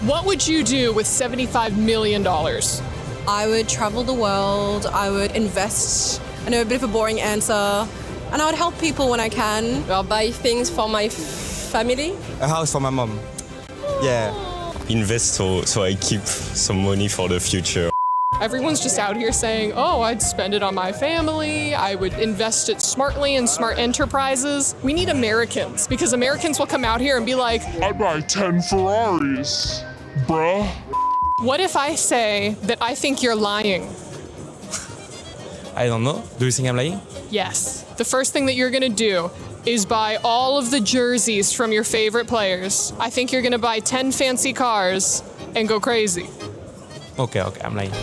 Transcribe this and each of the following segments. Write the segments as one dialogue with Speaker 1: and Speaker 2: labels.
Speaker 1: What would you do with $75 million?
Speaker 2: I would travel the world. I would invest. I know a bit of a boring answer. And I would help people when I can.
Speaker 3: I'll buy things for my family.
Speaker 4: A house for my mom. Yeah.
Speaker 5: Invest so I keep some money for the future.
Speaker 1: Everyone's just out here saying, oh, I'd spend it on my family. I would invest it smartly in smart enterprises. We need Americans, because Americans will come out here and be like,
Speaker 6: I'd buy 10 Ferraris, bruh.
Speaker 1: What if I say that I think you're lying?
Speaker 4: I don't know. Do you think I'm lying?
Speaker 1: Yes. The first thing that you're gonna do is buy all of the jerseys from your favorite players. I think you're gonna buy 10 fancy cars and go crazy.
Speaker 4: Okay, I'm lying.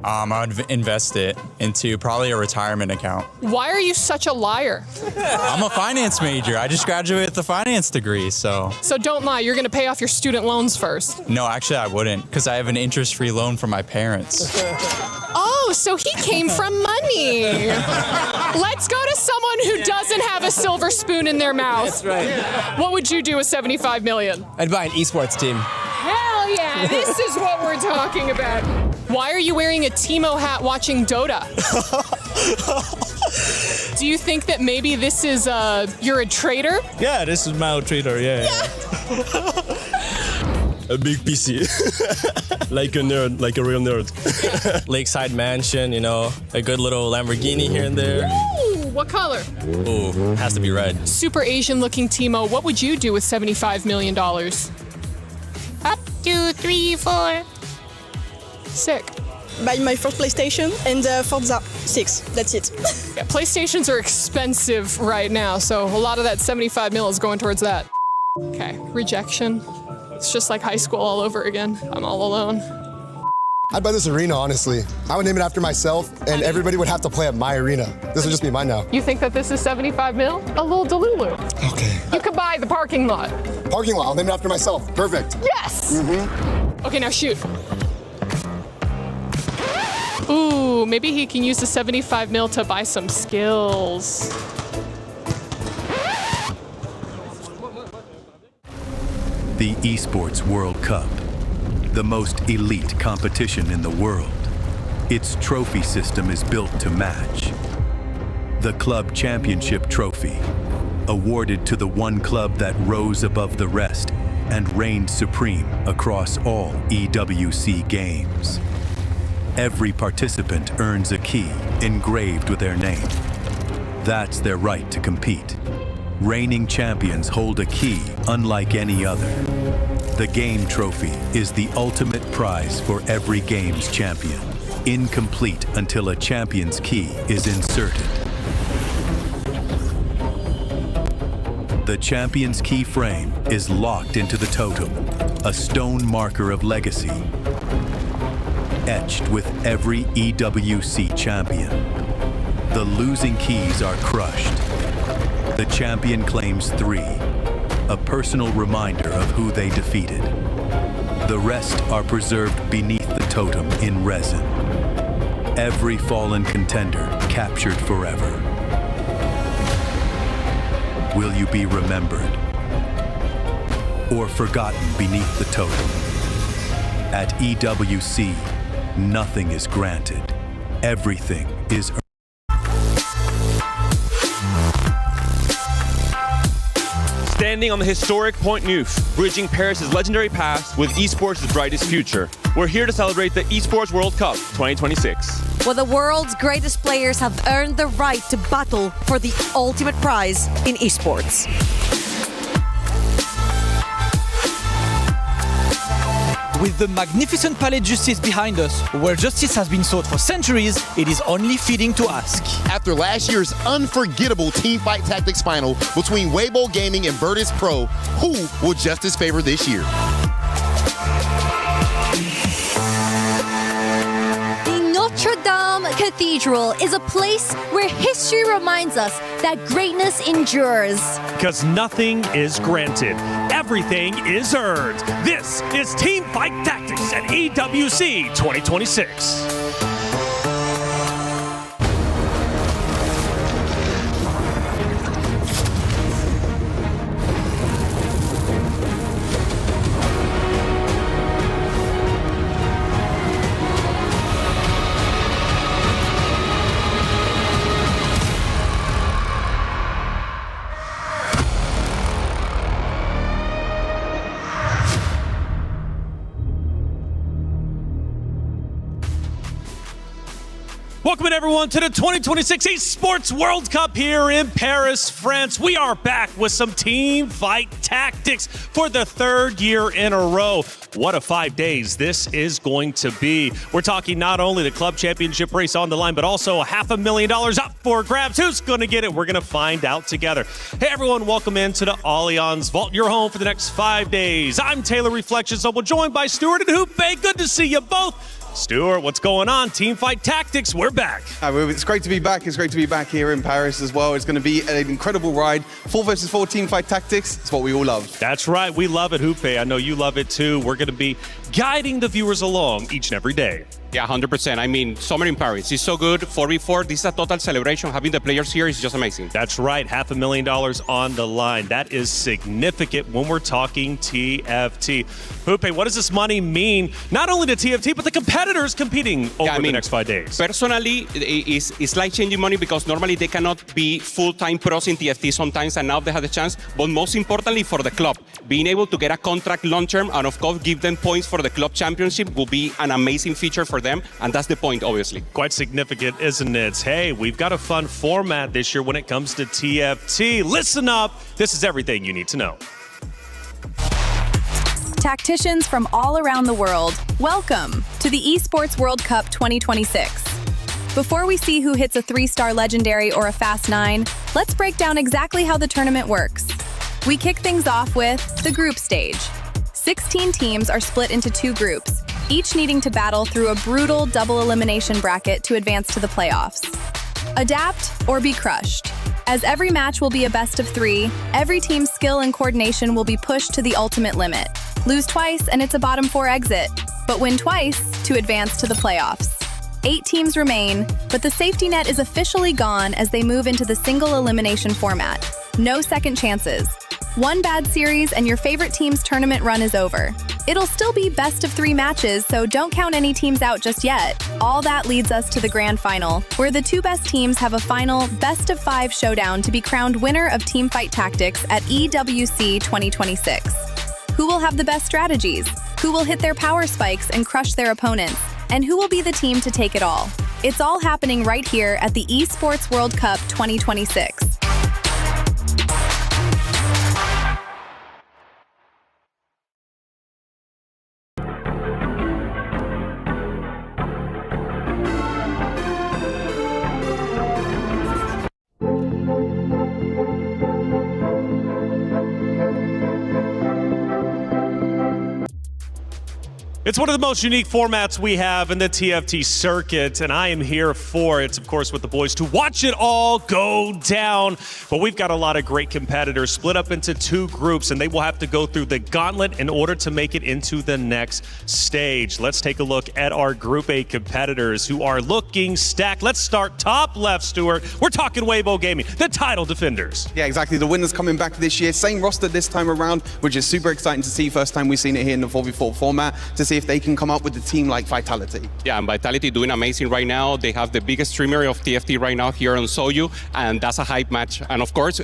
Speaker 7: I would invest it into probably a retirement account.
Speaker 1: Why are you such a liar?
Speaker 7: I'm a finance major. I just graduated with a finance degree, so.
Speaker 1: So don't lie, you're gonna pay off your student loans first.
Speaker 7: No, actually I wouldn't, because I have an interest-free loan from my parents.
Speaker 1: Oh, so he came from money. Let's go to someone who doesn't have a silver spoon in their mouth.
Speaker 8: That's right.
Speaker 1: What would you do with $75 million?
Speaker 8: I'd buy an esports team.
Speaker 1: Hell yeah, this is what we're talking about. Why are you wearing a Teemo hat watching Dota? Do you think that maybe this is, you're a traitor?
Speaker 9: Yeah, this is my traitor, yeah.
Speaker 5: A big PC. Like a nerd, like a real nerd.
Speaker 9: Lakeside mansion, you know, a good little Lamborghini here and there.
Speaker 1: Ooh, what color?
Speaker 9: Ooh, has to be red.
Speaker 1: Super Asian looking Teemo, what would you do with $75 million?
Speaker 10: 2, 3, 4.
Speaker 1: Sick.
Speaker 2: Buy my first PlayStation and Forza 6. That's it.
Speaker 1: Yeah, PlayStations are expensive right now, so a lot of that $75 million is going towards that. Okay, rejection. It's just like high school all over again. I'm all alone.
Speaker 11: I'd buy this arena, honestly. I would name it after myself, and everybody would have to play at my arena. This would just be mine now.
Speaker 1: You think that this is $75 million? A little delulu.
Speaker 11: Okay.
Speaker 1: You could buy the parking lot.
Speaker 11: Parking lot, I'll name it after myself. Perfect.
Speaker 1: Yes! Okay, now shoot. Ooh, maybe he can use the $75 million to buy some skills.
Speaker 12: The Esports World Cup, the most elite competition in the world. Its trophy system is built to match. The Club Championship Trophy, awarded to the one club that rose above the rest and reigned supreme across all EWC games. Every participant earns a key engraved with their name. That's their right to compete. Reigning champions hold a key unlike any other. The Game Trophy is the ultimate prize for every game's champion, incomplete until a champion's key is inserted. The champion's key frame is locked into the totem, a stone marker of legacy, etched with every EWC champion. The losing keys are crushed. The champion claims 3, a personal reminder of who they defeated. The rest are preserved beneath the totem in resin. Every fallen contender captured forever. Will you be remembered or forgotten beneath the totem? At EWC, nothing is granted. Everything is earned.
Speaker 13: Standing on the historic Point Neuf, bridging Paris's legendary past with esports' brightest future. We're here to celebrate the Esports World Cup 2026.
Speaker 10: Where the world's greatest players have earned the right to battle for the ultimate prize in esports.
Speaker 14: With the magnificent Palais de Justice behind us, where justice has been sought for centuries, it is only fitting to ask.
Speaker 15: After last year's unforgettable Teamfight Tactics final between Weibo Gaming and Virtus Pro, who will justice favor this year?
Speaker 10: The Notre Dame Cathedral is a place where history reminds us that greatness endures.
Speaker 16: Because nothing is granted. Everything is earned. This is Teamfight Tactics at EWC 2026. Welcome everyone to the 2026 Esports World Cup here in Paris, France. We are back with some team fight tactics for the third year in a row. What a 5 days this is going to be. We're talking not only the club championship race on the line, but also $500,000 up for grabs. Who's going to get it? We're going to find out together. Hey everyone, welcome into the Allianz Vault, your home for the next 5 days. I'm Taylor Reflections, so we're joined by Stuart and Hoope. Good to see you both. Stuart, what's going on? Team fight tactics, we're back.
Speaker 17: It's great to be back. It's great to be back here in Paris as well. It's going to be an incredible ride. 4 versus 4 team fight tactics. It's what we all love.
Speaker 16: That's right. We love it, Hoope. I know you love it too. We're going to be guiding the viewers along each and every day.
Speaker 18: Yeah, 100%. I mean, summer in Paris is so good. 4v4, this is a total celebration. Having the players here is just amazing.
Speaker 16: That's right. $500,000 on the line. That is significant when we're talking TFT. Hoope, what does this money mean? Not only to TFT, but the competitors competing over the next 5 days.
Speaker 18: Personally, it's life-changing money because normally they cannot be full-time pros in TFT sometimes, and now they have the chance. But most importantly for the club, being able to get a contract long-term and of course give them points for the club championship will be an amazing feature for them, and that's the point, obviously.
Speaker 16: Quite significant, isn't it? Hey, we've got a fun format this year when it comes to TFT. Listen up. This is everything you need to know.
Speaker 19: Tacticians from all around the world, welcome to the Esports World Cup 2026. Before we see who hits a 3-star legendary or a fast 9, let's break down exactly how the tournament works. We kick things off with the group stage. 16 teams are split into 2 groups, each needing to battle through a brutal double elimination bracket to advance to the playoffs. Adapt or be crushed. As every match will be a best of 3, every team's skill and coordination will be pushed to the ultimate limit. Lose twice and it's a bottom 4 exit, but win twice to advance to the playoffs. 8 teams remain, but the safety net is officially gone as they move into the single elimination format. No second chances. 1 bad series and your favorite team's tournament run is over. It'll still be best of 3 matches, so don't count any teams out just yet. All that leads us to the grand final, where the 2 best teams have a final best of 5 showdown to be crowned winner of Teamfight Tactics at EWC 2026. Who will have the best strategies? Who will hit their power spikes and crush their opponents? And who will be the team to take it all? It's all happening right here at the Esports World Cup 2026.
Speaker 16: It's one of the most unique formats we have in the TFT circuit, and I am here for it, of course, with the boys to watch it all go down. But we've got a lot of great competitors split up into 2 groups, and they will have to go through the gauntlet in order to make it into the next stage. Let's take a look at our Group A competitors who are looking stacked. Let's start top left, Stuart. We're talking Weibo Gaming, the title defenders.
Speaker 17: Yeah, exactly. The winners coming back this year. Same roster this time around, which is super exciting to see. First time we've seen it here in the 4v4 format, to see if they can come up with a team like Vitality.
Speaker 18: Yeah, and Vitality doing amazing right now. They have the biggest streamer of TFT right now here on Soju, and that's a hype match. And of course,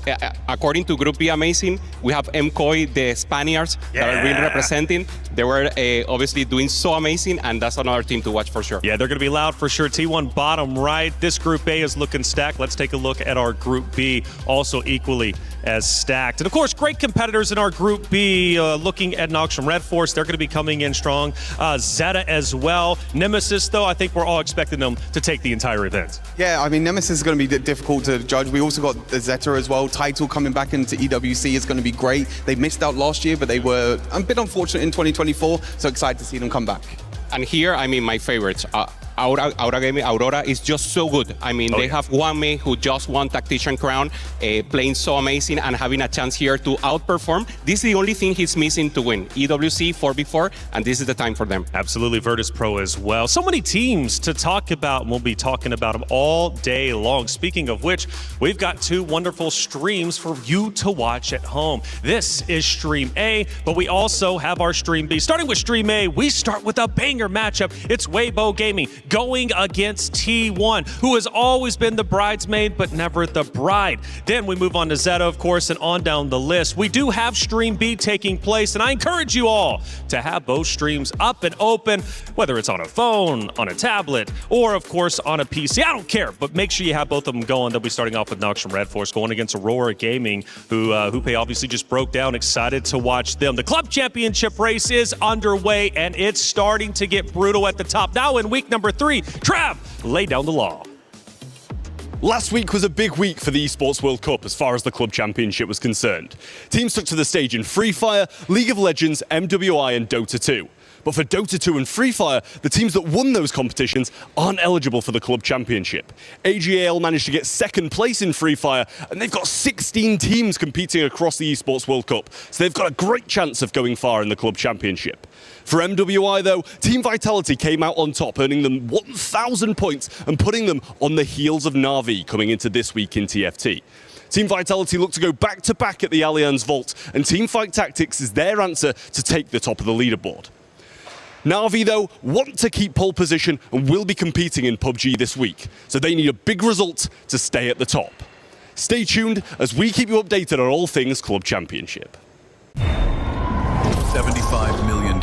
Speaker 18: according to Group B Amazing, we have MCOI, the Spaniards, that are really representing. They were obviously doing so amazing, and that's another team to watch for sure.
Speaker 16: Yeah, they're going to be loud for sure. T1 bottom right. This Group A is looking stacked. Let's take a look at our Group B, also equally as stacked. And of course, great competitors in our Group B. Looking at Nox from Red Force, they're going to be coming in strong. Zeta as well. Nemesis, though, I think we're all expecting them to take the entire event.
Speaker 17: Yeah, I mean, Nemesis is going to be difficult to judge. We also got the Zeta as well. Title coming back into EWC is going to be great. They missed out last year, but they were a bit unfortunate in 2024, so excited to see them come back.
Speaker 18: And here, I mean, my favorites. Aura Gaming, Aurora is just so good. I mean, they have Wame who just won Tactician Crown, playing so amazing and having a chance here to outperform. This is the only thing he's missing to win. EWC 4v4, and this is the time for them.
Speaker 16: Absolutely, Virtus Pro as well. So many teams to talk about, and we'll be talking about them all day long. Speaking of which, we've got 2 wonderful streams for you to watch at home. This is Stream A, but we also have our Stream B. Starting with Stream A, we start with a banger matchup. It's Weibo Gaming going against T1, who has always been the bridesmaid but never the bride. Then we move on to Zeta, of course, and on down the list. We do have Stream B taking place, and I encourage you all to have both streams up and open, whether it's on a phone, on a tablet, or of course on a PC. I don't care, but make sure you have both of them going. They'll be starting off with Nox from Red Force going against Aurora Gaming, who Hoope obviously just broke down. Excited to watch them. The club championship race is underway, and it's starting to get brutal at the top. Now in week number 3, Trav, lay down the law.
Speaker 5: Last week was a big week for the Esports World Cup as far as the Club Championship was concerned. Teams took to the stage in Free Fire, League of Legends, MWI and Dota 2. But for Dota 2 and Free Fire, the teams that won those competitions aren't eligible for the Club Championship. AGAL managed to get second place in Free Fire, and they've got 16 teams competing across the Esports World Cup, so they've got a great chance of going far in the Club Championship. For MWI though, Team Vitality came out on top, earning them 1,000 points and putting them on the heels of Na'Vi coming into this week in TFT. Team Vitality look to go back-to-back at the Allianz Vault, and Teamfight Tactics is their answer to take the top of the leaderboard. Na'Vi, though, want to keep pole position and will be competing in PUBG this week, so they need a big result to stay at the top. Stay tuned as we keep you updated on all things Club Championship.
Speaker 12: $75 million,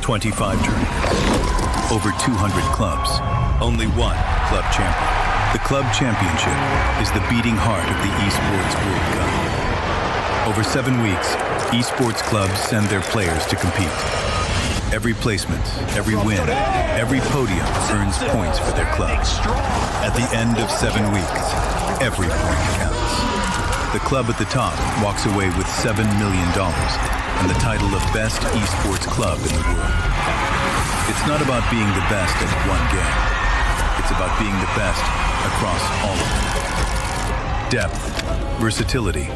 Speaker 12: 25 tournaments, over 200 clubs, only one club champion. The Club Championship is the beating heart of the Esports World Cup. Over 7 weeks, esports clubs send their players to compete. Every placement, every win, every podium earns points for their club. At the end of 7 weeks, every point counts. The club at the top walks away with $7 million and the title of Best Esports Club in the world. It's not about being the best at one game. It's about being the best across all of them. Depth, versatility,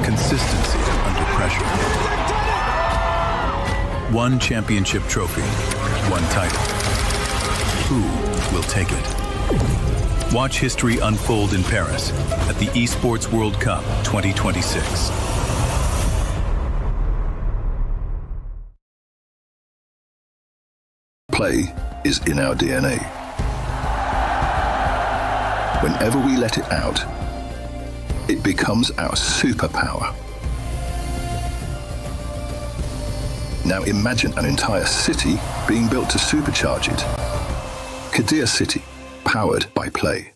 Speaker 12: consistency under pressure. One championship trophy, one title. Who will take it? Watch history unfold in Paris at the Esports World Cup 2026.
Speaker 20: Play is in our DNA. Whenever we let it out, it becomes our superpower. Now imagine an entire city being built to supercharge it. Kadir City, powered by Play.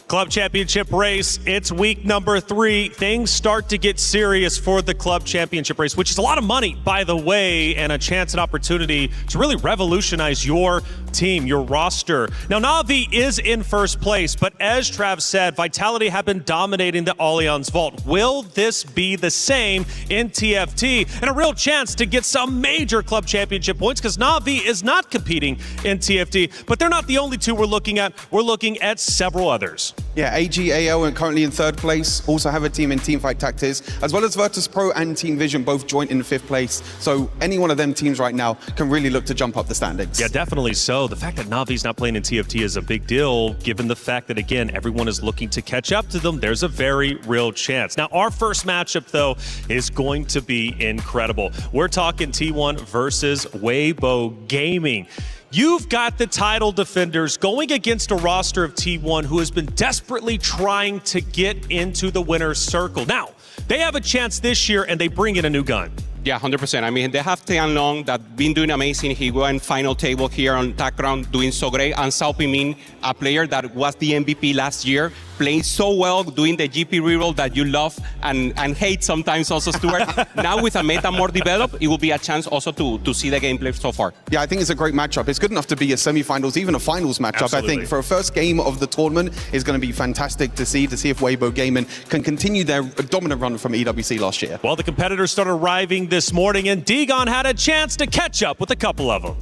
Speaker 16: Club Championship race, it's week number 3. Things start to get serious for the Club Championship race, which is a lot of money, by the way, and a chance and opportunity to really revolutionize your team, your roster. Now, Na'Vi is in first place, but as Trav said, Vitality have been dominating the Allianz Vault. Will this be the same in TFT? And a real chance to get some major Club Championship points, because Na'Vi is not competing in TFT, but they're not the only two we're looking at. We're looking at several others.
Speaker 17: Yeah, AGAL are currently in 3rd place, also have a team in Teamfight Tactics, as well as Virtus Pro and Team Vision both joint in 5th place. So any one of them teams right now can really look to jump up the standings.
Speaker 16: Yeah, definitely so. The fact that Na'Vi's not playing in TFT is a big deal, given the fact that, again, everyone is looking to catch up to them. There's a very real chance. Now, our first matchup, though, is going to be incredible. We're talking T1 versus Weibo Gaming. You've got the title defenders going against a roster of T1 who has been desperately trying to get into the winner's circle. Now, they have a chance this year and they bring in a new gun.
Speaker 18: Yeah, 100%. I mean, they have Tian Long that been doing amazing. He went final table here on TAC round, doing so great. And Sao Pimin, a player that was the MVP last year, playing so well, doing the GP reroll that you love and hate sometimes also, Stuart. Now with a meta more developed, it will be a chance also to see the gameplay so far.
Speaker 17: Yeah, I think it's a great matchup. It's good enough to be a semi-finals, even a finals matchup.
Speaker 16: Absolutely.
Speaker 17: I think for a first game of the tournament is going to be fantastic to see if Weibo Gaming can continue their dominant run from EWC last year.
Speaker 16: Well, the competitors started arriving this morning, and Degon had a chance to catch up with a couple of them.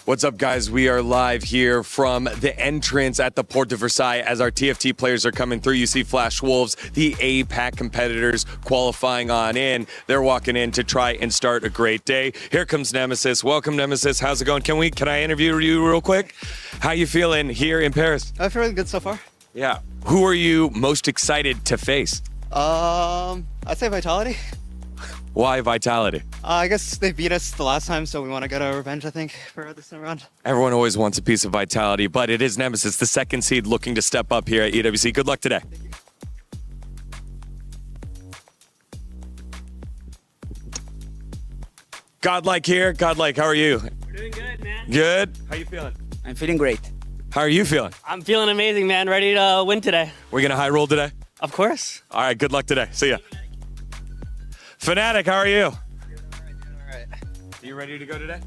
Speaker 21: What's up, guys? We are live here from the entrance at the Porte de Versailles as our TFT players are coming through. You see Flash Wolves, the APAC competitors qualifying on in. They're walking in to try and start a great day. Here comes Nemesis. Welcome, Nemesis. How's it going? Can I interview you real quick? How you feeling here in Paris?
Speaker 22: I feel really good so far.
Speaker 21: Yeah. Who are you most excited to face?
Speaker 22: I'd say Vitality.
Speaker 21: Why Vitality?
Speaker 3: I guess they beat us the last time, so we want to get our revenge, I think, for this time around.
Speaker 21: Everyone always wants a piece of Vitality, but it is Nemesis, the second seed, looking to step up here at EWC. Good luck today. Godlike here. Godlike, how are you?
Speaker 22: We're doing good, man.
Speaker 21: Good? How you feeling?
Speaker 22: I'm feeling great.
Speaker 21: How are you feeling?
Speaker 22: I'm feeling amazing, man. Ready to win today.
Speaker 21: We're going to high roll today?
Speaker 22: Of course.
Speaker 21: All right, good luck today. See ya. Fnatic, how are you?
Speaker 22: All right.
Speaker 21: Are you ready to go today?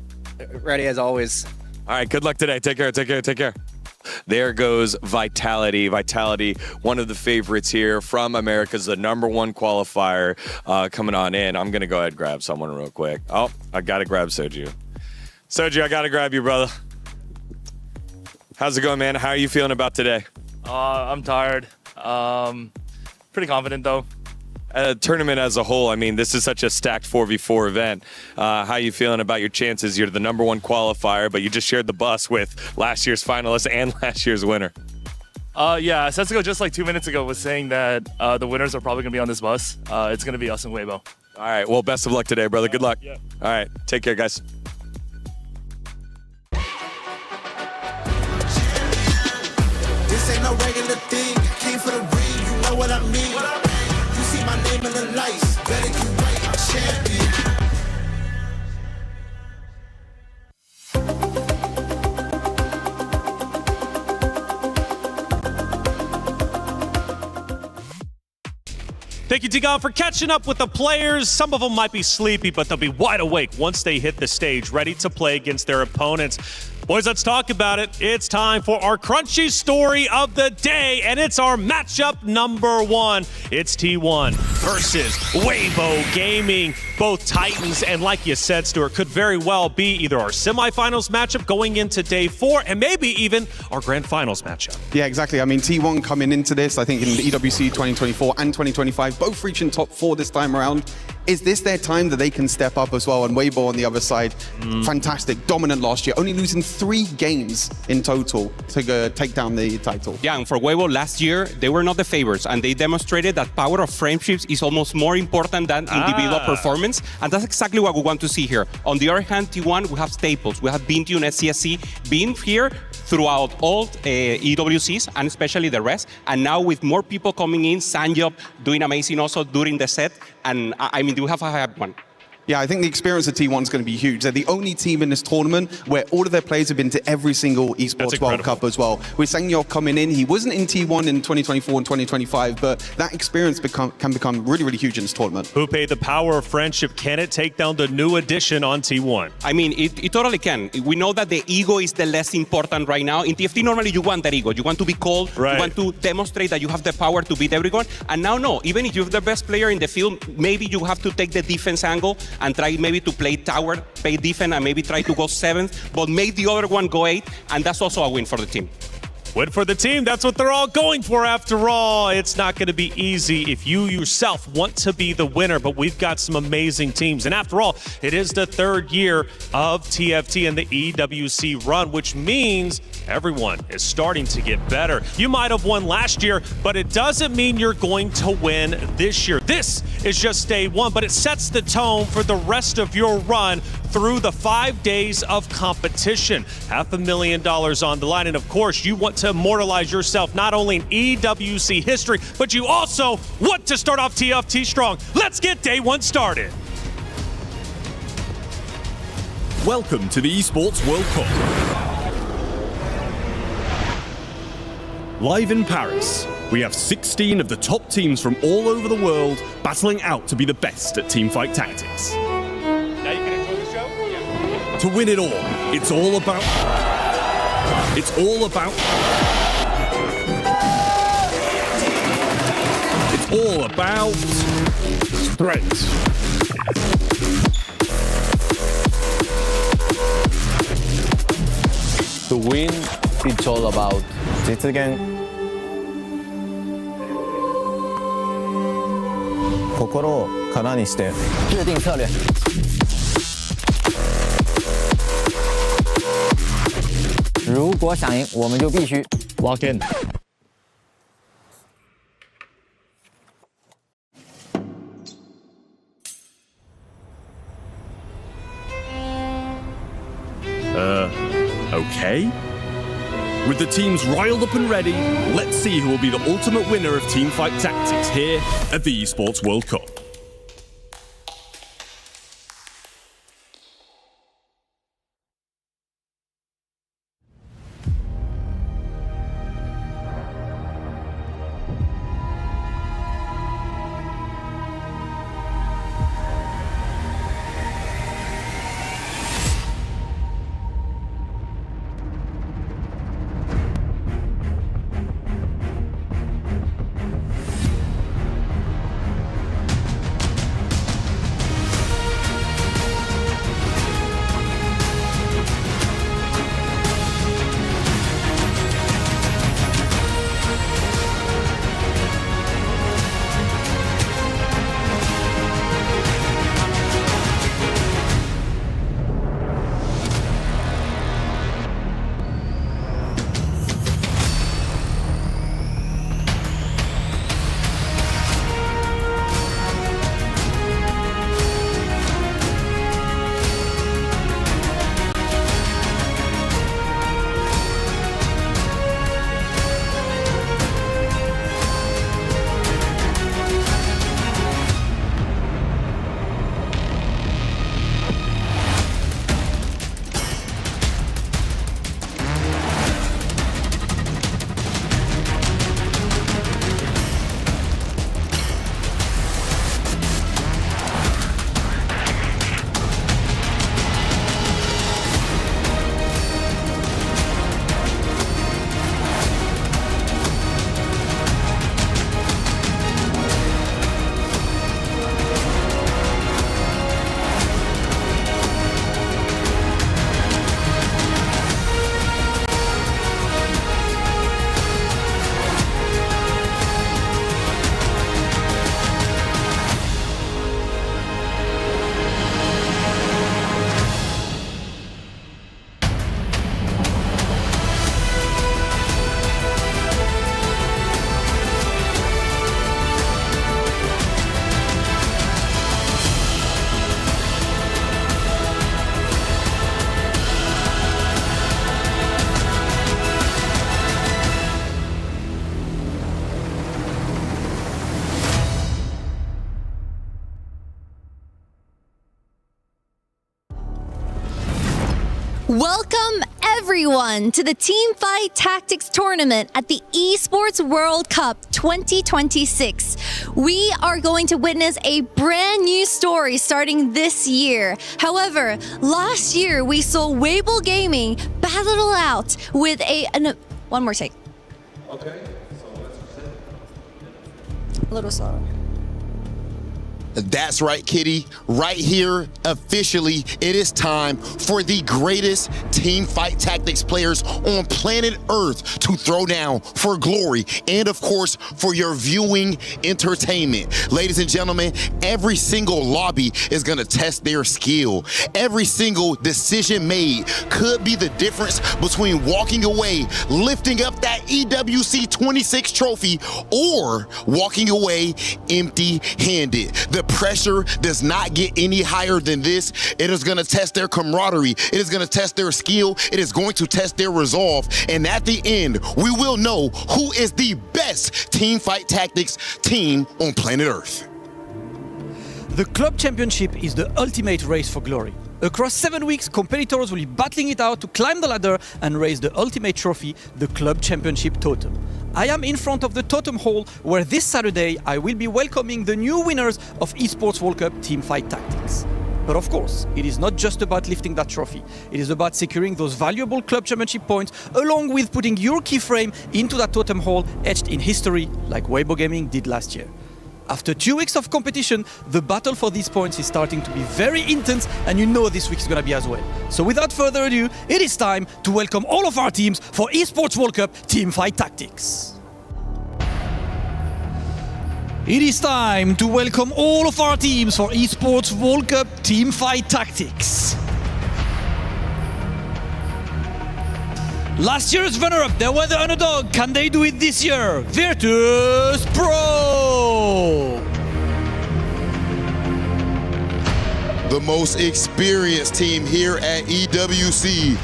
Speaker 22: Ready as always.
Speaker 21: All right, good luck today. Take care, take care, take care. There goes Vitality. Vitality, one of the favorites here from America's the #1 qualifier coming on in. I'm going to go ahead and grab someone real quick. Oh, I got to grab Soju. Soju, I got to grab you, brother. How's it going, man? How are you feeling about today?
Speaker 23: I'm tired. Pretty confident, though.
Speaker 21: Tournament as a whole, I mean, this is such a stacked 4v4 event. How are you feeling about your chances? You're the #1 qualifier, but you just shared the bus with last year's finalist and last year's winner.
Speaker 23: Yeah, Setsuko just like 2 minutes ago was saying that the winners are probably going to be on this bus. It's going to be us and Weibo.
Speaker 21: All right, well, best of luck today, brother. Good luck.
Speaker 23: Yeah.
Speaker 21: All right, take care, guys.
Speaker 24: This ain't no regular thing. Came for the ring, you know what I mean. You see my name in the lights. Better get right, I'm champion.
Speaker 16: Thank you, Tigon, for catching up with the players. Some of them might be sleepy, but they'll be wide awake once they hit the stage, ready to play against their opponents. Boys, let's talk about it. It's time for our crunchy story of the day, and it's our matchup #1. It's T1 versus Weibo Gaming. Both Titans, and like you said, Stuart, could very well be either our semifinals matchup going into day 4, and maybe even our grand finals matchup.
Speaker 17: Yeah, exactly. I mean, T1 coming into this, I think in the EWC 2024 and 2025, both reaching top 4 this time around. Is this their time that they can step up as well? And Weibo on the other side, fantastic, dominant last year, only losing 3 games in total to take down the title.
Speaker 18: Yeah, and for Weibo last year, they were not the favorites, and they demonstrated that power of friendships is almost more important than individual performance, and that's exactly what we want to see here. On the other hand, T1, we have staples. We have Bintu and SCSC being here throughout all EWCs, and especially the rest, and now with more people coming in, Sanjop doing amazing also during the set, and I mean, do we have a hype one?
Speaker 17: Yeah, I think the experience of T1 is going to be huge. They're the only team in this tournament where all of their players have been to every single Esports World Cup as well. With Sangyok coming in, he wasn't in T1 in 2024 and 2025, but that experience can become really, really huge in this tournament.
Speaker 16: Hupe, the power of friendship, can it take down the new addition on T1?
Speaker 18: I mean, it totally can. We know that the ego is the less important right now. In TFT, normally you want that ego. You want to be cold.
Speaker 16: Right.
Speaker 18: You want to demonstrate that you have the power to beat everyone. And now, no. Even if you're the best player in the field, maybe you have to take the defense angle and try maybe to play tower, play defense, and maybe try to go 7th, but make the other one go 8, and that's also a win for the team.
Speaker 16: Win for the team. That's what they're all going for after all. It's not going to be easy if you yourself want to be the winner, but we've got some amazing teams. And after all, it is the 3rd year of TFT and the EWC run, which means everyone is starting to get better. You might have won last year, but it doesn't mean you're going to win this year. This is just day 1, but it sets the tone for the rest of your run through the 5 days of competition. $500,000 on the line, and of course, you want to immortalize yourself not only in EWC history, but you also want to start off TFT strong. Let's get day 1 started.
Speaker 5: Welcome to the Esports World Cup. Live in Paris, we have 16 of the top teams from all over the world battling out to be the best at teamfight tactics.
Speaker 16: Now you can enjoy the show? Yeah.
Speaker 5: To win it all, it's all about strength.
Speaker 25: To win, it's all about 実現。心を空にして決定策略。如果想赢，我们就必须 lock in。
Speaker 5: okay? With the teams riled up and ready, let's see who will be the ultimate winner of Teamfight Tactics here at the Esports World Cup.
Speaker 10: Welcome everyone to the Teamfight Tactics Tournament at the Esports World Cup 2026. We are going to witness a brand new story starting this year. However, last year we saw Weibo Gaming battle out with one more take.
Speaker 15: Okay.
Speaker 10: A little slower.
Speaker 15: That's right, Kitty. Right here, officially, it is time for the greatest Teamfight Tactics players on planet Earth to throw down for glory and, of course, for your viewing entertainment. Ladies and gentlemen, every single lobby is going to test their skill. Every single decision made could be the difference between walking away, lifting up that EWC 26 trophy, or walking away empty-handed. The pressure does not get any higher than this. It is going to test their camaraderie. It is going to test their skill. It is going to test their resolve. And at the end, we will know who is the best Teamfight Tactics team on planet Earth.
Speaker 14: The Club Championship is the ultimate race for glory. Across 7 weeks, competitors will be battling it out to climb the ladder and raise the ultimate trophy, the Club Championship Totem. I am in front of the Totem Hall, where this Saturday I will be welcoming the new winners of Esports World Cup Teamfight Tactics. But of course, it is not just about lifting that trophy. It is about securing those valuable Club Championship points, along with putting your keyframe into that Totem Hall etched in history, like Weibo Gaming did last year. After 2 weeks of competition, the battle for these points is starting to be very intense, and you know this week is going to be as well. So without further ado, it is time to welcome all of our teams for Esports World Cup Teamfight Tactics. It is time to welcome all of our teams for Esports World Cup Teamfight Tactics. Last year's runner-up, they were the underdog. Can they do it this year? Virtus Pro!
Speaker 15: The most experienced team here at EWC,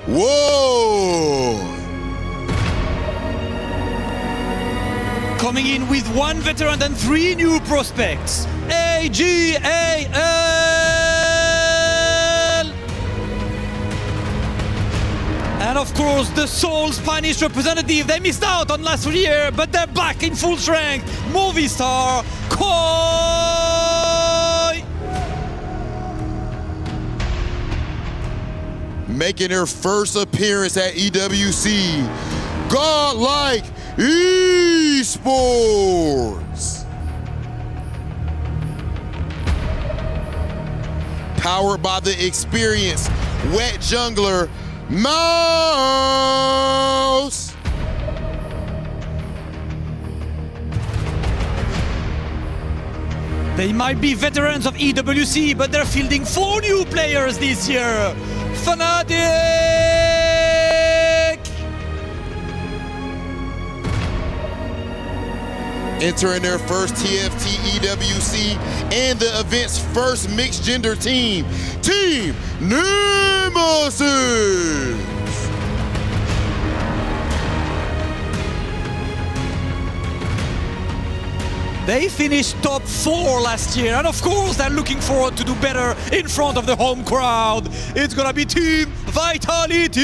Speaker 15: Whoa!
Speaker 14: Coming in with 1 veteran and 3 new prospects. AGAL! And of course, the sole Spanish representative. They missed out on last year, but they're back in full strength. Movistar, Koi!
Speaker 15: Making their first appearance at EWC, Godlike Esports. Powered by the experienced wet jungler, Mouse.
Speaker 14: They might be veterans of EWC, but they're fielding 4 new players this year. Fnatic!
Speaker 15: Entering their first TFT EWC and the event's first mixed gender team, Team Nemesis!
Speaker 14: They finished top 4 last year, and of course they're looking forward to do better in front of the home crowd. It's gonna be Team Vitality!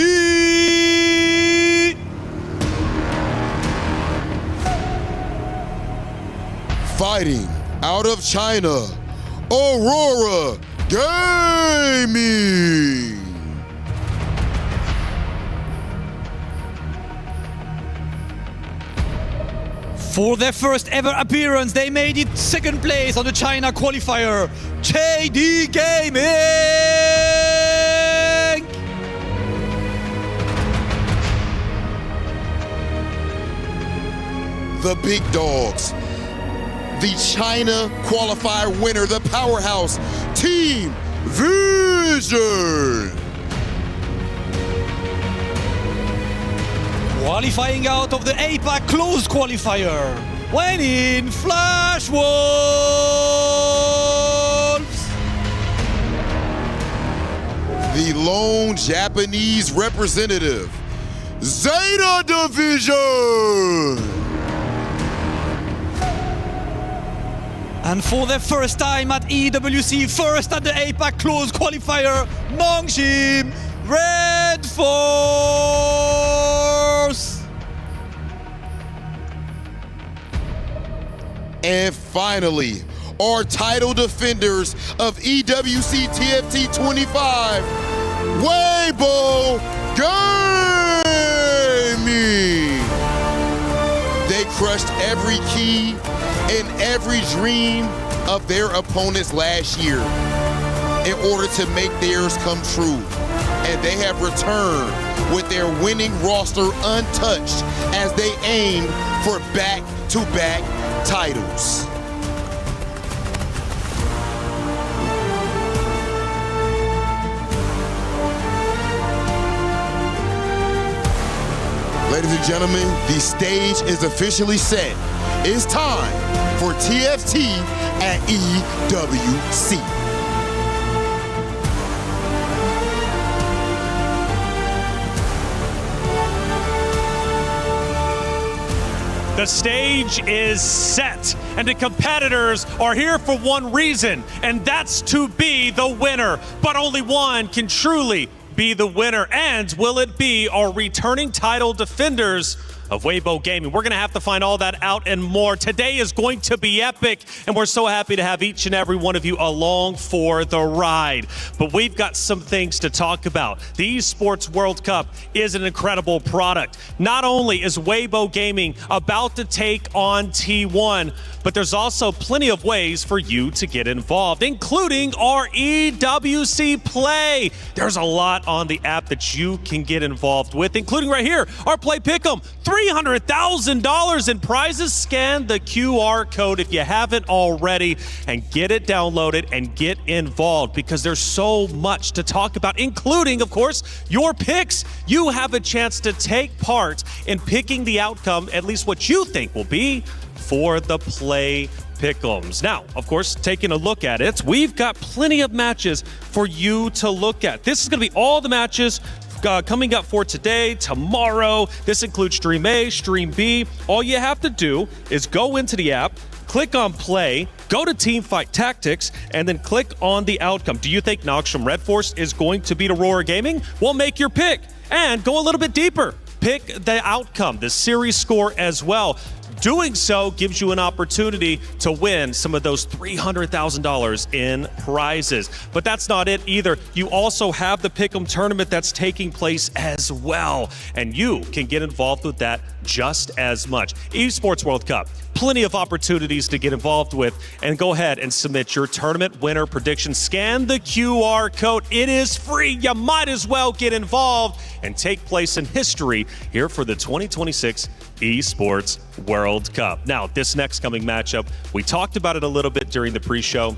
Speaker 15: Fighting out of China, Aurora Gaming.
Speaker 14: For their first ever appearance, they made it 2nd place on the China qualifier. JD Gaming!
Speaker 15: The big dogs. The China qualifier winner, the powerhouse, Team Vision.
Speaker 14: Qualifying out of the APAC closed qualifier. When in Flash Wolves.
Speaker 15: The lone Japanese representative, Zeta Division.
Speaker 14: And for their first time at EWC, first at the APAC closed qualifier, Nongshim Red Force!
Speaker 15: And finally, our title defenders of EWC TFT 25, Weibo Gaming! They crushed every key and every dream of their opponents last year in order to make theirs come true. And they have returned with their winning roster untouched as they aim for back-to-back titles. Ladies and gentlemen, the stage is officially set. It's time for TFT at EWC.
Speaker 16: The stage is set, and the competitors are here for one reason, and that's to be the winner. But only one can truly be the winner. And will it be our returning title defenders of Weibo Gaming? We're going to have to find all that out and more. Today is going to be epic, and we're so happy to have each and every one of you along for the ride. But we've got some things to talk about. The Esports World Cup is an incredible product. Not only is Weibo Gaming about to take on T1, but there's also plenty of ways for you to get involved, including our EWC Play. There's a lot on the app that you can get involved with, including right here, our Play Pick'em. $300,000 in prizes. Scan the QR code if you haven't already and get it downloaded and get involved, because there's so much to talk about, including, of course, your picks. You have a chance to take part in picking the outcome, at least what you think will be, for the Play Pick'ems. Now, of course, taking a look at it, we've got plenty of matches for you to look at. This is going to be all the matches coming up for today, tomorrow. This includes Stream A, Stream B. All you have to do is go into the app, click on play, go to Teamfight Tactics, and then click on the outcome. Do you think Nox from Red Force is going to beat Aurora Gaming? Well, make your pick and go a little bit deeper. Pick the outcome, the series score as well. Doing so gives you an opportunity to win some of those $300,000 in prizes. But that's not it either. You also have the Pick'em tournament that's taking place as well. And you can get involved with that just as much. Esports World Cup. Plenty of opportunities to get involved with, and go ahead and submit your tournament winner prediction. Scan the QR code. It is free. You might as well get involved and take place in history here for the 2026 Esports World Cup. Now, this next coming matchup, we talked about it a little bit during the pre-show.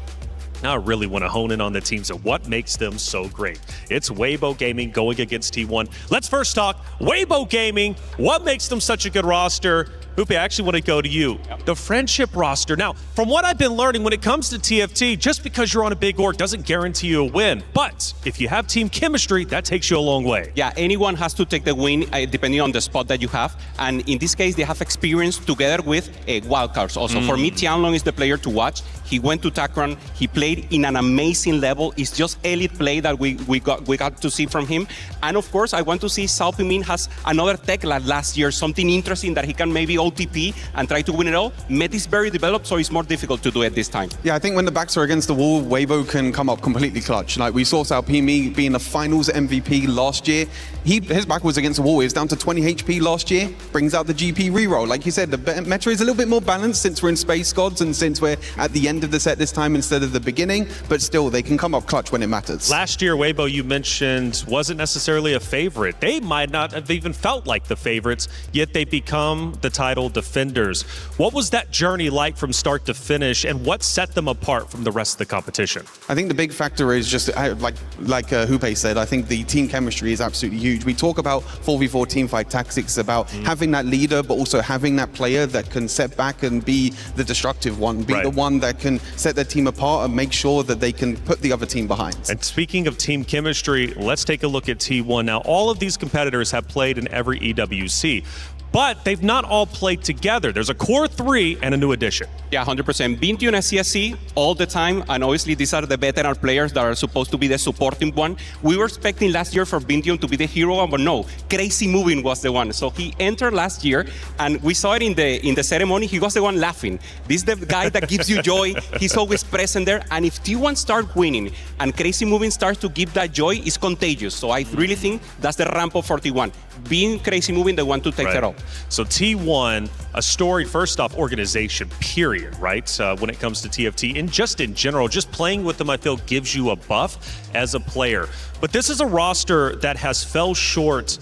Speaker 16: Now I really want to hone in on the teams and what makes them so great. It's Weibo Gaming going against T1. Let's first talk Weibo Gaming. What makes them such a good roster? Hoopy, I actually want to go to you. The friendship roster. Now, from what I've been learning, when it comes to TFT, just because you're on a big org doesn't guarantee you a win. But if you have team chemistry, that takes you a long way.
Speaker 18: Yeah, anyone has to take the win depending on the spot that you have. And in this case, they have experience together with wildcards also. For me, Tianlong is the player to watch. He went to TACRAN. He played in an amazing level. It's just elite play that we got to see from him. And of course, I want to see Sao Pimin has another tech like last year, something interesting that he can maybe OTP and try to win it all. Met is very developed, so it's more difficult to do it this time.
Speaker 17: Yeah, I think when the backs are against the wall, Weibo can come up completely clutch. Like we saw Sao Pimi being a finals MVP last year. His back was against the wall. He was down to 20 HP last year. Brings out the GP reroll. Like you said, the meta is a little bit more balanced since we're in Space Gods and since we're at the end of the set this time instead of the beginning. But still, they can come up clutch when it matters.
Speaker 16: Last year, Weibo, you mentioned, wasn't necessarily a favorite. They might not have even felt like the favorites, yet they become the title defenders. What was that journey like from start to finish, and what set them apart from the rest of the competition?
Speaker 17: I think the big factor is just, like Hoope said, I think the team chemistry is absolutely huge. We talk about 4v4 teamfight tactics, about having that leader, but also having that player that can set back and be the destructive one, be the one that can set their team apart and make sure that they can put the other team behind.
Speaker 16: And speaking of team chemistry, let's take a look at T1. Now, all of these competitors have played in every EWC, but they've not all played together. There's a core 3 and a new addition.
Speaker 18: Yeah, 100%. Bintium and CSC all the time, and obviously these are the veteran players that are supposed to be the supporting one. We were expecting last year for Bintium to be the hero one, but no, Crazy Moving was the one. So he entered last year, and we saw it in the ceremony. He was the one laughing. This is the guy that gives you joy. He's always present there, and if T1 starts winning and Crazy Moving starts to give that joy, it's contagious. So I really think that's the ramp up for T1. Being Crazy Moving, the one to take it all.
Speaker 16: So T1, a storied, first off, organization, period, right? When it comes to TFT, and just in general, just playing with them, I feel, gives you a buff as a player. But this is a roster that has fell short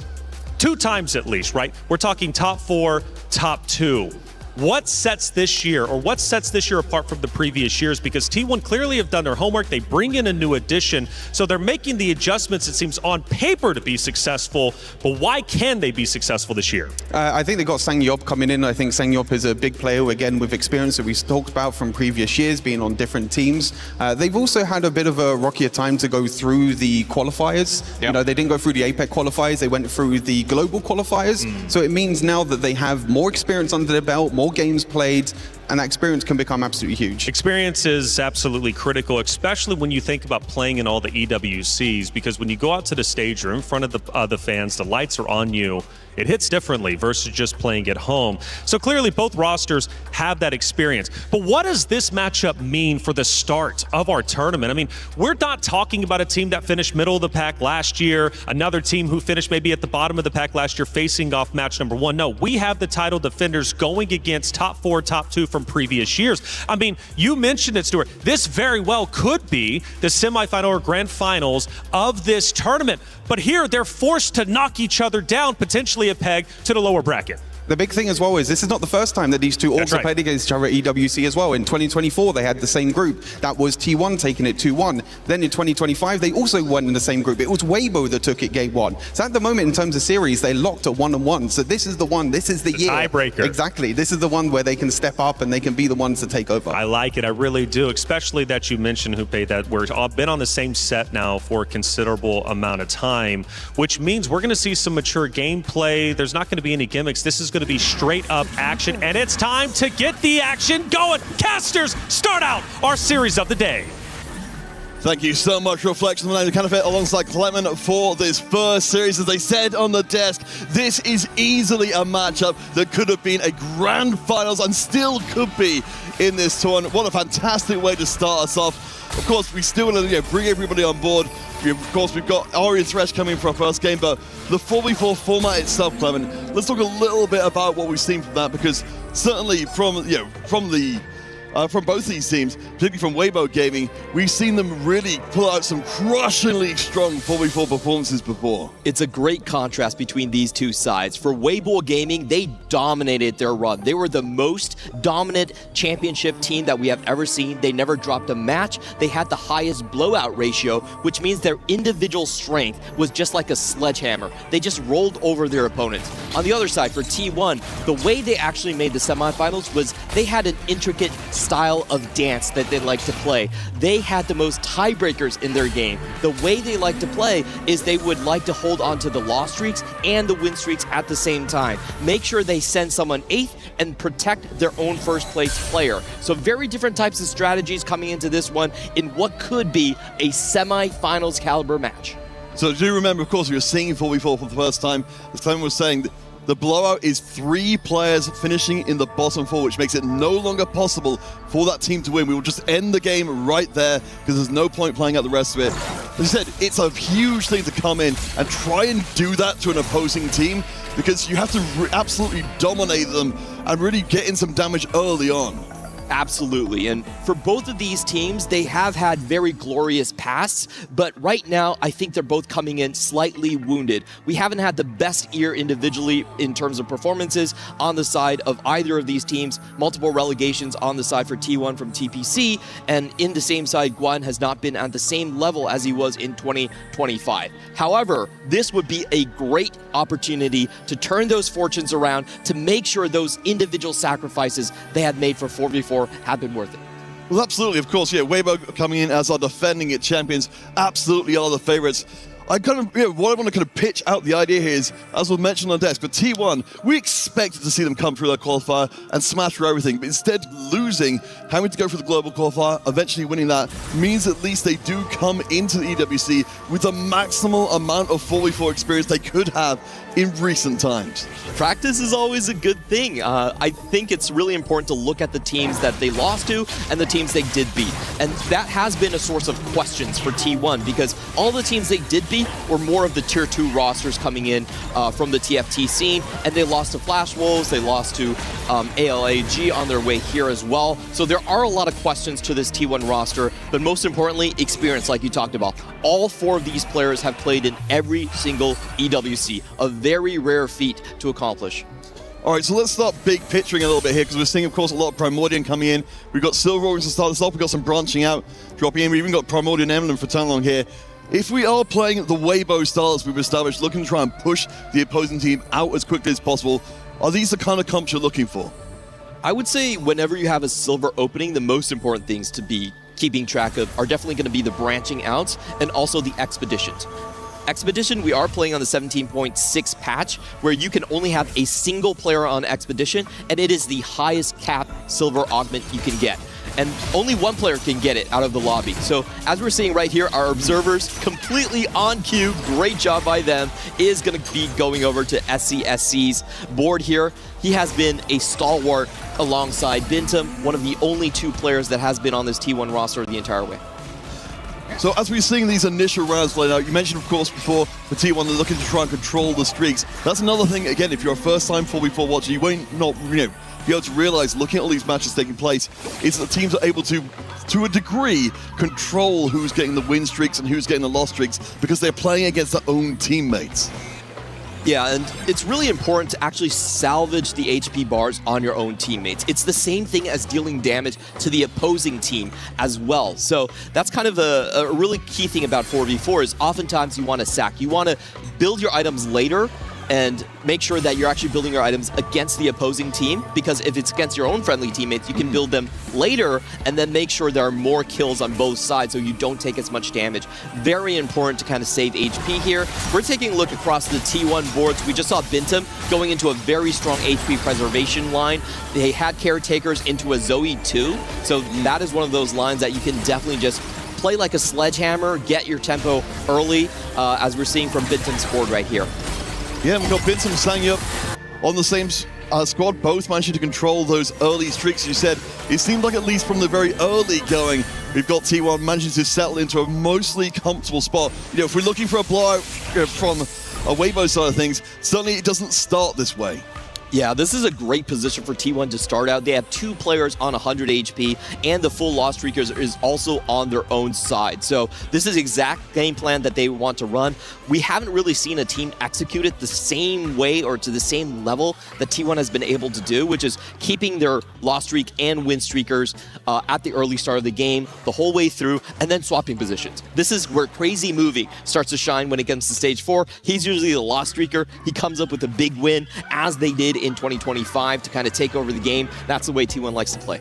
Speaker 16: 2 times at least, right? We're talking top 4, top 2. What sets this year apart from the previous years? Because T1 clearly have done their homework. They bring in a new addition, so they're making the adjustments, it seems, on paper to be successful. But why can they be successful this year?
Speaker 17: I think they got Sang Yop coming in. I think Sang Yop is a big player, again, with experience that we've talked about from previous years, being on different teams. They've also had a bit of a rockier time to go through the qualifiers. Yep. You know, they didn't go through the APEC qualifiers. They went through the global qualifiers. So it means now that they have more experience under their belt, more games played, and that experience can become absolutely huge.
Speaker 16: Experience is absolutely critical, especially when you think about playing in all the EWCs, because when you go out to the stage or in front of the fans, the lights are on you. It hits differently versus just playing at home. So clearly both rosters have that experience. But what does this matchup mean for the start of our tournament? I mean, we're not talking about a team that finished middle of the pack last year, another team who finished maybe at the bottom of the pack last year facing off match number 1. No, we have the title defenders going against top 4, top 2 from previous years. I mean, you mentioned it, Stuart. This very well could be the semifinal or grand finals of this tournament. But here, they're forced to knock each other down, potentially a peg to the lower bracket.
Speaker 17: The big thing as well is this is not the first time that these two also played against each other at EWC as well. In 2024, they had the same group. That was T1 taking it 2-1. Then in 2025, they also went in the same group. It was Weibo that took it game 1. So at the moment, in terms of series, they're locked at 1-1. So this is the one. This is the year.
Speaker 16: Tiebreaker.
Speaker 17: Exactly. This is the one where they can step up and they can be the ones to take over.
Speaker 16: I like it. I really do. Especially that you mentioned, Hoope, that we've been on the same set now for a considerable amount of time, which means we're going to see some mature gameplay. There's not going to be any gimmicks. This is going to be straight up action, and it's time to get the action going. Casters, start out our series of the day.
Speaker 4: Thank you so much, Reflection of the Canopy, alongside Clement for this first series. As they said on the desk, this is easily a matchup that could have been a grand finals and still could be in this tournament. What a fantastic way to start us off. Of course, we still want to bring everybody on board. Of course, we've got Ari and Thresh coming for our first game, but the 4v4 format itself, Clement, let's talk a little bit about what we've seen from that, because certainly from both these teams, particularly from Weibo Gaming, we've seen them really pull out some crushingly strong 4v4 performances before.
Speaker 6: It's a great contrast between these two sides. For Weibo Gaming, they dominated their run. They were the most dominant championship team that we have ever seen. They never dropped a match. They had the highest blowout ratio, which means their individual strength was just like a sledgehammer. They just rolled over their opponents. On the other side, for T1, the way they actually made the semifinals was they had an intricate style of dance that they like to play. They had the most tiebreakers in their game. The way they like to play is they would like to hold on to the loss streaks and the win streaks at the same time. Make sure they send someone 8th and protect their own first place player. So very different types of strategies coming into this one in what could be a semi-finals caliber match.
Speaker 4: So do remember, of course, we were seeing 4v4 for the first time. As Clement was saying, the blowout is 3 players finishing in the bottom 4, which makes it no longer possible for that team to win. We will just end the game right there because there's no point playing out the rest of it. As I said, it's a huge thing to come in and try and do that to an opposing team, because you have to absolutely dominate them and really get in some damage early on.
Speaker 6: Absolutely, and for both of these teams, they have had very glorious pasts, but right now, I think they're both coming in slightly wounded. We haven't had the best year individually in terms of performances on the side of either of these teams. Multiple relegations on the side for T1 from TPC, and in the same side, Guan has not been at the same level as he was in 2025. However, this would be a great opportunity to turn those fortunes around, to make sure those individual sacrifices they had made for 4v4 have been worth it.
Speaker 4: Well, absolutely, of course, Weibo coming in as our defending it champions, absolutely are the favorites. What I want to kind of pitch out the idea here is, as was mentioned on the desk, for T1, we expected to see them come through their qualifier and smash through everything, but instead losing, having to go for the global qualifier, eventually winning that, means at least they do come into the EWC with the maximal amount of 4v4 experience they could have in recent times.
Speaker 6: Practice is always a good thing. I think it's really important to look at the teams that they lost to and the teams they did beat. And that has been a source of questions for T1, because all the teams they did beat were more of the tier 2 rosters coming in from the TFT scene, and they lost to Flash Wolves, they lost to ALAG on their way here as well. So there are a lot of questions to this T1 roster, but most importantly, experience, like you talked about. All 4 of these players have played in every single EWC, a very rare feat to accomplish.
Speaker 4: All right, so let's start big picturing a little bit here, because we're seeing, of course, a lot of Primordian coming in. We've got Silver Organs to start this off. We've got some branching out, dropping in. We've even got Primordian Emblem for Tanlong here. If we are playing the Weibo style as we've established, looking to try and push the opposing team out as quickly as possible, are these the kind of comps you're looking for?
Speaker 6: I would say whenever you have a silver opening, the most important things to be keeping track of are definitely going to be the branching outs and also the expeditions. Expedition, we are playing on the 17.6 patch, where you can only have a single player on Expedition, and it is the highest cap silver augment you can get. And only one player can get it out of the lobby. So as we're seeing right here, our observers completely on cue, great job by them, is going to be going over to SCSC's board here. He has been a stalwart alongside Bintum, one of the only 2 players that has been on this T1 roster the entire way.
Speaker 4: So as we're seeing these initial rounds played out, you mentioned, of course, before for T1, they're looking to try and control the streaks. That's another thing, again, if you're a first-time 4v4 watcher, you won't be able to realize, looking at all these matches taking place, is that teams are able to a degree, control who's getting the win streaks and who's getting the loss streaks, because they're playing against their own teammates.
Speaker 6: Yeah, and it's really important to actually salvage the HP bars on your own teammates. It's the same thing as dealing damage to the opposing team as well. So that's kind of a really key thing about 4v4 is oftentimes you want to sack. You want to build your items later and make sure that you're actually building your items against the opposing team, because if it's against your own friendly teammates, you can build them later and then make sure there are more kills on both sides so you don't take as much damage. Very important to kind of save HP here. We're taking a look across the T1 boards. We just saw Bintum going into a very strong HP preservation line. They had caretakers into a Zoe too, so that is one of those lines that you can definitely just play like a sledgehammer, get your tempo early, as we're seeing from Bintum's board right here.
Speaker 4: Yeah, we've got Bintum Sangyup on the same squad, both managing to control those early streaks. You said it seemed like at least from the very early going, we've got T1 managing to settle into a mostly comfortable spot. You know, if we're looking for a blowout from a Weibo side of things, certainly it doesn't start this way.
Speaker 6: Yeah, this is a great position for T1 to start out. They have 2 players on 100 HP, and the full Lost Streakers is also on their own side. So this is the exact game plan that they want to run. We haven't really seen a team execute it the same way or to the same level that T1 has been able to do, which is keeping their Lost Streak and Win Streakers at the early start of the game, the whole way through, and then swapping positions. This is where Crazy Movie starts to shine when it comes to Stage 4. He's usually the Lost Streaker. He comes up with a big win, as they did in 2025 to kind of take over the game. That's the way T1 likes to play.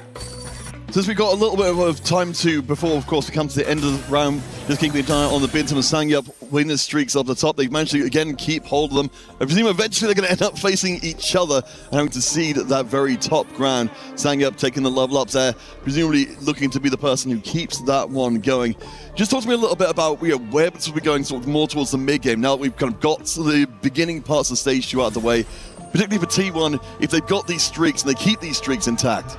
Speaker 4: Since we've got a little bit of time before, of course, we come to the end of the round, just keeping an eye on the Bintum and Sangyup winner streaks up the top. They've managed to, again, keep hold of them. I presume eventually they're going to end up facing each other and having to seed that very top ground. Sangyup taking the level ups there, presumably looking to be the person who keeps that one going. Just talk to me a little bit about where this will be going sort of more towards the mid game, now that we've kind of got to the beginning parts of stage 2 out of the way, particularly for T1, if they've got these streaks and they keep these streaks intact.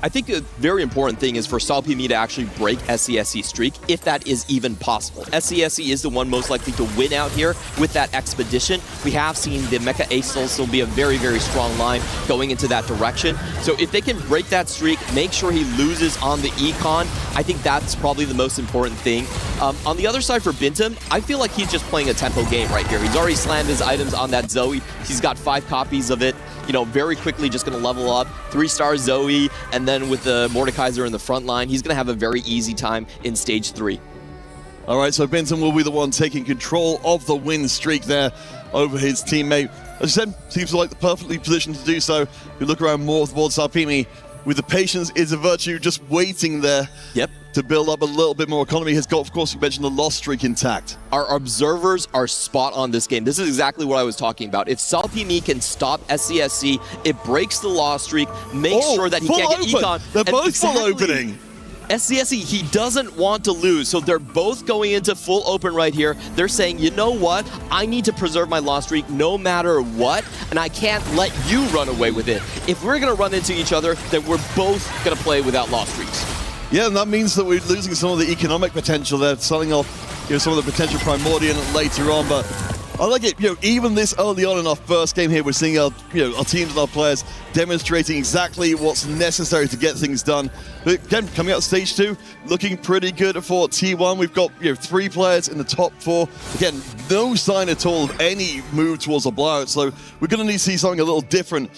Speaker 6: I think a very important thing is for SalPme to actually break SCSC's streak, if that is even possible. SCSC is the one most likely to win out here with that expedition. We have seen the Mecha Ace still be a very, very strong line going into that direction. So if they can break that streak, make sure he loses on the Econ, I think that's probably the most important thing. On the other side for Bintum, I feel like he's just playing a tempo game right here. He's already slammed his items on that Zoe. He's got 5 copies of it. You know, very quickly just going to level up. 3-star Zoe, and then with the Mordekaiser in the front line, he's going to have a very easy time in Stage 3.
Speaker 4: All right, so Bintum will be the one taking control of the win streak there over his teammate. As I said, seems like the perfectly positioned to do so. If you look around more towards SalPme, with the patience is a virtue, just waiting there.
Speaker 6: Yep.
Speaker 4: To build up a little bit more economy. Has got, of course, you mentioned the lost streak intact.
Speaker 6: Our observers are spot on this game. This is exactly what I was talking about. If SalPme can stop SCSC, it breaks the lost streak, makes sure that he can't get Econ.
Speaker 4: They're both full opening.
Speaker 6: SCSC, he doesn't want to lose, so they're both going into full open right here. They're saying, you know what? I need to preserve my lost streak no matter what, and I can't let you run away with it. If we're going to run into each other, then we're both going to play without lost streaks.
Speaker 4: Yeah, and that means that we're losing some of the economic potential there, selling off some of the potential Primordial later on, but I like it. Even this early on in our first game here, we're seeing our teams and our players demonstrating exactly what's necessary to get things done. But again, coming out of stage 2, looking pretty good for T1. We've got 3 players in the top 4. Again, no sign at all of any move towards a blowout, so we're going to need to see something a little different,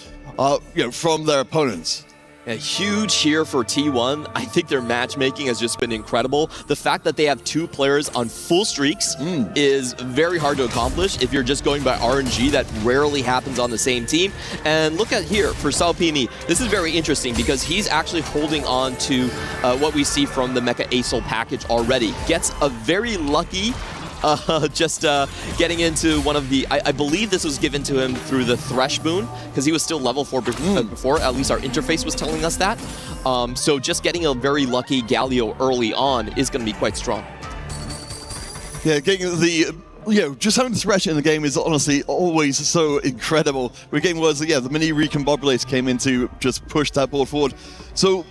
Speaker 4: from their opponents.
Speaker 6: A huge cheer for T1. I think their matchmaking has just been incredible. The fact that they have 2 players on full streaks is very hard to accomplish if you're just going by RNG. That rarely happens on the same team. And look at here for SalPme. This is very interesting because he's actually holding on to what we see from the Mecha Acel package already. Gets a very lucky getting into one of the, I believe this was given to him through the Thresh boon, because he was still level 4 before, at least our interface was telling us that. So just getting a very lucky Galio early on is going to be quite strong.
Speaker 4: Yeah, getting the, just having Thresh in the game is honestly always so incredible. We're getting words that, the mini recombobulator came in to just push that board forward. So,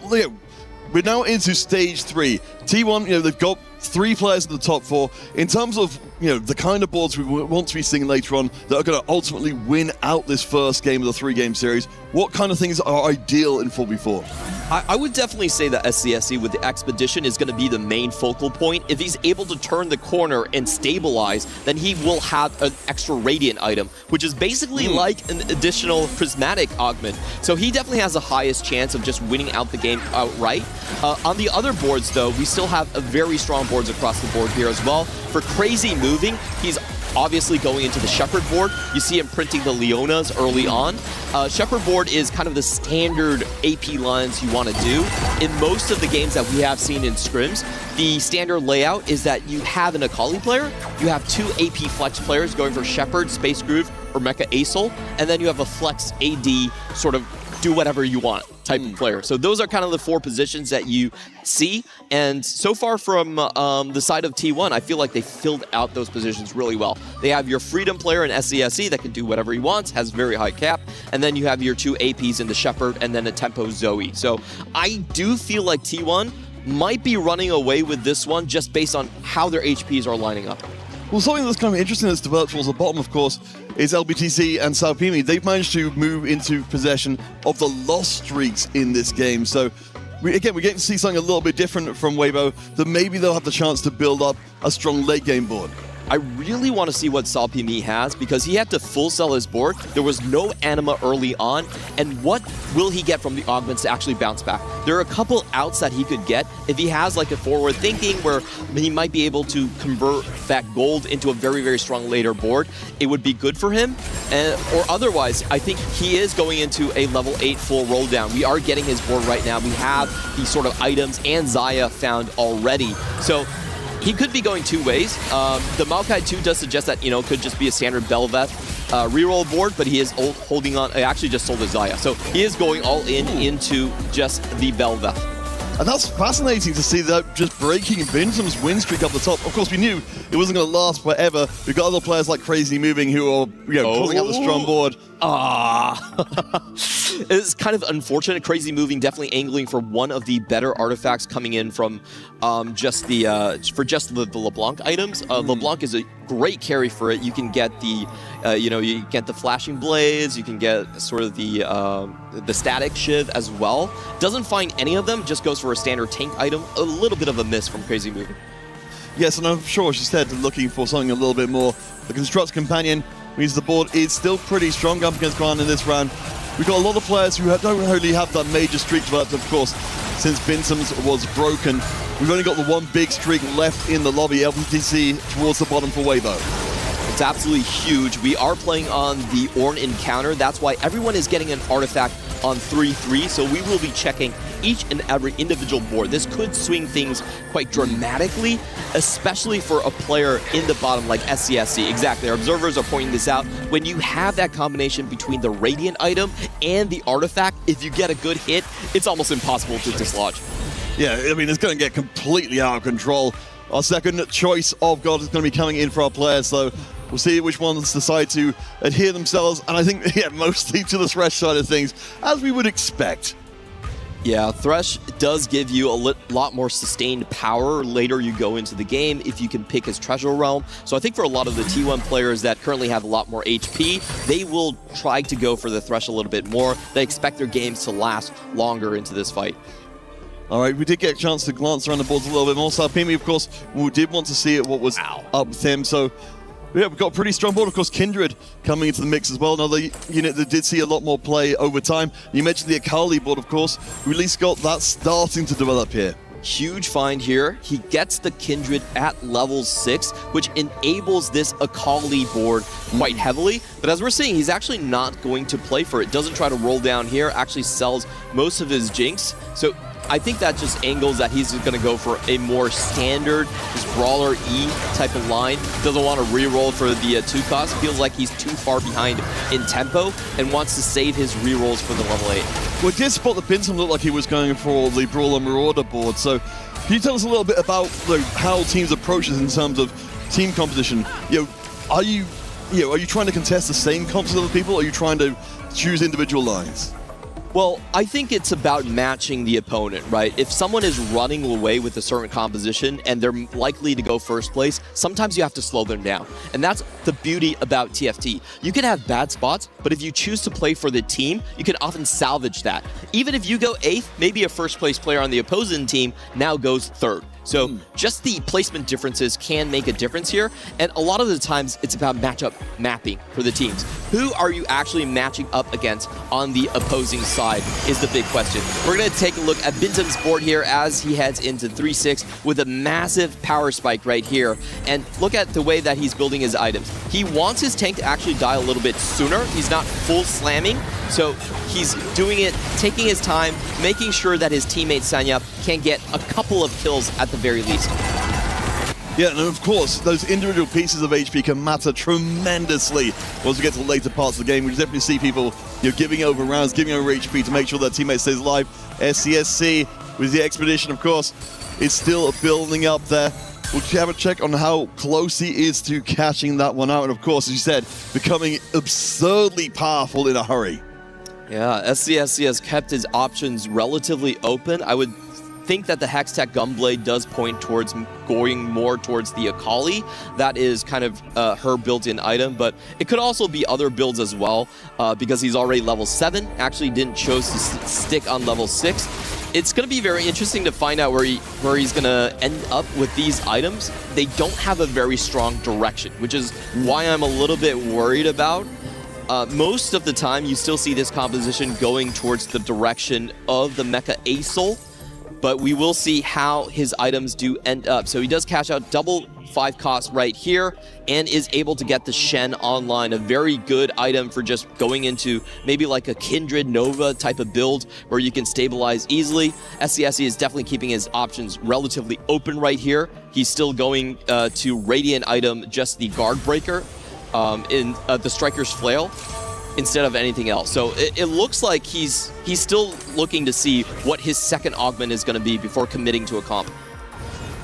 Speaker 4: we're now into stage 3. T1, they've got 3 players in the top 4. In terms of, the kind of boards we want to be seeing later on that are going to ultimately win out this first game of the 3-game series, what kind of things are ideal in 4v4?
Speaker 6: I would definitely say that SCSC with the Expedition is going to be the main focal point. If he's able to turn the corner and stabilize, then he will have an extra Radiant item, which is basically like an additional Prismatic Augment. So he definitely has the highest chance of just winning out the game outright. On the other boards, though, we still have a very strong boards across the board here as well. For Crazy Moving, he's obviously going into the Shepherd board. You see him printing the Leonas early on. Shepherd board is kind of the standard AP lines you want to do. In most of the games that we have seen in scrims, the standard layout is that you have an Akali player, you have 2 AP flex players going for Shepherd, Space Groove, or Mecha Asol, and then you have a flex AD sort of do whatever you want type of player. So those are kind of the 4 positions that you see. And so far from the side of T1, I feel like they filled out those positions really well. They have your Freedom player in SCSC that can do whatever he wants, has very high cap. And then you have your 2 APs in the Shepherd and then a Tempo Zoe. So I do feel like T1 might be running away with this one just based on how their HPs are lining up.
Speaker 4: Well, something that's kind of interesting that's developed towards the bottom, of course, is LBTC and Salpimi. They've managed to move into possession of the loss streaks in this game. So, we're getting to see something a little bit different from Weibo, that maybe they'll have the chance to build up a strong late game board.
Speaker 6: I really want to see what Salpimi has because he had to full sell his board. There was no anima early on. And what will he get from the augments to actually bounce back? There are a couple outs that he could get. If he has like a forward thinking where he might be able to convert that gold into a very, very strong later board, it would be good for him. Or otherwise, I think he is going into a level 8 full roll down. We are getting his board right now. We have these sort of items and Xayah found already. So he could be going 2 ways. The Maokai 2 does suggest that, it could just be a standard Bel'Veth reroll board, but he is holding on. I actually just sold his Xayah. So he is going all in into just the Bel'Veth.
Speaker 4: And that's fascinating to see that just breaking Bintam's win streak up the top. Of course, we knew it wasn't going to last forever. We've got other players like Crazy Moving who are, pulling out the strong board.
Speaker 6: It's kind of unfortunate. Crazy Moving definitely angling for one of the better artifacts coming in from just the LeBlanc items. LeBlanc is a great carry for it. You can get the you get the flashing blades. You can get sort of the static shiv as well. Doesn't find any of them. Just goes for a standard tank item. A little bit of a miss from Crazy Moving.
Speaker 4: Yes, and I'm sure she said looking for something a little bit more. The Construct Companion means the board is still pretty strong up against Gran in this round. We've got a lot of players who don't really have that major streak developed, of course, since Bintam's was broken. We've only got the one big streak left in the lobby, LPTC towards the bottom for Weibo.
Speaker 6: It's absolutely huge. We are playing on the Ornn Encounter. That's why everyone is getting an artifact on 3-3, so we will be checking each and every individual board. This could swing things quite dramatically, especially for a player in the bottom like SCSC. Exactly, our observers are pointing this out. When you have that combination between the Radiant item and the artifact, if you get a good hit, it's almost impossible to dislodge.
Speaker 4: Yeah, I mean, it's going to get completely out of control. Our second choice of God is going to be coming in for our players, so we'll see which ones decide to adhere themselves, and I think, mostly to the Thresh side of things, as we would expect.
Speaker 6: Yeah, Thresh does give you a lot more sustained power later you go into the game if you can pick his Treasure Realm. So I think for a lot of the T1 players that currently have a lot more HP, they will try to go for the Thresh a little bit more. They expect their games to last longer into this fight.
Speaker 4: All right, we did get a chance to glance around the boards a little bit more. Salpimi, of course, we did want to see what was up with him. So, yeah, we've got a pretty strong board. Of course, Kindred coming into the mix as well. Another unit that did see a lot more play over time. You mentioned the Akali board, of course. We at least got that starting to develop here.
Speaker 6: Huge find here. He gets the Kindred at level 6, which enables this Akali board quite heavily. But as we're seeing, he's actually not going to play for it. Doesn't try to roll down here, actually sells most of his Jinx. So I think that just angles that he's going to go for a more standard, just Brawler E type of line. Doesn't want to reroll for the 2 cost. Feels like he's too far behind in tempo and wants to save his rerolls for the level 8.
Speaker 4: Well, it did spot that Bintam looked like he was going for the Brawler Marauder board. So can you tell us a little bit about how teams approach this in terms of team composition? Are you trying to contest the same comps as other people, or are you trying to choose individual lines?
Speaker 6: Well, I think it's about matching the opponent, right? If someone is running away with a certain composition and they're likely to go first place, sometimes you have to slow them down. And that's the beauty about TFT. You can have bad spots, but if you choose to play for the team, you can often salvage that. Even if you go 8th, maybe a first place player on the opposing team now goes 3rd. So just the placement differences can make a difference here. And a lot of the times it's about matchup mapping for the teams. Who are you actually matching up against on the opposing side is the big question. We're going to take a look at Bintum's board here as he heads into 3-6 with a massive power spike right here. And look at the way that he's building his items. He wants his tank to actually die a little bit sooner. He's not full slamming. So he's doing it, taking his time, making sure that his teammate Sanyap can get a couple of kills at the very least.
Speaker 4: Yeah, and of course, those individual pieces of HP can matter tremendously once we get to the later parts of the game. We definitely see people giving over rounds, giving over HP to make sure their teammate stays alive. SCSC with the Expedition, of course, is still building up there. We'll have a check on how close he is to catching that one out. And of course, as you said, becoming absurdly powerful in a hurry.
Speaker 6: Yeah, SCSC has kept his options relatively open. I would think that the Hextech Gunblade does point towards going more towards the Akali. That is kind of her built-in item, but it could also be other builds as well because he's already level 7. Actually didn't choose to stick on level 6. It's going to be very interesting to find out where he's going to end up with these items. They don't have a very strong direction, which is why I'm a little bit worried about. Most of the time, you still see this composition going towards the direction of the Mecha Acel, but we will see how his items do end up. So he does cash out double 5 cost right here and is able to get the Shen online, a very good item for just going into maybe like a Kindred Nova type of build where you can stabilize easily. SCSC is definitely keeping his options relatively open right here. He's still going to Radiant item, just the Guard Breaker in the Striker's Flail instead of anything else. So it looks like he's still looking to see what his second augment is going to be before committing to a comp.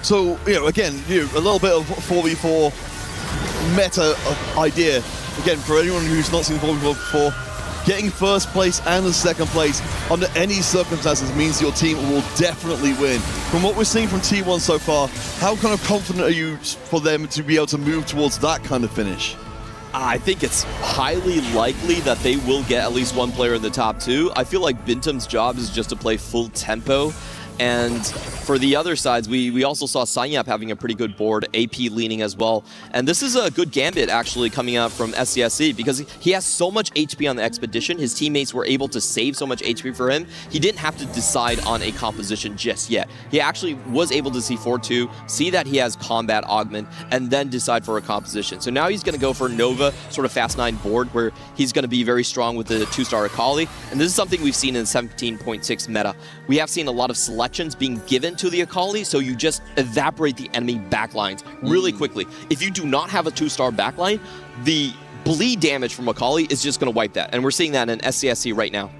Speaker 4: So, again, a little bit of 4v4 meta idea. Again, for anyone who's not seen 4v4 before, getting first place and the second place under any circumstances means your team will definitely win. From what we're seeing from T1 so far, how kind of confident are you for them to be able to move towards that kind of finish?
Speaker 6: I think it's highly likely that they will get at least one player in the top 2. I feel like Bintum's job is just to play full tempo. And for the other sides, we also saw Sanyap having a pretty good board, AP leaning as well. And this is a good gambit actually coming out from SCSC because he has so much HP on the Expedition. His teammates were able to save so much HP for him. He didn't have to decide on a composition just yet. He actually was able to see 4-2, see that he has combat augment, and then decide for a composition. So now he's going to go for Nova, sort of fast 9 board, where he's going to be very strong with the 2-star Akali. And this is something we've seen in 17.6 meta. We have seen a lot of selections being given to the Akali, so you just evaporate the enemy backlines really quickly. If you do not have a 2-star backline, the bleed damage from Akali is just going to wipe that, and we're seeing that in SCSC right now.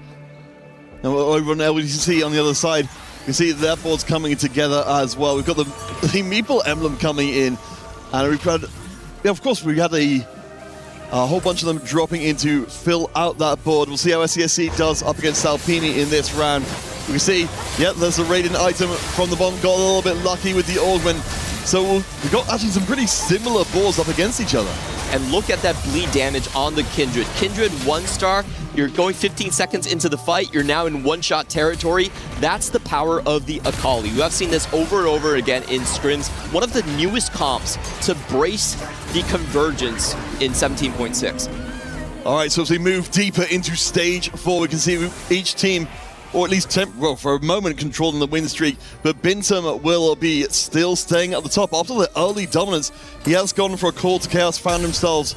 Speaker 4: And over on LWC on the other side, you see their boards coming together as well. We've got the Meeple emblem coming in, and we've had, of course, we had a whole bunch of them dropping in to fill out that board. We'll see how SCSC does up against Salpini in this round. We can see, there's a Radiant item from the bomb. Got a little bit lucky with the augment. So we've got actually some pretty similar boards up against each other.
Speaker 6: And look at that bleed damage on the Kindred. Kindred 1-star, you're going 15 seconds into the fight, you're now in one-shot territory. That's the power of the Akali. You have seen this over and over again in scrims. One of the newest comps to brace the convergence in 17.6.
Speaker 4: All right, so as we move deeper into stage 4, we can see each team, or at least for a moment, controlling the win streak. But Bintum will be still staying at the top. After the early dominance, he has gone for a call to chaos, found himself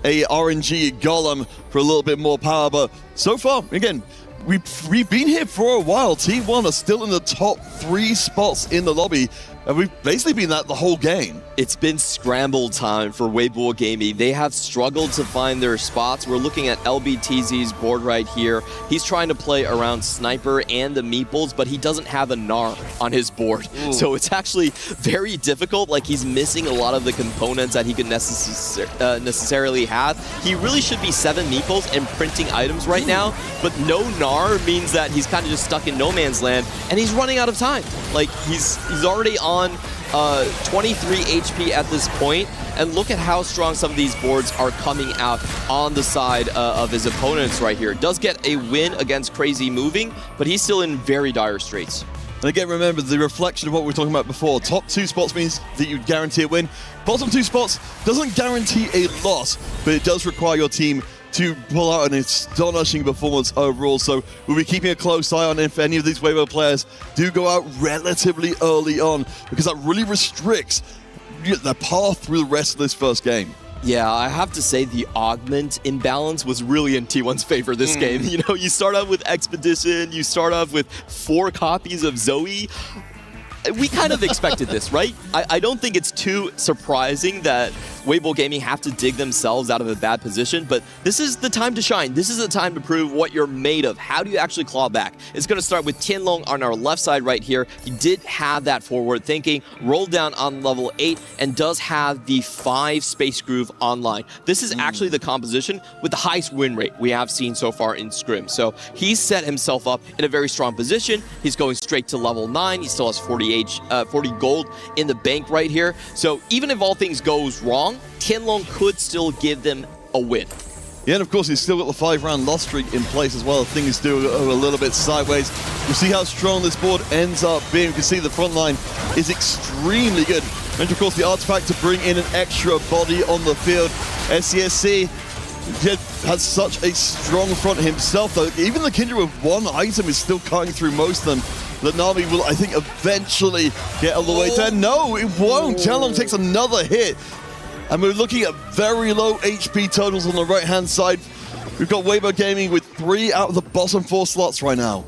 Speaker 4: a RNG Golem for a little bit more power. But so far, again, we've been here for a while. T1 are still in the top 3 spots in the lobby. And we've basically been that the whole game.
Speaker 6: It's been scramble time for Weibo Gaming. They have struggled to find their spots. We're looking at LBTZ's board right here. He's trying to play around Sniper and the Meeples, but he doesn't have a Gnar on his board. Ooh. So it's actually very difficult. Like, he's missing a lot of the components that he could necessarily have. He really should be 7 Meeples and printing items right now, but no Gnar means that he's kind of just stuck in no man's land, and he's running out of time. Like, he's already on 23 HP at this point, and look at how strong some of these boards are coming out on the side of his opponents right here. Does get a win against Crazy Moving, but he's still in very dire straits.
Speaker 4: And again, remember the reflection of what we were talking about before. Top 2 spots means that you guarantee a win. Bottom 2 spots doesn't guarantee a loss, but it does require your team to pull out an astonishing performance overall. So we'll be keeping a close eye on if any of these Weibo players do go out relatively early on, because that really restricts the path through the rest of this first game.
Speaker 6: Yeah, I have to say the augment imbalance was really in T1's favor this game. You know, you start off with Expedition, you start off with 4 copies of Zoe. We kind of expected this, right? I don't think it's too surprising that Weibo Gaming have to dig themselves out of a bad position, but this is the time to shine. This is the time to prove what you're made of. How do you actually claw back? It's going to start with Tianlong on our left side right here. He did have that forward thinking, rolled down on level 8, and does have the 5 Space Groove online. This is actually the composition with the highest win rate we have seen so far in Scrim. So he's set himself up in a very strong position. He's going straight to level 9. He still has 40 gold in the bank right here. So even if all things goes wrong, Tianlong could still give them a win.
Speaker 4: Yeah, and of course, he's still got the 5-round loss streak in place as well. If things do go a little bit sideways, you'll see how strong this board ends up being. You can see the front line is extremely good. And of course, the artifact to bring in an extra body on the field. SCSC has such a strong front himself, though. Even the Kindred with 1 item is still cutting through most of them. That Nami will, I think, eventually get all the way there. No, it won't. Tianlong takes another hit. And we're looking at very low HP totals on the right-hand side. We've got Weibo Gaming with 3 out of the bottom 4 slots right now.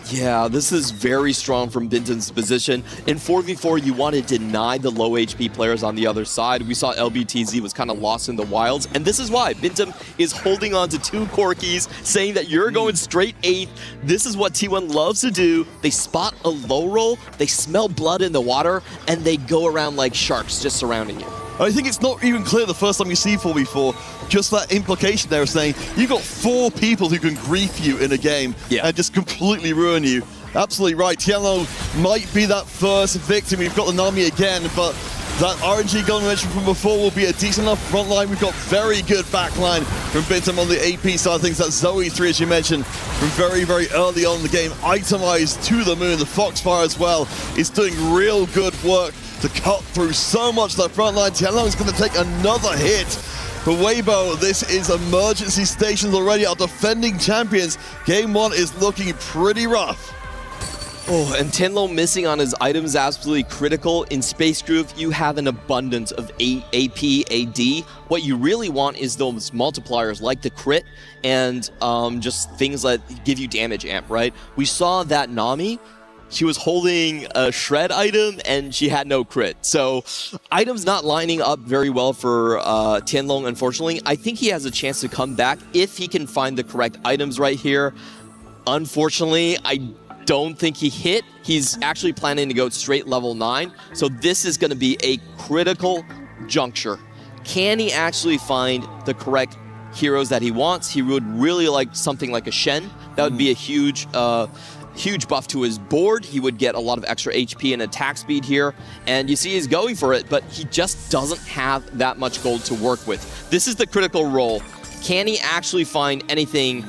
Speaker 6: Yeah, this is very strong from Binton's position. In 4v4, you want to deny the low HP players on the other side. We saw LBTZ was kind of lost in the wilds, and this is why Binton is holding on to 2 core keys, saying that you're going straight 8th. This is what T1 loves to do. They spot a low roll, they smell blood in the water, and they go around like sharks just surrounding you.
Speaker 4: I think it's not even clear the first time you see 4v4, just that implication there of saying you've got 4 people who can grief you in a game and just completely ruin you. Absolutely right. Tianlong might be that first victim. We've got the Nami again, but that RNG gun mentioned from before will be a decent enough front line. We've got very good backline from Binton on the AP side of things. That Zoe 3, as you mentioned, from very, very early on in the game. Itemized to the moon. The Foxfire as well is doing real good work to cut through so much of that front line. Tianlong is going to take another hit. For Weibo, this is emergency stations already, our defending champions. Game 1 is looking pretty rough.
Speaker 6: Oh, and Tianlong missing on his items is absolutely critical. In Space Groove, you have an abundance of AP, AD. What you really want is those multipliers like the crit and just things that give you damage amp, right? We saw that Nami, she was holding a shred item and she had no crit. So items not lining up very well for Tianlong, unfortunately. I think he has a chance to come back if he can find the correct items right here. Unfortunately, I don't think he hit. He's actually planning to go straight level 9. So this is going to be a critical juncture. Can he actually find the correct heroes that he wants? He would really like something like a Shen. That would be a huge buff to his board. He would get a lot of extra HP and attack speed here. And you see he's going for it, but he just doesn't have that much gold to work with. This is the critical role. Can he actually find anything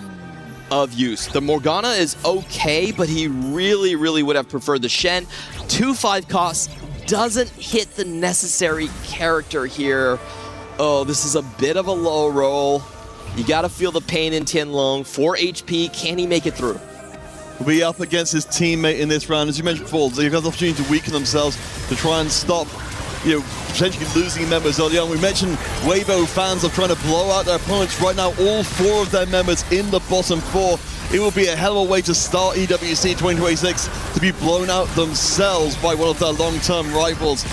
Speaker 6: of use? The Morgana is okay, but he really, really would have preferred the Shen. 2-5 costs doesn't hit the necessary character here. Oh, this is a bit of a low roll. You gotta feel the pain in Tianlong. 4 HP, can he make it through?
Speaker 4: Will be up against his teammate in this round. As you mentioned before, they've got the opportunity to weaken themselves to try and stop potentially losing members early on. We mentioned Weibo fans are trying to blow out their opponents. Right now, all 4 of their members in the bottom 4. It will be a hell of a way to start EWC 2026 to be blown out themselves by one of their long-term rivals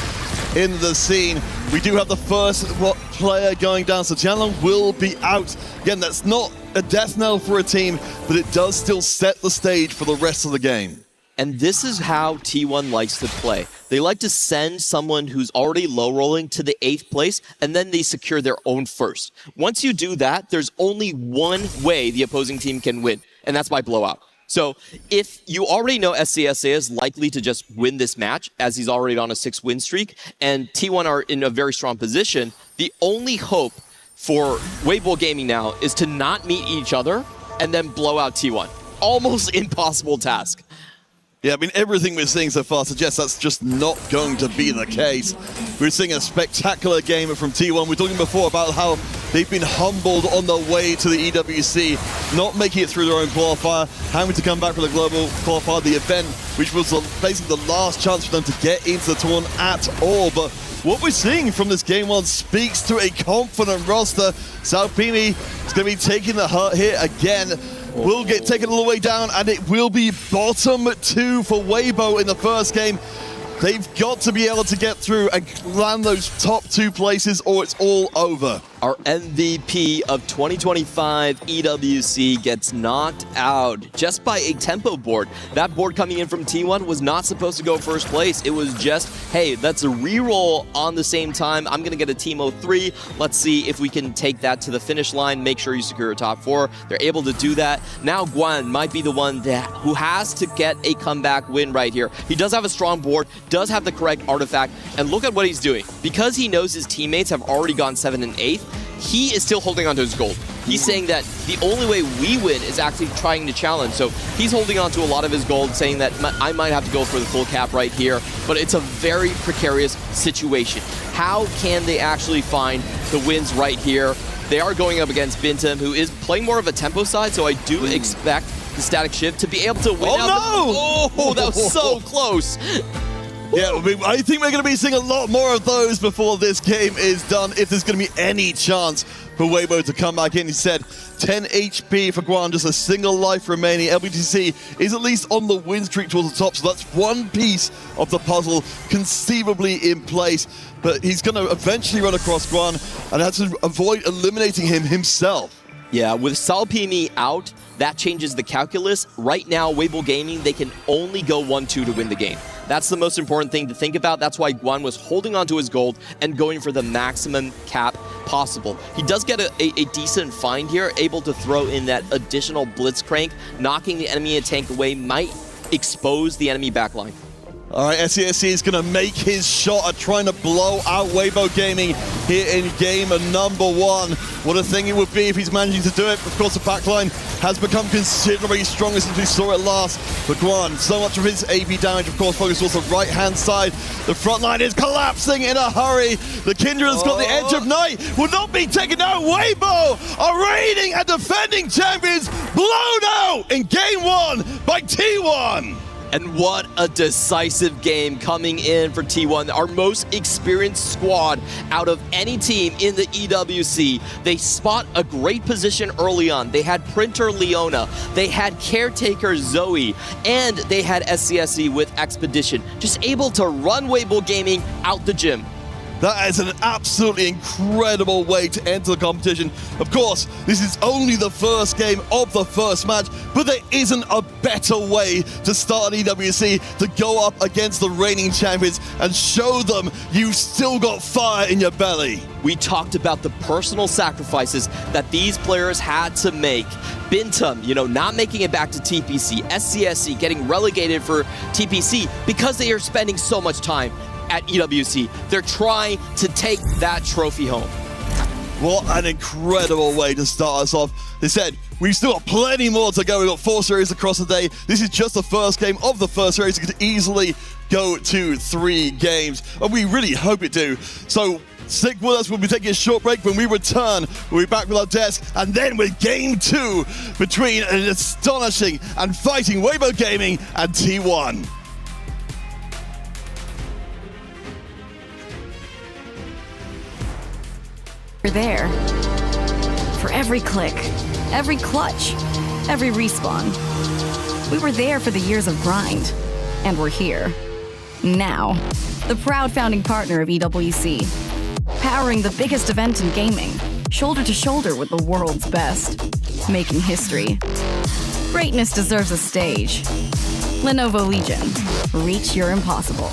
Speaker 4: in the scene. We do have the first player going down, so Tianlong will be out. Again, that's not a death knell for a team, but it does still set the stage for the rest of the game.
Speaker 6: And this is how T1 likes to play. They like to send someone who's already low rolling to the 8th place, and then they secure their own first. Once you do that, there's only one way the opposing team can win, and that's by blowout. So if you already know SCSA is likely to just win this match, as he's already on a 6-win streak, and T1 are in a very strong position, the only hope for Weibo Gaming now is to not meet each other and then blow out T1. Almost impossible task.
Speaker 4: Yeah, I mean, everything we're seeing so far suggests that's just not going to be the case. We're seeing a spectacular game from T1. We were talking before about how they've been humbled on the way to the EWC, not making it through their own qualifier, having to come back for the global qualifier, the event, which was basically the last chance for them to get into the tournament at all. But what we're seeing from this game one speaks to a confident roster. Salpimi is going to be taking the hurt here again. Will get taken all the way down, and it will be bottom 2 for Weibo in the first game. They've got to be able to get through and land those top 2 places, or it's all over.
Speaker 6: Our MVP of 2025 EWC gets knocked out just by a tempo board. That board coming in from T1 was not supposed to go first place. It was just, hey, that's a reroll on the same time. I'm going to get a Team 03. Let's see if we can take that to the finish line, make sure you secure a top 4. They're able to do that. Now Guan might be the one who has to get a comeback win right here. He does have a strong board, does have the correct artifact, and look at what he's doing. Because he knows his teammates have already gone 7th and 8th, he is still holding on to his gold. He's saying that the only way we win is actually trying to challenge. So he's holding on to a lot of his gold, saying that I might have to go for the full cap right here, but it's a very precarious situation. How can they actually find the wins right here? They are going up against Bintam, who is playing more of a tempo side, so I do expect the Static Shift to be able to win out. Oh, that was so close.
Speaker 4: Yeah, I think we're going to be seeing a lot more of those before this game is done, if there's going to be any chance for Weibo to come back in. He said 10 HP for Guan, just a single life remaining. LBTC is at least on the win streak towards the top, so that's one piece of the puzzle conceivably in place. But he's going to eventually run across Guan and has to avoid eliminating him himself.
Speaker 6: Yeah, with Salpimi out, that changes the calculus. Right now, Weibo Gaming, they can only go 1-2 to win the game. That's the most important thing to think about. That's why Guan was holding on to his gold and going for the maximum cap possible. He does get a decent find here, able to throw in that additional Blitzcrank. Knocking the enemy tank away might expose the enemy backline.
Speaker 4: All right, SCSC is going to make his shot at trying to blow out Weibo Gaming here in game number 1. What a thing it would be if he's managing to do it. Of course, the backline has become considerably stronger since we saw it last. But Guan, so much of his AP damage, of course, focused towards the right-hand side. The front line is collapsing in a hurry. The Kindred has got the Edge of Night, will not be taken out. Weibo are reigning and defending champions, blown out in game 1 by T1.
Speaker 6: And what a decisive game coming in for T1, our most experienced squad out of any team in the EWC. They spot a great position early on. They had Printer Leona, they had Caretaker Zoe, and they had SCSC with Expedition. Just able to run Weibo Gaming out the gym.
Speaker 4: That is an absolutely incredible way to enter the competition. Of course, this is only the first game of the first match, but there isn't a better way to start an EWC to go up against the reigning champions and show them you've still got fire in your belly.
Speaker 6: We talked about the personal sacrifices that these players had to make. Bintam, not making it back to TPC, SCSC getting relegated for TPC because they are spending so much time at EWC. They're trying to take that trophy home.
Speaker 4: What an incredible way to start us off. They said, we've still got plenty more to go. We've got 4 series across the day. This is just the first game of the first series. It could easily go to 3 games, and we really hope it do. So stick with us. We'll be taking a short break. When we return, we'll be back with our desk, and then with game 2 between an astonishing and fighting Weibo Gaming and T1.
Speaker 2: We're there. For every click, every clutch, every respawn. We were there for the years of grind. And we're here. Now. The proud founding partner of EWC. Powering the biggest event in gaming. Shoulder to shoulder with the world's best. Making history. Greatness deserves a stage. Lenovo Legion. Reach your impossible.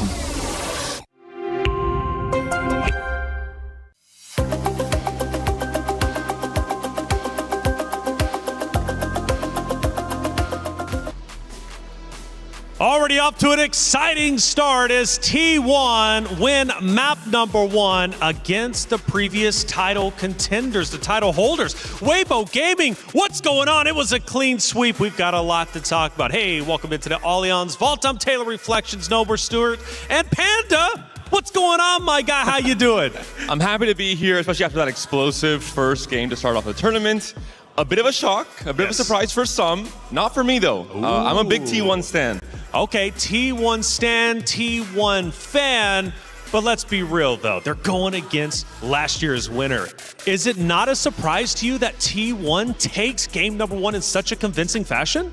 Speaker 16: Already off to an exciting start as T1 win map number 1 against the previous title contenders, the title holders. Weibo Gaming, what's going on? It was a clean sweep. We've got a lot to talk about. Hey, welcome into the Allianz Vault. I'm Taylor Reflections, Nober Stewart, and Panda. What's going on, my guy? How you doing?
Speaker 13: I'm happy to be here, especially after that explosive first game to start off the tournament. A bit of a shock, a bit of a surprise for some. Not for me, though. I'm a big T1 stan.
Speaker 16: Okay, T1 stan, T1 fan. But let's be real, though. They're going against last year's winner. Is it not a surprise to you that T1 takes game number 1 in such a convincing fashion?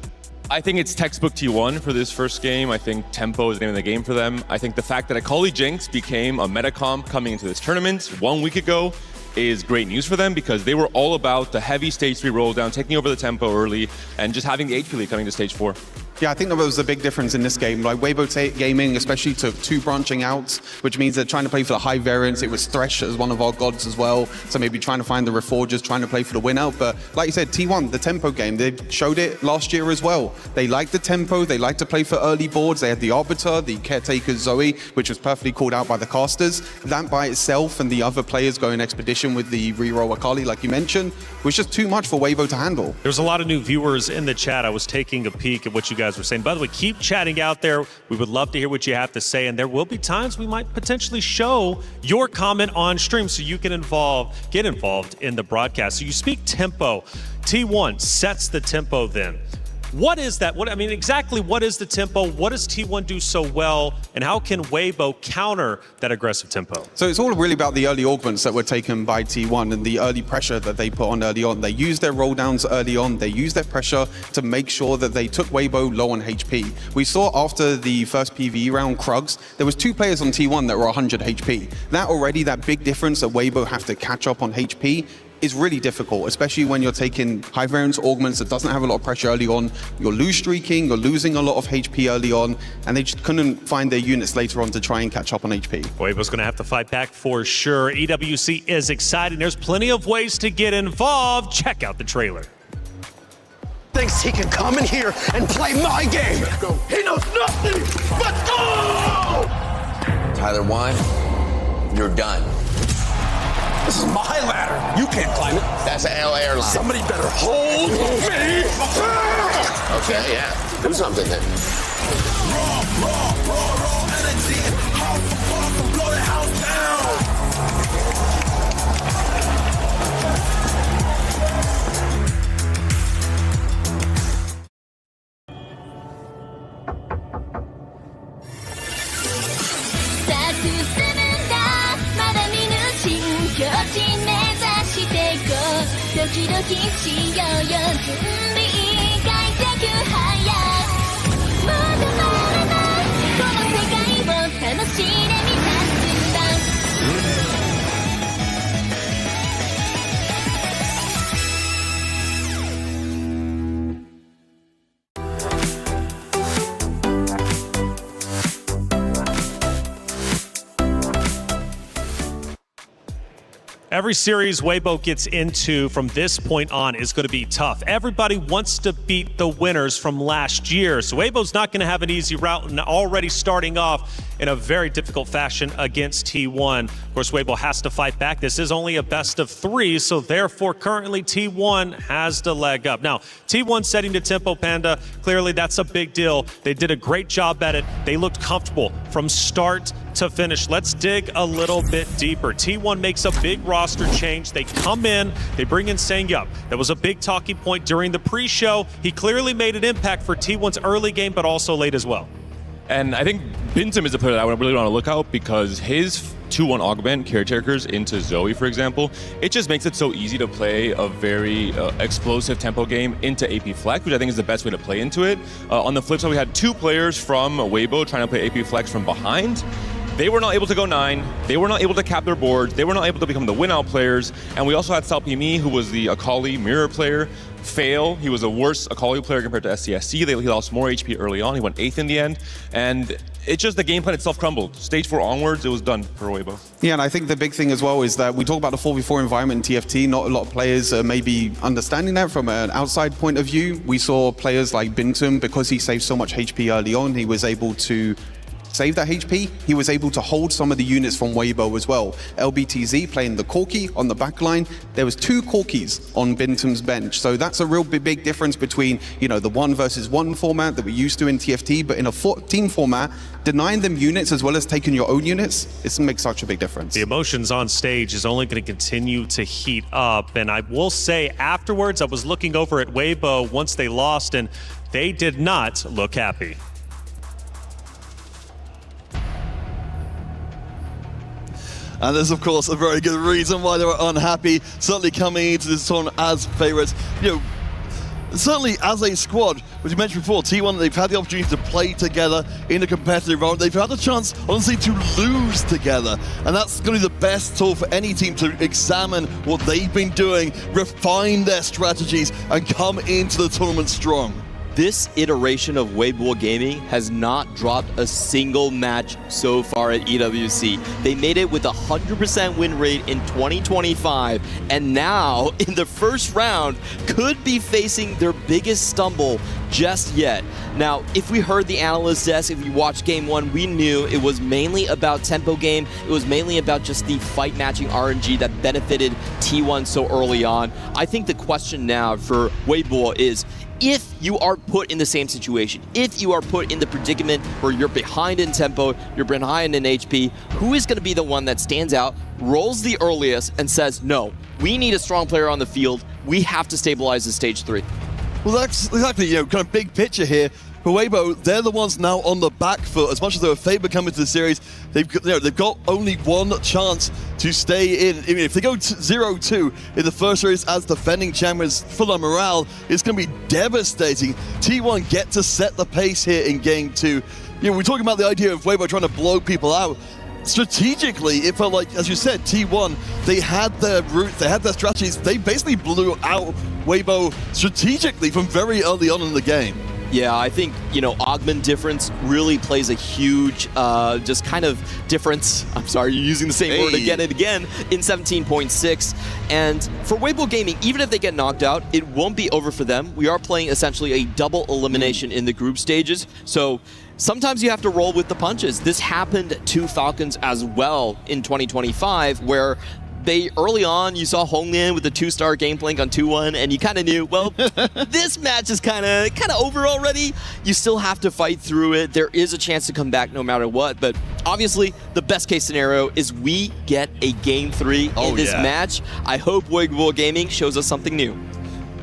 Speaker 13: I think it's textbook T1 for this first game. I think tempo is the name of the game for them. I think the fact that Akali Jinx became a meta comp coming into this tournament 1 week ago is great news for them because they were all about the heavy stage 3 roll down, taking over the tempo early, and just having the HP lead coming to stage 4.
Speaker 17: Yeah, I think that was a big difference in this game. Like Weibo Gaming especially took 2 branching outs, which means they're trying to play for the high variance. It was Thresh as one of our gods as well, so maybe trying to find the Reforgers, trying to play for the win out. But like you said, T1, the tempo game, they showed it last year as well. They like the tempo, they like to play for early boards. They had the Arbiter, the Caretaker Zoe, which was perfectly called out by the casters. That by itself and the other players going expedition with the reroll Akali, like you mentioned, was just too much for Weibo to handle.
Speaker 16: There's a lot of new viewers in the chat. I was taking a peek at what you guys were saying. By the way, keep chatting out there. We would love to hear what you have to say, and there will be times we might potentially show your comment on stream so you can get involved in the broadcast. So you speak tempo. T1 sets the tempo then. What is that? Exactly what is the tempo? What does T1 do so well? And how can Weibo counter that aggressive tempo?
Speaker 17: So it's all really about the early augments that were taken by T1 and the early pressure that they put on early on. They used their roll downs early on. They used their pressure to make sure that they took Weibo low on HP. We saw after the first PvE round, Krugs, there was 2 players on T1 that were 100 HP. That big difference that Weibo have to catch up on HP is really difficult, especially when you're taking high variance augments that doesn't have a lot of pressure early on. You're lose streaking, you're losing a lot of HP early on, and they just couldn't find their units later on to try and catch up on HP.
Speaker 16: Weibo's going to have to fight back for sure. EWC is exciting. There's plenty of ways to get involved. Check out the trailer.
Speaker 7: Thinks he can come in here and play my game. He knows nothing but go!
Speaker 8: Tyler 1, you're done.
Speaker 7: This is my ladder. You can't climb it.
Speaker 8: That's an L airline.
Speaker 7: Somebody better hold me.
Speaker 8: Okay, yeah. Do something then.
Speaker 7: Raw energy. House blow the house down.
Speaker 16: Every series Weibo gets into from this point on is going to be tough. Everybody wants to beat the winners from last year. So Weibo's not going to have an easy route and already starting off in a very difficult fashion against T1. Of course, Weibo has to fight back. This is only a best of 3, so therefore currently T1 has the leg up. Now, T1 setting the tempo, Panda, clearly that's a big deal. They did a great job at it. They looked comfortable from start to finish. Let's dig a little bit deeper. T1 makes a big roster change. They come in, they bring in Sangyup. That was a big talking point during the pre-show. He clearly made an impact for T1's early game, but also late as well.
Speaker 13: And I think Bintum is a player that I really want to look out because his 2-1 augment caretakers into Zoe, for example, it just makes it so easy to play a very explosive tempo game into AP Flex, which I think is the best way to play into it. On the flip side, we had 2 players from Weibo trying to play AP Flex from behind. They were not able to go 9. They were not able to cap their boards. They were not able to become the win-out players. And we also had Salpimi, who was the Akali mirror player, fail. He was a worse Akali player compared to SCSC. He lost more HP early on. He went 8th in the end. And it's just the game plan itself crumbled. Stage 4 onwards, it was done for Weibo.
Speaker 17: Yeah, and I think the big thing as well is that we talk about the 4v4 environment in TFT. Not a lot of players are maybe understanding that from an outside point of view. We saw players like Bintum, because he saved so much HP early on, he was able to save that HP. He was able to hold some of the units from Weibo as well. LBTZ playing the Corki on the back line. There was 2 Corkis on Bintum's bench. So that's a real big difference between, you know, the 1 versus 1 format that we're used to in TFT, but in a team format, denying them units as well as taking your own units, it makes such a big difference.
Speaker 16: The emotions on stage is only going to continue to heat up. And I will say afterwards, I was looking over at Weibo once they lost, and they did not look happy.
Speaker 4: And there's, of course, a very good reason why they were unhappy, certainly coming into this tournament as favourites. You know, certainly as a squad, as you mentioned before, T1, they've had the opportunity to play together in a competitive environment. They've had the chance, honestly, to lose together. And that's going to be the best tool for any team to examine what they've been doing, refine their strategies, and come into the tournament strong.
Speaker 6: This iteration of Weibo Gaming has not dropped a single match so far at EWC. They made it with a 100% win rate in 2025, and now in the first round could be facing their biggest stumble just yet. Now, if we heard the analyst desk, if you watched game 1, we knew it was mainly about tempo game. It was mainly about just the fight matching RNG that benefited T1 so early on. I think the question now for Weibo is, if you are put in the same situation, if you are put in the predicament where you're behind in tempo, you're behind in HP, who is going to be the one that stands out, rolls the earliest, and says, no, we need a strong player on the field. We have to stabilize the stage 3.
Speaker 4: Well, that's exactly, you know, kind of big picture here. For Weibo, they're the ones now on the back foot. As much as they were favored coming to the series, they've got only one chance to stay in. I mean, if they go 0-2 in the first series as defending champions, full on morale, it's going to be devastating. T1 get to set the pace here in game 2. You know, we're talking about the idea of Weibo trying to blow people out. Strategically, it felt like, as you said, T1, they had their routes, they had their strategies. They basically blew out Weibo strategically from very early on in the game.
Speaker 6: Yeah, I think, you know, augment difference really plays a huge just kind of difference. I'm sorry, you're using the same word again and again in 17.6. And for Weibo Gaming, even if they get knocked out, it won't be over for them. We are playing essentially a double elimination in the group stages. So sometimes you have to roll with the punches. This happened to Falcons as well in 2025, where they early on, you saw Honglin with the 2-star game plank on 2-1, and you kind of knew, well, this match is kind of over already. You still have to fight through it. There is a chance to come back no matter what, but obviously, the best case scenario is we get a game 3 in this match. I hope Weibo Gaming shows us something new.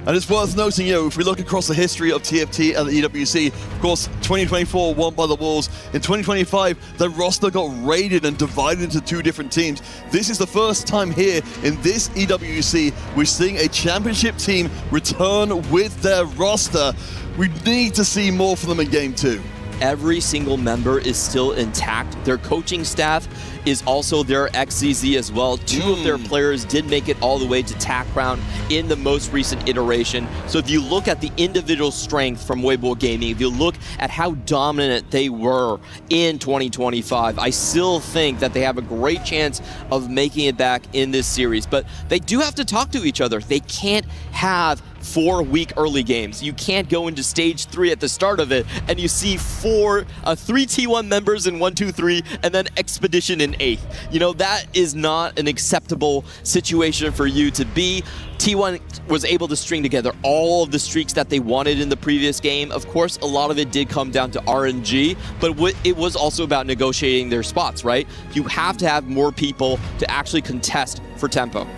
Speaker 4: And it's worth noting, you know, if we look across the history of TFT and the EWC, of course, 2024 won by the Wolves. In 2025, the roster got raided and divided into 2 different teams. This is the first time here in this EWC we're seeing a championship team return with their roster. We need to see more from them in game 2.
Speaker 6: Every single member is still intact. Their coaching staff is also their XZZ as well. 2 of their players did make it all the way to TAC round in the most recent iteration. So if you look at the individual strength from Weibo Gaming, if you look at how dominant they were in 2025, I still think that they have a great chance of making it back in this series. But they do have to talk to each other. They can't have 4 weak early games. You can't go into stage 3 at the start of it and you see 3 T1 members in 1, 2, 3 and then Expedition in 8th. You know, that is not an acceptable situation for you to be. T1 was able to string together all of the streaks that they wanted in the previous game. Of course, a lot of it did come down to RNG, but it was also about negotiating their spots, right? You have to have more people to actually contest for tempo.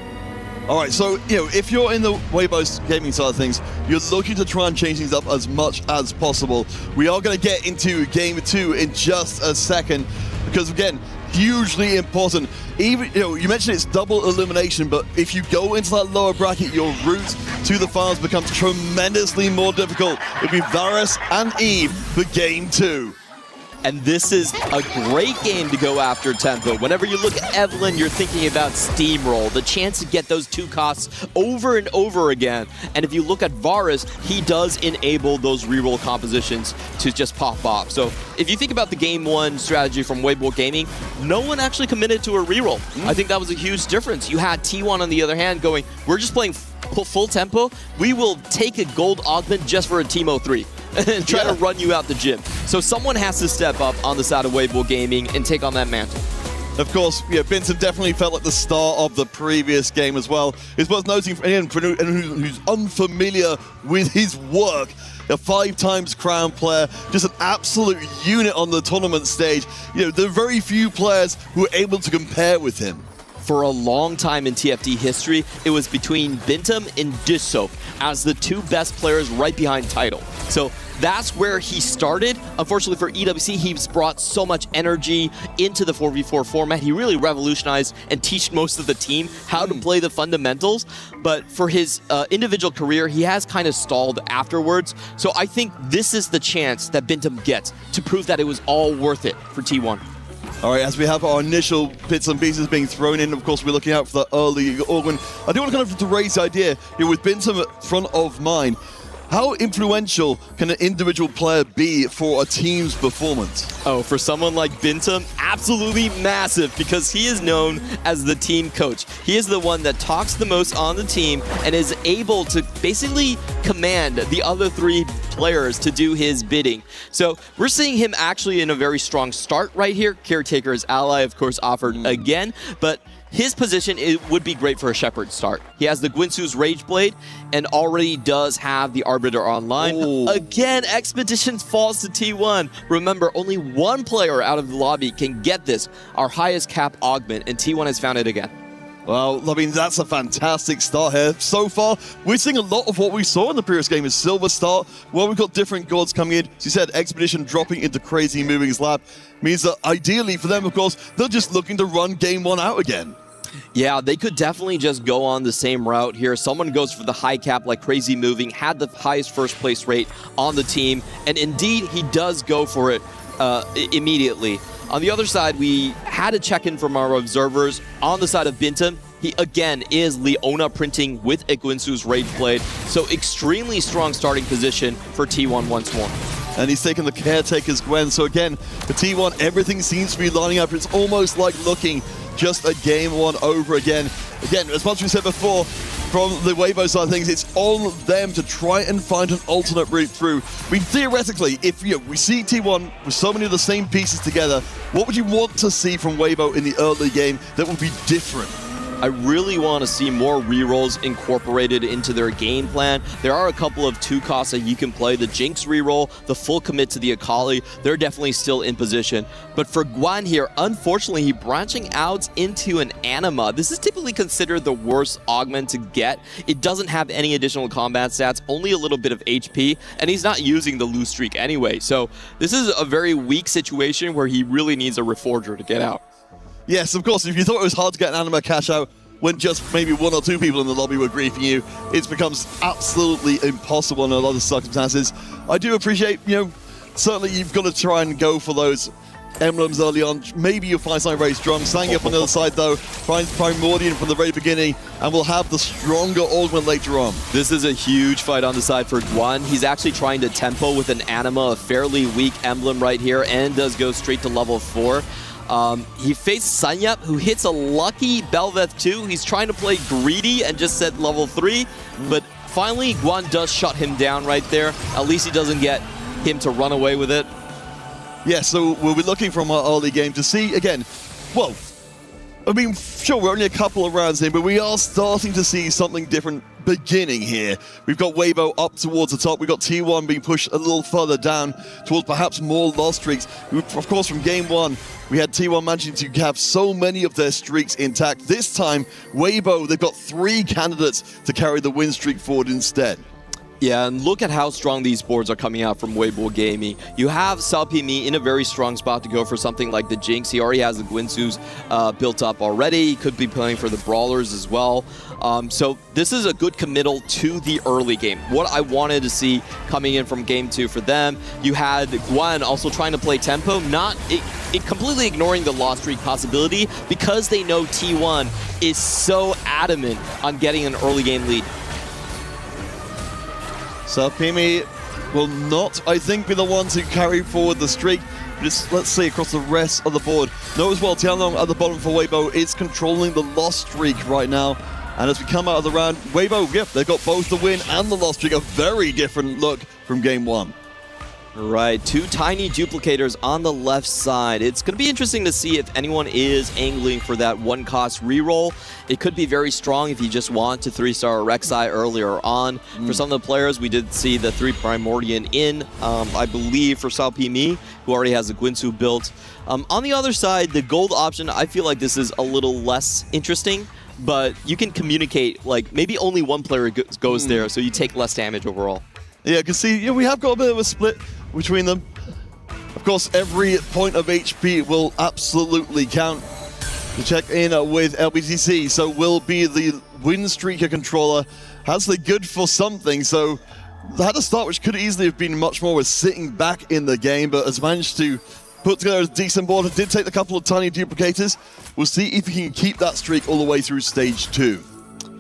Speaker 4: All right, so, if you're in the Weibo gaming side of things, you're looking to try and change things up as much as possible. We are going to get into Game 2 in just a second, because, again, hugely important. Even, you mentioned it's double elimination, but if you go into that lower bracket, your route to the finals becomes tremendously more difficult. It'll be Varus and Eve for Game 2.
Speaker 6: And this is a great game to go after Tempo. Whenever you look at Evelyn, you're thinking about Steamroll, the chance to get those 2 costs over and over again. And if you look at Varus, he does enable those reroll compositions to just pop off. So if you think about the Game 1 strategy from Weibo Gaming, no one actually committed to a reroll. I think that was a huge difference. You had T1 on the other hand going, we're just playing full tempo. We will take a gold augment just for a Teemo 3. And try to run you out the gym. So someone has to step up on the side of Weibo Gaming and take on that mantle.
Speaker 4: Of course, Vincent definitely felt like the star of the previous game as well. It's worth noting for anyone who's unfamiliar with his work, a 5-times crown player, just an absolute unit on the tournament stage. There are very few players who are able to compare with him.
Speaker 6: For a long time in TFT history, it was between Bintum and Dissop as the 2 best players right behind Tidal. So that's where he started. Unfortunately for EWC, he's brought so much energy into the 4v4 format. He really revolutionized and taught most of the team how to play the fundamentals. But for his individual career, he has kind of stalled afterwards. So I think this is the chance that Bintum gets to prove that it was all worth it for T1.
Speaker 4: All right, as we have our initial bits and pieces being thrown in, of course, we're looking out for the early augment. I do want to kind of to raise the idea, with Bintum at front of mind, how influential can an individual player be for a team's performance?
Speaker 6: Oh, for someone like Bintum, absolutely massive, because he is known as the team coach. He is the one that talks the most on the team and is able to basically command the other 3 players to do his bidding. So we're seeing him actually in a very strong start right here. Caretaker's ally, of course, offered again, but his position would be great for a Shepherd start. He has the Guinsoo's Rage Blade and already does have the Arbiter online. Ooh. Again, Expedition falls to T1. Remember, only 1 player out of the lobby can get this, our highest cap augment, and T1 has found it again.
Speaker 4: Well, I mean, that's a fantastic start here. So far, we're seeing a lot of what we saw in the previous game is Silver start, where we've got different gods coming in. As you said, Expedition dropping into Crazy Moving's lap means that ideally for them, of course, they're just looking to run Game 1 out again.
Speaker 6: Yeah, they could definitely just go on the same route here. Someone goes for the high cap like Crazy Moving, had the highest first place rate on the team, and indeed, he does go for it immediately. On the other side, we had a check-in from our observers. On the side of Bintum, he again is Leona printing with Iguinsu's Rage Blade, so extremely strong starting position for T1 once more.
Speaker 4: And he's taken the Caretaker's Gwen, so again, for T1, everything seems to be lining up. It's almost like looking just a Game 1 over again. Again, as much as we said before, from the Weibo side of things, it's on them to try and find an alternate route through. I mean, theoretically, if we see T1 with so many of the same pieces together, what would you want to see from Weibo in the early game that would be different?
Speaker 6: I really want to see more rerolls incorporated into their game plan. There are a couple of 2 costs that you can play. The Jinx reroll, the full commit to the Akali, they're definitely still in position. But for Guan here, unfortunately, he's branching out into an Anima. This is typically considered the worst augment to get. It doesn't have any additional combat stats, only a little bit of HP, and he's not using the lose streak anyway. So this is a very weak situation where he really needs a Reforger to get out.
Speaker 4: Yes, of course, if you thought it was hard to get an Anima cash out when just maybe 1 or 2 people in the lobby were griefing you, it becomes absolutely impossible in a lot of circumstances. I do appreciate, certainly you've got to try and go for those emblems early on. Maybe you'll find something very strong. Standing up on the other side, though, finds Primordian from the very beginning, and we'll have the stronger augment later on.
Speaker 6: This is a huge fight on the side for Guan. He's actually trying to tempo with an Anima, a fairly weak emblem right here, and does go straight to level 4. He faced Sanyap, who hits a lucky Belveth 2. He's trying to play greedy and just set level 3, but finally Guan does shut him down right there. At least he doesn't get him to run away with it.
Speaker 4: Yeah, so we'll be looking from our early game to see, again, well, I mean, sure, we're only a couple of rounds in, but we are starting to see something different beginning here. We've got Weibo up towards the top. We've got T1 being pushed a little further down towards perhaps more lost streaks. Of course, from game one, we had T1 managing to have so many of their streaks intact. This time, Weibo, they've got 3 candidates to carry the win streak forward instead.
Speaker 6: Yeah, and look at how strong these boards are coming out from Weibo Gaming. You have Salpimi in a very strong spot to go for something like the Jinx. He already has the Guinsus built up already. He could be playing for the Brawlers as well. So this is a good committal to the early game. What I wanted to see coming in from game 2 for them, you had Gwen also trying to play tempo, not completely ignoring the lost streak possibility because they know T1 is so adamant on getting an early game lead.
Speaker 4: Salpimi will not, I think, be the one to carry forward the streak. Just let's see across the rest of the board. Know as well, Tianlong at the bottom for Weibo is controlling the lost streak right now. And as we come out of the round, Weibo, yep, they've got both the win and the lost streak. A very different look from game 1.
Speaker 6: Right, 2 tiny duplicators on the left side. It's going to be interesting to see if anyone is angling for that 1-cost reroll. It could be very strong if you just want to 3-star Rek'Sai earlier on. For some of the players, we did see the 3 Primordian in, I believe, for Salpimi, who already has the Guinsu built. On the other side, the gold option, I feel like this is a little less interesting. But you can communicate, like, maybe only one player goes there, so you take less damage overall.
Speaker 4: Yeah, because see, we have got a bit of a split between them. Of course, every point of HP will absolutely count. To check in with LBTC, so will be the win streaker controller. Has the good for something, so they had a start which could easily have been much more with sitting back in the game, but has managed to put together a decent board. It did take a couple of tiny duplicators. We'll see if he can keep that streak all the way through stage 2.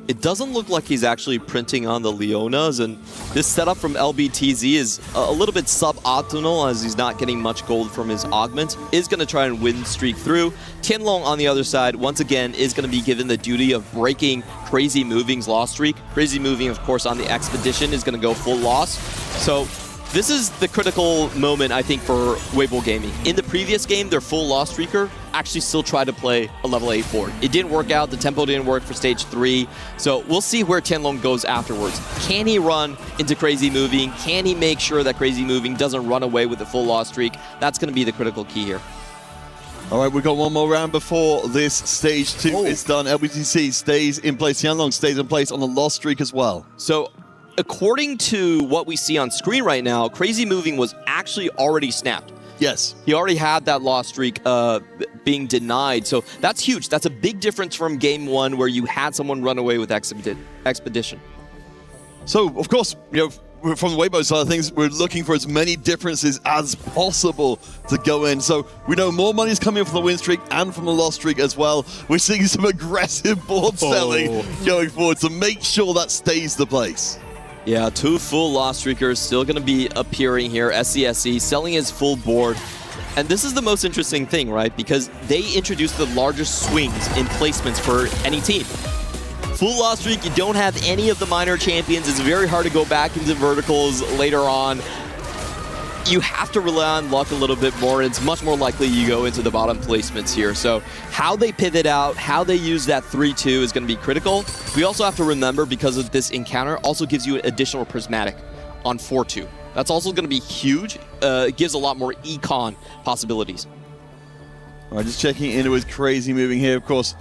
Speaker 6: It doesn't look like he's actually printing on the Leonas, and this setup from LBTZ is a little bit suboptimal as he's not getting much gold from his augment. Is going to try and win streak through. Tianlong on the other side, once again, is going to be given the duty of breaking Crazy Moving's loss streak. Crazy Moving, of course, on the Expedition is going to go full loss. So this is the critical moment, I think, for Weibo Gaming. In the previous game, their full loss streaker actually still tried to play a level 8 board. It didn't work out. The tempo didn't work for stage 3. So we'll see where Tianlong goes afterwards. Can he run into Crazy Moving? Can he make sure that Crazy Moving doesn't run away with the full loss streak? That's going to be the critical key here.
Speaker 4: All right, we've got one more round before this stage 2 is done. LBTC stays in place. Tianlong stays in place on the lost streak as well.
Speaker 6: So according to what we see on screen right now, Crazy Moving was actually already snapped.
Speaker 4: Yes.
Speaker 6: He already had that loss streak being denied. So that's huge. That's a big difference from game 1 where you had someone run away with Expedition.
Speaker 4: So, of course, you know, from the Weibo side of things, we're looking for as many differences as possible to go in. So we know more money is coming in from the win streak and from the loss streak as well. We're seeing some aggressive board selling going forward to make sure that stays the place.
Speaker 6: Yeah, 2 full loss streakers still going to be appearing here. SCSE selling his full board. And this is the most interesting thing, right? Because they introduced the largest swings in placements for any team. Full loss streak, you don't have any of the minor champions. It's very hard to go back into verticals later on. You have to rely on luck a little bit more, and it's much more likely you go into the bottom placements here. So how they pivot out, how they use that 3-2 is going to be critical. We also have to remember, because of this encounter, also gives you an additional prismatic on 4-2. That's also going to be huge. It gives a lot more econ possibilities.
Speaker 4: All right, just checking in with Crazy Moving here, of course.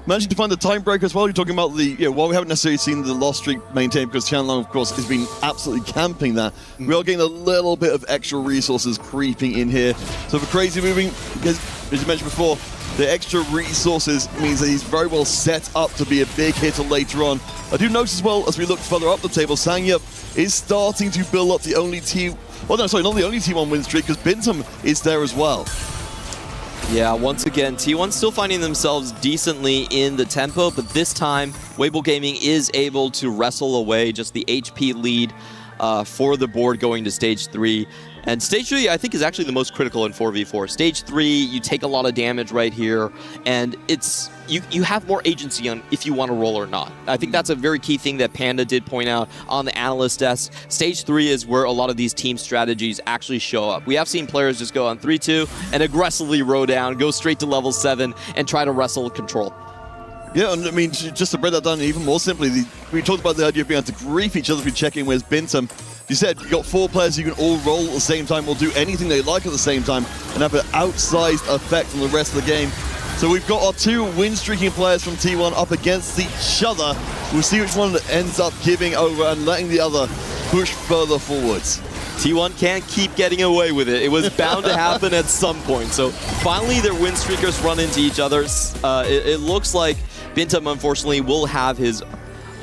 Speaker 4: Managing to find the time break as well. You're talking about the, while we haven't necessarily seen the loss streak maintained, because Tianlong, of course, has been absolutely camping that. We are getting a little bit of extra resources creeping in here. So for Crazy Moving, because, as you mentioned before, the extra resources means that he's very well set up to be a big hitter later on. I do notice as well, as we look further up the table, Sangyup is starting to build up the only not the only T1 win streak, because Bintam is there as well.
Speaker 6: Yeah, once again, T1 still finding themselves decently in the tempo, but this time, Weibo Gaming is able to wrestle away just the HP lead for the board going to stage 3. And stage 3, I think, is actually the most critical in 4v4. Stage 3, you take a lot of damage right here, and it's you have more agency on if you want to roll or not. I think that's a very key thing that Panda did point out on the analyst desk. Stage 3 is where a lot of these team strategies actually show up. We have seen players just go on 3-2 and aggressively row down, go straight to level 7, and try to wrestle control.
Speaker 4: Yeah, and I mean, just to break that down even more simply, we talked about the idea of being able to grief each other if we check in with Bintum. You said you got 4 players who can all roll at the same time or do anything they like at the same time and have an outsized effect on the rest of the game. So we've got our 2 win-streaking players from T1 up against each other. We'll see which one ends up giving over and letting the other push further forwards.
Speaker 6: T1 can't keep getting away with it. It was bound to happen at some point. So finally their win streakers run into each other. It looks like Bintum, unfortunately, will have his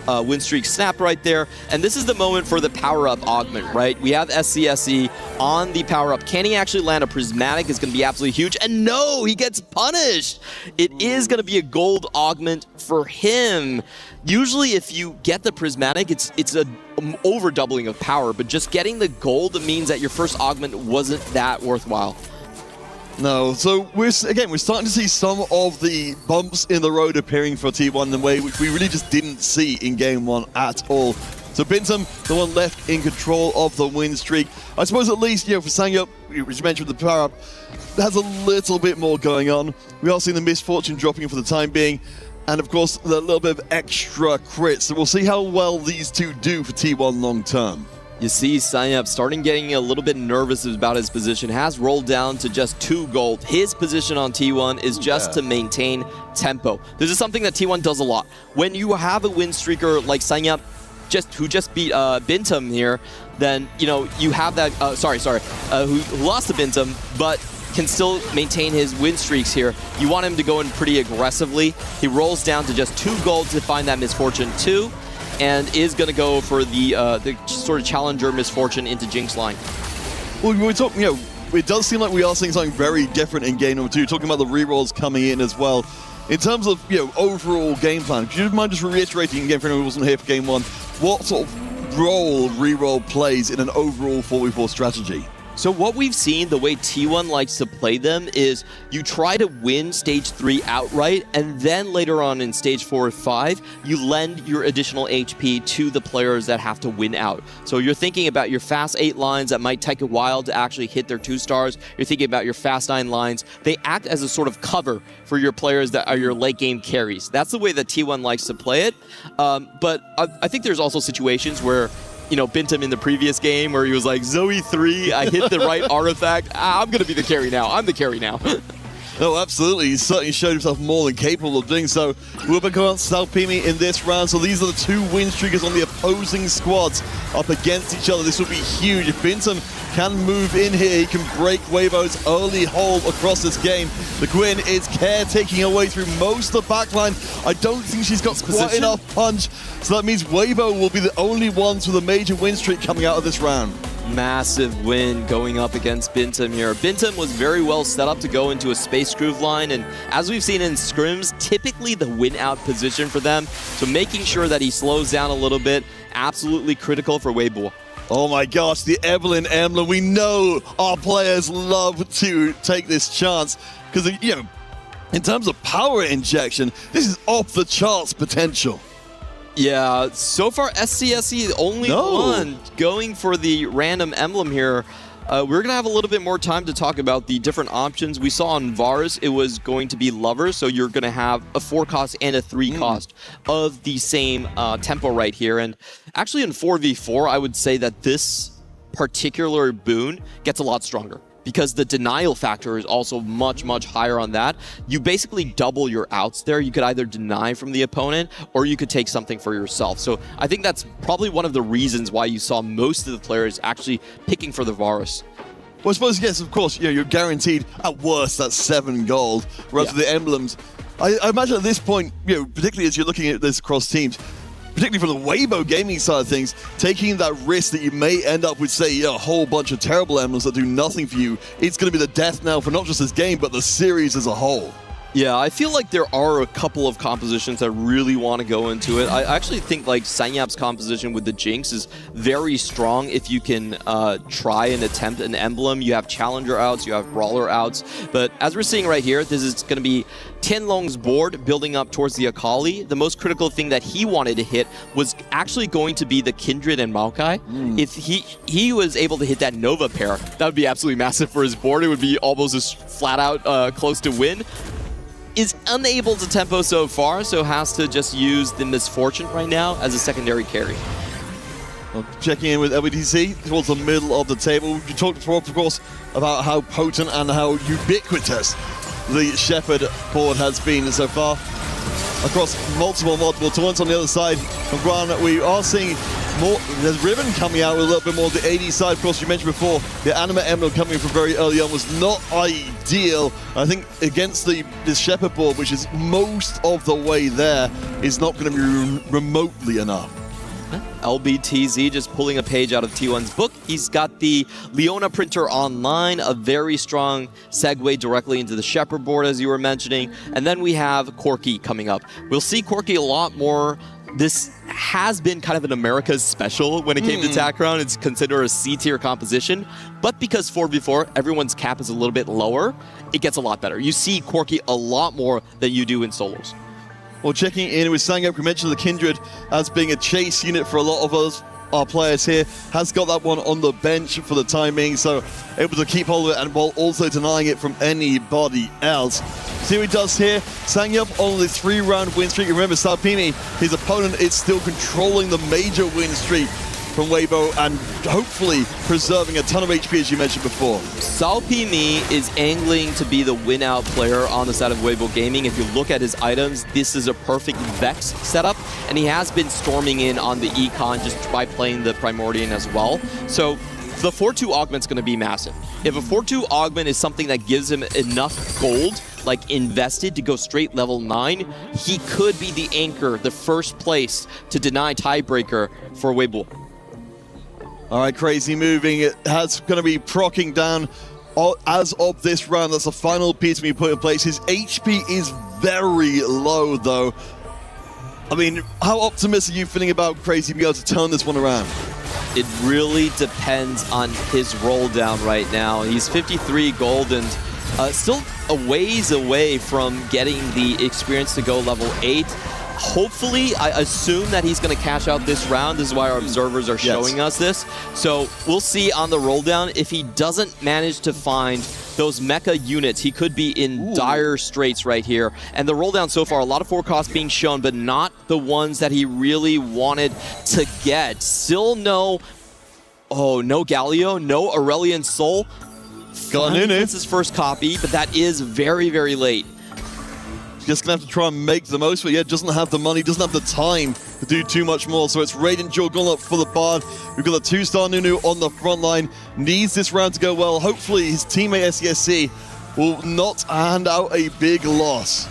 Speaker 6: win streak snapped right there. And this is the moment for the power-up augment, right? We have SCSE on the power-up. Can he actually land a prismatic? It's going to be absolutely huge. And no, he gets punished. It is going to be a gold augment for him. Usually if you get the prismatic, it's a over doubling of power, but just getting the gold means that your first augment wasn't that worthwhile.
Speaker 4: No, so we're starting to see some of the bumps in the road appearing for T1 in a way which we really just didn't see in Game 1 at all. So Bintum, the one left in control of the win streak. I suppose at least, for Sangyup, as you mentioned, the power-up has a little bit more going on. We are seeing the misfortune dropping for the time being, and of course, the little bit of extra crits. So we'll see how well these two do for T1 long term.
Speaker 6: You see Sangyup starting getting a little bit nervous about his position, has rolled down to just 2 gold. His position on T1 is just to maintain tempo. This is something that T1 does a lot. When you have a win streaker like Sangyup, who just beat Bintum here, then, you have that, who lost to Bintum, but can still maintain his win streaks here. You want him to go in pretty aggressively. He rolls down to just 2 gold to find that Misfortune 2. And is going to go for the sort of challenger Misfortune into Jinx line.
Speaker 4: Well, we're talking, it does seem like we are seeing something very different in game number 2. Talking about the rerolls coming in as well. In terms of, overall game plan, could you mind just reiterating again for anyone who wasn't here for Game 1, what sort of role reroll plays in an overall 4v4 strategy?
Speaker 6: So what we've seen, the way T1 likes to play them, is you try to win Stage 3 outright, and then later on in Stage 4 or 5, you lend your additional HP to the players that have to win out. So you're thinking about your fast 8 lines that might take a while to actually hit their 2 stars. You're thinking about your fast 9 lines. They act as a sort of cover for your players that are your late game carries. That's the way that T1 likes to play it. But I think there's also situations where Bintum in the previous game where he was like, Zoe 3, I hit the right artifact. I'm going to be the carry now. I'm the carry now.
Speaker 4: No, absolutely. He certainly showed himself more than capable of doing so. We'll be going Salpimi in this round. So these are the 2 win streakers on the opposing squads up against each other. This will be huge. If Bintum can move in here, he can break Weibo's early hold across this game. The Quinn is caretaking her way through most of the backline. I don't think she's got quite enough punch. So that means Weibo will be the only ones with a major win streak coming out of this round.
Speaker 6: Massive win going up against Bintum here. Bintum was very well set up to go into a Space Groove line, and as we've seen in scrims, typically the win out position for them. So making sure that he slows down a little bit, absolutely critical for Weibo.
Speaker 4: Oh my gosh, the Evelyn emblem. We know our players love to take this chance because, in terms of power injection, this is off the charts potential.
Speaker 6: Yeah, so far SCSE the only one going for the random emblem here. We're going to have a little bit more time to talk about the different options. We saw on Vars it was going to be Lovers, so you're going to have a 4 cost and a 3 cost of the same tempo right here. And actually in 4v4, I would say that this particular boon gets a lot stronger, because the denial factor is also much, much higher on that. You basically double your outs there. You could either deny from the opponent or you could take something for yourself. So I think that's probably one of the reasons why you saw most of the players actually picking for the Varus.
Speaker 4: Well, I suppose, yes, of course, you're guaranteed at worst that's 7 gold. Whereas with the emblems, I imagine at this point, particularly as you're looking at this across teams, particularly from the Weibo gaming side of things, taking that risk that you may end up with, say, a whole bunch of terrible emblems that do nothing for you, it's going to be the death knell for not just this game, but the series as a whole.
Speaker 6: Yeah, I feel like there are a couple of compositions that really want to go into it. I actually think like Sangyap's composition with the Jinx is very strong if you can try and attempt an emblem. You have Challenger outs, you have Brawler outs. But as we're seeing right here, this is going to be Tianlong's board building up towards the Akali. The most critical thing that he wanted to hit was actually going to be the Kindred and Maokai. If he was able to hit that Nova pair, that would be absolutely massive for his board. It would be almost as flat out close to win. is unable to tempo so far, so has to just use the misfortune right now as a secondary carry.
Speaker 4: Well, checking in with LBTC towards the middle of the table. You talked before, of course, about how potent and how ubiquitous the Shepherd board has been so far across multiple tournaments. On the other side from Guan, we are seeing more. There's Ribbon coming out with a little bit more of the AD side. Of course, you mentioned before, the Anima Emerald coming from very early on was not ideal. I think against this Shepherd board, which is most of the way there, is not going to be remotely enough.
Speaker 6: LBTZ just pulling a page out of T1's book. He's got the Leona printer online, a very strong segue directly into the Shepherd board, as you were mentioning. And then we have Corki coming up. We'll see Corki a lot more. This has been kind of an America's special when it came to TACRON. It's considered a C-tier composition. But because 4v4, everyone's cap is a little bit lower, it gets a lot better. You see Corki a lot more than you do in solos.
Speaker 4: Well, checking in with Sangyup, we mentioned the Kindred as being a chase unit for a lot of us. Our players here has got that one on the bench for the timing, so able to keep hold of it and while also denying it from anybody else. See what he does here. Sangyup on the 3-round win streak. Remember, Salpimi, his opponent, is still controlling the major win streak from Weibo and hopefully preserving a ton of HP, as you mentioned before.
Speaker 6: Salpimi is angling to be the win-out player on the side of Weibo Gaming. If you look at his items, this is a perfect Vex setup, and he has been storming in on the Econ just by playing the Primordian as well. So the 4-2 augment's going to be massive. If a 4-2 augment is something that gives him enough gold, like invested, to go straight level 9, he could be the anchor, the first place to deny tiebreaker for Weibo.
Speaker 4: All right, crazy moving. It has going to be procking down as of this round. That's the final piece we put in place. His HP is very low, though. I mean, how optimistic are you feeling about Crazy being able to turn this one around?
Speaker 6: It really depends on his roll down right now. He's 53 gold and still a ways away from getting the experience to go level 8. Hopefully, I assume that he's going to cash out this round. This is why our observers are showing us this. So we'll see on the roll down. If he doesn't manage to find those mecha units, he could be in dire straits right here. And the roll down so far, a lot of forecasts being shown, but not the ones that he really wanted to get. Still no Galio, no Aurelian Soul. It's his first copy, but that is very, very late.
Speaker 4: Just gonna have to try and make the most of it. Yeah, doesn't have the money, doesn't have the time to do too much more. So it's Radiant Juggernaut for the Bard. We've got the 2-star Nunu on the front line. Needs this round to go well. Hopefully his teammate SESC will not hand out a big loss.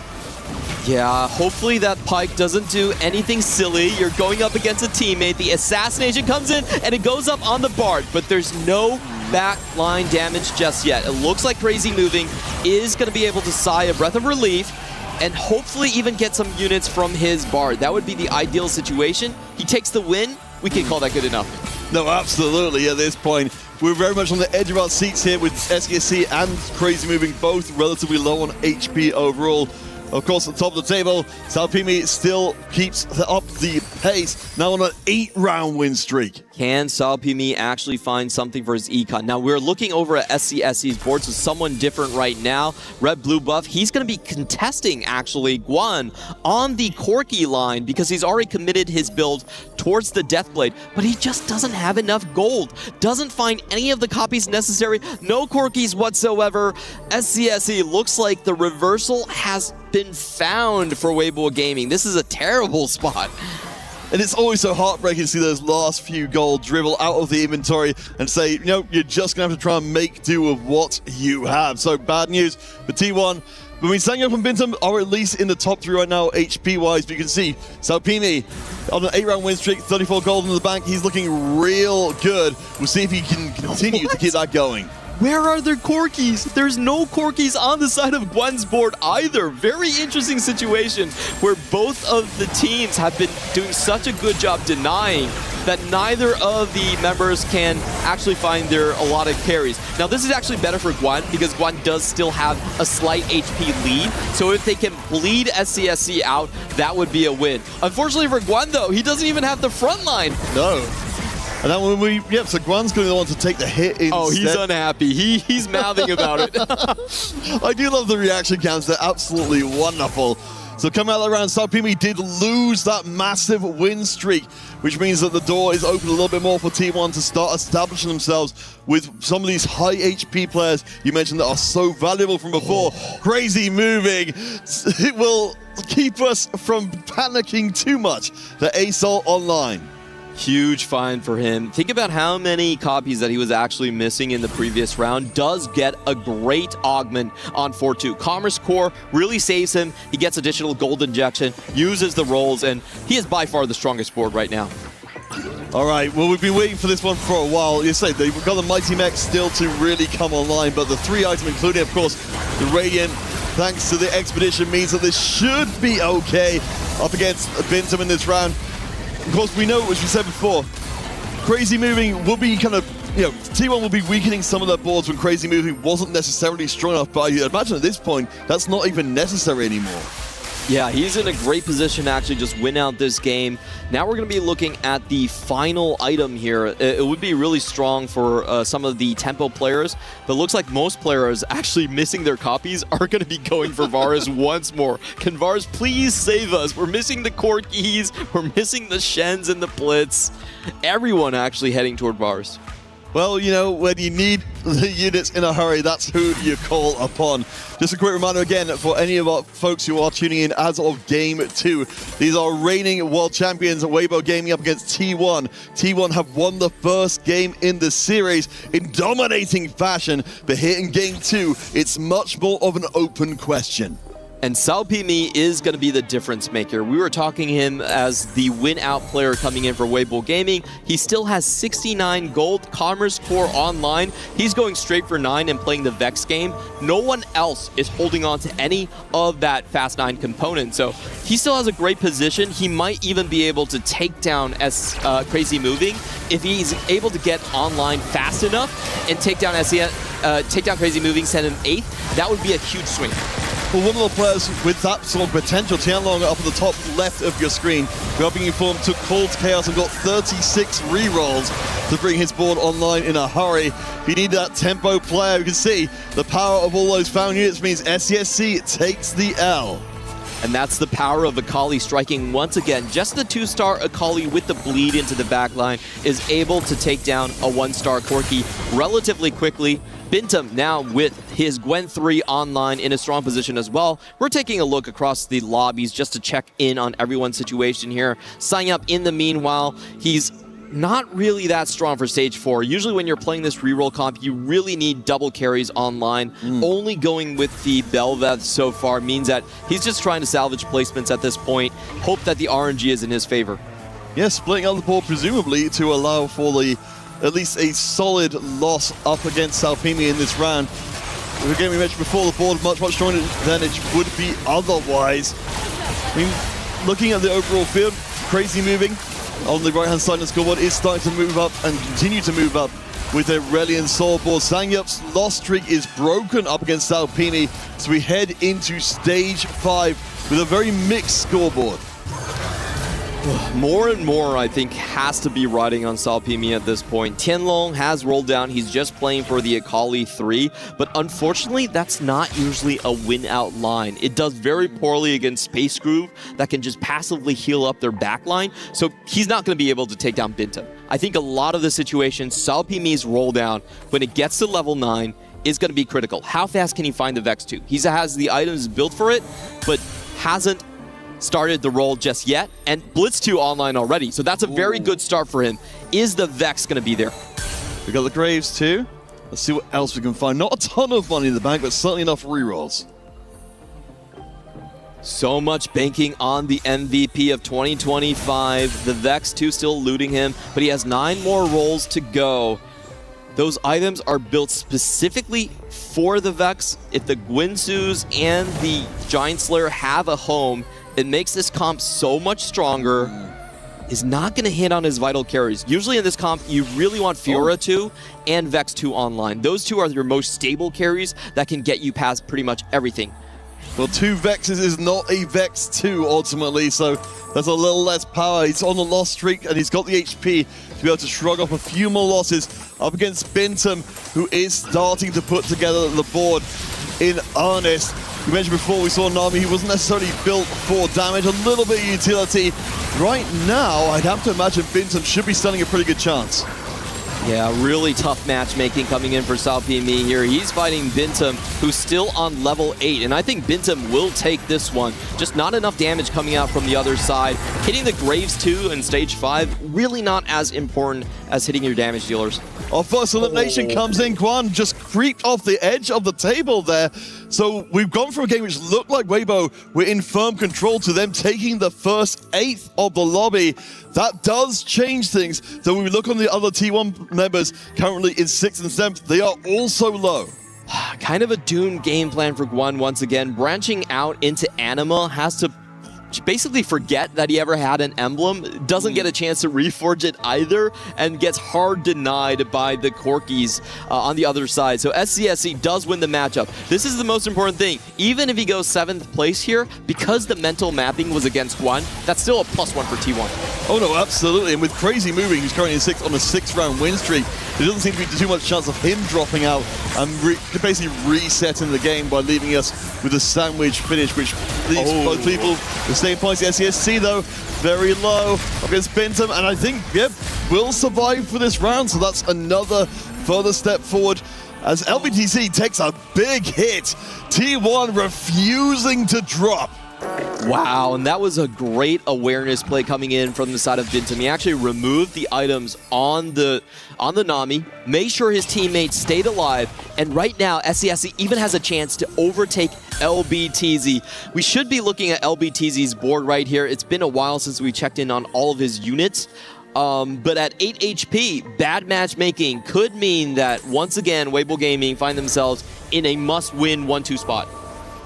Speaker 6: Yeah, hopefully that Pyke doesn't do anything silly. You're going up against a teammate. The assassination comes in and it goes up on the Bard, but there's no backline damage just yet. It looks like Crazy Moving is going to be able to sigh a breath of relief and hopefully even get some units from his Bard. That would be the ideal situation. He takes the win. We can call that good enough.
Speaker 4: No, absolutely. At this point, we're very much on the edge of our seats here with SESC and Crazy Moving, both relatively low on HP overall. Of course, at the top of the table, Salpimi still keeps up the pace, now on an 8-round win streak.
Speaker 6: Can Salpimi actually find something for his Econ? Now, we're looking over at SCSC's board, so someone different right now. Red Blue buff, he's going to be contesting, actually, Guan on the Corki line because he's already committed his build towards the Deathblade, but he just doesn't have enough gold. Doesn't find any of the copies necessary. No Corkis whatsoever. SCSC looks like the reversal has been found for Weibo Gaming. This is a terrible spot.
Speaker 4: And it's always so heartbreaking to see those last few gold dribble out of the inventory and say, you know, you're just going to have to try and make do with what you have. So bad news for T1. But Sangyup and Bintam are at least in the top 3 right now, HP-wise. But you can see Salpimi on an 8-round win streak, 34 gold in the bank. He's looking real good. We'll see if he can continue to keep that going.
Speaker 6: Where are their Corkis? There's no Corkis on the side of Guan's board either. Very interesting situation where both of the teams have been doing such a good job denying that neither of the members can actually find their allotted carries. Now, this is actually better for Guan because Guan does still have a slight HP lead. So if they can bleed SCSC out, that would be a win. Unfortunately for Guan, though, he doesn't even have the front line.
Speaker 4: No. And then when so Guan's going to be the one to take the hit instead.
Speaker 6: Oh, he's unhappy. He's mouthing about it.
Speaker 4: I do love the reaction cams. They're absolutely wonderful. So coming out of the round, Salpimi did lose that massive win streak, which means that the door is open a little bit more for T1 to start establishing themselves with some of these high HP players you mentioned that are so valuable from before. Crazy moving. It will keep us from panicking too much. The ASOL online.
Speaker 6: Huge find for him. Think about how many copies that he was actually missing in the previous round. Does get a great augment on 4-2. Commerce Core really saves him. He gets additional gold injection, uses the rolls, and he is by far the strongest board right now.
Speaker 4: All right, well, we've been waiting for this one for a while. You say they've got the Mighty Mech still to really come online, but the 3 items, including, of course, the Radiant, thanks to the Expedition, means that this should be okay up against Bintam in this round. Of course, we know, as we said before, Crazy Moving will be kind of, T1 will be weakening some of their boards when Crazy Moving wasn't necessarily strong enough, but I imagine at this point, that's not even necessary anymore.
Speaker 6: Yeah, he's in a great position to actually just win out this game. Now we're going to be looking at the final item here. It would be really strong for some of the tempo players, but it looks like most players actually missing their copies are going to be going for Varus once more. Can Varus please save us? We're missing the core keys, we're missing the Shens and the Blitz. Everyone actually heading toward Varus.
Speaker 4: Well, when you need the units in a hurry, that's who you call upon. Just a quick reminder again for any of our folks who are tuning in as of Game 2. These are reigning world champions, Weibo Gaming up against T1. T1 have won the first game in the series in dominating fashion, but here in Game 2, it's much more of an open question.
Speaker 6: And Salpimi is going to be the difference maker. We were talking him as the win-out player coming in for Weibo Gaming. He still has 69 gold, Commerce Core online. He's going straight for 9 and playing the Vex game. No one else is holding on to any of that Fast 9 component. So he still has a great position. He might even be able to take down Crazy Moving if he's able to get online fast enough and take down Crazy Moving, send him 8th. That would be a huge swing.
Speaker 4: Well, one of the players with that sort of potential, Tianlong, up at the top left of your screen, who are being informed took Call to Chaos and got 36 rerolls to bring his board online in a hurry. He needed that tempo player. You can see the power of all those found units means SCSC takes the L.
Speaker 6: And that's the power of Akali striking once again. Just the 2-star Akali with the bleed into the backline is able to take down a 1-star Corki relatively quickly. Bintam now with his Gwen 3 online in a strong position as well. We're taking a look across the lobbies just to check in on everyone's situation here. Signing up in the meanwhile, he's not really that strong for stage 4. Usually when you're playing this reroll comp, you really need double carries online. Only going with the Bel'Veth so far means that he's just trying to salvage placements at this point. Hope that the RNG is in his favor.
Speaker 4: Yes, splitting out the board presumably to allow for at least a solid loss up against Salpimi in this round. Again, we mentioned before, the board much stronger than it would be otherwise. I mean, looking at the overall field, Crazy Moving on the right-hand side of the scoreboard is starting to move up and continue to move up with their Reliant Soul board. Sangyup's loss streak is broken up against Salpimi, so we head into stage 5 with a very mixed scoreboard.
Speaker 6: More and more, I think, has to be riding on Salpimi at this point. Tianlong has rolled down. He's just playing for the Akali 3, but unfortunately, that's not usually a win-out line. It does very poorly against Space Groove that can just passively heal up their backline, so he's not going to be able to take down Bintam. I think a lot of the situations, Salpimi's roll down, when it gets to level 9, is going to be critical. How fast can he find the Vex 2? He has the items built for it, but hasn't started the roll just yet, and Blitz 2 online already, so that's a very good start for him. Is the Vex going to be there?
Speaker 4: We got the Graves too. Let's see what else we can find. Not a ton of money in the bank, but certainly enough rerolls.
Speaker 6: So much banking on the MVP of 2025. The Vex 2 still eluding him, but he has 9 more rolls to go. Those items are built specifically for the Vex. If the Gwinsus and the Giant Slayer have a home, it makes this comp so much stronger. Is not going to hit on his vital carries. Usually in this comp, you really want Fiora 2 and Vex 2 online. Those two are your most stable carries that can get you past pretty much everything.
Speaker 4: Well, 2 Vexes is not a Vex 2 ultimately, so there's a little less power. He's on the loss streak and he's got the HP to be able to shrug off a few more losses up against Bintum, who is starting to put together the board in earnest. We mentioned before we saw Nami, he wasn't necessarily built for damage, a little bit of utility. Right now, I'd have to imagine Bintum should be standing a pretty good chance.
Speaker 6: Yeah, really tough matchmaking coming in for Salpimi here. He's fighting Bintum, who's still on level 8, and I think Bintum will take this one. Just not enough damage coming out from the other side. Hitting the Graves 2 in stage 5, really not as important as hitting your damage dealers.
Speaker 4: Our first elimination comes in. Guan just creeped off the edge of the table there. So we've gone from a game which looked like Weibo were in firm control to them taking the first 8th of the lobby. That does change things. So when we look on the other T1 members currently in 6th and 7th, they are also low.
Speaker 6: Kind of a doomed game plan for Guan once again. Branching out into Anima, has to basically forget that he ever had an emblem, doesn't get a chance to reforge it either, and gets hard denied by the Corkies on the other side. So SCSC does win the matchup. This is the most important thing. Even if he goes 7th place here, because the mental mapping was against Guan, that's still a +1 for T1.
Speaker 4: Oh no, absolutely. And with Crazy moving, who's currently in 6th on a 6-round win streak, there doesn't seem to be too much chance of him dropping out and basically resetting the game by leaving us with a sandwich finish, which leaves both people the same points. The SCSC, though, very low against Bintum, and I think, yep, will survive for this round. So that's another further step forward as LBTC takes a big hit. T1 refusing to drop.
Speaker 6: Wow, and that was a great awareness play coming in from the side of Bintum. He actually removed the items on the Nami, made sure his teammates stayed alive, and right now SCSC even has a chance to overtake LBTZ. We should be looking at LBTZ's board right here. It's been a while since we checked in on all of his units. But at 8 HP, bad matchmaking could mean that once again Weibo Gaming find themselves in a must-win 1-2 spot.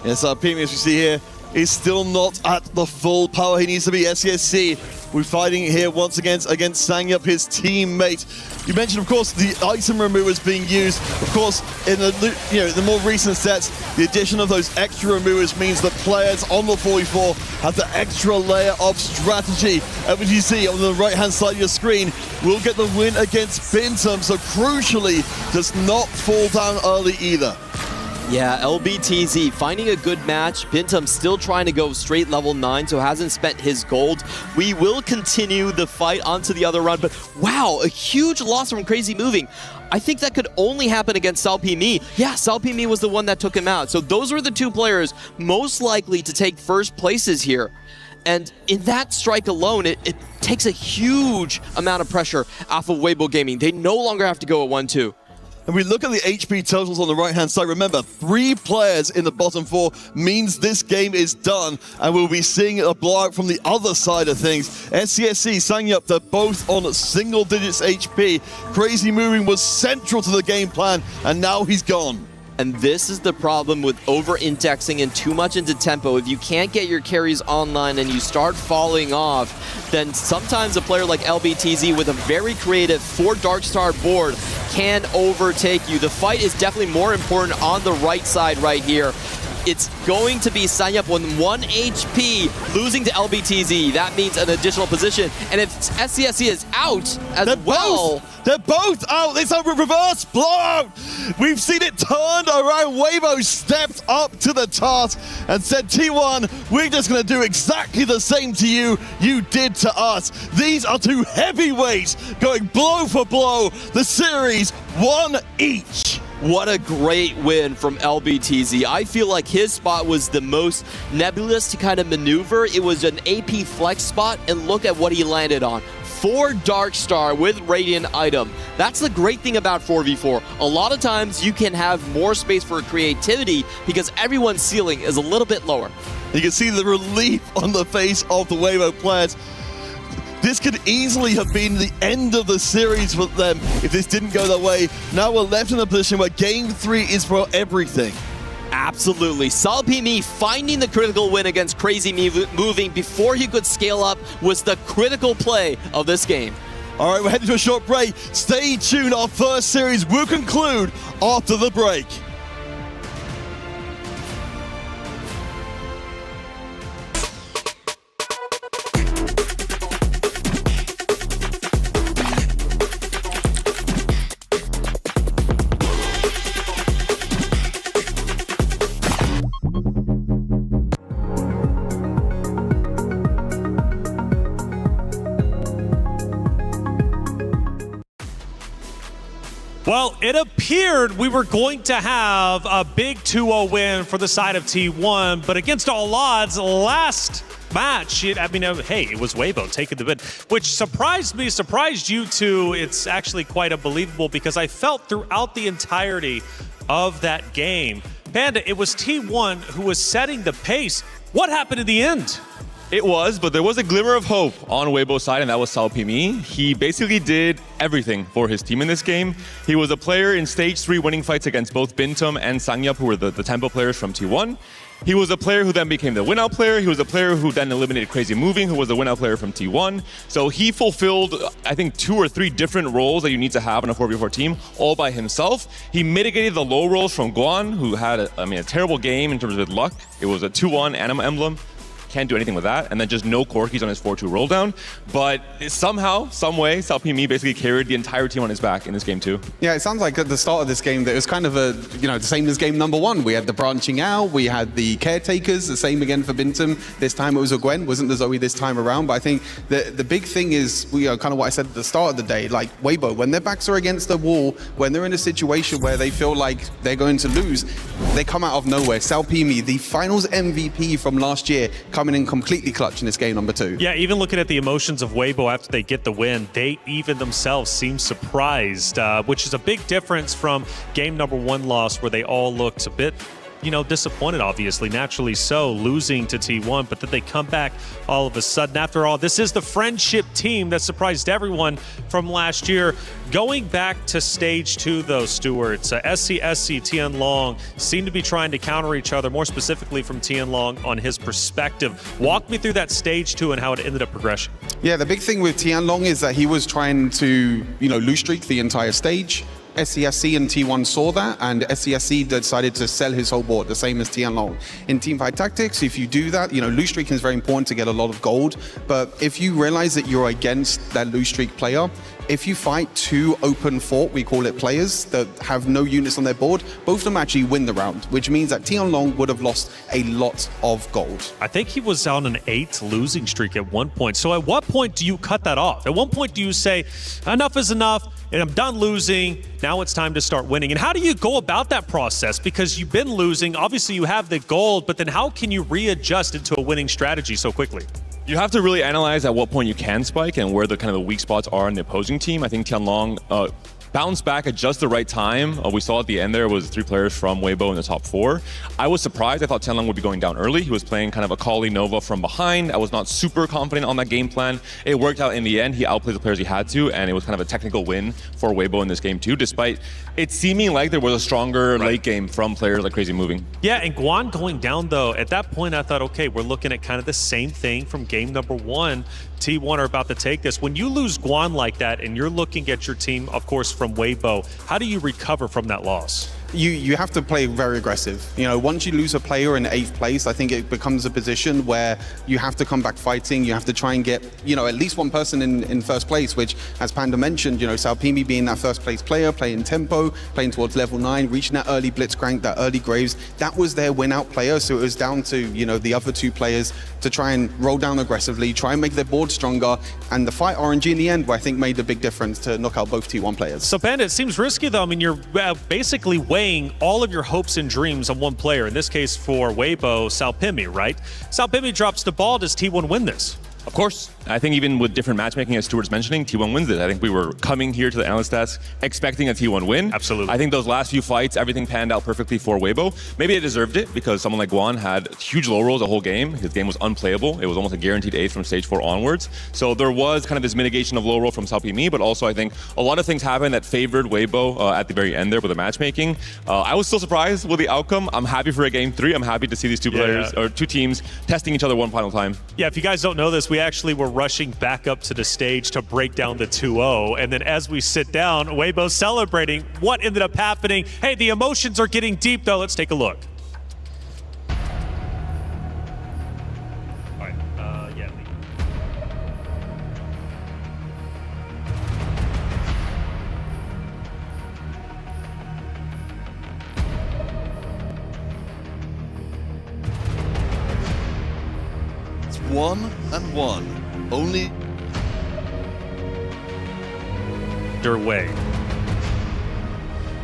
Speaker 4: Yes, our PM, as we see here, is still not at the full power he needs to be. SCSC, we're fighting here once again against Sangyup, his teammate. You mentioned, of course, the item removers being used. Of course, in the more recent sets, the addition of those extra removers means that players on the 44 have the extra layer of strategy. And as you see on the right-hand side of your screen, will get the win against Bintum. So crucially, does not fall down early either.
Speaker 6: Yeah, LBTZ finding a good match. Bintum still trying to go straight level 9, so hasn't spent his gold. We will continue the fight onto the other run, but wow, a huge loss from Crazy Moving. I think that could only happen against Salpimi. Yeah, Salpimi was the one that took him out. So those were the 2 players most likely to take first places here. And in that strike alone, it takes a huge amount of pressure off of Weibo Gaming. They no longer have to go at 1-2.
Speaker 4: And we look at the HP totals on the right-hand side. Remember, 3 players in the bottom 4 means this game is done, and we'll be seeing a blowout from the other side of things. SCSC, Sangyup, they're both on single digits HP. Crazy Moving was central to the game plan, and now he's gone.
Speaker 6: And this is the problem with over-indexing and too much into tempo. If you can't get your carries online and you start falling off, then sometimes a player like LBTZ with a very creative 4 Darkstar board can overtake you. The fight is definitely more important on the right side right here. It's going to be Sangyup on 1 HP, losing to LBTZ. That means an additional position. And if SCSC is out as well...
Speaker 4: They're both out. It's a reverse blowout. We've seen it turned around. Weibo stepped up to the task and said, T1, we're just going to do exactly the same to you did to us. These are 2 heavyweights going blow for blow. The series 1 each.
Speaker 6: What a great win from LBTZ. I feel like his spot was the most nebulous to kind of maneuver. It was an AP flex spot, and look at what he landed on. 4 Darkstar with Radiant item. That's the great thing about 4v4. A lot of times you can have more space for creativity because everyone's ceiling is a little bit lower.
Speaker 4: You can see the relief on the face of the Weibo players. This could easily have been the end of the series for them if this didn't go their way. Now we're left in a position where Game 3 is for everything.
Speaker 6: Absolutely. Salpimi finding the critical win against Crazy Moving before he could scale up was the critical play of this game.
Speaker 4: All right, we're heading to a short break. Stay tuned. Our first series will conclude after the break.
Speaker 16: Well, it appeared we were going to have a big 2-0 win for the side of T1, but against all odds, last match, hey, it was Weibo taking the win, which surprised me, surprised you too. It's actually quite unbelievable because I felt throughout the entirety of that game, Panda, it was T1 who was setting the pace. What happened in the end?
Speaker 13: It was, but there was a glimmer of hope on Weibo's side, and that was Salpimi. He basically did everything for his team in this game. He was a player in Stage 3 winning fights against both Bintum and Sangyup, who were the tempo players from T1. He was a player who then became the win-out player. He was a player who then eliminated Crazy Moving, who was the win-out player from T1. So he fulfilled, I think, 2 or 3 different roles that you need to have in a 4v4 team, all by himself. He mitigated the low rolls from Guan, who had, a terrible game in terms of luck. It was a 2-1 Anima Emblem. Can't do anything with that, and then just no Corkies on his 4-2 roll down. But somehow, some way, Salpimi basically carried the entire team on his back in this game too.
Speaker 17: Yeah, it sounds like at the start of this game that it was kind of the same as game number 1. We had the branching out, we had the caretakers, the same again for Bintum. This time it was a Gwen, wasn't the Zoe this time around. But I think the big thing is, kind of what I said at the start of the day, like Weibo, when their backs are against the wall, when they're in a situation where they feel like they're going to lose, they come out of nowhere. Salpimi, the finals MVP from last year, coming in completely clutch in this game number 2.
Speaker 16: Yeah, even looking at the emotions of Weibo after they get the win, they even themselves seem surprised, which is a big difference from game number 1 loss where they all looked a bit disappointed, obviously, naturally so, losing to T1, but then they come back all of a sudden. After all, this is the friendship team that surprised everyone from last year. Going back to stage 2, though, Stuart, SC, Tian Long seem to be trying to counter each other, more specifically from Tian Long on his perspective. Walk me through that stage 2 and how it ended up progressing.
Speaker 17: Yeah, the big thing with Tian Long is that he was trying to, lose streak the entire stage. SCSC and T1 saw that, and SCSC decided to sell his whole board, the same as Tian Long. In Teamfight Tactics, if you do that, lose streak is very important to get a lot of gold, but if you realize that you're against that lose streak player, if you fight 2 open fort, we call it players, that have no units on their board, both of them actually win the round, which means that Tian Long would have lost a lot of gold.
Speaker 16: I think he was on an 8 losing streak at one point. So at what point do you cut that off? At one point do you say, enough is enough, and I'm done losing, now it's time to start winning? And how do you go about that process? Because you've been losing, obviously you have the gold, but then how can you readjust into a winning strategy so quickly?
Speaker 13: You have to really analyze at what point you can spike and where the kind of the weak spots are in the opposing team. I think Tian Long bounced back at just the right time. We saw at the end there was 3 players from Weibo in the top 4. I was surprised. I thought Tian Long would be going down early. He was playing kind of a Kali Nova from behind. I was not super confident on that game plan. It worked out in the end. He outplayed the players he had to, and it was kind of a technical win for Weibo in this game too, despite it seeming like there was a stronger late game from players like Crazy Moving.
Speaker 16: Yeah, and Guan going down though, at that point I thought, okay, we're looking at kind of the same thing from game number 1. T1 are about to take this. When you lose Guan like that and you're looking at your team, of course, from Weibo, how do you recover from that loss?
Speaker 17: You have to play very aggressive. Once you lose a player in 8th place, I think it becomes a position where you have to come back fighting. You have to try and get, at least one person in first place, which, as Panda mentioned, Salpimi being that first place player, playing tempo, playing towards level 9, reaching that early blitzcrank, that early graves, that was their win-out player. So it was down to, the other 2 players to try and roll down aggressively, try and make their board stronger. And the fight RNG in the end, I think, made a big difference to knock out both T1 players.
Speaker 16: So Panda, it seems risky though. I mean, you're basically weighing all of your hopes and dreams on one player, in this case for Weibo, Salpimi, right? Salpimi drops the ball. Does T1 win this?
Speaker 13: Of course. I think even with different matchmaking, as Stuart's mentioning, T1 wins it. I think we were coming here to the analyst desk expecting a T1 win.
Speaker 16: Absolutely.
Speaker 13: I think those last few fights, everything panned out perfectly for Weibo. Maybe they deserved it because someone like Guan had huge low rolls the whole game. His game was unplayable. It was almost a guaranteed 8 from stage 4 onwards. So there was kind of this mitigation of low roll from Salpimi, but also I think a lot of things happened that favored Weibo at the very end there with the matchmaking. I was still surprised with the outcome. I'm happy for a game 3. I'm happy to see these 2 players or 2 teams testing each other one final time.
Speaker 16: Yeah, if you guys don't know this, we actually were rushing back up to the stage to break down the 2-0. And then as we sit down, Weibo's celebrating. What ended up happening? Hey, the emotions are getting deep though. Let's take a look. All right, yeah.
Speaker 4: It's 1-1. Only
Speaker 16: their way.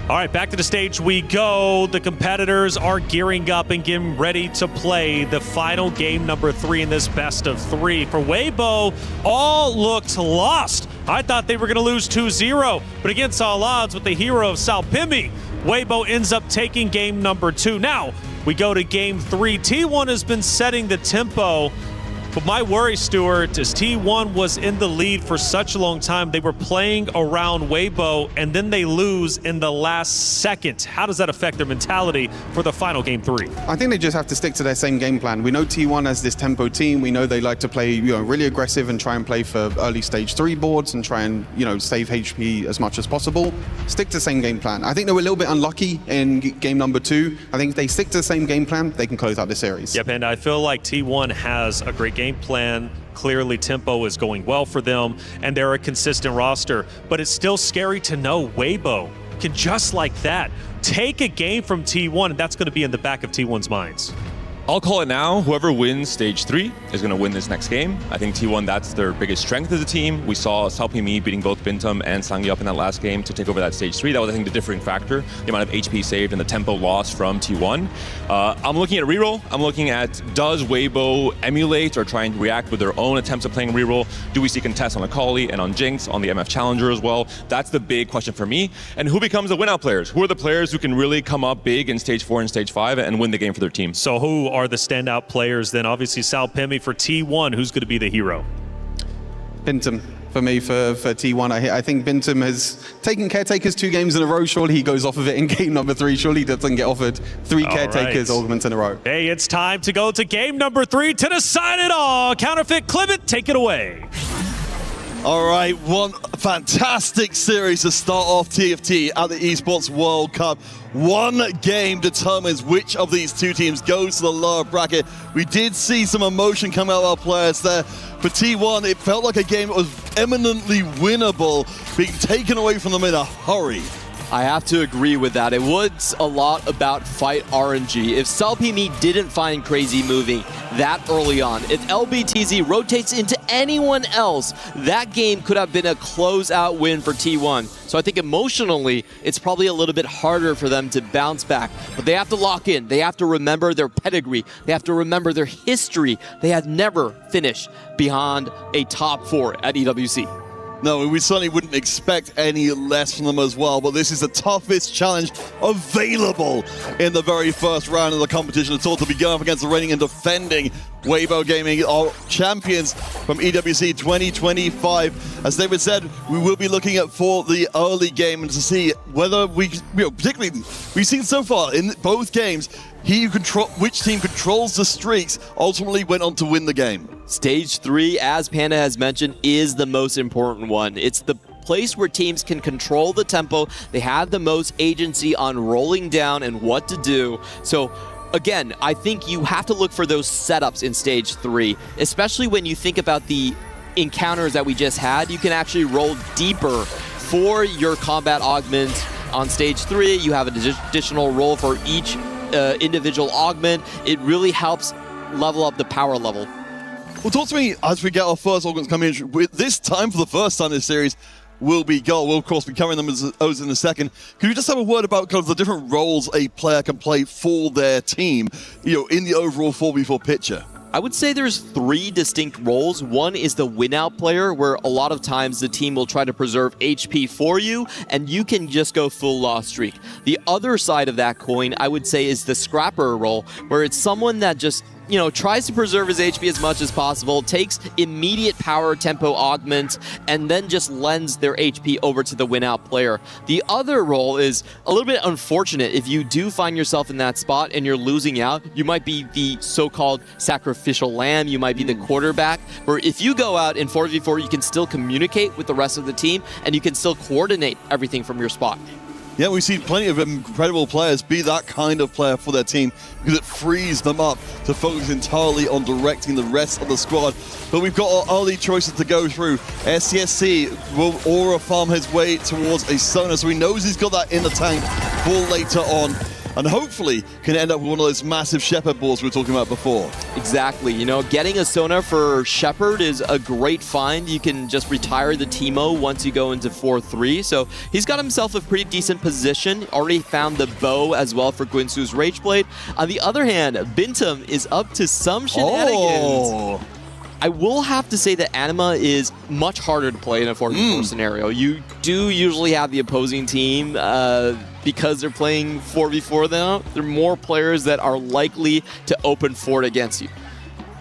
Speaker 16: All right, back to the stage we go. The competitors are gearing up and getting ready to play the final game number 3 in this best of 3. For Weibo, all looked lost. I thought they were going to lose 2-0, but against all odds with the hero of Salpimi, Weibo ends up taking game number 2. Now, we go to game 3. T1 has been setting the tempo. But my worry, Stuart, is T1 was in the lead for such a long time. They were playing around Weibo, and then they lose in the last second. How does that affect their mentality for the final game 3?
Speaker 17: I think they just have to stick to their same game plan. We know T1 as this tempo team. We know they like to play, really aggressive and try and play for early stage 3 boards and try and, save HP as much as possible. Stick to the same game plan. I think they were a little bit unlucky in game number 2. I think if they stick to the same game plan, they can close out the series.
Speaker 16: Yep, and I feel like T1 has a great game plan. Clearly tempo is going well for them, and they're a consistent roster. But it's still scary to know Weibo can just like that take a game from T1, and that's going to be in the back of T1's minds.
Speaker 13: I'll call it now. Whoever wins stage 3 is going to win this next game. I think T1, that's their biggest strength as a team. We saw Salpimi beating both Bintum and Sangyup in that last game to take over that stage 3. That was, I think, the differing factor, the amount of HP saved and the tempo lost from T1. I'm looking at reroll. I'm looking at, does Weibo emulate or try and react with their own attempts at playing reroll? Do we see contests on Akali and on Jinx, on the MF Challenger as well? That's the big question for me. And who becomes the win-out players? Who are the players who can really come up big in stage 4 and stage 5 and win the game for their team?
Speaker 16: So who are the standout players then? Obviously Salpimi for T1. Who's going to be the hero?
Speaker 17: Bintum for me for T1. I think Bintum has taken caretakers 2 games in a row. Surely he goes off of it in game number 3. Surely he doesn't get offered 3 caretakers augments in a row.
Speaker 16: Hey, it's time to go to game number 3 to decide it all. Counterfeit Clement, take it away.
Speaker 4: All right, one fantastic series to start off TFT at the Esports World Cup. One game determines which of these 2 teams goes to the lower bracket. We did see some emotion come out of our players there. For T1, it felt like a game that was eminently winnable, being taken away from them in a hurry.
Speaker 6: I have to agree with that. It was a lot about fight RNG. If Salpimi didn't find Crazy moving that early on, if LBTZ rotates into anyone else, that game could have been a closeout win for T1. So I think emotionally, it's probably a little bit harder for them to bounce back. But they have to lock in. They have to remember their pedigree. They have to remember their history. They have never finished beyond a top 4 at EWC.
Speaker 4: No, we certainly wouldn't expect any less from them as well, but this is the toughest challenge available in the very first round of the competition at all, to be going up against the reigning and defending Weibo Gaming, our champions from EWC 2025. As David said, we will be looking at for the early game and to see whether we, particularly, we've seen so far in both games, which team controls the streaks ultimately went on to win the game.
Speaker 6: Stage 3, as Panda has mentioned, is the most important one. It's the place where teams can control the tempo. They have the most agency on rolling down and what to do. So again, I think you have to look for those setups in stage 3, especially when you think about the encounters that we just had. You can actually roll deeper for your combat augment. On stage 3, you have an additional roll for each individual augment. It really helps level up the power level.
Speaker 4: Well, talk to me as we get our first augments coming in. This time, for the first time in this series, will be Gold. We'll, of course, be covering them as those in a second. Could you just have a word about kind of the different roles a player can play for their team, in the overall 4v4 picture?
Speaker 6: I would say there's 3 distinct roles. One is the win-out player, where a lot of times the team will try to preserve HP for you, and you can just go full loss streak. The other side of that coin, I would say, is the scrapper role, where it's someone that just tries to preserve his HP as much as possible, takes immediate power tempo augment, and then just lends their HP over to the win-out player. The other role is a little bit unfortunate. If you do find yourself in that spot and you're losing out, you might be the so-called sacrificial lamb, you might be the quarterback, where if you go out in 4v4, you can still communicate with the rest of the team, and you can still coordinate everything from your spot.
Speaker 4: Yeah, we've seen plenty of incredible players be that kind of player for their team because it frees them up to focus entirely on directing the rest of the squad. But we've got our early choices to go through. SCSC will aura farm his way towards a Sona, so he knows he's got that in the tank for later on. and hopefully can end up with one of those massive Shepard boards we were talking about before.
Speaker 6: Exactly. You know, getting a Sona for Shepard is a great find. You can just retire the Teemo once you go into 4-3. So he's got himself a pretty decent position. Already found the bow as well for Guinsoo's Rageblade. On the other hand, Bintum is up to some shenanigans. I will have to say that Anima is much harder to play in a 4v4 scenario. You do usually have the opposing team, because they're playing 4v4 now, there are more players that are likely to open fort against you.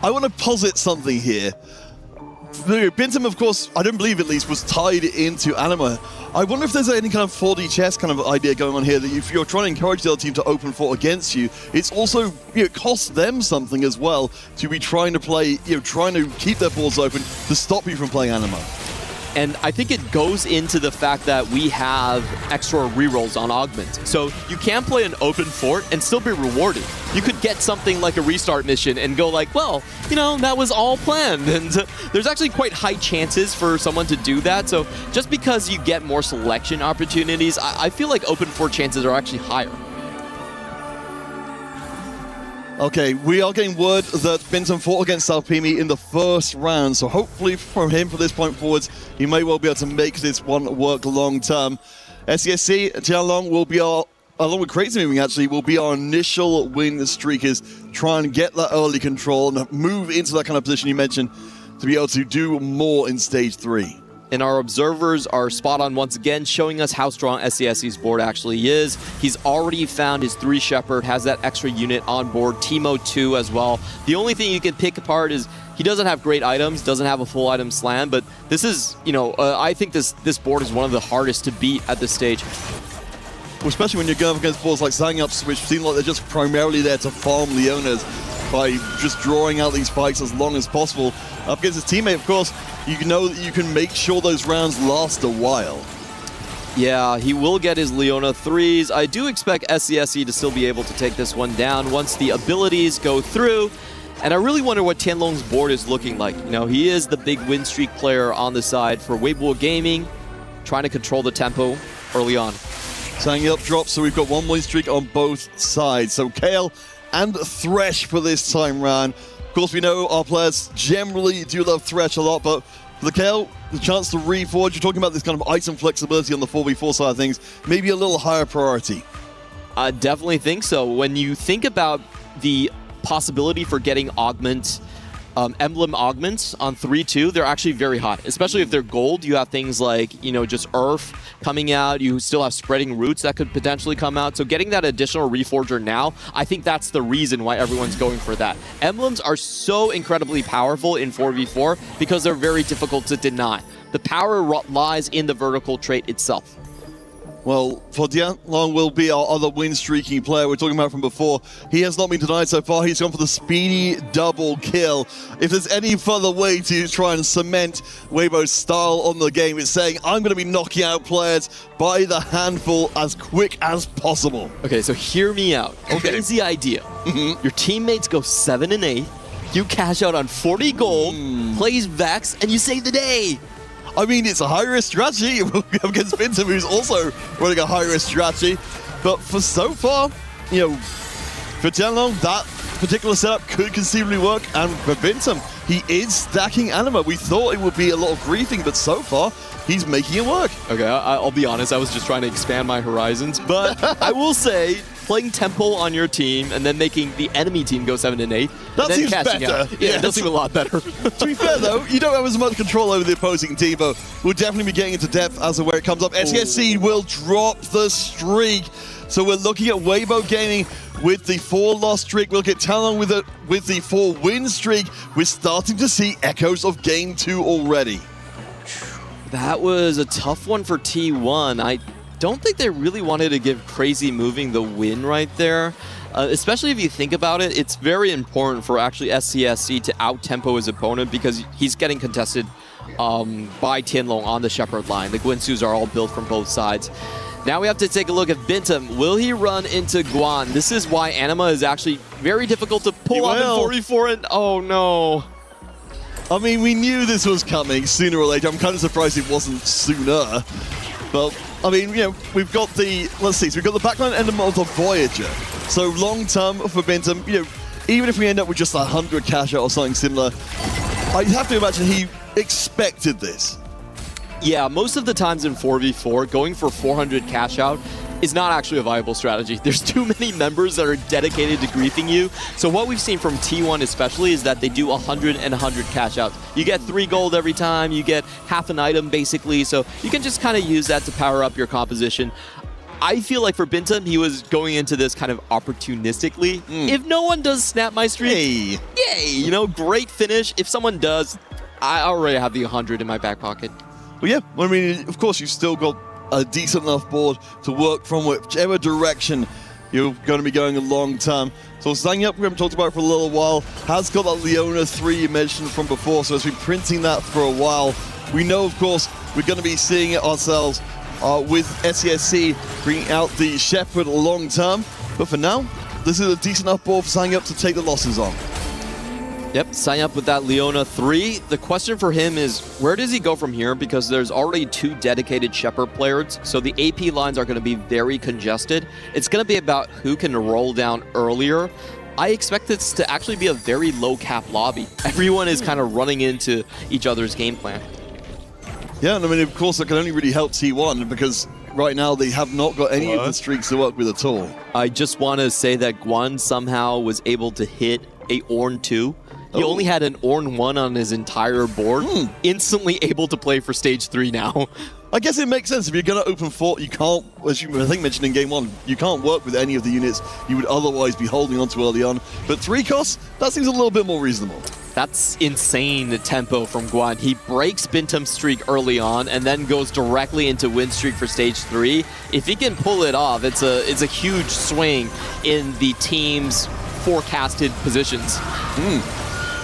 Speaker 4: I want to posit something here. Bintum, of course, I don't believe at least, was tied into Anima. I wonder if there's any kind of 4D chess kind of idea going on here, that if you're trying to encourage the other team to open fort against you, it's also, it costs them something as well to be trying to play, trying to keep their boards open to stop you from playing Anima.
Speaker 6: And I think it goes into the fact that we have extra rerolls on Augment. So you can play an open fort and still be rewarded. You could get something like a restart mission and go like, well, that was all planned. And there's actually quite high chances for someone to do that. So just because you get more selection opportunities, I feel like open fort chances are actually higher.
Speaker 4: Okay, we are getting word that Bintum fought against Salpimi in the first round, so hopefully from him from this point forwards, he may well be able to make this one work long term. SESC, Jianlong will be our, along with Crazy Moving actually, will be our initial win streakers, try and get that early control and move into that kind of position you mentioned to be able to do more in stage 3.
Speaker 6: And our observers are spot on once again, showing us how strong SCSC's board actually is. He's already found his 3 Shepard, has that extra unit on board, Teemo 2 as well. The only thing you can pick apart is he doesn't have great items, doesn't have a full item slam, but this is, I think this board is one of the hardest to beat at this stage.
Speaker 4: Especially when you're going up against boards like Zangups, which seem like they're just primarily there to farm Leonas by just drawing out these fights as long as possible. Up against his teammate, of course, you know that you can make sure those rounds last a while.
Speaker 6: Yeah, he will get his Leona 3s. I do expect SCSC to still be able to take this one down once the abilities go through. And I really wonder what Tianlong's board is looking like. He is the big win streak player on the side for Weibo Gaming, trying to control the tempo early on.
Speaker 4: Sang up drops, so we've got one win streak on both sides. So Kale and Thresh for this time round. Of course, we know our players generally do love Thresh a lot, but for the Kale, the chance to reforge, you're talking about this kind of item flexibility on the 4v4 side of things, maybe a little higher priority.
Speaker 6: I definitely think so. When you think about the possibility for getting augment, emblem augments on 3-2, they're actually very hot, especially if they're gold. You have things like, just Earth coming out. You still have spreading roots that could potentially come out. So getting that additional reforger now, I think that's the reason why everyone's going for that. Emblems are so incredibly powerful in 4v4 because they're very difficult to deny. The power lies in the vertical trait itself.
Speaker 4: Well, for Jianlong will be our other win-streaking player we're talking about from before. He has not been denied so far. He's gone for the speedy double kill. If there's any further way to try and cement Weibo's style on the game, it's saying, I'm going to be knocking out players by the handful as quick as possible.
Speaker 6: Okay, so hear me out. Crazy idea. Your teammates go 7 and 8. You cash out on 40 gold, plays Vex, and you save the day.
Speaker 4: I mean, it's a high-risk strategy against Bintum, who's also running a high-risk strategy. But for so far, for Jianlong, that particular setup could conceivably work. And for Bintum, he is stacking Anima. We thought it would be a lot of griefing, but so far, he's making it work.
Speaker 6: Okay, I'll be honest, I was just trying to expand my horizons. But I will say, playing tempo on your team and then making the enemy team go 7 and 8.
Speaker 4: That seems better.
Speaker 6: Yeah, it does seem a lot better.
Speaker 4: To be fair, though, you don't have as much control over the opposing team, but we'll definitely be getting into depth as to where it comes up. SESC will drop the streak. So we're looking at Weibo Gaming with the 4-loss streak. We'll get Jianlong with the 4-win streak. We're starting to see echoes of Game 2 already.
Speaker 6: That was a tough one for T1. I don't think they really wanted to give Crazy Moving the win right there. Especially if you think about it, it's very important for actually SCSC to out-tempo his opponent because he's getting contested by Tianlong on the Shepard line. The Guinsoos are all built from both sides. Now we have to take a look at Bintum. Will he run into Guan? This is why Anima is actually very difficult to pull off in 44, and oh no.
Speaker 4: I mean, we knew this was coming sooner or later. I'm kind of surprised it wasn't sooner. But I mean, you know, we've got the, let's see, so we've got the backline element of the Voyager. So long term for Bintum, you know, even if we end up with just 100 cash out or something similar, I have to imagine he expected this.
Speaker 6: Yeah, most of the times in 4v4, going for 400 cash out is not actually a viable strategy. There's too many members that are dedicated to griefing you. So what we've seen from T1 especially is that they do 100 and 100 cash outs. You get 3 gold every time, you get half an item basically, so you can just kind of use that to power up your composition. I feel like for Bintum, he was going into this kind of opportunistically. If no one does snap my streak, yay! You know, great finish. If someone does, I already have the 100 in my back pocket.
Speaker 4: Well, yeah, I mean, of course, you've still got a decent enough board to work from whichever direction you're going to be going a long time. So Zangyup, we haven't talked about it for a little while, has got that Leona 3 you mentioned from before, so it's been printing that for a while. We know, of course, we're going to be seeing it ourselves with SESC bringing out the Shepherd long term. But for now, this is a decent enough board for Zangyup to take the losses on.
Speaker 6: Yep, sign up with that Leona 3. The question for him is, where does he go from here? Because there's already 2 dedicated Shepherd players, so the AP lines are going to be very congested. It's going to be about who can roll down earlier. I expect this to actually be a very low cap lobby. Everyone is kind of running into each other's game plan.
Speaker 4: Yeah, and I mean, of course, that can only really help T1 because right now they have not got any of the streaks to work with at all.
Speaker 6: I just want to say that Guan somehow was able to hit a Ornn 2. He only had an Ornn 1 on his entire board, instantly able to play for stage 3 now.
Speaker 4: I guess it makes sense. If you're going to open fort, you can't, as you I think mentioned in game 1, you can't work with any of the units you would otherwise be holding onto early on. But 3 costs, that seems a little bit more reasonable.
Speaker 6: That's insane tempo from Guan. He breaks Bintum's streak early on and then goes directly into win streak for stage 3. If he can pull it off, it's a huge swing in the team's forecasted positions.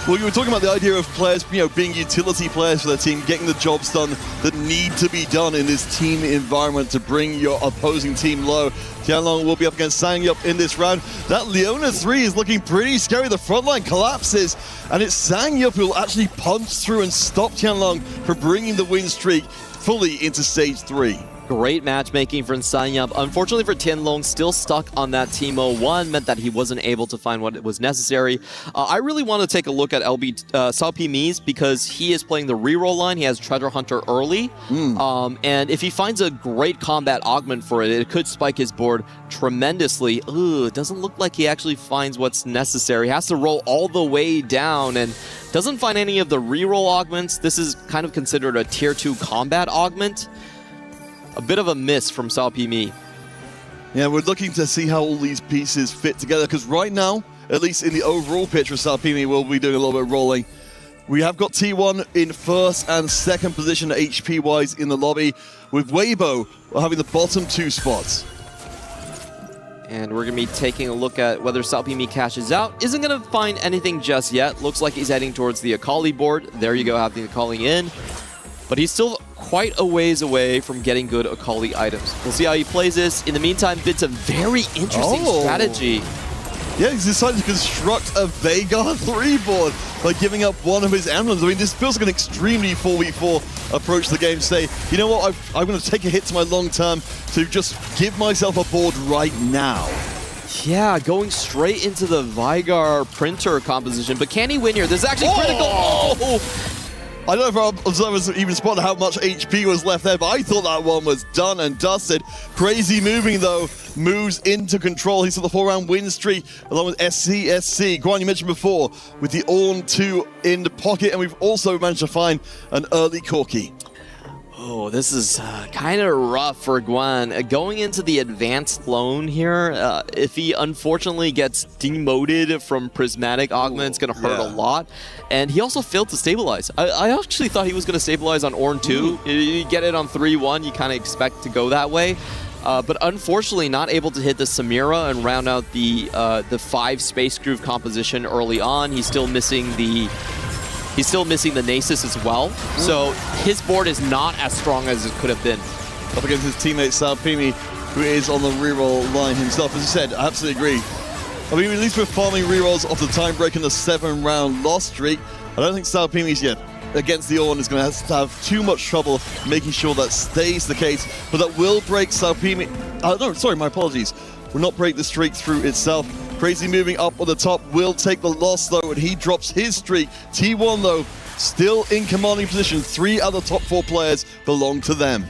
Speaker 4: Well, you were talking about the idea of players, you know, being utility players for their team, getting the jobs done that need to be done in this team environment to bring your opposing team low. Tianlong will be up against Zangyup in this round. That Leona 3 is looking pretty scary. The front line collapses, and it's Zangyup who will actually punch through and stop Tianlong from bringing the win streak fully into stage 3.
Speaker 6: Great matchmaking from Zangyup. Unfortunately for Tianlong, still stuck on that Teemo 1, meant that he wasn't able to find what was necessary. I really want to take a look at Sao P Mies because he is playing the reroll line. He has Treasure Hunter early. And if he finds a great combat augment for it, it could spike his board tremendously. It doesn't look like he actually finds what's necessary. He has to roll all the way down and doesn't find any of the reroll augments. This is kind of considered a tier 2 combat augment. A bit of a miss from Sao P Mies.
Speaker 4: Yeah, we're looking to see how all these pieces fit together because right now, at least in the overall picture, Sao P Mies will be doing a little bit of rolling. We have got T1 in first and second position HP-wise in the lobby, with Weibo having the bottom 2 spots.
Speaker 6: And we're going to be taking a look at whether Sao P Mies cashes out. Isn't going to find anything just yet. Looks like he's heading towards the Akali board. There you go, having the Akali in. But he's still quite a ways away from getting good Akali items. We'll see how he plays this. In the meantime, Bintum, very interesting strategy.
Speaker 4: Yeah, he's decided to construct a Veigar 3 board by giving up one of his emblems. I mean, this feels like an extremely 4v4 approach to the game to say, you know what, I'm going to take a hit to my long term to just give myself a board right now.
Speaker 6: Yeah, going straight into the Veigar printer composition. But can he win here? This is actually critical. Oh!
Speaker 4: I don't know if our observers even spotted how much HP was left there, but I thought that one was done and dusted. Crazy moving, though, moves into control. He's at the 4-round win streak, along with SCSC. Guan, you mentioned before, with the Ornn 2 in the pocket, and we've also managed to find an early Corki.
Speaker 6: Oh, this is kind of rough for Guan. Going into the advanced loan here, if he unfortunately gets demoted from Prismatic Augment, it's going to hurt a lot. And he also failed to stabilize. I actually thought he was going to stabilize on Ornn 2. You get it on 3-1, you kind of expect to go that way. But unfortunately not able to hit the Samira and round out the 5 Space Groove composition early on. He's still missing the Nasus as well. So his board is not as strong as it could have been.
Speaker 4: Up against his teammate Sao P Mies, who is on the reroll line himself. As you said, I absolutely agree. I mean, at least we're farming rerolls off the time break in the 7-round loss streak. I don't think Sao P Mies yet against the Orn is going to have too much trouble making sure that stays the case, but that will break Salpimi. No, sorry, my apologies. Will not break the streak through itself. Crazy moving up on the top will take the loss though, and he drops his streak. T1 though, still in commanding position. 3 other top 4 players belong to them.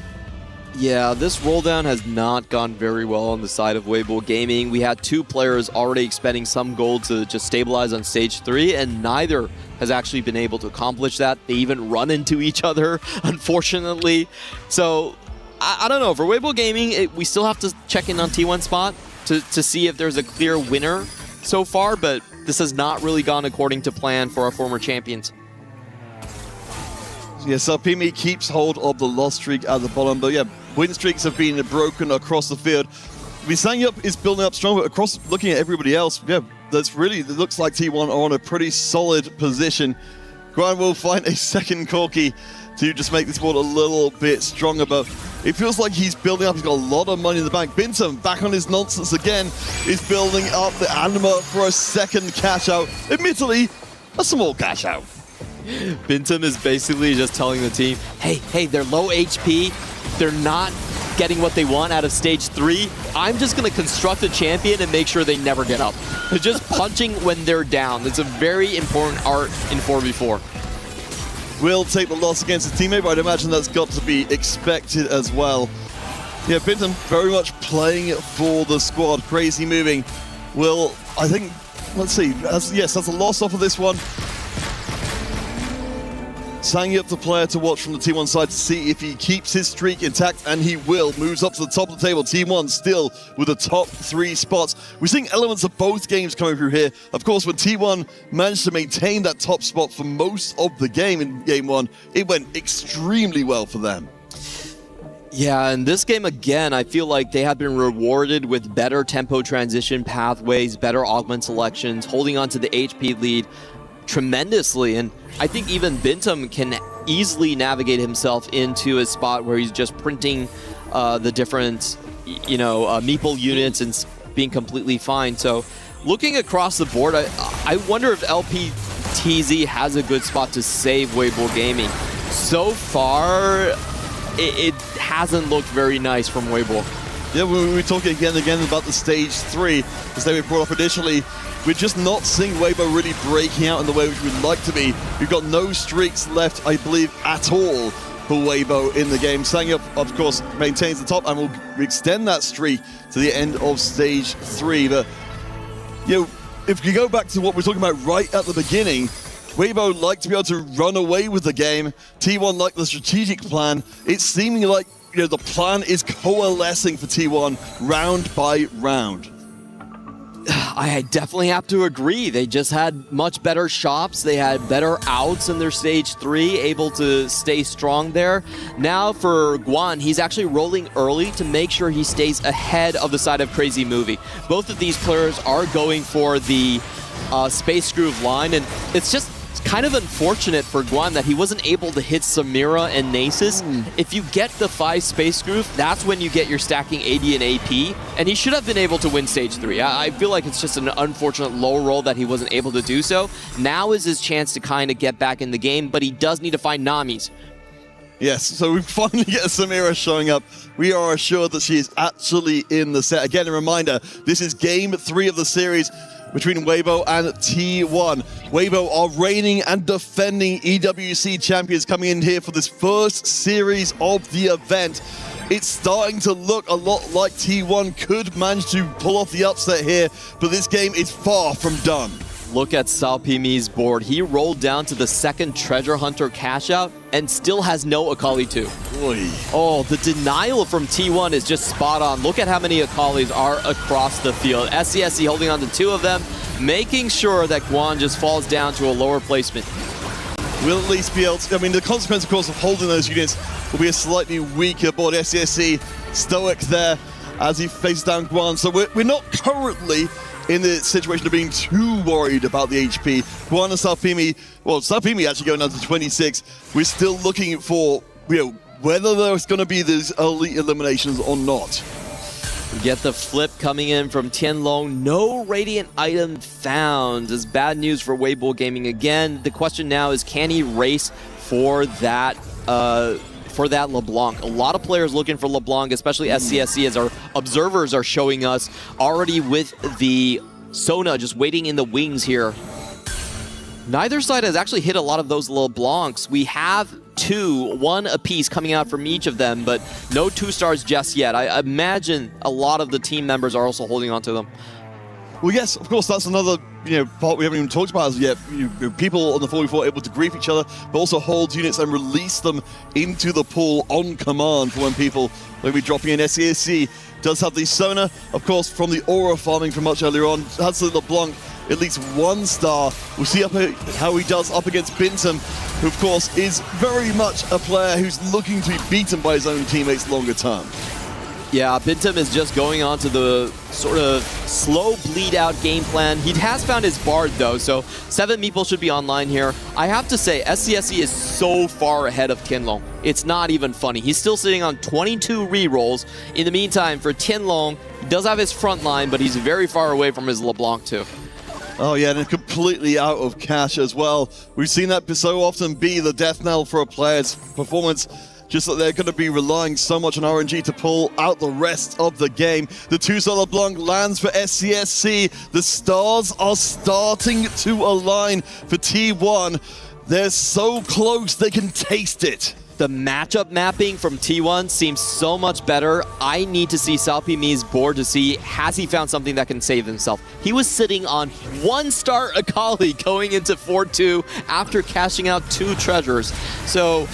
Speaker 6: Yeah, this roll down has not gone very well on the side of Weibo Gaming. We had 2 players already expending some gold to just stabilize on stage 3, and neither has actually been able to accomplish that. They even run into each other, unfortunately. So, I don't know. For Weibo Gaming, we still have to check in on T1 spot to see if there's a clear winner so far, but this has not really gone according to plan for our former champions.
Speaker 4: Yeah, Salpimi keeps hold of the loss streak at the bottom, but yeah, win streaks have been broken across the field. Sanyup is building up strong, but across, looking at everybody else, yeah, it looks like T1 are on a pretty solid position. Guan will find a second Corki to just make this board a little bit stronger, but it feels like he's building up. He's got a lot of money in the bank. Bintum, back on his nonsense again, is building up the Anima for a second cash out. Admittedly, a small cash out.
Speaker 6: Bintum is basically just telling the team, hey, they're low HP. They're not getting what they want out of stage 3. I'm just going to construct a champion and make sure they never get up. They're just punching when they're down. It's a very important art in 4v4.
Speaker 4: Will take the loss against his teammate, but I'd imagine that's got to be expected as well. Yeah, Bintum very much playing for the squad. Crazy moving. Will, I think, let's see. Yes, that's a loss off of this one. Sanyup, the player to watch from the T1 side to see if he keeps his streak intact, and he will. Moves up to the top of the table. T1 still with the top 3 spots. We're seeing elements of both games coming through here. Of course, when T1 managed to maintain that top spot for most of the game in Game 1, it went extremely well for them.
Speaker 6: Yeah, in this game again, I feel like they have been rewarded with better tempo transition pathways, better augment selections, holding on to the HP lead tremendously, and I think even Bintum can easily navigate himself into a spot where he's just printing the different, meeple units and being completely fine. So looking across the board, I wonder if LPTZ has a good spot to save Weibo Gaming. So far, it hasn't looked very nice from Weibo.
Speaker 4: Yeah, we were talking again and again about the stage 3, as they were brought up initially. We're just not seeing Weibo really breaking out in the way which we'd like to be. We've got no streaks left, I believe, at all for Weibo in the game. Sanyup, of course, maintains the top and will extend that streak to the end of stage 3. But, if you go back to what we're talking about right at the beginning, Weibo like to be able to run away with the game. T1 like the strategic plan. It's seeming like the plan is coalescing for T1 round by round.
Speaker 6: I definitely have to agree. They just had much better shops. They had better outs in their stage 3, able to stay strong there. Now for Guan, he's actually rolling early to make sure he stays ahead of the side of Crazy Movie. Both of these players are going for the Space Groove line, and it's just kind of unfortunate for Guan that he wasn't able to hit Samira and Nasus. If you get the 5 Space Groove, that's when you get your stacking AD and AP, and he should have been able to win stage 3. I feel like it's just an unfortunate low roll that he wasn't able to do so. Now is his chance to kind of get back in the game, but he does need to find Nami's.
Speaker 4: Yes, so we finally get Samira showing up. We are assured that she is actually in the set. Again, a reminder, this is Game 3 of the series between Weibo and T1. Weibo are reigning and defending EWC champions coming in here for this first series of the event. It's starting to look a lot like T1 could manage to pull off the upset here, but this game is far from done.
Speaker 6: Look at Salpimi's board. He rolled down to the second Treasure Hunter cash out and still has no Akali 2.
Speaker 4: Oy.
Speaker 6: Oh, the denial from T1 is just spot on. Look at how many Akalis are across the field. SCSC holding on to 2 of them, making sure that Guan just falls down to a lower placement.
Speaker 4: Will at least be able to, the consequence, of course, of holding those units will be a slightly weaker board. SCSC stoic there as he faces down Guan. So we're not currently in the situation of being too worried about the HP. Guan and Salpimi, Salpimi actually going down to 26. We're still looking for, whether there's going to be these early eliminations or not.
Speaker 6: We get the flip coming in from Tianlong. No Radiant item found. Is bad news for Weibo Gaming again. The question now is, can he race for that LeBlanc. A lot of players looking for LeBlanc, especially SCSC, as our observers are showing us, already with the Sona just waiting in the wings here. Neither side has actually hit a lot of those LeBlancs. We have one apiece coming out from each of them, but no 2-stars just yet. I imagine a lot of the team members are also holding on to them.
Speaker 4: Well, yes, of course, that's another part we haven't even talked about as yet. People on the 4v4 able to grief each other, but also hold units and release them into the pool on command for when people will be dropping in. SCSC does have the Sona, of course, from the aura farming from much earlier on. Has the LeBlanc, at least 1 star. We'll see how he does up against Bintum, who, of course, is very much a player who's looking to be beaten by his own teammates longer term.
Speaker 6: Yeah, Bintum is just going on to the sort of slow bleed out game plan. He has found his Bard though, so 7 meeple should be online here. I have to say, SCSC is so far ahead of Tianlong. It's not even funny. He's still sitting on 22 rerolls. In the meantime, for Tianlong, he does have his front line, but he's very far away from his LeBlanc too.
Speaker 4: Oh yeah, and completely out of cash as well. We've seen that so often be the death knell for a player's performance. Just that they're going to be relying so much on RNG to pull out the rest of the game. The 2-star LeBlanc lands for SCSC. The stars are starting to align for T1. They're so close, they can taste it.
Speaker 6: The matchup mapping from T1 seems so much better. I need to see Salpimi's board to see, has he found something that can save himself? He was sitting on 1-star Akali going into 4-2 after cashing out 2 treasures. So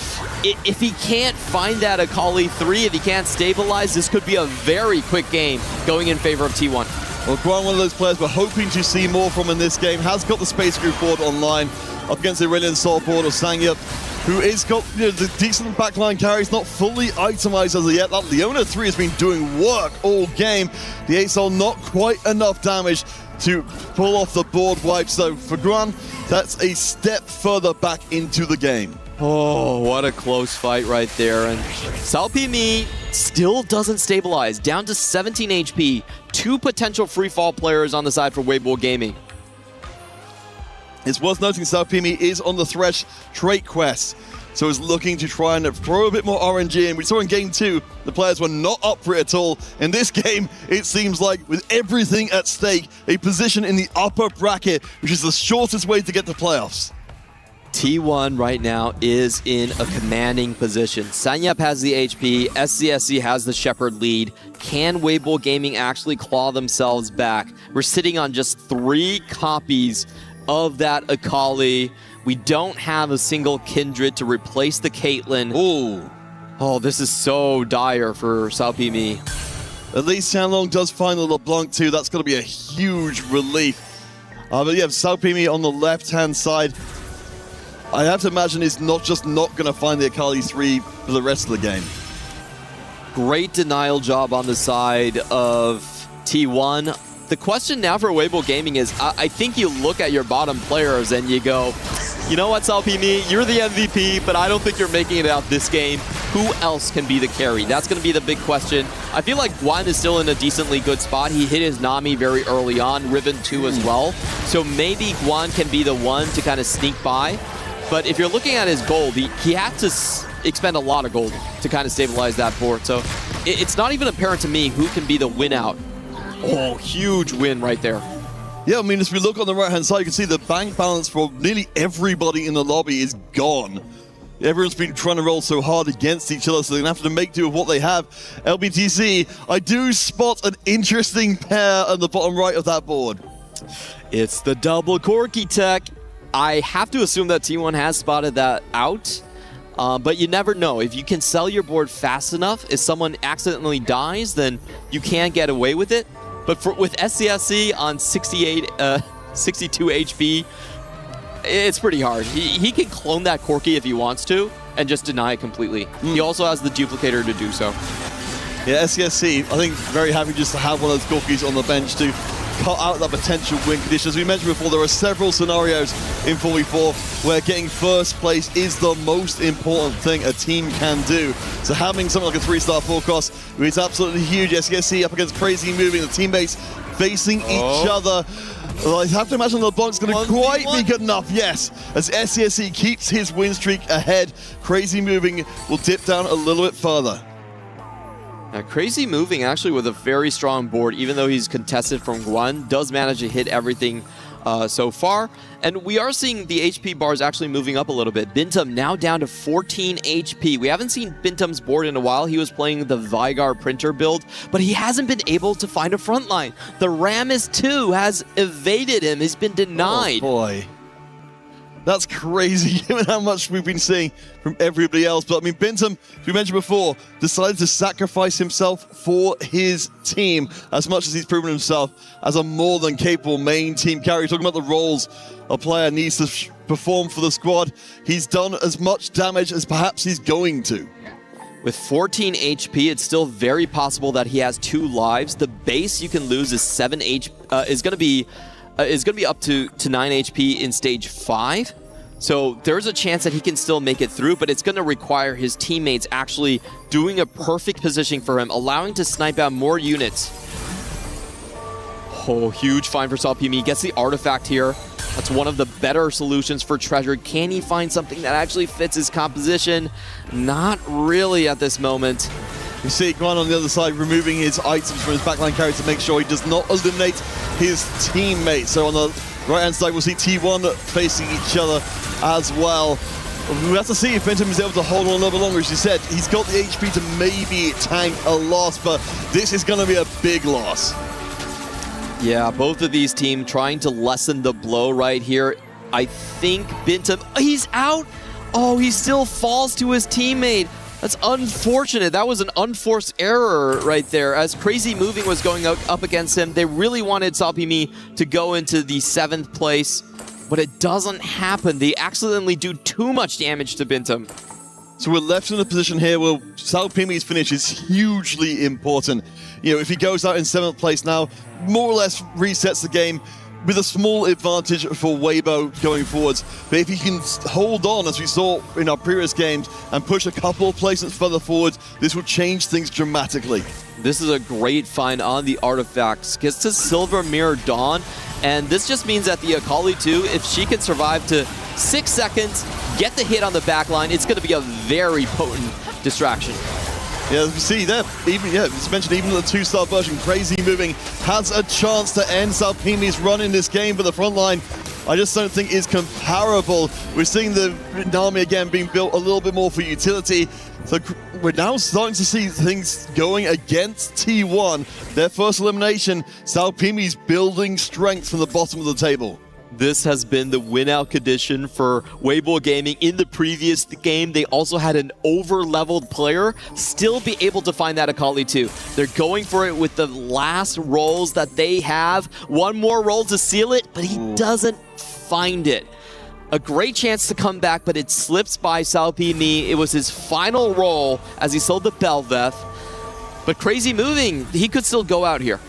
Speaker 6: if he can't find that Akali 3, if he can't stabilize, this could be a very quick game going in favor of T1.
Speaker 4: Well, Guan, one of those players we're hoping to see more from in this game, has got the Space Group board online up against the Aurelian Soul board of Sangyup, who is got the decent backline carries, not fully itemized as of yet. That Leona 3 has been doing work all game. The 8-Soul not quite enough damage to pull off the board wipe. So for Guan, that's a step further back into the game.
Speaker 6: Oh, what a close fight right there. And Salpimi still doesn't stabilize. Down to 17 HP. 2 potential free fall players on the side for Weibo Gaming.
Speaker 4: It's worth noting Salpimi is on the Thresh trait quest, so is looking to try and throw a bit more RNG in. We saw in Game 2, the players were not up for it at all. In this game, it seems like with everything at stake, a position in the upper bracket, which is the shortest way to get to playoffs.
Speaker 6: T1 right now is in a commanding position. Sangyup has the HP, SCSC has the Shepherd lead. Can Weibo Gaming actually claw themselves back? We're sitting on just 3 copies of that Akali. We don't have a single Kindred to replace the Caitlyn.
Speaker 4: Ooh.
Speaker 6: Oh, this is so dire for Salpimi.
Speaker 4: At least Tianlong does find the LeBlanc too. That's going to be a huge relief. But yeah, Salpimi on the left-hand side, I have to imagine is not going to find the Akali 3 for the rest of the game.
Speaker 6: Great denial job on the side of T1. The question now for Weibo Gaming is, I think you look at your bottom players and you go, you know what, Salpimi, you're the MVP, but I don't think you're making it out this game. Who else can be the carry? That's going to be the big question. I feel like Guan is still in a decently good spot. He hit his Nami very early on, Riven 2 as well. So maybe Guan can be the one to kind of sneak by. But if you're looking at his gold, he had to expend a lot of gold to kind of stabilize that board. So it's not even apparent to me who can be the win out. Oh, huge win right there.
Speaker 4: Yeah, I mean, as we look on the right-hand side, you can see the bank balance for nearly everybody in the lobby is gone. Everyone's been trying to roll so hard against each other, so they're going to have to make do with what they have. LBTC, I do spot an interesting pair on the bottom right of that board.
Speaker 6: It's the double Corki tech. I have to assume that T1 has spotted that out. But you never know. If you can sell your board fast enough, if someone accidentally dies, then you can get away with it. But with SCSC on 62 HP, it's pretty hard. He can clone that Corki if he wants to and just deny it completely. He also has the duplicator to do so.
Speaker 4: Yeah, SCSC, I think very happy just to have one of those Corkis on the bench to cut out that potential win condition. As we mentioned before, there are several scenarios in 4v4 where getting first place is the most important thing a team can do. So having something like a 3-star forecast is absolutely huge. SCSC up against Crazy moving, the teammates facing each other. Well, I have to imagine LeBlanc's going to quite be good enough, yes. As SCSC keeps his win streak ahead, Crazy Moving will dip down a little bit further.
Speaker 6: Now, Crazy Moving actually with a very strong board, even though he's contested from Guan, does manage to hit everything so far. And we are seeing the HP bars actually moving up a little bit. Bintum now down to 14 HP. We haven't seen Bintum's board in a while. He was playing the Vigar printer build, but he hasn't been able to find a front line. The Ramus 2 has evaded him. He's been denied.
Speaker 4: Oh boy. That's crazy, given how much we've been seeing from everybody else. But I mean, Bintum, as we mentioned before, decided to sacrifice himself for his team as much as he's proven himself as a more than capable main team carry. Talking about the roles a player needs to perform for the squad, he's done as much damage as perhaps he's going to.
Speaker 6: With 14 HP, it's still very possible that he has 2 lives. The base you can lose is 7 HP, is going to be up to 9 HP in stage 5. So there's a chance that he can still make it through, but it's going to require his teammates actually doing a perfect positioning for him, allowing to snipe out more units. Oh, huge find for Salpimi. Gets the artifact here. That's one of the better solutions for Treasure. Can he find something that actually fits his composition? Not really at this moment.
Speaker 4: You see Guan on the other side removing his items from his backline carry to make sure he does not eliminate his teammates. So on the right-hand side, we'll see T1 facing each other as well. We have to see if Bintum is able to hold on a little bit longer. As you said, he's got the HP to maybe tank a loss, but this is going to be a big loss.
Speaker 6: Yeah, both of these teams trying to lessen the blow right here. I think Bintum, he's out. Oh, he still falls to his teammate. That's unfortunate. That was an unforced error right there. As Crazy Moving was going up against him, they really wanted Salpimi to go into the 7th place, but it doesn't happen. They accidentally do too much damage to Bintum.
Speaker 4: So we're left in a position here where Salpimi's finish is hugely important. You know, if he goes out in 7th place now, more or less resets the game with a small advantage for Weibo going forwards. But if he can hold on, as we saw in our previous games, and push a couple of placements further forward, this will change things dramatically.
Speaker 6: This is a great find on the artifacts. Gets to Silver Mirror Dawn, and this just means that the Akali 2, if she can survive to 6 seconds, get the hit on the back line, it's going to be a very potent distraction.
Speaker 4: Yeah, as we see there, it's mentioned even the 2-star version, Crazy Moving has a chance to end Salpimi's run in this game, but the front line, I just don't think is comparable. We're seeing the army again being built a little bit more for utility. So we're now starting to see things going against T1. Their first elimination, Salpimi's building strength from the bottom of the table.
Speaker 6: This has been the win-out condition for Weibo Gaming. In the previous game, they also had an over-leveled player still be able to find that Akali 2. They're going for it with the last rolls that they have. One more roll to seal it, but he doesn't find it. A great chance to come back, but it slips by Salpimi. It was his final roll as he sold the Belveth. But Crazy Moving, he could still go out here.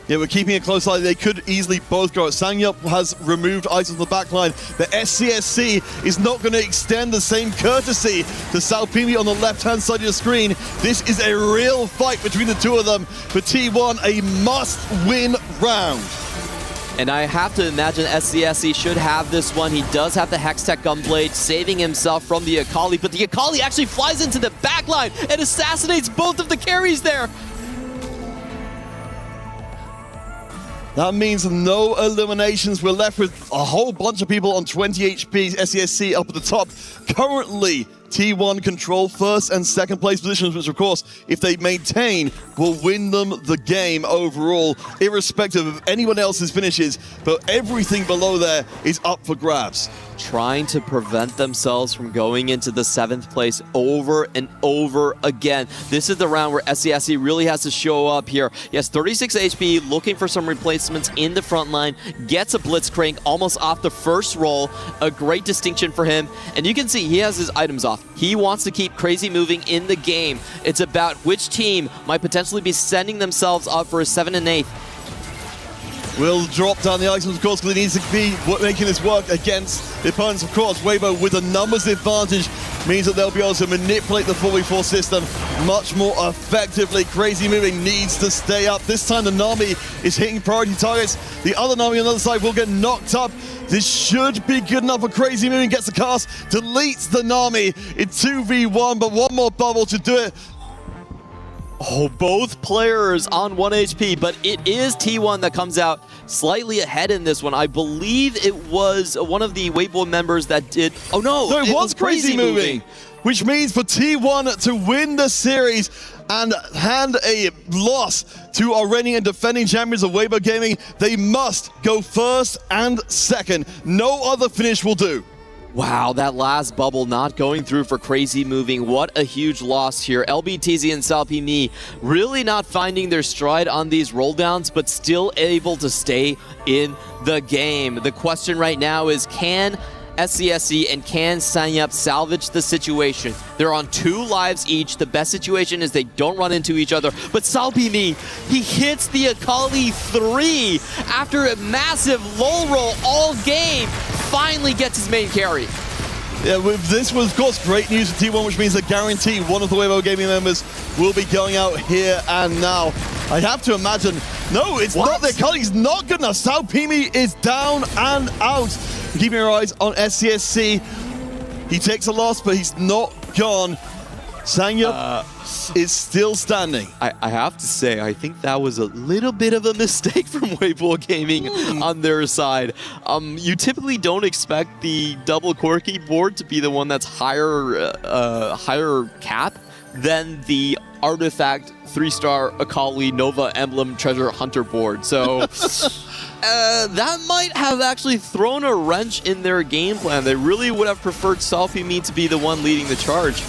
Speaker 4: Yeah, we're keeping a close eye. They could easily both go out. Sangyup has removed items from the backline. The SCSC is not going to extend the same courtesy to Salpimi on the left-hand side of your screen. This is a real fight between the two of them. For T1, a must-win round.
Speaker 6: And I have to imagine SCSC should have this one. He does have the Hextech Gunblade, saving himself from the Akali, but the Akali actually flies into the backline and assassinates both of the carries there.
Speaker 4: That means no eliminations. We're left with a whole bunch of people on 20 HP. SCSC up at the top. Currently, T1 control first and second place positions, which of course, if they maintain, will win them the game overall, irrespective of anyone else's finishes. But everything below there is up for grabs.
Speaker 6: Trying to prevent themselves from going into the 7th place over and over again. This is the round where SCSC really has to show up here. He has 36 HP, looking for some replacements in the front line, gets a Blitzcrank almost off the first roll. A great distinction for him. And you can see he has his items off. He wants to keep Crazy Moving in the game. It's about which team might potentially be sending themselves up for a 7th and 8th.
Speaker 4: Will drop down the items, of course, because he needs to be making this work against the opponents, of course. Weibo with a numbers advantage means that they'll be able to manipulate the 4v4 system much more effectively. Crazy Moving needs to stay up. This time the Nami is hitting priority targets. The other Nami on the other side will get knocked up. This should be good enough for Crazy Moving. Gets the cast, deletes the Nami. It's 2v1, but one more bubble to do it.
Speaker 6: Oh, both players on 1 HP, but it is T1 that comes out slightly ahead in this one. I believe it was one of the Weibo members that did... Oh, no,
Speaker 4: it was Crazy Moving. Which means for T1 to win the series and hand a loss to our reigning and defending champions of Weibo Gaming, they must go first and second. No other finish will do.
Speaker 6: Wow, that last bubble not going through for Crazy Moving. What a huge loss here. LBTZ and Salpini really not finding their stride on these roll downs, but still able to stay in the game. The question right now is, can SCSC and can Sanyup salvage the situation? They're on 2 lives each. The best situation is they don't run into each other. But Salpini, he hits the Akali 3 after a massive low roll all game. Finally gets his main carry.
Speaker 4: Yeah, this was, of course, great news for T1, which means that guaranteed one of the Weibo Gaming members will be going out here and now. I have to imagine, no, it's not their Akali. He's not good enough. Salpini is down and out. Keeping our eyes on SCSC. He takes a loss, but he's not gone. Sanyup is still standing.
Speaker 6: I have to say, I think that was a little bit of a mistake from Weibo Gaming on their side. You typically don't expect the double Corki board to be the one that's higher cap than the Artifact 3-star Akali Nova Emblem Treasure Hunter board. So that might have actually thrown a wrench in their game plan. They really would have preferred Salpini to be the one leading the charge.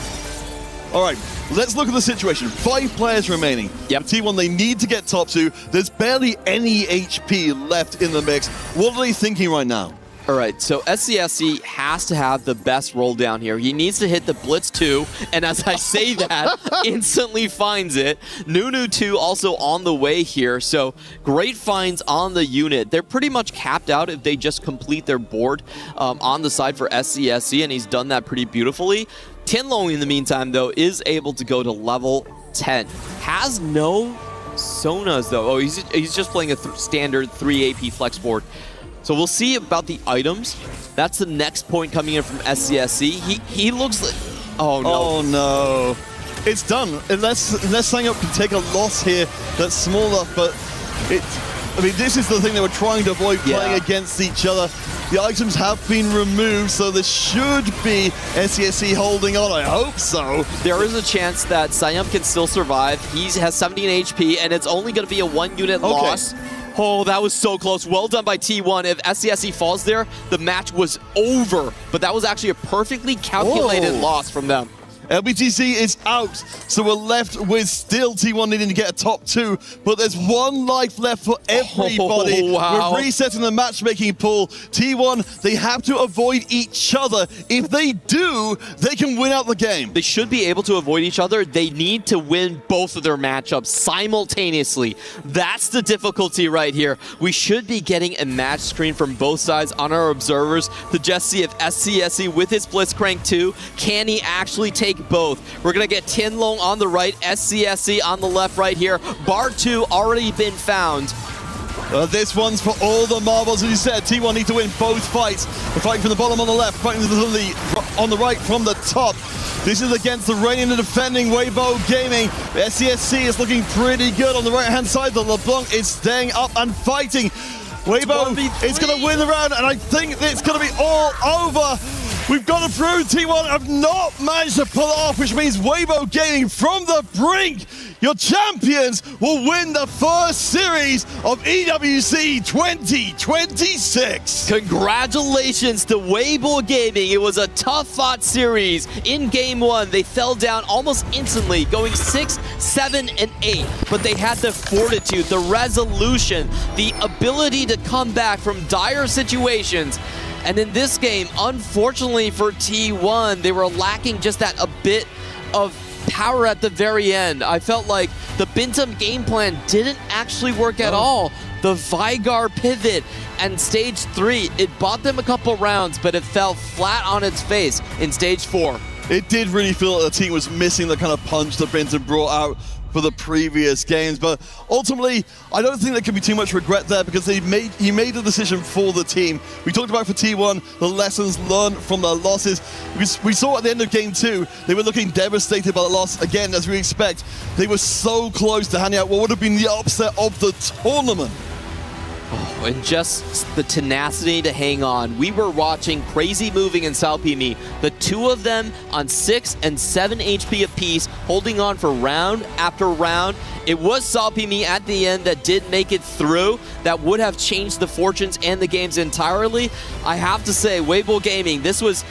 Speaker 4: All right, let's look at the situation. 5 players remaining.
Speaker 6: Yep.
Speaker 4: T1, they need to get top 2. There's barely any HP left in the mix. What are they thinking right now?
Speaker 6: All right, so SCSC has to have the best roll down here. He needs to hit the Blitz 2, and as I say that, instantly finds it. Nunu 2 also on the way here, so great finds on the unit. They're pretty much capped out if they just complete their board on the side for SCSC, and he's done that pretty beautifully. Tianlong, in the meantime, though, is able to go to level 10. Has no Sonas, though. Oh, he's just playing a standard 3 AP flex board. So we'll see about the items. That's the next point coming in from SCSC. He looks like... Oh, no.
Speaker 4: Oh, no. It's done. Unless Sanyup can take a loss here that's small enough, but I mean, this is the thing they were trying to avoid, playing against each other. The items have been removed, so this should be SCSC holding on. I hope so.
Speaker 6: There is a chance that Sanyup can still survive. He has 17 HP, and it's only going to be a 1-unit loss. Oh, that was so close. Well done by T1. If SCSC falls there, the match was over. But that was actually a perfectly calculated loss from them.
Speaker 4: LBTC is out, so we're left with still T1 needing to get a top 2, but there's 1 life left for everybody.
Speaker 6: Oh, wow.
Speaker 4: We're resetting the matchmaking pool. T1, they have to avoid each other. If they do, they can win out the game.
Speaker 6: They should be able to avoid each other. They need to win both of their matchups simultaneously. That's the difficulty right here. We should be getting a match screen from both sides on our observers to just see if SCSC with his Blitzcrank 2, can he actually take both? We're going to get Tianlong on the right, SCSC on the left right here. Bar 2 already been found.
Speaker 4: This one's for all the marbles, as you said. T1 need to win both fights. We're fighting from the bottom on the left, fighting on the right from the top. This is against the reigning and defending Weibo Gaming. SCSC is looking pretty good on the right-hand side. The LeBlanc is staying up and fighting. Weibo is going to win the round, and I think it's going to be all over. We've got to prove T1 have not managed to pull it off, which means Weibo Gaming from the brink, your champions, will win the first series of EWC 2026.
Speaker 6: Congratulations to Weibo Gaming. It was a tough-fought series. In Game 1, they fell down almost instantly, going 6, 7, and 8. But they had the fortitude, the resolution, the ability to come back from dire situations. And in this game, unfortunately for T1, they were lacking just that a bit of power at the very end. I felt like the Bintum game plan didn't actually work at all. The Vigar pivot and stage 3, it bought them a couple rounds, but it fell flat on its face in stage 4.
Speaker 4: It did really feel like the team was missing the kind of punch that Binton brought out for the previous games, but ultimately I don't think there can be too much regret there because he made a decision for the team. We talked about for T1 the lessons learned from their losses. We saw at the end of game 2 they were looking devastated by the loss again, as we expect. They were so close to handing out what would have been the upset of the tournament.
Speaker 6: Oh, and just the tenacity to hang on. We were watching Crazy Moving and Salpimi, the two of them on 6 and 7 HP apiece, holding on for round after round. It was Salpimi at the end that did make it through. That would have changed the fortunes and the games entirely. I have to say, Weibo Gaming, this was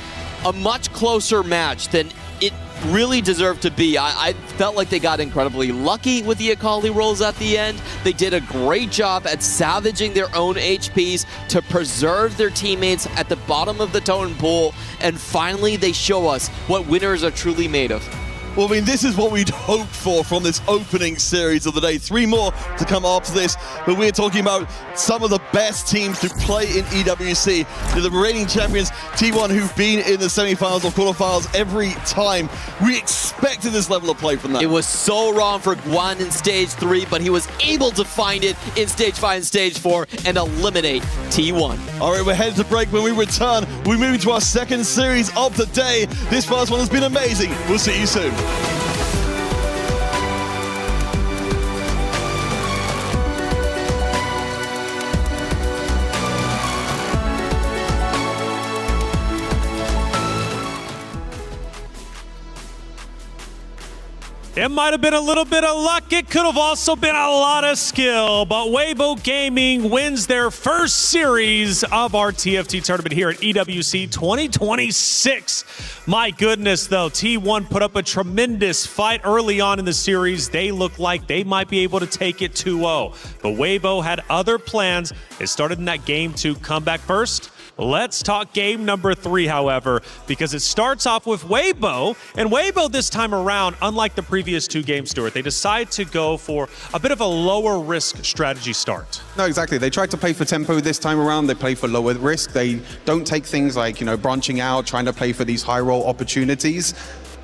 Speaker 6: a much closer match than it really deserved to be. I felt like they got incredibly lucky with the Akali rolls at the end. They did a great job at salvaging their own HPs to preserve their teammates at the bottom of the totem pool, and finally they show us what winners are truly made of.
Speaker 4: Well, I mean, this is what we'd hoped for from this opening series of the day. 3 more to come after this, but we're talking about some of the best teams to play in EWC. They're the reigning champions, T1, who've been in the semifinals or quarterfinals every time. We expected this level of play from them.
Speaker 6: It was so wrong for Guan in Stage 3, but he was able to find it in Stage 5 and Stage 4 and eliminate T1.
Speaker 4: All right, we're headed to break. When we return, we move into our second series of the day. This first one has been amazing. We'll see you soon.
Speaker 16: It might have been a little bit of luck. It could have also been a lot of skill. But Weibo Gaming wins their first series of our TFT tournament here at EWC 2026. My goodness, though, T1 put up a tremendous fight early on in the series. They looked like they might be able to take it 2-0. But Weibo had other plans. It started in that game 2 comeback first. Let's talk game number 3, however, because it starts off with Weibo, and Weibo this time around, unlike the previous 2 games, Stuart, they decide to go for a bit of a lower risk strategy start.
Speaker 17: No, exactly. They tried to play for tempo this time around. They play for lower risk. They don't take things like, branching out, trying to play for these high roll opportunities.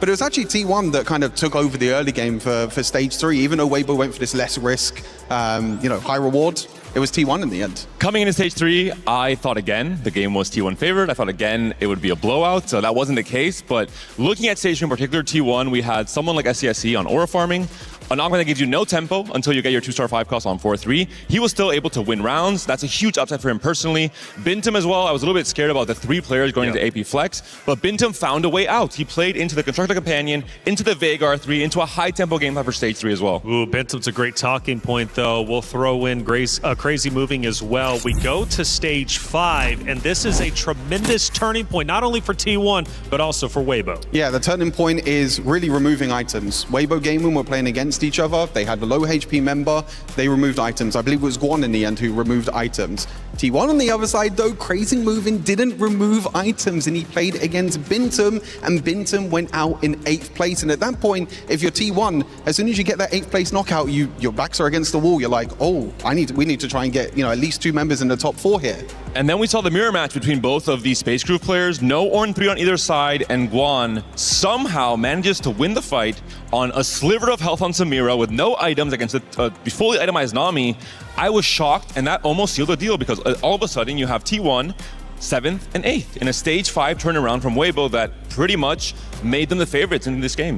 Speaker 17: But it was actually T1 that kind of took over the early game for Stage 3, even though Weibo went for this less risk, high reward. It was T1 in the end.
Speaker 13: Coming into Stage 3, I thought again the game was T1 favored. I thought again it would be a blowout, so that wasn't the case. But looking at Stage 3 in particular, T1, we had someone like SCSC on aura farming, an Ogma that gives you no tempo until you get your 2-star 5 cost on 4-3. He was still able to win rounds. That's a huge upside for him personally. Bintum as well, I was a little bit scared about the 3 players going into AP Flex, but Bintum found a way out. He played into the Constructor Companion, into the Veigar 3, into a high tempo game plan for Stage 3 as well.
Speaker 16: Ooh, Bintum's a great talking point, though. We'll throw in Crazy Moving as well. We go to Stage 5, and this is a tremendous turning point, not only for T1, but also for Weibo.
Speaker 17: Yeah, the turning point is really removing items. Weibo Gaming were playing against each other. They had a low HP member. They removed items. I believe it was Guan in the end who removed items. T1 on the other side, though, Crazy Moving didn't remove items, and he played against Bintum, and Bintum went out in 8th place. And at that point, if you're T1, as soon as you get that 8th place knockout, your backs are against the wall. You're like, oh, we need to try and get at least 2 members in the top 4 here.
Speaker 13: And then we saw the mirror match between both of these Space Groove players. No Ornn 3 on either side, and Guan somehow manages to win the fight on a sliver of health on Samira with no items against a fully itemized Nami. I was shocked, and that almost sealed the deal because all of a sudden you have T1 7th and 8th in a Stage 5 turnaround from Weibo that pretty much made them the favorites in this game.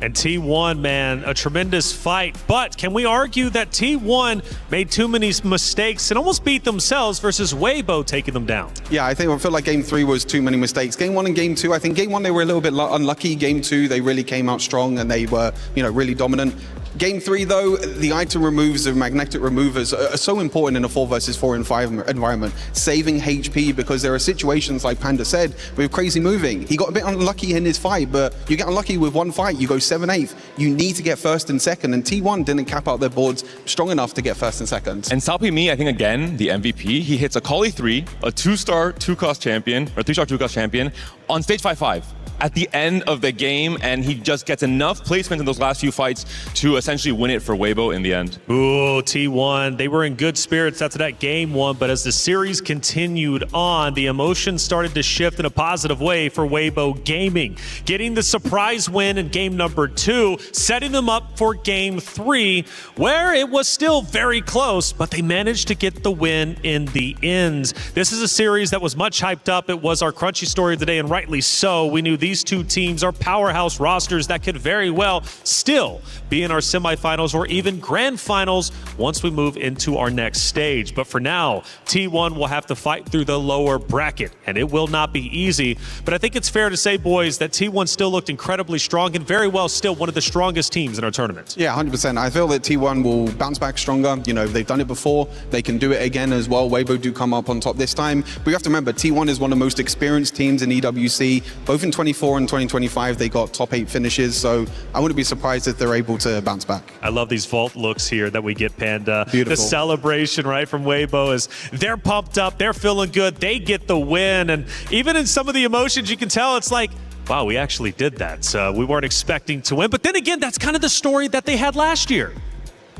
Speaker 16: And T1, man, a tremendous fight. But can we argue that T1 made too many mistakes and almost beat themselves versus Weibo taking them down?
Speaker 17: Yeah, I feel like game 3 was too many mistakes. Game 1 and game 2, I think game 1 they were a little bit unlucky. Game 2, they really came out strong and they were, really dominant. Game 3, though, the item removes, the magnetic removers are so important in a 4 versus 4 and 5 environment. Saving HP, because there are situations, like Panda said, with Crazy Moving. He got a bit unlucky in his fight, but you get unlucky with one fight, you go 7/8. You need to get 1st and 2nd, and T1 didn't cap out their boards strong enough to get 1st and 2nd.
Speaker 13: And Salpimi, I think, again, the MVP, he hits a Kali 3, a 2-star 2-cost champion, or 3-star 2-cost champion, on Stage 5-5. At the end of the game, and he just gets enough placement in those last few fights to essentially win it for Weibo in the end.
Speaker 16: Ooh, T1, they were in good spirits after that game one, but as the series continued on, the emotions started to shift in a positive way for Weibo Gaming, getting the surprise win in game number 2, setting them up for game 3, where it was still very close, but they managed to get the win in the end. This is a series that was much hyped up. It was our crunchy story of the day, and rightly so. We knew these two teams are powerhouse rosters that could very well still be in our semifinals or even grand finals once we move into our next stage. But for now, T1 will have to fight through the lower bracket, and it will not be easy. But I think it's fair to say, boys, that T1 still looked incredibly strong and very well still one of the strongest teams in our tournament.
Speaker 17: Yeah, 100%. I feel that T1 will bounce back stronger. You know, they've done it before. They can do it again as well. Weibo do come up on top this time. But you have to remember, T1 is one of the most experienced teams in EWC. Both in 24 and 2025, they got top 8 finishes. So I wouldn't be surprised if they're able to bounce back.
Speaker 16: I love these vault looks here that we get, Panda.
Speaker 17: Beautiful.
Speaker 16: The celebration, right, from Weibo is they're pumped up, they're feeling good, they get the win. And even in some of the emotions, you can tell it's like, wow, we actually did that. We weren't expecting to win. But then again, that's kind of the story that they had last year.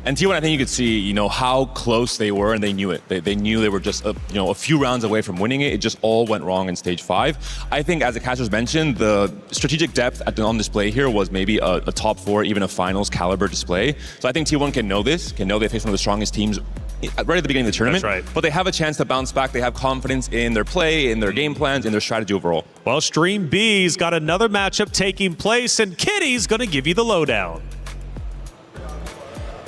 Speaker 13: And T1, I think you could see, you know, how close they were, and they knew it. They knew they were just, a few rounds away from winning it. It just all went wrong in stage 5. I think, as the casters mentioned, the strategic depth on display here was maybe a top 4, even a finals caliber display. So I think T1 can know this, can know they face one of the strongest teams right at the beginning of the tournament.
Speaker 16: That's right.
Speaker 13: But they have a chance to bounce back. They have confidence in their play, in their game plans, in their strategy overall.
Speaker 16: Well, Stream B's got another matchup taking place, and Kitty's going to give you the lowdown.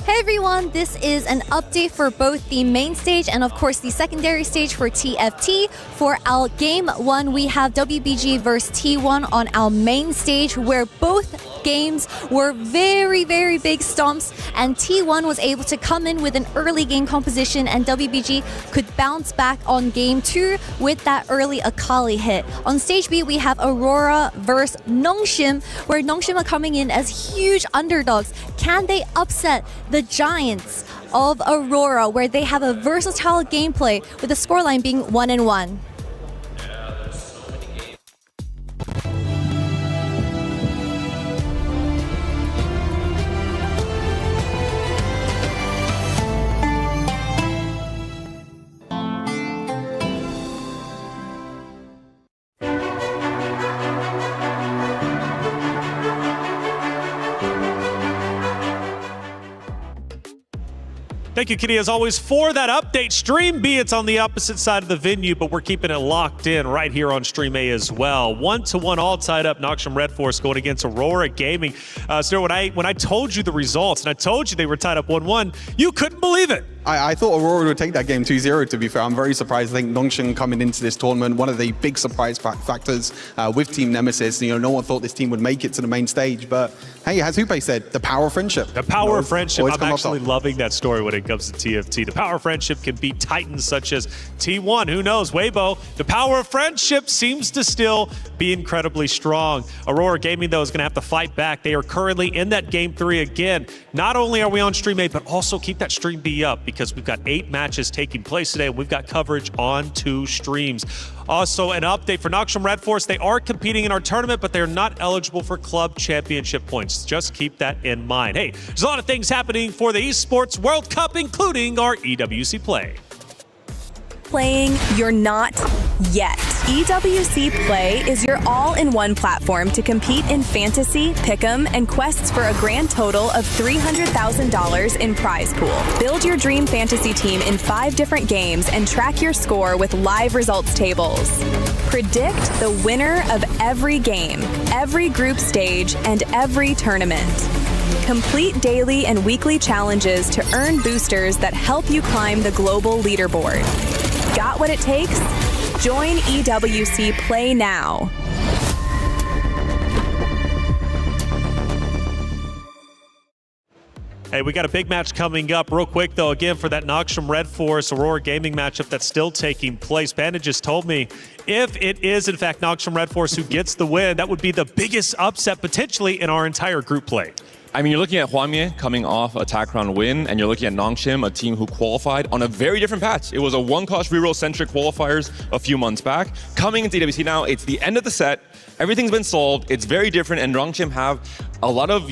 Speaker 10: Hey everyone, this is an update for both the main stage and of course the secondary stage for TFT. For our game 1, we have WBG versus T1 on our main stage, where both games were very, very big stomps, and T1 was able to come in with an early game composition, and WBG could bounce back on game 2 with that early Akali hit. On stage B, we have Aurora versus Nongshim, where Nongshim are coming in as huge underdogs. Can they upset the giants of Aurora, where they have a versatile gameplay with the scoreline being 1-1?
Speaker 16: Thank you, Kitty, as always, for that update. Stream B, it's on the opposite side of the venue, but we're keeping it locked in right here on Stream A as well. 1-1 all tied up. Noxium Red Force going against Aurora Gaming. So when I told you the results, and I told you they were tied up 1-1, you couldn't believe it.
Speaker 17: I thought Aurora would take that game 2-0, to be fair. I'm very surprised. I think Nongshim coming into this tournament, one of the big surprise factors with Team Nemesis. You know, no one thought this team would make it to the main stage, but hey, as Hupe said, the power of friendship.
Speaker 16: The power of friendship. I'm actually loving that story when it comes to TFT. The power of friendship can beat titans such as T1. Who knows? Weibo, the power of friendship seems to still be incredibly strong. Aurora Gaming, though, is going to have to fight back. They are currently in that game 3 again. Not only are we on Stream A, but also keep that Stream B up, because we've got 8 matches taking place today, and we've got coverage on 2 streams. Also, an update for Noxium Red Force. They are competing in our tournament, but they're not eligible for club championship points. Just keep that in mind. Hey, there's a lot of things happening for the Esports World Cup, including our EWC play.
Speaker 1: Playing you're not yet. EWC Play is your all-in-one platform to compete in fantasy, pick'em, and quests for a grand total of $300,000 in prize pool. Build your dream fantasy team in 5 different games and track your score with live results tables. Predict the winner of every game, every group stage, and every tournament. Complete daily and weekly challenges to earn boosters that help you climb the global leaderboard. Got what it takes? Join EWC Play now.
Speaker 16: Hey, we got a big match coming up real quick, though, again, for that Noxium Red Force Aurora Gaming matchup that's still taking place. Panda just told me if it is, in fact, Noxium Red Force who gets the win, that would be the biggest upset potentially in our entire group play.
Speaker 13: I mean, you're looking at Hwamie coming off a attack round win, and you're looking at Nongshim, a team who qualified on a very different patch. It was a one-cost reroll-centric qualifiers a few months back. Coming into EWC now, it's the end of the set. Everything's been solved. It's very different, and Nongshim have a lot of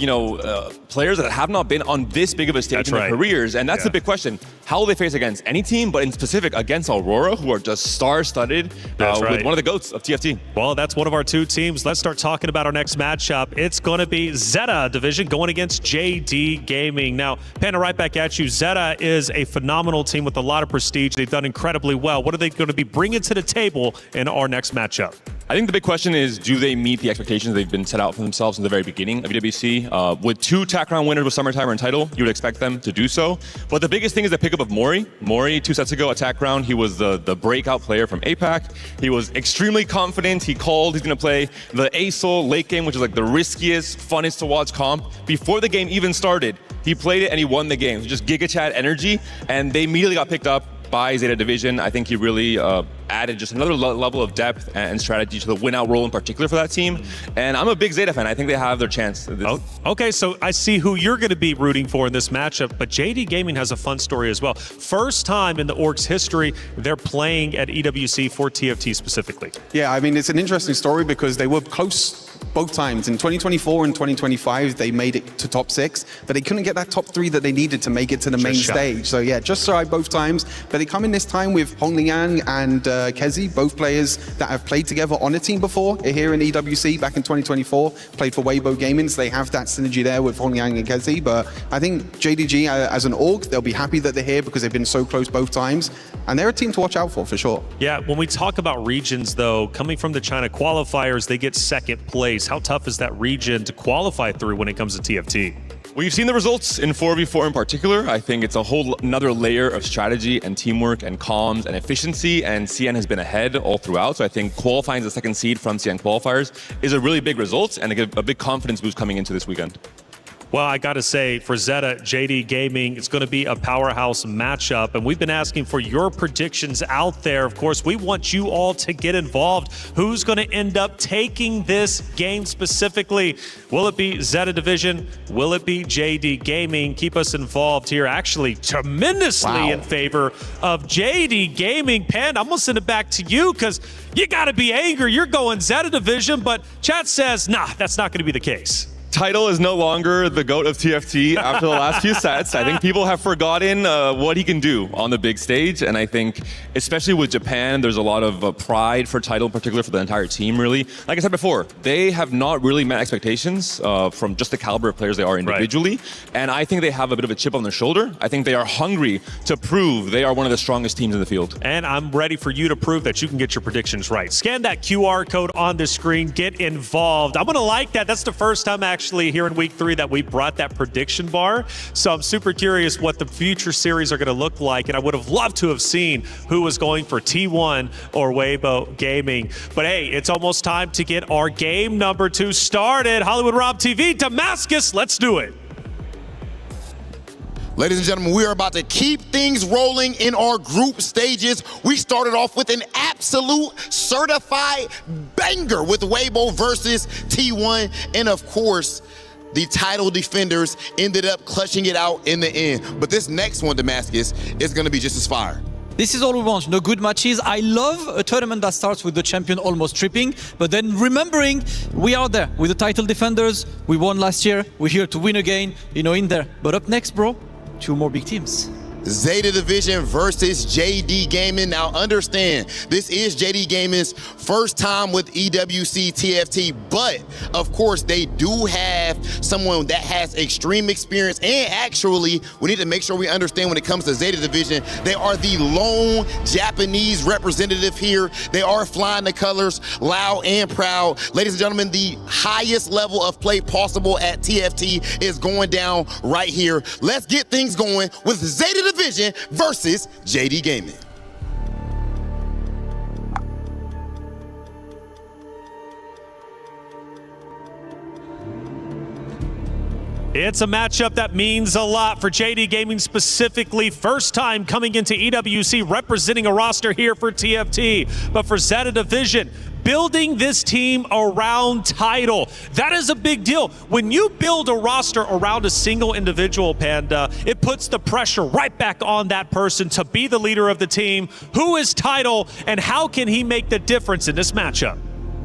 Speaker 13: players that have not been on this big of a stage in their careers, and that's the big question. How will they face against any team, but in specific against Aurora, who are just star-studded with one of the GOATs of TFT?
Speaker 16: Well, that's one of our two teams. Let's start talking about our next matchup. It's going to be Zeta Division going against JD Gaming. Now, Panda, right back at you. Zeta is a phenomenal team with a lot of prestige. They've done incredibly well. What are they going to be bringing to the table in our next matchup?
Speaker 13: I think the big question is, do they meet the expectations they've been set out for themselves in the very beginning of EWC? With 2 TAC round winners with Summertimer and Title, you would expect them to do so. But the biggest thing is the pickup of Mori. Mori, 2 sets ago at TAC round, he was the breakout player from APAC. He was extremely confident. He called he's going to play the ASOL late game, which is like the riskiest, funnest to watch comp. Before the game even started, he played it and he won the game. Just Giga Chat energy, and they immediately got picked up by Zeta Division. I think he really added just another level of depth and strategy to the win-out role in particular for that team. And I'm a big Zeta fan. I think they have their chance.
Speaker 16: Okay, so I see who you're going to be rooting for in this matchup, but JD Gaming has a fun story as well. First time in the org's history, they're playing at EWC for TFT specifically.
Speaker 17: Yeah, I mean, it's an interesting story because they were close both times. In 2024 and 2025, they made it to top 6, but they couldn't get that top 3 that they needed to make it to the main stage. So yeah, just shy both times. But they come in this time with Hong Liang and Kezi, both players that have played together on a team before here in EWC back in 2024, played for Weibo Gaming, so they have that synergy there with Hong Liang and Kezi. But I think JDG as an org, they'll be happy that they're here because they've been so close both times, and they're a team to watch out for sure.
Speaker 16: Yeah, when we talk about regions though, coming from the China qualifiers, they get second place. How tough is that region to qualify through when it comes to TFT?
Speaker 13: Well, you've seen the results in 4v4 in particular. I think it's a whole another layer of strategy and teamwork and comms and efficiency, and CN has been ahead all throughout. So I think qualifying as the second seed from CN qualifiers is a really big result and a big confidence boost coming into this weekend.
Speaker 16: Well, I got to say, for Zeta, JD Gaming, it's going to be a powerhouse matchup, and we've been asking for your predictions out there. Of course, we want you all to get involved. Who's going to end up taking this game specifically? Will it be Zeta Division? Will it be JD Gaming? Keep us involved here. Actually, tremendously in favor of JD Gaming. Pan, I'm going to send it back to you because you got to be angry. You're going Zeta Division, but chat says, nah, that's not going to be the case.
Speaker 13: Title is no longer the GOAT of TFT after the last few sets. I think people have forgotten what he can do on the big stage, and I think, especially with Japan, there's a lot of pride for Title in particular for the entire team, really. Like I said before, they have not really met expectations from just the caliber of players they are individually, and I think they have a bit of a chip on their shoulder. I think they are hungry to prove they are one of the strongest teams in the field.
Speaker 16: And I'm ready for you to prove that you can get your predictions right. Scan that QR code on the screen, get involved. I'm gonna like that. That's the first time actually here in week 3 that we brought that prediction bar. So I'm super curious what the future series are going to look like, and I would have loved to have seen who was going for T1 or Weibo Gaming. But hey, it's almost time to get our game number 2 started. Hollywood Rob TV, Damascus, let's do it.
Speaker 15: Ladies and gentlemen, we are about to keep things rolling in our group stages. We started off with an absolute certified banger with Weibo versus T1. And of course, the title defenders ended up clutching it out in the end. But this next one, Damascus, is going to be just as fire.
Speaker 14: This is all we want, no good matches. I love a tournament that starts with the champion almost tripping, but then remembering we are there with the title defenders. We won last year, we're here to win again, in there. But up next, bro, 2 more big teams.
Speaker 15: Zeta Division versus JD Gaming. Now understand, this is JD Gaming's first time with EWC TFT, but of course they do have someone that has extreme experience, and actually we need to make sure we understand when it comes to Zeta Division, they are the lone Japanese representative here. They are flying the colors loud and proud. Ladies and gentlemen, the highest level of play possible at TFT is going down right here. Let's get things going with Zeta Division versus JD Gaming.
Speaker 16: It's a matchup that means a lot for JD Gaming specifically. First time coming into EWC representing a roster here for TFT. But for Zeta Division, building this team around Title, that is a big deal. When you build a roster around a single individual, Panda, it puts the pressure right back on that person to be the leader of the team. Who is Title, and how can he make the difference in this matchup?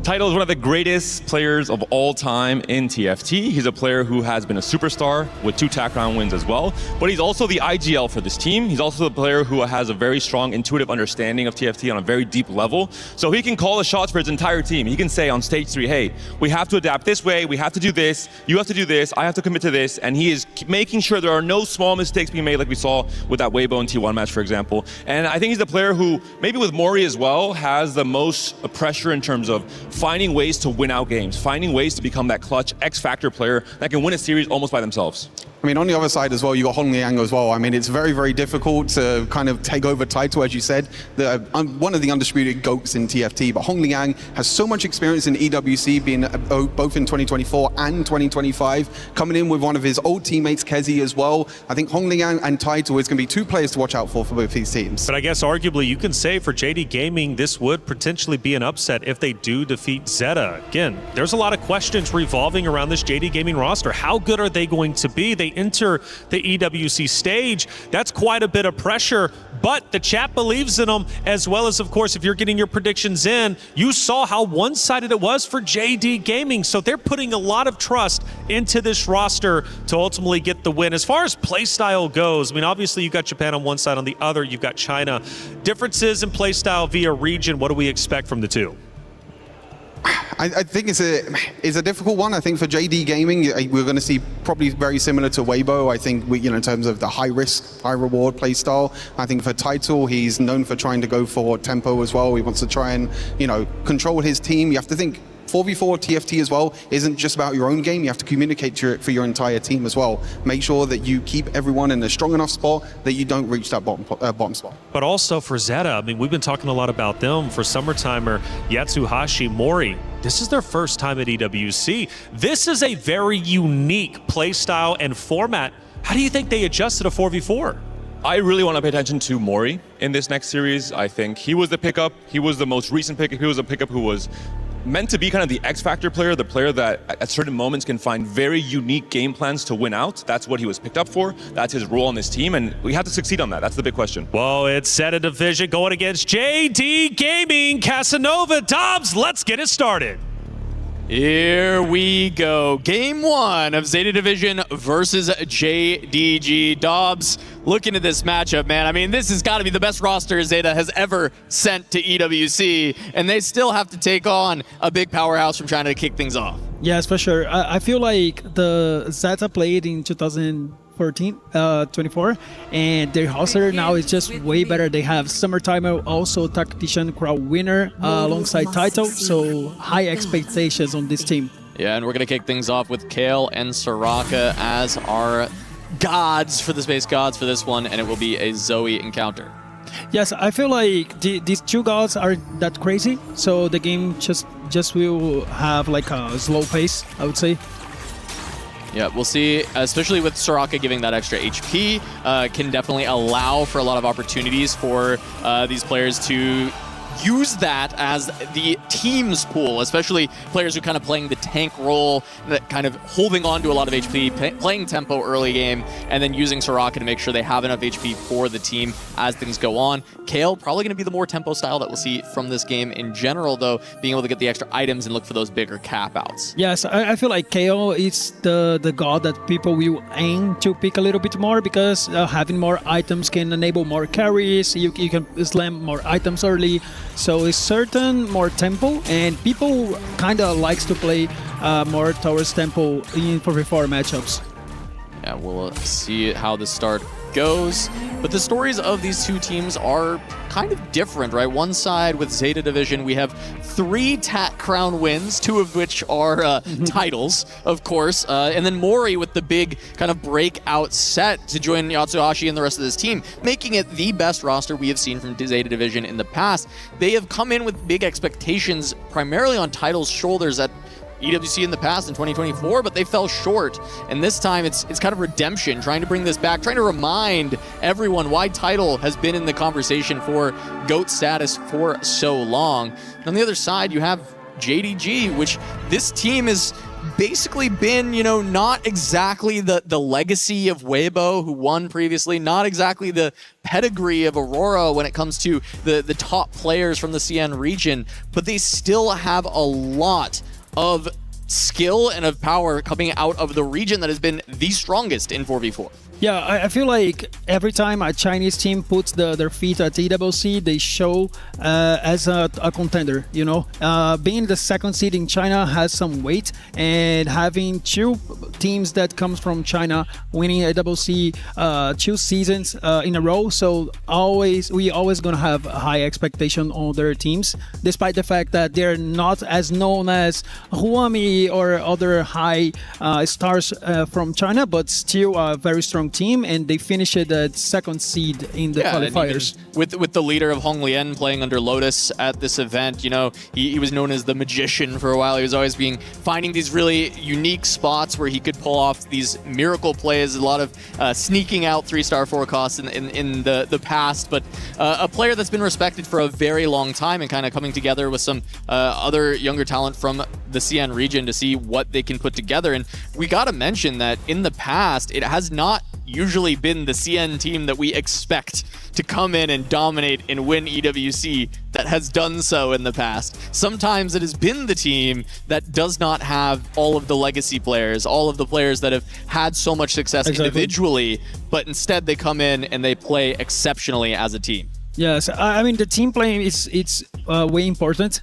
Speaker 13: Title is one of the greatest players of all time in TFT. He's a player who has been a superstar with 2 TAC round wins as well, but he's also the IGL for this team. He's also the player who has a very strong intuitive understanding of TFT on a very deep level. So he can call the shots for his entire team. He can say on stage 3, hey, we have to adapt this way, we have to do this, you have to do this, I have to commit to this, and he is making sure there are no small mistakes being made like we saw with that Weibo and T1 match, for example. And I think he's the player who, maybe with Mori as well, has the most pressure in terms of finding ways to win out games, finding ways to become that clutch X-factor player that can win a series almost by themselves.
Speaker 17: I mean, on the other side as well, you got Hong Liang as well. I mean, it's very, very difficult to kind of take over title, as you said. One of the undisputed GOATs in TFT, but Hong Liang has so much experience in EWC, being both in 2024 and 2025, coming in with one of his old teammates, Kezi, as well. I think Hong Liang and Title is going to be 2 players to watch out for both these teams.
Speaker 16: But I guess arguably you can say for JD Gaming, this would potentially be an upset if they do defeat Zeta. Again, there's a lot of questions revolving around this JD Gaming roster. How good are they going to be? They enter the EWC stage. That's quite a bit of pressure, but the chat believes in them, as well as, of course, if you're getting your predictions in, you saw how one-sided it was for JD Gaming. So they're putting a lot of trust into this roster to ultimately get the win. As far as playstyle goes, I mean, obviously you've got Japan on one side, on the other you've got China. Differences in playstyle via region, what do we expect from the two?
Speaker 17: I think it's a difficult one. I think for JD Gaming, we're going to see probably very similar to Weibo. I think in terms of the high risk, high reward play style. I think for Title, he's known for trying to go for tempo as well. He wants to try and control his team. You have to think 4v4 TFT as well isn't just about your own game. You have to communicate for your entire team as well. Make sure that you keep everyone in a strong enough spot that you don't reach that bottom spot.
Speaker 16: But also for Zeta, I mean, we've been talking a lot about them for Summertimer, Yatsuhashi, Mori. This is their first time at EWC. This is a very unique play style and format. How do you think they adjusted a 4v4?
Speaker 13: I really want to pay attention to Mori in this next series. I think he was the pickup. He was the most recent pickup. He was a pickup who was meant to be kind of the X-factor player, the player that at certain moments can find very unique game plans to win out. That's what he was picked up for. That's his role on this team, and we have to succeed on that. That's the big question.
Speaker 16: Well, it's Zeta Division going against JD Gaming. Casanova, Dobbs, let's get it started.
Speaker 9: Here we go. Game 1 of Zeta Division versus JDG. Dobbs, looking at this matchup, man, I mean, this has got to be the best roster Zeta has ever sent to EWC, and they still have to take on a big powerhouse from China to kick things off.
Speaker 11: Yes, for sure. I feel like the Zeta played in 2024, and their roster now is just way better. They have Summertimer, also Tactician Crowd winner, alongside Title, so high expectations on this team.
Speaker 9: Yeah, and we're going to kick things off with Kale and Soraka as our gods for the Space Gods for this one, and it will be a Zoe encounter.
Speaker 11: Yes, I feel like these two gods are that crazy, so the game just will have like a slow pace, I would say.
Speaker 9: Yeah, we'll see, especially with Soraka giving that extra HP, can definitely allow for a lot of opportunities for these players to use that as the team's pool, especially players who kind of playing the tank role, that kind of holding on to a lot of HP, playing tempo early game, and then using Soraka to make sure they have enough HP for the team as things go on. Kale, probably going to be the more tempo style that we'll see from this game in general, though, being able to get the extra items and look for those bigger cap outs.
Speaker 11: Yes, I feel like Kale is the god that people will aim to pick a little bit more, because having more items can enable more carries, you can slam more items early, so it's certain more tempo, and people kind of likes to play more towards tempo in 4v4 matchups.
Speaker 9: Yeah, we'll see how the start goes, but the stories of these two teams are kind of different, right? One side with Zeta Division, we have 3 TAC Crown wins, 2 of which are titles, of course, and then Mori with the big kind of breakout set to join Yatsuhashi and the rest of this team, making it the best roster we have seen from Zeta Division in the past. They have come in with big expectations, primarily on titles' shoulders at EWC in the past in 2024, but they fell short. And this time it's kind of redemption, trying to bring this back, trying to remind everyone why Title has been in the conversation for GOAT status for so long. And on the other side, you have JDG, which this team is basically been, not exactly the legacy of Weibo, who won previously, not exactly the pedigree of Aurora when it comes to the top players from the CN region, but they still have a lot of skill and of power coming out of the region that has been the strongest in 4v4.
Speaker 11: Yeah, I feel like every time a Chinese team puts their feet at EWC, they show as a contender, Being the second seed in China has some weight, and having two teams that comes from China winning EWC 2 seasons in a row, so we always gonna have a high expectation on their teams, despite the fact that they're not as known as Huami or other high stars from China, but still a very strong team, and they finished at second seed in the qualifiers.
Speaker 9: With the leader of Honglien playing under Lotus at this event, he was known as the magician for a while. He was always finding these really unique spots where he could pull off these miracle plays, a lot of sneaking out 3-star forecasts in the past, but a player that's been respected for a very long time and kind of coming together with some other younger talent from the CN region to see what they can put together. And we got to mention that in the past, it has not usually been the CN team that we expect to come in and dominate and win EWC that has done so in the past. Sometimes it has been the team that does not have all of the legacy players, all of the players that have had so much success individually, but instead they come in and they play exceptionally as a team.
Speaker 11: Yes, I mean the team playing it's way important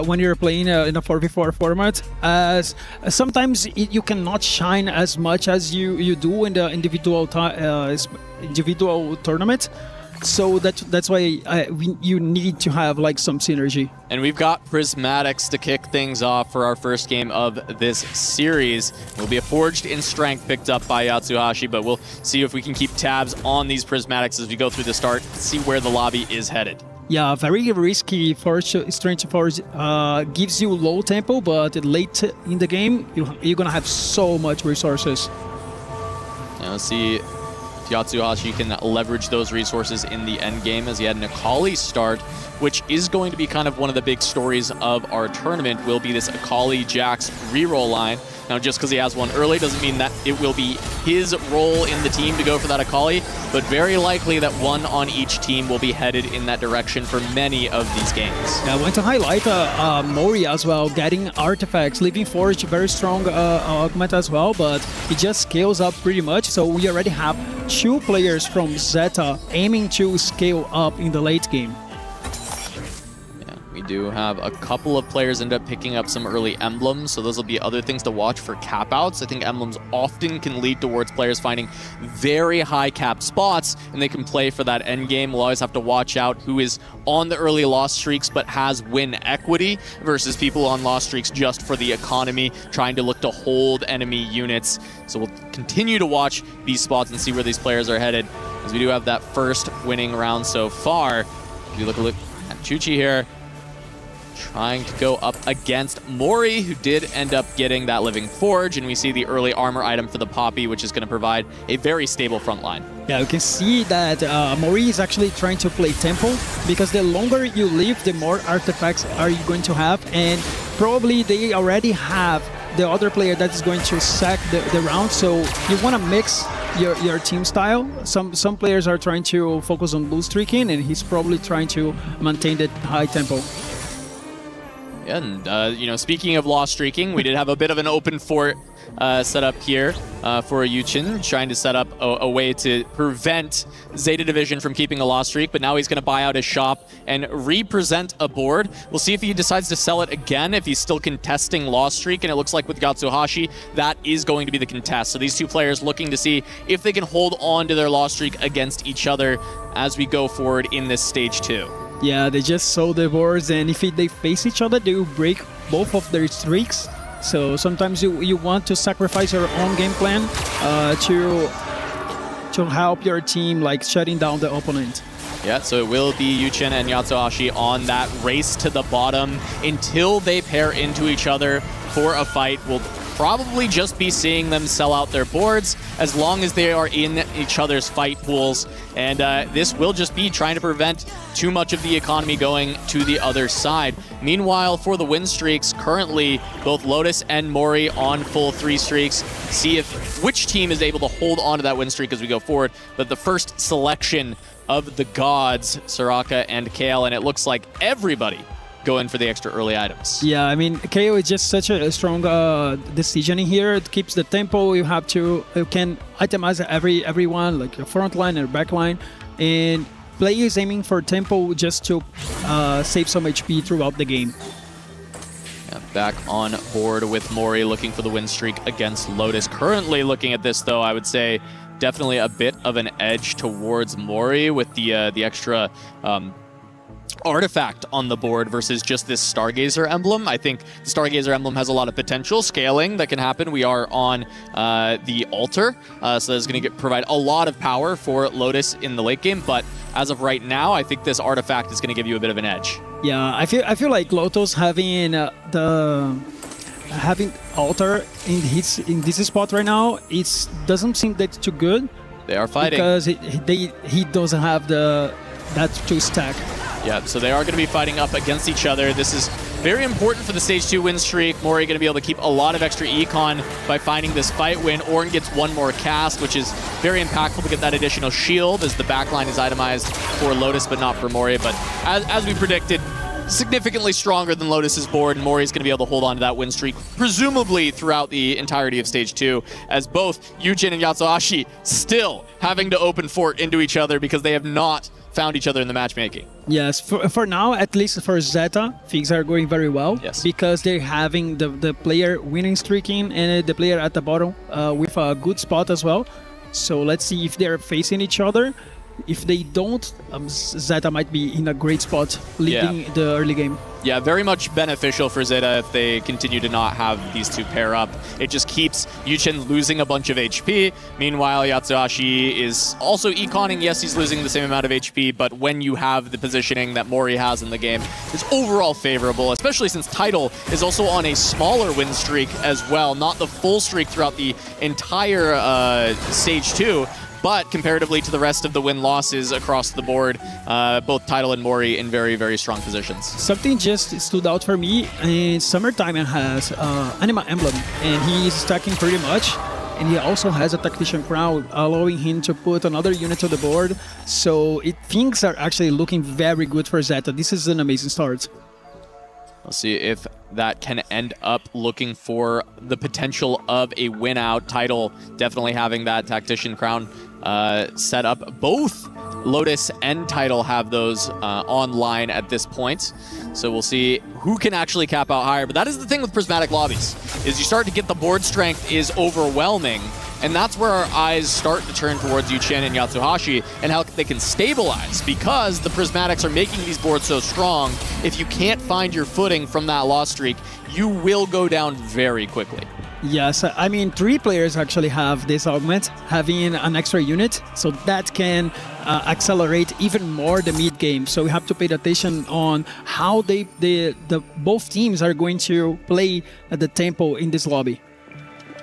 Speaker 11: when you're playing in a 4v4 format. As sometimes you cannot shine as much as you do in the individual tournament. So that's why you need to have like some synergy.
Speaker 9: And we've got Prismatics to kick things off for our first game of this series. It will be a Forged in Strength picked up by Yatsuhashi, but we'll see if we can keep tabs on these Prismatics as we go through the start, see where the lobby is headed.
Speaker 11: Yeah, very risky. Strength Forge gives you low tempo, but late in the game, you're gonna have so much resources.
Speaker 9: Now let's see Yatsuhashi can leverage those resources in the end game, as he had an Akali start, which is going to be kind of one of the big stories of our tournament, will be this Akali Jax reroll line. Now, just because he has one early doesn't mean that it will be his role in the team to go for that Akali, but very likely that one on each team will be headed in that direction for many of these games.
Speaker 11: Yeah, I want to highlight Mori as well, getting artifacts, leaving Forge very strong augment as well, but it just scales up pretty much, so we already have 2 players from Zeta aiming to scale up in the late game.
Speaker 9: We do have a couple of players end up picking up some early emblems, so those will be other things to watch for cap outs. I think emblems often can lead towards players finding very high cap spots, and they can play for that end game. We'll always have to watch out who is on the early loss streaks but has win equity versus people on loss streaks just for the economy, trying to look to hold enemy units. So we'll continue to watch these spots and see where these players are headed, as we do have that first winning round so far. If you look at Chuchi here, trying to go up against Mori, who did end up getting that Living Forge, and we see the early armor item for the Poppy, which is going to provide a very stable front line.
Speaker 11: Yeah, you can see that Mori is actually trying to play tempo, because the longer you live, the more artifacts are you going to have, and probably they already have the other player that is going to sack the round, so you want to mix your team style. Some players are trying to focus on blue streaking, and he's probably trying to maintain that high tempo.
Speaker 9: And, speaking of loss streaking, we did have a bit of an open fort set up here for Yuchin, trying to set up a way to prevent Zeta Division from keeping a loss streak, but now he's going to buy out his shop and represent a board. We'll see if he decides to sell it again, if he's still contesting loss streak, and it looks like with Yatsuhashi, that is going to be the contest. So these two players looking to see if they can hold on to their loss streak against each other as we go forward in this stage 2.
Speaker 11: Yeah, they just sold the boards, and if they face each other, they will break both of their streaks. So sometimes you want to sacrifice your own game plan to help your team, like shutting down the opponent.
Speaker 9: Yeah, so it will be Yuchen and Yatsuhashi on that race to the bottom until they pair into each other for a fight. We'll probably just be seeing them sell out their boards as long as they are in each other's fight pools. And this will just be trying to prevent too much of the economy going to the other side. Meanwhile, for the win streaks, currently both Lotus and Mori on full 3 streaks. See if which team is able to hold on to that win streak as we go forward. But the first selection of the gods, Soraka and KL, and it looks like everybody going for the extra early items.
Speaker 11: Yeah, I mean, KO is just such a strong decision in here. It keeps the tempo. You can itemize everyone, like your front line and back line, and play is aiming for tempo just to save some HP throughout the game.
Speaker 9: Yeah, back on board with Mori looking for the win streak against Lotus. Currently looking at this though, I would say definitely a bit of an edge towards Mori with the extra artifact on the board versus just this Stargazer emblem. I think the Stargazer emblem has a lot of potential scaling that can happen. We are on the altar, so that's going to provide a lot of power for Lotus in the late game, but as of right now, I think this artifact is going to give you a bit of an edge.
Speaker 11: Yeah, I feel like Lotus having altar in this spot right now, it doesn't seem that too good.
Speaker 9: They are fighting
Speaker 11: because he doesn't have that 2 stack.
Speaker 9: Yeah, so they are going to be fighting up against each other. This is very important for the Stage 2 win streak. Mori going to be able to keep a lot of extra econ by finding this fight win. Ornn gets 1 more cast, which is very impactful to get that additional shield as the backline is itemized for Lotus, but not for Mori. But as we predicted, significantly stronger than Lotus's board, and Mori's going to be able to hold on to that win streak, presumably throughout the entirety of Stage 2, as both Yujin and Yatsuhashi still having to open fort into each other because they have not found each other in the matchmaking.
Speaker 11: Yes, for now, at least for Zeta, things are going very well.
Speaker 9: Yes.
Speaker 11: Because they're having the player winning streaking and the player at the bottom with a good spot as well. So let's see if they're facing each other. If they don't, Zeta might be in a great spot leading the early game.
Speaker 9: Yeah, very much beneficial for Zeta if they continue to not have these two pair up. It just keeps Yuchen losing a bunch of HP. Meanwhile, Yatsuhashi is also econing. Yes, he's losing the same amount of HP, but when you have the positioning that Mori has in the game, it's overall favorable, especially since Tidal is also on a smaller win streak as well. Not the full streak throughout the entire Stage 2, but comparatively to the rest of the win-losses across the board, both Tidal and Mori in very, very strong positions.
Speaker 11: Something just stood out for me, in Summertime has Anima Emblem, and he is stacking pretty much, and he also has a Tactician Crown, allowing him to put another unit to the board, so things are actually looking very good for Zeta. This is an amazing start.
Speaker 9: We'll see if that can end up looking for the potential of a win out. Tidal definitely having that Tactician Crown set up. Both Lotus and Tidal have those online at this point. So we'll see who can actually cap out higher. But that is the thing with prismatic lobbies, is you start to get the board strength is overwhelming. And that's where our eyes start to turn towards Yuchen and Yatsuhashi and how they can stabilize, because the prismatics are making these boards so strong. If you can't find your footing from that loss streak, you will go down very quickly.
Speaker 11: Yes, I mean, 3 players actually have this augment, having an extra unit, so that can accelerate even more the mid game. So we have to pay attention on how both teams are going to play at the tempo in this lobby.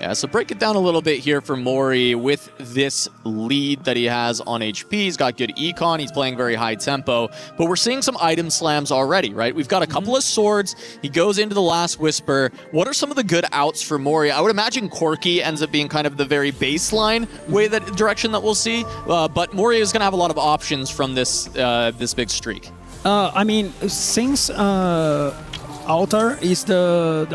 Speaker 9: Yeah, so break it down a little bit here for Mori with this lead that he has on HP. He's got good econ, he's playing very high tempo, but we're seeing some item slams already, right? We've got a couple of swords, he goes into the Last Whisper. What are some of the good outs for Mori? I would imagine Corki ends up being kind of the very baseline direction that we'll see, but Mori is going to have a lot of options from this big streak.
Speaker 11: I mean, since Altar is the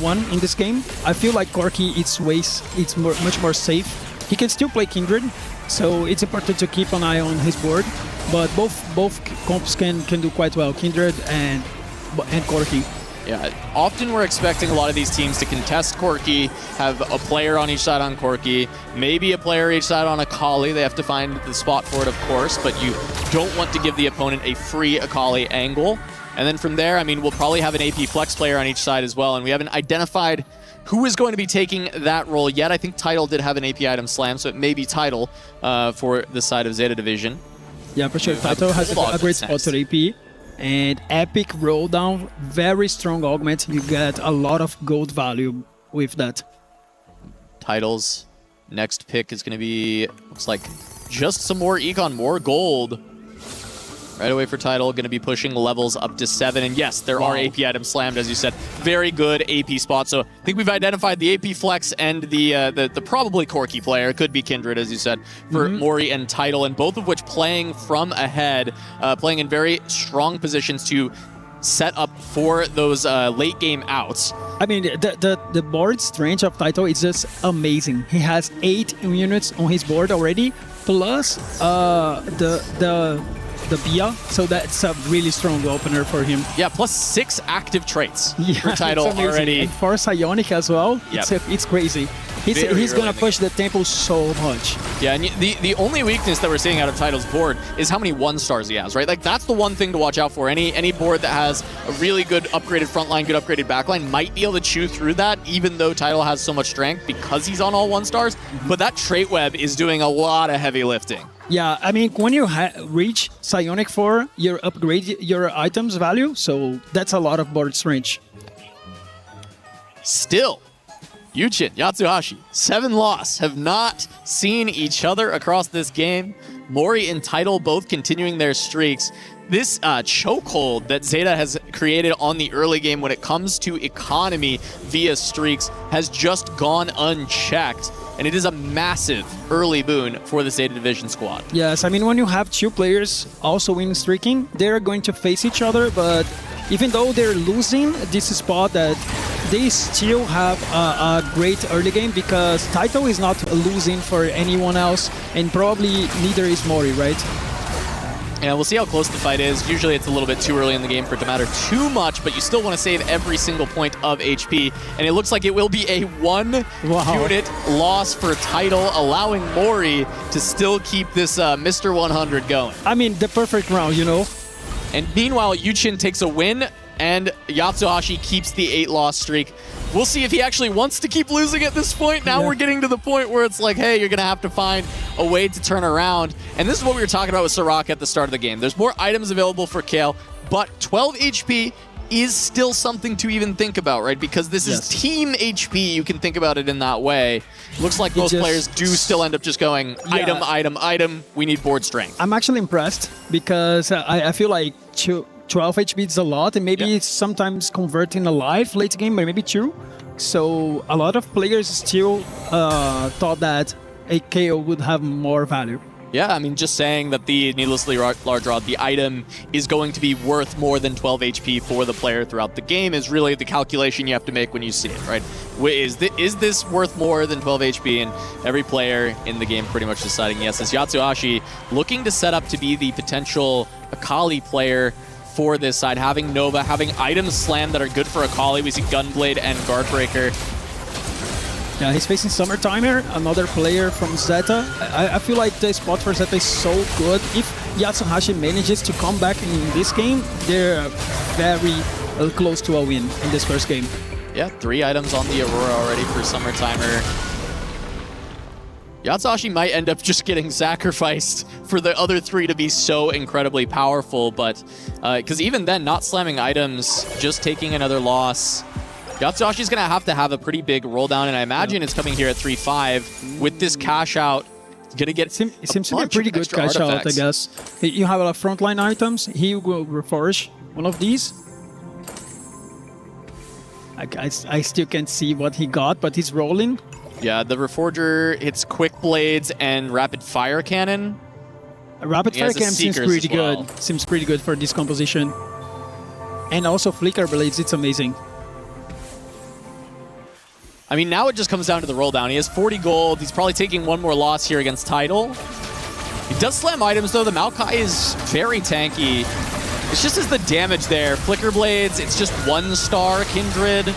Speaker 11: one in this game, I feel like Corki it's much more safe. He can still play Kindred, so it's important to keep an eye on his board. But both comps can do quite well, Kindred and Corki.
Speaker 9: Yeah, often we're expecting a lot of these teams to contest Corki, have a player on each side on Corki, maybe a player each side on Akali. They have to find the spot for it, of course, but you don't want to give the opponent a free Akali angle. And then from there, I mean, we'll probably have an AP Flex player on each side as well, and we haven't identified who is going to be taking that role yet. I think Tidal did have an AP item slam, so it may be Tidal for the side of Zeta Division.
Speaker 11: Yeah, for sure. Tidal has a great spot to AP. And Epic roll down, very strong augment. You get a lot of gold value with that.
Speaker 9: Titles. Next pick is going to be, looks like, just some more econ, more gold. Right away for Title, going to be pushing levels up to 7. And yes, there are AP items slammed, as you said. Very good AP spot. So I think we've identified the AP Flex and the probably Corki player. Could be Kindred, as you said, for Mori and Title. And both of which playing from ahead, playing in very strong positions to set up for those late game outs.
Speaker 11: I mean, the board strength of Taito is just amazing. He has 8 units on his board already, plus the Bia, so that's a really strong opener for him.
Speaker 9: Yeah, plus 6 active traits for
Speaker 11: Yeah,
Speaker 9: Title
Speaker 11: it's amazing.
Speaker 9: already.
Speaker 11: And for Psionic as well,
Speaker 9: Yep.
Speaker 11: it's crazy. He's going to push the tempo so much.
Speaker 9: Yeah, and the only weakness that we're seeing out of Title's board is how many 1-stars he has, right? Like, that's the one thing to watch out for. Any board that has a really good upgraded frontline, good upgraded backline might be able to chew through that, even though Title has so much strength because he's on all 1-stars. But that trait web is doing a lot of heavy lifting.
Speaker 11: Yeah, I mean, when you reach Psionic 4, you upgrade your items value, so that's a lot of board strength.
Speaker 9: Still, Yuchin, Yatsuhashi, 7 loss, have not seen each other across this game. Mori and Title both continuing their streaks. This chokehold that Zeta has created on the early game when it comes to economy via streaks has just gone unchecked. And it is a massive early boon for the Zeta Division squad.
Speaker 11: Yes, I mean, when you have 2 players also in streaking, they're going to face each other, but even though they're losing this spot, that they still have a great early game because Taito is not losing for anyone else, and probably neither is Mori, right?
Speaker 9: Yeah, we'll see how close the fight is. Usually it's a little bit too early in the game for it to matter too much, but you still want to save every single point of HP. And it looks like it will be a 1-unit loss for Title, allowing Mori to still keep this Mr. 100 going.
Speaker 11: I mean, the perfect round, you know?
Speaker 9: And meanwhile, Yuchin takes a win, and Yatsuhashi keeps the 8-loss streak. We'll see if he actually wants to keep losing at this point. Now we're getting to the point where it's like, hey, you're going to have to find a way to turn around. And this is what we were talking about with Soraka at the start of the game. There's more items available for Kale, but 12 HP is still something to even think about, right? Because this is team HP. You can think about it in that way. Looks like most players do still end up just going item, item, item. We need board strength.
Speaker 11: I'm actually impressed because I feel like 12 HP is a lot, and maybe it's sometimes converting a life late game, but maybe 2. So a lot of players still thought that a KO would have more value.
Speaker 9: Yeah, I mean, just saying that the needlessly large rod, the item, is going to be worth more than 12 HP for the player throughout the game is really the calculation you have to make when you see it, right? Is this worth more than 12 HP? And every player in the game pretty much deciding yes. As Yatsuhashi looking to set up to be the potential Akali player for this side, having Nova, having items slammed that are good for Akali. We see Gunblade and Guardbreaker.
Speaker 11: Yeah, he's facing Summertimer, another player from Zeta. I feel like the spot for Zeta is so good. If Yatsuhashi manages to come back in this game, they're very close to a win in this first game.
Speaker 9: Yeah, 3 items on the Aurora already for Summertimer. Yatsuhashi might end up just getting sacrificed for the other 3 to be so incredibly powerful, but because even then, not slamming items, just taking another loss. Yatsuhashi's going to have a pretty big roll down, and I imagine it's coming here at 3-5 with this cash out. Going to get
Speaker 11: it seems to be a pretty good cash out, I guess. You have a lot of frontline items. He will reforge one of these. I still can't see what he got, but he's rolling.
Speaker 9: Yeah, the Reforger hits Quick Blades and Rapid Fire Cannon.
Speaker 11: Rapid Fire Cannon seems pretty good. Seems pretty good for this composition. And also Flicker Blades, it's amazing.
Speaker 9: I mean, now it just comes down to the roll down. He has 40 gold. He's probably taking one more loss here against Title. He does slam items, though. The Maokai is very tanky. It's just as the damage there. Flicker Blades, it's just 1-star Kindred.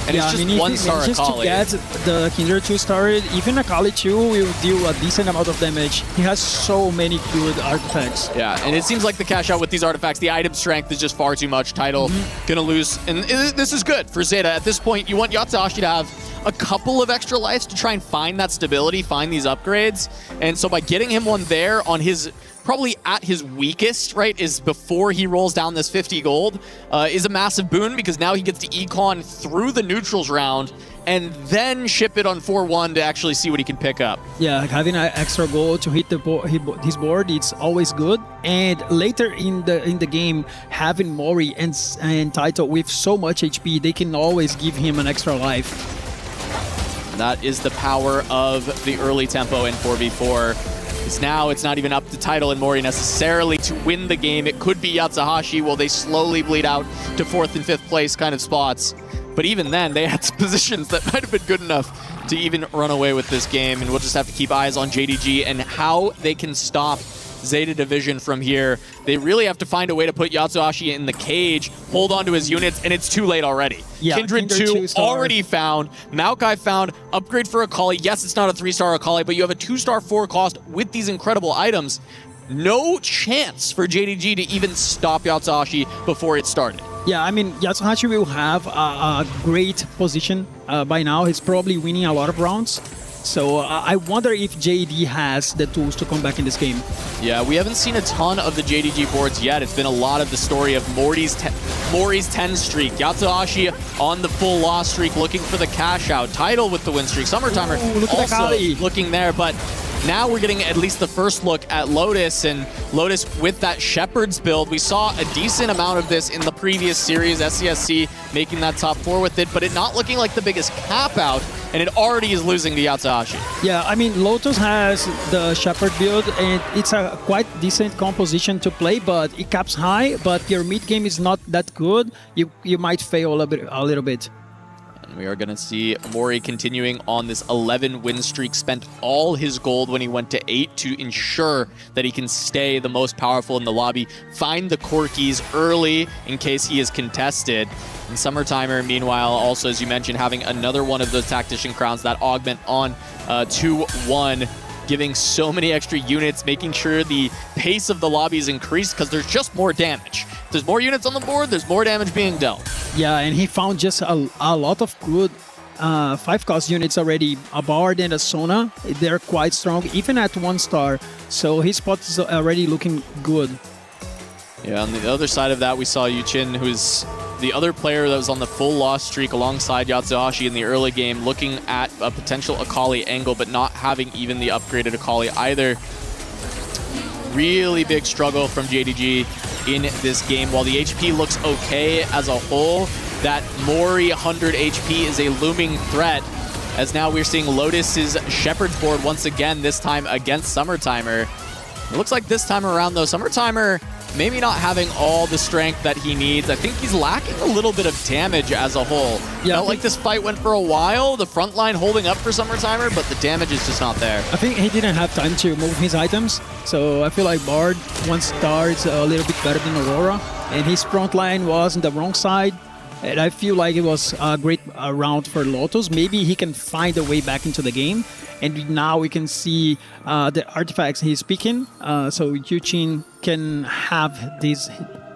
Speaker 9: And it's just 1-star Akali.
Speaker 11: Just to get the Kindred 2-star, even Akali 2 will deal a decent amount of damage. He has so many good artifacts.
Speaker 9: Yeah, and it seems like the cash out with these artifacts, the item strength is just far too much. Title gonna lose. And this is good for Zeta. At this point, you want Yatsuhashi to have a couple of extra lives to try and find that stability, find these upgrades. And so by getting him one there on his, probably at his weakest, right, is before he rolls down this 50 gold, is a massive boon because now he gets to econ through the neutrals round and then ship it on 4-1 to actually see what he can pick up.
Speaker 11: Yeah, having an extra goal to hit his board, it's always good. And later in the game, having Mori and Taito with so much HP, they can always give him an extra life.
Speaker 9: And that is the power of the early tempo in 4v4. Because now it's not even up to Taito and Mori necessarily to win the game. It could be Yatsuhashi while they slowly bleed out to 4th and 5th place kind of spots. But even then, they had positions that might have been good enough to even run away with this game. And we'll just have to keep eyes on JDG and how they can stop Zeta Division from here. They really have to find a way to put Yatsuhashi in the cage, hold on to his units, and it's too late already.
Speaker 11: Yeah,
Speaker 9: Kindred 2 already found, Maokai found, upgrade for Akali. Yes, it's not a 3-star Akali, but you have a 2-star 4 cost with these incredible items. No chance for JDG to even stop Yatsuhashi before it started.
Speaker 11: Yeah, I mean, Yatsuhashi will have a great position by now. He's probably winning a lot of rounds. So I wonder if JD has the tools to come back in this game.
Speaker 9: Yeah, we haven't seen a ton of the JDG boards yet. It's been a lot of the story of Mori's 10 streak. Yatsuhashi on the full loss streak looking for the cash out. Tidal with the win streak. Summertimer also looking there, but now we're getting at least the first look at Lotus, and Lotus with that Shepherd's build. We saw a decent amount of this in the previous series, SCSC making that top 4 with it, but it not looking like the biggest cap out, and it already is losing to Yatsuhashi.
Speaker 11: Yeah, I mean, Lotus has the Shepherd build, and it's a quite decent composition to play, but it caps high, but your mid game is not that good. You might fail a little bit.
Speaker 9: And we are going to see Mori continuing on this 11 win streak, spent all his gold when he went to 8 to ensure that he can stay the most powerful in the lobby, find the Corkies early in case he is contested. And Summertimer, meanwhile, also, as you mentioned, having another one of those Tactician Crowns, that augment on 2-1, giving so many extra units, making sure the pace of the lobby is increased because there's just more damage. If there's more units on the board, there's more damage being dealt.
Speaker 11: Yeah, and he found just a lot of good 5-cost units already. A Bard and a Sona, they're quite strong, even at 1-star. So his spot is already looking good.
Speaker 9: Yeah, on the other side of that, we saw Yuchin, who's the other player that was on the full loss streak alongside Yatsuhashi in the early game, looking at a potential Akali angle, but not having even the upgraded Akali either. Really big struggle from JDG in this game. While the HP looks okay as a whole, that Mori 100 HP is a looming threat, as now we're seeing Lotus's Shepherd's board once again, this time against Summertimer. It looks like this time around, though, Summertimer maybe not having all the strength that he needs. I think he's lacking a little bit of damage as a whole. Yeah, felt like this fight went for a while, the front line holding up for Summertimer, but the damage is just not there.
Speaker 11: I think he didn't have time to move his items, so I feel like Bard 1-star is a little bit better than Aurora, and his front line was on the wrong side. And I feel like it was a great round for Lotus. Maybe he can find a way back into the game. And now we can see the artifacts he's picking. So Yuchin can have this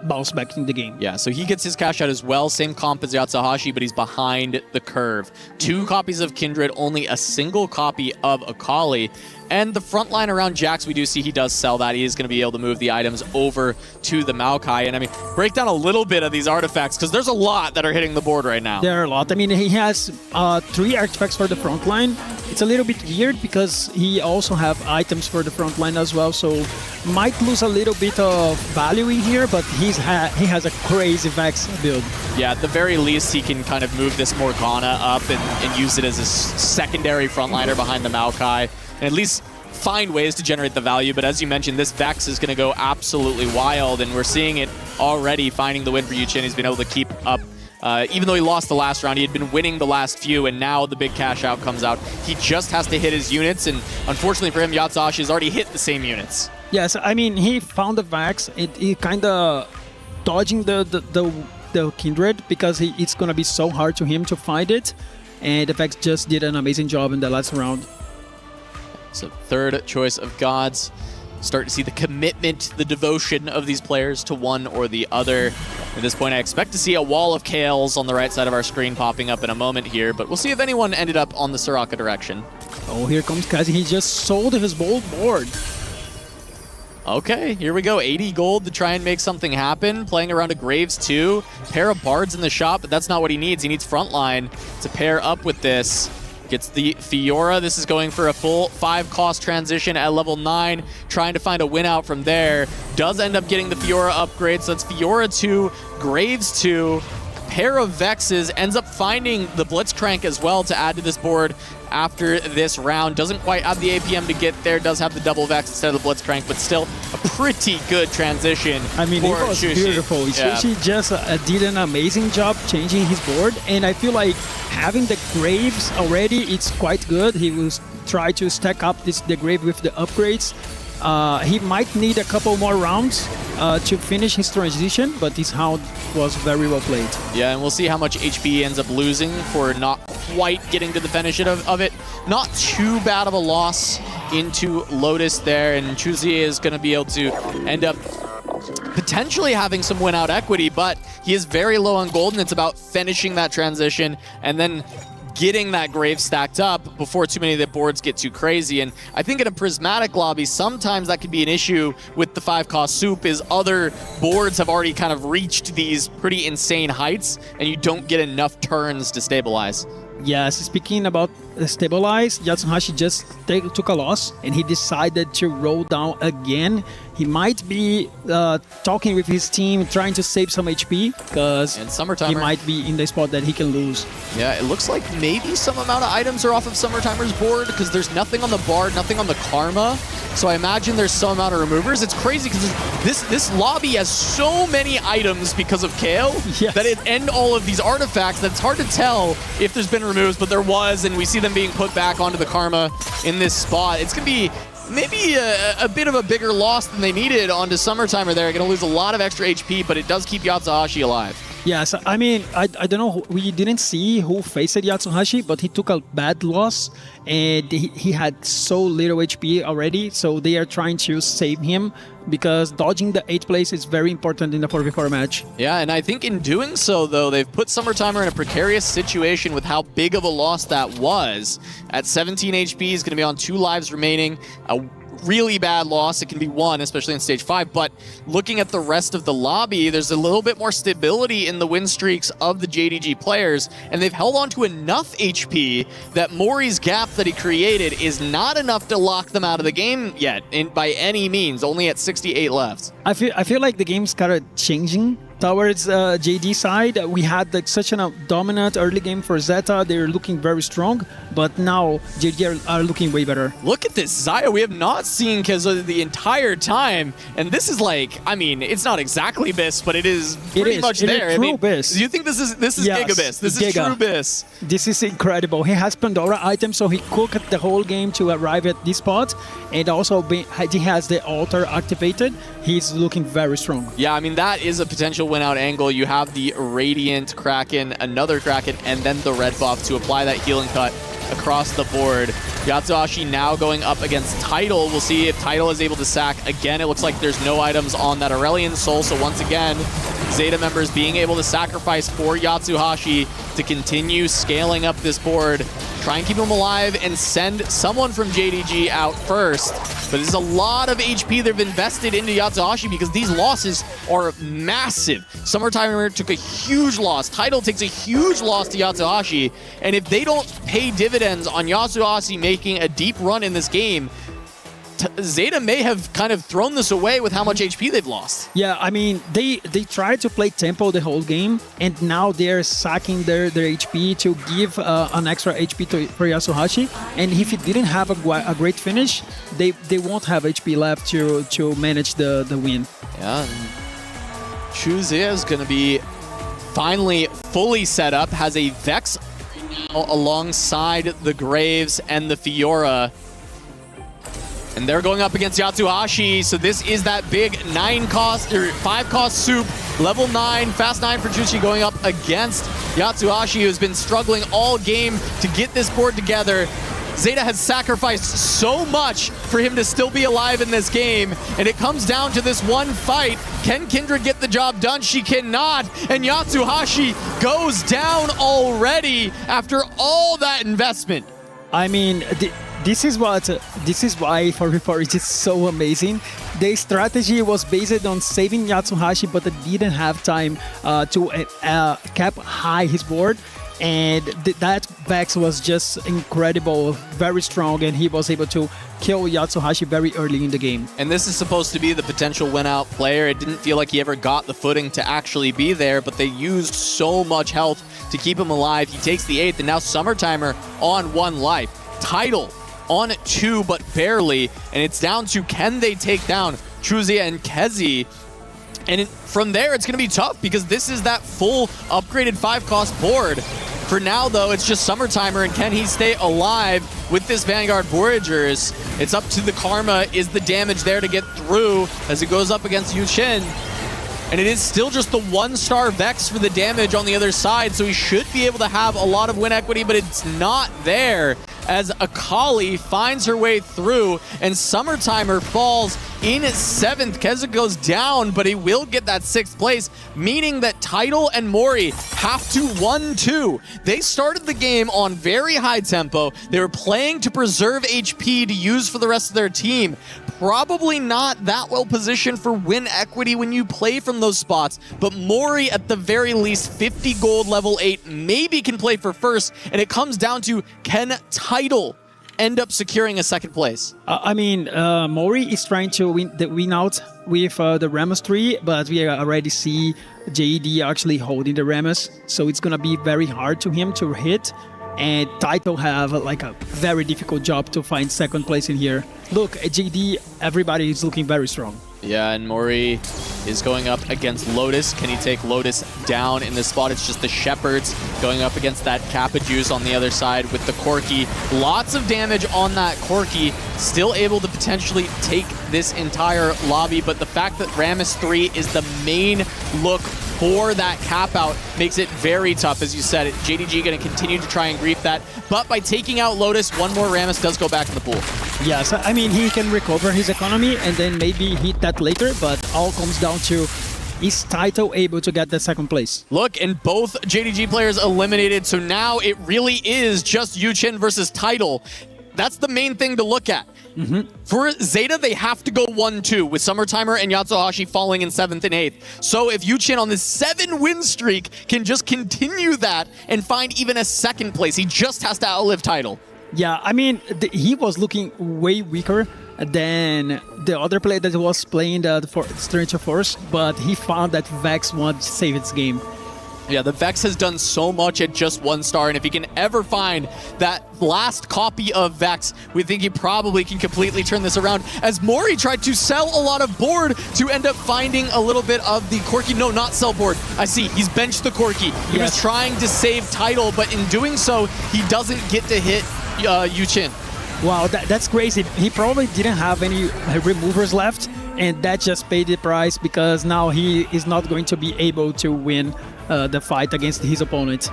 Speaker 11: bounce back in the game.
Speaker 9: Yeah, so he gets his cash out as well. Same comp as Yatsuhashi, but he's behind the curve. 2 copies of Kindred, only a single copy of Akali. And the front line around Jax, we do see he does sell that. He is going to be able to move the items over to the Maokai. And I mean, break down a little bit of these artifacts, because there's a lot that are hitting the board right now.
Speaker 11: There are a lot. I mean, he has 3 artifacts for the front line. It's a little bit weird because he also have items for the front line as well. So might lose a little bit of value in here, but he has a crazy Vex build.
Speaker 9: Yeah, at the very least, he can kind of move this Morgana up and use it as a secondary frontliner behind the Maokai, and at least find ways to generate the value. But as you mentioned, this Vex is going to go absolutely wild, and we're seeing it already finding the win for Yuchin. He's been able to keep up. Even though he lost the last round, he had been winning the last few, and now the big cash out comes out. He just has to hit his units, and unfortunately for him, Yatsuhashi has already hit the same units.
Speaker 11: Yes, I mean, he found the Vex. He kind of dodging the Kindred because it's going to be so hard to him to find it, and the Vex just did an amazing job in the last round.
Speaker 9: So third choice of gods. Start to see the commitment, the devotion of these players to one or the other. At this point, I expect to see a wall of Kales on the right side of our screen popping up in a moment here, but we'll see if anyone ended up on the Soraka direction.
Speaker 11: Oh, here comes Kazi. He just sold his bold board.
Speaker 9: Okay, here we go. 80 gold to try and make something happen. Playing around a Graves too. Pair of Bards in the shop, but that's not what he needs. He needs Frontline to pair up with this. Gets the Fiora. This is going for a full 5-cost transition at level 9. Trying to find a win out from there. Does end up getting the Fiora upgrade. So it's Fiora 2, Graves 2. Pair of Vexes. Ends up finding the Blitzcrank as well to add to this board after this round. Doesn't quite have the APM to get there. Does have the double Vex instead of the Blitzcrank, but still a pretty good transition.
Speaker 11: I mean, it was beautiful. Sushi just did an amazing job changing his board, and I feel like having the Graves already, it's quite good. He will try to stack up the Grave with the upgrades. He might need a couple more rounds to finish his transition, but this round was very well played.
Speaker 9: Yeah, and we'll see how much HP he ends up losing for not quite getting to the finish of it. Not too bad of a loss into Lotus there, and Chuzi is going to be able to end up potentially having some win out equity, but he is very low on gold, and it's about finishing that transition and then getting that Grave stacked up before too many of the boards get too crazy. And I think in a prismatic lobby, sometimes that could be an issue with the 5-cost soup, is other boards have already kind of reached these pretty insane heights, and you don't get enough turns to stabilize.
Speaker 11: Yes, speaking about stabilize, Yatsuhashi just took a loss, and he decided to roll down again. He might be talking with his team, trying to save some HP, because he might be in the spot that he can lose.
Speaker 9: Yeah, it looks like maybe some amount of items are off of Summertimer's board, because there's nothing on the Bard, nothing on the Karma. So I imagine there's some amount of removers. It's crazy because this lobby has so many items because of Kale that it end all of these artifacts that it's hard to tell if there's been removes, but there was, and we see them being put back onto the Karma in this spot. It's going to be maybe a bit of a bigger loss than they needed onto Summertimer there. Going to lose a lot of extra HP, but it does keep Yatsuhashi alive.
Speaker 11: Yes, I mean, I don't know, we didn't see who faced Yatsuhashi, but he took a bad loss, and he had so little HP already, so they are trying to save him, because dodging the 8th place is very important in the 4v4 match.
Speaker 9: Yeah, and I think in doing so, though, they've put Summertimer in a precarious situation with how big of a loss that was. At 17 HP, he's going to be on 2 lives remaining. A really bad loss. It can be 1, especially in stage 5, but looking at the rest of the lobby, there's a little bit more stability in the win streaks of the JDG players, and they've held on to enough HP that Mori's gap that he created is not enough to lock them out of the game yet, by any means, only at 68 left.
Speaker 11: I feel like the game's kind of changing towards JD side. We had such a dominant early game for Zeta. They're looking very strong, but now JD are looking way better.
Speaker 9: Look at this Xayah. We have not seen Keza the entire time, and this is like, I mean, it's not exactly BIS, but it is pretty much there.
Speaker 11: It is true BIS.
Speaker 9: Do you think this is
Speaker 11: yes,
Speaker 9: Giga BIS? This is true BIS.
Speaker 11: This is incredible. He has Pandora items, so he cooked the whole game to arrive at this spot, and also he has the altar activated. He's looking very strong.
Speaker 9: Yeah, I mean, that is a potential win out angle. You have the Radiant Kraken, another Kraken, and then the red buff to apply that healing cut across the board. Yatsuhashi now going up against Tidal. We'll see if Tidal is able to sack again. It looks like there's no items on that Aurelion Soul, so once again, Zeta members being able to sacrifice for Yatsuhashi to continue scaling up this board. Try and keep him alive and send someone from JDG out first. But there's a lot of HP they've invested into Yatsuhashi because these losses are massive. Summertimer took a huge loss. Tidal takes a huge loss to Yatsuhashi. And if they don't pay dividends on Yatsuhashi making a deep run in this game, Zeta may have kind of thrown this away with how much HP they've lost.
Speaker 11: Yeah, I mean, they tried to play tempo the whole game, and now they're sacking their HP to give an extra HP for Yatsuhashi. And if he didn't have a great finish, they won't have HP left to manage the win.
Speaker 9: Yeah, Chuzia is going to be finally fully set up, has a Vex alongside the Graves and the Fiora. And they're going up against Yatsuhashi, so this is that big 5-cost soup, level 9, fast 9 for Chuchi going up against Yatsuhashi, who's been struggling all game to get this board together. Zeta has sacrificed so much for him to still be alive in this game, and it comes down to this one fight. Can Kindred get the job done? She cannot, and Yatsuhashi goes down already after all that investment.
Speaker 11: I mean, this is why 4v4 is just so amazing. The strategy was based on saving Yatsuhashi, but they didn't have time to cap high his board. And that Vex was just incredible, very strong, and he was able to kill Yatsuhashi very early in the game.
Speaker 9: And this is supposed to be the potential win-out player. It didn't feel like he ever got the footing to actually be there, but they used so much health to keep him alive. He takes the 8th, and now Summertimer on 1 life. Title on 2, but barely, and it's down to can they take down Truzia and Kezi. And from there, it's going to be tough because this is that full upgraded 5-cost board. For now, though, it's just Summertimer, and can he stay alive with this Vanguard Voyagers? It's up to the Karma. Is the damage there to get through as it goes up against Yuchin? And it is still just the 1-star Vex for the damage on the other side, so he should be able to have a lot of win equity, but it's not there as Akali finds her way through, and Summertimer falls in 7th. Keza goes down, but he will get that 6th place, meaning that Tidal and Mori have to 1-2. They started the game on very high tempo. They were playing to preserve HP to use for the rest of their team. Probably not that well positioned for win equity when you play from those spots, but Mori at the very least 50 gold level 8 maybe can play for first, and it comes down to can Tidal end up securing a 2nd place?
Speaker 11: Mori is trying to win out with the Rammus 3, but we already see JD actually holding the Rammus, so it's gonna be very hard to him to hit. And Taito have like a very difficult job to find 2nd place in here. Look, at JD, everybody is looking very strong.
Speaker 9: Yeah, and Mori is going up against Lotus. Can he take Lotus down in this spot? It's just the Shepherds going up against that Kappa Juice on the other side with the Corki. Lots of damage on that Corki. Still able to potentially take this entire lobby, but the fact that Rammus 3 is the main look for that cap out makes it very tough. As you said, JDG going to continue to try and grief that, but by taking out Lotus, 1 more Rammus does go back in the pool.
Speaker 11: Yes, I mean, he can recover his economy and then maybe hit that later, but all comes down to, is Taito able to get the 2nd place?
Speaker 9: Look, and both JDG players eliminated, so now it really is just Yuchin versus Tidal. That's the main thing to look at. For Zeta, they have to go 1-2 with Summertimer and Yatsuhashi falling in 7th and 8th. So if Yuchin on this 7-win streak can just continue that and find even a 2nd place, he just has to outlive Tidal.
Speaker 11: Yeah, I mean, he was looking way weaker than the other player that was playing the Stranger Force, but he found that Vex wanted to save its game.
Speaker 9: Yeah, the Vex has done so much at just 1 star, and if he can ever find that last copy of Vex, we think he probably can completely turn this around. As Mori tried to sell a lot of board to end up finding a little bit of the Corki. No, not sell board. I see, he's benched the Corki. He was trying to save Tidal, but in doing so, he doesn't get to hit Yuchin.
Speaker 11: Wow, that's crazy. He probably didn't have any removers left, and that just paid the price because now he is not going to be able to win the fight against his opponent.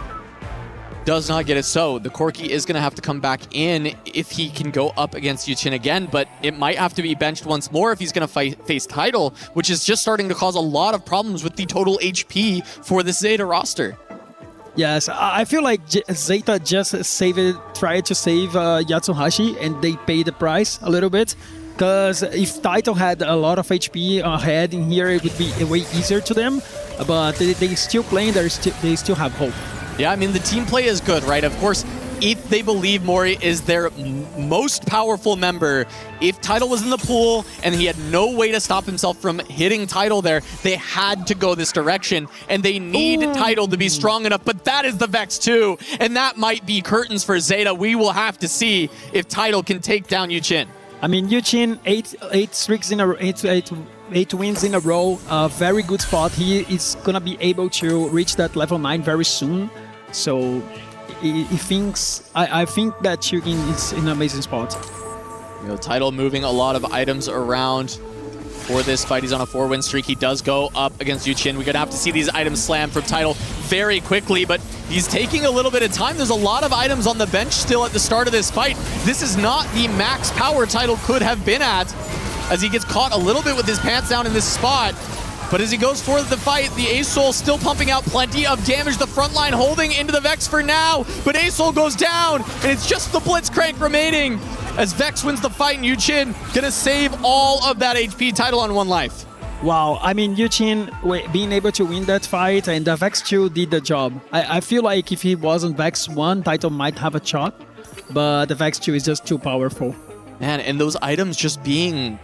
Speaker 9: Does not get it. So the Corki is going to have to come back in if he can go up against Yuchin again, but it might have to be benched once more if he's going to face Tidal, which is just starting to cause a lot of problems with the total HP for the Zeta roster.
Speaker 11: Yes, I feel like Zeta just tried to save Yatsuhashi, and they paid the price a little bit. Because if Taito had a lot of HP ahead in here, it would be way easier to them. But they still playing, they still have hope.
Speaker 9: Yeah, I mean, the team play is good, right? Of course, if they believe Mori is their most powerful member, if Tidal was in the pool and he had no way to stop himself from hitting Tidal there, they had to go this direction, and they need Tidal to be strong enough, but that is the Vex too, and that might be curtains for Zeta. We will have to see if Tidal can take down Yuchin.
Speaker 11: I mean, Yuchin, 8 wins in a row, very good spot. He is gonna be able to reach that level 9 very soon, so he thinks, I think that Yuchin is in an amazing spot.
Speaker 9: You know, Tidal moving a lot of items around for this fight. He's on a 4-win streak. He does go up against Yuchin. We're gonna have to see these items slam from Tidal very quickly, but he's taking a little bit of time. There's a lot of items on the bench still at the start of this fight. This is not the max power Tidal could have been at, as he gets caught a little bit with his pants down in this spot. But as he goes for the fight, the Ace-Soul still pumping out plenty of damage. The front line holding into the Vex for now, but Ace-Soul goes down, and it's just the Blitzcrank remaining. as Vex wins the fight and Yuchin gonna save all of that HP, title on 1 life.
Speaker 11: Wow, I mean, Yuchin being able to win that fight, and the Vex 2 did the job. I feel like if he wasn't Vex 1, title might have a shot, but the Vex 2 is just too powerful.
Speaker 9: Man, and those items just being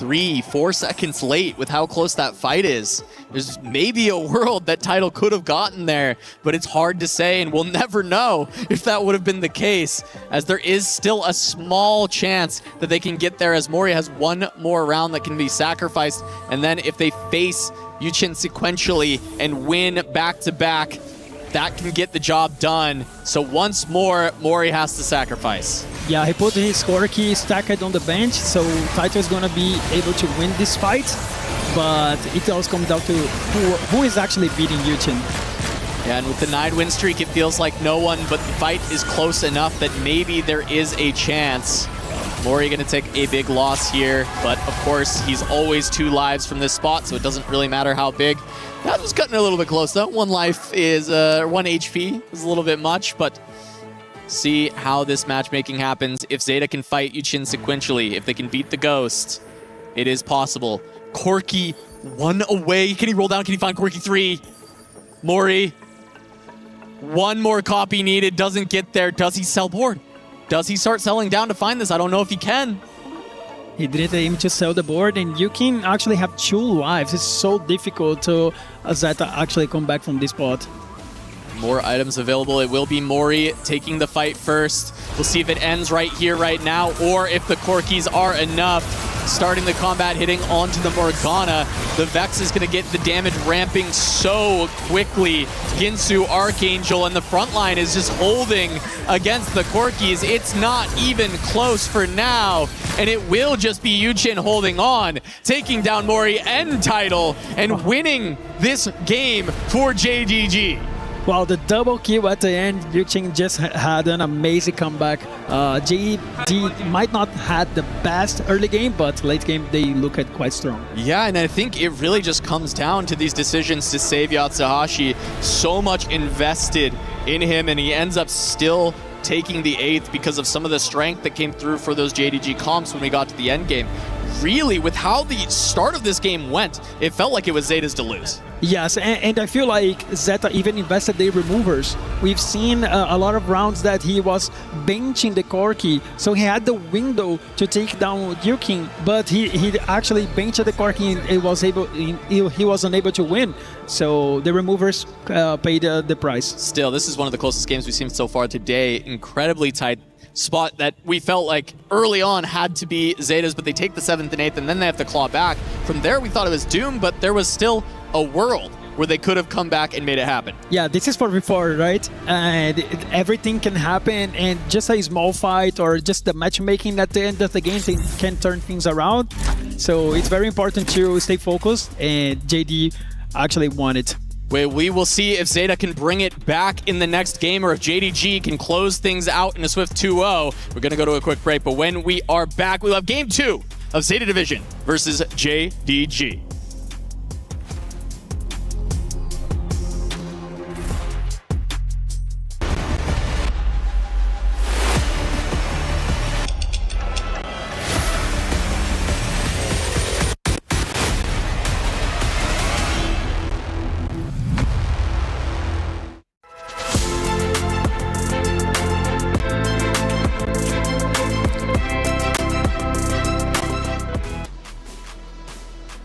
Speaker 9: 3-4 seconds late with how close that fight is. There's maybe a world that title could have gotten there, but it's hard to say, and we'll never know if that would have been the case, as there is still a small chance that they can get there, as Mori has 1 more round that can be sacrificed, and then if they face Yuchin sequentially and win back-to-back, that can get the job done. So once more, Mori has to sacrifice.
Speaker 11: Yeah, he put his Corki stacked on the bench, so Taito is gonna be able to win this fight, but it also comes down to who is actually beating Yuchin.
Speaker 9: Yeah, and with the 9-win streak, it feels like no one, but the fight is close enough that maybe there is a chance. Mori gonna take a big loss here, but of course, he's always 2 lives from this spot, so it doesn't really matter how big. That was cutting a little bit close though. 1 life is, 1 HP is a little bit much, but see how this matchmaking happens. If Zeta can fight Yuchin sequentially, if they can beat the Ghost, it is possible. Corki 1 away. Can he roll down? Can he find Corki 3? Mori, 1 more copy needed, doesn't get there. Does he sell board? Does he start selling down to find this? I don't know if he can.
Speaker 11: He didn't aim to sell the board, and you can actually have 2 lives. It's so difficult to Zeta actually come back from this spot.
Speaker 9: More items available. It will be Mori taking the fight first. We'll see if it ends right here, right now, or if the Corkis are enough. Starting the combat, hitting onto the Morgana. The Vex is going to get the damage ramping so quickly. Ginsu, Archangel, and the front line is just holding against the Corkis. It's not even close for now, and it will just be Yuchin holding on, taking down Mori and title, and winning this game for JDG.
Speaker 11: Well, the double kill at the end, Yuchin just had an amazing comeback. JD might not had the best early game, but late game they look at quite strong.
Speaker 9: Yeah, and I think it really just comes down to these decisions to save Yatsuhashi. So much invested in him, and he ends up still taking the 8th because of some of the strength that came through for those JDG comps when we got to the end game. Really, with how the start of this game went, it felt like it was Zeta's to lose.
Speaker 11: Yes, and I feel like Zeta even invested their removers. We've seen a lot of rounds that he was benching the Corki, so he had the window to take down Yukin, but he actually benched the Corki and he was unable to win. So the removers paid the price.
Speaker 9: Still, this is one of the closest games we've seen so far today. Incredibly tight spot that we felt like early on had to be Zeta's, but they take the 7th and 8th, and then they have to claw back. From there, we thought it was doomed, but there was still a world where they could have come back and made it happen.
Speaker 11: Yeah, this is for before, right? And everything can happen, and just a small fight or just the matchmaking at the end of the game can turn things around. So it's very important to stay focused, and JD actually won it.
Speaker 9: We will see if Zeta can bring it back in the next game, or if JDG can close things out in a swift 2-0. We're going to go to a quick break, but when we are back, we'll have Game 2 of Zeta Division versus JDG.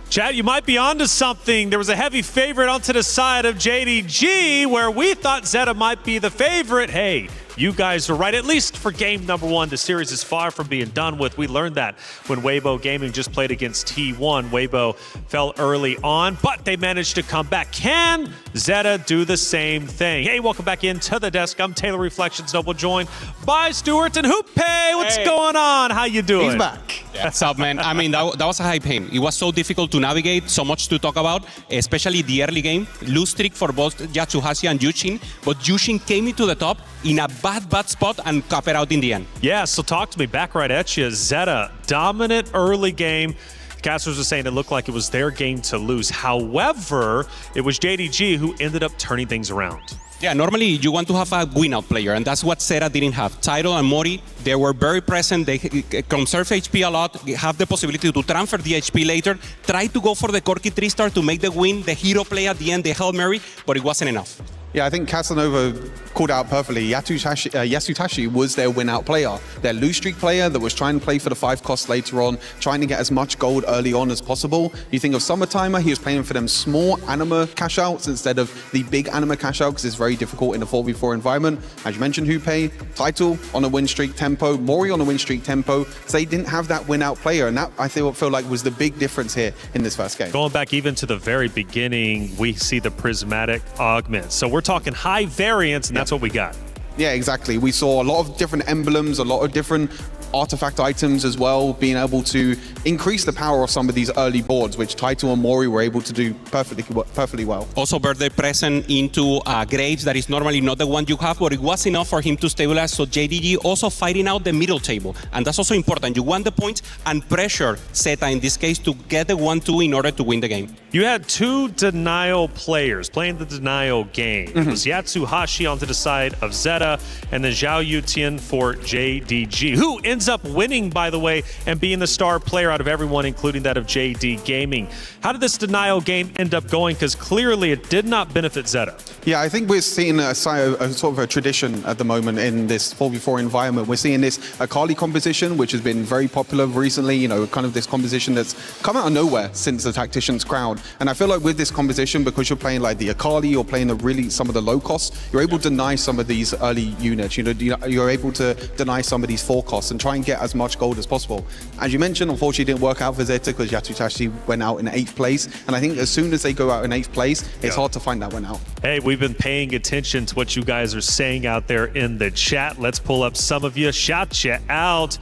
Speaker 16: Chad, you might be onto something. There was a heavy favorite onto the side of JDG where we thought Zeta might be the favorite. Hey, you guys are right, at least for game number 1. The series is far from being done with. We learned that when Weibo Gaming just played against T1. Weibo fell early on, but they managed to come back. Can Zeta do the same thing? Hey, welcome back into the desk. I'm Taylor Reflections Noble, joined by Stuart and Hoope. What's going on? How you doing?
Speaker 18: He's back. What's up, man? I mean, that was a high pain. It was so difficult to navigate, so much to talk about, especially the early game. Lose streak for both Yatsuhashi and Yuchin, but Yuchin came into the top in a bad spot and cap it out in the end.
Speaker 16: Yeah, so talk to me. Back right at you. Zeta, dominant early game. Casters were saying it looked like it was their game to lose. However, it was JDG who ended up turning things around.
Speaker 18: Yeah, normally you want to have a win-out player, and that's what Zeta didn't have. Tidal and Mori, they were very present. They conserve HP a lot, have the possibility to transfer the HP later, try to go for the Corki 3-star to make the win, the hero play at the end, the Hail Mary, but it wasn't enough.
Speaker 17: Yeah, I think Casanova called out perfectly. Yasutashi was their win-out player, their lose streak player that was trying to play for the 5 cost later on, trying to get as much gold early on as possible. You think of Summertimer, he was playing for them small Anima cash-outs instead of the big Anima cash-out because it's very difficult in a 4v4 environment. As you mentioned, Hupe, Title on a win streak tempo, Mori on a win streak tempo. So they didn't have that win-out player, and that I feel like was the big difference here in this first game.
Speaker 16: Going back even to the very beginning, we see the prismatic augments. So we're talking high variance, and that's what we got.
Speaker 17: Yeah, exactly. We saw a lot of different emblems, a lot of different artifact items as well, being able to increase the power of some of these early boards, which Taito and Mori were able to do perfectly well.
Speaker 18: Also, birthday present into Graves that is normally not the one you have, but it was enough for him to stabilize. So JDG also fighting out the middle table, and that's also important. You want the points and pressure Zeta in this case to get the 1-2 in order to win the game.
Speaker 16: You had 2 denial players playing the denial game. It was Yatsuhashi onto the side of Zeta, and then Zhao Yutian for JDG, who ends up winning, by the way, and being the star player out of everyone, including that of JD Gaming. How did this denial game end up going? Because clearly it did not benefit Zeta.
Speaker 17: Yeah, I think we're seeing a sort of a tradition at the moment in this 4v4 environment. We're seeing this Akali composition, which has been very popular recently, you know, kind of this composition that's come out of nowhere since the Tactician's Crown. And I feel like with this composition, because you're playing like the Akali, you're playing some of the low costs, you're able to deny some of these early units. You know, you're able to deny some of these 4 costs and try and get as much gold as possible. As you mentioned, unfortunately, it didn't work out for Zeta because Yatutashi went out in 8th place. And I think as soon as they go out in 8th place, it's hard to find that one out.
Speaker 16: Hey, we've been paying attention to what you guys are saying out there in the chat. Let's pull up some of you. Shout you out.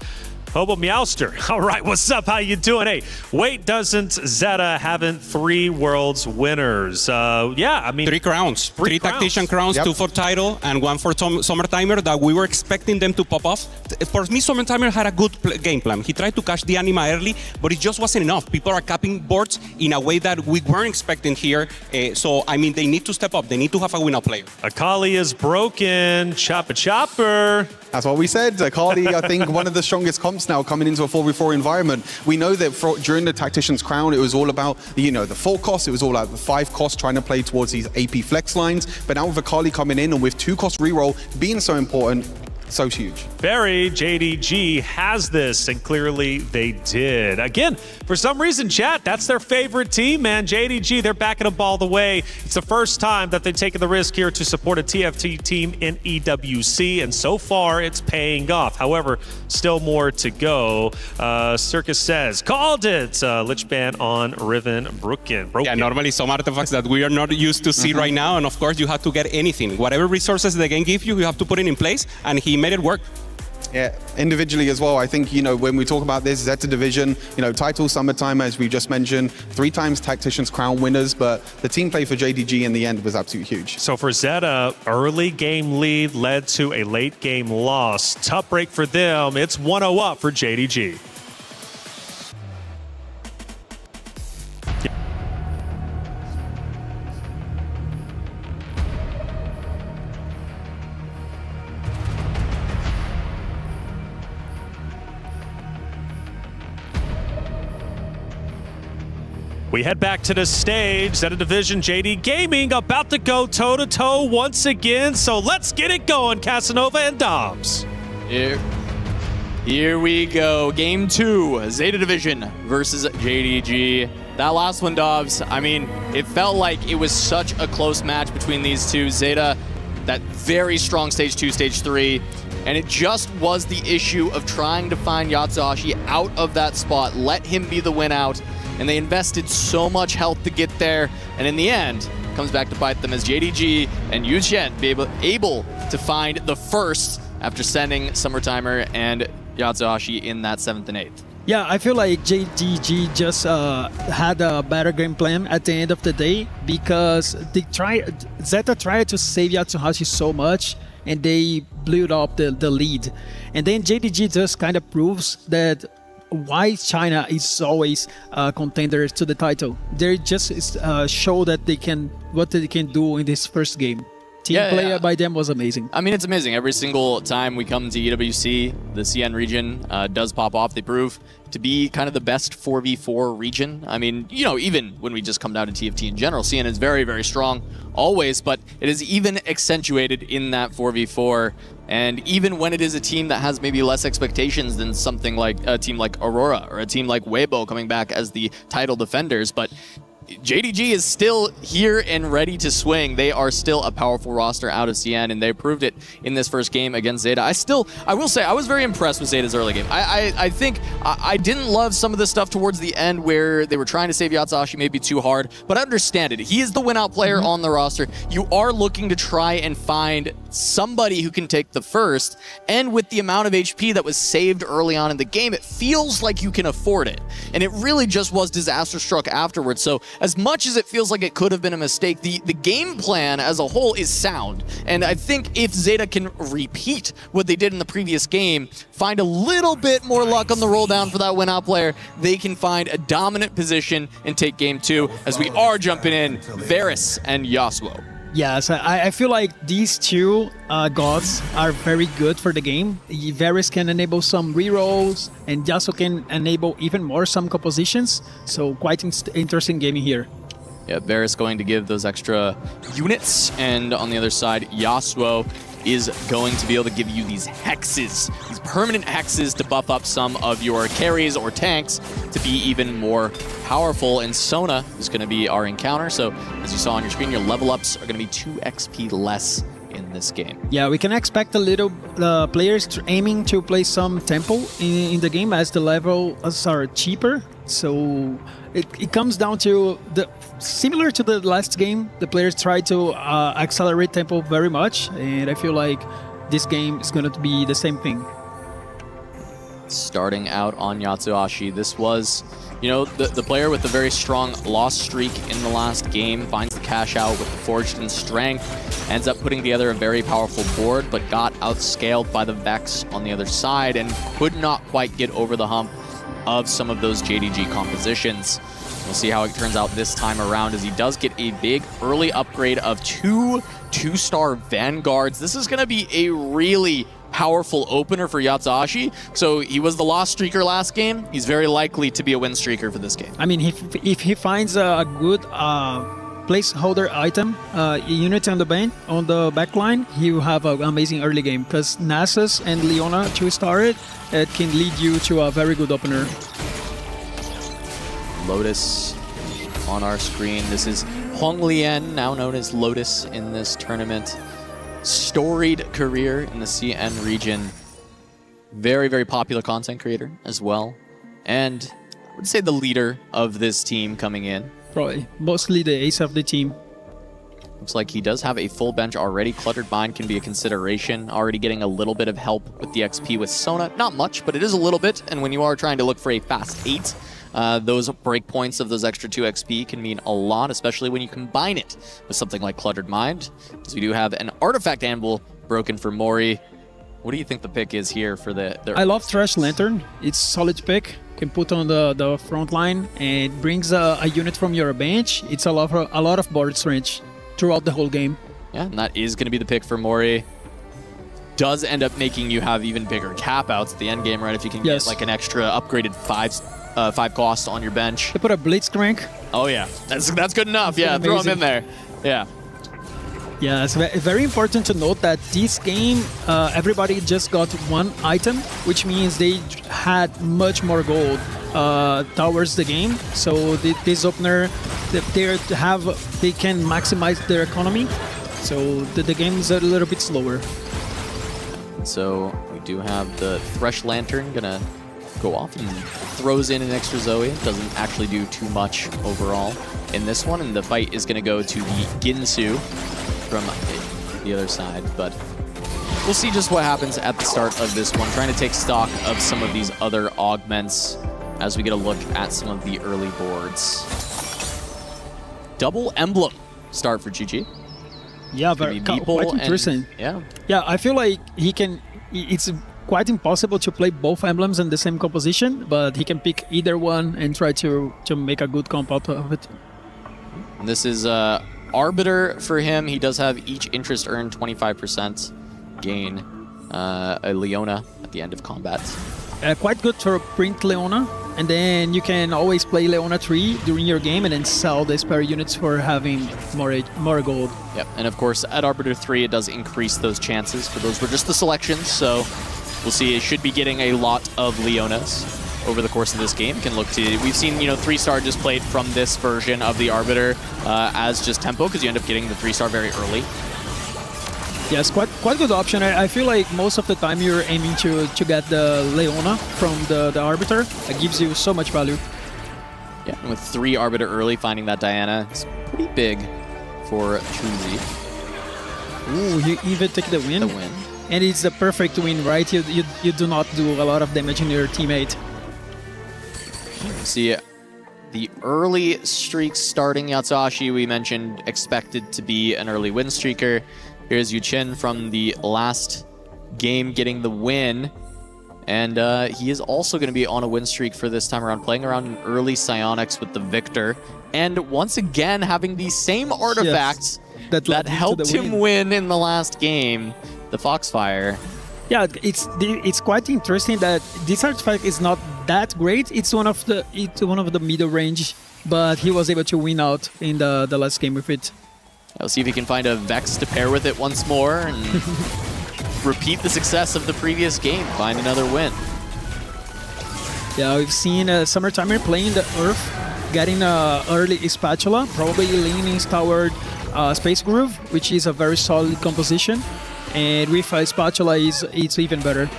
Speaker 16: Hobo Meowster. All right, what's up? How you doing? Hey, wait, doesn't Zeta having 3 Worlds winners? Yeah, I mean...
Speaker 18: 3 crowns. 3 Tactician crowns, 2 for Title, and 1 for Summertimer that we were expecting them to pop off. For me, Summertimer had a good game plan. He tried to catch the Anima early, but it just wasn't enough. People are capping boards in a way that we weren't expecting here. So, I mean, they need to step up. They need to have a win-out player.
Speaker 16: Akali is broken. Chopper.
Speaker 17: That's what we said. Akali, I think, one of the strongest comps now coming into a 4v4 environment. We know that during the Tactician's Crown, it was all about, you know, the 4 costs. It was all about the 5 costs, trying to play towards these AP flex lines. But now with Akali coming in and with 2 cost reroll being so important, so huge.
Speaker 16: Very JDG has this, and clearly they did. Again, for some reason, chat, that's their favorite team, man. JDG, they're backing them all the way. It's the first time that they've taken the risk here to support a TFT team in EWC, and so far it's paying off. However, still more to go. Circus says, called it. Lich ban on Riven Broken.
Speaker 18: Yeah, normally some artifacts that we are not used to see right now, and of course you have to get anything. Whatever resources the game gives you, you have to put it in place, and he made it work.
Speaker 17: Yeah, individually as well. I think, you know, when we talk about this Zeta division, you know, Title, Summertime, as we just mentioned, 3 times Tactician's Crown winners, but the team play for JDG in the end was absolutely huge.
Speaker 16: So for Zeta, early game lead led to a late game loss. Tough break for them. It's 1-0 up for JDG. We head back to the stage. Zeta Division, JD Gaming about to go toe-to-toe once again. So let's get it going, Casanova and Dobbs.
Speaker 9: Here we go. Game 2, Zeta Division versus JDG. That last one, Dobbs, I mean, it felt like it was such a close match between these two. Zeta, that very strong stage 2, stage 3. And it just was the issue of trying to find Yatsuhashi out of that spot, let him be the win out. And they invested so much health to get there, and in the end, comes back to bite them as JDG and Yu Chen be able to find the first after sending Summertimer and Yatsuhashi in that 7th and 8th.
Speaker 11: Yeah, I feel like JDG just had a better game plan at the end of the day because Zeta tried to save Yatsuhashi so much, and they blew up the lead. And then JDG just kind of proves that why China is always contenders to the title. They just show that what they can do in this first game. Team play by them was amazing.
Speaker 9: I mean, it's amazing. Every single time we come to EWC, the CN region does pop off. They prove to be kind of the best 4v4 region. I mean, you know, even when we just come down to TFT in general, CN is very, very strong always, but it is even accentuated in that 4v4. And even when it is a team that has maybe less expectations than something like a team like Aurora or a team like Weibo coming back as the title defenders, but JDG is still here and ready to swing. They are still a powerful roster out of CN, and they proved it in this first game against Zeta. I will say, I was very impressed with Zeta's early game. I think I didn't love some of the stuff towards the end where they were trying to save Yatsuhashi maybe too hard, but I understand it. He is the win-out player on the roster. You are looking to try and find somebody who can take the first, and with the amount of HP that was saved early on in the game, it feels like you can afford it. And it really just was disaster struck afterwards. So as much as it feels like it could have been a mistake, the game plan as a whole is sound. And I think if Zeta can repeat what they did in the previous game, find a little bit more luck on the roll down for that win-out player, they can find a dominant position and take game 2 as we are jumping in Varus and Yasuo.
Speaker 11: Yes, I feel like these two gods are very good for the game. Varus can enable some rerolls, and Yasuo can enable even more some compositions. So quite interesting gaming here.
Speaker 9: Yeah, Varus going to give those extra units, and on the other side, Yasuo is going to be able to give you these hexes, these permanent hexes to buff up some of your carries or tanks to be even more powerful. And Sona is going to be our encounter. So as you saw on your screen, your level ups are going to be 2 XP less in this game.
Speaker 11: Yeah, we can expect a little players aiming to play some tempo in the game as the levels are cheaper. So it comes down to similar to the last game, the players try to accelerate tempo very much, and I feel like this game is going to be the same thing.
Speaker 9: Starting out on Yatsuhashi, this was, you know, the player with the very strong loss streak in the last game, finds the cash out with the Forged in Strength, ends up putting together a very powerful board, but got outscaled by the Vex on the other side and could not quite get over the hump of some of those JDG compositions. We'll see how it turns out this time around, as he does get a big early upgrade of 2 2-star Vanguards. This is going to be a really powerful opener for Yatsuhashi. So he was the loss streaker last game. He's very likely to be a win streaker for this game.
Speaker 11: I mean, if he finds a good placeholder item, unit on the back line, he will have an amazing early game, because Nasus and Leona 2-star it can lead you to a very good opener.
Speaker 9: Lotus on our screen. This is Hong Lian, now known as Lotus in this tournament. Storied career in the CN region. Very, very popular content creator as well. And I would say the leader of this team coming in.
Speaker 11: Probably mostly the ace of the team.
Speaker 9: Looks like he does have a full bench already. Cluttered Bind can be a consideration. Already getting a little bit of help with the XP with Sona. Not much, but it is a little bit. And when you are trying to look for a fast 8, those breakpoints of those extra 2 XP can mean a lot, especially when you combine it with something like Cluttered Mind. Because we do have an Artifact Anvil broken for Mori. What do you think the pick is here for the...
Speaker 11: I love Thresh Lantern. It's solid pick. You can put on the front line, and it brings a unit from your bench. It's a lot of board strength throughout the whole game.
Speaker 9: Yeah, and that is going to be the pick for Mori. Does end up making you have even bigger cap outs at the end game, right? If you can get like an extra upgraded 5 cost on your bench.
Speaker 11: They put a Blitzcrank.
Speaker 9: Oh yeah, that's good enough. Yeah, throw him in there. Yeah.
Speaker 11: Yeah, it's very important to note that this game, everybody just got 1 item, which means they had much more gold towards the game. So this opener, they can maximize their economy. So the game is a little bit slower.
Speaker 9: So we do have the Thresh Lantern gonna go off and throws in an extra Zoe. Doesn't actually do too much overall in this one, and the fight is gonna go to the Ginsu from the other side, but we'll see just what happens at the start of this one. Trying to take stock of some of these other augments as we get a look at some of the early boards. Double Emblem start for GG.
Speaker 11: Yeah, very quite interesting.
Speaker 9: Yeah,
Speaker 11: I feel like it's quite impossible to play both emblems in the same composition, but he can pick either one and try to make a good comp out of it.
Speaker 9: And this is Arbiter for him, he does have each interest earned 25% gain a Leona at the end of combat.
Speaker 11: Quite good to print Leona, and then you can always play Leona 3 during your game and then sell the spare units for having more gold.
Speaker 9: Yep, and of course at Arbiter 3 it does increase those chances, but those were just the selections, so we'll see. It should be getting a lot of Leonas over the course of this game. Can look to, we've seen, you know, 3-star just played from this version of the Arbiter as just tempo, because you end up getting the 3-star very early.
Speaker 11: Yes, quite good option. I feel like most of the time you're aiming to get the Leona from the Arbiter. It gives you so much value.
Speaker 9: Yeah, and with 3 Arbiter early, finding that Diana is pretty big for Chunzi.
Speaker 11: Ooh, you even take the win. And it's the perfect win, right? You do not do a lot of damage in your teammate.
Speaker 9: See the early streaks starting. Yatsuhashi, we mentioned, expected to be an early win streaker. Here's Yuchen from the last game getting the win. And he is also going to be on a win streak for this time around, playing around in early Psionics with the Victor. And once again, having the same artifacts that helped him win in the last game, the Foxfire.
Speaker 11: Yeah, it's quite interesting that this artifact is not that great. It's one of the middle range, but he was able to win out in the last game with it.
Speaker 9: I'll see if he can find a Vex to pair with it once more and repeat the success of the previous game, find another win.
Speaker 11: Yeah, we've seen Summertimer playing the Earth, getting an early Spatula, probably leaning toward Space Groove, which is a very solid composition. And with a Spatula, it's even better.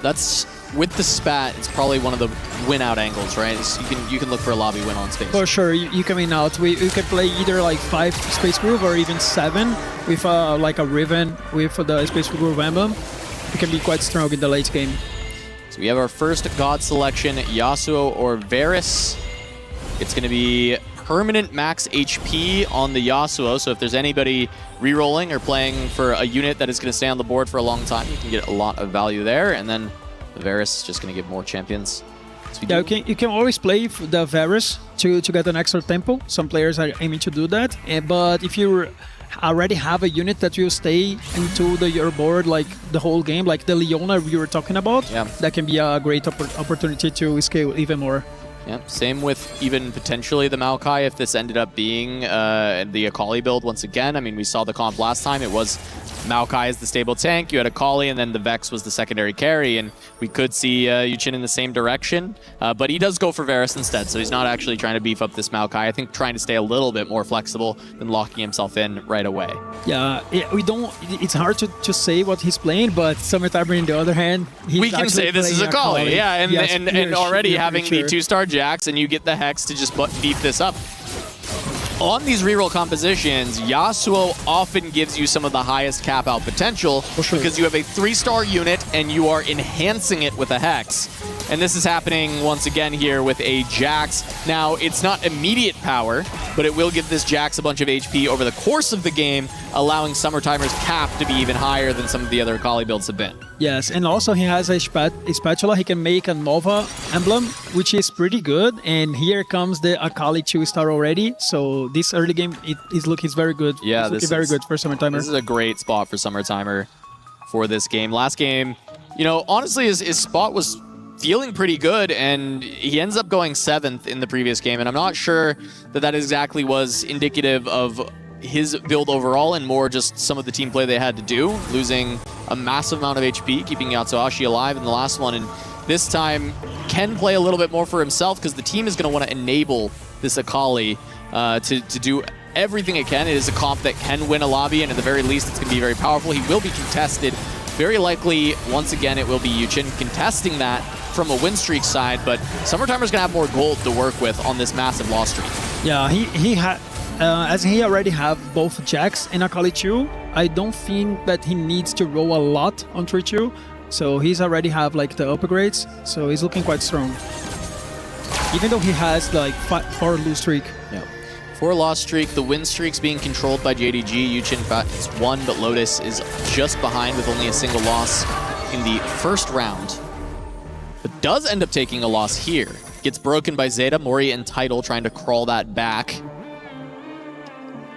Speaker 9: That's, with the Spat, it's probably one of the win-out angles, right? So you can look for a lobby win on Space.
Speaker 11: For sure, you can win out. We can play either like 5 Space Groove or even 7 with like a Riven with the Space Groove emblem. It can be quite strong in the late game.
Speaker 9: So we have our first God selection, Yasuo or Varus. It's going to be permanent max HP on the Yasuo, so if there's anybody re-rolling or playing for a unit that is going to stay on the board for a long time, you can get a lot of value there, and then the Varus is just going to give more champions. So
Speaker 11: yeah, you can always play the Varus to get an extra tempo. Some players are aiming to do that, but if you already have a unit that will stay into your board like the whole game, like the Leona we were talking about, that can be a great opportunity to scale even more.
Speaker 9: Yeah, same with even potentially the Maokai if this ended up being the Akali build once again. I mean, we saw the comp last time. It was Maokai as the stable tank, you had Akali, and then the Vex was the secondary carry, and we could see Yuchen in the same direction. But he does go for Varus instead, so he's not actually trying to beef up this Maokai. I think trying to stay a little bit more flexible than locking himself in right away.
Speaker 11: Yeah, we don't. It's hard to say what he's playing, but Summertimer, on the other hand,
Speaker 9: we can say this is Akali. Yeah, and already having the 2-star Jax, and you get the Hex to just beef this up. On these reroll compositions, Yasuo often gives you some of the highest cap out potential because you have a 3-star unit and you are enhancing it with a Hex. And this is happening once again here with a Jax. Now, it's not immediate power, but it will give this Jax a bunch of HP over the course of the game, allowing Summertimer's cap to be even higher than some of the other Akali builds have been.
Speaker 11: Yes, and also he has a spatula. He can make a Nova emblem, which is pretty good. And here comes the Akali 2-star already. So this early game, it's very good.
Speaker 9: Yeah,
Speaker 11: this is very good for Summertimer.
Speaker 9: This is a great spot for Summertimer for this game. Last game, you know, honestly, his spot was feeling pretty good, and he ends up going 7th in the previous game. And I'm not sure that exactly was indicative of his build overall and more just some of the team play they had to do, losing a massive amount of HP, keeping Yatsuhashi alive in the last one. And this time, can play a little bit more for himself because the team is going to want to enable this Akali to do everything it can. It is a comp that can win a lobby, and at the very least, it's going to be very powerful. He will be contested. Very likely, once again, it will be Yuchen contesting that from a win streak side, but Summertimer's going to have more gold to work with on this massive loss streak.
Speaker 11: Yeah, as he already have both Jax and Akali 2, I don't think that he needs to roll a lot on 3-2, so he's already have like the upgrades, so he's looking quite strong. Even though he has like 4 lose streak.
Speaker 9: Yeah. 4 loss streak, the win streak's being controlled by JDG. Yuchen is 1, but Lotus is just behind with only a single loss in the first round. But does end up taking a loss here. Gets broken by Zeta, Mori, and Tidal trying to crawl that back.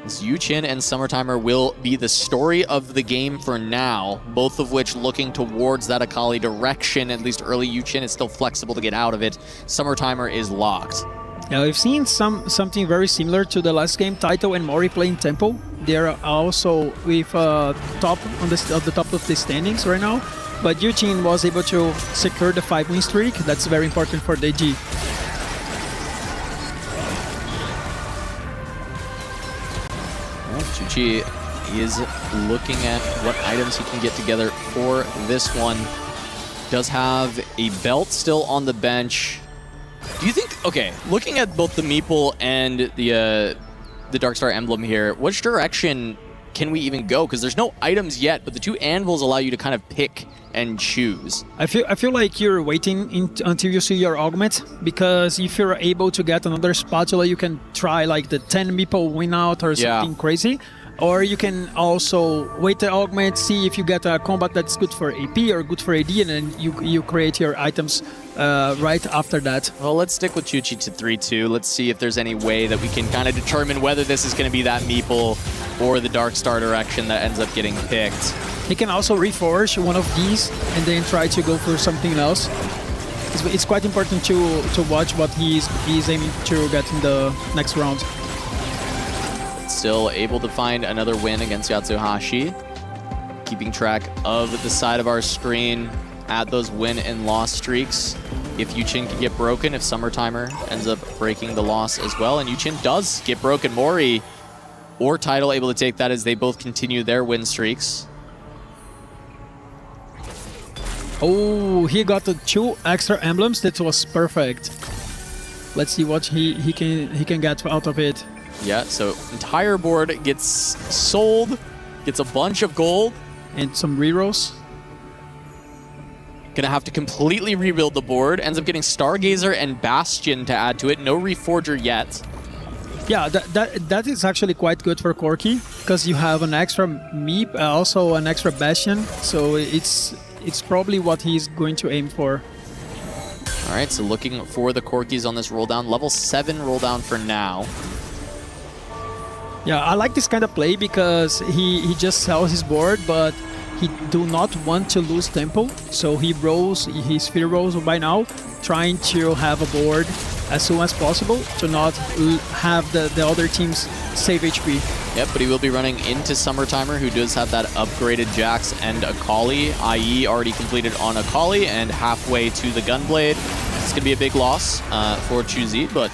Speaker 9: As Yuchin and Summertimer will be the story of the game for now, both of which looking towards that Akali direction. At least early Yuchin is still flexible to get out of it. Summertimer is locked.
Speaker 11: Yeah, we've seen something very similar to the last game. Taito and Mori playing tempo. They're also with top on the top of the standings right now. But Yuchin was able to secure the 5-win streak. That's very important for DG.
Speaker 9: Chuchi is looking at what items he can get together for this one. Does have a belt still on the bench. Do you think, okay, looking at both the Meeple and the Darkstar emblem here, which direction can we even go? Because there's no items yet, but the 2 anvils allow you to kind of pick and choose.
Speaker 11: I feel like you're waiting until you see your augment, because if you're able to get another spatula, you can try like the 10 Meeple win out or something crazy. Or you can also wait the augment, see if you get a combat that's good for AP or good for AD, and then you create your items right after that.
Speaker 9: Well, let's stick with Chuchi to 3-2. Let's see if there's any way that we can kind of determine whether this is going to be that Meeple or the Darkstar direction that ends up getting picked.
Speaker 11: He can also reforge one of these and then try to go for something else. It's quite important to watch what he's aiming to get in the next round.
Speaker 9: Still able to find another win against Yatsuhashi. Keeping track of the side of our screen at those win and loss streaks. If Yuchin can get broken, if Summertimer ends up breaking the loss as well. And Yuchin does get broken. Mori or Tidal able to take that as they both continue their win streaks.
Speaker 11: Oh, he got the 2 extra emblems. That was perfect. Let's see what he can get out of it.
Speaker 9: Yeah, so entire board gets sold, gets a bunch of gold.
Speaker 11: And some rerolls.
Speaker 9: Gonna have to completely rebuild the board. Ends up getting Stargazer and Bastion to add to it. No Reforger yet.
Speaker 11: Yeah, that is actually quite good for Corki, because you have an extra Meep, also an extra Bastion. So it's probably what he's going to aim for.
Speaker 9: All right, so looking for the Corkis on this roll down. Level 7 roll down for now.
Speaker 11: Yeah, I like this kind of play because he just sells his board, but he do not want to lose tempo. So he rolls his sphere rolls by now, trying to have a board as soon as possible to not have the other teams save HP.
Speaker 9: Yep, but he will be running into Summertimer, who does have that upgraded Jax and Akali, i.e. already completed on Akali and halfway to the Gunblade. It's going to be a big loss for Chuzi, but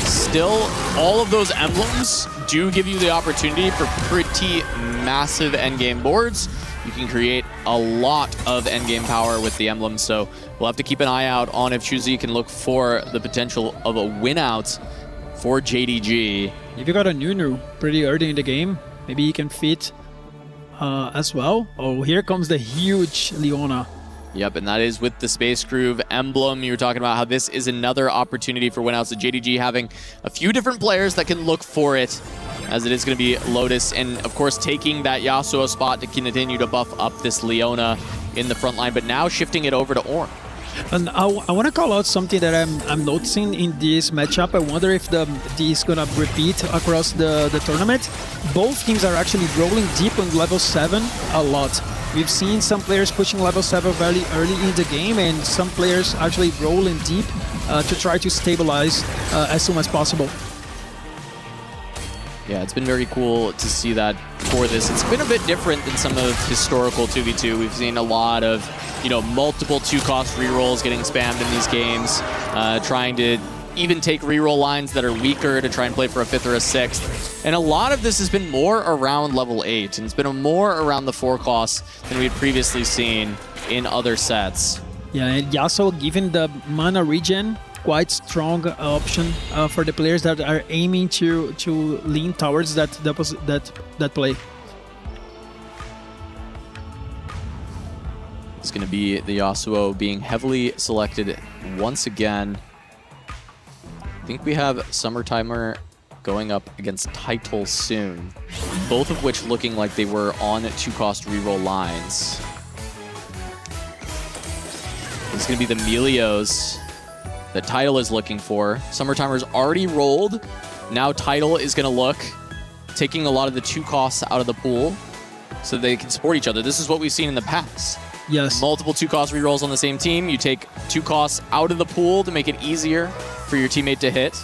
Speaker 9: still, all of those emblems do give you the opportunity for pretty massive endgame boards. You can create a lot of endgame power with the emblems, so we'll have to keep an eye out on if Chuzi can look for the potential of a win out for JDG.
Speaker 11: If you got a Nunu pretty early in the game, maybe you can fit as well. Oh, here comes the huge Leona.
Speaker 9: Yep, and that is with the Space Groove emblem. You were talking about how this is another opportunity for win-outs. So JDG having a few different players that can look for it, as it is going to be Lotus. And, of course, taking that Yasuo spot to continue to buff up this Leona in the front line, but now shifting it over to Ornn.
Speaker 11: And I want to call out something that I'm noticing in this matchup. I wonder if this is going to repeat across the tournament. Both teams are actually rolling deep on level 7 a lot. We've seen some players pushing level 7 very early in the game, and some players actually rolling deep to try to stabilize as soon as possible.
Speaker 9: Yeah, it's been very cool to see that for this. It's been a bit different than some of historical 2v2. We've seen a lot of, multiple 2-cost rerolls getting spammed in these games, trying to even take reroll lines that are weaker to try and play for a 5th or a 6th. And a lot of this has been more around level 8, and it's been more around the 4 costs than we had previously seen in other sets.
Speaker 11: Yeah, and Yasuo, given the mana regen, quite strong option for the players that are aiming to lean towards that play.
Speaker 9: It's going to be the Yasuo being heavily selected once again. I think we have Summertimer going up against Title soon, both of which looking like they were on 2-cost reroll lines. It's going to be the Melios that Tidal is looking for. Summertimer's already rolled. Now Tidal is going to look taking a lot of the 2 costs out of the pool so they can support each other. This is what we've seen in the past.
Speaker 11: Yes.
Speaker 9: Multiple 2-cost rerolls on the same team. You take 2 costs out of the pool to make it easier for your teammate to hit.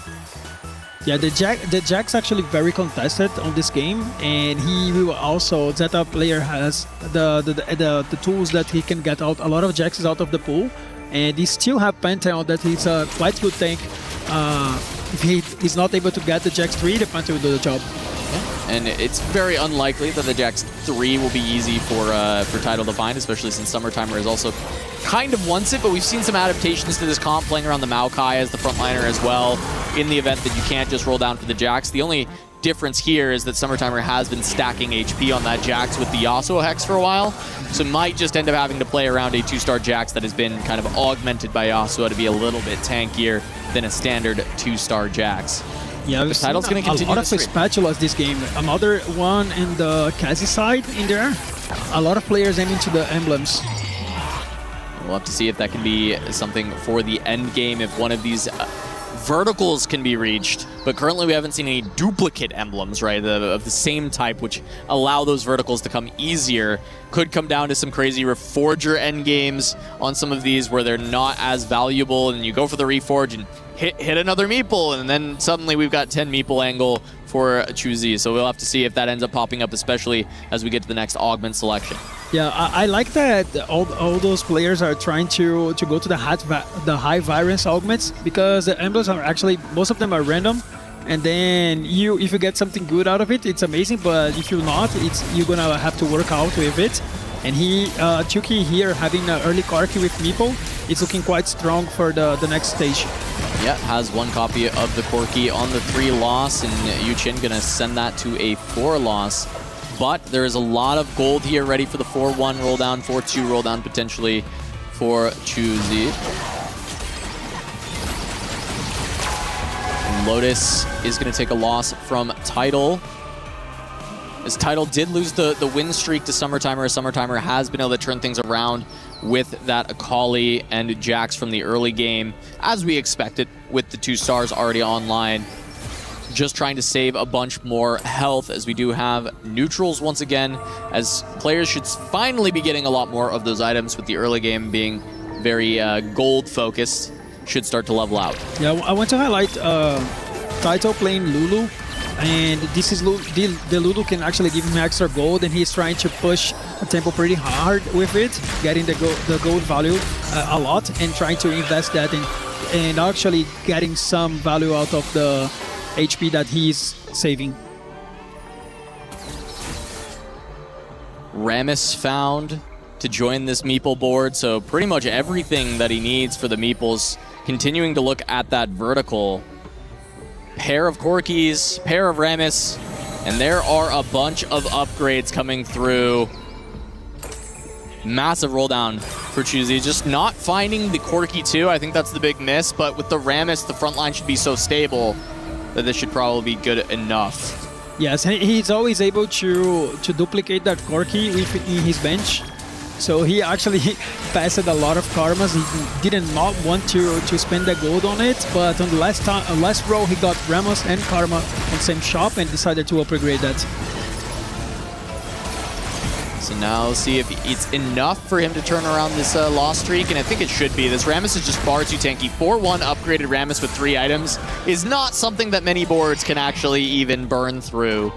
Speaker 11: Yeah, the Jack's actually very contested on this game, and he will also, Zeta player has the tools that he can get out a lot of Jacks out of the pool, and he still have Pantheon that he's a quite good tank. If he is not able to get the Jax 3, the Pantheon will do the job.
Speaker 9: And it's very unlikely that the Jax 3 will be easy for Tidal to find, especially since Summertimer is also kind of wants it, but we've seen some adaptations to this comp playing around the Maokai as the frontliner as well, in the event that you can't just roll down for the Jax. The only difference here is that Summertimer has been stacking HP on that Jax with the Yasuo Hex for a while, so might just end up having to play around a 2-star Jax that has been kind of augmented by Yasuo to be a little bit tankier than a standard 2-star Jax.
Speaker 11: Yeah, we've
Speaker 9: Title's going to continue
Speaker 11: a lot of spatulas this game. Another one in the Kazi side in there. A lot of players aiming to the emblems.
Speaker 9: We'll have to see if that can be something for the end game, if one of these verticals can be reached. But currently we haven't seen any duplicate emblems, right, of the same type, which allow those verticals to come easier. Could come down to some crazy Reforger end games on some of these where they're not as valuable, and you go for the Reforge and hit another Meeple, and then suddenly we've got 10 Meeple angle for Chuzi. So we'll have to see if that ends up popping up, especially as we get to the next augment selection.
Speaker 11: Yeah, I like that all those players are trying to go to the high variance augments, because the emblems are actually, most of them are random, and then if you get something good out of it, it's amazing, but if you're not, you're gonna have to work out with it. And Chuki here having an early Corki with Meeple, it's looking quite strong for the next stage.
Speaker 9: Yeah, has 1 copy of the Corki on the 3 loss, and Yuchin gonna send that to a 4 loss. But there is a lot of gold here ready for the 4-1 roll down, 4-2 roll down potentially for Chuzi. And Lotus is going to take a loss from Tidal. As Tidal did lose the win streak to Summertimer. Summertimer has been able to turn things around with that Akali and Jax from the early game, as we expected, with the 2 stars already online. Just trying to save a bunch more health, as we do have neutrals once again, as players should finally be getting a lot more of those items, with the early game being very gold focused. Should start to level out.
Speaker 11: Yeah, I want to highlight Taito playing Lulu, and this is the Lulu can actually give him extra gold, and he's trying to push the tempo pretty hard with it, getting the gold value a lot, and trying to invest that in, and actually getting some value out of the HP that he's saving.
Speaker 9: Rammus found to join this Meeple board, so pretty much everything that he needs for the Meeples. Continuing to look at that vertical. Pair of Corkis, pair of Rammus, and there are a bunch of upgrades coming through. Massive roll down for Chuzi. Just not finding the Corki 2, I think that's the big miss, but with the Rammus, the front line should be so stable that this should probably be good enough.
Speaker 11: Yes, he's always able to duplicate that Corki in his bench. So he actually passed a lot of karmas. He did not want to spend the gold on it, but on the last row he got Ramos and Karma on the same shop and decided to upgrade that.
Speaker 9: So now let's see if it's enough for him to turn around this loss streak, and I think it should be. This Rammus is just far too tanky. 4-1 upgraded Rammus with 3 items is not something that many boards can actually even burn through.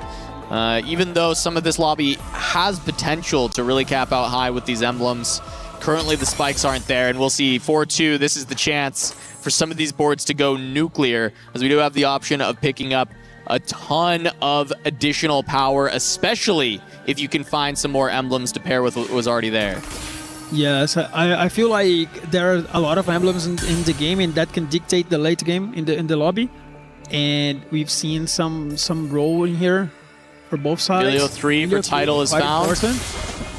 Speaker 9: Even though some of this lobby has potential to really cap out high with these emblems, currently the spikes aren't there, and we'll see 4-2. This is the chance for some of these boards to go nuclear, as we do have the option of picking up a ton of additional power, especially if you can find some more emblems to pair with what was already there.
Speaker 11: Yes, I feel like there are a lot of emblems in the game, and that can dictate the late game in the lobby. And we've seen some role in here for both sides.
Speaker 9: Helio 3 for Tidal is found.
Speaker 11: Important.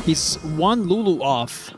Speaker 11: He's 1 Lulu off.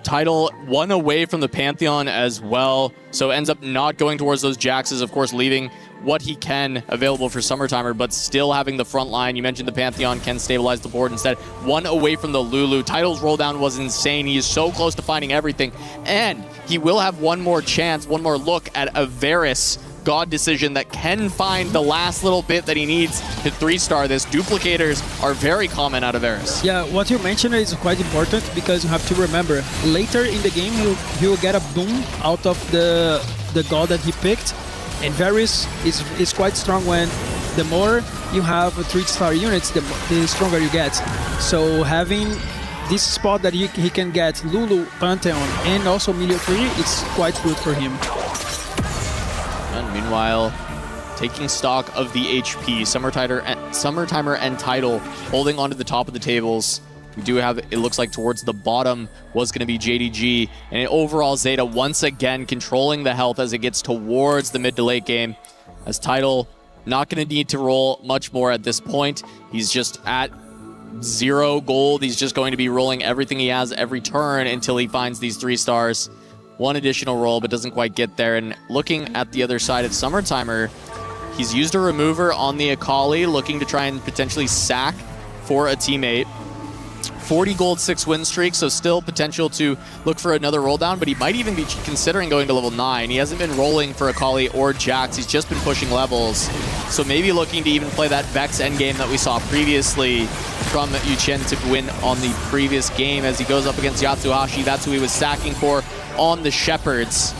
Speaker 9: Tidal 1 away from the Pantheon as well, so ends up not going towards those Jaxes, of course leaving what he can available for Summertimer, but still having the front line. You mentioned the Pantheon can stabilize the board instead. One away from the Lulu. Title's roll down was insane. He is so close to finding everything. And he will have one more chance, one more look at a Varus God decision that can find the last little bit that he needs to 3-star this. Duplicators are very common out of Varus.
Speaker 11: Yeah, what you mentioned is quite important because you have to remember, later in the game, he will get a boom out of the God that he picked. And Varus is quite strong when the more you have 3-star units, the stronger you get. So having this spot that he can get Lulu, Pantheon, and also Milio 3, it's quite good for him.
Speaker 9: And meanwhile, taking stock of the HP, Summertimer and Tidal holding onto the top of the tables. We do have, it looks like towards the bottom was going to be JDG. And overall, Zeta once again controlling the health as it gets towards the mid to late game. As Tidal not going to need to roll much more at this point. He's just at 0 gold. He's just going to be rolling everything he has every turn until he finds these 3 stars. One additional roll, but doesn't quite get there. And looking at the other side of Summertimer, he's used a remover on the Akali, looking to try and potentially sack for a teammate. 40 gold, 6 win streak, so still potential to look for another roll down, but he might even be considering going to level 9. He hasn't been rolling for Akali or Jax. He's just been pushing levels. So maybe looking to even play that Vex endgame that we saw previously from Yuchen to win on the previous game as he goes up against Yatsuhashi. That's who he was sacking for on the Shepherds,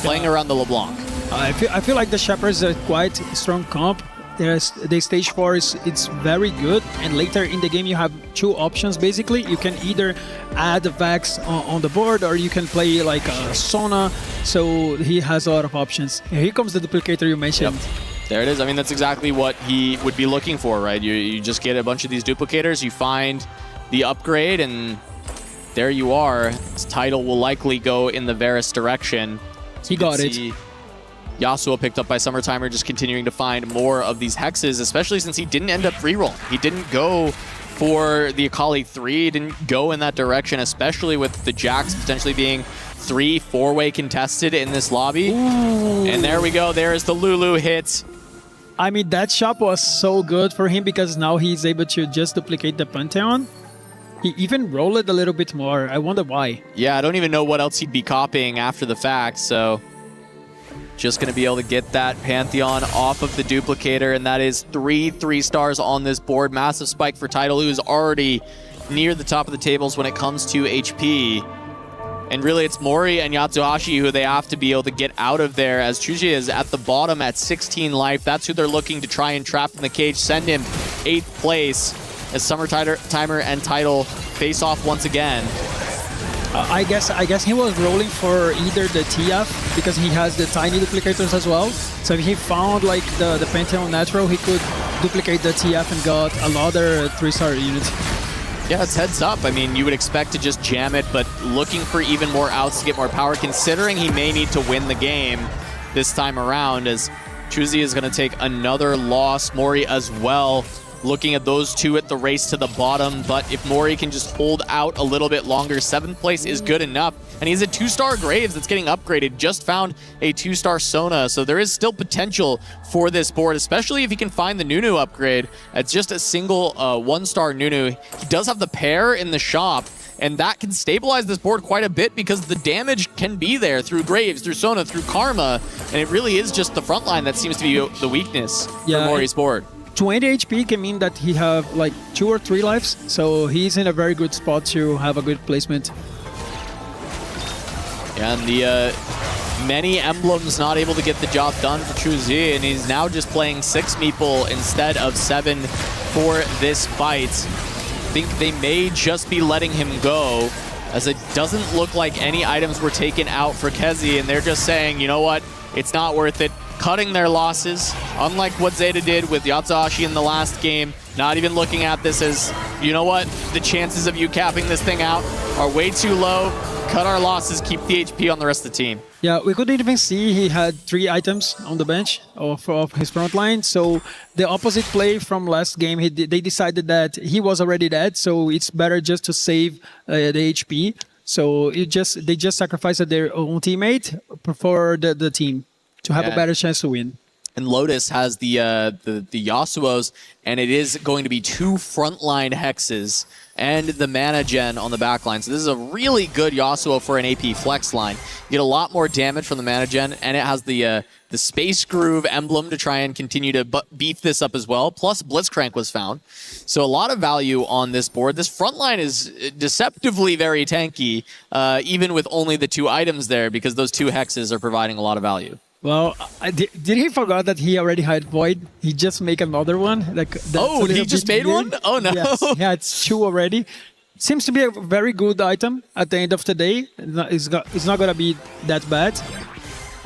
Speaker 9: playing around the LeBlanc.
Speaker 11: I feel like the Shepherds are quite strong comp. The stage 4 it's very good, and later in the game you have 2 options basically. You can either add Vex on the board, or you can play like a Sona, so he has a lot of options. And here comes the duplicator you mentioned.
Speaker 9: Yep. There it is. I mean, that's exactly what he would be looking for, right? You just get a bunch of these duplicators, you find the upgrade, and there you are. His title will likely go in the Varus direction. So
Speaker 11: he got it.
Speaker 9: Yasuo picked up by Summertimer, just continuing to find more of these hexes, especially since he didn't end up re-rolling. He didn't go for the Akali 3, he didn't go in that direction, especially with the Jax potentially being 3-4-way contested in this lobby. Ooh. And there we go, there's the Lulu hit.
Speaker 11: I mean, that shop was so good for him because now he's able to just duplicate the Pantheon. He even rolled it a little bit more. I wonder why.
Speaker 9: Yeah, I don't even know what else he'd be copying after the fact, so just going to be able to get that Pantheon off of the duplicator, and that is 3 stars on this board. Massive spike for Tidal, who is already near the top of the tables when it comes to HP. And really, it's Mori and Yatsuhashi who they have to be able to get out of there, as Chuji is at the bottom at 16 life. That's who they're looking to try and trap in the cage, send him 8th place as Summertimer and Tidal face off once again.
Speaker 11: I guess he was rolling for either the TF because he has the tiny duplicators as well. So if he found like the Pantheon natural, he could duplicate the TF and got another 3-star unit.
Speaker 9: Yeah, it's heads up. I mean, you would expect to just jam it, but looking for even more outs to get more power, considering he may need to win the game this time around, as Chuzi is going to take another loss. Mori as well. Looking at those two at the race to the bottom, but if Mori can just hold out a little bit longer, 7th place is good enough. And he's a 2-star Graves that's getting upgraded, just found a 2-star Sona, so there is still potential for this board, especially if he can find the Nunu upgrade. It's just a single 1-star Nunu. He does have the pair in the shop, and that can stabilize this board quite a bit because the damage can be there through Graves, through Sona, through Karma, and it really is just the front line that seems to be the weakness for Mori's board.
Speaker 11: 20 HP can mean that he have like 2 or 3 lives, so he's in a very good spot to have a good placement.
Speaker 9: And the many emblems not able to get the job done for Chuzi, and he's now just playing 6 meeple instead of 7 for this fight. I think they may just be letting him go, as it doesn't look like any items were taken out for Kezi, and they're just saying, you know what, it's not worth it. Cutting their losses, unlike what Zeta did with Yatsuhashi in the last game. Not even looking at this as, you know what, the chances of you capping this thing out are way too low. Cut our losses, keep the HP on the rest of the team.
Speaker 11: Yeah, we couldn't even see he had 3 items on the bench of his front line. So the opposite play from last game, they decided that he was already dead, so it's better just to save the HP. So they just sacrificed their own teammate for the team to have a better chance to win.
Speaker 9: And Lotus has the Yasuos, and it is going to be 2 frontline hexes and the mana gen on the back line. So this is a really good Yasuo for an AP flex line. You get a lot more damage from the mana gen, and it has the Space Groove emblem to try and continue to beef this up as well. Plus Blitzcrank was found. So a lot of value on this board. This front line is deceptively very tanky, even with only the 2 items there, because those 2 hexes are providing a lot of value.
Speaker 11: Well, did he forgot that he already had Void? He just make another one.
Speaker 9: Oh, he just made one? Oh, no.
Speaker 11: Yes, yeah, it's 2 already. Seems to be a very good item at the end of the day. It's not going to be that bad.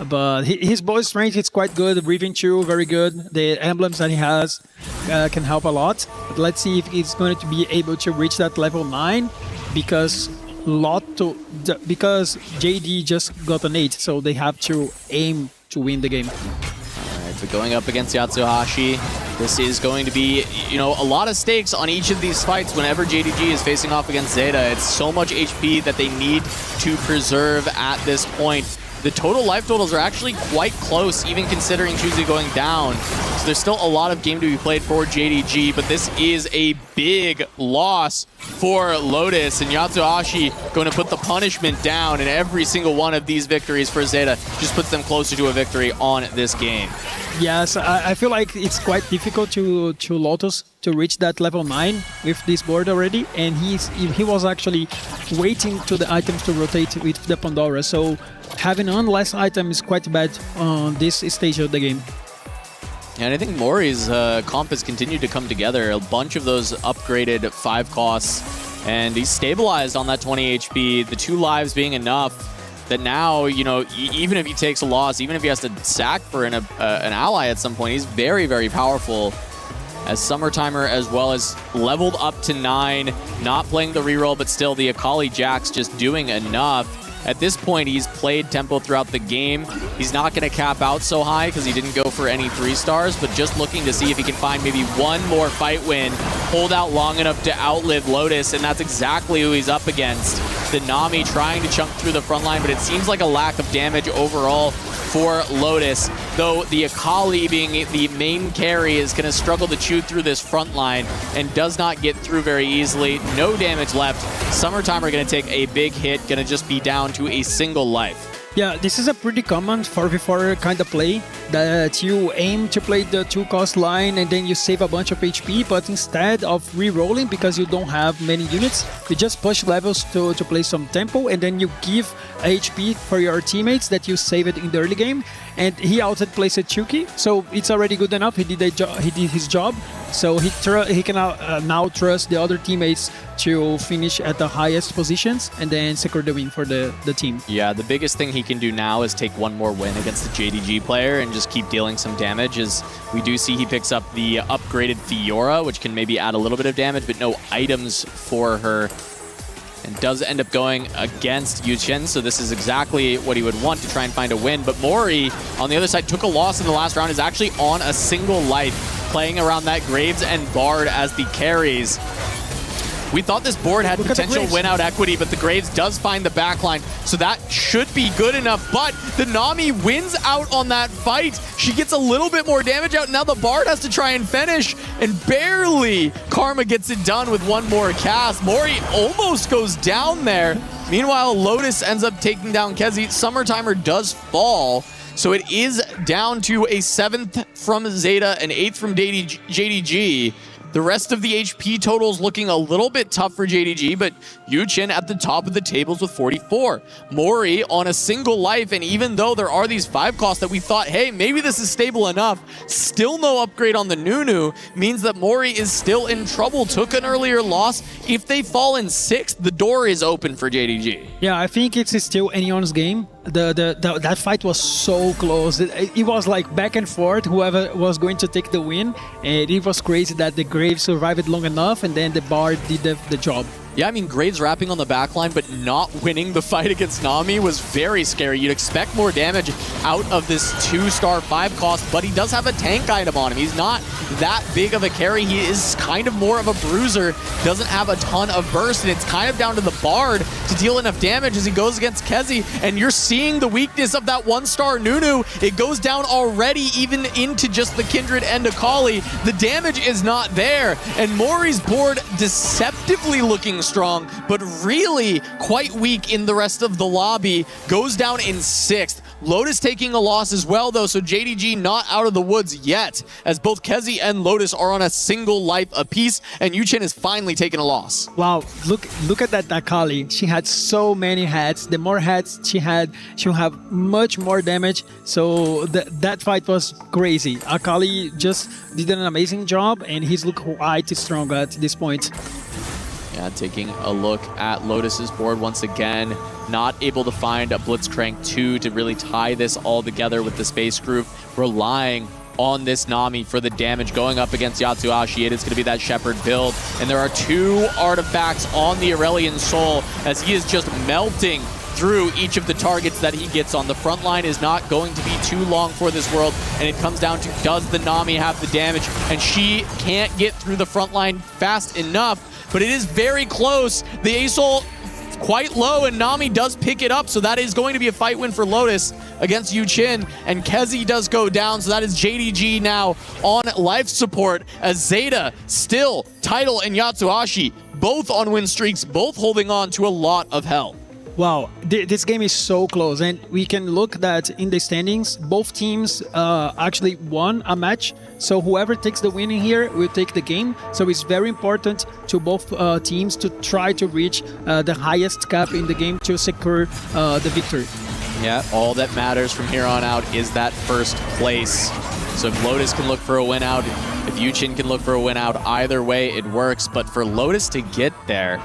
Speaker 11: But his bow strength is quite good. Breathing 2, very good. The emblems that he has can help a lot. But let's see if he's going to be able to reach that level 9 because JD just got an 8, so they have to aim to win the game.
Speaker 9: Alright, but going up against Yatsuhashi, this is going to be, a lot of stakes on each of these fights whenever JDG is facing off against Zeta. It's so much HP that they need to preserve at this point. The total life totals are actually quite close, even considering Chuzi going down. So there's still a lot of game to be played for JDG, but this is a big loss for Lotus, and Yatsuhashi going to put the punishment down, and every single one of these victories for Zeta just puts them closer to a victory on this game.
Speaker 11: Yes, I feel like it's quite difficult to Lotus to reach that level 9 with this board already, and he was actually waiting to the items to rotate with the Pandora, so having one less item is quite bad on this stage of the game.
Speaker 9: And I think Mori's comp has continued to come together. A bunch of those upgraded 5 costs, and he's stabilized on that 20 HP, the 2 lives being enough that now, even if he takes a loss, even if he has to sack for an ally at some point, he's very, very powerful. As Summertimer as well as leveled up to 9, not playing the reroll, but still the Akali Jax just doing enough. At this point, he's played tempo throughout the game. He's not going to cap out so high because he didn't go for any 3 stars, but just looking to see if he can find maybe one more fight win, hold out long enough to outlive Lotus, and that's exactly who he's up against. The Nami trying to chunk through the front line, but it seems like a lack of damage overall for Lotus, though the Akali being the main carry is going to struggle to chew through this front line and does not get through very easily. No damage left. Summertimer going to take a big hit, going to just be down to a single life.
Speaker 11: Yeah, this is a pretty common 4v4 kind of play, that you aim to play the 2-cost line and then you save a bunch of HP, but instead of re-rolling because you don't have many units, you just push levels to play some tempo, and then you give HP for your teammates that you save it in the early game. And he outplaced Chuki, so it's already good enough. He did his job, so he can now trust the other teammates to finish at the highest positions and then secure the win for the team.
Speaker 9: Yeah, the biggest thing he can do now is take one more win against the JDG player and just keep dealing some damage, as we do see he picks up the upgraded Fiora, which can maybe add a little bit of damage, but no items for her. And does end up going against Yuchen, so this is exactly what he would want to try and find a win. But Mori, on the other side, took a loss in the last round, is actually on a single life, playing around that Graves and Bard as the carries. We thought this board had potential win-out equity, but the Graves does find the backline, so that should be good enough. But the Nami wins out on that fight. She gets a little bit more damage out. Now the Bard has to try and finish, and barely Karma gets it done with one more cast. Mori almost goes down there. Meanwhile, Lotus ends up taking down Kezi. Summertimer does fall, so it is down to a 7th from Zeta, an 8th from JDG. The rest of the HP totals looking a little bit tough for JDG, but Yuchen at the top of the tables with 44. Mori on a single life, and even though there are these 5 costs that we thought, hey, maybe this is stable enough, still no upgrade on the Nunu, means that Mori is still in trouble. Took an earlier loss. If they fall in 6th, the door is open for JDG.
Speaker 11: Yeah, I think it's still anyone's game. That fight was so close. It was like back and forth, whoever was going to take the win, and it was crazy that the Graves survived long enough, and then the Bard did the job.
Speaker 9: Yeah, I mean, Graves wrapping on the backline, but not winning the fight against Nami was very scary. You'd expect more damage out of this 2-star 5 cost, but he does have a tank item on him. He's not that big of a carry. He is kind of more of a bruiser, doesn't have a ton of burst, and it's kind of down to the Bard to deal enough damage as he goes against Kezi, and you're seeing the weakness of that 1-star Nunu. It goes down already, even into just the Kindred and Akali. The damage is not there, and Mori's board deceptively looking strong, but really quite weak in the rest of the lobby. Goes down in 6th. Lotus taking a loss as well, though, so JDG not out of the woods yet, as both Kezi and Lotus are on a single life apiece, and Yuchen is finally taking a loss.
Speaker 11: Wow, look at that Akali. She had so many hats. The more hats she had, she'll have much more damage. So that fight was crazy. Akali just did an amazing job, and he's look quite strong at this point.
Speaker 9: Yeah, taking a look at Lotus's board once again. Not able to find a Blitzcrank 2 to really tie this all together with the Space Groove. Relying on this Nami for the damage going up against Yatsuashi. It is going to be that Shepherd build. And there are 2 artifacts on the Aurelion Soul as he is just melting through each of the targets that he gets on. The front line is not going to be too long for this world, and it comes down to, does the Nami have the damage? And she can't get through the front line fast enough, but it is very close. The Asol quite low, and Nami does pick it up, so that is going to be a fight win for Lotus against Yuchen, and Kezi does go down, so that is JDG now on life support, as Zeta still, Tidal and Yatsuashi both on win streaks, both holding on to a lot of health.
Speaker 11: Wow, this game is so close, and we can look that in the standings, both teams actually won a match, so whoever takes the winning here will take the game. So it's very important to both teams to try to reach the highest cap in the game to secure the victory.
Speaker 9: Yeah, all that matters from here on out is that first place. So if Lotus can look for a win out, if Yuchen can look for a win out, either way it works, but for Lotus to get there,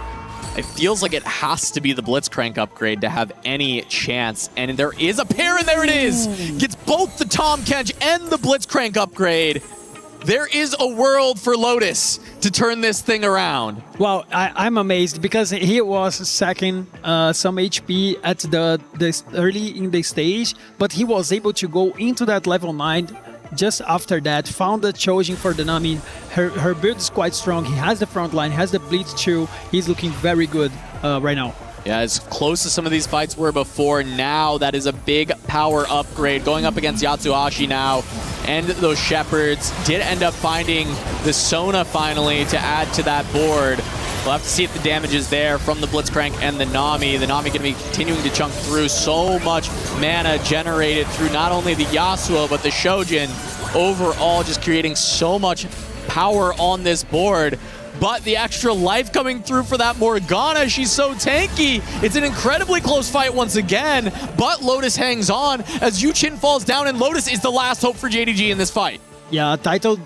Speaker 9: it feels like it has to be the Blitzcrank upgrade to have any chance. And there is a pair, and there it is! Gets both the Tahm Kench and the Blitzcrank upgrade. There is a world for Lotus to turn this thing around.
Speaker 11: Well, I'm amazed because he was second some HP at the early in the stage, but he was able to go into that level 9 just after that, found the Chojin for the Nami. Her build is quite strong. He has the front line, has the Blitz too. He's looking very good right now.
Speaker 9: Yeah, as close as some of these fights were before, now that is a big power upgrade. Going up against Yatsuashi now, and those Shepherds did end up finding the Sona finally to add to that board. We'll have to see if the damage is there from the Blitzcrank and the Nami. The Nami going to be continuing to chunk through. So much mana generated through not only the Yasuo, but the Shojin. Overall, just creating so much power on this board. But the extra life coming through for that Morgana, she's so tanky. It's an incredibly close fight once again, but Lotus hangs on as Yuchen falls down, and Lotus is the last hope for JDG in this fight.
Speaker 11: Yeah, Taito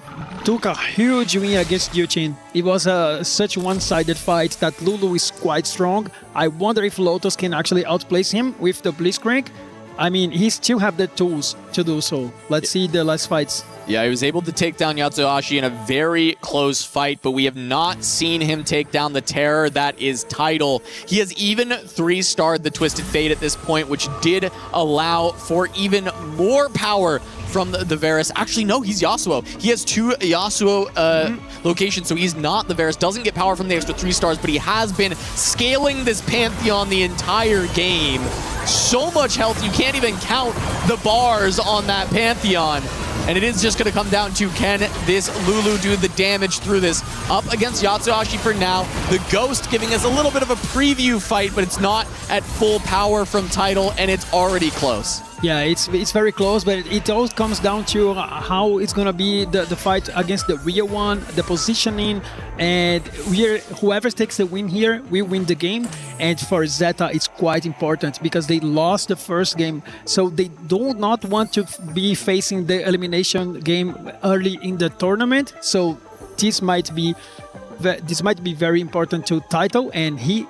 Speaker 11: took a huge win against Yuchen. It was such one-sided fight that Lulu is quite strong. I wonder if Lotus can actually outplace him with the Blitzcrank. I mean, he still have the tools to do so. Let's see the last fights.
Speaker 9: Yeah, he was able to take down Yatsuashi in a very close fight, but we have not seen him take down the terror that is Tidal. He has even 3-starred the Twisted Fate at this point, which did allow for even more power from the Varus. Actually, no, he's Yasuo. He has 2 Yasuo locations, so he's not the Varus. Doesn't get power from the extra 3 stars, but he has been scaling this Pantheon the entire game. So much health, you can't even count the bars on that Pantheon. And it is just going to come down to, can this Lulu do the damage through this? Up against Yatsuashi for now. The Ghost giving us a little bit of a preview fight, but it's not at full power from Tidal, and it's already close.
Speaker 11: Yeah, it's very close, but it all comes down to how it's going to be the fight against the real one, the positioning, and whoever takes the win here, we win the game. And for Zeta, it's quite important because they lost the first game, so they do not want to be facing the elimination game early in the tournament. So this might be very important to Taito, and he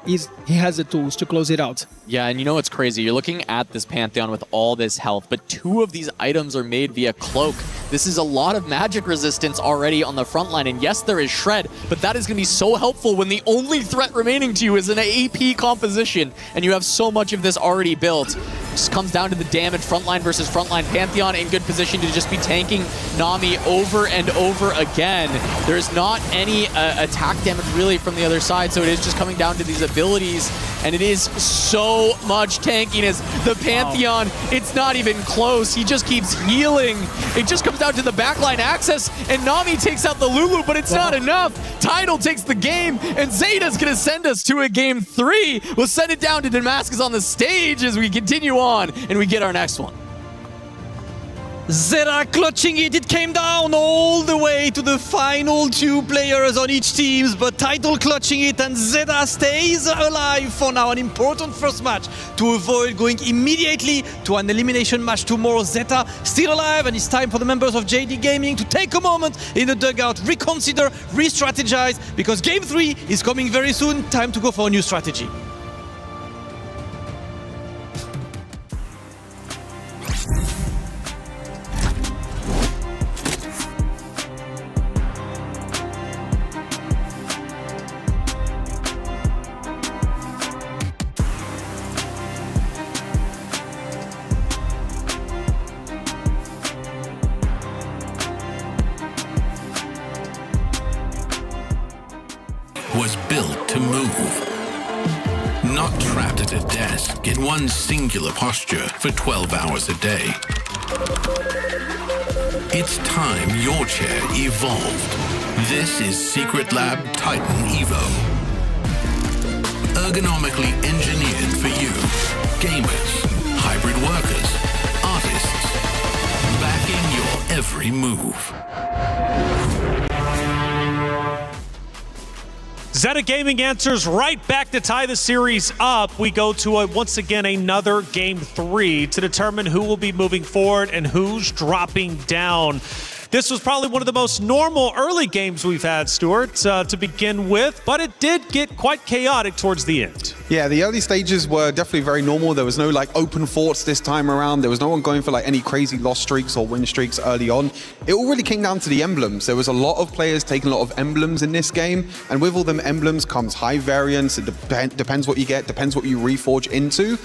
Speaker 11: has the tools to close it out.
Speaker 9: Yeah, and you know what's crazy? You're looking at this Pantheon with all this health, but 2 of these items are made via Cloak. This is a lot of magic resistance already on the front line. And yes, there is Shred, but that is going to be so helpful when the only threat remaining to you is an AP composition, and you have so much of this already built. Just comes down to the damage. Frontline versus frontline. Pantheon in good position to just be tanking Nami over and over again. There's not any attack damage really from the other side, so it is just coming down to these abilities, and it is so much tankiness. The Pantheon, it's not even close. He just keeps healing. It just comes down to the backline access, and Nami takes out the Lulu, but it's not enough. Tidal takes the game, and Zeta's gonna send us to a game 3. We'll send it down to Damascus on the stage as we continue on, and we get our next one.
Speaker 14: Zeta clutching it. It came down all the way to the final 2 players on each team, but Tidal clutching it, and Zeta stays alive for now. An important first match to avoid going immediately to an elimination match tomorrow. Zeta still alive, and it's time for the members of JD Gaming to take a moment in the dugout, reconsider, re-strategize, because game 3 is coming very soon. Time to go for a new strategy.
Speaker 3: Was built to move. Not trapped at a desk in one singular posture for 12 hours a day. It's time your chair evolved. This is Secret Lab Titan Evo. Ergonomically engineered for you. Gamers, hybrid workers, artists. Backing your every move.
Speaker 16: Zeta Gaming answers right back to tie the series up. We go to once again another game 3 to determine who will be moving forward and who's dropping down. This was probably one of the most normal early games we've had, Stuart, to begin with, but it did get quite chaotic towards the end.
Speaker 17: Yeah, the early stages were definitely very normal. There was no like open forts this time around. There was no one going for like any crazy loss streaks or win streaks early on. It all really came down to the emblems. There was a lot of players taking a lot of emblems in this game, and with all them emblems comes high variance. It depends what you get, depends what you reforge into.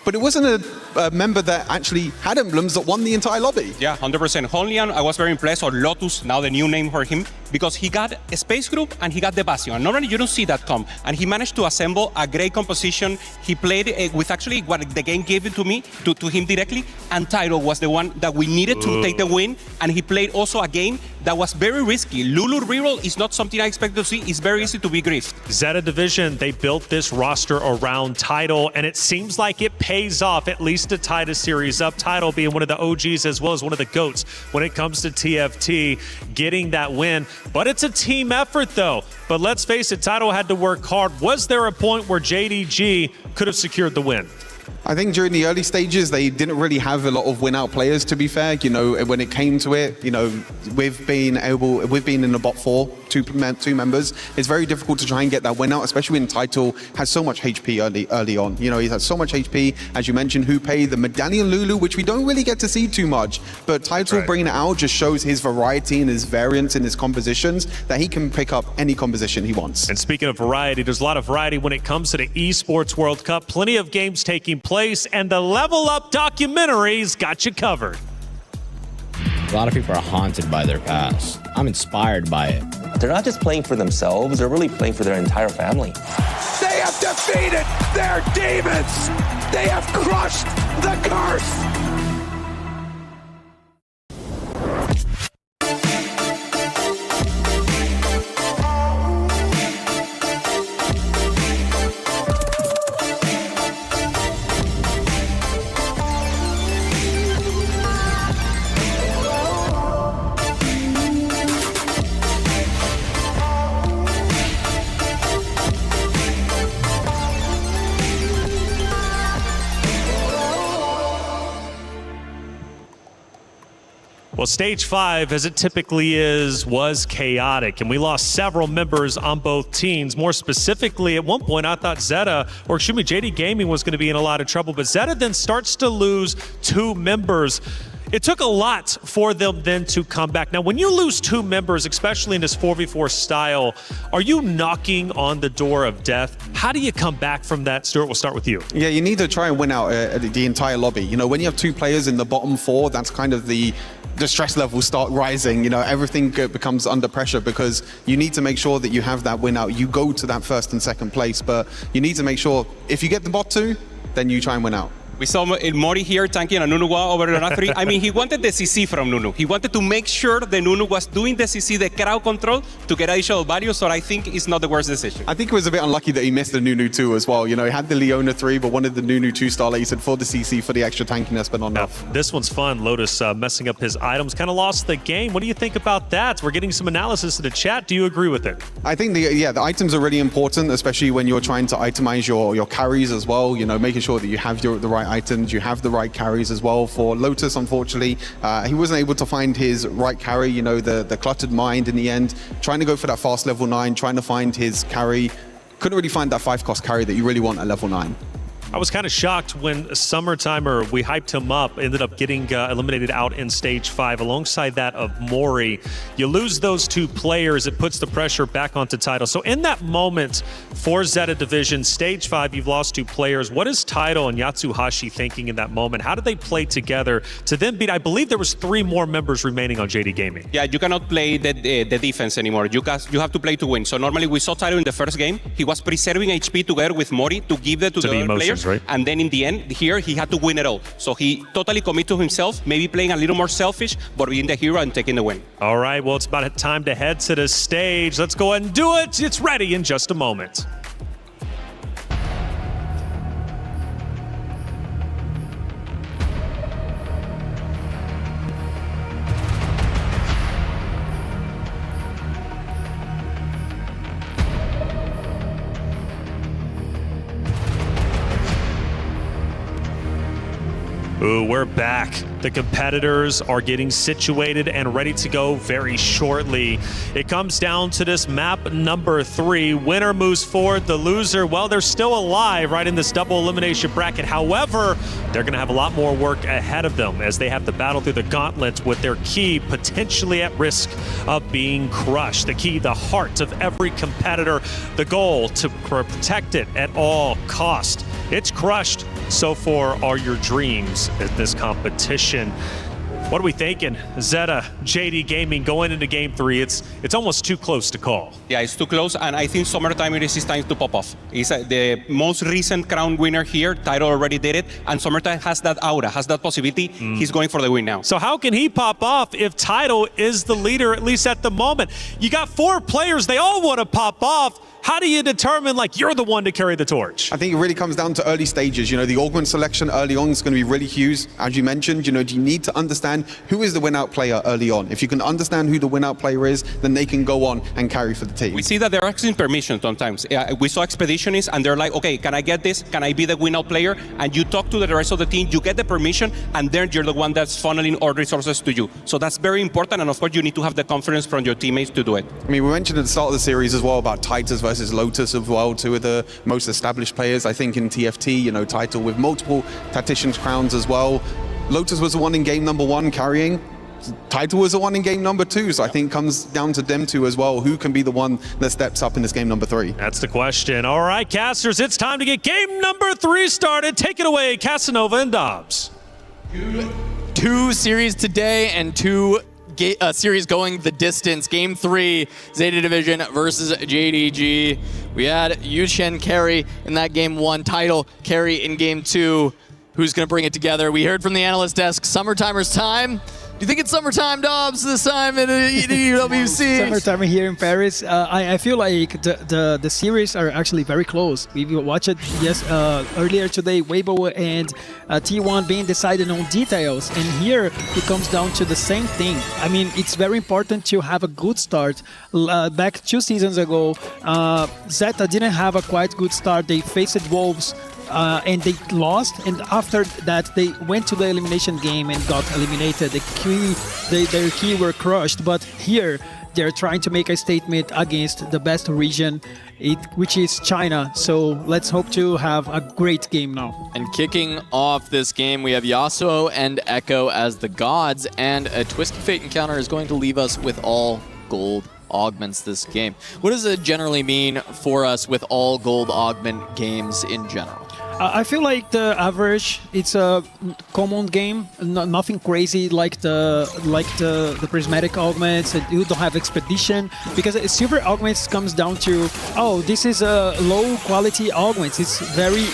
Speaker 17: But it wasn't a member that actually had emblems that won the entire lobby.
Speaker 18: Yeah, 100%. Honlian, I was very impressed, or Lotus, now the new name for him, because he got a space group and he got the Bastion. And normally you don't see that come. And he managed to assemble a great composition. He played with actually what the game gave it to me, to him directly, and Tidal was the one that we needed to take the win. And he played also a game that was very risky. Lulu reroll is not something I expected to see. It's very easy to be griefed.
Speaker 16: Zeta Division, they built this roster around Tidal, and it seems like it pays off, at least to tie the series up. Tidal being one of the OGs as well as one of the GOATs when it comes to TFT, getting that win. But it's a team effort, though. But let's face it, Tidal had to work hard. Was there a point where JDG could have secured the win?
Speaker 17: I think during the early stages, they didn't really have a lot of win-out players, to be fair. You know, when it came to it, you know, we've been in the bot 4, two members. It's very difficult to try and get that win-out, especially when Tidal has so much HP early on. You know, he has so much HP, as you mentioned, Hoope, the Medallion Lulu, which we don't really get to see too much. But Tidal bringing it out just shows his variety and his variance in his compositions, that he can pick up any composition he wants.
Speaker 16: And speaking of variety, there's a lot of variety when it comes to the Esports World Cup. Plenty of games taking place, and the Level Up documentaries got you covered.
Speaker 12: A lot of people are haunted by their past. I'm inspired by it.
Speaker 19: They're not just playing for themselves, they're really playing for their entire family.
Speaker 7: They have defeated their demons! They have crushed the curse!
Speaker 16: Well, Stage 5, as it typically is, was chaotic, and we lost several members on both teams. More specifically, at one point, I thought JD Gaming was going to be in a lot of trouble, but Zeta then starts to lose 2 members. It took a lot for them then to come back. Now, when you lose 2 members, especially in this 4v4 style, are you knocking on the door of death? How do you come back from that? Stuart, we'll start with you.
Speaker 17: Yeah, you need to try and win out the entire lobby. You know, when you have 2 players in the bottom 4, that's kind of the stress levels start rising. You know, everything becomes under pressure because you need to make sure that you have that win out. You go to that 1st and 2nd place, but you need to make sure if you get the bot 2, then you try and win out.
Speaker 18: We saw Mori here tanking a Nunu over the 3. I mean, he wanted the CC from Nunu. He wanted to make sure the Nunu was doing the CC, the crowd control, to get additional value, so I think it's not the worst decision.
Speaker 17: I think it was a bit unlucky that he missed the Nunu 2 as well. You know, he had the Leona 3, but wanted the Nunu 2 star, like you said, for the CC, for the extra tankiness, but not enough.
Speaker 16: This one's fun. Lotus messing up his items, kind of lost the game. What do you think about that? We're getting some analysis in the chat. Do you agree with it?
Speaker 17: I think the items are really important, especially when you're trying to itemize your carries as well. You know, making sure that you have the right items, you have the right carries as well. For Lotus, unfortunately, he wasn't able to find his right carry, you know, the cluttered mind in the end, trying to go for that fast level 9, trying to find his carry. Couldn't really find that 5-cost carry that you really want at level 9.
Speaker 16: I was kind of shocked when Summertimer, we hyped him up, ended up getting eliminated out in Stage 5 alongside that of Mori. You lose those 2 players, it puts the pressure back onto Tidal. So in that moment for Zeta Division, Stage 5, you've lost 2 players. What is Tidal and Yatsuhashi thinking in that moment? How did they play together to then beat, I believe there was 3 more members remaining on JD Gaming.
Speaker 18: Yeah, you cannot play the defense anymore. You have to play to win. So normally we saw Tidal in the first game. He was preserving HP together with Mori to give it to the other players.
Speaker 16: Right?
Speaker 18: And then in the end, here, he had to win it all. So he totally committed to himself, maybe playing a little more selfish, but being the hero and taking the win.
Speaker 16: All right, well, it's about time to head to the stage. Let's go ahead and do it. It's ready in just a moment. Ooh, we're back. The competitors are getting situated and ready to go very shortly. It comes down to this map number 3. Winner moves forward. The loser, well, they're still alive right in this double elimination bracket. However, they're going to have a lot more work ahead of them as they have to battle through the gauntlet with their key potentially at risk of being crushed. The key, the heart of every competitor, the goal to protect it at all cost. It's crushed. So far are your dreams at this competition. What are we thinking? Zeta, JD Gaming going into game 3. It's almost too close to call.
Speaker 18: Yeah, it's too close, and I think Summertime it is his time to pop off. He's the most recent crown winner here. Tidal already did it, and Summertime has that aura, has that possibility. He's going for the win now.
Speaker 16: So how can he pop off if Tidal is the leader, at least at the moment? You got 4 players, they all want to pop off. How do you determine, like, you're the one to carry the torch?
Speaker 17: I think it really comes down to early stages. You know, the augment selection early on is going to be really huge. As you mentioned, you know, you need to understand who is the win-out player early on. If you can understand who the win-out player is, then they can go on and carry for the team.
Speaker 18: We see that they're asking permission sometimes. We saw Expeditionists, and they're like, okay, can I get this? Can I be the win-out player? And you talk to the rest of the team, you get the permission, and then you're the one that's funneling all resources to you. So that's very important, and of course, you need to have the confidence from your teammates to do it.
Speaker 17: I mean, we mentioned at the start of the series as well about Titus versus Lotus as well, 2 of the most established players, I think, in TFT, you know, Title with multiple Tactician's crowns as well. Lotus was the one in game number 1 carrying. Title was the one in game number 2, so I think it comes down to them 2 as well. Who can be the one that steps up in this game number 3?
Speaker 16: That's the question. All right, casters, it's time to get game number 3 started. Take it away, Casanova and Dobbs.
Speaker 20: 2 series today and 2 series going the distance. Game 3, Zeta Division versus JDG. We had Yushen carry in that game 1, Tidal carry in game 2. Who's going to bring it together? We heard from the analyst desk, Summertimer's time. Do you think it's summertime, Dobbs, this time in EWC?
Speaker 11: Summertime here in Paris. I feel like the series are actually very close. We watched it earlier today, Weibo and T1 being decided on details. And here it comes down to the same thing. I mean, it's very important to have a good start. Back 2 seasons ago, Zeta didn't have a quite good start. They faced Wolves. And they lost, and after that they went to the elimination game and got eliminated. Their key were crushed, but here they're trying to make a statement against the best region, which is China. So let's hope to have a great game now.
Speaker 20: And kicking off this game, we have Yasuo and Echo as the gods, and a Twisted Fate encounter is going to leave us with all gold augments this game. What does it generally mean for us with all gold augment games in general?
Speaker 11: I feel like the average, it's a common game, nothing crazy like the prismatic augments. You don't have expedition, because silver augments comes down to, oh, this is a low quality augments. It's very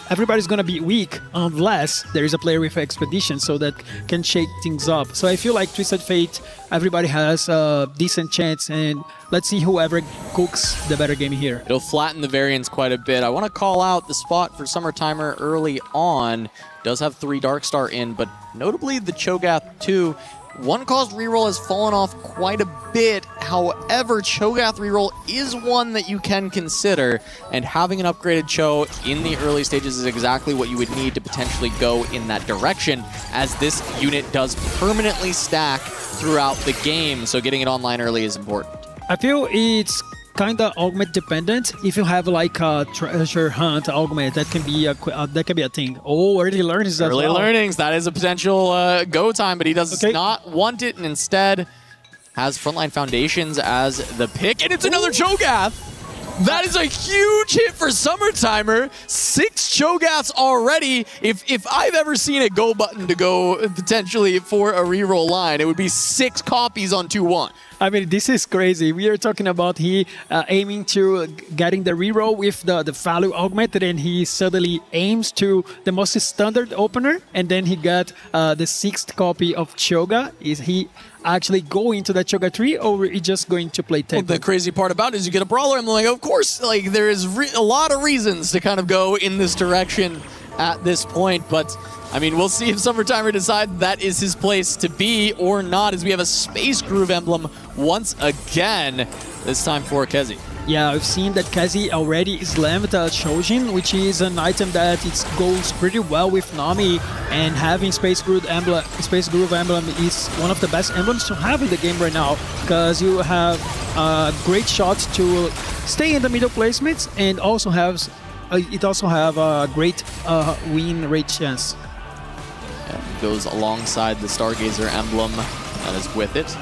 Speaker 11: everybody's gonna be weak unless there is a player with expedition, so that can shake things up. So I feel like Twisted Fate, everybody has a decent chance, and let's see whoever cooks the better game here.
Speaker 20: It'll flatten the variance quite a bit. I want to call out the spot for Summer Timer early on. Does have 3 Darkstar in, but notably the Cho'Gath 2. One cost reroll has fallen off quite a bit. However, Cho'Gath reroll is one that you can consider, and having an upgraded Cho in the early stages is exactly what you would need to potentially go in that direction, as this unit does permanently stack throughout the game, so getting it online early is important.
Speaker 11: I feel it's kind of augment dependent. If you have like a treasure hunt augment, that can be a thing. Oh, early learnings.
Speaker 20: Early learnings, that is a potential go time, but he does not want it, and instead has Frontline Foundations as the pick, and it's another Cho'Gath. That is a huge hit for Summer Timer. 6 Cho'Gaths already. If I've ever seen a go button to go potentially for a reroll line, it would be 6 copies on 2-1.
Speaker 11: I mean, this is crazy. We are talking about he aiming to getting the reroll with the value augment, and then he suddenly aims to the most standard opener, and then he got the 6th copy of Cho'Gath. Is he actually going to the Cho'Gath tree, or is he just going to play tempo?
Speaker 20: Well, the crazy part about it is you get a brawler, and like, of course, like there is a lot of reasons to kind of go in this direction at this point, but I mean, we'll see if Summer Timer decides that is his place to be or not, as we have a Space Groove emblem once again, this time for Kezi.
Speaker 11: Yeah, I've seen that Kezi already slammed Shojin, which is an item that it goes pretty well with Nami, and having Space Groove emblem is one of the best emblems to have in the game right now, because you have great shots to stay in the middle placements, and also it also have a great win rate chance.
Speaker 20: Goes alongside the Stargazer emblem that is with it.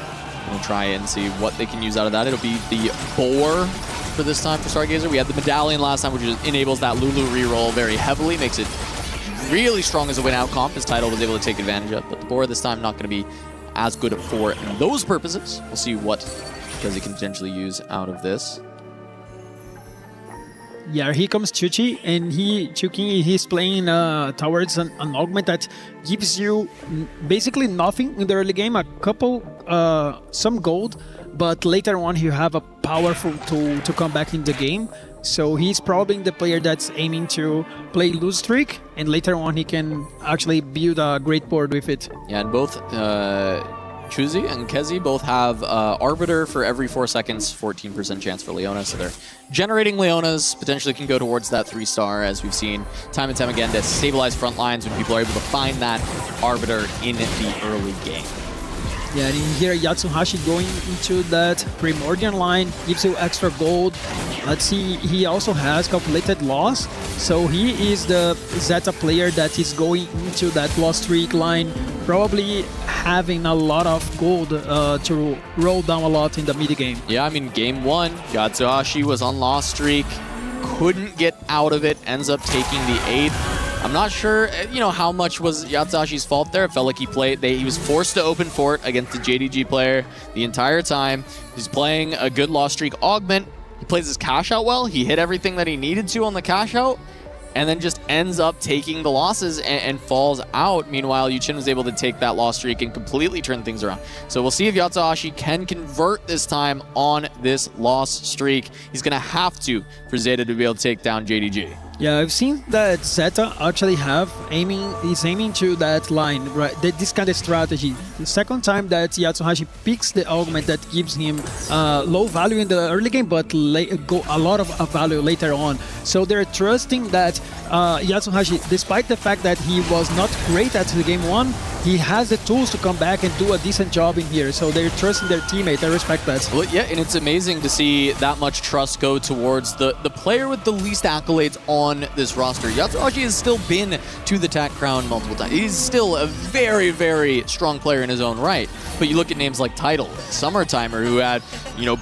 Speaker 20: We'll try and see what they can use out of that. It'll be the Boar for this time for Stargazer. We had the Medallion last time, which enables that Lulu reroll very heavily, makes it really strong as a win out comp. His title was able to take advantage of, but the Boar this time not going to be as good for those purposes. We'll see what Kezi can potentially use out of this.
Speaker 11: Yeah, here comes Chuchi, and he's playing towards an augment that gives you basically nothing in the early game, a couple, some gold, but later on you have a powerful tool to come back in the game. So he's probably the player that's aiming to play lose streak, and later on he can actually build a great board with it.
Speaker 20: Yeah, and both Chuzi and Kezi both have Arbiter for every 4 seconds, 14% chance for Leona, so they're generating Leonas, potentially can go towards that 3-star, as we've seen time and time again, to stabilize front lines when people are able to find that Arbiter in the early game.
Speaker 11: Yeah, and here Yatsuhashi going into that Primordial line gives you extra gold. Let's see, he also has calculated loss, so he is the Zeta player that is going into that loss streak line, probably having a lot of gold to roll down a lot in the mid game.
Speaker 20: Yeah, I mean, game 1, Yatsuhashi was on loss streak, couldn't get out of it, ends up taking the 8th. I'm not sure, how much was Yatsashi's fault there. It felt like he was forced to open fort against the JDG player the entire time. He's playing a good loss streak augment. He plays his cash out well. He hit everything that he needed to on the cash out, and then just ends up taking the losses and falls out. Meanwhile, Yuchin was able to take that loss streak and completely turn things around. So we'll see if Yatsuhashi can convert this time on this loss streak. He's going to have to for Zeta to be able to take down JDG.
Speaker 11: Yeah, I've seen that Zeta actually is aiming to that line, right? This kind of strategy. the second time that Yatsuhashi picks the augment that gives him low value in the early game, but go a lot of value later on. So they're trusting that Yatsuhashi, despite the fact that he was not great at the game 1, he has the tools to come back and do a decent job in here. So they're trusting their teammate. I respect that.
Speaker 20: Well, yeah, and it's amazing to see that much trust go towards the player with the least accolades on this roster. Yatsuhashi has still been to the TAC Crown multiple times. He's still a very, very strong player in his own right. But you look at names like Tidal, Summertimer, who had,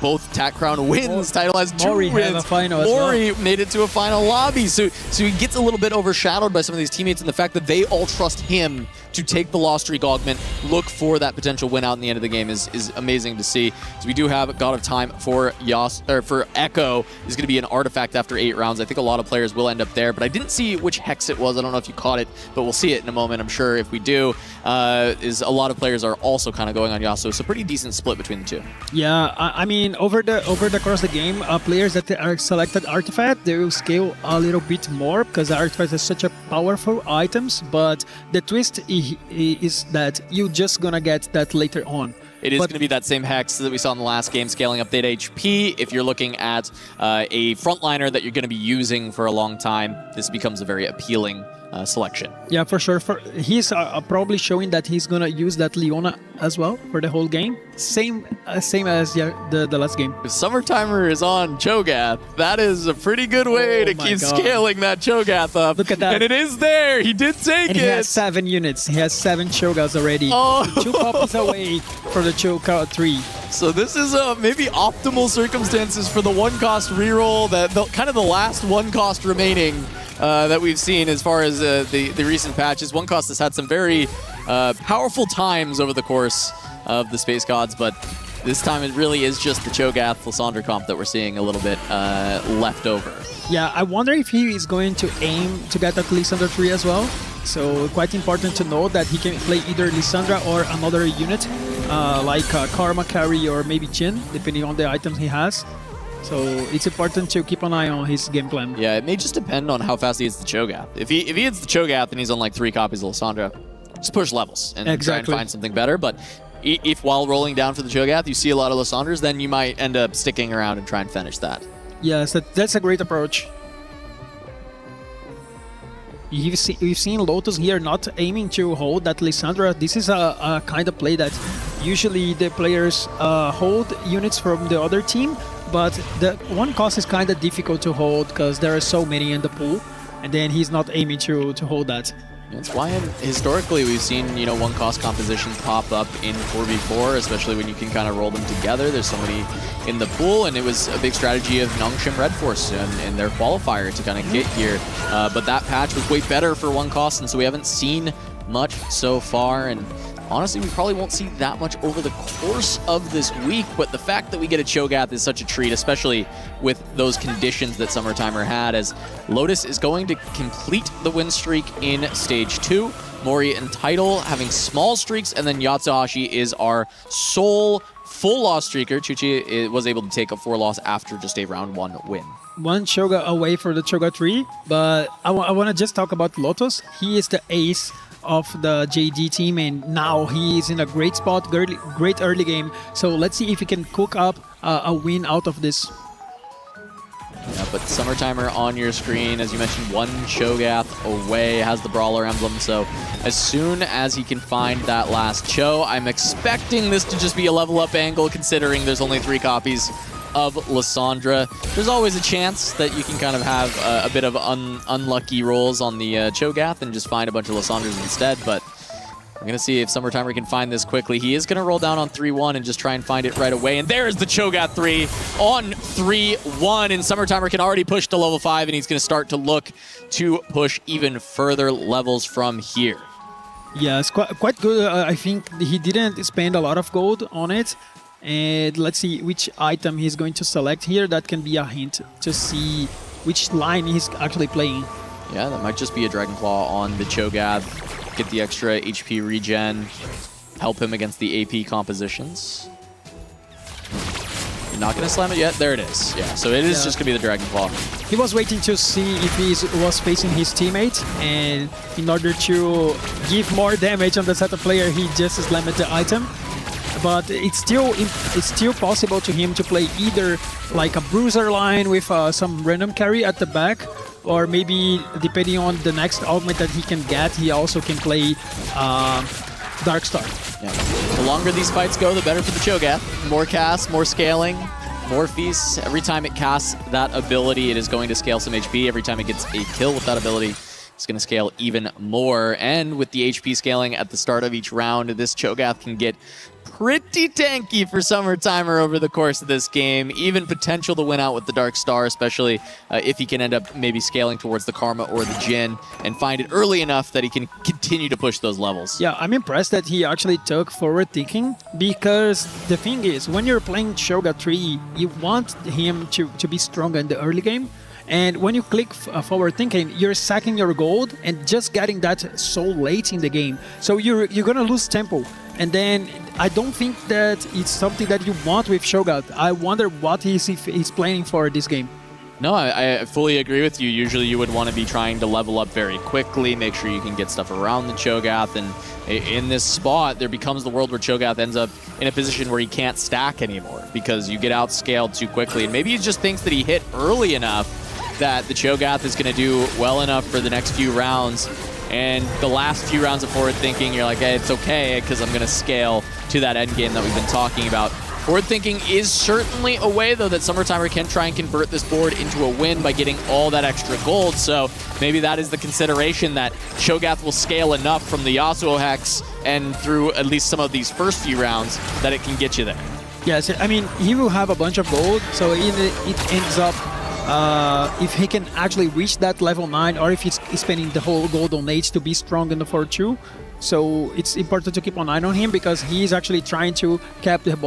Speaker 20: both TAC Crown wins. Tidal has 2
Speaker 11: Mori
Speaker 20: wins.
Speaker 11: had a final
Speaker 20: Mori made it to a final lobby. So he gets a little bit overshadowed by some of these teammates, and the fact that they all trust him to take the lost streak augment, look for that potential win out in the end of the game is amazing to see. So we do have God of Time for Echo is going to be an artifact after 8 rounds. I think a lot of players will end up there, but I didn't see which hex it was. I don't know if you caught it, but we'll see it in a moment. I'm sure if we do, is a lot of players are also kind of going on Yasuo. So pretty decent split between the two.
Speaker 11: Yeah, I mean, over the course of the game, players that are selected artifact, they will scale a little bit more because the artifact is such a powerful items, but the twist is that you're just gonna get that later on.
Speaker 20: It is going to be that same hex that we saw in the last game, scaling up data HP. If you're looking at a frontliner that you're going to be using for a long time, this becomes a very appealing selection.
Speaker 11: Yeah, for sure. He's probably showing that he's going to use that Leona as well for the whole game. Same as the last game.
Speaker 20: If Summertimer is on Cho'Gath, that is a pretty good way to keep scaling that Cho'Gath up.
Speaker 11: Look at that.
Speaker 20: And it is there. He did take
Speaker 11: and
Speaker 20: it.
Speaker 11: He has 7 units. He has 7 Cho'Gaths already.
Speaker 20: Oh.
Speaker 11: 2 copies away for the Cho'Gath 3.
Speaker 20: So this is maybe optimal circumstances for the 1-cost reroll, kind of the last 1-cost remaining that we've seen as far as the recent patches. 1-cost has had some very powerful times over the course of the Space Gods, but this time it really is just the Cho'Gath Lysandra comp that we're seeing a little bit left over.
Speaker 11: Yeah, I wonder if he is going to aim to get that Lysandra 3 as well. So quite important to know that he can play either Lysandra or another unit, like Karma carry or maybe Jhin, depending on the items he has. So it's important to keep an eye on his game plan.
Speaker 20: Yeah, it may just depend on how fast he hits the Cho'Gath. If he hits the Cho'Gath and he's on like 3 copies of Lysandra, just push levels and try and find something better. But if while rolling down for the Cho'Gath you see a lot of Lysandras, then you might end up sticking around and try and finish that.
Speaker 11: Yes, that's a great approach. We've seen Lotus here not aiming to hold that Lysandra. This is a kind of play that usually the players hold units from the other team, but the 1-cost is kind of difficult to hold because there are so many in the pool, and then he's not aiming to hold that.
Speaker 20: That's why historically we've seen 1-cost compositions pop up in 4v4, especially when you can kind of roll them together. There's so many in the pool, and it was a big strategy of Nongshim Red Force and their qualifier to kind of get here. But that patch was way better for 1-cost, and so we haven't seen much so far. And honestly, we probably won't see that much over the course of this week, but the fact that we get a Cho'Gath is such a treat, especially with those conditions that Summertimer had, as Lotus is going to complete the win streak in Stage 2. Mori and Tidal having small streaks, and then Yatsuhashi is our sole full loss streaker. Chuchi was able to take a 4-loss after just a round 1 win.
Speaker 11: 1 Cho'Gath away for the Cho'Gath 3, but I want to just talk about Lotus. He is the ace of the JD team, and now he is in a great spot, great early game. So let's see if he can cook up a win out of this.
Speaker 20: Yeah, but Summertimer on your screen, as you mentioned, 1 Cho'Gath away, has the Brawler emblem, so as soon as he can find that last Cho, I'm expecting this to just be a level up angle, considering there's only 3 copies of Lysandra. There's always a chance that you can kind of have a bit of unlucky rolls on the Cho'Gath and just find a bunch of Lysandras instead, but we're going to see if Summertimer can find this quickly. He is going to roll down on 3-1 and just try and find it right away. And there's the Cho'Gath 3 on 3-1. And Summertimer can already push to level 5, and he's going to start to look to push even further levels from here.
Speaker 11: Yeah, it's quite good. I think he didn't spend a lot of gold on it. And let's see which item he's going to select here. That can be a hint to see which line he's actually playing.
Speaker 20: Yeah, that might just be a Dragon Claw on the Cho'Gath. Get the extra HP regen, help him against the AP compositions. Not going to slam it yet. There it is. Yeah, so it is just going to be the Dragon Claw.
Speaker 11: He was waiting to see if he was facing his teammate, and in order to give more damage on the setup player, he just slammed the item. But it's still possible to him to play either like a bruiser line with some random carry at the back, or maybe depending on the next augment that he can get, he also can play Darkstar.
Speaker 20: Yeah. The longer these fights go, the better for the Cho'Gath. More casts, more scaling, more feasts. Every time it casts that ability, it is going to scale some HP. Every time it gets a kill with that ability, it's going to scale even more. And with the HP scaling at the start of each round, this Cho'Gath can get pretty tanky for Summertimer over the course of this game. Even potential to win out with the Dark Star, especially if he can end up maybe scaling towards the Karma or the Jhin and find it early enough that he can continue to push those levels.
Speaker 11: Yeah, I'm impressed that he actually took forward thinking, because the thing is, when you're playing Cho'Gath 3, you want him to be strong in the early game. And when you click forward thinking, you're sacking your gold and just getting that so late in the game. So you're gonna lose tempo. And then I don't think that it's something that you want with Cho'Gath. I wonder what he's planning for this game.
Speaker 20: No, I fully agree with you. Usually you would want to be trying to level up very quickly, make sure you can get stuff around the Cho'Gath, and in this spot, there becomes the world where Cho'Gath ends up in a position where he can't stack anymore because you get outscaled too quickly. And maybe he just thinks that he hit early enough that the Cho'Gath is going to do well enough for the next few rounds. And the last few rounds of forward thinking, you're like, hey, it's okay, because I'm going to scale to that end game that we've been talking about. Forward thinking is certainly a way, though, that Summertimer can try and convert this board into a win by getting all that extra gold. So maybe that is the consideration, that Cho'Gath will scale enough from the Yasuo Hex and through at least some of these first few rounds that it can get you there.
Speaker 11: Yes, I mean, he will have a bunch of gold, so it ends up if he can actually reach that level 9, or if he's spending the whole gold on H to be strong in the 4-2. So it's important to keep an eye on him, because he's actually trying to cap the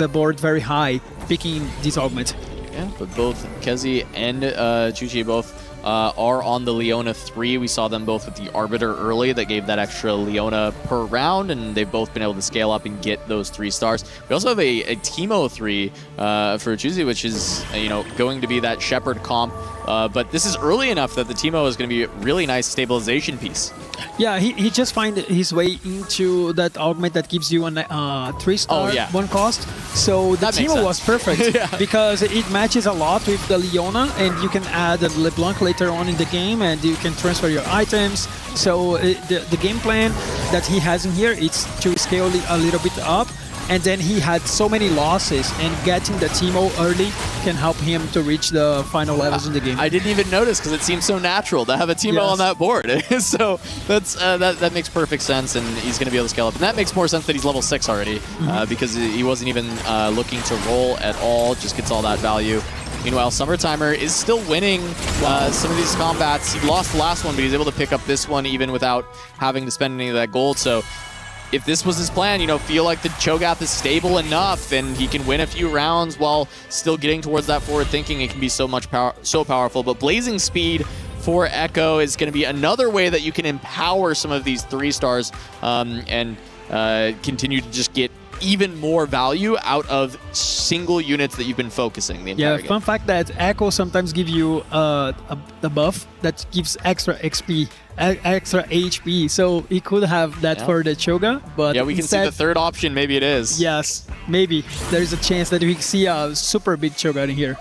Speaker 11: board very high, picking this augment.
Speaker 20: Yeah, but both Kezi and Chuchi both are on the Leona 3. We saw them both with the Arbiter early that gave that extra Leona per round, and they've both been able to scale up and get those 3 stars. We also have a Teemo 3 for Chuchi, which is going to be that Shepherd comp. But this is early enough that the Teemo is going to be a really nice stabilization piece.
Speaker 11: Yeah, he just find his way into that augment that gives you a 3-star one cost. So the Teemo was perfect because it matches a lot with the Leona, and you can add a LeBlanc later on in the game, and you can transfer your items. So the game plan that he has in here is to scale a little bit up. And then he had so many losses, and getting the Teemo early can help him to reach the final levels in the game.
Speaker 20: I didn't even notice, because it seems so natural to have a Teemo on that board. So that makes perfect sense, and he's going to be able to scale up. And that makes more sense that he's level 6 already, because he wasn't even looking to roll at all, just gets all that value. Meanwhile, Summertimer is still winning some of these combats. He lost the last one, but he's able to pick up this one even without having to spend any of that gold. So if this was his plan, feel like the Cho'Gath is stable enough and he can win a few rounds while still getting towards that forward thinking, it can be so powerful. But Blazing Speed for Echo is going to be another way that you can empower some of these 3 stars and continue to just get even more value out of single units that you've been focusing the entire game.
Speaker 11: Fun fact that Echo sometimes give you a buff that gives extra XP, extra HP, so he could have that for the Cho'Gath, but
Speaker 20: we can see the third option, maybe it is.
Speaker 11: Yes, maybe. There's a chance that we can see a super big Cho'Gath in here.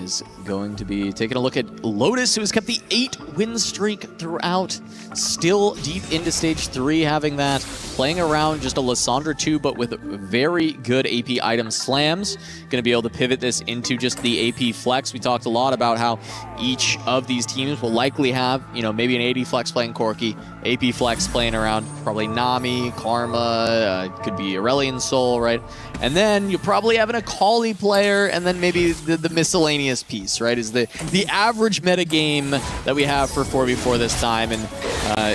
Speaker 20: Is going to be taking a look at Lotus, who has kept the 8-win streak throughout. Still deep into stage 3, having that. Playing around just a Lissandra 2, but with very good AP item slams. Going to be able to pivot this into just the AP flex. We talked a lot about how each of these teams will likely have, maybe an AD flex playing Corki, AP flex playing around probably Nami, Karma, could be Aurelion Soul, right? And then you'll probably have an Akali player, and then maybe the miscellaneous piece, right? Is the average meta game that we have for 4v4 this time, and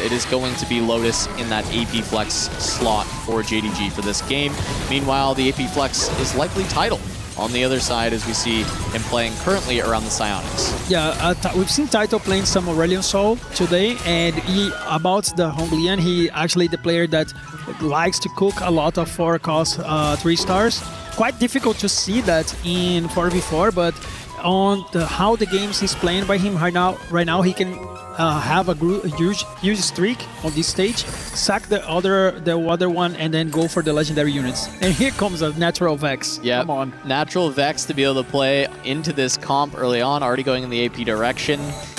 Speaker 20: it is going to be Lotus in that AP flex slot for JDG for this game. Meanwhile, the AP flex is likely Tidal on the other side as we see him playing currently around the Psionics.
Speaker 11: Yeah, we've seen Taito playing some Aurelion Sol today, and about the Honglian, he actually the player that likes to cook a lot of 4-cost 3 stars. Quite difficult to see that in 4v4, but on how the games he's playing by him right now he can have a huge streak on this stage, sack the other one, and then go for the legendary units. And here comes a natural Vex.
Speaker 20: Yeah,
Speaker 11: come on.
Speaker 20: Natural Vex to be able to play into this comp early on, already going in the AP direction.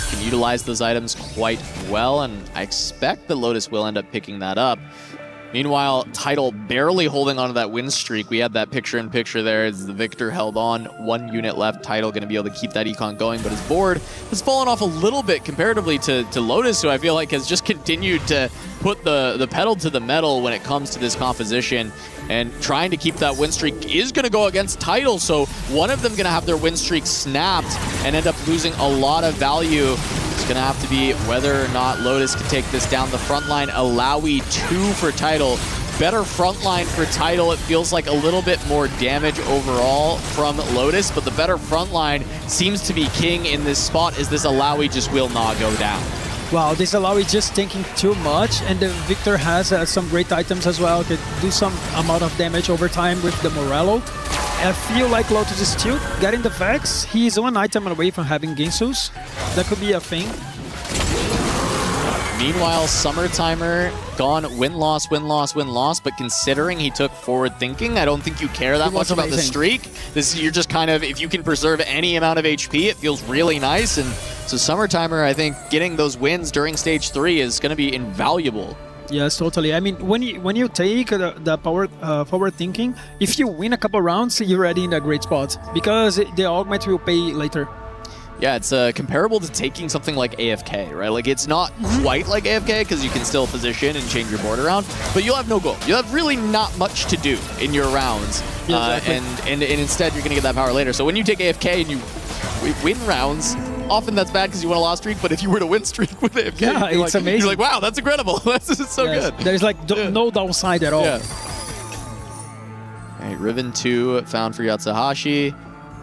Speaker 20: Can utilize those items quite well, and I expect that Lotus will end up picking that up. Meanwhile, Tidal barely holding onto that win streak. We had that picture-in-picture there as the Victor held on. 1 unit left. Tidal going to be able to keep that econ going, but his board has fallen off a little bit comparatively to Lotus, who I feel like has just continued to put the pedal to the metal when it comes to this composition. And trying to keep that win streak is going to go against Tidal, so one of them going to have their win streak snapped and end up losing a lot of value. It's going to have to be whether or not Lotus can take this down the front line. Alawi 2 for Tidal. Better front line for Tidal. It feels like a little bit more damage overall from Lotus, but the better front line seems to be king in this spot as this Alawi just will not go down.
Speaker 11: Wow, this Alawi just thinking too much, and the Victor has some great items as well. Could do some amount of damage over time with the Morello. I feel like Lotus is still getting the Vex. He's 1 item away from having Ginsus. That could be a thing.
Speaker 20: Meanwhile, Summer Timer gone win-loss, win-loss, win-loss, but considering he took forward thinking, I don't think you care that much about the streak. You're just kind of, if you can preserve any amount of HP, it feels really nice. And so Summer Timer, I think, getting those wins during Stage 3 is going to be invaluable.
Speaker 11: Yes, totally. I mean, when you take the power forward thinking, if you win a couple rounds, you're already in a great spot because the augment will pay later.
Speaker 20: Yeah, it's comparable to taking something like AFK, right? Like, it's not quite like AFK because you can still position and change your board around, but you'll have no goal. You'll have really not much to do in your rounds,
Speaker 11: Yeah, exactly.
Speaker 20: and instead you're going to get that power later. So when you take AFK and you win rounds, often that's bad because you won a loss streak, but if you were to win streak with AFK,
Speaker 11: yeah, it's
Speaker 20: like,
Speaker 11: amazing.
Speaker 20: You're like, wow, that's incredible. This is so good.
Speaker 11: There's like no downside at all.
Speaker 20: Yeah. All right, Riven 2 found for Yatsuhashi,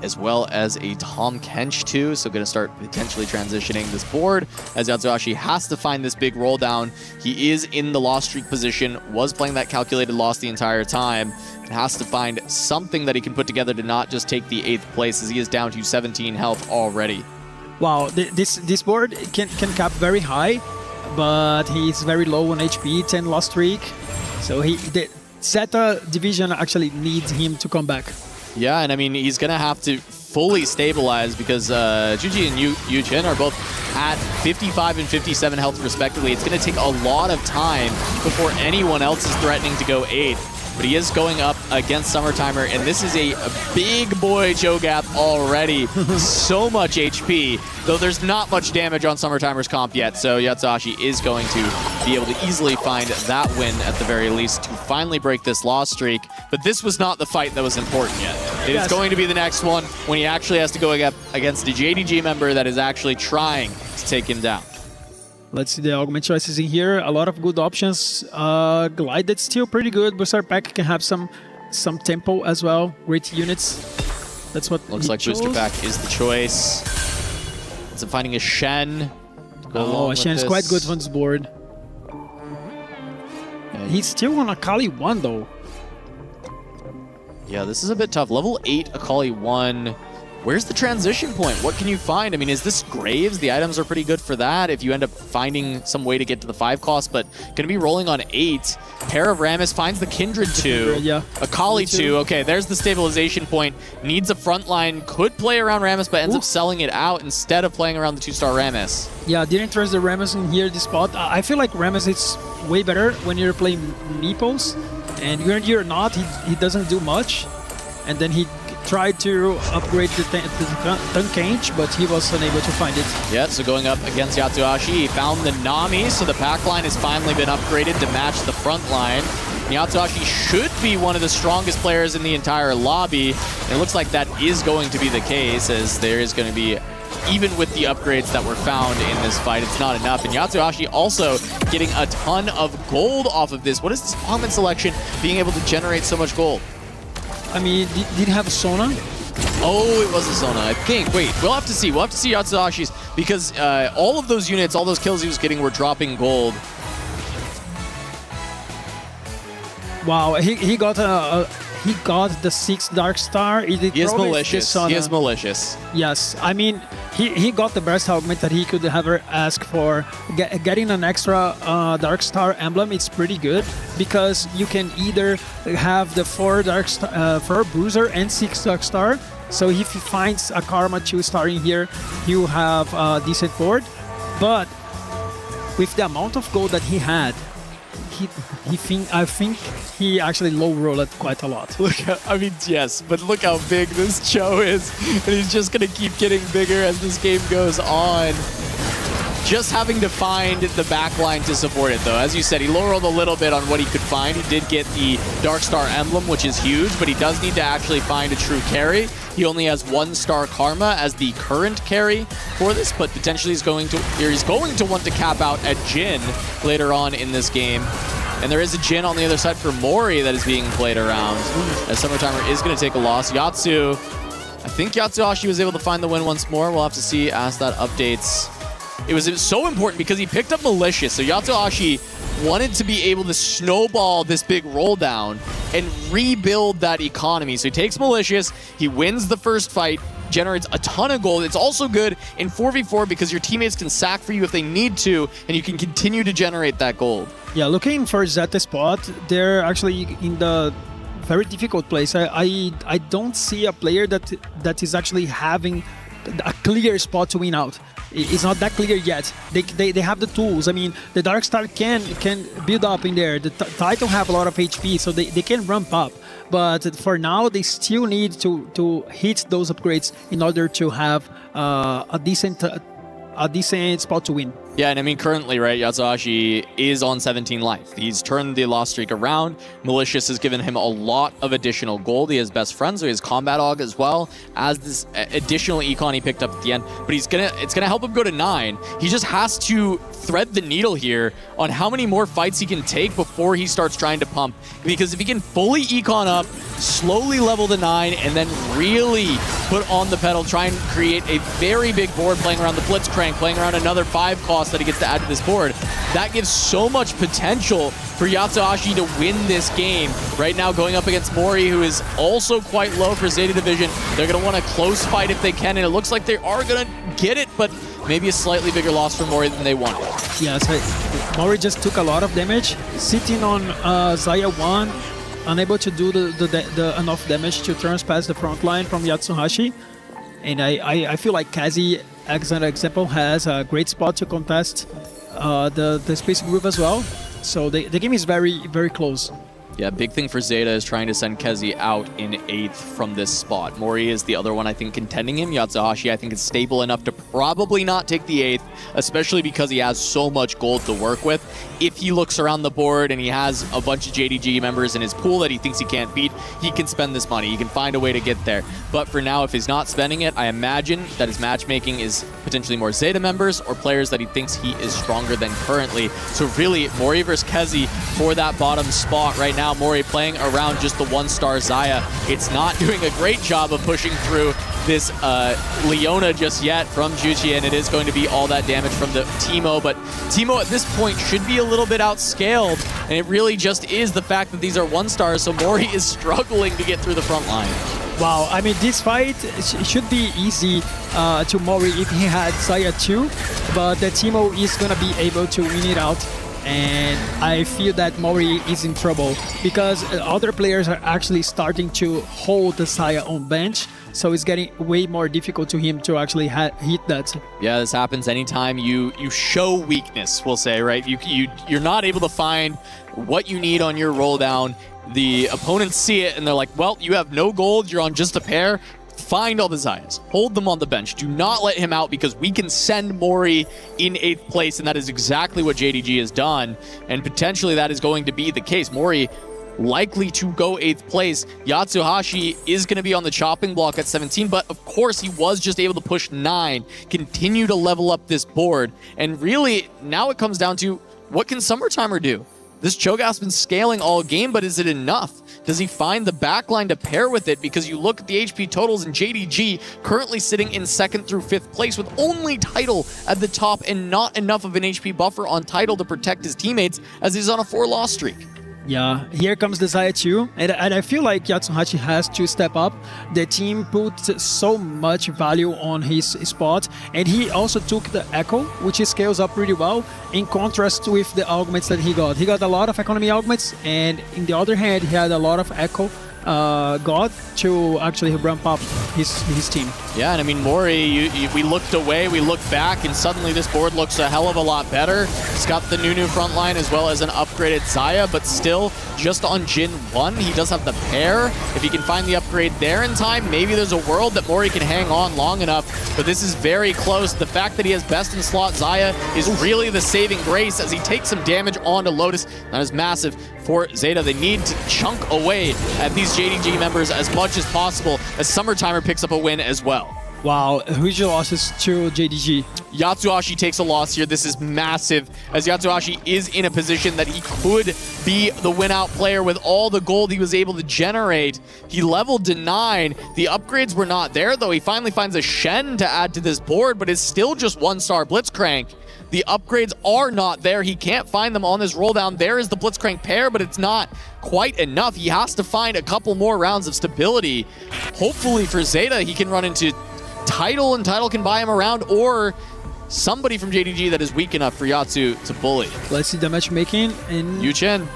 Speaker 20: as well as a Tom Kench 2, so going to start potentially transitioning this board as Yatsuhashi has to find this big roll down. He is in the loss streak position, was playing that calculated loss the entire time, and has to find something that he can put together to not just take the 8th place as he is down to 17 health already.
Speaker 11: Wow, this board can cap very high, but he's very low on HP, 10 loss streak, so the Zeta division actually needs him to come back.
Speaker 20: Yeah, and I mean, he's going to have to fully stabilize because Juji and Yu Chen are both at 55 and 57 health respectively. It's going to take a lot of time before anyone else is threatening to go 8. But he is going up against Summer Timer, and this is a big boy Cho'Gath already. So much HP, though there's not much damage on Summer Timer's comp yet, so Yatsuhashi is going to be able to easily find that win at the very least to finally break this loss streak. But this was not the fight that was important yet. It is going to be the next one when he actually has to go against a JDG member that is actually trying to take him down.
Speaker 11: Let's see the augment choices in here. A lot of good options. Glided still pretty good. Booster Pack can have some tempo as well. Great units. That's what
Speaker 20: looks like.
Speaker 11: chose.
Speaker 20: Booster Pack is the choice. It's finding a Shen.
Speaker 11: Oh, Shen is quite good on this board.
Speaker 20: Yeah,
Speaker 11: he's still on Akali 1 though.
Speaker 20: Yeah, this is a bit tough. Level 8 Akali 1. Where's the transition point? What can you find? I mean, is this Graves? The items are pretty good for that if you end up finding some way to get to the 5 cost, but going to be rolling on 8. Pair of Rammus finds the Kindred 2.
Speaker 11: Yeah.
Speaker 20: Akali 2. Okay, there's the stabilization point. Needs a front line. Could play around Rammus, but ends up selling it out instead of playing around the 2-star Rammus.
Speaker 11: Yeah, didn't trust the Rammus in here, this spot. I feel like Rammus is way better when you're playing Meeples, and when you're not, he doesn't do much. And then he tried to upgrade the Tankage, but he was unable to find it.
Speaker 20: Yeah, so going up against Yatsuhashi, he found the Nami, so the pack line has finally been upgraded to match the front line. And Yatsuhashi should be one of the strongest players in the entire lobby. And it looks like that is going to be the case, as there is going to be, even with the upgrades that were found in this fight, it's not enough. And Yatsuhashi also getting a ton of gold off of this. What is this augment selection being able to generate so much gold?
Speaker 11: I mean, did have Sona
Speaker 20: Oh, it was a Zona, I think. Wait, we'll have to see. We'll have to see Yatsuhashi's, because all of those units, all those kills he was getting were dropping gold.
Speaker 11: Wow, he got the 6th Dark Star.
Speaker 20: He is malicious. He is malicious.
Speaker 11: Yes, I mean, he got the best augment that he could ever ask for. Getting an extra Dark Star emblem, it's pretty good, because you can either have the 4 Bruiser and 6 Dark Star. So if he finds a Karma 2 star in here, you have a decent board. But with the amount of gold that he had, I think he actually low rolled it quite a lot.
Speaker 20: Look, I mean, yes, but look how big this Cho is, and he's just gonna keep getting bigger as this game goes on. Just having to find the backline to support it, though. As you said, he low rolled a little bit on what he could find. He did get the Dark Star emblem, which is huge, but he does need to actually find a true carry. He only has 1 star Karma as the current carry for this, but potentially he's going to want to cap out at Jin later on in this game. And there is a Jin on the other side for Mori that is being played around, as Summertimer is going to take a loss. Yatsu, I think Yatsuhashi was able to find the win once more. We'll have to see as that updates. It was so important because he picked up Malicious, so Yatsuhashi wanted to be able to snowball this big roll down and rebuild that economy. So he takes Malicious, he wins the first fight, generates a ton of gold. It's also good in 4v4 because your teammates can sack for you if they need to, and you can continue to generate that gold.
Speaker 11: Yeah, looking for Zeta spot, they're actually in the very difficult place. I don't see a player that is actually having a clear spot to win out. It's not that clear yet. They have the tools. I mean, the Dark Star can build up in there. The Titan have a lot of HP, so they can ramp up. But for now, they still need to hit those upgrades in order to have a decent spot to win.
Speaker 20: Yeah, and I mean, currently, right, Yatsuhashi is on 17 life. He's turned the loss streak around. Malicious has given him a lot of additional gold. He has best friends, so he has Combat Aug as well as this additional econ he picked up at the end. But it's gonna help him go to 9. He just has to thread the needle here on how many more fights he can take before he starts trying to pump. Because if he can fully econ up, slowly level to 9, and then really put on the pedal, try and create a very big board, playing around the Blitzcrank, playing around another 5 cost that he gets to add to this board, that gives so much potential for Yatsuhashi to win this game. Right now, going up against Mori, who is also quite low for Zeta Division. They're going to want a close fight if they can, and it looks like they are going to get it, but maybe a slightly bigger loss for Mori than they wanted.
Speaker 11: Yeah, so Mori just took a lot of damage, sitting on Zaya 1, unable to do the enough damage to transpass the front line from Yatsuhashi. And I feel like Kazi, as an example, has a great spot to contest the Space Groove as well. So the game is very, very close.
Speaker 20: Yeah, big thing for Zeta is trying to send Kezi out in 8th from this spot. Mori is the other one, I think, contending him. Yatsuhashi, I think, is stable enough to probably not take the 8th, especially because he has so much gold to work with. If he looks around the board and he has a bunch of JDG members in his pool that he thinks he can't beat, he can spend this money. He can find a way to get there. But for now, if he's not spending it, I imagine that his matchmaking is potentially more Zeta members or players that he thinks he is stronger than currently. So really, Mori versus Kezi for that bottom spot right now. Mori playing around just the 1-star Zaya. It's not doing a great job of pushing through this Leona just yet from Juchi, and it is going to be all that damage from the Teemo. But Teemo at this point should be a little bit outscaled, and it really just is the fact that these are 1-stars, so Mori is struggling to get through the front line.
Speaker 11: Wow, I mean, this fight should be easy to Mori if he had Zaya 2, but the Teemo is going to be able to win it out. And I feel that Mori is in trouble because other players are actually starting to hold the Zaya on bench, so it's getting way more difficult to him to actually hit that.
Speaker 20: Yeah, this happens anytime you show weakness, we'll say, right? You're not able to find what you need on your roll down. The opponents see it and they're like, well, you have no gold, you're on just a pair. Find all the Zayas, hold them on the bench. Do not let him out because we can send Mori in 8th place, and that is exactly what JDG has done. And potentially that is going to be the case. Mori likely to go 8th place. Yatsuhashi is going to be on the chopping block at 17, but of course he was just able to push 9, continue to level up this board. And really, now it comes down to what can Summertimer do? This Cho'Gath's been scaling all game, but is it enough? Does he find the backline to pair with it? Because you look at the HP totals and JDG currently sitting in 2nd through 5th place with only Tidal at the top and not enough of an HP buffer on Tidal to protect his teammates as he's on a 4-loss streak.
Speaker 11: Yeah, here comes the Zaya too, and I feel like Yatsuhashi has to step up. The team put so much value on his spot, and he also took the Echo, which he scales up pretty well, in contrast with the augments that he got. He got a lot of economy augments, and in the other hand, he had a lot of Echo God to actually ramp up his team.
Speaker 20: Yeah, and I mean, Mori, we looked away, we looked back, and suddenly this board looks a hell of a lot better. It's got the new front line as well as an upgraded Zaya, but still just on Jin 1. He does have the pair. If he can find the upgrade there in time, maybe there's a world that Mori can hang on long enough, but this is very close. The fact that he has best in slot Zaya is really the saving grace as he takes some damage onto Lotus. That is massive for Zeta. They need to chunk away at these JDG members as much as possible as Summertimer picks up a win as well.
Speaker 11: Wow, huge losses to JDG.
Speaker 20: Yatsuhashi takes a loss here. This is massive, as Yatsuhashi is in a position that he could be the win-out player with all the gold he was able to generate. He leveled to 9. The upgrades were not there, though. He finally finds a Shen to add to this board, but it's still just 1-star Blitzcrank. The upgrades are not there. He can't find them on this roll down. There is the Blitzcrank pair, but it's not quite enough. He has to find a couple more rounds of stability. Hopefully for Zeta, he can run into Tidal, and Tidal can buy him around, or somebody from JDG that is weak enough for Yatsu to bully.
Speaker 11: Let's see the matchmaking. And
Speaker 20: Yu Chen.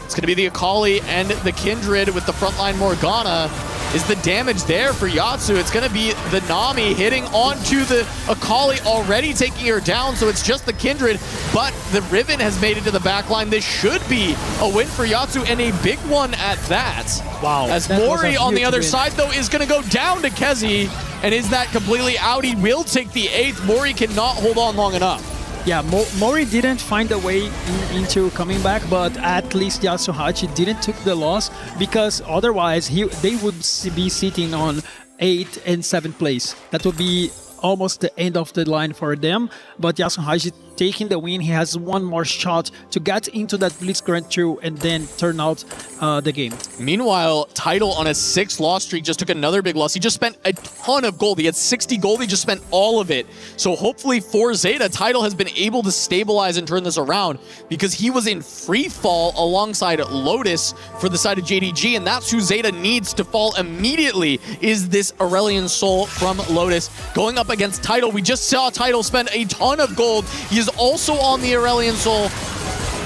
Speaker 20: It's going to be the Akali and the Kindred with the frontline Morgana. Is the damage there for Yatsu? It's going to be the Nami hitting onto the Akali, already taking her down, so it's just the Kindred, but the Riven has made it to the backline. This should be a win for Yatsu, and a big one at that.
Speaker 11: Wow.
Speaker 20: As Mori on the other side, though, is going to go down to Kezi, and is that completely out? He will take the 8th. Mori cannot hold on long enough.
Speaker 11: Yeah, Mori didn't find a way into coming back, but at least Yatsuhashi didn't took the loss, because otherwise they would be sitting on 8th and 7th place. That would be almost the end of the line for them, but Yatsuhashi taking the win. He has one more shot to get into that Blitzcrank 2 and then turn out the game.
Speaker 20: Meanwhile, Tidal on a 6-loss streak just took another big loss. He just spent a ton of gold. He had 60 gold. He just spent all of it. So hopefully for Zeta, Tidal has been able to stabilize and turn this around, because he was in free fall alongside Lotus for the side of JDG, and that's who Zeta needs to fall immediately, is this Aurelion Soul from Lotus. Going up against Tidal, we just saw Tidal spend a ton of gold. He is also on the Aurelion Soul.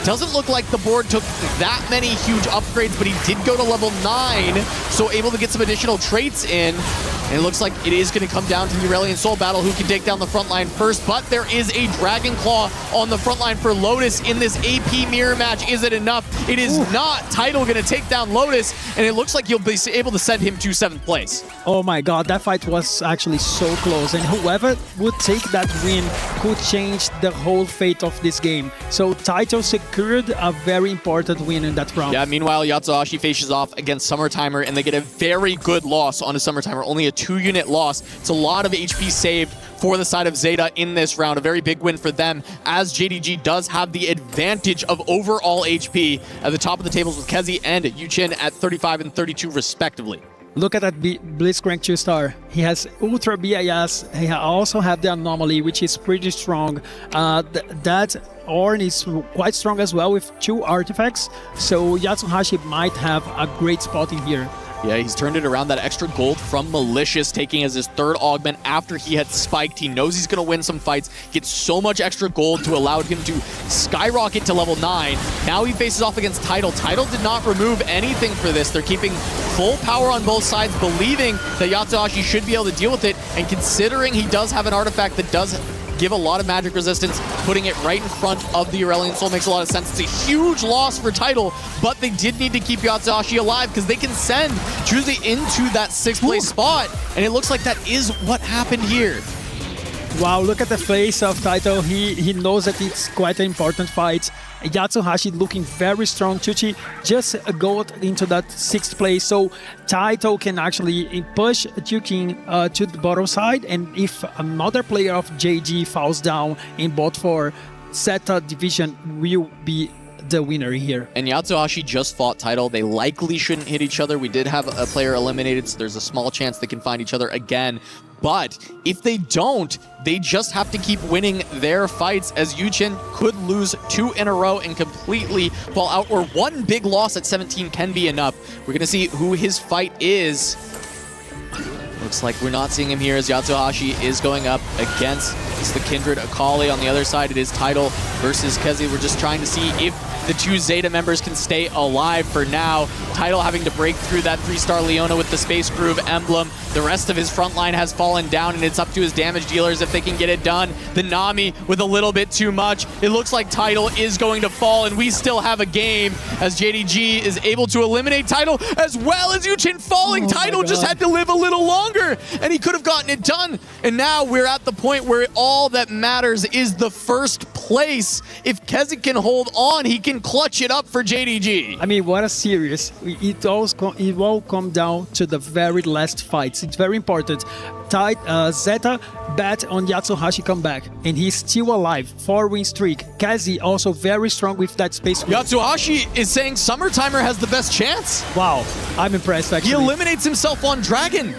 Speaker 20: Doesn't look like the board took that many huge upgrades, but he did go to level 9, so able to get some additional traits in. And it looks like it is going to come down to the Aurelion Soul battle, who can take down the front line first. But there is a Dragon Claw on the front line for Lotus in this AP mirror match. Is it enough? It is not. Tidal going to take down Lotus, and it looks like you'll be able to send him to 7th place.
Speaker 11: Oh my god, that fight was actually so close, and whoever would take that win could change the whole fate of this game. So Tidal secured a very important win in that round.
Speaker 20: Yeah, meanwhile, Yatsuhashi faces off against Summertimer, and they get a very good loss on a Summertimer. Only a 2-unit loss. It's a lot of HP saved for the side of Zeta in this round. A very big win for them, as JDG does have the advantage of overall HP at the top of the tables with Kezi and Yuchin at 35 and 32 respectively.
Speaker 11: Look at that Blitzcrank 2-star. He has Ultra BIS. He also have the Anomaly, which is pretty strong. That Ornn is quite strong as well with 2 artifacts. So Yatsuhashi might have a great spot in here.
Speaker 20: Yeah, he's turned it around. That extra gold from Malicious, taking as his 3rd augment after he had spiked. He knows he's going to win some fights, gets so much extra gold to allow him to skyrocket to level 9. Now he faces off against Tidal. Tidal did not remove anything for this. They're keeping full power on both sides, believing that Yatsuhashi should be able to deal with it, and considering he does have an artifact that does give a lot of magic resistance, putting it right in front of the Aurelion Soul makes a lot of sense. It's a huge loss for Tidal, but they did need to keep Yatsuhashi alive, because they can send Chuzi into that 6th place spot, and it looks like that is what happened here.
Speaker 11: Wow, look at the face of Tidal. He knows that it's quite an important fight. Yatsuhashi looking very strong. Chuchi just got into that 6th place, so Tidal can actually push Tuking to the bottom side, and if another player of JG falls down in bot 4, Zeta division will be the winner here.
Speaker 20: And Yatsuhashi just fought Title. They likely shouldn't hit each other. We did have a player eliminated, so there's a small chance they can find each other again. But if they don't, they just have to keep winning their fights, as Yuchen could lose 2 in a row and completely fall out, or one big loss at 17 can be enough. We're going to see who his fight is. Looks like we're not seeing him here, as Yatsuhashi is going up against the Kindred Akali. On the other side, it is Title versus Kezi. We're just trying to see if the 2 Zeta members can stay alive for now. Title having to break through that 3-star Leona with the Space Groove emblem. The rest of his front line has fallen down, and it's up to his damage dealers if they can get it done. The Nami with a little bit too much. It looks like Title is going to fall, and we still have a game, as JDG is able to eliminate Title, as well as Yuchen falling. Title just had to live a little longer, and he could have gotten it done. And now we're at the point where all that matters is the first place. If Kezi can hold on, he can clutch it up for JDG.
Speaker 11: I mean, what a series. It all come down to the very last fights. It's very important. Zeta bet on Yatsuhashi comeback, and he's still alive. 4-win streak. Kezi also very strong with that space.
Speaker 20: Yatsuhashi is saying Summertimer has the best chance.
Speaker 11: Wow, I'm impressed actually.
Speaker 20: He eliminates himself on Dragon.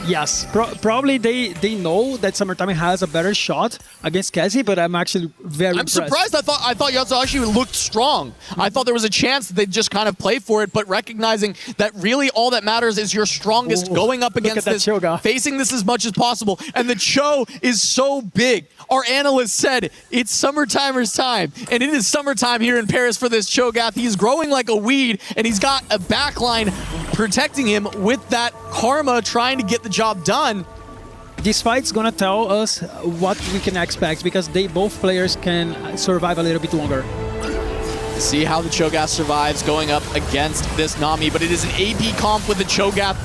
Speaker 11: Yes, probably they know that Summertime has a better shot against Kezi, but I'm actually very impressed.
Speaker 20: Surprised. I thought Yatsuhashi looked strong. I thought there was a chance that they'd just kind of play for it, but recognizing that really all that matters is your strongest going up against this, facing this as much as possible. And the Cho is so big. Our analyst said it's Summertimer's time, and it is summertime here in Paris for this Cho'Gath. He's growing like a weed, and he's got a backline protecting him with that Karma trying to get the job done.
Speaker 11: This fight's gonna tell us what we can expect, because both players can survive a little bit longer.
Speaker 20: See how the Cho'Gath survives going up against this Nami, but it is an AP comp with the Cho'Gath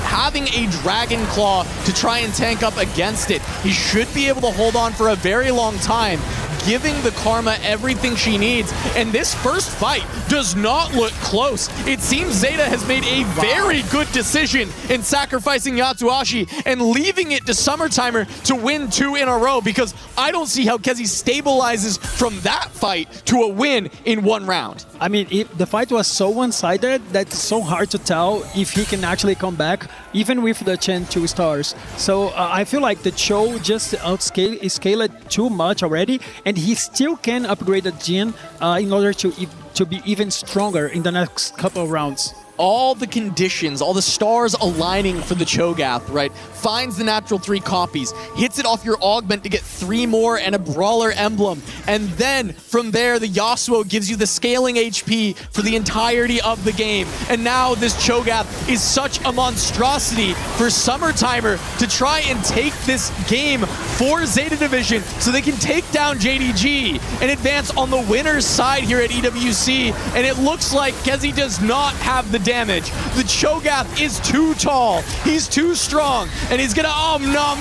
Speaker 20: having a Dragon Claw to try and tank up against it. He should be able to hold on for a very long time, giving the Karma everything she needs. And this first fight does not look close. It seems Zeta has made a very good decision in sacrificing Yatsuhashi and leaving it to Summertimer to win 2 in a row, because I don't see how Kezi stabilizes from that fight to a win in 1 round.
Speaker 11: I mean, the fight was so one-sided that it's so hard to tell if he can actually come back, even with the Chen 2 stars. So I feel like the Cho just scaled it too much already, and he still can upgrade the Jin in order to be even stronger in the next couple of rounds.
Speaker 20: All the conditions, all the stars aligning for the Cho'Gath, right? Finds the natural 3 copies, hits it off your augment to get 3 more and a brawler emblem. And then from there, the Yasuo gives you the scaling HP for the entirety of the game. And now this Cho'Gath is such a monstrosity for Summertimer to try and take this game for Zeta Division so they can take down JDG and advance on the winner's side here at EWC. And it looks like Kezi does not have the damage. The Cho'Gath is too tall, he's too strong, and he's gonna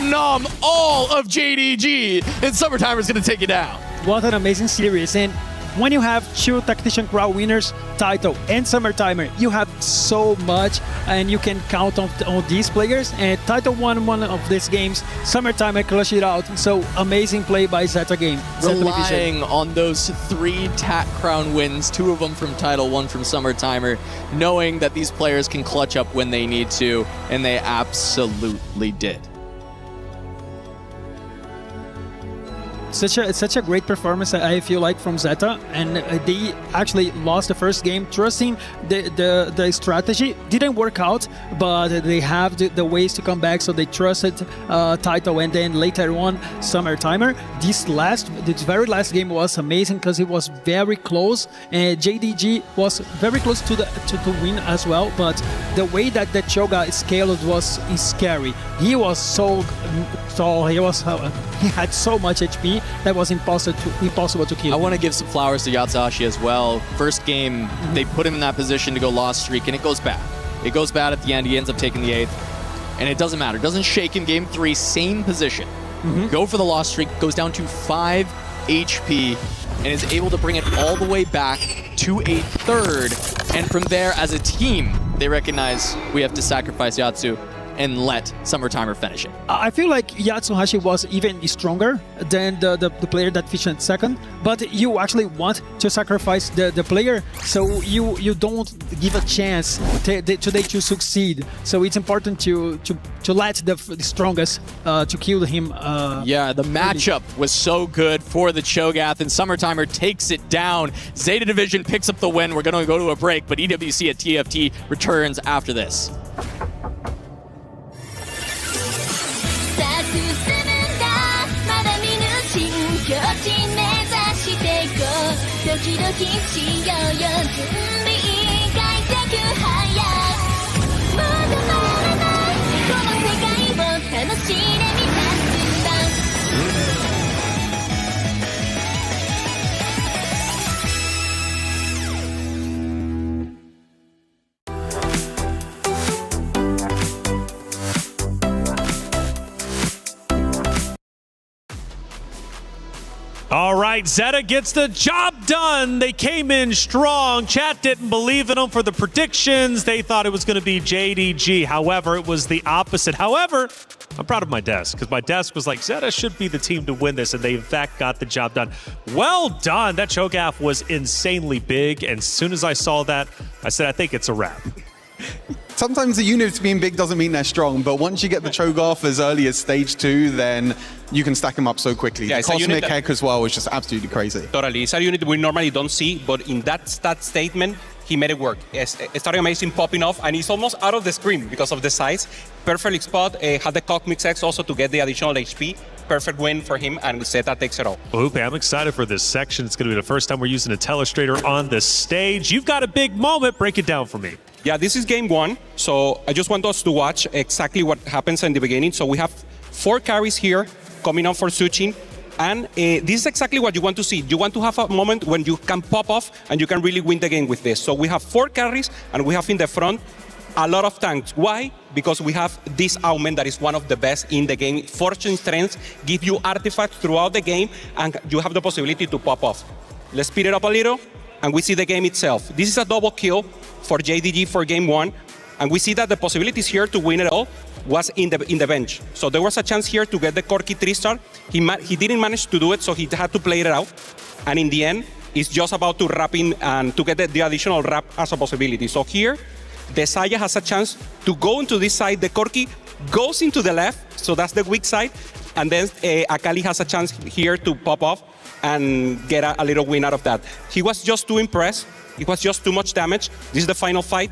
Speaker 20: nom all of JDG, and Summertimer's gonna take it down.
Speaker 11: What an amazing series. And when you have 2 Tactician Crown winners, Title and Summertimer, you have so much, and you can count on these players. And Title won one of these games, Summertimer clutched it out. So amazing play by Zeta game.
Speaker 20: Relying on those 3 TAC Crown wins, 2 of them from Title, 1 from Summertimer, knowing that these players can clutch up when they need to, and they absolutely did.
Speaker 11: Such a great performance, I feel like, from Zeta, and they actually lost the first game trusting the strategy. Didn't work out, but they have the ways to come back, so they trusted Title, and then later on Summertimer. This very last game was amazing because it was very close, and JDG was very close to win as well, but the way that the Cho'Gath scaled was scary. He was so tall, he had so much HP that was impossible to kill.
Speaker 20: I want to give some flowers to Yatsuhashi as well. First game, they put him in that position to go lost streak, and it goes bad. It goes bad at the end. He ends up taking the 8th, and it doesn't matter. It doesn't shake him. Game 3, same position. Go for the lost streak, goes down to 5 HP, and is able to bring it all the way back to a 3rd. And from there, as a team, they recognize we have to sacrifice Yatsu. and let Summertimer finish it.
Speaker 11: I feel like Yatsuhashi was even stronger than the player that finished second, but you actually want to sacrifice the player, so you don't give a chance today to succeed. So it's important to let the strongest to kill him.
Speaker 20: Yeah, the matchup was so good for the Cho'Gath, and Summertimer takes it down. Zeta Division picks up the win. We're going to go to a break, but EWC at TFT returns after this.
Speaker 16: All right, Zeta gets the job done. They came in strong. Chat didn't believe in them for the predictions. They thought it was going to be JDG. However, it was the opposite. However, I'm proud of my desk because my desk was like, Zeta should be the team to win this, and they in fact got the job done. Well done. That Cho'Gath was insanely big, and as soon as I saw that, I said, I think it's a wrap.
Speaker 17: Sometimes the units being big doesn't mean they're strong, but once you get the Cho'Gath as early as stage 2, then you can stack them up so quickly.
Speaker 18: Yeah,
Speaker 17: the Cosmic Heck as well is just absolutely crazy.
Speaker 18: Totally. It's a unit we normally don't see, but in that stat statement, he made it work. Starting amazing, popping off, and he's almost out of the screen because of the size. Perfect spot. Had the Cosmic X also to get the additional HP. Perfect win for him, and Zeta takes it all.
Speaker 16: Well, Hoope, I'm excited for this section. It's going to be the first time we're using a Telestrator on the stage. You've got a big moment. Break it down for me.
Speaker 18: Yeah, this is game 1, so I just want us to watch exactly what happens in the beginning. So we have 4 carries here coming up for Suchin, and this is exactly what you want to see. You want to have a moment when you can pop off and you can really win the game with this. So we have 4 carries, and we have in the front a lot of tanks. Why? Because we have this augment that is one of the best in the game. Fortune Strengths give you artifacts throughout the game, and you have the possibility to pop off. Let's speed it up a little, and we see the game itself. This is a double kill for JDG for game 1, and we see that the possibilities here to win it all was in the bench. So there was a chance here to get the Corki 3-star. He didn't manage to do it, so he had to play it out, and in the end, it's just about to wrap in and to get the additional wrap as a possibility. So here, the Saya has a chance to go into this side. The Corki goes into the left, so that's the weak side, and then Akali has a chance here to pop off and get a little win out of that. He was just too impressed. It was just too much damage. This is the final fight.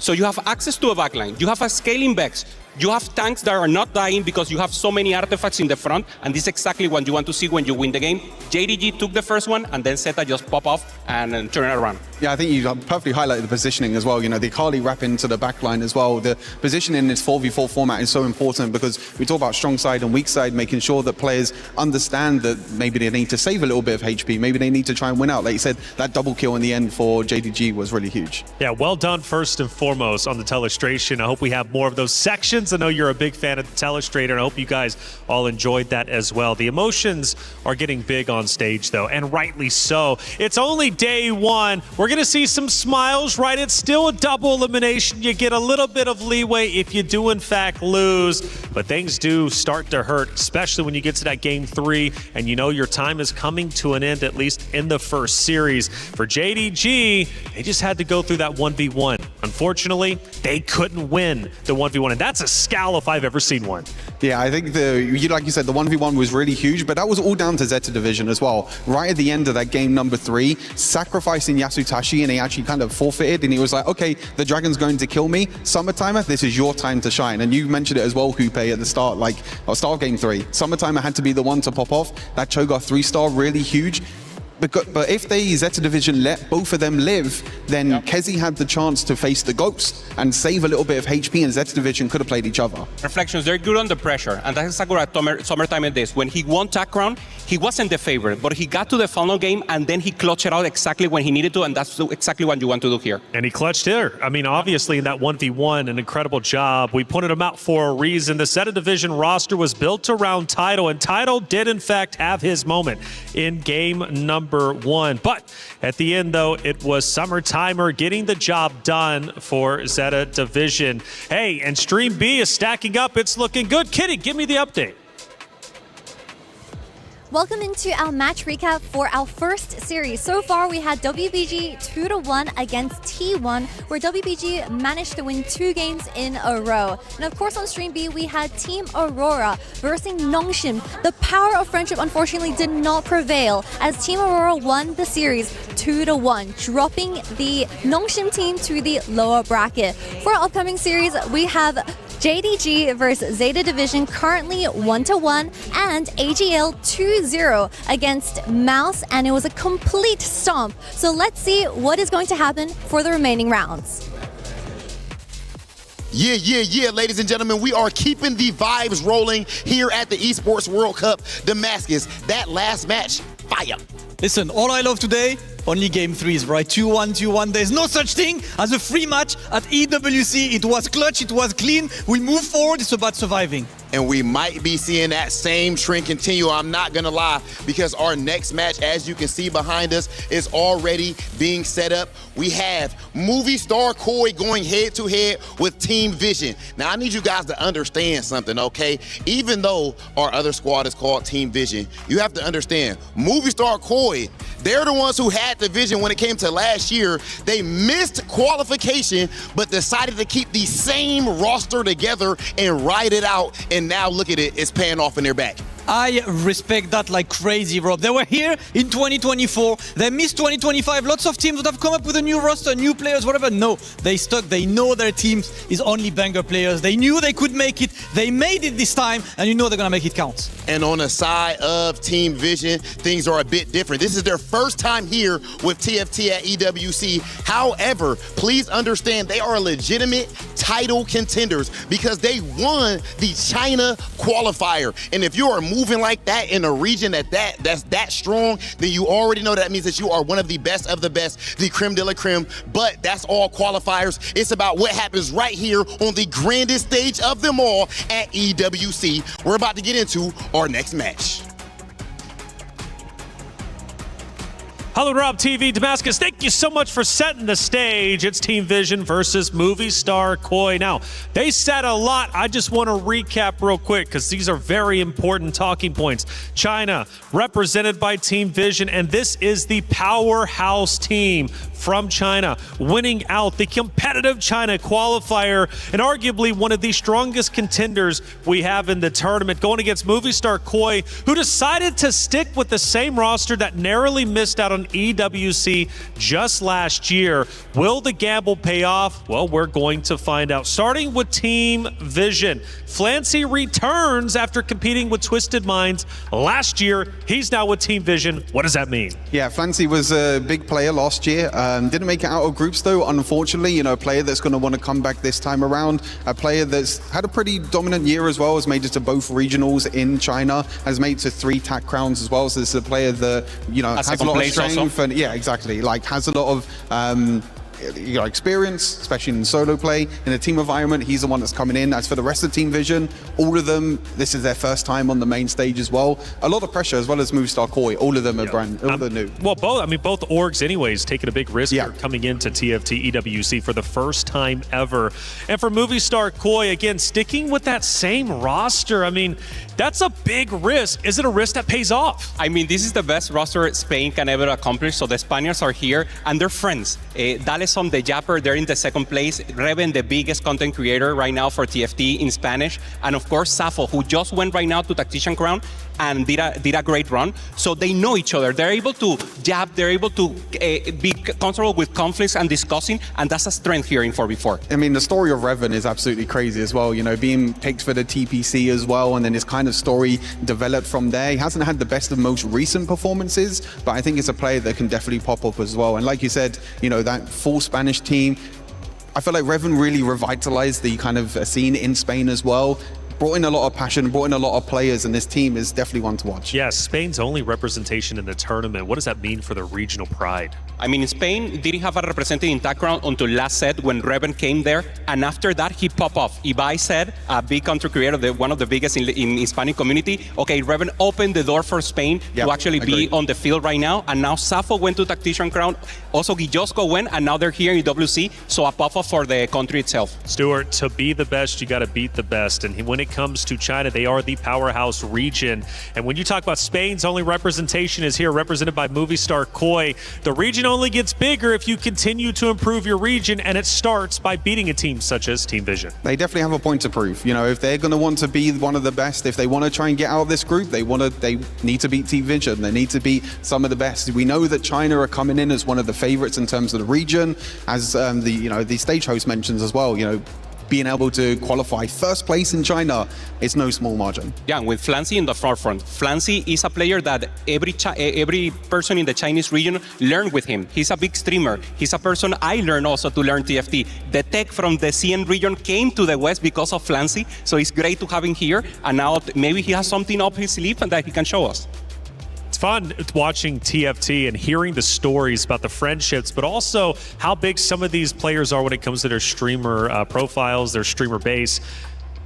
Speaker 18: So you have access to a backline. You have a scaling Vex. You have tanks that are not dying because you have so many artifacts in the front, and this is exactly what you want to see when you win the game. JDG took the first one, and then Zeta just pop off and turn it around.
Speaker 17: Yeah, I think you perfectly highlighted the positioning as well. You know, the Akali wrap into the backline as well. The positioning in this 4v4 format is so important because we talk about strong side and weak side, making sure that players understand that maybe they need to save a little bit of HP. Maybe they need to try and win out. Like you said, that double kill in the end for JDG was really huge.
Speaker 16: Yeah, well done first and foremost on the Telestration. I hope we have more of those sections. I know you're a big fan of the Telestrator, and I hope you guys all enjoyed that as well. The emotions are getting big on stage, though, and rightly so. It's only day 1. We're going to see some smiles, right? It's still a double elimination. You get a little bit of leeway if you do, in fact, lose, but things do start to hurt, especially when you get to that game 3, and you know your time is coming to an end, at least in the first series. For JDG, they just had to go through that 1v1. Unfortunately, they couldn't win the 1v1, and that's a scowl if I've ever seen one.
Speaker 17: Yeah, I think like you said, the 1v1 was really huge, but that was all down to Zeta Division as well. Right at the end of that game number 3, sacrificing Yasutashi, and he actually kind of forfeited, and he was like, okay, the dragon's going to kill me. Summertimer, this is your time to shine. And you mentioned it as well, Hoope, at the start, start of game 3. Summertimer had to be the one to pop off. That Cho'Gath 3-star, really huge. But if they, Zeta Division, let both of them live, then Kezi had the chance to face the Ghost and save a little bit of HP, and Zeta Division could have played each other.
Speaker 18: Reflections, they're good under pressure, and that's exactly what Summertime did. When he won Tag Crown, he wasn't the favorite, but he got to the final game, and then he clutched it out exactly when he needed to, and that's exactly what you want to do here.
Speaker 16: And he clutched here. I mean, obviously, in that 1v1, an incredible job. We pointed him out for a reason. The Zeta Division roster was built around Tidal, and Tidal did, in fact, have his moment in game number #1. But at the end, though, it was Summertimer getting the job done for Zeta Division. Hey, and Stream B is stacking up. It's looking good. Kitty, give me the update.
Speaker 10: Welcome into our match recap for our first series. So far, we had WBG 2-1 against T1, where WBG managed to win 2 games in a row. And of course, on Stream B, we had Team Aurora versus Nongshim. The power of friendship, unfortunately, did not prevail, as Team Aurora won the series 2-1, dropping the Nongshim team to the lower bracket. For our upcoming series, we have JDG versus Zeta Division, currently 1-1, and AGL 2-0 against Mouse, and it was a complete stomp. So let's see what is going to happen for the remaining rounds.
Speaker 15: Yeah, ladies and gentlemen, we are keeping the vibes rolling here at the Esports World Cup Damascus. That last match, fire.
Speaker 14: Listen, all I love today, only game 3s, right? 2-1, 2-1. There's no such thing as a free match at EWC. It was clutch, it was clean. We move forward, it's about surviving.
Speaker 15: And we might be seeing that same trend continue, I'm not gonna lie, because our next match, as you can see behind us, is already being set up. We have Movie Star Koi going head-to-head with Team Vision. Now, I need you guys to understand something, okay? Even though our other squad is called Team Vision, you have to understand, Movie Star Koi, they're the ones who had the vision when it came to last year. They missed qualification, but decided to keep the same roster together and ride it out. And now look at it, it's paying off in their back.
Speaker 14: I respect that like crazy, Rob. They were here in 2024. They missed 2025. Lots of teams would have come up with a new roster, new players, whatever. No, they stuck. They know their teams is only banger players. They knew they could make it. They made it this time, and you know they're going to make it count.
Speaker 15: And on the side of Team Vision, things are a bit different. This is their first time here with TFT at EWC. However, please understand they are legitimate title contenders because they won the China qualifier. And if you are moving like that in a region that's that strong, then you already know that means that you are one of the best, the creme de la creme. But that's all qualifiers. It's about what happens right here on the grandest stage of them all at EWC. We're about to get into our next match.
Speaker 16: Hello, Rob TV Damascus. Thank you so much for setting the stage. It's Team Vision versus Movie Star Koi. Now, they said a lot. I just want to recap real quick because these are very important talking points. China, represented by Team Vision, and this is the powerhouse team from China, winning out the competitive China qualifier and arguably one of the strongest contenders we have in the tournament, going against Movie Star Koi, who decided to stick with the same roster that narrowly missed out on EWC just last year. Will the gamble pay off? Well, we're going to find out. Starting with Team Vision, Flancy returns after competing with Twisted Minds last year. He's now with Team Vision. What does that mean?
Speaker 17: Yeah, Flancy was a big player last year. Didn't make it out of groups though, unfortunately. You know, a player that's going to want to come back this time around. A player that's had a pretty dominant year as well, has made it to both regionals in China, has made it to 3 TAC crowns as well. So this is a player that, you know, has a lot of strength and yeah, exactly. Like has a lot of experience, especially in solo play. In a team environment, he's the one that's coming in. As for the rest of Team Vision, all of them, this is their first time on the main stage as well. A lot of pressure, as well as Movie Star Koi. All of them are all are new.
Speaker 16: Well, both orgs anyways taking a big risk here coming into TFT EWC for the first time ever. And for Movie Star Koi, again, sticking with that same roster, I mean, that's a big risk. Is it a risk that pays off?
Speaker 18: I mean, this is the best roster Spain can ever accomplish. So the Spaniards are here and they're friends. Daleson, the Japper, they're in the second place. Reven, the biggest content creator right now for TFT in Spanish. And of course, Safo, who just went right now to Tactician Crown and did a great run. So they know each other. They're able to jab. They're able to be comfortable with conflicts and discussing. And that's a strength here in 4v4.
Speaker 17: I mean, the story of Reven is absolutely crazy as well. You know, being picked for the TPC as well. And then his kind of story developed from there. He hasn't had the best of most recent performances, but I think it's a player that can definitely pop up as well. And like you said, you know, that full Spanish team, I feel like Reven really revitalized the kind of scene in Spain as well. brought in a lot of passion, brought in a lot of players, and this team is definitely one to watch.
Speaker 16: Yeah, Spain's only representation in the tournament. What does that mean for the regional pride?
Speaker 18: I mean, Spain didn't have a representative in that round until last set when Reven came there, and after that he popped off. Ibai said, a big content creator, one of the biggest in Hispanic community, okay, Reven opened the door for Spain to actually be on the field right now, and now Safo went to Tactician Crown, also Guillosco went, and now they're here in EWC, so a pop-off for the country itself.
Speaker 16: Stuart, to be the best, you got to beat the best, and when it comes to China, they are the powerhouse region, and when you talk about Spain's only representation is here, represented by movie star Koi, the region only gets bigger if you continue to improve your region, and it starts by beating a team such as Team Vision.
Speaker 17: They definitely have a point to prove. You know, if they're going to want to be one of the best, if they want to try and get out of this group, they need to beat Team Vision. They need to beat some of the best. We know that China are coming in as one of the favorites in terms of the region, as the stage host mentions as well. You know, being able to qualify first place in China is no small margin.
Speaker 18: Yeah, with Flancy in the forefront. Flancy is a player that every person in the Chinese region learned with him. He's a big streamer. He's a person I learned also to learn TFT. The tech from the CN region came to the West because of Flancy, so it's great to have him here, and now maybe he has something up his sleeve that he can show us.
Speaker 16: It's fun watching TFT and hearing the stories about the friendships, but also how big some of these players are when it comes to their streamer profiles, their streamer base.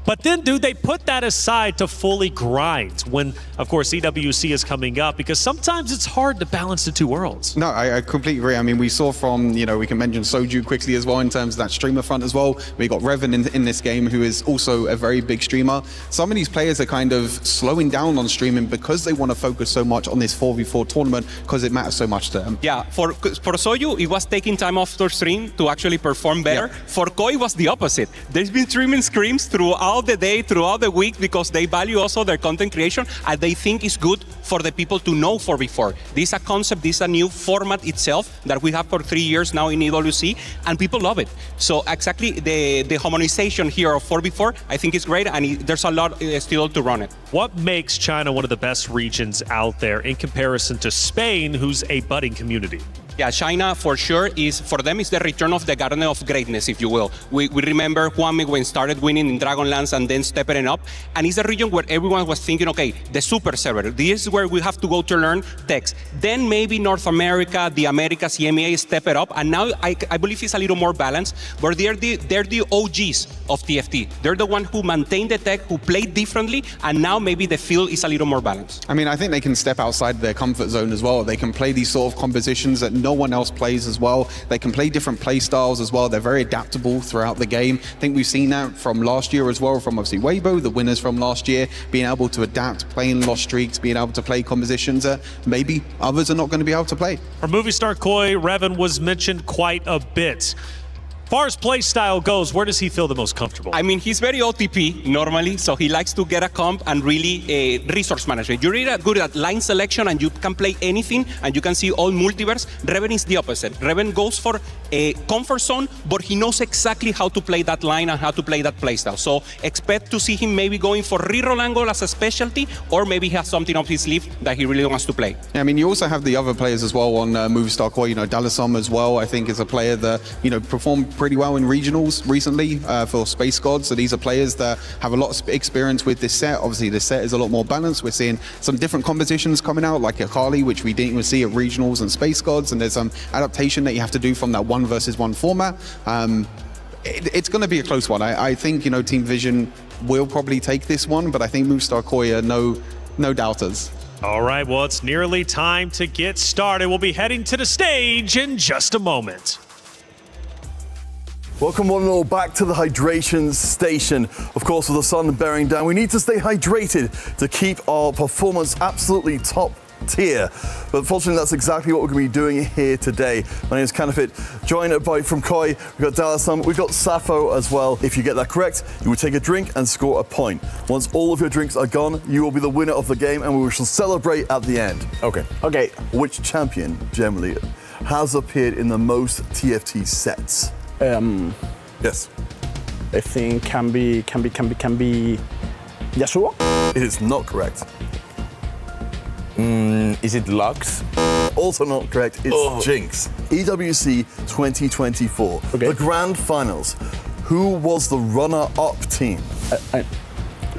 Speaker 16: But then, dude, they put that aside to fully grind when, of course, EWC is coming up, because sometimes it's hard to balance the two worlds.
Speaker 17: No, I completely agree. I mean, we saw from, we can mention Soju quickly as well in terms of that streamer front as well. We got Reven in this game, who is also a very big streamer. Some of these players are kind of slowing down on streaming because they want to focus so much on this 4v4 tournament because it matters so much to them.
Speaker 18: Yeah, for Soju, it was taking time off their stream to actually perform better. Yeah. For Koi, it was the opposite. There's been streaming scrims throughout the day, throughout the week, because they value also their content creation, and they think it's good for the people to know 4v4. This is a concept, this is a new format itself that we have for 3 years now in EWC, and people love it. So exactly the harmonization here of 4v4, I think is great, and there's a lot still to run it.
Speaker 16: What makes China one of the best regions out there in comparison to Spain, who's a budding community?
Speaker 18: Yeah, China for sure for them is the return of the Garden of Greatness, if you will. We remember Huami when started winning in Dragonlance and then stepping up. And it's a region where everyone was thinking, okay, the super server, this is where we have to go to learn techs. Then maybe North America, the Americas, EMEA step it up. And now I believe it's a little more balanced, where they're the OGs of TFT. They're the one who maintain the tech, who play differently, and now maybe the field is a little more balanced.
Speaker 17: I mean, I think they can step outside their comfort zone as well. They can play these sort of compositions that no one else plays as well. They can play different play styles as well. They're very adaptable throughout the game. I think we've seen that from last year as well, from obviously Weibo, the winners from last year, being able to adapt, playing lost streaks, being able to play compositions that maybe others are not going to be able to play.
Speaker 16: For movie star Koi, Reven was mentioned quite a bit. As far as play style goes, where does he feel the most comfortable?
Speaker 18: I mean, he's very OTP normally, so he likes to get a comp and really resource management. You're really good at line selection and you can play anything and you can see all multiverse. Reven is the opposite. Reven goes for a comfort zone, but he knows exactly how to play that line and how to play that playstyle. So expect to see him maybe going for reroll angle as a specialty, or maybe he has something up his sleeve that he really wants to play.
Speaker 17: Yeah, I mean, you also have the other players as well on Movistar Koi. Dalasom as well, I think, is a player that, performed pretty well in regionals recently for Space Gods. So these are players that have a lot of experience with this set. Obviously, this set is a lot more balanced. We're seeing some different compositions coming out, like Akali, which we didn't even see at regionals and Space Gods, and there's some adaptation that you have to do from that 1v1 format. It's going to be a close one. I think, Team Vision will probably take this one, but I think Movistar Koi are no doubters.
Speaker 16: All right, well, it's nearly time to get started. We'll be heading to the stage in just a moment.
Speaker 4: Welcome one and all back to the hydration station. Of course, with the sun bearing down, we need to stay hydrated to keep our performance absolutely top tier. But fortunately, that's exactly what we're going to be doing here today. My name is Kanafit, joined from Koi. We've got Dalasam, we've got Safo as well. If you get that correct, you will take a drink and score a point. Once all of your drinks are gone, you will be the winner of the game and we shall celebrate at the end. Okay. Which champion generally has appeared in the most TFT sets? Yes.
Speaker 21: I think can be Yasuo?
Speaker 4: It is not correct.
Speaker 21: Is it Lux?
Speaker 4: Also not correct. It's Jinx. EWC 2024. The grand finals. Who was the runner-up team?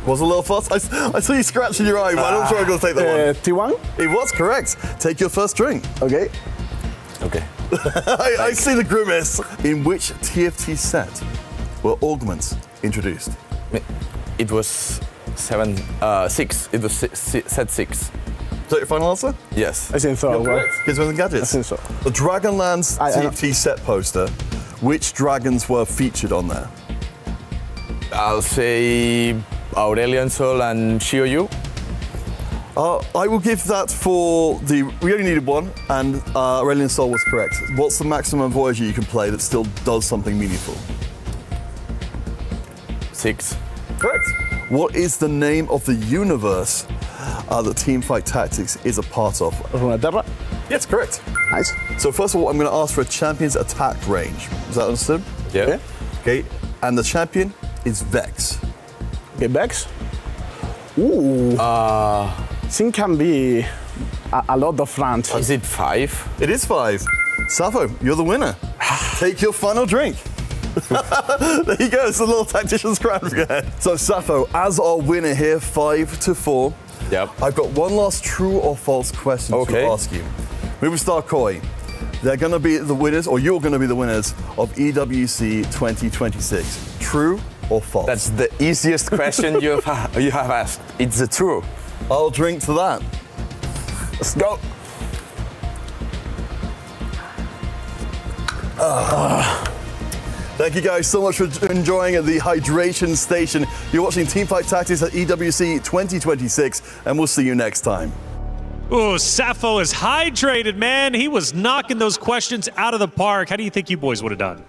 Speaker 4: Was a little fuss. I saw you scratching your eye, but I'm not sure I'm going to take that one.
Speaker 21: T1?
Speaker 4: It was correct. Take your first drink.
Speaker 21: Okay. Okay.
Speaker 4: I see the grimace. In which TFT set were augments introduced?
Speaker 21: It was 6. It was set 6.
Speaker 4: Is that your final answer?
Speaker 21: Yes. I think so.
Speaker 4: Gizmos and Gadgets.
Speaker 21: I think so.
Speaker 4: The Dragonlance TFT set poster, which dragons were featured on there?
Speaker 21: I'll say Aurelion Sol and Shioyu.
Speaker 4: I will give that for the... We only needed one, and Aurelion Sol was correct. What's the maximum Voyager you can play that still does something meaningful?
Speaker 21: 6.
Speaker 4: Correct. What is the name of the universe that Teamfight Tactics is a part of?
Speaker 21: Runeterra?
Speaker 4: Yes, correct.
Speaker 21: Nice.
Speaker 4: So first of all, I'm going to ask for a champion's attack range. Is that understood?
Speaker 21: Yeah.
Speaker 4: Okay, and the champion is Vex.
Speaker 21: Okay, Vex? Ooh. Think can be a lot of rounds. Is it 5?
Speaker 4: It is 5. Sappho, you're the winner. Take your final drink. There you go, it's a little tactician's crown for your head. So Sappho, as our winner here, 5-4.
Speaker 21: Yep.
Speaker 4: I've got one last true or false question to ask you. Movistar Koi, they're going to be the winners, or you're going to be the winners of EWC 2026. True or false?
Speaker 21: That's the easiest question you have asked. It's the true.
Speaker 4: I'll drink to that.
Speaker 21: Let's go.
Speaker 4: Thank you guys so much for enjoying the hydration station. You're watching Teamfight Tactics at EWC 2026, and we'll see you next time.
Speaker 16: Ooh, Sappho is hydrated, man. He was knocking those questions out of the park. How do you think you boys would have done?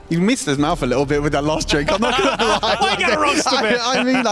Speaker 17: He missed his mouth a little bit with that last drink. I'm not going to lie.
Speaker 16: Why you gotta roast him, man?
Speaker 17: I mean,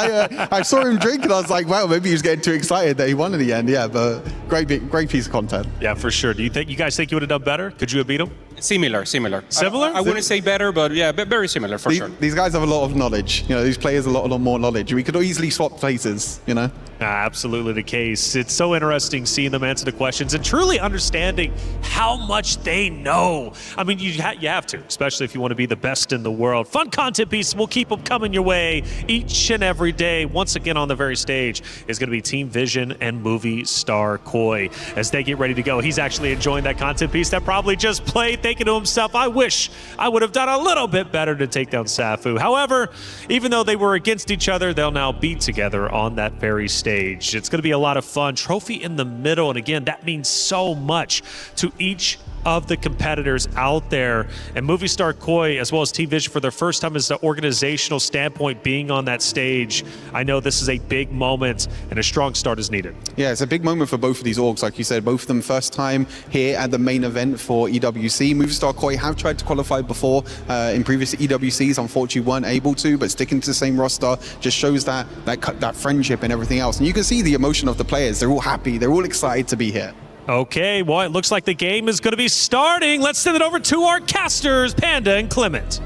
Speaker 17: I saw him drink and I was like, wow, maybe he was getting too excited that he won in the end. Yeah, but great piece of content.
Speaker 16: Yeah, for sure. Do you guys think you would have done better? Could you have beat him?
Speaker 18: Similar.
Speaker 16: Similar?
Speaker 18: I wouldn't say better, but yeah, very similar for sure.
Speaker 17: These guys have a lot of knowledge. You know, these players have a lot more knowledge. We could easily swap places, you know?
Speaker 16: Absolutely the case. It's so interesting seeing them answer the questions and truly understanding how much they know. I mean, you have to, especially if you want to be the best in the world. Fun content pieces will keep them coming your way each and every day. Once again on the very stage is going to be Team Vision and Movistar Koi as they get ready to go. He's actually enjoying that content piece that probably just played, thinking to himself, I wish I would have done a little bit better to take down Sappho. However, even though they were against each other, they'll now be together on that very stage. It's going to be a lot of fun. Trophy in the middle, and again, that means so much to each of the competitors out there. And Movistar Koi, as well as Team Vision, for their first time as an organizational standpoint being on that stage, I know this is a big moment and a strong start is needed.
Speaker 17: Yeah, it's a big moment for both of these orgs. Like you said, both of them first time here at the main event for EWC. Movistar Koi have tried to qualify before in previous EWCs. Unfortunately, weren't able to, but sticking to the same roster just shows that friendship and everything else. And you can see the emotion of the players. They're all happy. They're all excited to be here.
Speaker 16: Okay, well, it looks like the game is going to be starting. Let's send it over to our casters, Panda and Clement.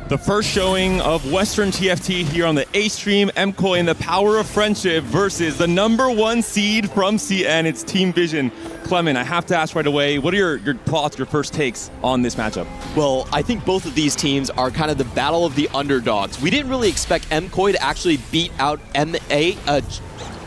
Speaker 13: The first showing of Western TFT here on the A stream, MKoi and the power of friendship versus the #1 seed from CN. It's Team Vision. Clement, I have to ask right away, what are your thoughts, your first takes on this matchup?
Speaker 6: Well, I think both of these teams are kind of the battle of the underdogs. We didn't really expect MKoi to actually beat out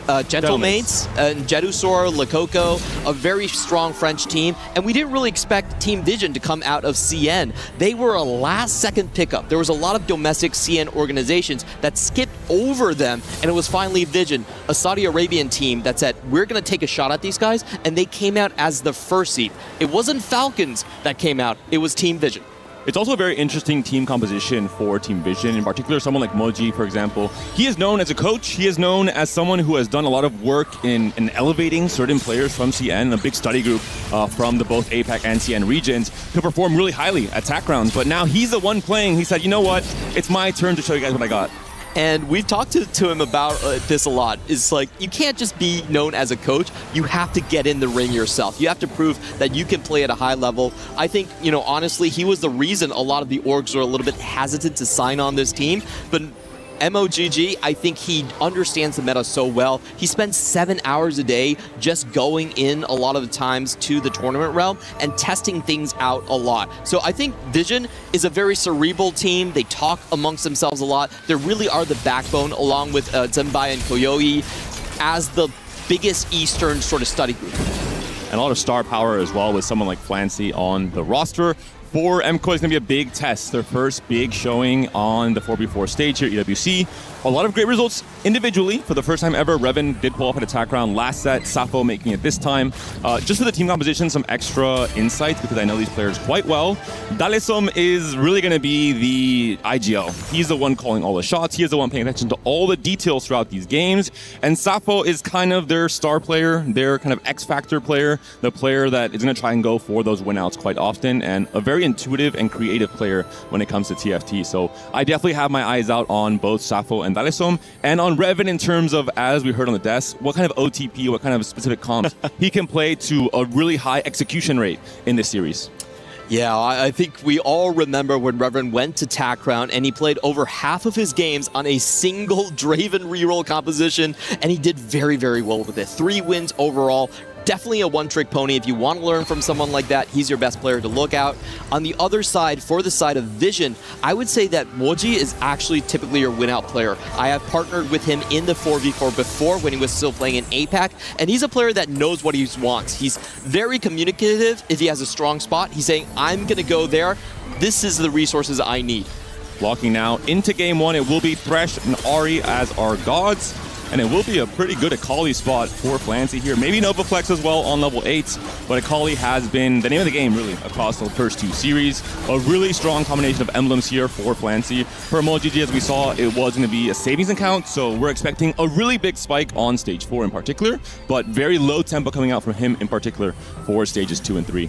Speaker 6: Gentlemates, Jedusor, Lakoko, a very strong French team, and we didn't really expect Team Vision to come out of CN. They were a last-second pickup. There was a lot of domestic CN organizations that skipped over them, and it was finally Vision, a Saudi Arabian team that said, we're going to take a shot at these guys, and they came out as the first seed. It wasn't Falcons that came out, it was Team Vision.
Speaker 13: It's also a very interesting team composition for Team Vision. In particular, someone like Moji, for example. He is known as a coach. He is known as someone who has done a lot of work in elevating certain players from CN, a big study group from the both APAC and CN regions, to perform really highly at TAC rounds. But now he's the one playing. He said, you know what? It's my turn to show you guys what I got.
Speaker 6: And we've talked to him about this a lot. It's like, you can't just be known as a coach. You have to get in the ring yourself. You have to prove that you can play at a high level. I think, honestly, he was the reason a lot of the orgs were a little bit hesitant to sign on this team. But MOGG, I think he understands the meta so well. He spends 7 hours a day just going in a lot of the times to the tournament realm and testing things out a lot. So I think Vision is a very cerebral team. They talk amongst themselves a lot. They really are the backbone, along with Zenbai and Koyoi, as the biggest Eastern sort of study group.
Speaker 13: And a lot of star power as well with someone like Flancy on the roster. For MKOI, it's going to be a big test. Their first big showing on the 4v4 stage here at EWC. A lot of great results individually. For the first time ever, Revan did pull off an attack round last set, Sappho making it this time. Just for the team composition, some extra insights because I know these players quite well. Dalesom is really going to be the IGL. He's the one calling all the shots. He is the one paying attention to all the details throughout these games. And Sappho is kind of their star player, their kind of X-Factor player, the player that is going to try and go for those win-outs quite often, and a very intuitive and creative player when it comes to TFT. So I definitely have my eyes out on both Sappho and Dalesom, and on Revan in terms of, as we heard on the desk, what kind of OTP, what kind of specific comps he can play to a really high execution rate in this series.
Speaker 6: Yeah, I think we all remember when Reverend went to TAC Round and he played over half of his games on a single Draven reroll composition, and he did very, very well with it. 3 wins overall. Definitely a one-trick pony. If you want to learn from someone like that, he's your best player to look out. On the other side, for the side of Vision, I would say that Moji is actually typically your win-out player. I have partnered with him in the 4v4 before when he was still playing in APAC, and he's a player that knows what he wants. He's very communicative. If he has a strong spot, he's saying, I'm going to go there. This is the resources I need.
Speaker 13: Walking now into game 1, it will be Thresh and Ahri as our gods. And it will be a pretty good Akali spot for Flancy here. Maybe Novaflex as well on level 8, but Akali has been the name of the game really across the first 2 series. A really strong combination of emblems here for Flancy. For MOGG, as we saw, it was going to be a savings account, so we're expecting a really big spike on stage 4 in particular, but very low tempo coming out from him in particular for stages 2 and 3.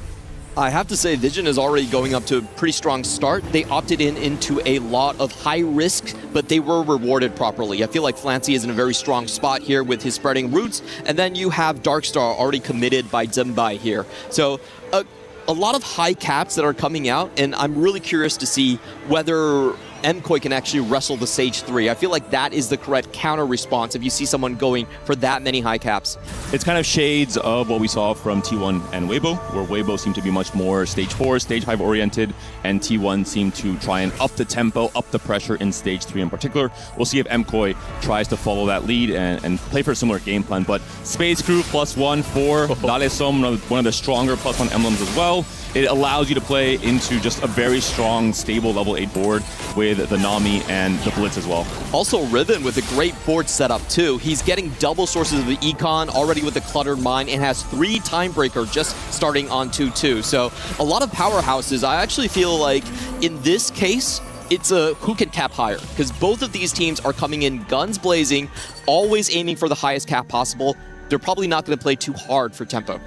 Speaker 6: I have to say, Vision is already going up to a pretty strong start. They opted into a lot of high risk, but they were rewarded properly. I feel like Flancy is in a very strong spot here with his spreading roots, and then you have Darkstar already committed by Zenbai here. So a lot of high caps that are coming out, and I'm really curious to see whether MKOI can actually wrestle the stage 3. I feel like that is the correct counter response if you see someone going for that many high caps.
Speaker 13: It's kind of shades of what we saw from T1 and Weibo, where Weibo seemed to be much more stage 4, stage 5 oriented, and T1 seemed to try and up the tempo, up the pressure in stage 3 in particular. We'll see if MKOI tries to follow that lead and play for a similar game plan. But Space Crew +1 for Dalesom, one of the stronger +1 emblems as well. It allows you to play into just a very strong, stable level 8 board with the Nami and the Blitz as well.
Speaker 6: Also Riven with a great board setup too. He's getting double sources of the Econ already with the Cluttered Mine and has 3 Timebreaker just starting on 2-2. So a lot of powerhouses. I actually feel like in this case, it's a who can cap higher, because both of these teams are coming in guns blazing, always aiming for the highest cap possible. They're probably not going to play too hard for tempo.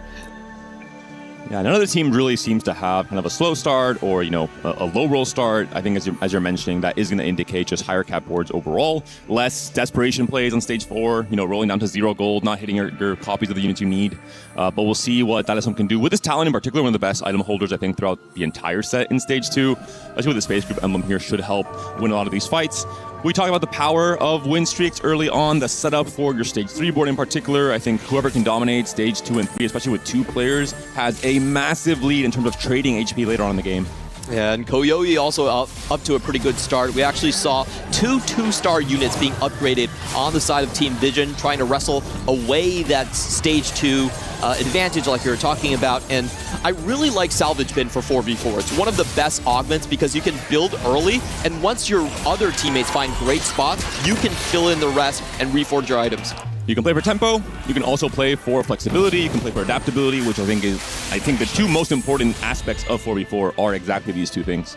Speaker 13: Yeah, none of the team really seems to have kind of a slow start or, a low roll start. I think as you're mentioning, that is going to indicate just higher cap boards overall. Less desperation plays on stage 4, rolling down to 0 gold, not hitting your copies of the units you need. But we'll see what Dalesom can do with his talent in particular. One of the best item holders, I think, throughout the entire set in stage 2. Especially with the Space Group emblem here, should help win a lot of these fights. We talked about the power of win streaks early on, the setup for your stage 3 board in particular. I think whoever can dominate stage 2 and 3, especially with 2 players, has a massive lead in terms of trading HP later on in the game.
Speaker 6: Yeah, and Koyoi also up to a pretty good start. We actually saw 2 2-star units being upgraded on the side of Team Vision, trying to wrestle away that stage 2 advantage like you were talking about. And I really like Salvage Bin for 4v4. It's one of the best augments because you can build early, and once your other teammates find great spots, you can fill in the rest and reforge your items.
Speaker 13: You can play for tempo, you can also play for flexibility, you can play for adaptability, which I think the 2 most important aspects of 4v4 are exactly these 2 things.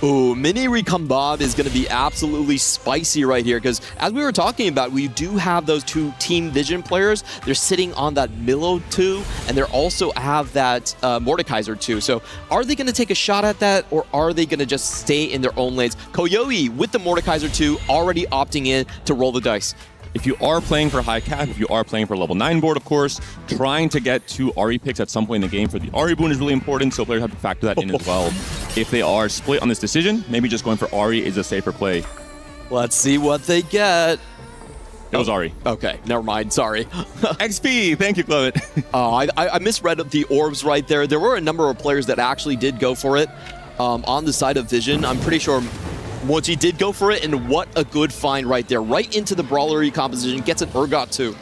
Speaker 6: Ooh, Mini Recon Bob is going to be absolutely spicy right here, because as we were talking about, we do have those 2 Team Vision players. They're sitting on that Milo 2, and they also have that Mordekaiser 2. So are they going to take a shot at that, or are they going to just stay in their own lanes? Koyoi with the Mordekaiser 2 already opting in to roll the dice.
Speaker 13: If you are playing for high cap, if you are playing for level 9 board, of course, trying to get 2 Ahri picks at some point in the game for the Ahri boon is really important, so players have to factor that in as well. If they are split on this decision, maybe just going for Ahri is a safer play.
Speaker 6: Let's see what they get.
Speaker 13: It was Ari.
Speaker 6: Okay, never mind. Sorry.
Speaker 13: XP. Thank you, Clement.
Speaker 6: I misread the orbs right there. There were a number of players that actually did go for it on the side of Vision. I'm pretty sure Moji did go for it, and what a good find right there. Right into the Brawlery composition. Gets an Urgot too.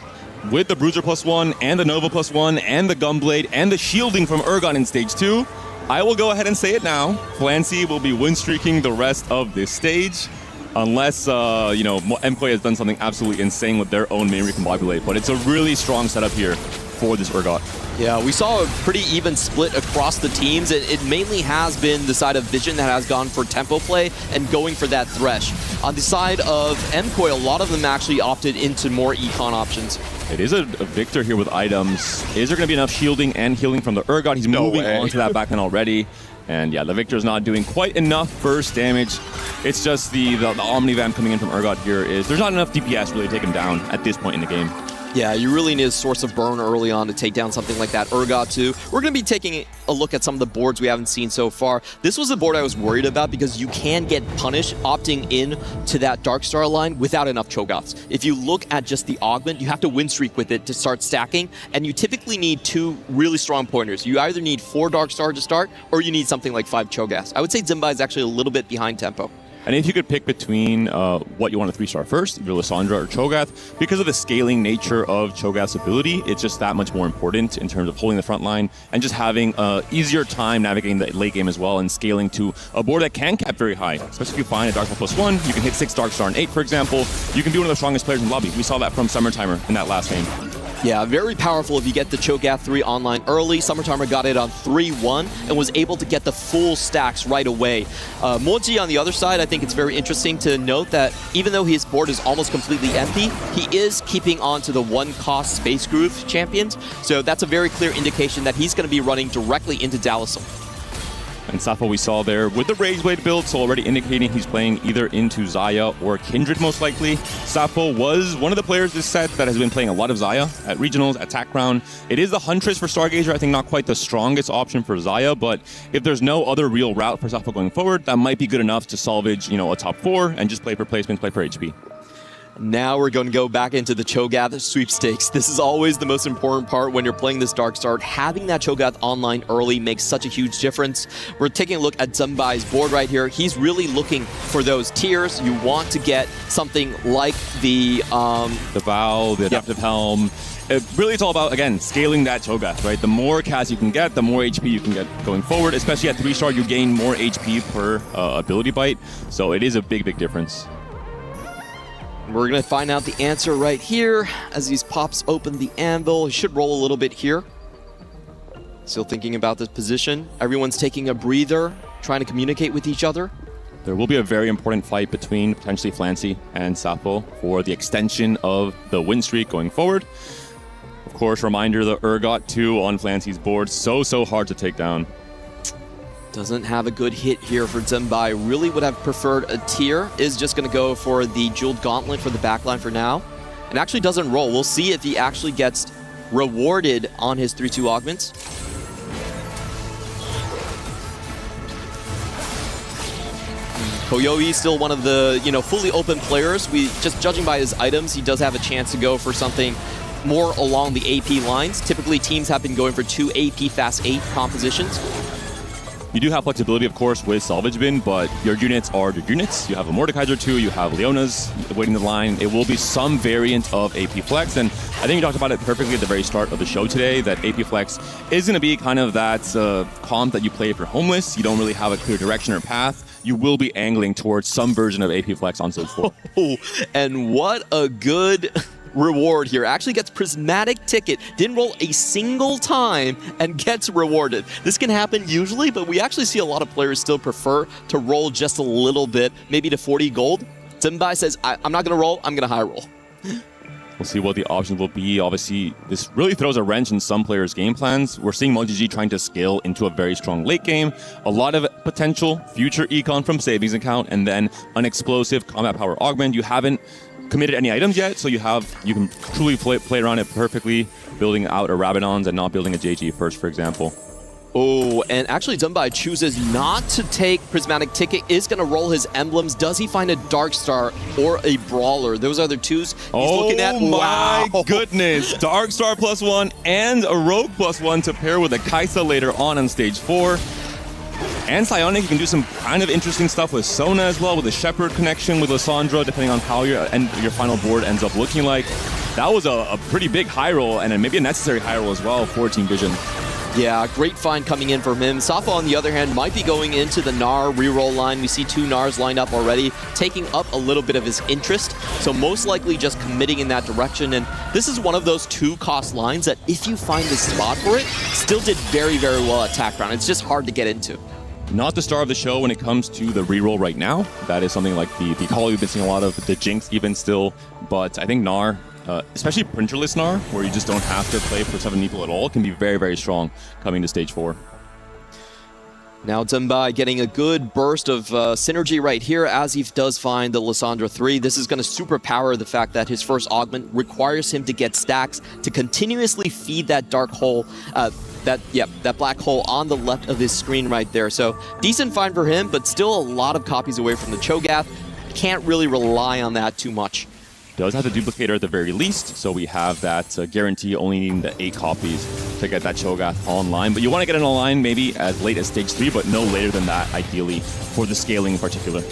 Speaker 13: With the Bruiser +1 and the Nova +1 and the Gunblade and the shielding from Urgot in stage 2, I will go ahead and say it now. Flancy will be win streaking the rest of this stage. Unless, MKOI has done something absolutely insane with their own main recombobulate. But it's a really strong setup here for this Urgot.
Speaker 6: Yeah, we saw a pretty even split across the teams. It mainly has been the side of Vision that has gone for tempo play and going for that Thresh. On the side of MKOI, a lot of them actually opted into more econ options.
Speaker 13: It is a Victor here with items. Is there going to be enough shielding and healing from the Urgot? He's moving on to that backline already. And yeah, the Victor's not doing quite enough burst damage. It's just the Omnivamp coming in from Urgot here is there's not enough DPS really to take him down at this point in the game.
Speaker 6: Yeah, you really need a source of burn early on to take down something like that Urgot too. We're going to be taking a look at some of the boards we haven't seen so far. This was a board I was worried about because you can get punished opting in to that Darkstar line without enough Cho'Gaths. If you look at just the augment, you have to win streak with it to start stacking, and you typically need 2 really strong pointers. You either need 4 Darkstar to start, or you need something like 5 Cho'Gaths. I would say Zimbai is actually a little bit behind tempo.
Speaker 13: And if you could pick between what you want to 3-star first, either Lissandra or Cho'Gath, because of the scaling nature of Cho'Gath's ability, it's just that much more important in terms of holding the front line and just having an easier time navigating the late game as well and scaling to a board that can cap very high. Especially if you find a Darkstar +1, you can hit 6 Darkstar and 8, for example. You can be one of the strongest players in the lobby. We saw that from Summertimer in that last game.
Speaker 6: Yeah, very powerful if you get the Cho'Gath 3 online early. Summertimer got it on 3-1 and was able to get the full stacks right away. Moji on the other side, I think it's very interesting to note that even though his board is almost completely empty, he is keeping on to the 1-cost Space Groove champions. So that's a very clear indication that he's going to be running directly into Dallasum.
Speaker 13: And Sappho we saw there with the Rageblade build, so already indicating he's playing either into Xayah or Kindred most likely. Sappho was one of the players this set that has been playing a lot of Xayah at Regionals, at TAC Crown. It is the Huntress for Stargazer, I think not quite the strongest option for Xayah, but if there's no other real route for Sappho going forward, that might be good enough to salvage, a top 4 and just play for placements, play for HP.
Speaker 6: Now we're going to go back into the Cho'Gath sweepstakes. This is always the most important part when you're playing this Darkstar. Having that Cho'Gath online early makes such a huge difference. We're taking a look at Zumbai's board right here. He's really looking for those tiers. You want to get something like the
Speaker 13: Vow, the Adaptive Helm. It's all about, again, scaling that Cho'Gath, right? The more cast you can get, the more HP you can get going forward. Especially at 3-star, you gain more HP per ability bite. So it is a big, big difference.
Speaker 6: We're going to find out the answer right here as he pops open the anvil. He should roll a little bit here. Still thinking about this position. Everyone's taking a breather, trying to communicate with each other.
Speaker 13: There will be a very important fight between potentially Flancy and Sappho for the extension of the win streak going forward. Of course, reminder, the Urgot 2 on Flancy's board. So hard to take down.
Speaker 6: Doesn't have a good hit here for Zimbai. Really would have preferred a tier. Is just going to go for the Jeweled Gauntlet for the backline for now. And actually doesn't roll. We'll see if he actually gets rewarded on his 3-2 augments. Koyoi still one of the, fully open players. Just judging by his items, he does have a chance to go for something more along the AP lines. Typically, teams have been going for 2 AP Fast 8 compositions.
Speaker 13: You do have flexibility, of course, with Salvage Bin, but your units are your units. You have a Mordekaiser 2, you have Leona's waiting the line. It will be some variant of AP Flex, and I think you talked about it perfectly at the very start of the show today, that AP Flex is going to be kind of that comp that you play if you're homeless. You don't really have a clear direction or path. You will be angling towards some version of AP Flex on stage 4.
Speaker 6: And what a good reward here. Actually gets Prismatic Ticket. Didn't roll a single time and gets rewarded. This can happen usually, but we actually see a lot of players still prefer to roll just a little bit, maybe to 40 gold. Zimbai says, I'm not going to roll, I'm going to high roll.
Speaker 13: We'll see what the options will be. Obviously, this really throws a wrench in some players' game plans. We're seeing MojiG trying to scale into a very strong late game. A lot of potential future econ from savings account, and then an explosive combat power augment. You haven't committed any items yet, so you can truly play around it perfectly, building out a Rabadons and not building a JG first, for example.
Speaker 6: Oh, and actually Zumbai chooses not to take Prismatic Ticket, is going to roll his emblems. Does he find a Dark Star or a Brawler? Those are the twos he's looking at.
Speaker 13: Oh my
Speaker 6: Wow.
Speaker 13: goodness. Dark Star +1 and a Rogue +1 to pair with a Kaisa later on stage 4. And Psionic, you can do some kind of interesting stuff with Sona as well, with a Shepherd connection with Lissandra, depending on how your final board ends up looking like. That was a pretty big high roll, and maybe a necessary high roll as well for Team Vision.
Speaker 6: Yeah, great find coming in from him. Safa, on the other hand, might be going into the Gnar reroll line. We see 2 Gnars lined up already, taking up a little bit of his interest. So most likely just committing in that direction. And this is one of those 2-cost lines that if you find the spot for it, still did very, very well at Tack Round. It's just hard to get into.
Speaker 13: Not the star of the show when it comes to the reroll right now. That is something like the Call we've been seeing a lot of, the Jinx even still. But I think Gnar, especially printerless Gnar, where you just don't have to play for 7 people at all, can be very, very strong coming to stage 4.
Speaker 6: Now Zumbai getting a good burst of synergy right here as he does find the Lissandra 3. This is going to superpower the fact that his first augment requires him to get stacks to continuously feed that dark hole, that black hole on the left of his screen right there. So decent find for him, but still a lot of copies away from the Cho'Gath. Can't really rely on that too much.
Speaker 13: Does have the duplicator at the very least, so we have that guarantee only needing the 8 copies to get that Cho'Gath online. But you want to get it online maybe as late as stage 3, but no later than that, ideally, for the scaling in particular.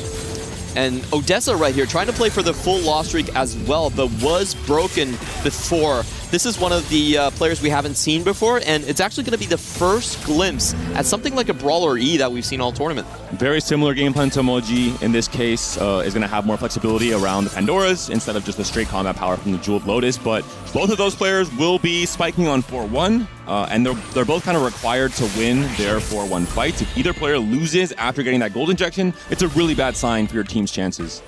Speaker 6: And Odessa right here trying to play for the full loss streak as well, but was broken before. This is one of the players we haven't seen before, and it's actually going to be the first glimpse at something like a Brawler E that we've seen all tournament.
Speaker 13: Very similar game plan to Moji. In this case, is going to have more flexibility around the Pandoras instead of just the straight combat power from the Jeweled Lotus. But both of those players will be spiking on 4-1, and they're both kind of required to win their 4-1 fights. If either player loses after getting that gold injection, it's a really bad sign for your team's chances.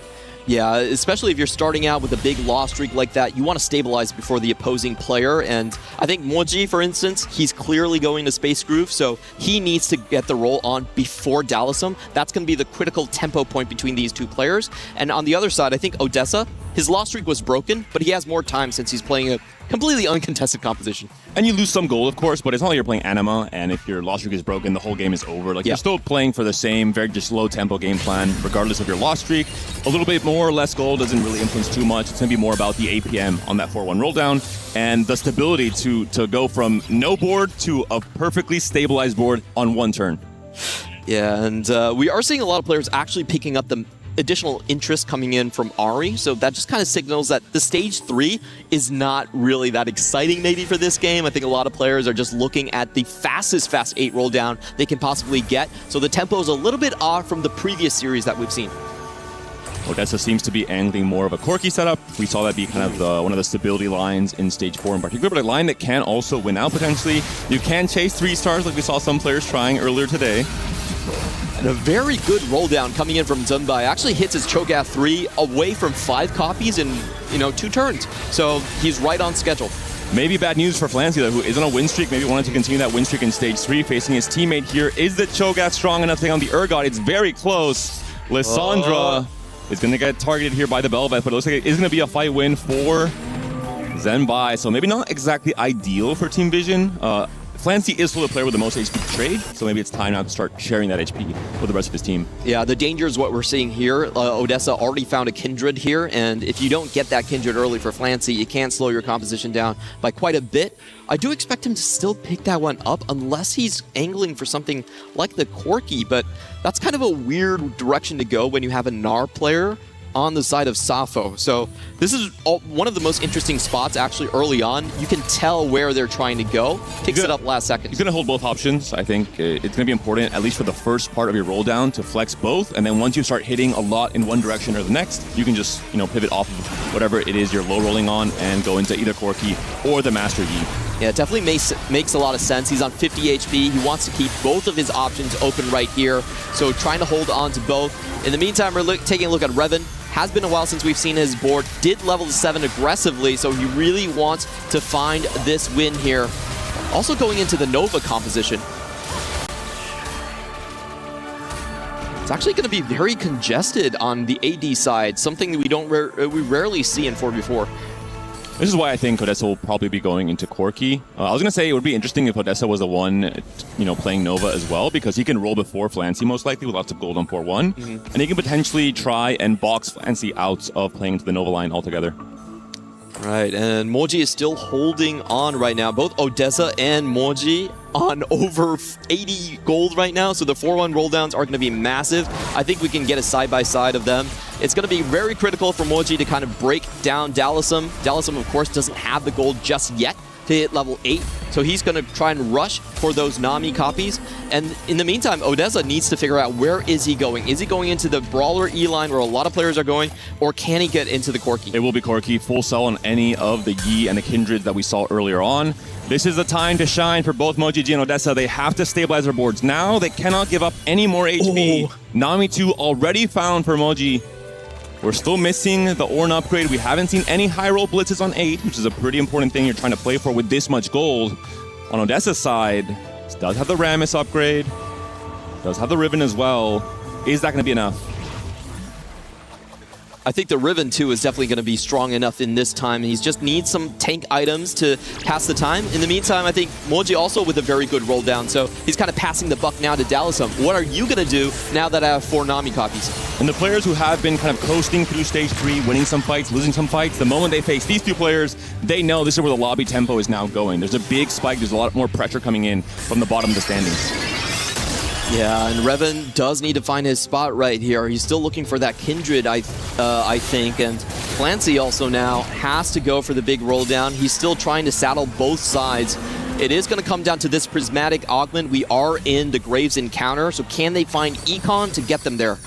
Speaker 6: Yeah, especially if you're starting out with a big loss streak like that, you want to stabilize before the opposing player. And I think Moji, for instance, he's clearly going to Space Groove, so he needs to get the roll on before Dallasum. That's going to be the critical tempo point between these two players. And on the other side, I think Odessa, his loss streak was broken, but he has more time since he's playing a completely uncontested composition.
Speaker 13: And you lose some gold, of course, but it's not like you're playing Anima, and if your loss streak is broken, the whole game is over. Like, you're still playing for the same, very just low-tempo game plan, regardless of your loss streak. A little bit more or less gold doesn't really influence too much. It's going to be more about the APM on that 4-1 roll down, and the stability to go from no board to a perfectly stabilized board on one turn.
Speaker 6: Yeah, and we are seeing a lot of players actually picking up the additional interest coming in from Ahri, so that just kind of signals that the stage 3 is not really that exciting maybe for this game. I think a lot of players are just looking at the fastest fast 8 roll down they can possibly get, so the tempo is a little bit off from the previous series that we've seen.
Speaker 13: Odessa seems to be angling more of a quirky setup. We saw that be kind of one of the stability lines in stage 4 in particular, but a line that can also win out potentially. You can chase 3 stars like we saw some players trying earlier today.
Speaker 6: And a very good roll down coming in from Zumbai. Actually hits his Cho'Gath 3 away from 5 copies in 2 turns. So he's right on schedule.
Speaker 13: Maybe bad news for Flancy, though, who is on a win streak. Maybe wanted to continue that win streak in stage 3, facing his teammate here. Is the Cho'Gath strong enough to take on the Urgot? It's very close. Lissandra is going to get targeted here by the Bel'Veth, but it looks like it is going to be a fight win for Zumbai. So maybe not exactly ideal for Team Vision. Flancy is still the player with the most HP to trade, so maybe it's time now to start sharing that HP with the rest of his team.
Speaker 6: Yeah, the danger is what we're seeing here. Odessa already found a Kindred here, and if you don't get that Kindred early for Flancy, it can slow your composition down by quite a bit. I do expect him to still pick that one up unless he's angling for something like the Corki, but that's kind of a weird direction to go when you have a Gnar player on the side of Safo. So this is one of the most interesting spots actually early on. You can tell where they're trying to go. Picks it up last second.
Speaker 13: He's going to hold both options. I think it's going to be important, at least for the first part of your roll down, to flex both. And then once you start hitting a lot in one direction or the next, you can just pivot off of whatever it is you're low rolling on and go into either Corki or the Master Yi.
Speaker 6: Yeah, it definitely makes a lot of sense. He's on 50 HP. He wants to keep both of his options open right here. So trying to hold on to both. In the meantime, we're taking a look at Revan. Has been a while since we've seen his board. Did level to 7 aggressively, so he really wants to find this win here. Also going into the Nova composition. It's actually going to be very congested on the AD side, something that we rarely see in 4v4.
Speaker 13: This is why I think Odessa will probably be going into Corki. I was going to say it would be interesting if Odessa was the one, playing Nova as well, because he can roll before Flancy most likely with lots of gold on 4-1. And he can potentially try and box Flancy out of playing into the Nova line altogether.
Speaker 6: Right, and Moji is still holding on right now. Both Odessa and Moji on over 80 gold right now, so the 4-1 roll downs are going to be massive. I think we can get a side-by-side of them. It's going to be very critical for Moji to kind of break down Dallasum. Dallasum, of course, doesn't have the gold just yet to hit level 8, so he's going to try and rush for those Nami copies. And in the meantime, Odessa needs to figure out where is he going. Is he going into the Brawler E line where a lot of players are going, or can he get into the Corki?
Speaker 13: It will be Corki, full sell on any of the Yi and the Kindreds that we saw earlier on. This is the time to shine for both Moji G and Odessa. They have to stabilize their boards now. They cannot give up any more HP. Nami 2 already found for Moji. We're still missing the Ornn upgrade. We haven't seen any high roll blitzes on 8, which is a pretty important thing you're trying to play for with this much gold. On Odessa's side, it does have the Rammus upgrade, does have the Riven as well. Is that going to be enough?
Speaker 6: I think the Riven, too, is definitely going to be strong enough in this time. He just needs some tank items to pass the time. In the meantime, I think Moji also with a very good roll down, so he's kind of passing the buck now to Dallasum. What are you going to do now that I have 4 Nami copies?
Speaker 13: And the players who have been kind of coasting through stage 3, winning some fights, losing some fights, the moment they face these two players, they know this is where the lobby tempo is now going. There's a big spike. There's a lot more pressure coming in from the bottom of the standings.
Speaker 6: Yeah, and Revan does need to find his spot right here. He's still looking for that Kindred, I think, and Flancy also now has to go for the big roll down. He's still trying to saddle both sides. It is going to come down to this Prismatic Augment. We are in the Graves encounter, so can they find Econ to get them there?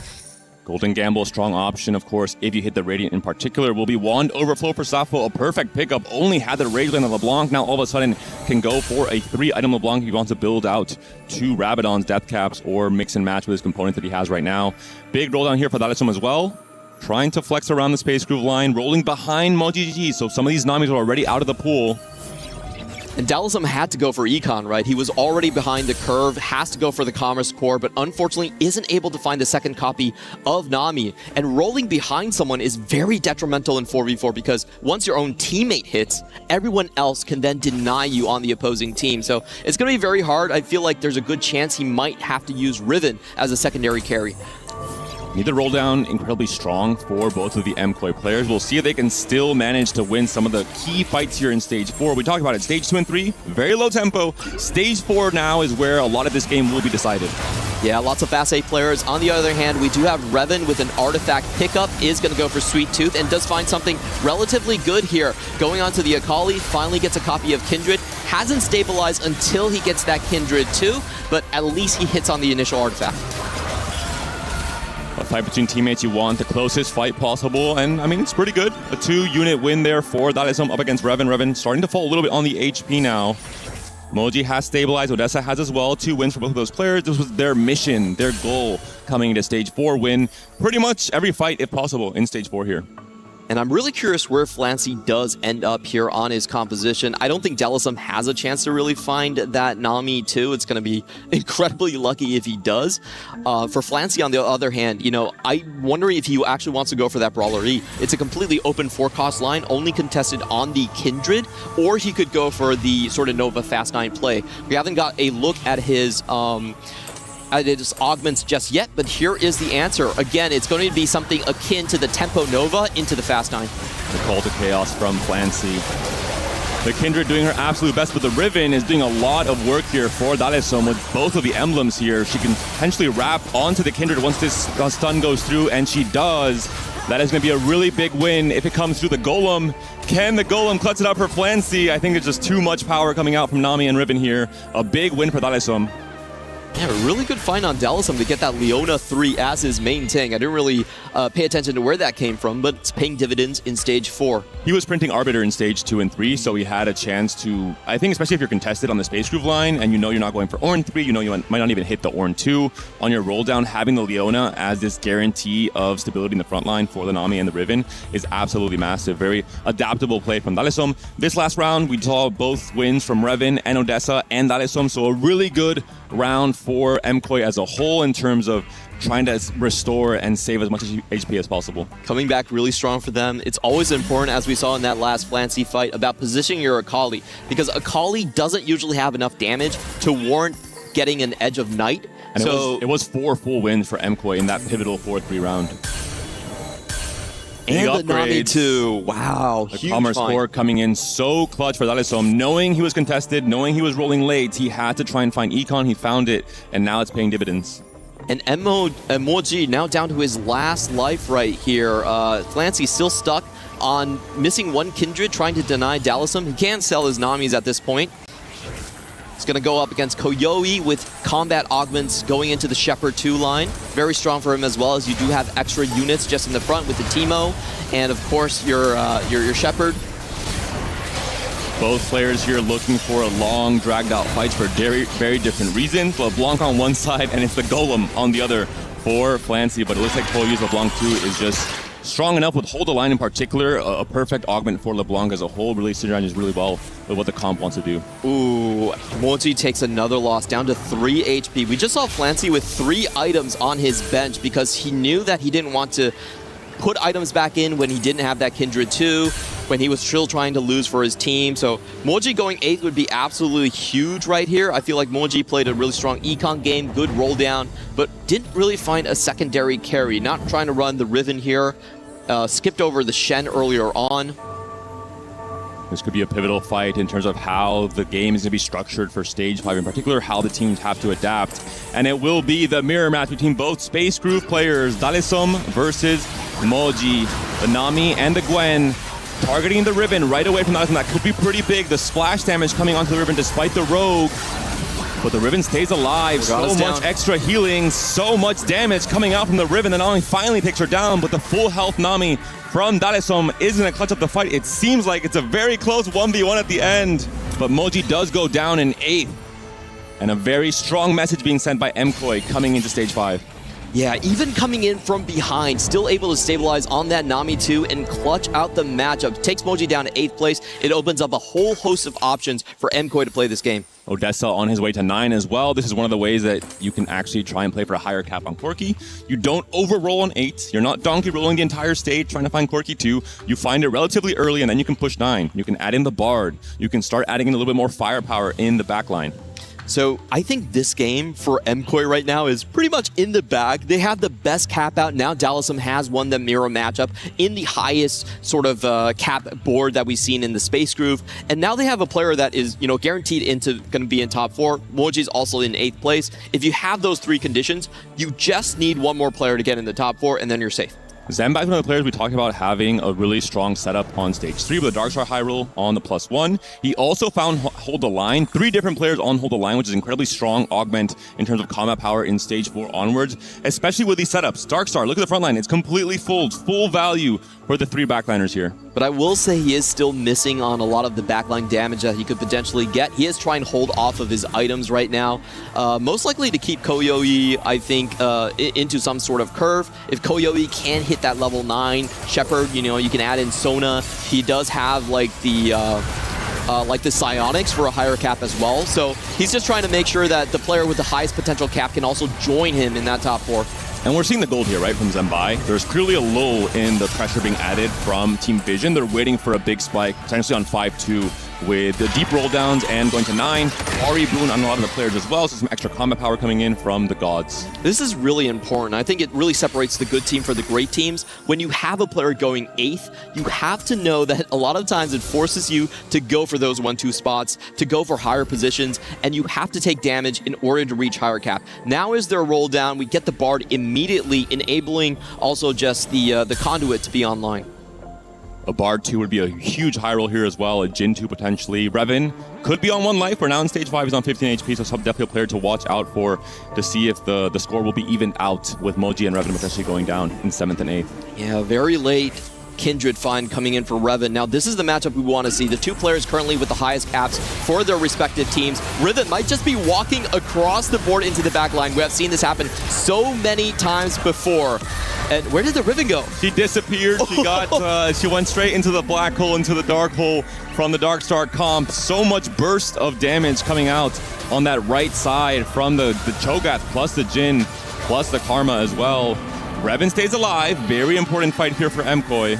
Speaker 13: Golden Gamble, strong option, of course, if you hit the Radiant in particular. Will be Wand Overflow for Safo, a perfect pickup. Only had the Rage Land on LeBlanc, now all of a sudden can go for a 3-item LeBlanc if he wants to build out 2 Rabadon's Death Caps or mix and match with his component that he has right now. Big roll down here for Dallasum as well. Trying to flex around the Space Groove line, rolling behind Moji GG, so some of these Namis are already out of the pool.
Speaker 6: And Dallasum had to go for Econ, right? He was already behind the curve, has to go for the Commerce Core, but unfortunately isn't able to find the second copy of Nami. And rolling behind someone is very detrimental in 4v4 because once your own teammate hits, everyone else can then deny you on the opposing team. So it's going to be very hard. I feel like there's a good chance he might have to use Riven as a secondary carry.
Speaker 13: Need the roll down incredibly strong for both of the MKOI players. We'll see if they can still manage to win some of the key fights here in Stage 4. We talked about it. Stage 2 and 3, very low tempo. Stage 4 now is where a lot of this game will be decided.
Speaker 6: Yeah, lots of Fast 8 players. On the other hand, we do have Revan with an artifact pickup, is going to go for Sweet Tooth, and does find something relatively good here. Going on to the Akali, finally gets a copy of Kindred. Hasn't stabilized until he gets that Kindred too, but at least he hits on the initial artifact.
Speaker 13: A fight between teammates, you want the closest fight possible, and I mean, it's pretty good. A 2-unit win there for Dallasum up against Revan. Revan starting to fall a little bit on the HP now. Moji has stabilized, Odessa has as well. 2 wins for both of those players. This was their mission, their goal coming into Stage 4, win pretty much every fight if possible in Stage 4 here.
Speaker 6: And I'm really curious where Flancy does end up here on his composition. I don't think Dallasum has a chance to really find that Nami too. It's going to be incredibly lucky if he does. For Flancy, on the other hand, I'm wondering if he actually wants to go for that Brawler E. It's a completely open 4-cost line, only contested on the Kindred, or he could go for the sort of Nova Fast 9 play. We haven't got a look at his augments just yet, but here is the answer. Again, it's going to be something akin to the Tempo Nova into the Fast 9.
Speaker 13: The call to chaos from Flancy. The Kindred doing her absolute best, but the Riven is doing a lot of work here for Dallasum with both of the emblems here. She can potentially wrap onto the Kindred once this stun goes through, and she does. That is going to be a really big win if it comes through the Golem. Can the Golem clutch it up for Flancy? I think there's just too much power coming out from Nami and Riven here. A big win for Dallasum.
Speaker 6: Yeah, a really good find on Dallasum to get that Leona 3 as his main tank. I didn't really pay attention to where that came from, but it's paying dividends in Stage 4.
Speaker 13: He was printing Arbiter in Stage 2 and 3, so he had a chance to, I think especially if you're contested on the Space Groove line and you know you're not going for Ornn 3, you know you might not even hit the Ornn 2. On your roll down, having the Leona as this guarantee of stability in the front line for the Nami and the Riven is absolutely massive. Very adaptable play from Dallasum. This last round, we saw both wins from Revan and Odessa and Dallasum, so a really good round for MKOI as a whole in terms of trying to restore and save as much HP as possible.
Speaker 6: Coming back really strong for them. It's always important, as we saw in that last Flancy fight, about positioning your Akali, because Akali doesn't usually have enough damage to warrant getting an Edge of Night.
Speaker 13: And so it was 4 full wins for MKOI in that pivotal 4-3 round.
Speaker 6: And the Nami too. Wow.
Speaker 13: The Commerce Core coming in so clutch for Dalisom. Knowing he was contested, knowing he was rolling late, he had to try and find Econ. He found it, and now it's paying dividends.
Speaker 6: And Moji now down to his last life right here. Flancy still stuck on missing one Kindred, trying to deny Dalisom. He can sell his Namis at this point. He's going to go up against Koyoi with combat augments going into the Shepherd 2 line. Very strong for him as well, as you do have extra units just in the front with the Teemo. And of course, your Shepherd.
Speaker 13: Both players here looking for a long, dragged-out fights for very different reasons. LeBlanc on one side, and it's the Golem on the other for Flancy. But it looks like Koyoi's LeBlanc 2 is just strong enough with Hold the Line in particular. A perfect augment for LeBlanc as a whole. Really synergizes really well with what the comp wants to do.
Speaker 6: Ooh, Moji takes another loss, down to 3 HP. We just saw Flancy with 3 items on his bench because he knew that he didn't want to put items back in when he didn't have that Kindred 2, when he was still trying to lose for his team. So Moji going 8th would be absolutely huge right here. I feel like Moji played a really strong econ game, good roll down, but didn't really find a secondary carry. Not trying to run the Riven here. Skipped over the Shen earlier on.
Speaker 13: This could be a pivotal fight in terms of how the game is going to be structured for Stage 5, in particular how the teams have to adapt. And it will be the mirror match between both Space Groove players, Dalisom versus Moji. The Nami and the Gwen targeting the Ribbon right away from Dalisom. That could be pretty big. The splash damage coming onto the Ribbon despite the Rogue. But the Ribbon stays alive. So much extra healing, so much damage coming out from the Ribbon that not only finally takes her down, but the full health Nami from Dalisom is going to clutch up the fight. It seems like it's a very close 1v1 at the end. But Moji does go down in 8th. And a very strong message being sent by MKOI coming into Stage 5.
Speaker 6: Yeah, even coming in from behind, still able to stabilize on that Nami 2 and clutch out the matchup. Takes Moji down to 8th place. It opens up a whole host of options for MKOI to play this game.
Speaker 13: Odessa on his way to 9 as well. This is one of the ways that you can actually try and play for a higher cap on Corki. You don't over-roll on 8. You're not donkey rolling the entire stage trying to find Corki 2. You find it relatively early and then you can push 9. You can add in the Bard. You can start adding in a little bit more firepower in the backline.
Speaker 6: So I think this game for MKOI right now is pretty much in the bag. They have the best cap out. Now Dalisom has won the mirror matchup in the highest sort of cap board that we've seen in the Space Groove. And now they have a player that is, guaranteed going to be in top 4. Moji's also in 8th place. If you have those 3 conditions, you just need one more player to get in the top 4 and then you're safe.
Speaker 13: Zambak is one of the players we talked about having a really strong setup on Stage 3 with a Darkstar high roll on the +1. He also found Hold the Line. 3 different players on Hold the Line, which is incredibly strong augment in terms of combat power in Stage 4 onwards, especially with these setups. Darkstar, look at the front line. It's completely full value for the 3 backliners here.
Speaker 6: But I will say he is still missing on a lot of the backline damage that he could potentially get. He is trying to hold off of his items right now. Most likely to keep Koyoi, I think, into some sort of curve. If Koyoi can hit that level 9 Shepherd, you can add in Sona. He does have like the psionics for a higher cap as well. So he's just trying to make sure that the player with the highest potential cap can also join him in that top 4.
Speaker 13: And we're seeing the gold here, right, from Zembai. There's clearly a lull in the pressure being added from Team Vision. They're waiting for a big spike, potentially on 5-2, with the deep roll downs and going to 9. Ari Boon on a lot of the players as well, so some extra combat power coming in from the gods.
Speaker 6: This is really important. I think it really separates the good team from the great teams. When you have a player going 8th, you have to know that a lot of times it forces you to go for those 1-2 spots, to go for higher positions, and you have to take damage in order to reach higher cap. Now is their roll down. We get the Bard immediately, enabling also just the conduit to be online.
Speaker 13: A Bard 2 would be a huge high roll here as well. A Jin 2 potentially. Revan could be on 1 life. We're now in Stage 5. He's on 15 HP, so definitely a player to watch out for to see if the score will be evened out with Moji and Revan potentially going down in 7th and 8th.
Speaker 6: Yeah, very late. Kindred find coming in for Revan. Now, this is the matchup we want to see. The two players currently with the highest caps for their respective teams. Riven might just be walking across the board into the back line. We have seen this happen so many times before. And where did the Riven go?
Speaker 13: She disappeared. She got. She went straight into the black hole, into the dark hole from the Dark Star comp. So much burst of damage coming out on that right side from the Cho'Gath plus the Jhin plus the Karma as well. Revan stays alive. Very important fight here for MKOI.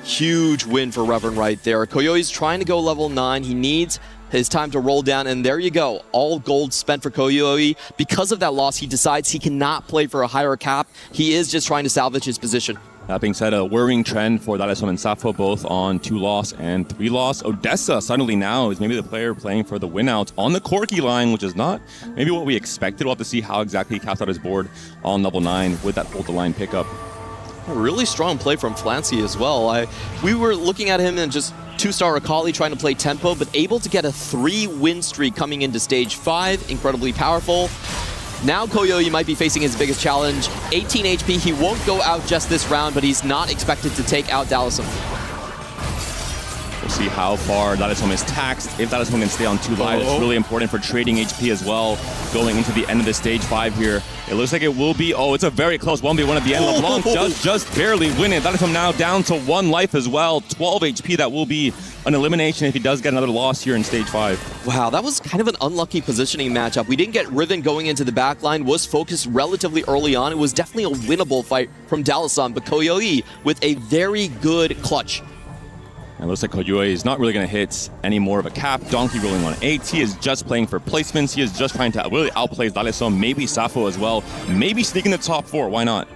Speaker 6: Huge win for Revan right there. Koyoi's trying to go level 9. He needs his time to roll down, and there you go. All gold spent for Koyoi. Because of that loss, he decides he cannot play for a higher cap. He is just trying to salvage his position.
Speaker 13: That being said, a worrying trend for Dalesom and Sappho, both on 2-loss and 3-loss. Odessa suddenly now is maybe the player playing for the win out on the Corki line, which is not maybe what we expected. We'll have to see how exactly he caps out his board on level 9 with that hold the line pickup.
Speaker 6: A really strong play from Flancy as well. We were looking at him and just 2-star Akali trying to play tempo, but able to get a 3-win streak coming into stage 5. Incredibly powerful. Now Koyoi might be facing his biggest challenge. 18 HP, he won't go out just this round, but he's not expected to take out Dalesom.
Speaker 13: We'll see how far Dalesom is taxed. If Dalesom can stay on 2 lives, it's really important for trading HP as well, going into the end of the stage 5 here. It looks like it will be, it's a very close 1v1 at the end. LeBlanc does just barely win it. Dalesom now down to 1 life as well. 12 HP, that will be an elimination if he does get another loss here in stage 5.
Speaker 6: Wow, that was kind of an unlucky positioning matchup. We didn't get Riven going into the back line, was focused relatively early on. It was definitely a winnable fight from Dalesom, but Koyoi with a very good clutch.
Speaker 13: It looks like Koyoi is not really going to hit any more of a cap. Donkey rolling on 8. He is just playing for placements. He is just trying to really outplay Dalesom, maybe Sappho as well. Maybe sneak in the top 4. Why not?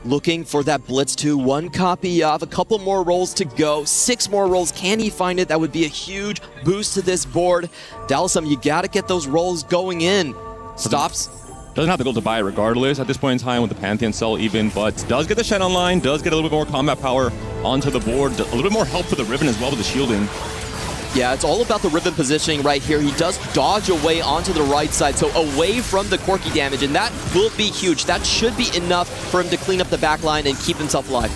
Speaker 6: Looking for that Blitz 2. 1 copy of, a couple more rolls to go. 6 more rolls. Can he find it? That would be a huge boost to this board. Dalesom, you got to get those rolls going in. Stops.
Speaker 13: Doesn't have to go to buy regardless at this point in time with the Pantheon cell even, but does get the Shen online, does get a little bit more combat power onto the board, a little bit more help for the Riven as well with the shielding.
Speaker 6: Yeah, it's all about the Riven positioning right here. He does dodge away onto the right side, so away from the Corki damage, and that will be huge. That should be enough for him to clean up the backline and keep himself alive.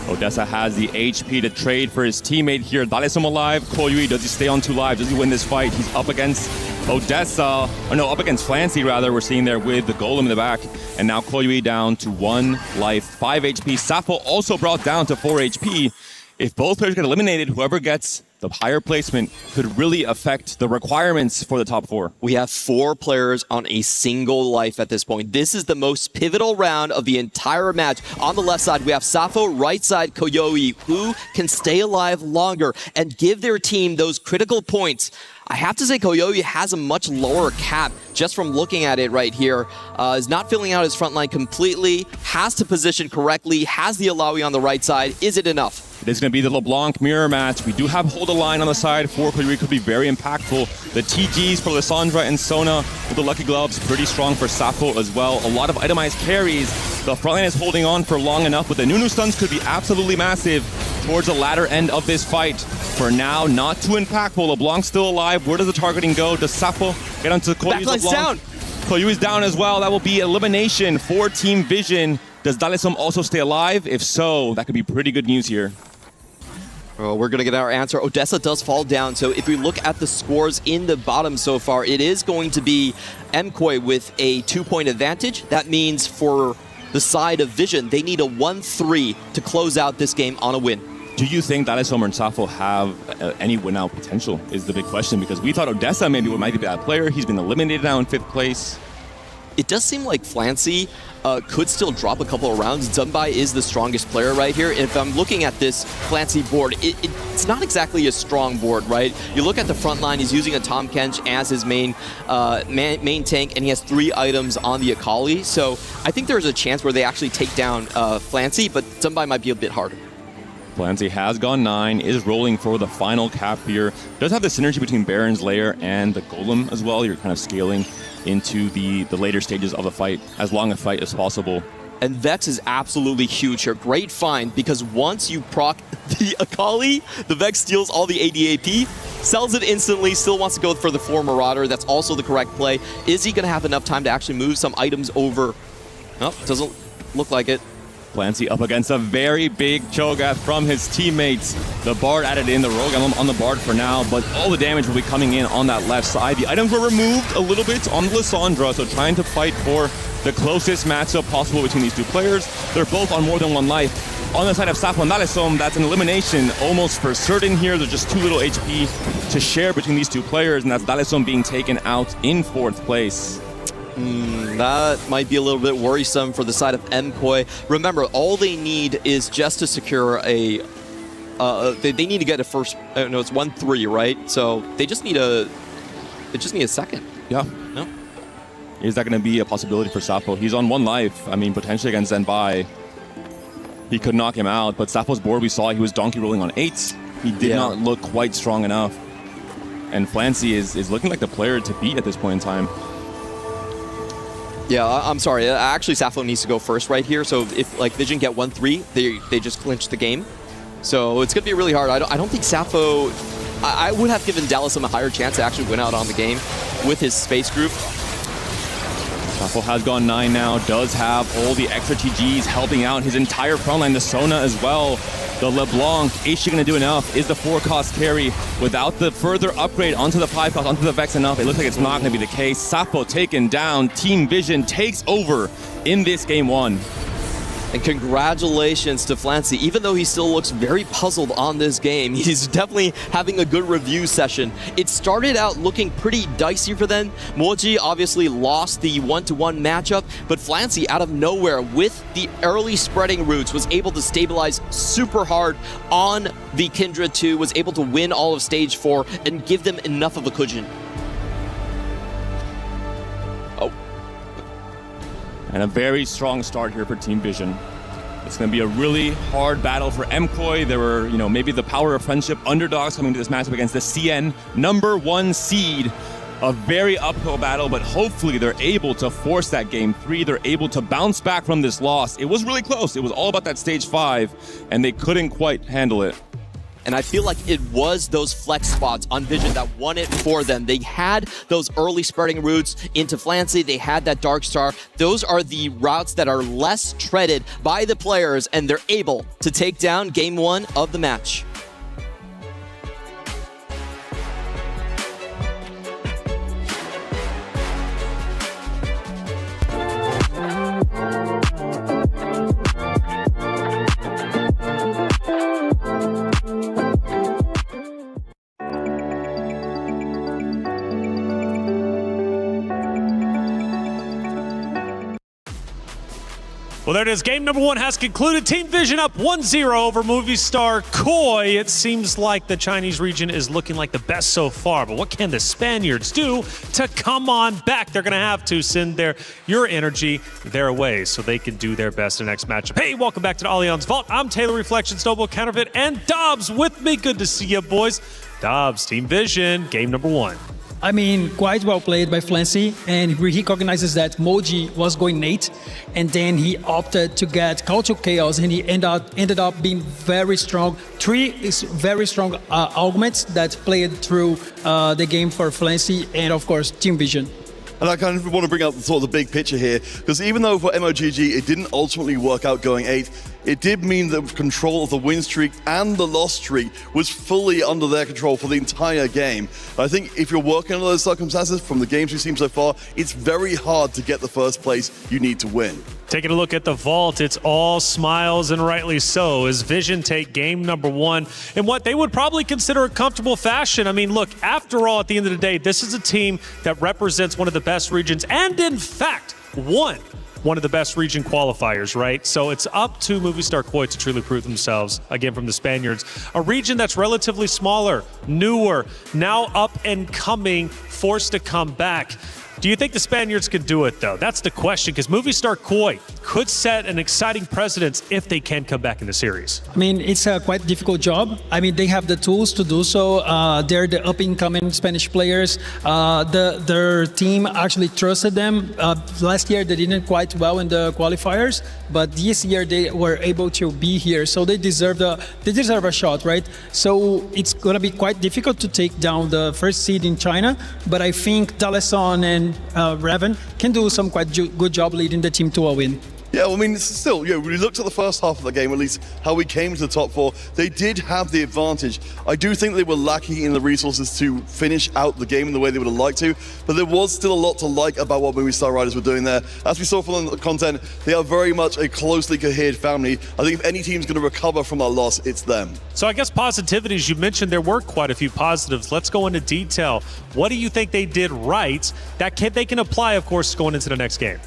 Speaker 13: Odessa has the HP to trade for his teammate here. Dalesom alive. Koyoi, does he stay on 2 lives? Does he win this fight? He's up against Odessa. Or no, up against Flancy, rather. We're seeing there with the Golem in the back. And now Koyoi down to 1 life, 5 HP. Sappho also brought down to 4 HP. If both players get eliminated, whoever gets the higher placement could really affect the requirements for the top 4.
Speaker 6: We have 4 players on a single life at this point. This is the most pivotal round of the entire match. On the left side, we have Sappho, right side, Koyoi, who can stay alive longer and give their team those critical points. I have to say Koyoi has a much lower cap just from looking at it right here. Is not filling out his front line completely, has to position correctly, has the Alawi on the right side. Is it enough?
Speaker 13: It is going to be the LeBlanc mirror match. We do have hold a line on the side for Koyoi, could be very impactful. The TGs for Lissandra and Sona with the Lucky Gloves, pretty strong for Sappho as well. A lot of itemized carries. The front line is holding on for long enough, but the Nunu stuns could be absolutely massive towards the latter end of this fight. For now, not too impactful. LeBlanc still alive. Where does the targeting go? Does Sappho get onto Koyoi's LeBlanc?
Speaker 6: Down.
Speaker 13: Koyoi's down as well. That will be elimination for Team Vision. Does Dalesom also stay alive? If so, that could be pretty good news here.
Speaker 6: Oh, we're going to get our answer. Odessa does fall down, so if we look at the scores in the bottom so far, it is going to be MKOI with a 2-point advantage. That means for the side of Vision, they need a 1-3 to close out this game on a win.
Speaker 13: Do you think Dalesom and Sappho have any win-out potential is the big question, because we thought Odessa maybe might be that player. He's been eliminated now in 5th place.
Speaker 6: It does seem like Flancy could still drop a couple of rounds. Zumbai is the strongest player right here. If I'm looking at this Flancy board, it's not exactly a strong board, right? You look at the front line, he's using a Tahm Kench as his main tank, and he has 3 items on the Akali. So I think there's a chance where they actually take down Flancy, but Zumbai might be a bit harder.
Speaker 13: Flancy has gone 9, is rolling for the final cap here. Does have the synergy between Baron's Lair and the Golem as well. You're kind of scaling into the later stages of the fight, as long a fight as possible.
Speaker 6: And Vex is absolutely huge here. Great find, because once you proc the Akali, the Vex steals all the ADAP, sells it instantly, still wants to go for the 4 Marauder. That's also the correct play. Is he going to have enough time to actually move some items over? Nope, doesn't look like it.
Speaker 13: Flancy up against a very big Cho'Gath from his teammates. The Bard added in, the Rogue Emblem on the Bard for now, but all the damage will be coming in on that left side. The items were removed a little bit on Lissandra, so trying to fight for the closest matchup possible between these two players. They're both on more than one life. On the side of Sapo and Dalesom, that's an elimination almost for certain here. There's just too little HP to share between these two players, and that's Dalesom being taken out in 4th place.
Speaker 6: That might be a little bit worrisome for the side of MKOI. Remember, all they need is just to secure a... they need to get a first... no, it's 1-3, right? So they just need a... They just need a second.
Speaker 13: Yeah.
Speaker 6: No?
Speaker 13: Is that going to be a possibility for Sapo? He's on 1 life. I mean, potentially against Zenbai. He could knock him out, but Sapo's board, we saw he was donkey rolling on 8. He did not look quite strong enough. And Flancy is looking like the player to beat at this point in time.
Speaker 6: Yeah, I'm sorry. Actually, Sappho needs to go first right here. So if like Vision get 1-3, they just clinch the game. So it's going to be really hard. I don't think Sappho... I would have given Dalesom a higher chance to actually win out on the game with his space group.
Speaker 13: Sappho has gone 9 now, does have all the extra TGs helping out his entire frontline, the Sona as well. The LeBlanc, is she going to do enough? Is the 4-cost carry without the further upgrade onto the 5-cost, onto the Vex enough? It looks like it's not going to be the case. Sappho taken down. Team Vision takes over in this game 1.
Speaker 6: And congratulations to Flancy. Even though he still looks very puzzled on this game, he's definitely having a good review session. It started out looking pretty dicey for them. Moji obviously lost the 1-to-1 matchup, but Flancy out of nowhere with the early spreading roots was able to stabilize super hard on the Kindred 2, was able to win all of stage 4 and give them enough of a cushion.
Speaker 13: And a very strong start here for Team Vision. It's going to be a really hard battle for MKOI. There were, maybe the power of friendship underdogs coming to this matchup against the CN #1 seed. A very uphill battle, but hopefully they're able to force that game 3. They're able to bounce back from this loss. It was really close. It was all about that stage 5, and they couldn't quite handle it.
Speaker 6: And I feel like it was those flex spots on Vision that won it for them. They had those early spreading routes into Flancy. They had that Dark Star. Those are the routes that are less treaded by the players, and they're able to take down game 1 of the match.
Speaker 16: Well, there it is. Game #1 has concluded. Team Vision up 1-0 over Movistar KOI. It seems like the Chinese region is looking like the best so far, but what can the Spaniards do to come on back? They're going to have to send your energy their way so they can do their best in the next matchup. Hey, welcome back to the Allianz Vault. I'm Taylor Reflection, Snowball Counterfeit, and Dobbs with me. Good to see you, boys. Dobbs, Team Vision, game #1.
Speaker 11: I mean, quite well played by Flancy, and he recognizes that Moji was going Nate, and then he opted to get Culture Chaos, and he ended up being very strong. 3 is very strong arguments that played through the game for Flancy, and of course, Team Vision.
Speaker 4: And I kind of want to bring out sort of the big picture here, because even though for MOGG it didn't ultimately work out going 8, it did mean that control of the win streak and the loss streak was fully under their control for the entire game. I think if you're working under those circumstances, from the games we've seen so far, it's very hard to get the first place you need to win.
Speaker 16: Taking a look at the vault, it's all smiles, and rightly so, as Vision take game #1 in what they would probably consider a comfortable fashion. I mean, look, after all, at the end of the day, this is a team that represents one of the best regions, and in fact, won one of the best region qualifiers, right? So it's up to Movistar KOI to truly prove themselves, again, from the Spaniards. A region that's relatively smaller, newer, now up and coming, forced to come back. Do you think the Spaniards could do it, though? That's the question, because Movistar KOI could set an exciting precedence if they can come back in the series.
Speaker 11: I mean, it's a quite difficult job. I mean, they have the tools to do so. They're the up-and-coming Spanish players. Their team actually trusted them. Last year, they didn't quite well in the qualifiers, but this year they were able to be here, so they deserve a shot, right? So it's going to be quite difficult to take down the first seed in China, but I think Daleson and Raven can do some quite good job leading the team to a win.
Speaker 4: Yeah, well, I mean, still, when we looked at the first half of the game, at least how we came to the top 4, they did have the advantage. I do think they were lacking in the resources to finish out the game in the way they would have liked to, but there was still a lot to like about what Movie Star Riders were doing there. As we saw from the content, they are very much a closely cohered family. I think if any team's going to recover from that loss, it's them.
Speaker 16: So I guess positivities, you mentioned there were quite a few positives. Let's go into detail. What do you think they did right that they can apply, of course, going into the next game?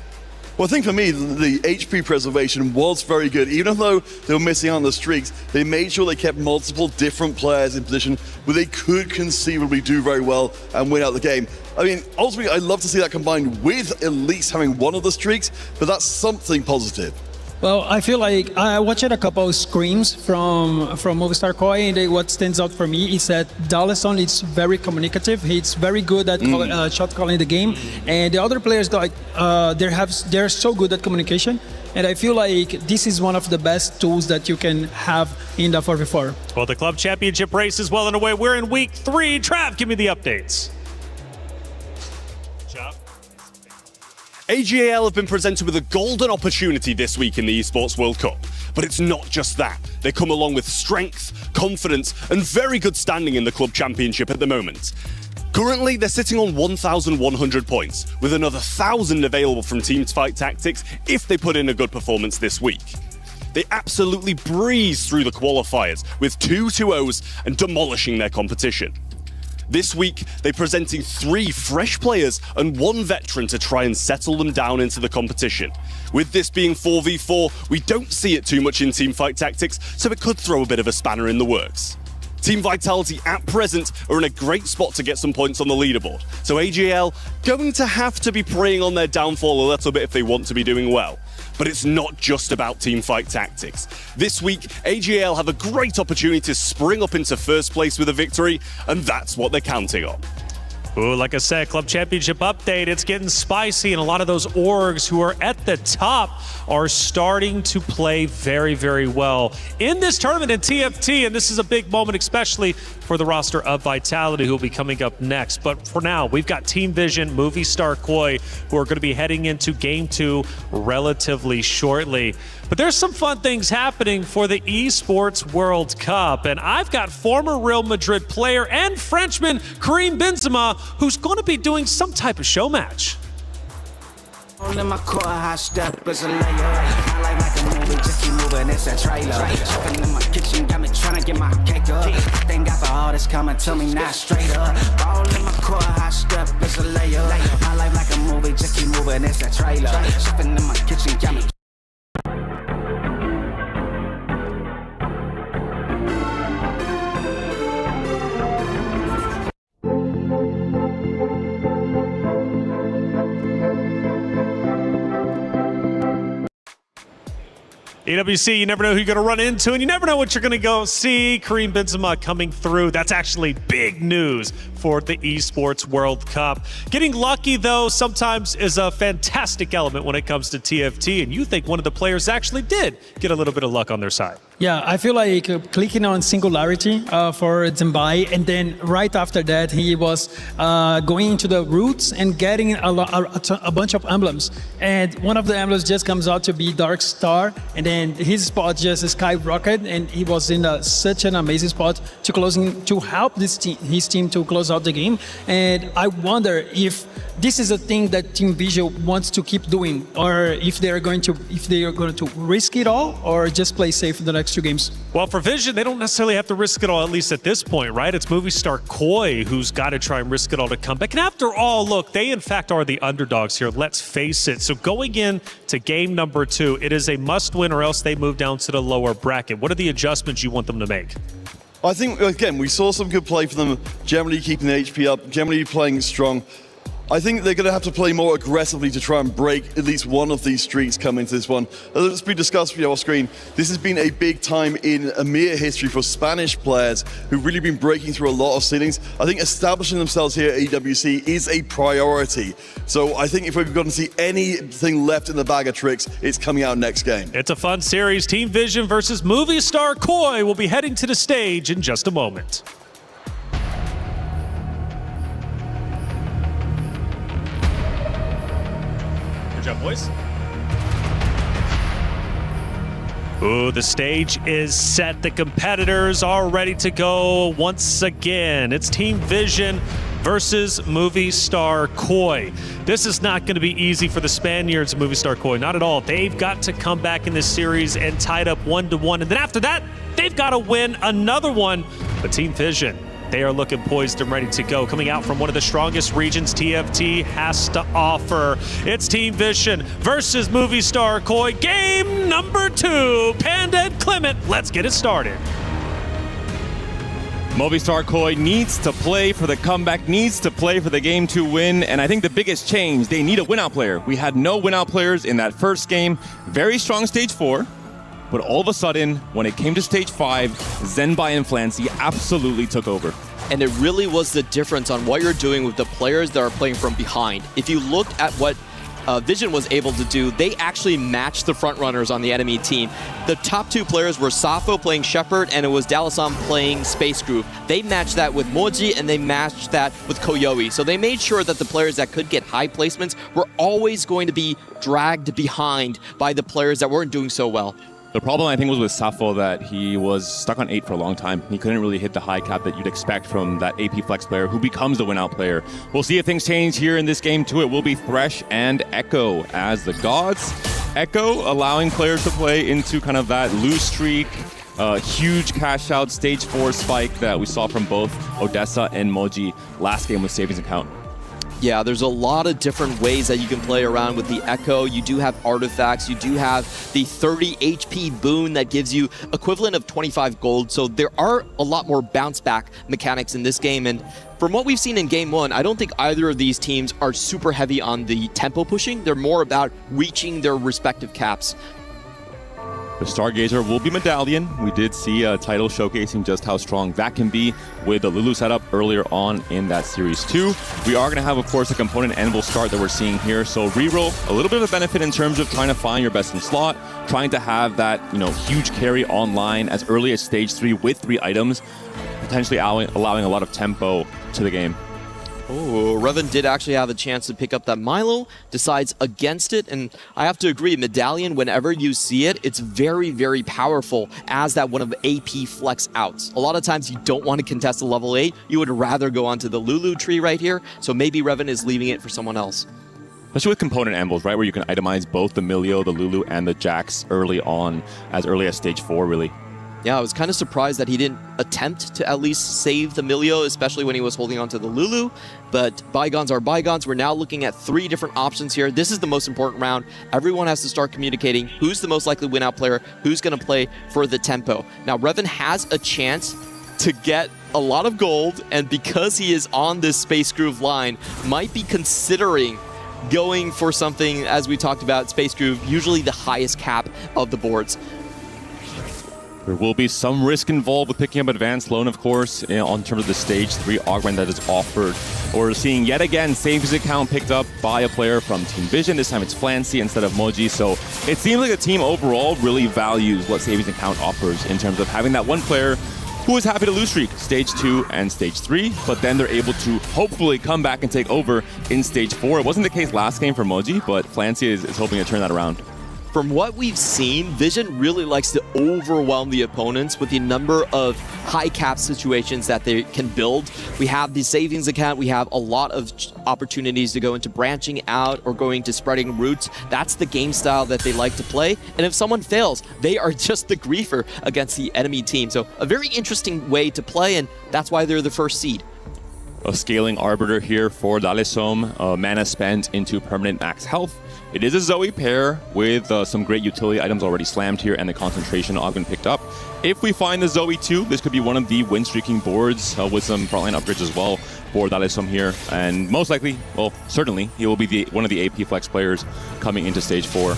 Speaker 4: Well, I think for me, the HP preservation was very good. Even though they were missing out on the streaks, they made sure they kept multiple different players in position where they could conceivably do very well and win out the game. I mean, ultimately, I'd love to see that combined with at least having one of the streaks, but that's something positive.
Speaker 11: Well, I feel like I watched a couple of screams from Movistar Koi, and what stands out for me is that Dallison is very communicative. He's very good at shot calling the game, and the other players they're so good at communication. And I feel like this is one of the best tools that you can have in the 4v4.
Speaker 16: Well, the club championship race is well underway. We're in week 3. Trav, give me the updates.
Speaker 5: AGAL have been presented with a golden opportunity this week in the Esports World Cup. But it's not just that. They come along with strength, confidence, and very good standing in the club championship at the moment. Currently, they're sitting on 1,100 points, with another 1,000 available from Teamfight Tactics if they put in a good performance this week. They absolutely breeze through the qualifiers with 2 2-0s and demolishing their competition. This week, they're presenting 3 fresh players and 1 veteran to try and settle them down into the competition. With this being 4v4, we don't see it too much in Teamfight Tactics, so it could throw a bit of a spanner in the works. Team Vitality at present are in a great spot to get some points on the leaderboard, so AGL going to have to be preying on their downfall a little bit if they want to be doing well. But it's not just about Teamfight Tactics. This week, AGL have a great opportunity to spring up into first place with a victory, and that's what they're counting on.
Speaker 16: Ooh, like I said, Club Championship update, it's getting spicy, and a lot of those orgs who are at the top are starting to play very, very well in this tournament in TFT, and this is a big moment, especially for the roster of Vitality, who will be coming up next. But for now, we've got Team Vision, Movistar Koi, who are going to be heading into Game 2 relatively shortly. But there's some fun things happening for the Esports World Cup, and I've got former Real Madrid player and Frenchman Karim Benzema, who's going to be doing some type of show match.
Speaker 22: In my core, high step is a layer. I like a movie, just keep moving, it's a trailer. Shopping in my kitchen, got me trying to get my cake up. Thank God for all this coming to me, not straight up. All in my core, high step is a layer. My life like a movie, just keep moving, it's a trailer. Shopping in my kitchen, got me.
Speaker 16: EWC, you never know who you're going to run into, and you never know what you're going to go see. Karim Benzema coming through. That's actually big news for the Esports World Cup. Getting lucky, though, sometimes is a fantastic element when it comes to TFT, and you think one of the players actually did get a little bit of luck on their side.
Speaker 11: Yeah, I feel like clicking on Singularity for Zembai, and then right after that, he was going into the roots and getting a bunch of emblems. And one of the emblems just comes out to be Dark Star, and then his spot just skyrocketed, and he was in such an amazing spot to help his team to close out the game. And I wonder if this is a thing that Team Vision wants to keep doing, or if they are going to risk it all, or just play safe in the next 2 games.
Speaker 16: Well, for Vision, they don't necessarily have to risk it all, at least at this point, right? It's Movistar Koi who's got to try and risk it all to come back. And after all, look, they in fact are the underdogs here. Let's face it. So going in to game number 2, it is a must-win, or else they move down to the lower bracket. What are the adjustments you want them to make?
Speaker 4: I think, again, we saw some good play for them, generally keeping the HP up, generally playing strong. I think they're going to have to play more aggressively to try and break at least one of these streaks coming to this one. As we discussed for you off screen, this has been a big time in EMEA history for Spanish players who've really been breaking through a lot of ceilings. I think establishing themselves here at EWC is a priority. So I think if we've got to see anything left in the bag of tricks, it's coming out next game.
Speaker 16: It's a fun series. Team Vision versus Movistar Koi will be heading to the stage in just a moment. Good job, boys. Ooh, the stage is set. The competitors are ready to go once again. It's Team Vision versus Movie Star Koi. This is not going to be easy for the Spaniards, Movie Star Koi. Not at all. They've got to come back in this series and tie it up 1-1. And then after that, they've got to win another one. But Team Vision, they are looking poised and ready to go. Coming out from one of the strongest regions TFT has to offer. It's Team Vision versus Movie Star Koi. Game number 2. Panda and Clement, let's get it started.
Speaker 13: Movistar Koi needs to play for the comeback, needs to play for the game to win, and I think the biggest change, they need a win-out player. We had no win-out players in that first game. Very strong stage 4, but all of a sudden, when it came to stage 5, Zenbai and Flancy absolutely took over.
Speaker 6: And it really was the difference on what you're doing with the players that are playing from behind. If you looked at what Vision was able to do, they actually matched the front runners on the enemy team. The top 2 players were Safo playing Shepard, and it was Dalasan playing Space Groove. They matched that with Moji, and they matched that with Koyoi. So they made sure that the players that could get high placements were always going to be dragged behind by the players that weren't doing so well.
Speaker 13: The problem, I think, was with Safo that he was stuck on 8 for a long time. He couldn't really hit the high cap that you'd expect from that AP Flex player who becomes the win-out player. We'll see if things change here in this game, too. It will be Thresh and Echo as the gods. Echo allowing players to play into kind of that lose streak, huge cash-out stage 4 spike that we saw from both Odessa and Moji last game with savings account.
Speaker 6: Yeah, there's a lot of different ways that you can play around with the Echo. You do have artifacts. You do have the 30 HP boon that gives you equivalent of 25 gold. So there are a lot more bounce back mechanics in this game. And from what we've seen in Game 1, I don't think either of these teams are super heavy on the tempo pushing. They're more about reaching their respective caps.
Speaker 13: The Stargazer will be Medallion. We did see a title showcasing just how strong that can be with the Lulu setup earlier on in that Series 2. We are going to have, of course, a component anvil start that we're seeing here. So reroll, a little bit of a benefit in terms of trying to find your best in slot, trying to have that, huge carry online as early as stage 3 with 3 items, potentially allowing a lot of tempo to the game.
Speaker 6: Oh, Revan did actually have a chance to pick up that Milo, decides against it, and I have to agree, Medallion, whenever you see it, it's very, very powerful as that one of AP flex outs. A lot of times you don't want to contest a level 8, you would rather go onto the Lulu tree right here, so maybe Revan is leaving it for someone else.
Speaker 13: Especially with component anvils, right, where you can itemize both the Milio, the Lulu, and the Jax early on, as early as stage 4, really.
Speaker 6: Yeah, I was kind of surprised that he didn't attempt to at least save the Milio, especially when he was holding on to the Lulu. But bygones are bygones. We're now looking at 3 different options here. This is the most important round. Everyone has to start communicating who's the most likely win-out player, who's going to play for the tempo. Now, Revan has a chance to get a lot of gold, and because he is on this Space Groove line, might be considering going for something, as we talked about, Space Groove, usually the highest cap of the boards.
Speaker 13: There will be some risk involved with picking up Advanced Loan, of course, on terms of the stage 3 augment that is offered. We're seeing yet again savings account picked up by a player from Team Vision. This time it's Flancy instead of Moji. So it seems like the team overall really values what savings account offers in terms of having that one player who is happy to lose streak stage 2 and stage 3, but then they're able to hopefully come back and take over in stage 4. It wasn't the case last game for Moji, but Flancy is hoping to turn that around.
Speaker 6: From what we've seen, Vision really likes to overwhelm the opponents with the number of high cap situations that they can build. We have the savings account, we have a lot of opportunities to go into branching out or going to spreading roots. That's the game style that they like to play. And if someone fails, they are just the griefer against the enemy team. So a very interesting way to play, and that's why they're the first seed.
Speaker 13: A scaling Arbiter here for Dalesom, mana spent into permanent max health. It is a Zoe pair with some great utility items already slammed here and the concentration augment picked up. If we find the Zoe 2, this could be one of the win streaking boards with some frontline upgrades as well for Dalesom here. And most likely, well, certainly, he will be one of the AP Flex players coming into stage 4.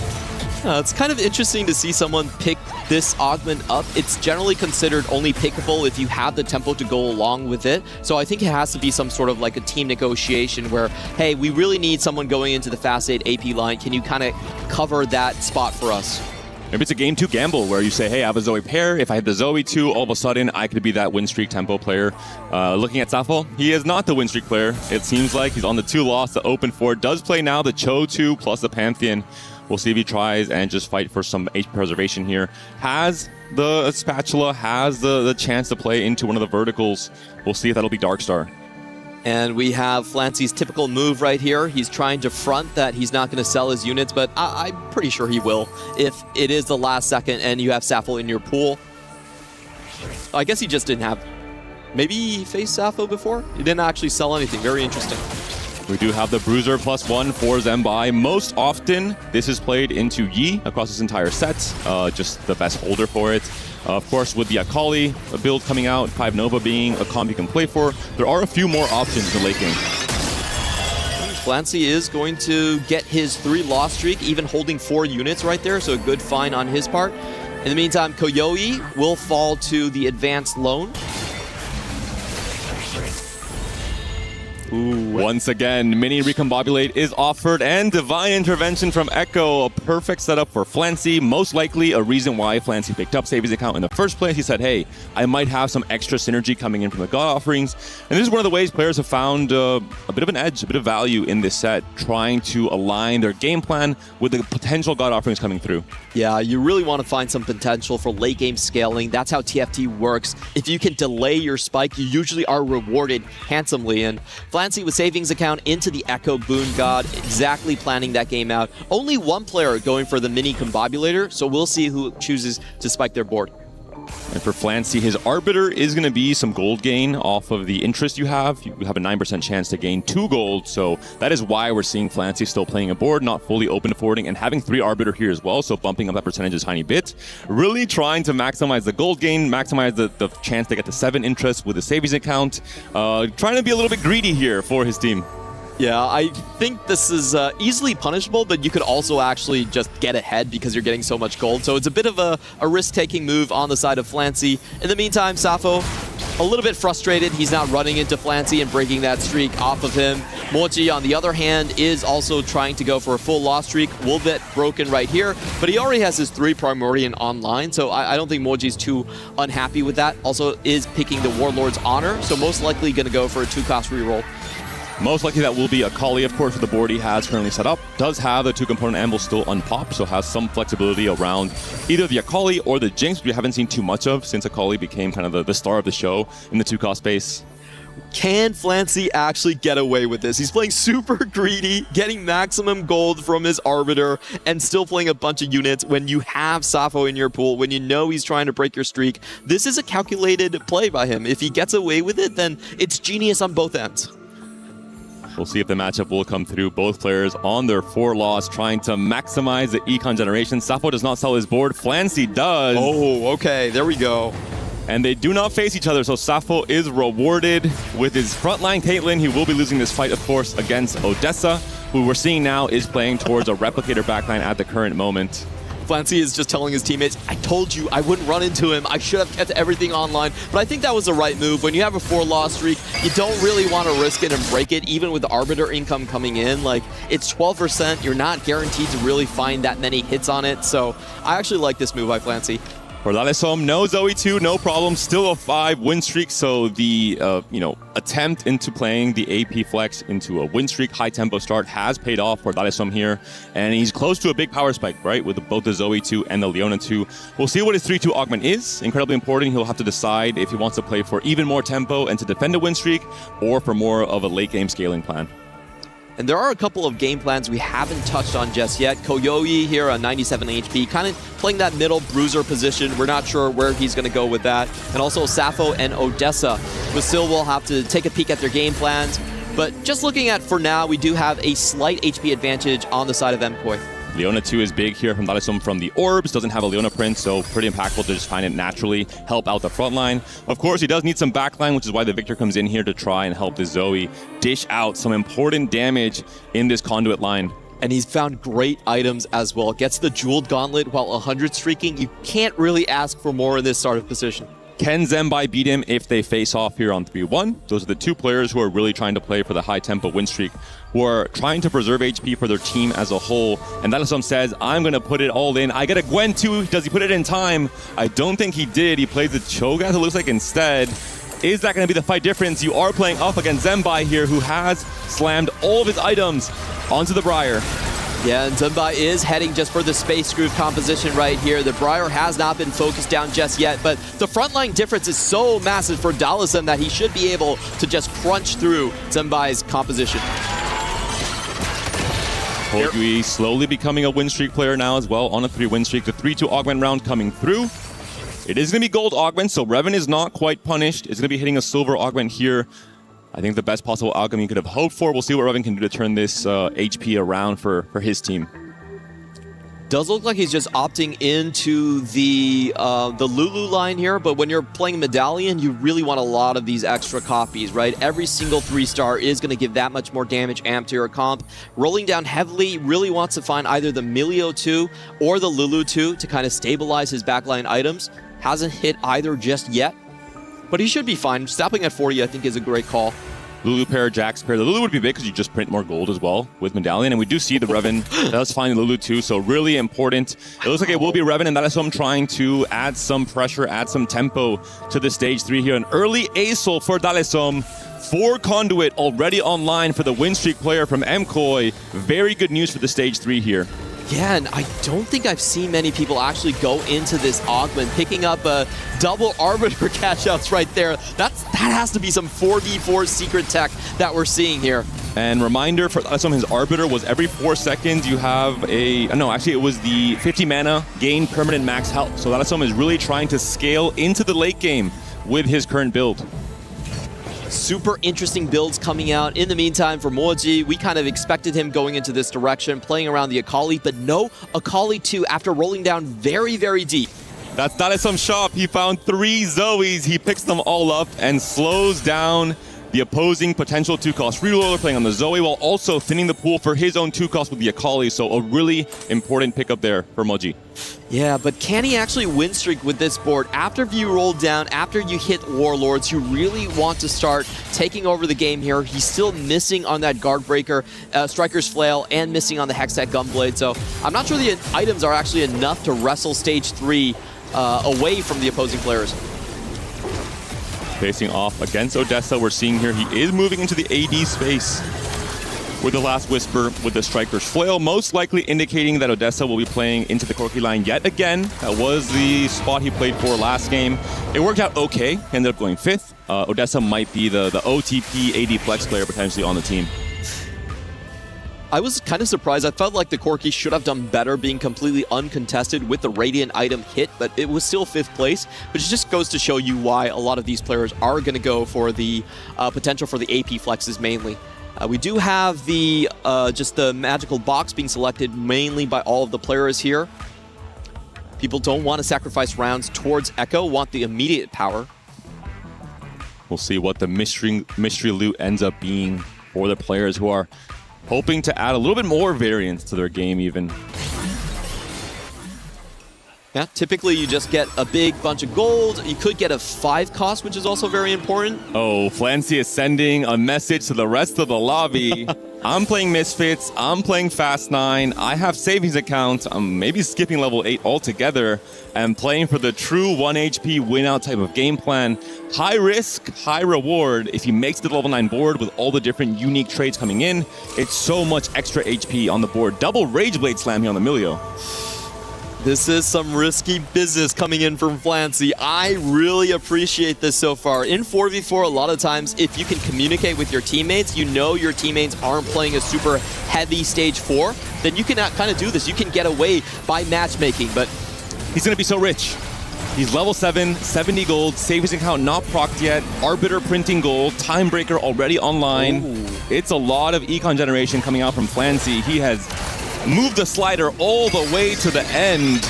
Speaker 6: It's kind of interesting to see someone pick this augment up. It's generally considered only pickable if you have the tempo to go along with it. So I think it has to be some sort of like a team negotiation where, hey, we really need someone going into the Fast 8 AP line. Can you kind of cover that spot for us?
Speaker 13: Maybe it's a game 2 gamble where you say, hey, I have a Zoe pair. If I hit the Zoe 2, all of a sudden I could be that win streak tempo player. Looking at Safo, he is not the win streak player. It seems like he's on the 2 loss. The open 4 does play now the Cho 2 plus the Pantheon. We'll see if he tries and just fight for some HP preservation here. Has the spatula, has the chance to play into one of the verticals. We'll see if that'll be Darkstar.
Speaker 6: And we have Flancy's typical move right here. He's trying to front that he's not going to sell his units, but I'm pretty sure he will if it is the last second and you have Safo in your pool. I guess he just didn't have... Maybe he faced Safo before? He didn't actually sell anything. Very interesting.
Speaker 13: We do have the Bruiser +1 for Zembai. Most often, this is played into Yi across this entire set. Just the best holder for it. Of course, with the Akali build coming out, 5 Nova being a comp you can play for, there are a few more options in the late game.
Speaker 6: Flancy is going to get his 3 loss streak, even holding 4 units right there, so a good find on his part. In the meantime, Koyoi will fall to the advanced lone.
Speaker 13: Ooh. Once again, mini Recombobulate is offered and Divine Intervention from Echo. A perfect setup for Flancy. Most likely a reason why Flancy picked up Savvy's account in the first place. He said, hey, I might have some extra synergy coming in from the God Offerings. And this is one of the ways players have found a bit of an edge, a bit of value in this set, trying to align their game plan with the potential God Offerings coming through.
Speaker 6: Yeah, you really want to find some potential for late game scaling. That's how TFT works. If you can delay your spike, you usually are rewarded handsomely. And Flancy with Savings account into the Echo Boon God, exactly planning that game out. Only one player going for the mini Combobulator, so we'll see who chooses to spike their board.
Speaker 13: And for Flancy, his Arbiter is going to be some gold gain off of the interest you have. You have a 9% chance to gain 2 gold, so that is why we're seeing Flancy still playing a board, not fully open to forwarding, and having 3 Arbiter here as well, so bumping up that percentage a tiny bit. Really trying to maximize the gold gain, maximize the chance to get to 7 interest with the savings account. Trying to be a little bit greedy here for his team.
Speaker 6: Yeah, I think this is easily punishable, but you could also actually just get ahead because you're getting so much gold. So it's a bit of a risk-taking move on the side of Flancy. In the meantime, Safo, a little bit frustrated. He's not running into Flancy and breaking that streak off of him. Mochi, on the other hand, is also trying to go for a full loss streak. Will get broken right here, but he already has his 3 Primordian online, so I don't think Mochi's too unhappy with that. Also is picking the Warlord's Honor, so most likely going to go for a 2-cost reroll.
Speaker 13: Most likely that will be Akali, of course, for the board he has currently set up. Does have the 2-component Anvil still unpopped, so has some flexibility around either the Akali or the Jinx, which we haven't seen too much of since Akali became kind of the star of the show in the 2-cost space.
Speaker 6: Can Flancy actually get away with this? He's playing super greedy, getting maximum gold from his Arbiter, and still playing a bunch of units when you have Safo in your pool, when you know he's trying to break your streak. This is a calculated play by him. If he gets away with it, then it's genius on both ends.
Speaker 13: We'll see if the matchup will come through. Both players on their 4 loss, trying to maximize the econ generation. Safo does not sell his board. Flancy does.
Speaker 6: Oh, okay. There we go.
Speaker 13: And they do not face each other, so Safo is rewarded with his frontline Caitlyn. He will be losing this fight, of course, against Odessa, who we're seeing now is playing towards a replicator backline at the current moment.
Speaker 6: Flancy is just telling his teammates, I told you I wouldn't run into him. I should have kept everything online. But I think that was the right move. When you have a 4-loss streak, you don't really want to risk it and break it, even with the Arbiter income coming in. Like, it's 12%. You're not guaranteed to really find that many hits on it. So I actually like this move by Flancy.
Speaker 13: For Lalesom, no Zoe 2, no problem. Still a 5 win streak, so the attempt into playing the AP flex into a win streak, high tempo start has paid off for Lalesom here, and he's close to a big power spike, right, with both the Zoe 2 and the Leona 2. We'll see what his 3-2 augment is. Incredibly important. He'll have to decide if he wants to play for even more tempo and to defend a win streak, or for more of a late game scaling plan.
Speaker 6: And there are a couple of game plans we haven't touched on just yet. Koyoi here on 97 HP, kind of playing that middle bruiser position. We're not sure where he's going to go with that. And also Safo and Odessa. But still, we'll have to take a peek at their game plans. But just looking at, for now, we do have a slight HP advantage on the side of MKoi.
Speaker 13: Leona 2 is big here from Lalesom from the Orbs. Doesn't have a Leona Prince, so pretty impactful to just find it naturally, help out the front line. Of course, he does need some backline, which is why the Victor comes in here to try and help the Zoe dish out some important damage in this conduit line.
Speaker 6: And he's found great items as well. Gets the Jeweled Gauntlet while 100 streaking. You can't really ask for more in this sort of position.
Speaker 13: Can Zembai beat him if they face off here on 3-1? Those are the two players who are really trying to play for the high tempo win streak, who are trying to preserve HP for their team as a whole. And Dalesom says, I'm going to put it all in. I get a Gwen too. Does he put it in time? I don't think he did. He plays the Cho'Gath, it looks like, instead. Is that going to be the fight difference? You are playing up against Zembai here, who has slammed all of his items onto the Briar.
Speaker 6: Yeah, and Zembai is heading just for the Space Groove composition right here. The Briar has not been focused down just yet, but the frontline difference is so massive for Dalesom that he should be able to just crunch through Zembai's composition.
Speaker 13: Hogui slowly becoming a win streak player now as well, on a 3-win streak. The 3-2 augment round coming through. It is going to be gold augment, so Revan is not quite punished. It's going to be hitting a silver augment here. I think the best possible outcome you could have hoped for. We'll see what Revan can do to turn this HP around for his team.
Speaker 6: Does look like he's just opting into the Lulu line here, but when you're playing Medallion, you really want a lot of these extra copies, right? Every single 3-star is going to give that much more damage amp to your comp. Rolling down heavily really wants to find either the Milio 2 or the Lulu 2 to kind of stabilize his backline items. Hasn't hit either just yet, but he should be fine. Stopping at 40, I think, is a great call.
Speaker 13: Lulu pair, Jax pair. The Lulu would be big because you just print more gold as well with Medallion. And we do see the Revan does find the Lulu too, so really important. It looks like it will be Revan, and that is what I'm trying to add some pressure, add some tempo to the stage 3 here. An early ASOL for Dalesom. 4 Conduit already online for the win streak player from MKOI. Very good news for the stage 3 here.
Speaker 6: Yeah, and I don't think I've seen many people actually go into this augment, picking up a double Arbiter catch-outs right there. That has to be some 4v4 secret tech that we're seeing here.
Speaker 13: And reminder for Dalesom, his Arbiter was every 4 seconds you have a... No, actually it was the 50 mana gain permanent max health. So Dalesom is really trying to scale into the late game with his current build.
Speaker 6: Super interesting builds coming out. In the meantime, for Moji, we kind of expected him going into this direction, playing around the Akali, but no Akali 2 after rolling down very, very deep.
Speaker 13: That's Dalesom's shop. He found 3 Zoes. He picks them all up and slows down the opposing potential 2-cost reroller, playing on the Zoe while also thinning the pool for his own 2-cost with the Akali. So a really important pickup there for Moji.
Speaker 6: Yeah, but can he actually win streak with this board? After you roll down, after you hit Warlords, you really want to start taking over the game here. He's still missing on that Guard Breaker, Striker's Flail, and missing on the Hextech Gunblade. So I'm not sure the items are actually enough to wrestle stage 3 away from the opposing players.
Speaker 13: Facing off against Odessa, we're seeing here he is moving into the AD space with the Last Whisper with the Striker's Flail, most likely indicating that Odessa will be playing into the Corki line yet again. That was the spot he played for last game. It worked out okay, he ended up going 5th. Odessa might be the OTP AD flex player potentially on the team.
Speaker 6: I was kind of surprised. I felt like the Corki should have done better being completely uncontested with the Radiant item hit, but it was still 5th place. But it just goes to show you why a lot of these players are going to go for the potential for the AP flexes mainly. We do have the just the magical box being selected mainly by all of the players here. People don't want to sacrifice rounds towards Echo, want the immediate power.
Speaker 13: We'll see what the mystery loot ends up being for the players who are hoping to add a little bit more variance to their game even.
Speaker 6: Yeah, typically you just get a big bunch of gold. You could get a 5-cost, which is also very important.
Speaker 13: Oh, Flancy is sending a message to the rest of the lobby. I'm playing Misfits, I'm playing Fast 9, I have savings accounts, I'm maybe skipping level 8 altogether, and playing for the true 1 HP win-out type of game plan. High risk, high reward. If he makes the level 9 board with all the different unique traits coming in, it's so much extra HP on the board. Double Rage Blade Slam here on the Milio.
Speaker 6: This is some risky business coming in from Flancy. I really appreciate this so far. In 4v4, a lot of times, if you can communicate with your teammates, you know your teammates aren't playing a super heavy stage 4, then you can kind of do this. You can get away by matchmaking, but
Speaker 13: he's going to be so rich. He's level 7, 70 gold, savings account not procced yet, Arbiter printing gold, Time Breaker already online. Ooh. It's a lot of econ generation coming out from Flancy. He has moved the slider all the way to the end.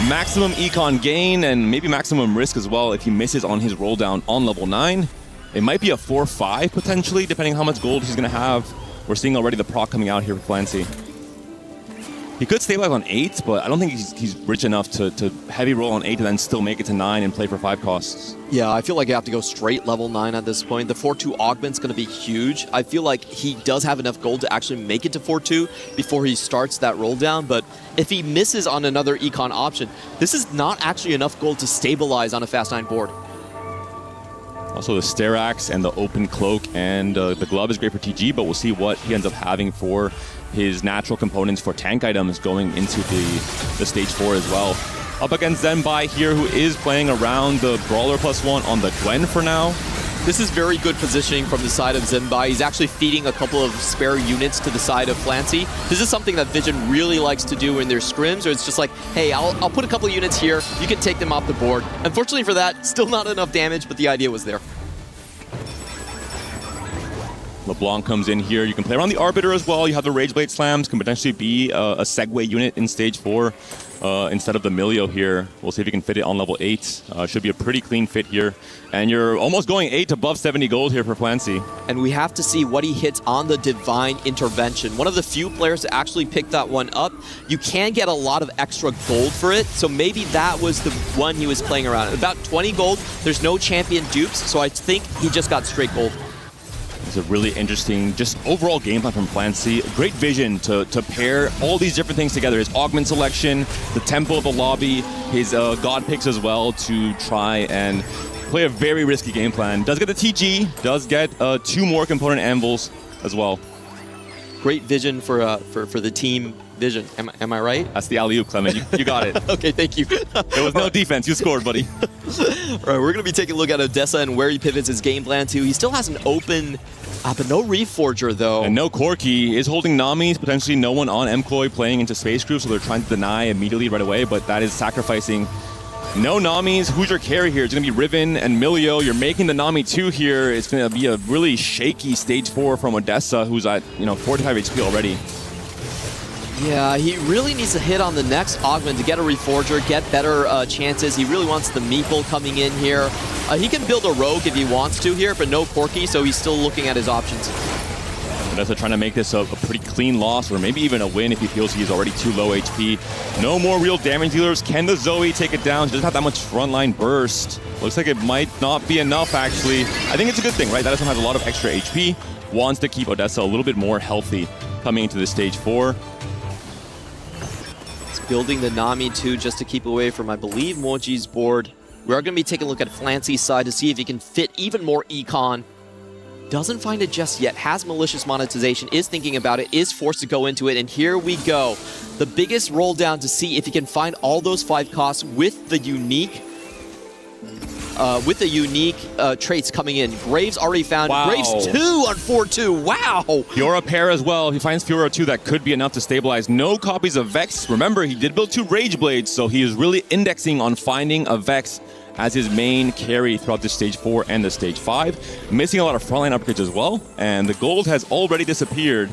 Speaker 13: Maximum econ gain and maybe maximum risk as well if he misses on his roll down on level 9. It might be a 4-5 potentially, depending how much gold he's going to have. We're seeing already the proc coming out here with Flancy. He could stabilize on 8, but I don't think he's rich enough to heavy roll on 8 and then still make it to 9 and play for 5 costs.
Speaker 6: Yeah, I feel like you have to go straight level 9 at this point. The 4-2 augment's going to be huge. I feel like he does have enough gold to actually make it to 4-2 before he starts that roll down, but if he misses on another econ option, this is not actually enough gold to stabilize on a fast 9 board.
Speaker 13: Also the Sterax and the open cloak and the glove is great for TG, but we'll see what he ends up having for his natural components for tank items going into the stage 4 as well. Up against Zenbai here, who is playing around the Brawler +1 on the Gwen for now.
Speaker 6: This is very good positioning from the side of Zenbai. He's actually feeding a couple of spare units to the side of Flancy. This is something that Vision really likes to do in their scrims, or it's just like, hey, I'll put a couple of units here, you can take them off the board. Unfortunately for that, still not enough damage, but the idea was there.
Speaker 13: LeBlanc comes in here. You can play around the Arbiter as well. You have the Rage Blade Slams, can potentially be a segue unit in stage 4 instead of the Milio here. We'll see if you can fit it on level 8. Should be a pretty clean fit here. And you're almost going 8 above 70 gold here for Flancy.
Speaker 6: And we have to see what he hits on the Divine Intervention. One of the few players to actually pick that one up. You can get a lot of extra gold for it, so maybe that was the one he was playing around. About 20 gold, there's no champion dupes, so I think he just got straight gold.
Speaker 13: It's a really interesting, just overall game plan from Flancy. Great vision to pair all these different things together. His augment selection, the tempo of the lobby, his god picks as well to try and play a very risky game plan. Does get the TG, does get 2 more component anvils as well.
Speaker 6: Great vision for the team vision. Am I right?
Speaker 13: That's the alley-oop, Clement. You got it.
Speaker 6: Okay, thank you.
Speaker 13: There was no defense. You scored, buddy.
Speaker 6: All right, we're going to be taking a look at Odessa and where he pivots his game plan to. He still has an open, but no Reforger, though.
Speaker 13: And no Corki. Is holding Nami's, potentially no one on MKOI playing into Space Crew, so they're trying to deny immediately right away, but that is sacrificing. No Nami's. Who's your carry here? It's going to be Riven and Milio. You're making the Nami 2 here. It's going to be a really shaky stage 4 from Odessa, who's at 45 HP already.
Speaker 6: Yeah, he really needs to hit on the next augment to get a Reforger, get better chances. He really wants the Meeple coming in here. He can build a Rogue if he wants to here, but no Corki, so he's still looking at his options.
Speaker 13: Odessa trying to make this a pretty clean loss, or maybe even a win if he feels he's already too low HP. No more real damage dealers. Can the Zoe take it down? She doesn't have that much frontline burst. Looks like it might not be enough, actually. I think it's a good thing, right? That doesn't have a lot of extra HP. Wants to keep Odessa a little bit more healthy coming into the stage 4.
Speaker 6: Building the Nami 2 just to keep away from, I believe, Moji's board. We are going to be taking a look at Flancy's side to see if he can fit even more econ. Doesn't find it just yet, has malicious monetization, is thinking about it, is forced to go into it, and here we go. The biggest roll down to see if he can find all those 5 costs with the unique traits coming in. Graves already found.
Speaker 13: Wow.
Speaker 6: Graves 2 on 4-2. Wow.
Speaker 13: Fiora pair as well. He finds Fiora 2 that could be enough to stabilize. No copies of Vex. Remember, he did build 2 Rage Blades, so he is really indexing on finding a Vex as his main carry throughout the stage 4 and the stage 5. Missing a lot of frontline upgrades as well, and the gold has already disappeared.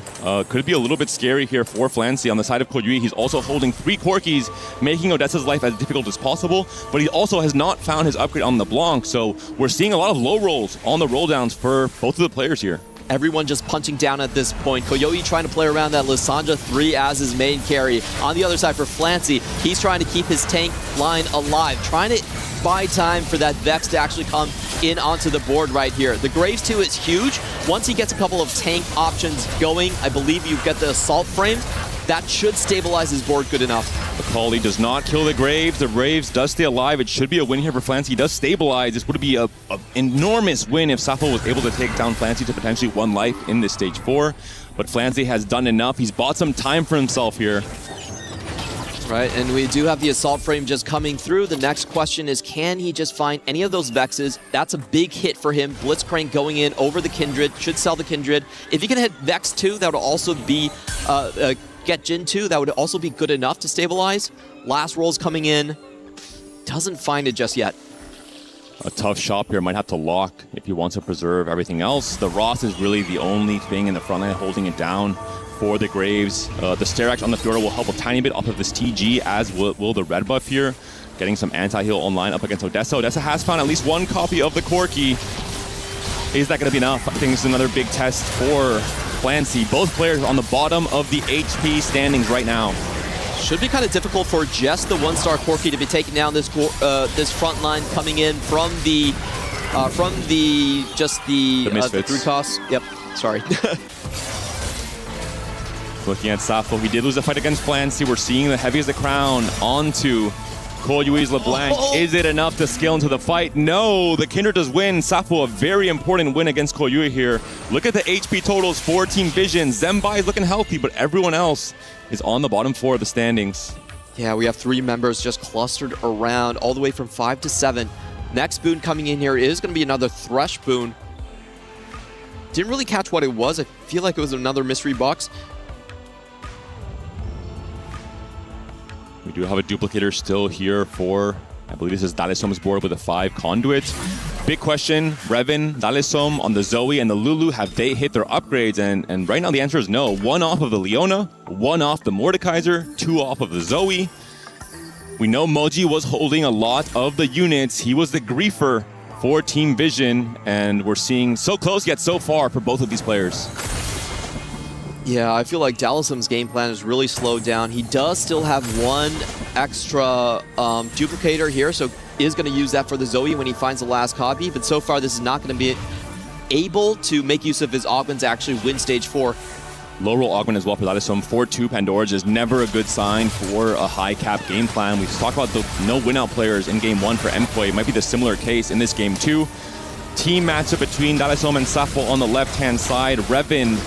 Speaker 13: Could be a little bit scary here for Flancy. On the side of Koyui, he's also holding 3 Corkis, making Odessa's life as difficult as possible, but he also has not found his upgrade on the Blanc, so we're seeing a lot of low rolls on the roll downs for both of the players here.
Speaker 6: Everyone just punching down at this point. Koyoi trying to play around that Lysandra 3 as his main carry. On the other side for Flancy, he's trying to keep his tank line alive, trying to buy time for that Vex to actually come in onto the board right here. The Graves 2 is huge. Once he gets a couple of tank options going, I believe you get the Assault Frame. That should stabilize his board good enough.
Speaker 13: Akali does not kill the Graves. The Graves does stay alive. It should be a win here for Flancy. He does stabilize. This would be an enormous win if Sappho was able to take down Flancy to potentially 1 life in this stage 4. But Flancy has done enough. He's bought some time for himself here.
Speaker 6: Right, and we do have the Assault Frame just coming through. The next question is, can he just find any of those Vexes? That's a big hit for him. Blitzcrank going in over the Kindred. Should sell the Kindred. If he can hit Vex 2, that would also be... get Jin 2, that would also be good enough to stabilize. Last rolls coming in. Doesn't find it just yet.
Speaker 13: A tough shop here. Might have to lock if he wants to preserve everything else. The Ross is really the only thing in the front line holding it down for the Graves. The Sterax on the Fiora will help a tiny bit off of this TG, as will the red buff here. Getting some anti-heal online up against Odessa. Odessa has found at least 1 copy of the Corki. Is that going to be enough? I think it's another big test for Flancy. Both players on the bottom of the HP standings right now.
Speaker 6: should be kind of difficult for just the one-star Corki to be taking down this front line coming in from the
Speaker 13: Misfits.
Speaker 6: 3 costs. Yep, sorry.
Speaker 13: Looking at Safo, he did lose a fight against Flancy. We're seeing the Heavy as the Crown onto Koyui's LeBlanc. Is it enough to scale into the fight? No, the Kindred does win. Safo, a very important win against Koyui here. Look at the HP totals for Team Vision. Zembai is looking healthy, but everyone else is on the bottom 4 of the standings.
Speaker 6: Yeah, we have 3 members just clustered around all the way from 5 to 7. Next boon coming in here is going to be another Thresh boon. Didn't really catch what it was. I feel like it was another mystery box.
Speaker 13: We do have a duplicator still here for, I believe this is Dalisom's board with a 5 conduit. Big question, Revan, Dalisom on the Zoe and the Lulu, have they hit their upgrades? And right now the answer is no. 1 off of the Leona, 1 off the Mordekaiser, 2 off of the Zoe. We know Moji was holding a lot of the units. He was the griefer for Team Vision, and we're seeing so close yet so far for both of these players.
Speaker 6: Yeah, I feel like Dalisom's game plan is really slowed down. He does still have 1 extra duplicator here, so is going to use that for the Zoe when he finds the last copy. But so far, this is not going to be able to make use of his augment to actually win stage 4.
Speaker 13: Low roll augment as well for Dalisom. 4-2 Pandora's is never a good sign for a high cap game plan. We've talked about the no win out players in game 1 for MKOI. It might be the similar case in this game 2. Team matchup between Dalisom and Safo on the left-hand side. Revan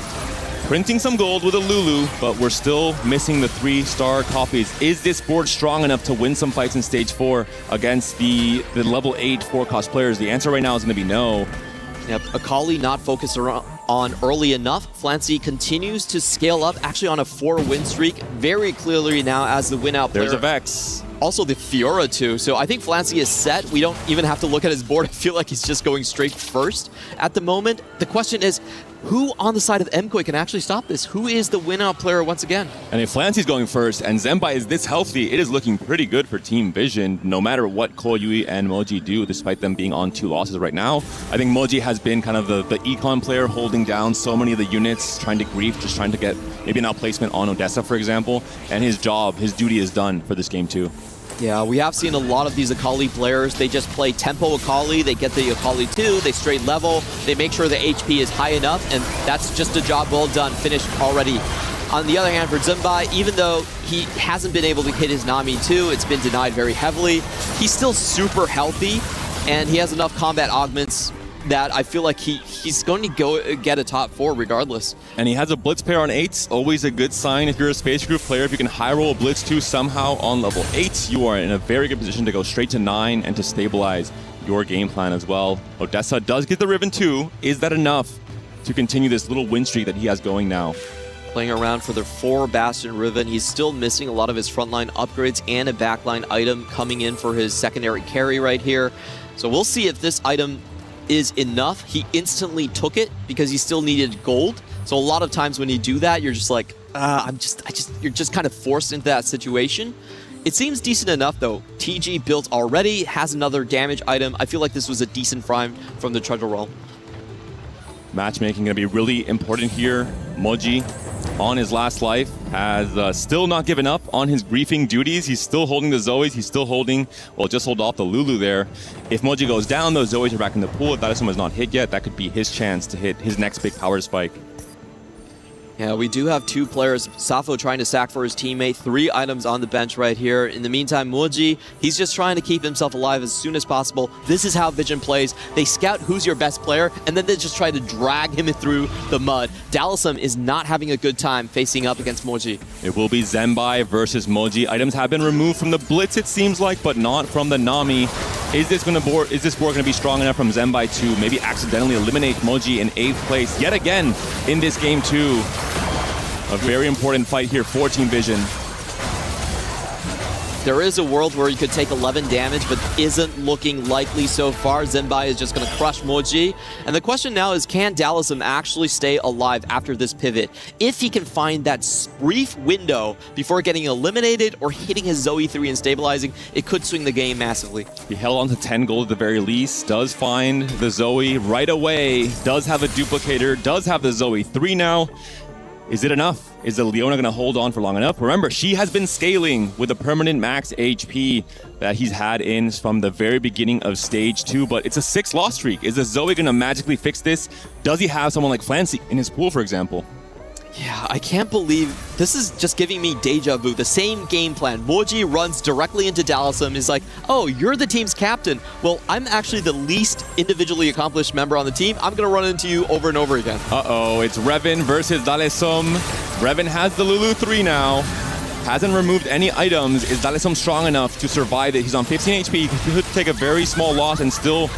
Speaker 13: printing some gold with a Lulu, but we're still missing the 3-star copies. Is this board strong enough to win some fights in stage 4 against the level 8 4-cost players? The answer right now is going to be no.
Speaker 6: Yep, Akali not focused on early enough. Flancy continues to scale up, actually on a 4-win streak, very clearly now as the win-out player.
Speaker 13: There's a Vex.
Speaker 6: Also the Fiora too, so I think Flancy is set. We don't even have to look at his board. I feel like he's just going straight first at the moment. The question is, who on the side of MKOI can actually stop this? Who is the win-out player once again?
Speaker 13: And if Flancy's going first and Zembai is this healthy, it is looking pretty good for Team Vision, no matter what Koyui and Moji do, despite them being on 2 losses right now. I think Moji has been kind of the econ player holding down so many of the units, trying to grief, just trying to get maybe an outplacement on Odessa, for example, and his job, his duty is done for this game too.
Speaker 6: Yeah, we have seen a lot of these Akali players. They just play tempo Akali, they get the Akali 2, they straight level, they make sure the HP is high enough, and that's just a job well done, finished already. On the other hand, for Zembai, even though he hasn't been able to hit his Nami 2, it's been denied very heavily, he's still super healthy, and he has enough combat augments that I feel like he's going to go get a top 4 regardless.
Speaker 13: And he has a Blitz pair on 8s, always a good sign if you're a Space Group player. If you can high roll a Blitz 2 somehow on level 8, you are in a very good position to go straight to 9 and to stabilize your game plan as well. Odessa does get the Riven 2. Is that enough to continue this little win streak that he has going now?
Speaker 6: Playing around for their 4 Bastion Riven. He's still missing a lot of his frontline upgrades and a backline item coming in for his secondary carry right here. So we'll see if this item is enough. He instantly took it because he still needed gold. So a lot of times when you do that, you're just like, you're just kind of forced into that situation. It seems decent enough though. TG built already, has another damage item. I feel like this was a decent prime from the Treasure Realm.
Speaker 13: Matchmaking going to be really important here. Moji, on his last life, has still not given up on his griefing duties. He's still holding the Zoes. He's still holding, well, just hold off the Lulu there. If Moji goes down, those Zoes are back in the pool. If Dalisum is not hit yet, that could be his chance to hit his next big power spike.
Speaker 6: Yeah, we do have 2 players. Safo trying to sack for his teammate. 3 items on the bench right here. In the meantime, Moji, he's just trying to keep himself alive as soon as possible. This is how Vision plays. They scout who's your best player, and then they just try to drag him through the mud. Dalisum is not having a good time facing up against Moji.
Speaker 13: It will be Zembai versus Moji. Items have been removed from the Blitz, it seems like, but not from the Nami. Is this board going to be strong enough from Zembai to maybe accidentally eliminate Moji in 8th place yet again in this game 2? A very important fight here for Team Vision.
Speaker 6: There is a world where you could take 11 damage, but isn't looking likely so far. Zembai is just going to crush Moji. And the question now is, can Dalisum actually stay alive after this pivot? If he can find that brief window before getting eliminated or hitting his Zoe 3 and stabilizing, it could swing the game massively.
Speaker 13: He held on to 10 gold at the very least, does find the Zoe right away, does have a duplicator, does have the Zoe 3 now. Is it enough? Is the Leona going to hold on for long enough? Remember, she has been scaling with a permanent max HP that he's had in from the very beginning of stage 2, but it's a 6-loss streak. Is the Zoe going to magically fix this? Does he have someone like Flancy in his pool, for example?
Speaker 6: Yeah, I can't believe this is just giving me deja vu. The same game plan. Moji runs directly into Dalisum. He's like, oh, you're the team's captain. Well, I'm actually the least individually accomplished member on the team. I'm going to run into you over and over again.
Speaker 13: Uh-oh, it's Revan versus Dalisum. Revan has the Lulu 3 now. Hasn't removed any items. Is Dalisum strong enough to survive it? He's on 15 HP. He could take a very small loss and still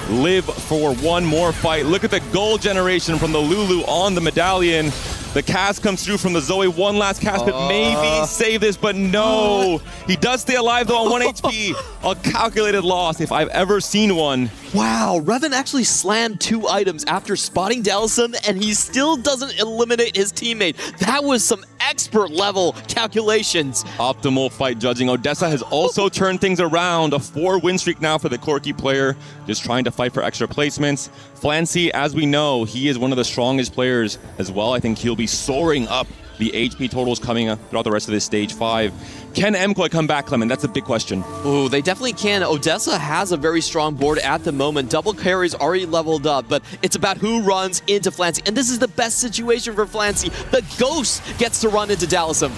Speaker 13: live for one more fight. Look at the gold generation from the Lulu on the medallion. The cast comes through from the Zoe. One last cast could maybe save this, but no. He does stay alive though on 1 HP. A calculated loss if I've ever seen one.
Speaker 6: Wow, Revan actually slammed 2 items after spotting Dalisum, and he still doesn't eliminate his teammate. That was some expert level calculations.
Speaker 13: Optimal fight judging. Odessa has also turned things around. A 4-win streak now for the Corki player, just trying to fight for extra placements. Flancy, as we know, he is one of the strongest players as well. I think he'll be soaring up the HP totals coming throughout the rest of this stage 5. Can MKOI come back, Clement? That's a big question.
Speaker 6: Ooh, they definitely can. Odessa has a very strong board at the moment. Double carry's already leveled up, but it's about who runs into Flancy. And this is the best situation for Flancy. The Ghost gets to run into Dalisum.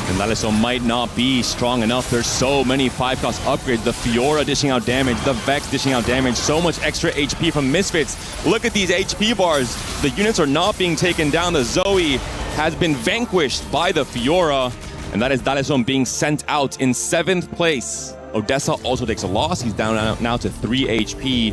Speaker 13: And Dalisum might not be strong enough. There's so many 5-cost upgrades. The Fiora dishing out damage, the Vex dishing out damage, so much extra HP from Misfits. Look at these HP bars. The units are not being taken down. The Zoe has been vanquished by the Fiora, and that is Dalisum being sent out in 7th place. Odessa also takes a loss. He's down now to 3 HP.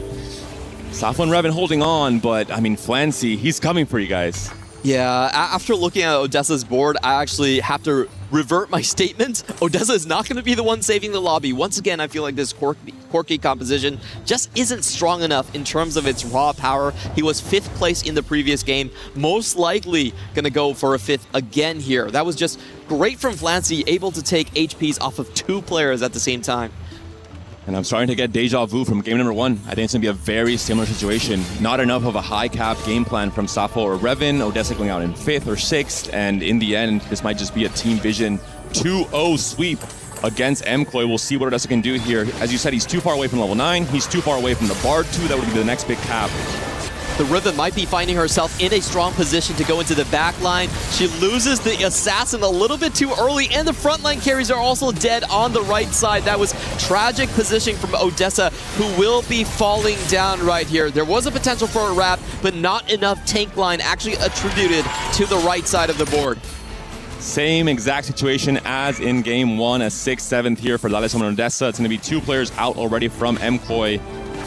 Speaker 13: Safo and Revan holding on, but I mean, Flancy, he's coming for you guys.
Speaker 6: Yeah, after looking at Odessa's board, I actually have to revert my statement. Odessa is not going to be the one saving the lobby. Once again, I feel like this Corki composition just isn't strong enough in terms of its raw power. He was 5th place in the previous game, most likely going to go for a 5th again here. That was just great from Flancy, able to take HPs off of 2 players at the same time.
Speaker 13: And I'm starting to get deja vu from game number 1. I think it's going to be a very similar situation. Not enough of a high cap game plan from Safo or Revan. Odessa going out in 5th or 6th. And in the end, this might just be a Team Vision 2-0 sweep against MKOI. We'll see what Odessa can do here. As you said, he's too far away from level 9. He's too far away from the Bard 2. That would be the next big cap.
Speaker 6: The Riven might be finding herself in a strong position to go into the back line. She loses the Assassin a little bit too early, and the frontline carries are also dead on the right side. That was tragic positioning from Odessa, who will be falling down right here. There was a potential for a wrap, but not enough tank line actually attributed to the right side of the board.
Speaker 13: Same exact situation as in game 1, a 6th, 7th here for Dalisum and Odessa. It's going to be 2 players out already from MKOI,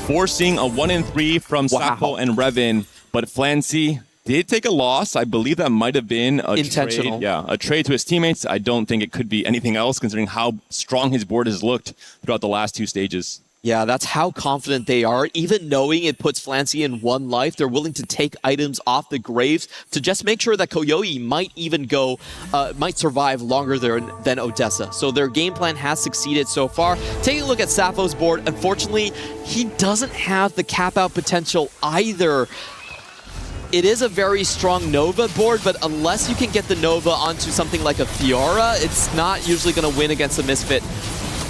Speaker 13: forcing a 1-3 from Safo and Revan. But Flancy did take a loss. I believe that might have been a
Speaker 6: intentional.
Speaker 13: Trade. Yeah, a trade to his teammates. I don't think it could be anything else, considering how strong his board has looked throughout the last 2 stages.
Speaker 6: Yeah, that's how confident they are. Even knowing it puts Flancy in 1 life, they're willing to take items off the graves to just make sure that Koyoi might even go, might survive longer than Odessa. So their game plan has succeeded so far. Taking a look at Safo's board, unfortunately, he doesn't have the cap out potential either. It is a very strong Nova board, but unless you can get the Nova onto something like a Fiora, it's not usually going to win against a Misfit.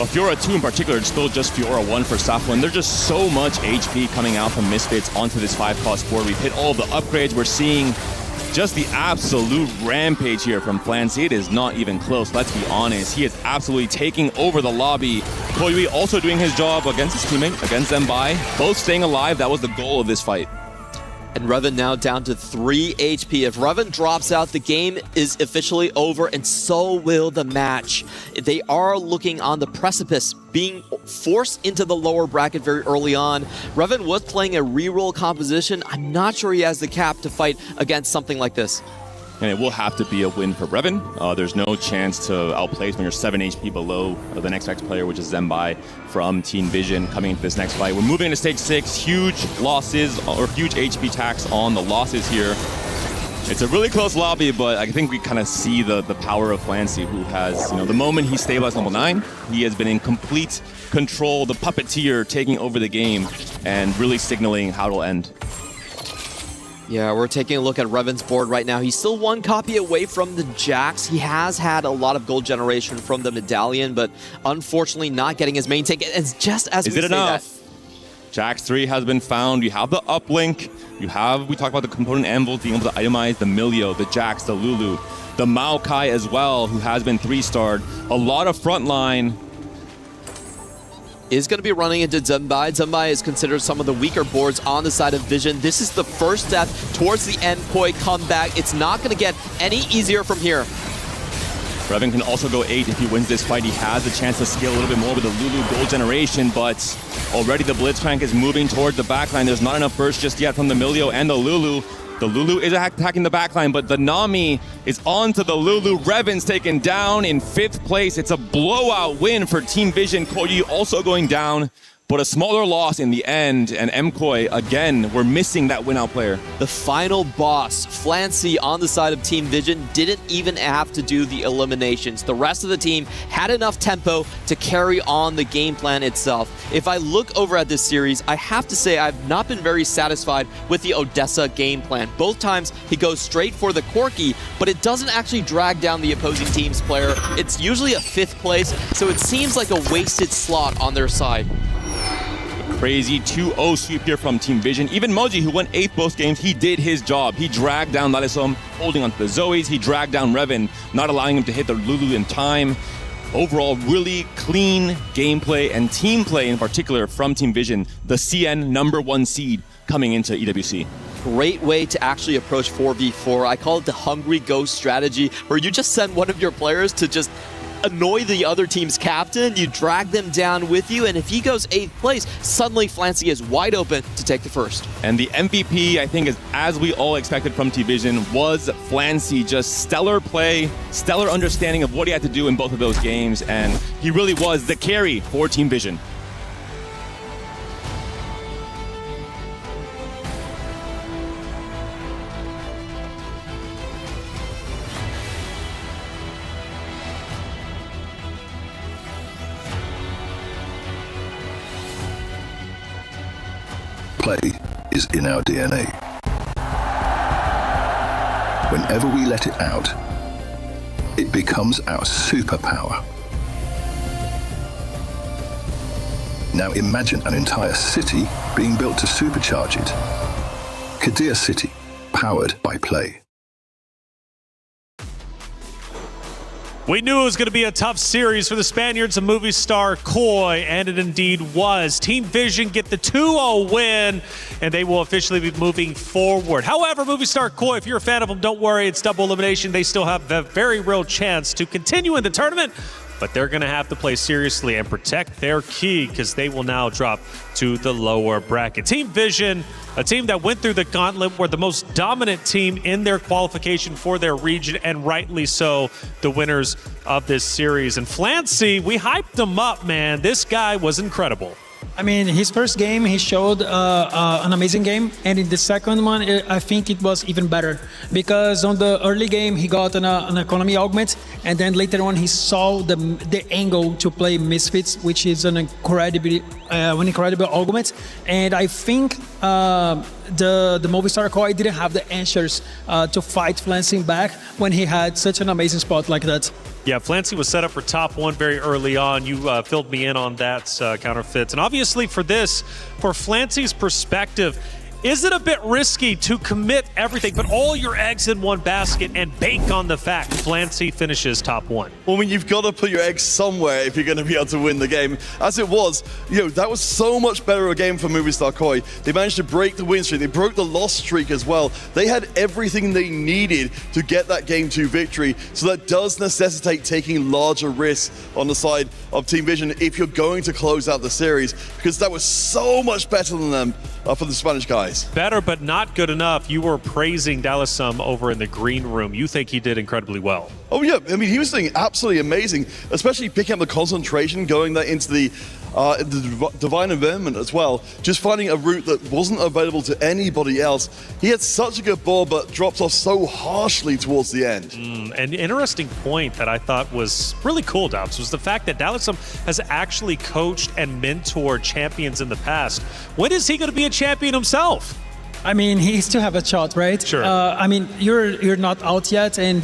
Speaker 13: A Fiora 2 in particular, it's still just Fiora 1 for Safo, and there's just so much HP coming out from Misfits onto this 5-cost board. We've hit all of the upgrades. We're seeing just the absolute rampage here from Flancy. It is not even close, let's be honest. He is absolutely taking over the lobby. Koyui also doing his job against his teammate, against Zembai. Both staying alive. That was the goal of this fight.
Speaker 6: And Revan now down to 3 HP. If Revan drops out, the game is officially over, and so will the match. They are looking on the precipice, being forced into the lower bracket very early on. Revan was playing a reroll composition. I'm not sure he has the cap to fight against something like this.
Speaker 13: And it will have to be a win for Revan. There's no chance to outplace when you're 7 HP below the next best player, which is Zembai from Team Vision coming into this next fight. We're moving into stage 6. Huge losses, or huge HP tax on the losses here. It's a really close lobby, but I think we kind of see the power of Flancy, who has, the moment he stabilized level 9, he has been in complete control, the puppeteer taking over the game and really signaling how it'll end.
Speaker 6: Yeah, we're taking a look at Revan's board right now. He's still one copy away from the Jax. He has had a lot of gold generation from the Medallion, but unfortunately not getting his main tank. It's just as
Speaker 13: Is
Speaker 6: we
Speaker 13: it
Speaker 6: say
Speaker 13: enough?
Speaker 6: that.
Speaker 13: Jax 3 has been found. You have the uplink. We talked about the component anvils being able to itemize the Milio, the Jax, the Lulu, the Maokai as well, who has been 3-starred. A lot of frontline.
Speaker 6: Is going to be running into Zembai. Zembai is considered some of the weaker boards on the side of Vision. This is the first step towards the Mkoi comeback. It's not going to get any easier from here.
Speaker 13: Revan can also go 8 if he wins this fight. He has a chance to scale a little bit more with the Lulu gold generation, but already the Blitzcrank is moving toward the backline. There's not enough burst just yet from the Milio and the Lulu. The Lulu is attacking the backline, but the Nami is onto the Lulu. Revan's taken down in 5th place. It's a blowout win for Team Vision. Koyu also going down, but a smaller loss in the end. And Mkoi, again, we're missing that win-out player.
Speaker 6: The final boss, Flancy, on the side of Team Vision, didn't even have to do the eliminations. The rest of the team had enough tempo to carry on the game plan itself. If I look over at this series, I have to say I've not been very satisfied with the Odessa game plan. Both times he goes straight for the Corki, but it doesn't actually drag down the opposing team's player. It's usually a 5th place, so it seems like a wasted slot on their side.
Speaker 13: Crazy 2-0 sweep here from Team Vision. Even Moji, who went 8th both games, he did his job. He dragged down Lalisom, holding onto the Zoes. He dragged down Revan, not allowing him to hit the Lulu in time. Overall, really clean gameplay and team play in particular from Team Vision. The CN #1 seed coming into EWC.
Speaker 6: Great way to actually approach 4v4. I call it the Hungry Ghost strategy, where you just send one of your players to just annoy the other team's captain, you drag them down with you, and if he goes 8th place, suddenly Flancy is wide open to take the first.
Speaker 13: And the MVP, I think, is as we all expected from Team Vision, was Flancy. Just stellar play, stellar understanding of what he had to do in both of those games, and he really was the carry for Team Vision.
Speaker 2: Play is in our DNA. Whenever we let it out, it becomes our superpower. Now imagine an entire city being built to supercharge it. Kadir City, powered by Play.
Speaker 16: We knew it was going to be a tough series for the Spaniards and movie star Koi, and it indeed was. Team Vision get the 2-0 win, and they will officially be moving forward. However, movie star Koi, if you're a fan of them, don't worry, it's double elimination. They still have a very real chance to continue in the tournament, but they're going to have to play seriously and protect their key because they will now drop to the lower bracket. Team Vision, a team that went through the gauntlet, were the most dominant team in their qualification for their region, and rightly so, the winners of this series. And Flancy, we hyped him up, man. This guy was incredible.
Speaker 11: I mean, his first game, he showed an amazing game. And in the second one, I think it was even better. Because on the early game, he got an economy augment. And then later on, he saw the angle to play Misfits, which is an incredible augment. And I think the Movistar Koi didn't have the answers to fight Flancy back when he had such an amazing spot like that.
Speaker 16: Yeah, Flancy was set up for top 1 very early on. You filled me in on that, Counterfeits. And obviously for this, for Flancy's perspective, is it a bit risky to commit everything, put all your eggs in one basket and bank on the fact Flancy finishes top 1?
Speaker 4: Well, I mean, you've got to put your eggs somewhere if you're going to be able to win the game. As it was, that was so much better a game for Movistar Koi. They managed to break the win streak. They broke the loss streak as well. They had everything they needed to get that Game 2 victory. So that does necessitate taking larger risks on the side of Team Vision if you're going to close out the series, because that was so much better than them for the Spanish guys.
Speaker 16: Better, but not good enough. You were praising Dalisum over in the green room. You think he did incredibly well.
Speaker 4: Oh, yeah. I mean, he was doing absolutely amazing, especially picking up the concentration, going there into the Divine Environment as well, just finding a route that wasn't available to anybody else. He had such a good ball, but dropped off so harshly towards the end.
Speaker 16: An interesting point that I thought was really cool, Dobbs, was the fact that Dalisum has actually coached and mentored champions in the past. When is he going to be a champion himself?
Speaker 11: I mean, he still have a shot, right?
Speaker 16: Sure.
Speaker 11: I mean, you're not out yet, and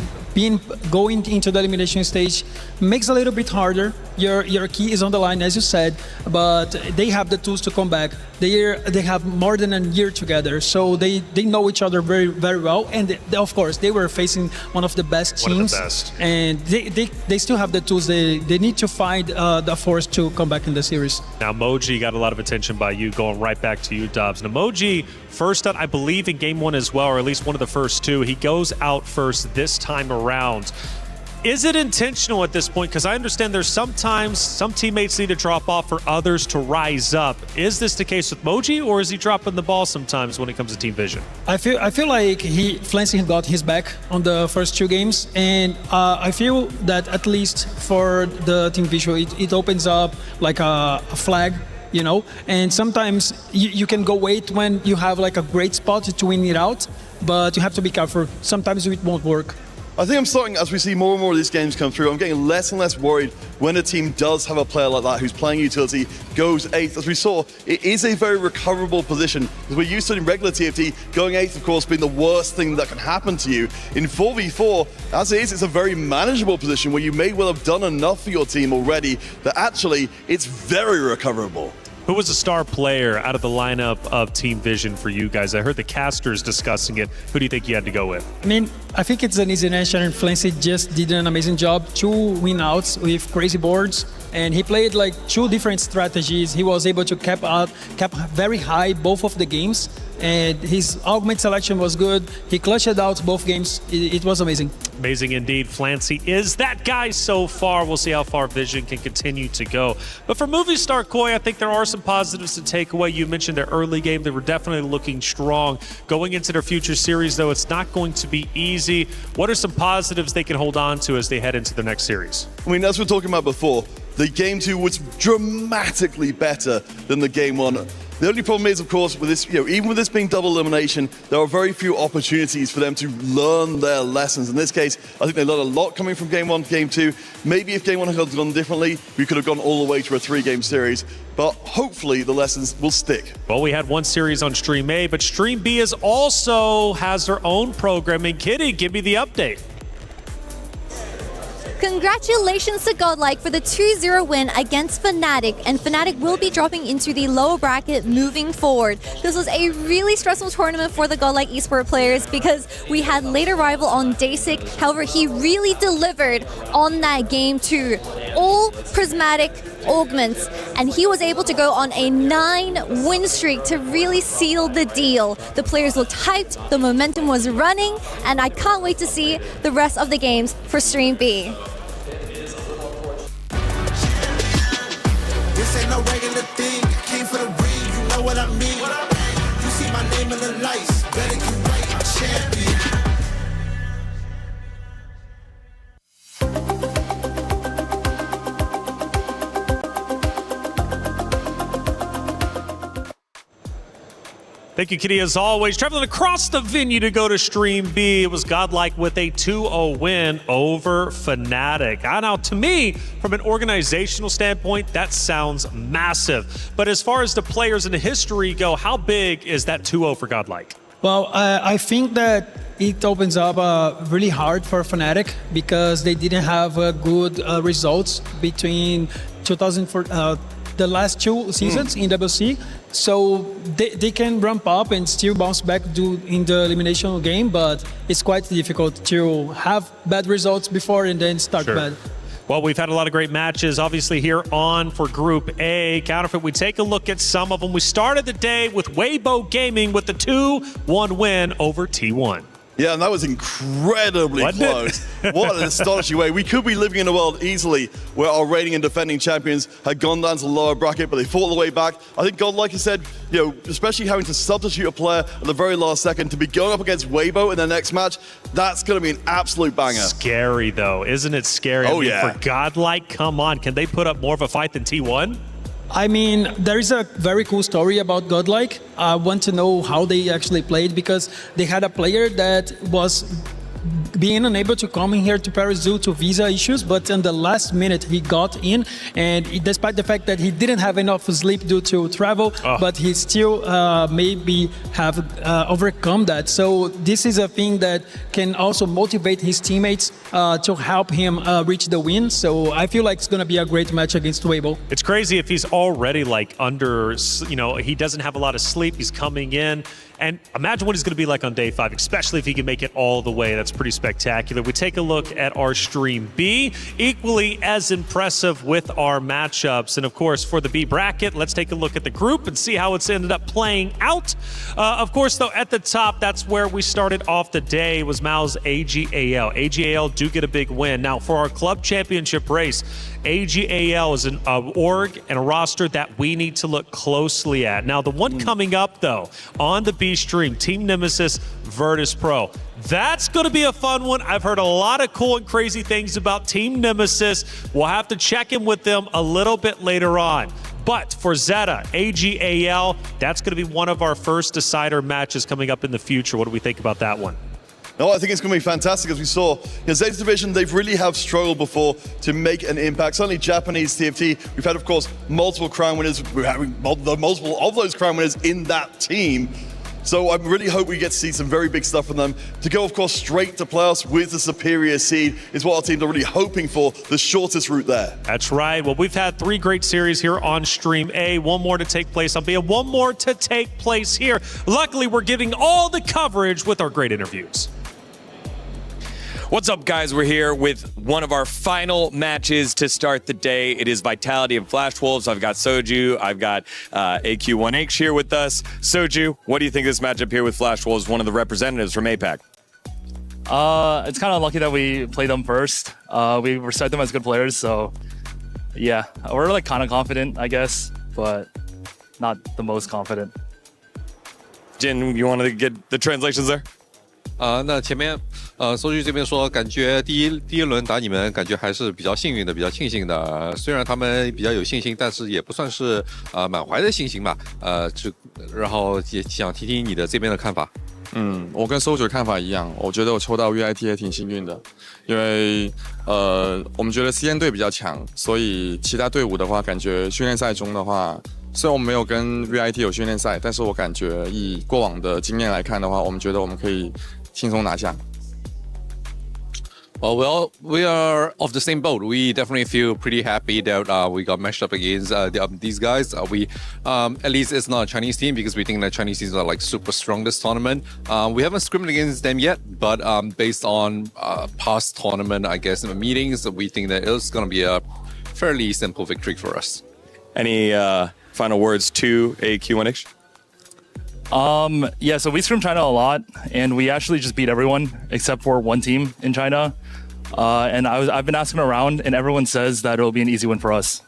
Speaker 11: going into the elimination stage makes it a little bit harder. Your key is on the line, as you said, but they have the tools to come back. They have more than a year together, so they know each other very, very well. And of course, they were facing one of the best teams.
Speaker 16: One of the best.
Speaker 11: And they still have the tools. They need to find the force to come back in the series.
Speaker 16: Now, Moji got a lot of attention by you, going right back to you, Dobbs. Now, Moji, first out, I believe, in game one as well, or at least one of the first two. He goes out first this time around. Is it intentional at this point? Because I understand there's sometimes some teammates need to drop off for others to rise up. Is this the case with Moji, or is he dropping the ball sometimes when it comes to team vision?
Speaker 11: I feel like Flancy got his back on the first two games, and I feel that at least for the team visual, it opens up like a flag, you know. And sometimes you can go wait when you have like a great spot to win it out, but you have to be careful. Sometimes it won't work.
Speaker 4: I think I'm starting, as we see more and more of these games come through, I'm getting less and less worried when a team does have a player like that who's playing utility, goes 8th. As we saw, it is a very recoverable position, because we're used to in regular TFT, going 8th, of course, being the worst thing that can happen to you. In 4v4, as it is, it's a very manageable position where you may well have done enough for your team already that actually it's very recoverable.
Speaker 16: Who was the star player out of the lineup of Team Vision for you guys? I heard the casters discussing it. Who do you think you had to go with?
Speaker 11: I mean, I think it's an easy answer, and Flancy just did an amazing job. 2 win-outs with crazy boards, and he played like 2 different strategies. He was able to cap very high both of the games, and his augment selection was good. He clutched out both games. It was amazing.
Speaker 16: Amazing indeed. Flancy is that guy so far. We'll see how far Vision can continue to go. But for Movie Star Koi, I think there are some positives to take away. You mentioned their early game. They were definitely looking strong. Going into their future series, though, it's not going to be easy. What are some positives they can hold on to as they head into their next series?
Speaker 4: I mean, as we were talking about before, the game 2 was dramatically better than the game 1. The only problem is, of course, with this, even with this being double elimination, there are very few opportunities for them to learn their lessons. In this case, I think they learned a lot coming from game 1 to game 2. Maybe if game 1 had gone differently, we could have gone all the way to a 3-game series. But hopefully the lessons will stick.
Speaker 16: Well, we had one series on Stream A, but Stream B also has their own programming. Kitty, give me the update.
Speaker 10: Congratulations to Godlike for the 2-0 win against Fnatic, and Fnatic will be dropping into the lower bracket moving forward. This was a really stressful tournament for the Godlike esports players because we had late arrival on Dasik. However, he really delivered on that game 2. All prismatic augments, and he was able to go on a 9-win streak to really seal the deal. The players looked hyped, the momentum was running, and I can't wait to see the rest of the games for Stream B.
Speaker 1: This ain't no regular thing. Came for the ring, you know what I mean. You see my name in the lights, better get right, I'm champion.
Speaker 16: Thank you, Kitty, as always. Traveling across the venue to go to Stream B. It was Godlike with a 2-0 win over Fnatic. Now, to me, from an organizational standpoint, that sounds massive. But as far as the players in the history go, how big is that 2-0 for Godlike?
Speaker 11: Well, I think that it opens up really hard for Fnatic because they didn't have good results between 2004. The last 2 seasons in EWC, so they can ramp up and still bounce back in the elimination game, but it's quite difficult to have bad results before and then start bad.
Speaker 16: Well, we've had a lot of great matches, obviously, here on for Group A. Counterfeit, we take a look at some of them. We started the day with Weibo Gaming with the 2-1 win over T1.
Speaker 4: Yeah, and that was incredibly close. What an astonishing way. We could be living in a world easily where our reigning and defending champions had gone down to the lower bracket, but they fought their way back. I think God, like I said, especially having to substitute a player at the very last second to be going up against Weibo in their next match, that's going to be an absolute banger.
Speaker 16: Scary, though. Isn't it scary?
Speaker 4: Oh, yeah.
Speaker 16: For Godlike, come on. Can they put up more of a fight than T1?
Speaker 11: I mean, there is a very cool story about Godlike. I want to know how they actually played because they had a player that was being unable to come in here to Paris due to visa issues, but in the last minute he got in, and despite the fact that he didn't have enough sleep due to travel, but he still maybe have overcome that. So this is a thing that can also motivate his teammates to help him reach the win. So I feel like it's going to be a great match against Weibo.
Speaker 16: It's crazy if he's already like under, he doesn't have a lot of sleep. He's coming in. And imagine what he's going to be like on day 5, especially if he can make it all the way. That's pretty spectacular. We take a look at our Stream B, equally as impressive with our matchups. And of course, for the B bracket, let's take a look at the group and see how it's ended up playing out. Of course, though, at the top, that's where we started off the day, was Mao's AGAL. AGAL do get a big win. Now, for our club championship race, AGAL is an org and a roster that we need to look closely at. Now, the one coming up, though, on the B stream, Team Nemesis Virtus Pro. That's going to be a fun one. I've heard a lot of cool and crazy things about Team Nemesis. We'll have to check in with them a little bit later on. But for Zeta, AGAL, that's going to be one of our first decider matches coming up in the future. What do we think about that one?
Speaker 4: No, I think it's going to be fantastic. As we saw, Zeta Division, they've really have struggled before to make an impact. Certainly Japanese TFT, we've had, of course, multiple crown winners. We're having multiple of those crown winners in that team. So I really hope we get to see some very big stuff from them. To go, of course, straight to playoffs with the superior seed is what our teams are really hoping for, the shortest route there.
Speaker 16: That's right. Well, we've had 3 great series here on Stream A, 1 more to take place on B, and 1 more to take place here. Luckily, we're giving all the coverage with our great interviews.
Speaker 8: What's up, guys? We're here with one of our final matches to start the day. It is Vitality and Flash Wolves. I've got Soju. I've got AQ1H here with us. Soju, what do you think of this matchup here with Flash Wolves, one of the representatives from APAC?
Speaker 9: It's kind of lucky that we played them first. We respect them as good players, so yeah, we're like kind of confident, I guess, but not the most confident.
Speaker 8: Jin, you want to get the translations there?
Speaker 23: 那前面搜剧这边说，感觉第一轮打你们，感觉还是比较幸运的，比较庆幸的。虽然他们比较有信心，但是也不算是满怀的信心吧。然后也想听听你的这边的看法。
Speaker 24: 我跟搜剧的看法一样，我觉得我抽到 VIT 也挺幸运的，因为我们觉得 CN 队比较强，所以其他队伍的话，感觉训练赛中的话。虽然我们没有跟 VIT 有训练赛，但是我感觉以过往的经验来看的话，我们觉得我们可以轻松拿下。
Speaker 23: Well, we are of the same boat. We definitely feel pretty happy that we got matched up against these guys. At least it's not a Chinese team because we think that Chinese teams are like super strong this tournament. We haven't scrimmaged against them yet, but based on past tournament, I guess, meetings, we think that it's going to be a fairly simple victory for us.
Speaker 8: Any final words to AQ1H?
Speaker 9: Yeah, so we scrim China a lot, and we actually just beat everyone except for one team in China. And I've been asking around, and everyone says that it'll be an easy win for us.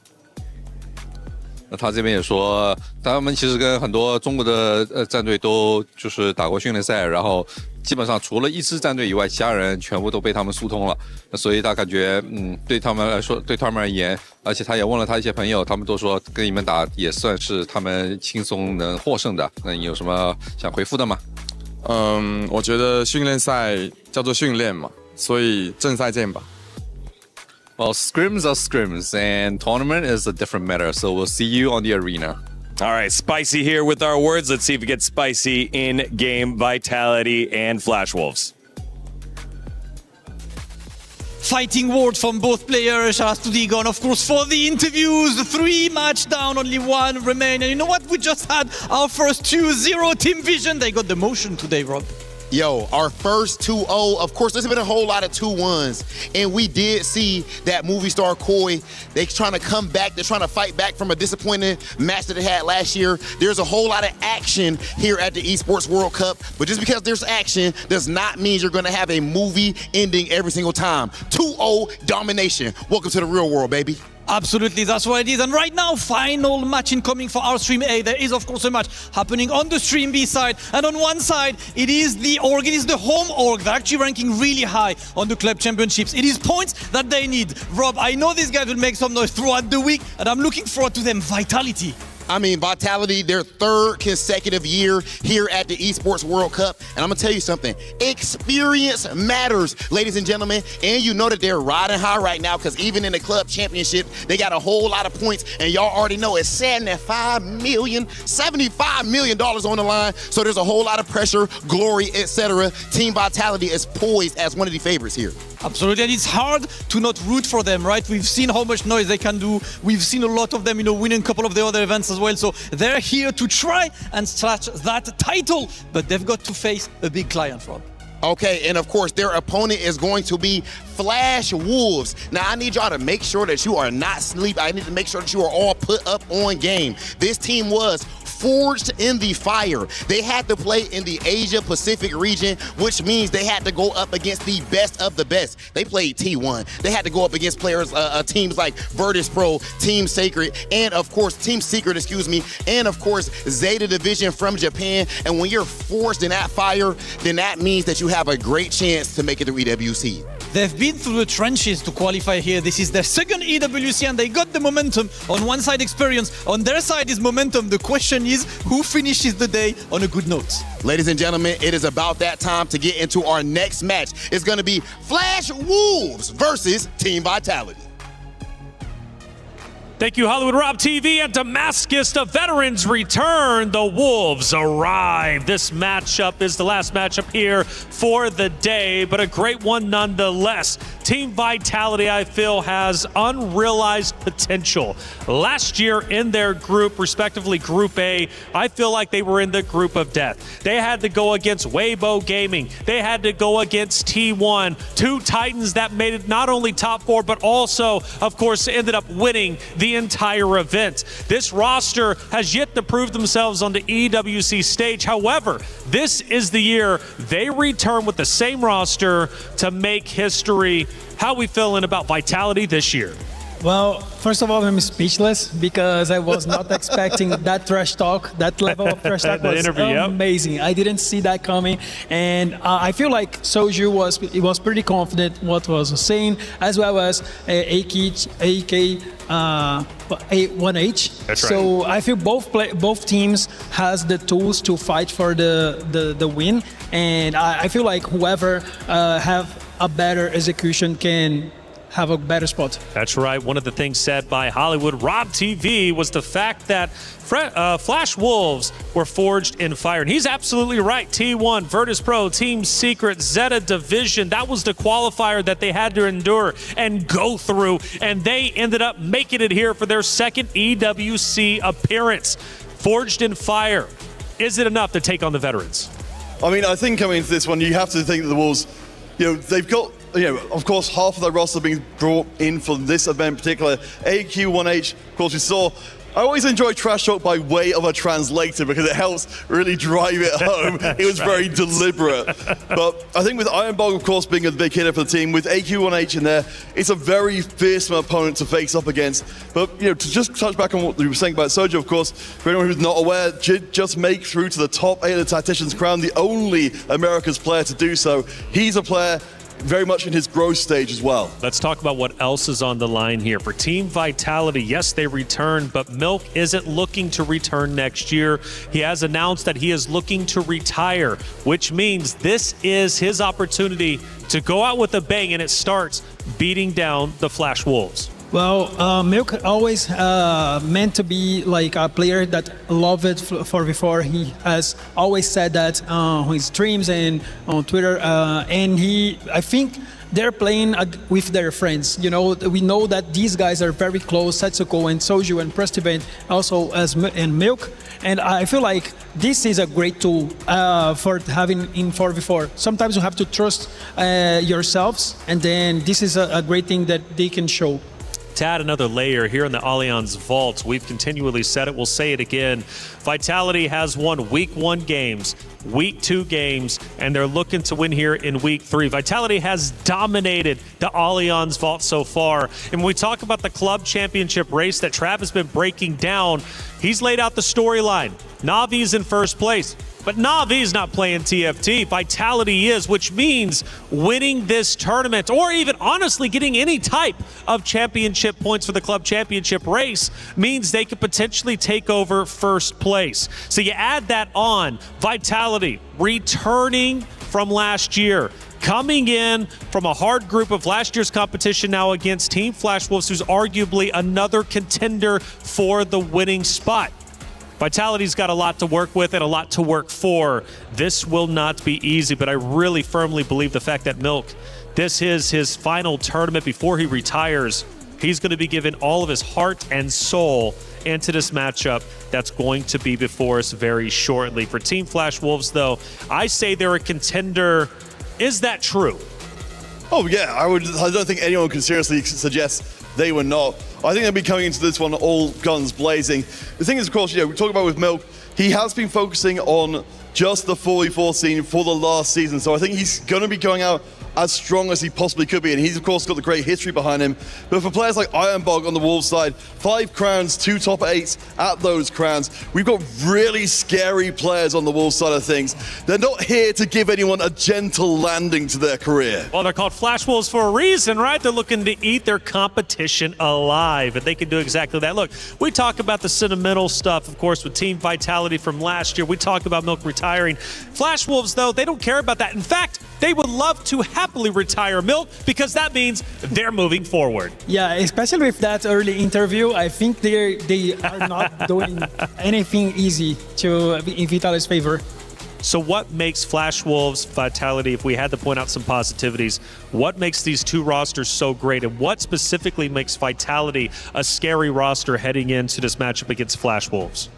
Speaker 23: 那他这边也说，他们其实跟很多中国的战队都就是打过训练赛，然后基本上除了一支战队以外，其他人全部都被他们疏通了。所以他感觉，对他们来说，对他们而言，而且他也问了他一些朋友，他们都说跟你们打也算是他们轻松能获胜的。那你有什么想回复的吗？
Speaker 24: 我觉得训练赛叫做训练嘛，所以正赛见吧。
Speaker 23: Well, scrims are scrims, and tournament is a different matter. So we'll see you on the arena.
Speaker 8: All right, spicy here with our words. Let's see if it gets spicy in game Vitality and Flash Wolves.
Speaker 14: Fighting words from both players. Shout out to Digon, of course, for the interviews. 3 match down, only 1 remain. And you know what? We just had our first 2-0 Team Vision. They got the motion today, Rob.
Speaker 15: Yo, our first 2-0, of course, there's been a whole lot of 2-1s, and we did see that movie star Koi, they're trying to come back, they're trying to fight back from a disappointing match that they had last year. There's a whole lot of action here at the Esports World Cup, but just because there's action does not mean you're gonna have a movie ending every single time. 2-0 domination. Welcome to the real world, baby.
Speaker 14: Absolutely, that's what it is. And right now, final match incoming for our Stream A. There is, of course, a match happening on the Stream B side. And on one side, it is the org, it is the home org. They're actually ranking really high on the club championships. It is points that they need. Rob, I know these guys will make some noise throughout the week, and I'm looking forward to them. Vitality.
Speaker 15: I mean, Vitality, their third consecutive year here at the Esports World Cup. And I'm going to tell you something. Experience matters, ladies and gentlemen. And you know that they're riding high right now because even in the club championship, they got a whole lot of points. And y'all already know it's $75 million on the line. So there's a whole lot of pressure, glory, etc. Team Vitality is poised as one of the favorites here.
Speaker 14: Absolutely, and it's hard to not root for them, right? We've seen how much noise they can do. We've seen a lot of them, winning a couple of the other events as well. So they're here to try and snatch that title, but they've got to face a big client, Rob.
Speaker 15: Okay, and of course, their opponent is going to be Flash Wolves. Now, I need y'all to make sure that you are not asleep. I need to make sure that you are all put up on game. This team was forged in the fire. They had to play in the Asia Pacific region, which means they had to go up against the best of the best. They played T1. They had to go up against players, teams like Virtus Pro, Team Secret, and of course, and of course, Zeta Division from Japan. And when you're forged in that fire, then that means that you have a great chance to make it through EWC.
Speaker 14: They've been through the trenches to qualify here. This is their second EWC and they got the momentum. On one side, experience. On their side is momentum. The question is, who finishes the day on a good note?
Speaker 15: Ladies and gentlemen, it is about that time to get into our next match. It's going to be Flash Wolves versus Team Vitality.
Speaker 16: Thank you, Hollywood Rob TV. At Damascus, the veterans return. The Wolves arrive. This matchup is the last matchup here for the day, but a great one nonetheless. Team Vitality, I feel, has unrealized potential. Last year in their group, respectively Group A, I feel like they were in the group of death. They had to go against Weibo Gaming. They had to go against T1, two Titans that made it not only top four, but also, of course, ended up winning the entire event. This roster has yet to prove themselves on the EWC stage. However, this is the year they return with the same roster to make history. How we feeling about Vitality this year?
Speaker 11: Well, first of all, I'm speechless because I was not expecting that trash talk. That level of trash talk was amazing. Yep. I didn't see that coming, and I feel like Soju was pretty confident what was saying, as well as AK1H.
Speaker 16: That's right.
Speaker 11: So I feel both teams has the tools to fight for the win, and I feel like whoever have a better execution can have a better spot.
Speaker 16: That's right. One of the things said by Hollywood Rob TV was the fact that Flash Wolves were forged in fire. And he's absolutely right. T1, Virtus Pro, Team Secret, Zeta Division, that was the qualifier that they had to endure and go through. And they ended up making it here for their second EWC appearance. Forged in fire. Is it enough to take on the veterans?
Speaker 4: I mean, I think coming into this one, you have to think that the Wolves, they've got, of course, half of their roster being brought in for this event in particular. AQ1H, of course, we saw. I always enjoy trash talk by way of a translator because it helps really drive it home. It was very deliberate. But I think with Ironbog, of course, being a big hitter for the team, with AQ1H in there, it's a very fearsome opponent to face up against. But, to just touch back on what you were saying about Soju, of course, for anyone who's not aware, did just make through to the top 8 of the Tactician's Crown, the only America's player to do so. He's a player very much in his growth stage as well.
Speaker 16: Let's talk about what else is on the line here. For Team Vitality, yes, they return, but Milk isn't looking to return next year. He has announced that he is looking to retire, which means this is his opportunity to go out with a bang, and it starts beating down the Flash Wolves.
Speaker 11: Well, Milk always meant to be like a player that loved it for before. He has always said that on his streams and on Twitter. And I think they're playing with their friends. We know that these guys are very close, Setsuko and Soju and Prestivent, also and Milk. And I feel like this is a great tool for having in 4v4. Sometimes you have to trust yourselves, and then this is a great thing that they can show.
Speaker 16: To add another layer here in the Allianz Vault, we've continually said it, we'll say it again. Vitality has won Week 1 games, Week 2 games, and they're looking to win here in Week 3. Vitality has dominated the Allianz Vault so far. And when we talk about the club championship race that Trav has been breaking down, he's laid out the storyline. Navi's in first place. But Navi's not playing TFT. Vitality is, which means winning this tournament, or even honestly getting any type of championship points for the club championship race, means they could potentially take over first place. So you add that on, Vitality returning from last year, coming in from a hard group of last year's competition now against Team Flash Wolves, who's arguably another contender for the winning spot. Vitality's got a lot to work with and a lot to work for. This will not be easy, but I really firmly believe the fact that Milk, this is his final tournament before he retires. He's going to be giving all of his heart and soul into this matchup that's going to be before us very shortly. For Team Flash Wolves, though, I say they're a contender. Is that true?
Speaker 4: Oh, yeah. I don't think anyone can seriously suggest they were not. I think they'll be coming into this one all guns blazing. The thing is, of course, we talk about with Milk, he has been focusing on just the 4v4 scene for the last season. So I think he's going to be going out as strong as he possibly could be. And he's, of course, got the great history behind him. But for players like Ironbog on the Wolves side, 5 crowns, 2 top 8s at those crowns. We've got really scary players on the Wolves side of things. They're not here to give anyone a gentle landing to their career.
Speaker 16: Well, they're called Flash Wolves for a reason, right? They're looking to eat their competition alive, and they can do exactly that. Look, we talk about the sentimental stuff, of course, with Team Vitality from last year. We talk about Milk retiring. Flash Wolves, though, they don't care about that. In fact, they would love to happily retire Milk because that means they're moving forward.
Speaker 11: Yeah, especially with that early interview, I think they are not doing anything easy in Vitality's favor.
Speaker 16: So what makes Flash Wolves Vitality, if we had to point out some positivities, what makes these two rosters so great, and what specifically makes Vitality a scary roster heading into this matchup against Flash Wolves?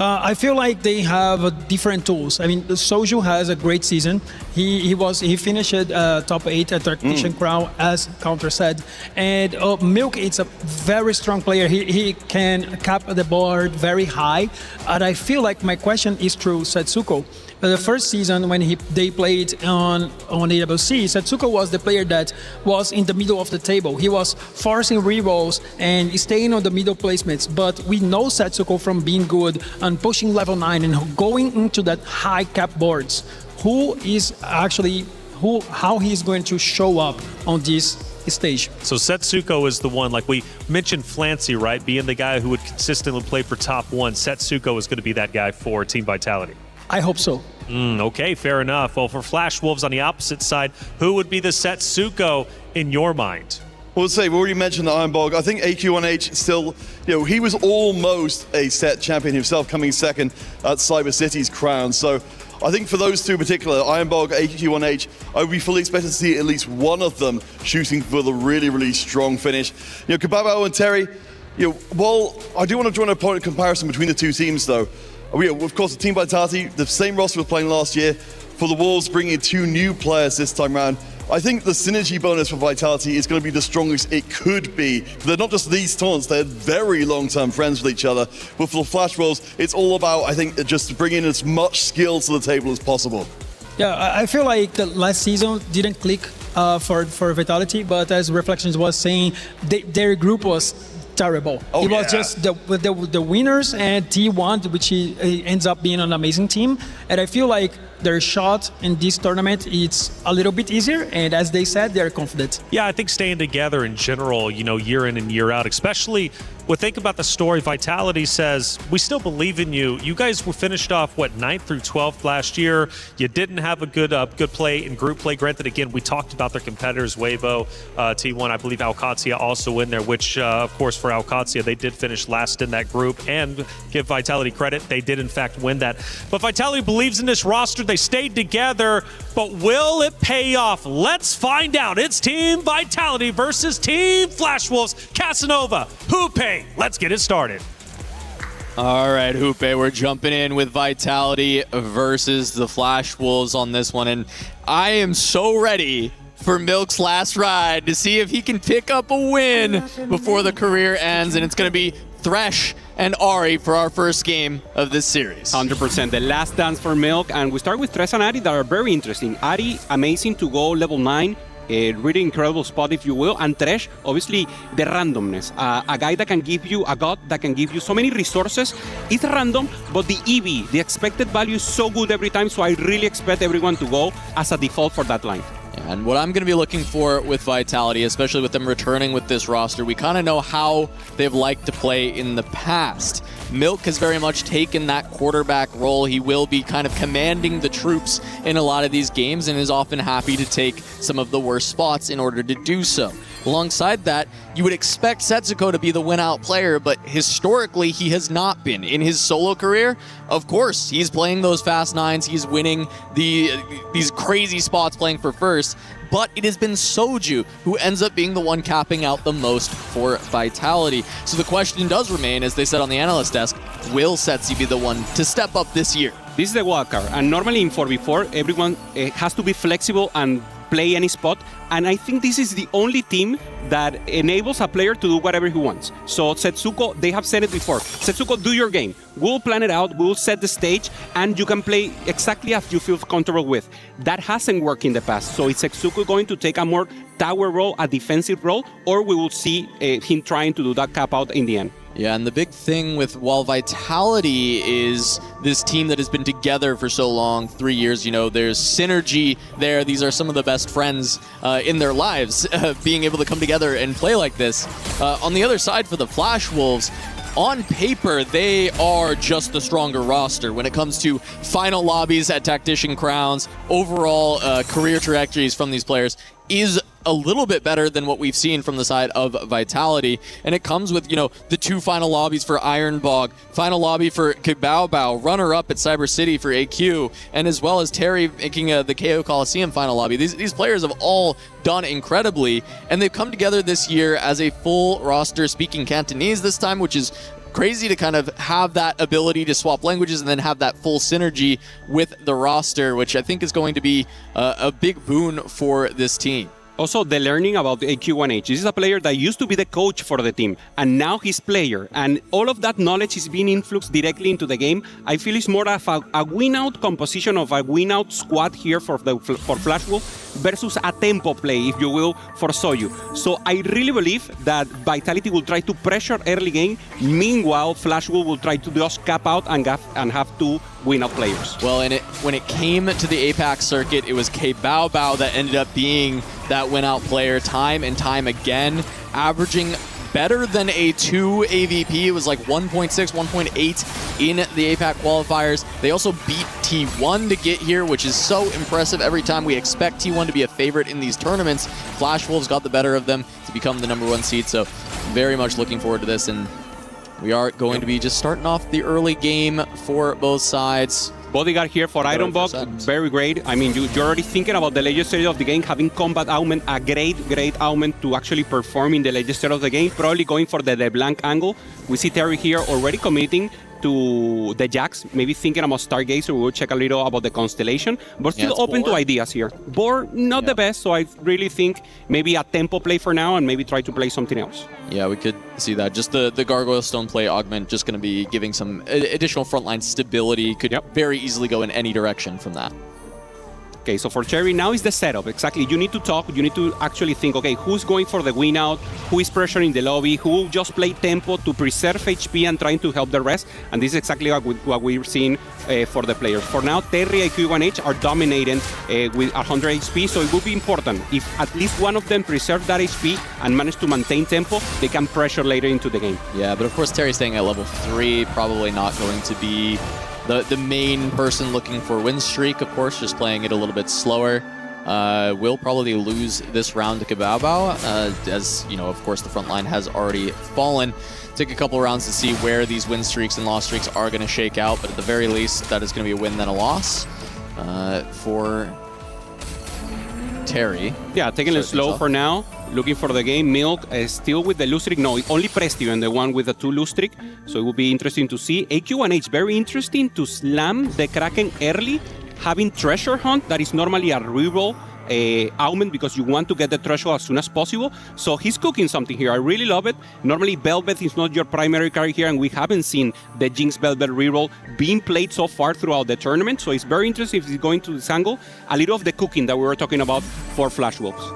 Speaker 11: I feel like they have different tools. I mean, Soju has a great season. He finished top 8 at Tactician Crown, as Counter said. And Milk is a very strong player. He can cap the board very high. And I feel like my question is through Setsuko. The first season when they played on EWC, Setsuko was the player that was in the middle of the table. He was forcing rerolls and staying on the middle placements. But we know Setsuko from being good and pushing level 9 and going into that high cap boards. How he's going to show up on this stage.
Speaker 16: So Setsuko is the one, like we mentioned Flancy, right? Being the guy who would consistently play for top 1. Setsuko is going to be that guy for Team Vitality.
Speaker 11: I hope so.
Speaker 16: Okay, fair enough. Well, for Flash Wolves on the opposite side, who would be the Setsuko in your mind?
Speaker 4: Well, we already mentioned the Ironbog. I think AQ1H still, he was almost a set champion himself, coming second at Cyber City's crown. So I think for those two in particular, Ironbog, AQ1H, I would be fully expected to see at least one of them shooting for the really, really strong finish. Kababo and Terry, while I do want to draw an opponent comparison between the two teams, though. Of course, the Team Vitality, the same roster was playing last year. For the Wolves, bringing in 2 new players this time around. I think the synergy bonus for Vitality is going to be the strongest it could be. They're not just these taunts, they're very long-term friends with each other. But for the Flash Wolves, it's all about, I think, just bringing as much skill to the table as possible.
Speaker 11: Yeah, I feel like the last season didn't click for Vitality, but as Reflections was saying, their group was terrible. It was just the winners and T1, which ends up being an amazing team. And I feel like their shot in this tournament, it's a little bit easier. And as they said, they're confident.
Speaker 16: Yeah, I think staying together in general, year in and year out, especially think about the story. Vitality says, we still believe in you. You guys were finished off, 9th through 12th last year. You didn't have a good play in group play. Granted, again, we talked about their competitors, Weibo, T1, I believe Alcatia also in there, which, of course, for Alcatia, they did finish last in that group. And give Vitality credit, they did, in fact, win that. But Vitality believes in this roster. They stayed together, but will it pay off? Let's find out. It's Team Vitality versus Team Flash Wolves. Casanova, Hoope. Let's get it started.
Speaker 20: All right, Hoope, we're jumping in with Vitality versus the Flash Wolves on this one. And I am so ready for Milk's last ride to see if he can pick up a win before the career ends. And it's going to be Thresh and Ari for our first game of this series.
Speaker 18: 100%. The last dance for Milk. And we start with Thresh and Ari that are very interesting. Ari, amazing to go level 9 A really incredible spot, if you will. And Thresh, obviously, the randomness. A guy that can give you, a god that can give you so many resources. It's random, but the EV, the expected value is so good every time, so I really expect everyone to go as a default for that line.
Speaker 20: And what I'm going to be looking for with Vitality, especially with them returning with this roster, we kind of know how they've liked to play in the past. Milk has very much taken that quarterback role. He will be kind of commanding the troops in a lot of these games and is often happy to take some of the worst spots in order to do so. Alongside that, you would expect Setsuko to be the win-out player, but historically he has not been. In his solo career, of course, he's playing those fast nines, he's winning these crazy spots playing for first, but it has been Soju who ends up being the one capping out the most for Vitality. So the question does remain, as they said on the analyst desk, will Setsi be the one to step up this year?
Speaker 18: This is the wildcard, and normally in 4v4, everyone has to be flexible and play any spot, and I think this is the only team that enables a player to do whatever he wants. So Setsuko, they have said it before, Setsuko, do your game. We'll plan it out, we'll set the stage, and you can play exactly as you feel comfortable with. That hasn't worked in the past, so is Setsuko going to take a more tower role, a defensive role, or we will see him trying to do that cap out in the end?
Speaker 20: Yeah, and the big thing with Vitality is this team that has been together for so long, 3 years, you know, there's synergy there. These are some of the best friends in their lives, being able to come together and play like this. On the other side for the Flash Wolves, on paper, they are just the stronger roster when it comes to final lobbies at Tactician Crowns. Overall career trajectories from these players is a little bit better than what we've seen from the side of Vitality. And it comes with, you know, the 2 final lobbies for Ironbog, final lobby for Kibaobao, runner-up at Cyber City for AQ, and as well as Terry making the KO Coliseum final lobby. These players have all done incredibly, and they've come together this year as a full roster speaking Cantonese this time, which is crazy to kind of have that ability to swap languages and then have that full synergy with the roster, which I think is going to be a big boon for this team.
Speaker 18: Also, the learning about AQ1H. This is a player that used to be the coach for the team, and now he's player. And all of that knowledge is being influxed directly into the game. I feel it's more of a win-out composition of a win-out squad here for Flash Wolf versus a tempo play, if you will, for Soju. So I really believe that Vitality will try to pressure early game. Meanwhile, Flash Wolf will try to just cap out and have 2 win-out players.
Speaker 20: Well, and when it came to the APAC circuit, it was Kibaobao that ended up being that win-out player time and time again, averaging better than a 2 AVP. It was like 1.6, 1.8 in the APAC qualifiers. They also beat T1 to get here, which is so impressive. Every time we expect T1 to be a favorite in these tournaments, Flash Wolves got the better of them to become the #1 seed. So very much looking forward to this, and we are going to be just starting off the early game for both sides.
Speaker 18: Bodyguard here for Ironbog, very great. I mean, you're already thinking about the latest stage of the game, having combat augment, a great augment to actually perform in the latest stage of the game, probably going for the LeBlanc angle. We see Terry here already committing to the Jax, maybe thinking about Stargazer. We'll check a little about the Constellation, but still open to ideas here. Board, not the best, so I really think maybe a tempo play for now and maybe try to play something else.
Speaker 20: Yeah, we could see that. Just the Gargoyle Stone play augment just going to be giving some additional frontline stability. Could very easily go in any direction from that.
Speaker 18: Okay, so for Cherry, now is the setup. Exactly. You need to talk. You need to actually think, okay, who's going for the win out? Who is pressuring the lobby? Who will just play tempo to preserve HP and trying to help the rest? And this is exactly what we're seeing for the players. For now, Terry, IQ1H are dominating with 100 HP, so it will be important. If at least one of them preserve that HP and manage to maintain tempo, they can pressure later into the game.
Speaker 20: Yeah, but of course, Terry staying at level 3, probably not going to be the main person looking for win streak, of course, just playing it a little bit slower. Will probably lose this round to Kibaobao, as, you know, of course, the front line has already fallen. Take a couple rounds to see where these win streaks and loss streaks are going to shake out, but at the very least, that is going to be a win, then a loss for Terry.
Speaker 18: Yeah, taking it slow for now. Looking for the game. Milk is still with the loose streak. No, only Prestiven, the one with the 2 loose streak. So it will be interesting to see. AQ1H, very interesting to slam the Kraken early. Having Treasure Hunt, that is normally a reroll augment because you want to get the treasure as soon as possible. So he's cooking something here. I really love it. Normally Velvet is not your primary card here, and we haven't seen the Jinx Velvet reroll being played so far throughout the tournament. So it's very interesting if he's going to this angle. A little of the cooking that we were talking about for Flash Wolves.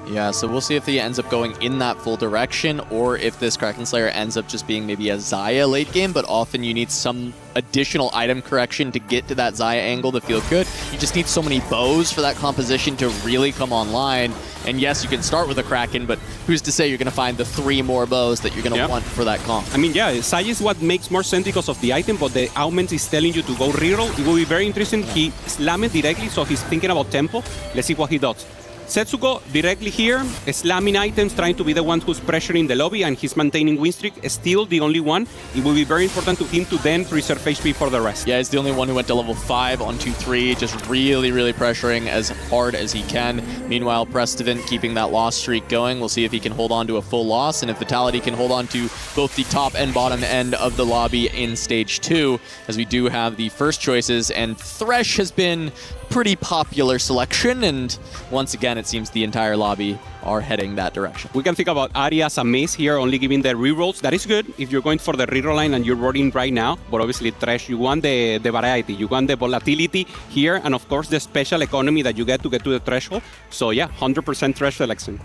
Speaker 20: Yeah, so we'll see if he ends up going in that full direction or if this Kraken Slayer ends up just being maybe a Xayah late game, but often you need some additional item correction to get to that Xayah angle to feel good. You just need so many bows for that composition to really come online. And yes, you can start with a Kraken, but who's to say you're going to find the 3 more bows that you're going to want for that comp?
Speaker 18: I mean, yeah, Xayah is what makes more sense because of the item, but the augment is telling you to go reroll. It will be very interesting. He slammed it directly, so he's thinking about tempo. Let's see what he does. Setsuko directly here, slamming items, trying to be the one who's pressuring the lobby, and he's maintaining win streak, still the only one. It will be very important to him to then preserve HP for the rest.
Speaker 20: Yeah, he's the only one who went to level 5 on 2-3, just really, really pressuring as hard as he can. Meanwhile, Prestivant keeping that loss streak going. We'll see if he can hold on to a full loss, and if Vitality can hold on to both the top and bottom end of the lobby in Stage 2, as we do have the first choices, and Thresh has been pretty popular selection, and once again, it seems the entire lobby are heading that direction.
Speaker 18: We can think about Ari as a miss here, only giving the rerolls. That is good if you're going for the reroll line and you're rolling right now, but obviously Thresh, you want the variety, you want the volatility here, and of course the special economy that you get to the threshold. So yeah, 100% Thresh selection.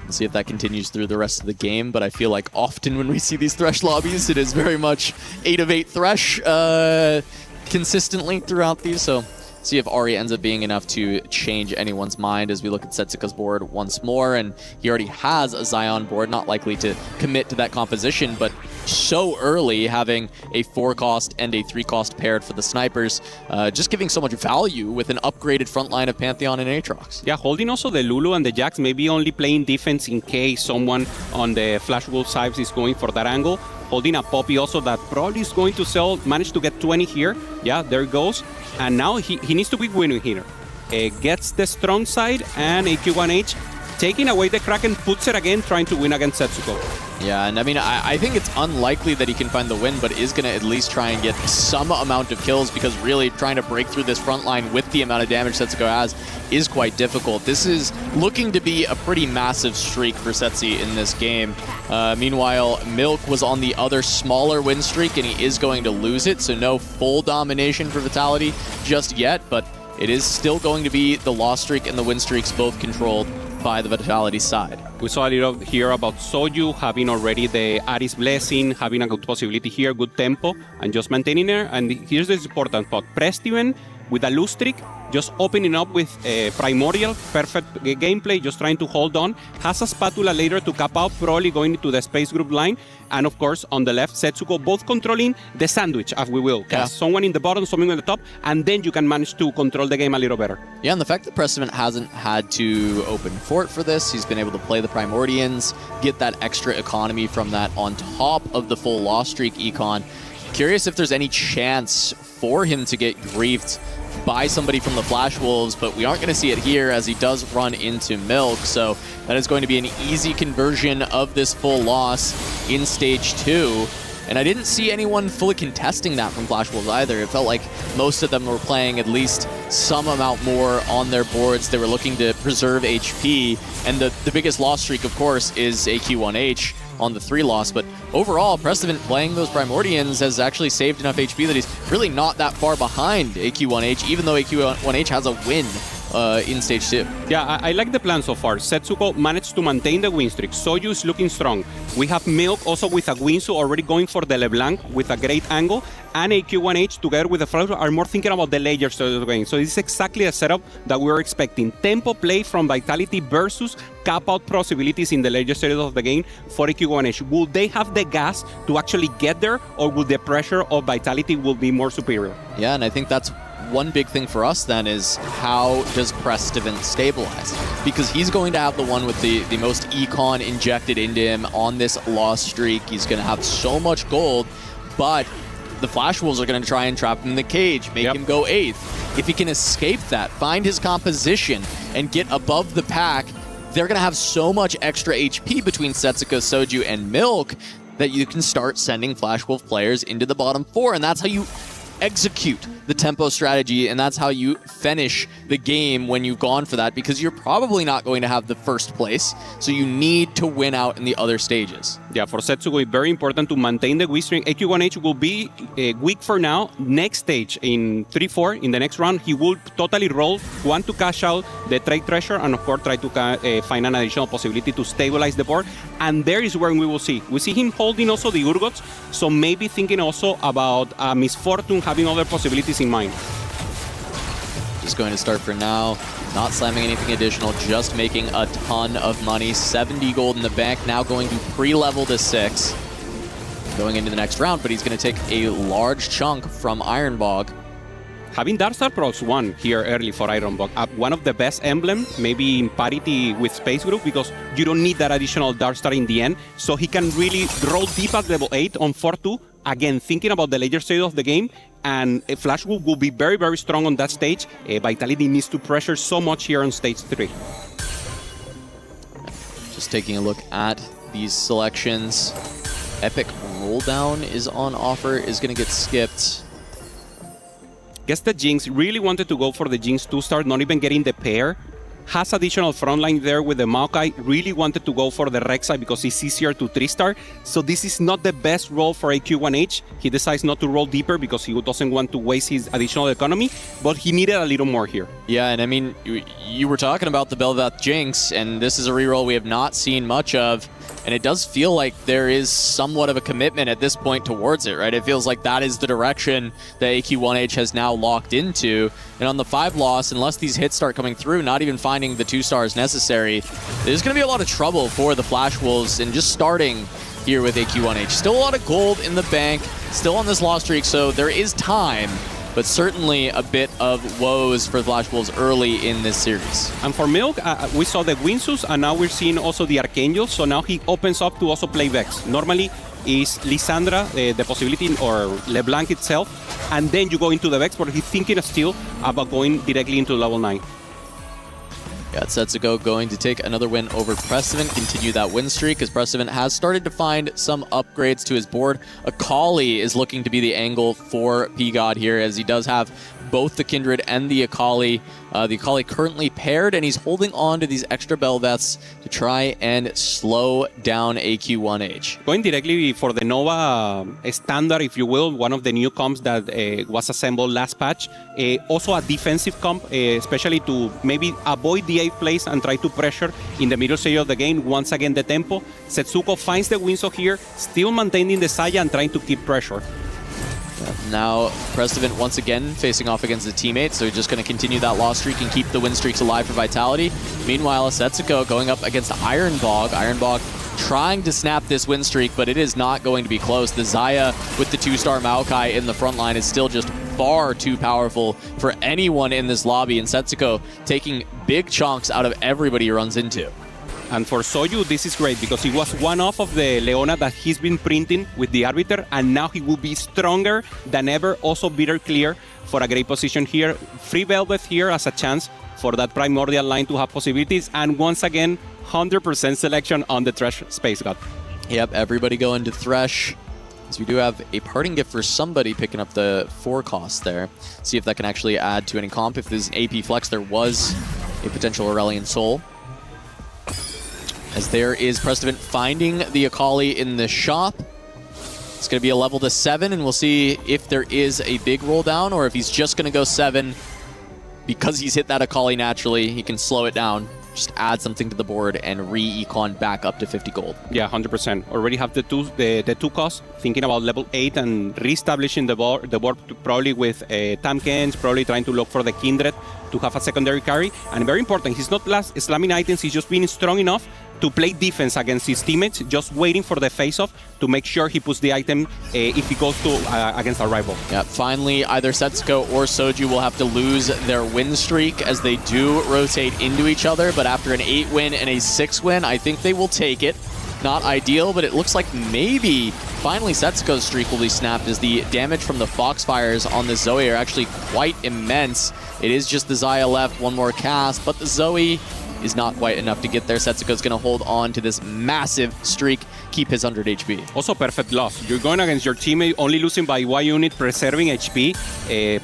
Speaker 20: We'll see if that continues through the rest of the game, but I feel like often when we see these Thresh lobbies, it is very much 8 of 8 Thresh consistently throughout these, so see if Ari ends up being enough to change anyone's mind as we look at Setsuka's board once more, and he already has a Zion board, not likely to commit to that composition, but so early having a 4-cost and a 3-cost paired for the snipers, just giving so much value with an upgraded front line of Pantheon and Aatrox.
Speaker 18: Yeah, holding also the Lulu and the Jax, maybe only playing defense in case someone on the Flash Wolf sides is going for that angle. Holding a Poppy also that probably is going to sell, managed to get 20 here. Yeah, there it goes. And now he needs to be winning here. Gets the strong side, and AQ1H taking away the Kraken, puts it again, trying to win against Setsuko.
Speaker 20: Yeah, and I mean, I think it's unlikely that he can find the win, but is going to at least try and get some amount of kills, because really trying to break through this front line with the amount of damage Setsuko has is quite difficult. This is looking to be a pretty massive streak for Setsi in this game. Meanwhile, Milk was on the other smaller win streak, and he is going to lose it, so no full domination for Vitality just yet, but it is still going to be the loss streak and the win streaks both controlled by the Vitality side.
Speaker 18: We saw a little here about Soju having already the Aris Blessing, having a good possibility here, good tempo, and just maintaining it. And here's the important part. Prestiven with a loose streak, just opening up with Primordial, perfect gameplay, just trying to hold on. Has a Spatula later to cap out, probably going into the Space Group line. And of course, on the left, Setsuko both controlling the sandwich, as we will. Yeah. Someone in the bottom, someone in the top, and then you can manage to control the game a little better.
Speaker 20: Yeah, and the fact that Prestivant hasn't had to open fort for this, he's been able to play the Primordians, get that extra economy from that on top of the full loss streak econ. Curious if there's any chance for him to get griefed by somebody from the Flash Wolves, but we aren't going to see it here as he does run into Milk, so that is going to be an easy conversion of this full loss in Stage 2. And I didn't see anyone fully contesting that from Flash Wolves either. It felt like most of them were playing at least some amount more on their boards. They were looking to preserve HP, and the biggest loss streak, of course, is AQ1H on the 3 loss, but overall, Prestivant playing those Primordians has actually saved enough HP that he's really not that far behind AQ1H, even though AQ1H has a win in Stage 2.
Speaker 18: Yeah, I like the plan so far. Setsuko managed to maintain the win streak. Soju is looking strong. We have Milk also with a Winsu already going for the LeBlanc with a great angle, and AQ1H together with the Flash are more thinking about the layers of the game. So this is exactly a setup that we were expecting. Tempo play from Vitality versus cap out possibilities in the later stages of the game for AQ1H. Will they have the gas to actually get there, or will the pressure of Vitality will be more superior?
Speaker 20: Yeah, and I think that's one big thing for us then is how does Prestivant stabilize? Because he's going to have the one with the most econ injected into him on this loss streak. He's going to have so much gold, but the Flash Wolves are going to try and trap him in the cage, make him go 8th. If he can escape that, find his composition, and get above the pack, they're going to have so much extra HP between Setsuko, Soju, and Milk that you can start sending Flash Wolf players into the bottom 4, and that's how you execute the tempo strategy, and that's how you finish the game when you've gone for that, because you're probably not going to have the first place, so you need to win out in the other stages.
Speaker 18: Yeah, for Setsuko, it's very important to maintain the weak string. AQ1H will be weak for now. Next stage, in 3-4, in the next round, he will totally roll, want to cash out the trade treasure, and of course try to find an additional possibility to stabilize the board. And there is where we will see. We see him holding also the Urgots, so maybe thinking also about Misfortune, having other possibilities in mind.
Speaker 6: Just going to start for now. Not slamming anything additional, just making a ton of money. 70 gold in the bank, now going to pre-level to 6. Going into the next round, but he's going to take a large chunk from Ironbog.
Speaker 18: Having Darkstar Pros 1 here early for Ironbog, one of the best emblem, maybe in parity with Space Group, because you don't need that additional Darkstar in the end, so he can really roll deep at level 8 on 4-2. Again, thinking about the later stage of the game, and Flash will be very, very strong on that stage. Vitality needs to pressure so much here on stage 3.
Speaker 6: Just taking a look at these selections. Epic Roll Down is on offer, is going to get skipped.
Speaker 18: Guess the Jinx really wanted to go for the Jinx 2-star, not even getting the pair. Has additional frontline there with the Maokai. Really wanted to go for the Rek'Sai because it's easier to 3-star. So this is not the best roll for AQ1H. He decides not to roll deeper because he doesn't want to waste his additional economy, but he needed a little more here.
Speaker 6: Yeah, and I mean, you were talking about the Bel'Veth Jinx, and this is a reroll we have not seen much of. And it does feel like there is somewhat of a commitment at this point towards it, right? It feels like that is the direction that AQ1H has now locked into. And on the 5 loss, unless these hits start coming through, not even finding the 2 stars necessary, there's going to be a lot of trouble for the Flash Wolves in just starting here with AQ1H. Still a lot of gold in the bank, still on this loss streak, so there is time. But certainly a bit of woes for Flash Wolves early in this series.
Speaker 18: And for Milk, we saw the Winsus, and now we're seeing also the Archangel, so now he opens up to also play Vex. Normally, is Lissandra the possibility, or LeBlanc itself, and then you go into the Vex, but he's thinking still about going directly into level 9.
Speaker 6: Got Setsuko going to take another win over Precedent, continue that win streak, as Precedent has started to find some upgrades to his board. Akali is looking to be the angle for P-God here, as he does have both the Kindred and the Akali. The Akali currently paired, and he's holding on to these extra Bel'Veths to try and slow down AQ1H.
Speaker 18: Going directly for the Nova standard, if you will, one of the new comps that was assembled last patch. Also a defensive comp, especially to maybe avoid the 8th place and try to pressure in the middle stage of the game. Once again, the tempo. Setsuko finds the Windsor here, still maintaining the Saya and trying to keep pressure.
Speaker 6: Now, Precedent once again facing off against the teammate, so he's just going to continue that loss streak and keep the win streaks alive for Vitality. Meanwhile, Setsuko going up against Ironbog. Ironbog trying to snap this win streak, but it is not going to be close. The Xayah with the 2-star Maokai in the front line is still just far too powerful for anyone in this lobby, and Setsuko taking big chunks out of everybody he runs into.
Speaker 18: And for Soju, this is great because he was one off of the Leona that he's been printing with the Arbiter, and now he will be stronger than ever. Also bitter clear for a great position here. Free Bel'Veth here as a chance for that primordial line to have possibilities. And once again, 100% selection on the Thresh Space God.
Speaker 6: Yep, everybody going to Thresh. So we do have a parting gift for somebody picking up the 4 cost there. See if that can actually add to any comp. If there's an AP flex, there was a potential Aurelion Soul. As there is Precedent finding the Akali in the shop. It's going to be a level to 7, and we'll see if there is a big roll down or if he's just going to go 7. Because he's hit that Akali naturally, he can slow it down, just add something to the board and re-econ back up to 50 gold.
Speaker 18: Yeah, 100%. Already have the two costs, thinking about level 8 and re-establishing the board probably with Tamkens, probably trying to look for the Kindred to have a secondary carry. And very important, he's not slamming items, he's just being strong enough to play defense against his teammates, just waiting for the face-off to make sure he puts the item if he goes to against a rival.
Speaker 6: Yeah, finally, either Setsuko or Soju will have to lose their win streak as they do rotate into each other, but after an 8-win and a 6-win, I think they will take it. Not ideal, but it looks like maybe finally Setsuko's streak will be snapped as the damage from the Foxfires on the Zoe are actually quite immense. It is just the Xayah left, one more cast, but the Zoe is not quite enough to get there. Setsuko's going to hold on to this massive streak, keep his 100 HP.
Speaker 18: Also perfect loss. You're going against your teammate, only losing by Y unit, preserving HP.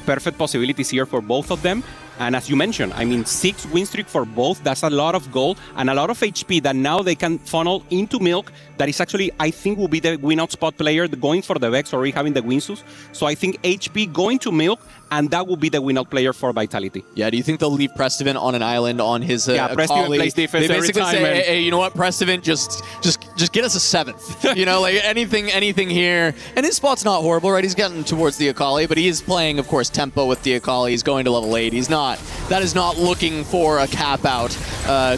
Speaker 18: Perfect possibilities here for both of them. And as you mentioned, I mean, 6 win streak for both. That's a lot of gold and a lot of HP that now they can funnel into Milk. That is actually, I think, will be the win-out spot player going for the Vex, already having the Winsus. So I think HP going to Milk, and that will be the win-out player for Vitality.
Speaker 20: Yeah, do you think they'll leave Prestivan on an island on his
Speaker 18: Yeah, Prestivan plays defense
Speaker 20: They
Speaker 18: every
Speaker 20: basically
Speaker 18: time,
Speaker 20: say,
Speaker 18: man.
Speaker 20: hey, you know what, Prestivan, just get us a 7th. You know, like anything here. And his spot's not horrible, right? He's getting towards the Akali, but he is playing, of course, tempo with the Akali. He's going to level 8. That is not looking for a cap out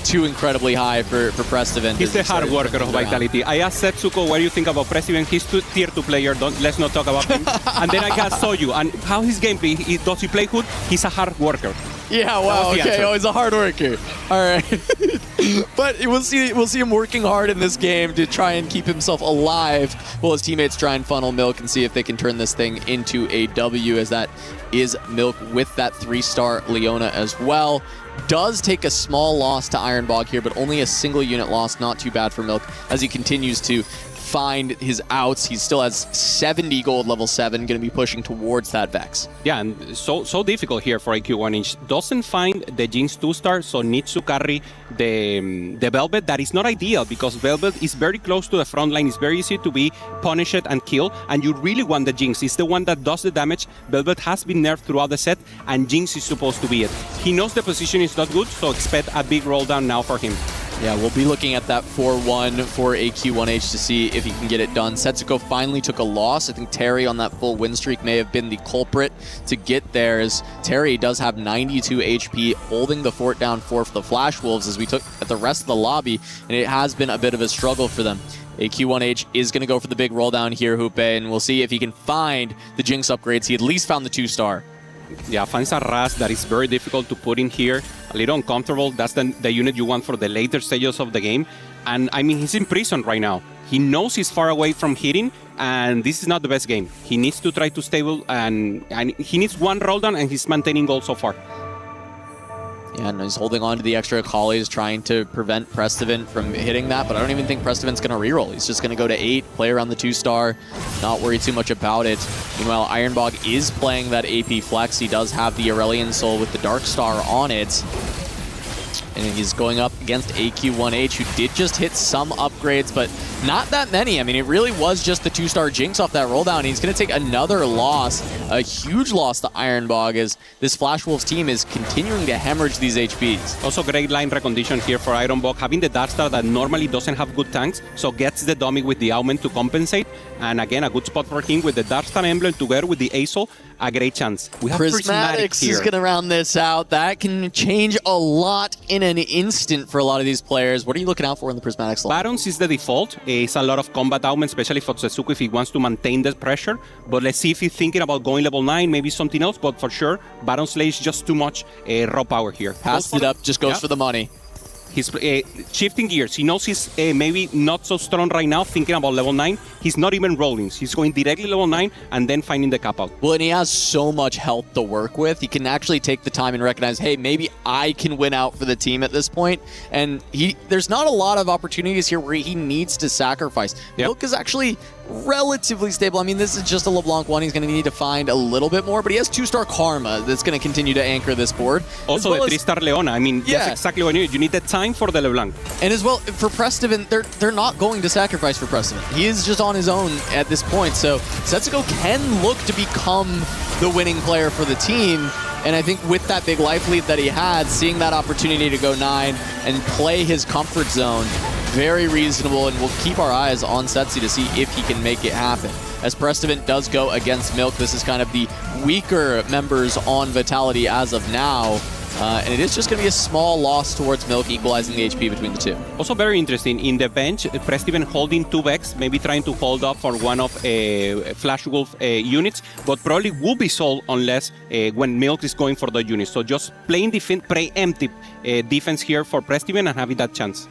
Speaker 20: too incredibly high for Prestivan.
Speaker 18: He's the hard worker of Vitality. I asked Setsuko, what do you think about Prestivan? He's tier 2 player. Let's not talk about him. And then I got Soju. And how his gameplay? Does he play good? He's a hard worker.
Speaker 20: Yeah, wow, okay. Oh, he's a hard worker. All right. But we'll see him working hard in this game to try and keep himself alive while his teammates try and funnel Milk and see if they can turn this thing into a W, as that is Milk with that 3-star Leona as well. Does take a small loss to Ironbog here, but only a single unit loss. Not too bad for Milk as he continues to find his outs. He still has 70 gold, level 7, going to be pushing towards that Vex.
Speaker 18: Yeah, and so difficult here for IQ1H. Doesn't find the Jinx 2-star, so needs to carry the Velvet. That is not ideal because Velvet is very close to the front line. It's very easy to be punished and killed, and you really want the Jinx. It's the one that does the damage. Velvet has been nerfed throughout the set, and Jinx is supposed to be it. He knows the position is not good, so expect a big roll down now for him.
Speaker 20: Yeah, we'll be looking at that 4-1 for AQ1H to see if he can get it done. Setsuko finally took a loss. I think Terry on that full win streak may have been the culprit to get there, as Terry does have 92 HP, holding the fort down for the Flash Wolves as we took at the rest of the lobby, and it has been a bit of a struggle for them. AQ1H is going to go for the big roll down here, Hoope, and we'll see if he can find the Jinx upgrades. He at least found the 2-star.
Speaker 18: Yeah, finds a Raz that is very difficult to put in here. A little uncomfortable. That's the unit you want for the later stages of the game. And I mean, he's in prison right now. He knows he's far away from hitting, and this is not the best game. He needs to try to stable, and he needs one roll down, and he's maintaining gold so far.
Speaker 20: Yeah, and he's holding on to the extra Akali's, trying to prevent Prestivan from hitting that, but I don't even think Prestivan's going to reroll. He's just going to go to 8, play around the 2-star, not worry too much about it. Meanwhile, Ironbog is playing that AP flex. He does have the Aurelion Soul with the Dark Star on it. And he's going up against AQ1H, who did just hit some upgrades, but not that many. I mean, it really was just the 2-star Jinx off that roll down. He's going to take another loss, a huge loss to Ironbog, as this Flash Wolves team is continuing to hemorrhage these HPs.
Speaker 18: Also, great line recondition here for Ironbog, having the Darkstar that normally doesn't have good tanks, so gets the dummy with the Augment to compensate. And again, a good spot for him with the Darkstar emblem together with the Azul. A great chance. We have
Speaker 20: Prismatics
Speaker 18: here.
Speaker 20: is going to round this out. That can change a lot in an instant for a lot of these players. What are you looking out for in the Prismatics line?
Speaker 18: Barons is the default. It's a lot of combat augment, especially for Setsuko if he wants to maintain the pressure. But let's see if he's thinking about going level 9, maybe something else. But for sure, Baron Slay is just too much raw power here.
Speaker 20: Passed it up, just goes for the money.
Speaker 18: He's shifting gears. He knows he's maybe not so strong right now, thinking about level 9. He's not even rolling. He's going directly level 9 and then finding the cap out.
Speaker 20: Well, and he has so much health to work with. He can actually take the time and recognize, hey, maybe I can win out for the team at this point. And there's not a lot of opportunities here where he needs to sacrifice. Milk is actually relatively stable. I mean, this is just a LeBlanc one. He's going to need to find a little bit more, but he has 2-star Karma that's going to continue to anchor this board.
Speaker 18: Also, the 3-star Leona. I mean, that's exactly what you need. You need the time for the LeBlanc.
Speaker 20: And as well, for Prestivan, they're not going to sacrifice for Prestivan. He is just on his own at this point. So Setsuko can look to become the winning player for the team. And I think with that big life lead that he had, seeing that opportunity to go 9 and play his comfort zone, very reasonable, and we'll keep our eyes on Setsi to see if he can make it happen. As Prestivan does go against Milk, this is kind of the weaker members on Vitality as of now. And it is just going to be a small loss towards Milk, equalizing the HP between the two.
Speaker 18: Also very interesting, in the bench, Prestivan holding 2 Vex, maybe trying to hold up for one of Flash Wolf units, but probably will be sold unless when Milk is going for the units. So just playing preemptive defense here for Prestivan and having that chance.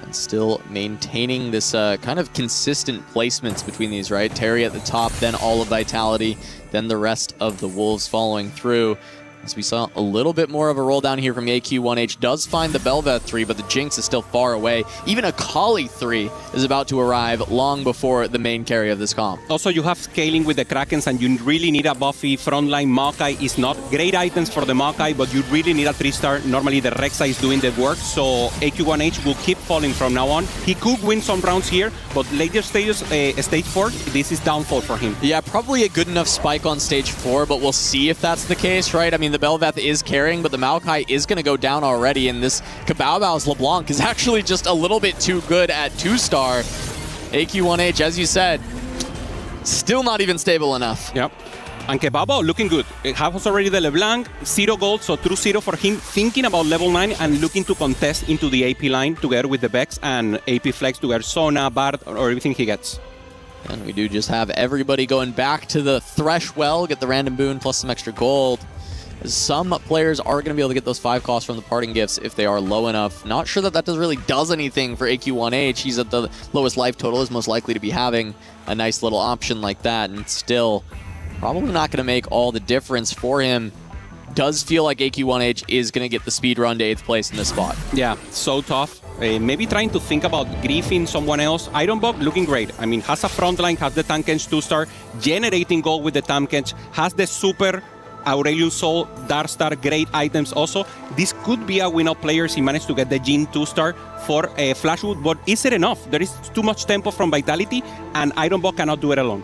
Speaker 20: And still maintaining this kind of consistent placements between these, right? Terry at the top, then all of Vitality, then the rest of the Wolves following through. As we saw a little bit more of a roll down here from AQ1H, does find the Belveth 3, but the Jinx is still far away. Even a Kali 3 is about to arrive long before the main carry of this comp.
Speaker 18: Also, you have scaling with the Krakens, and you really need a buffy. Frontline Maokai is not great items for the Maokai, but you really need a 3-star. Normally, the Rek'Sai is doing the work, so AQ1H will keep falling from now on. He could win some rounds here, but later stages, stage 4, this is downfall for him.
Speaker 20: Yeah, probably a good enough spike on stage 4, but we'll see if that's the case, right? I mean, the Belveth is carrying, but the Maokai is going to go down already, and this Kabao's LeBlanc is actually just a little bit too good at 2-star. AQ1H, as you said, still not even stable enough.
Speaker 18: Yep. And Kebabo looking good. It has already the LeBlanc, 0 gold, so true 0 for him, thinking about level 9 and looking to contest into the AP line together with the Vex and AP Flex to get Sona, Bard, or everything he gets.
Speaker 20: And we do just have everybody going back to the Thresh well, get the random boon plus some extra gold. Some players are going to be able to get those 5 costs from the parting gifts if they are low enough. Not sure that that really does anything for AQ1H. He's at the lowest life total, is most likely to be having a nice little option like that, and still probably not going to make all the difference for him. Does feel like AQ1H is going to get the speed run to 8th place in this spot.
Speaker 18: Yeah, so tough. Maybe trying to think about griefing someone else. Ironbog looking great. I mean, has a frontline, has the Tankage 2-star, generating gold with the Tankage, has the super Aurelion Soul, Darkstar, great items also. This could be a win of players. He managed to get the Jhin 2-star for Flashwood, but is it enough? There is too much tempo from Vitality, and Ironbog cannot do it alone.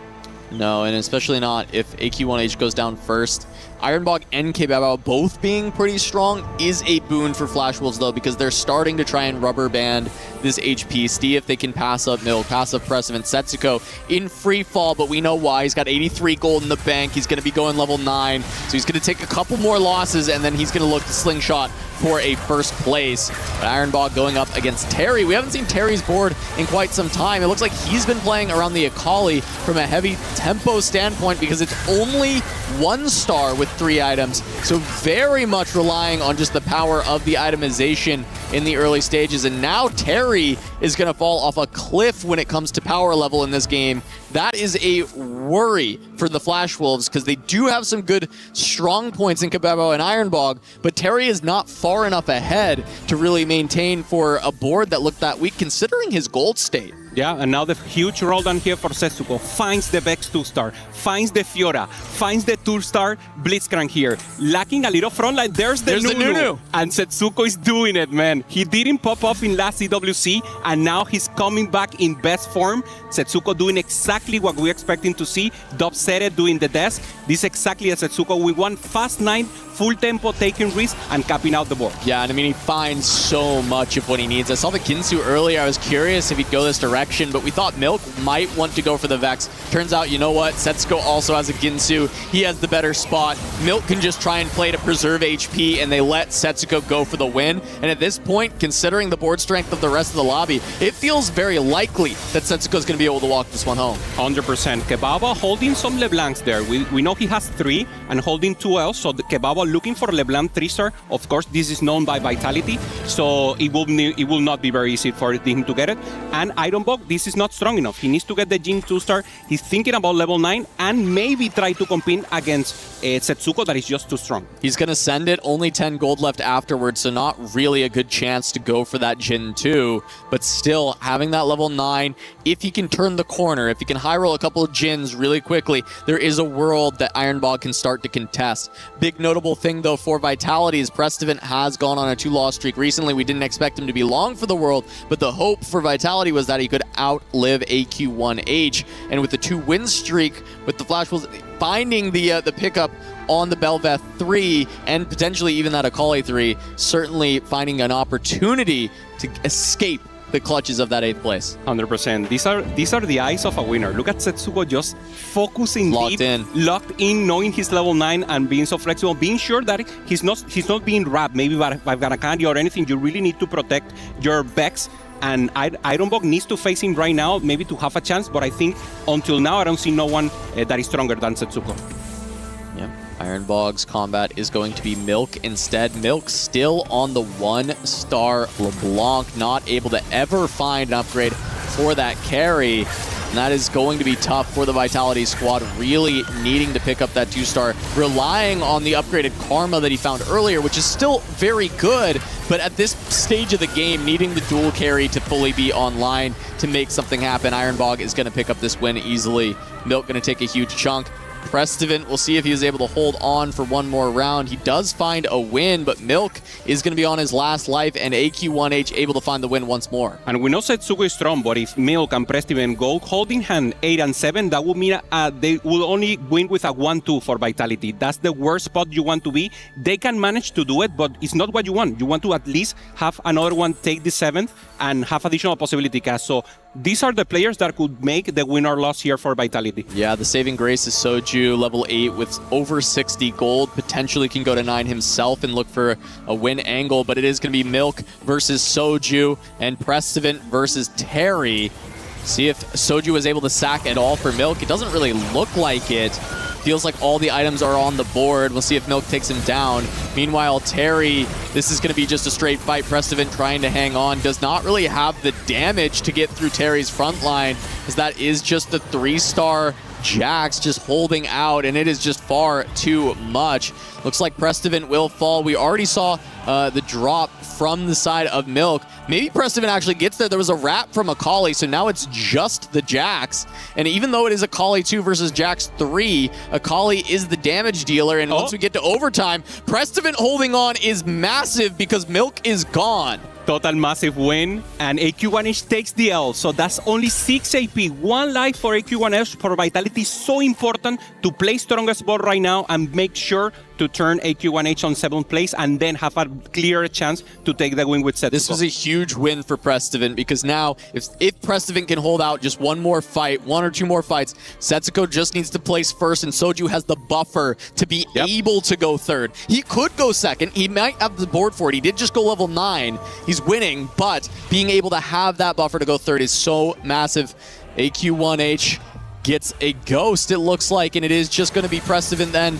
Speaker 20: No, and especially not if AQ1H goes down first. Ironbog and Kebabo both being pretty strong is a boon for Flash Wolves, though, because they're starting to try and rubber band this HP. See if they can pass up Milk, pass up Pressive, and Setsuko in free fall, but we know why. He's got 83 gold in the bank. He's going to be going level 9, so he's going to take a couple more losses, and then he's going to look to slingshot for a first place. But Ironbog going up against Terry. We haven't seen Terry's board in quite some time. It looks like he's been playing around the Akali from a heavy tempo standpoint because it's only 1-star with 3 items. So very much relying on just the power of the itemization in the early stages. And now Terry is going to fall off a cliff when it comes to power level in this game. That is a worry for the Flash Wolves because they do have some good strong points in Kabebo and Ironbog, but Terry is not far enough ahead to really maintain for a board that looked that weak considering his gold state.
Speaker 18: Yeah, and now the huge roll down here for Setsuko. Finds the Vex 2-star, finds the Fiora, finds the 2-star Blitzcrank here. Lacking a little frontline. There's the Nunu. And Setsuko is doing it, man. He didn't pop off in last EWC, and now he's coming back in best form. Setsuko doing exactly what we expect him to see. Dubsere doing the desk. This is exactly as Setsuko. We want fast 9, full tempo, taking risks, and capping out the board.
Speaker 20: Yeah, and I mean, he finds so much of what he needs. I saw the Ginsu earlier. I was curious if he'd go this direction, but we thought Milk might want to go for the Vex. Turns out, you know what? Setsuko also has a Ginsu. He has the better spot. Milk can just try and play to preserve HP, and they let Setsuko go for the win. And at this point, considering the board strength of the rest of the lobby, it feels very likely that Setsuko's going to be able to walk this one home.
Speaker 18: 100%. Kebaba holding some LeBlancs there. We know he has 3 and holding 2 else, so the Kebaba looking for LeBlanc 3-star. Of course, this is known by Vitality, so it will not be very easy for him to get it. And Ironbog, this is not strong enough. He needs to get the Jhin 2-star. He's thinking about level 9 and maybe try to compete against Setsuko that is just too strong.
Speaker 20: He's going to send it. Only 10 gold left afterwards, so not really a good chance to go for that Jhin 2. But still, having that level 9, if he can turn the corner, if he can high roll a couple of Jhins really quickly, there is a world that Ironbog can start to contest. Big notable thing, though, for Vitality is Prestivant has gone on a 2-loss streak recently. We didn't expect him to be long for the world, but the hope for Vitality was that he could outlive AQ1H. And with the 2-win streak, with the Flash Wolves finding the pickup on the Belveth 3 and potentially even that Akali 3, certainly finding an opportunity to escape the clutches of that 8th place.
Speaker 18: 100%. These are the eyes of a winner. Look at Setsuko just focusing locked in, knowing he's level 9 and being so flexible, being sure that he's not being wrapped maybe by Ganakanji or anything. You really need to protect your Vex. And Ironbog needs to face him right now, maybe to have a chance, but I think until now I don't see no one that is stronger than Setsuko.
Speaker 20: Yeah, Ironbog's combat is going to be Milk instead. Milk still on the 1-star LeBlanc, not able to ever find an upgrade for that carry. And that is going to be tough for the Vitality squad, really needing to pick up that 2-star, relying on the upgraded Karma that he found earlier, which is still very good, but at this stage of the game, needing the dual carry to fully be online to make something happen. Ironbog is going to pick up this win easily. Milk going to take a huge chunk. Prestivan, we'll see if he is able to hold on for one more round. He does find a win, but Milk is going to be on his last life, and AQ1H able to find the win once more.
Speaker 18: And we know Setsuko is strong, but if Milk and Prestivan go holding hand 8 and 7, that would mean they will only win with a 1-2 for Vitality. That's the worst spot you want to be. They can manage to do it, but it's not what you want. You want to at least have another one take the 7th and have additional possibility cast. So these are the players that could make the win or loss here for Vitality.
Speaker 20: Yeah, the saving grace is Soju, level 8 with over 60 gold. Potentially can go to 9 himself and look for a win angle, but it is going to be Milk versus Soju and Prestivan versus Terry. See if Soju is able to sack at all for Milk. It doesn't really look like it. Feels like all the items are on the board. We'll see if Milk takes him down. Meanwhile, Terry, this is going to be just a straight fight. Prestivan trying to hang on. Does not really have the damage to get through Terry's front line, because that is just the 3-star Jax just holding out, and it is just far too much. Looks like Prestivan will fall. We already saw the drop from the side of Milk. Maybe Prestivan actually gets there. There was a wrap from Akali, so now it's just the Jax. And even though it is Akali 2 versus Jax 3, Akali is the damage dealer. And once we get to overtime, Prestivan holding on is massive because Milk is gone.
Speaker 18: Total massive win, and AQ1H takes the L, so that's only 6 AP. 1 life for AQ1H for Vitality. So important to play strongest ball right now and make sure to turn AQ1H on 7th place and then have a clear chance to take the win with Setsuko.
Speaker 20: This was a huge win for Prestivan, because now if Prestivan can hold out just one more fight, 1 or 2 more fights, Setsuko just needs to place first, and Soju has the buffer to be able to go third. He could go second. He might have the board for it. He did just go level 9. He's winning, but being able to have that buffer to go third is so massive. AQ1H gets a ghost, it looks like, and it is just going to be Prestivan then.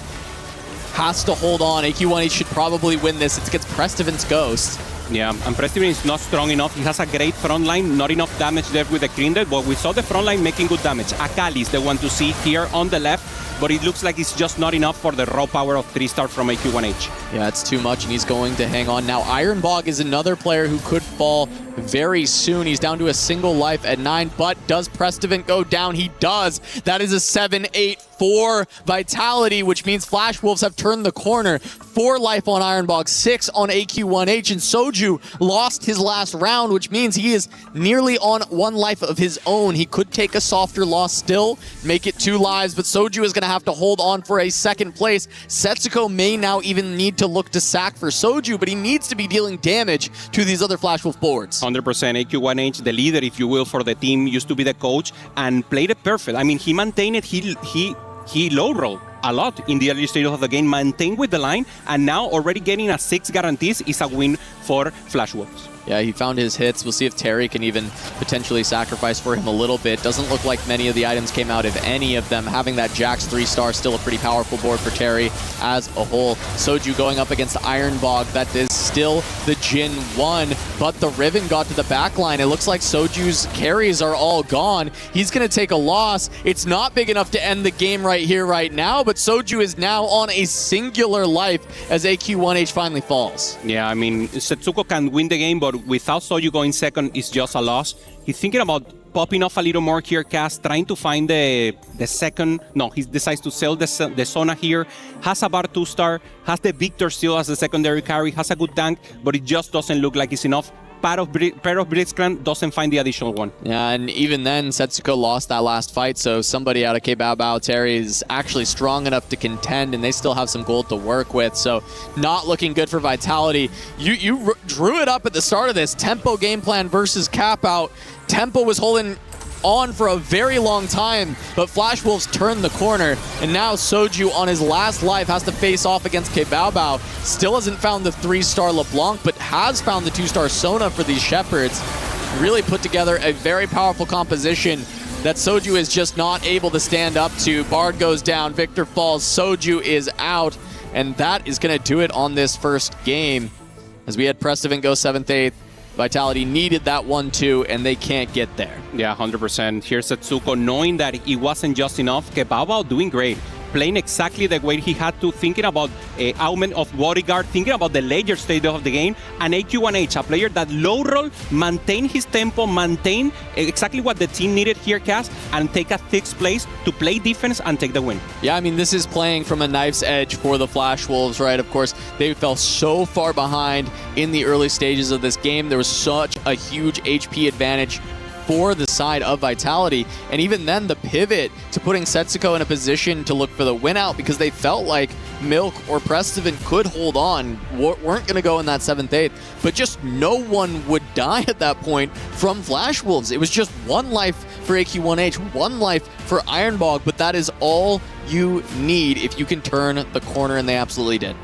Speaker 20: Has to hold on. AQ1H should probably win this. It gets Prestivan's ghost.
Speaker 18: Yeah, and Prestivan is not strong enough. He has a great front line, not enough damage there with the Grinded, but we saw the front line making good damage. Akali is the one to see here on the left, but it looks like it's just not enough for the raw power of 3-star from AQ1H.
Speaker 20: Yeah, it's too much, and he's going to hang on. Now, Ironbog is another player who could fall very soon. He's down to a single life at 9, but does Prestivan go down? He does. That is a 7-8-4 Vitality, which means Flash Wolves have turned the corner. 4 life on Ironbog, 6 on AQ1H, and Soju lost his last round, which means he is nearly on 1 life of his own. He could take a softer loss still, make it 2 lives, but Soju is going to have to hold on for a 2nd place. Setsuko may now even need to look to sack for Soju, but he needs to be dealing damage to these other Flash Wolf boards.
Speaker 18: 100% AQ1H, the leader, if you will, for the team, used to be the coach and played it perfect. I mean, he maintained it. He low rolled a lot in the early stages of the game, maintained with the line, and now already getting a 6 guarantees is a win for Flash Wolves.
Speaker 20: Yeah, he found his hits. We'll see if Terry can even potentially sacrifice for him a little bit. Doesn't look like many of the items came out of any of them. Having that Jax 3-star, still a pretty powerful board for Terry as a whole. Soju going up against Ironbog. That is still the Jin 1, but the Riven got to the back line. It looks like Soju's carries are all gone. He's going to take a loss. It's not big enough to end the game right here, right now, but Soju is now on a singular life as AQ1H finally falls.
Speaker 18: Yeah, I mean, Setsuko can win the game, but without Soju going second, it's just a loss. He's thinking about popping off a little more here, cast, trying to find the second. No, he decides to sell the Sona here. Has a bar 2-star, has the Victor still as the secondary carry, has a good tank, but it just doesn't look like it's enough. Pair of Blitzcrank doesn't find the additional one.
Speaker 20: Yeah, and even then, Setsuko lost that last fight, so somebody out of K-Bao Terry is actually strong enough to contend, and they still have some gold to work with, so not looking good for Vitality. You drew it up at the start of this. Tempo game plan versus Cap Out. Tempo was holding on for a very long time, but Flash Wolves turned the corner, and now Soju on his last life has to face off against K-Bao. Still hasn't found the 3-star LeBlanc, but has found the 2-star Sona for these Shepherds. Really put together a very powerful composition that Soju is just not able to stand up to. Bard goes down, Victor falls, Soju is out, and that is going to do it on this first game. As we had Prestivan go 7th, 8th, Vitality needed that 1-2, and they can't get there.
Speaker 18: Yeah, 100%. Here's Setsuko knowing that it wasn't just enough. Kebaba doing great. Playing exactly the way he had to, thinking about augment of bodyguard, thinking about the later stage of the game, and AQ1H, a player that low roll, maintain his tempo, maintain exactly what the team needed here, Cass, and take a fixed place to play defense and take the win.
Speaker 20: Yeah, I mean, this is playing from a knife's edge for the Flash Wolves, right? Of course, they fell so far behind in the early stages of this game. There was such a huge HP advantage for the side of Vitality, and even then the pivot to putting Setsuko in a position to look for the win out because they felt like Milk or Prestivan could hold on, weren't going to go in that 7th, 8th, but just no one would die at that point from Flash Wolves. It was just one life for AQ1H, one life for Ironbog, but that is all you need if you can turn the corner, and they absolutely did.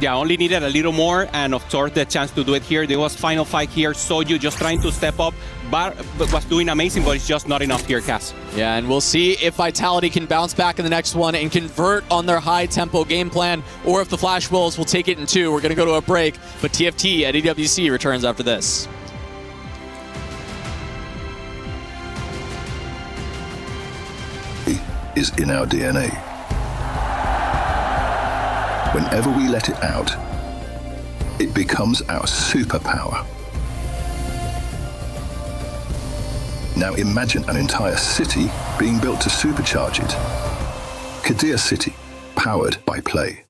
Speaker 18: Yeah, only needed a little more, and of course the chance to do it here. There was final fight here, Soju just trying to step up, but was doing amazing, but it's just not enough here, Cass.
Speaker 20: Yeah, and we'll see if Vitality can bounce back in the next one and convert on their high-tempo game plan, or if the Flash Wolves will take it in 2. We're going to go to a break, but TFT at EWC returns after this.
Speaker 2: Is in our DNA. Whenever we let it out, it becomes our superpower. Now imagine an entire city being built to supercharge it. Kadir City, powered by play.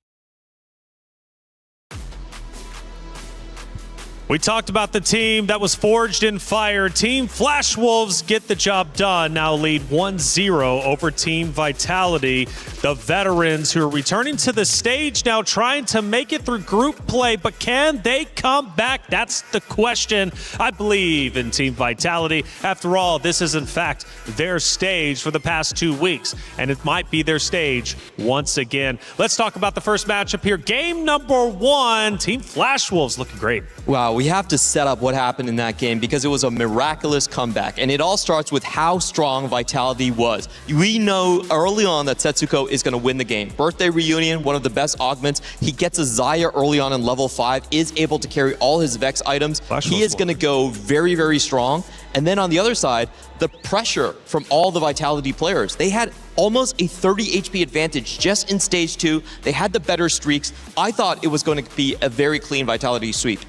Speaker 16: We talked about the team that was forged in fire. Team Flash Wolves get the job done. Now lead 1-0 over Team Vitality. The veterans who are returning to the stage now trying to make it through group play, but can they come back? That's the question. I believe in Team Vitality. After all, this is in fact their stage for the past 2 weeks, and it might be their stage once again. Let's talk about the first matchup here. Game number 1, Team Flash Wolves looking great.
Speaker 6: Wow, we have to set up what happened in that game because it was a miraculous comeback. And it all starts with how strong Vitality was. We know early on that Setsuko is going to win the game. Birthday Reunion, one of the best augments. He gets a Xayah early on in level 5, is able to carry all his Vex items. He is going to go very, very strong. And then on the other side, the pressure from all the Vitality players. They had almost a 30 HP advantage just in stage 2. They had the better streaks. I thought it was going to be a very clean Vitality sweep.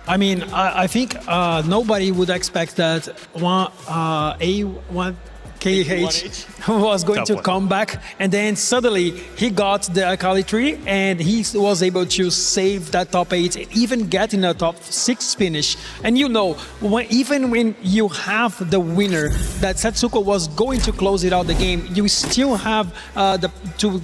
Speaker 11: I mean, I think nobody would expect that A1 KH was going to come back, and then suddenly he got the Akali tree, and he was able to save that top 8 and even get in a top 6 finish. And you know, even when you have the winner that Setsuko was going to close it out the game, you still have to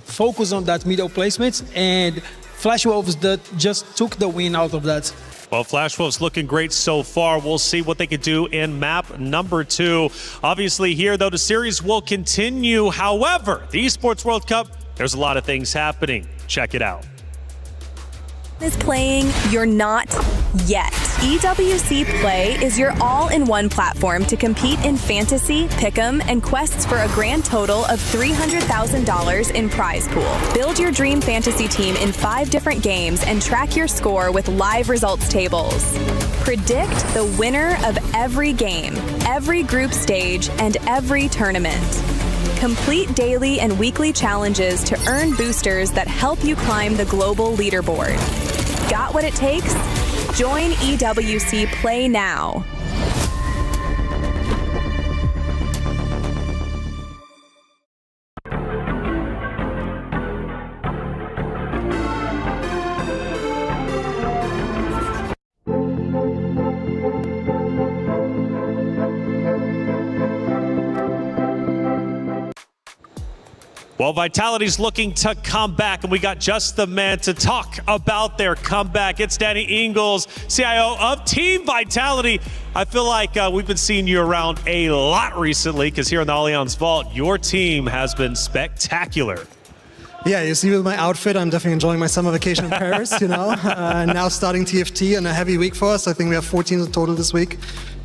Speaker 11: focus on that middle placement, and Flash Wolves that just took the win out of that.
Speaker 16: Well, Flash Wolves looking great so far. We'll see what they can do in map number 2. Obviously here, though, the series will continue. However, the Esports World Cup, there's a lot of things happening. Check it out.
Speaker 3: Is playing, you're not yet. EWC Play is your all-in-one platform to compete in fantasy, pick'em, and quests for a grand total of $300,000 in prize pool. Build your dream fantasy team in 5 different games and track your score with live results tables. Predict the winner of every game, every group stage, and every tournament. Complete daily and weekly challenges to earn boosters that help you climb the global leaderboard. Got what it takes? Join EWC Play now.
Speaker 16: Well, Vitality's looking to come back, and we got just the man to talk about their comeback. It's Danny Ingles, CIO of Team Vitality. I feel like we've been seeing you around a lot recently, because here in the Allianz Vault, your team has been spectacular.
Speaker 7: Yeah, you see with my outfit, I'm definitely enjoying my summer vacation in Paris, you know. Now starting TFT and a heavy week for us. I think we have 14 in total this week.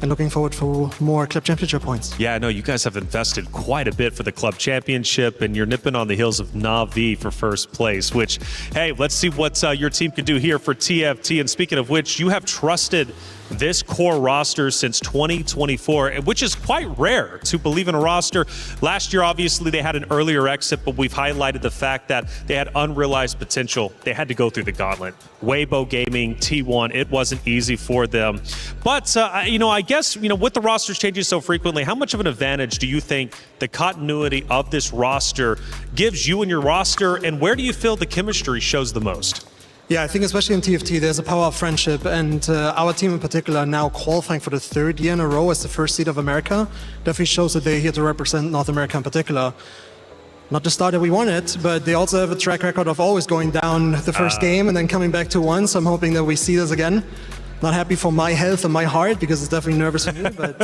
Speaker 7: and looking forward to more club championship points.
Speaker 16: Yeah, I know you guys have invested quite a bit for the club championship, and you're nipping on the heels of Na'Vi for first place, which, hey, let's see what your team can do here for TFT. And speaking of which, you have trusted this core roster since 2024, which is quite rare to believe in a roster. Last year, obviously, they had an earlier exit, but we've highlighted the fact that they had unrealized potential. They had to go through the gauntlet. Weibo Gaming, T1, it wasn't easy for them. But, I guess, with the rosters changing so frequently, how much of an advantage do you think the continuity of this roster gives you and your roster, and where do you feel the chemistry shows the most?
Speaker 7: Yeah, I think especially in TFT, there's a power of friendship, and our team in particular now qualifying for the third year in a row as the first seed of America definitely shows that they're here to represent North America in particular. Not the start that we wanted, but they also have a track record of always going down the first game and then coming back to one, so I'm hoping that we see this again. Not happy for my health and my heart because it's definitely nervous for me, but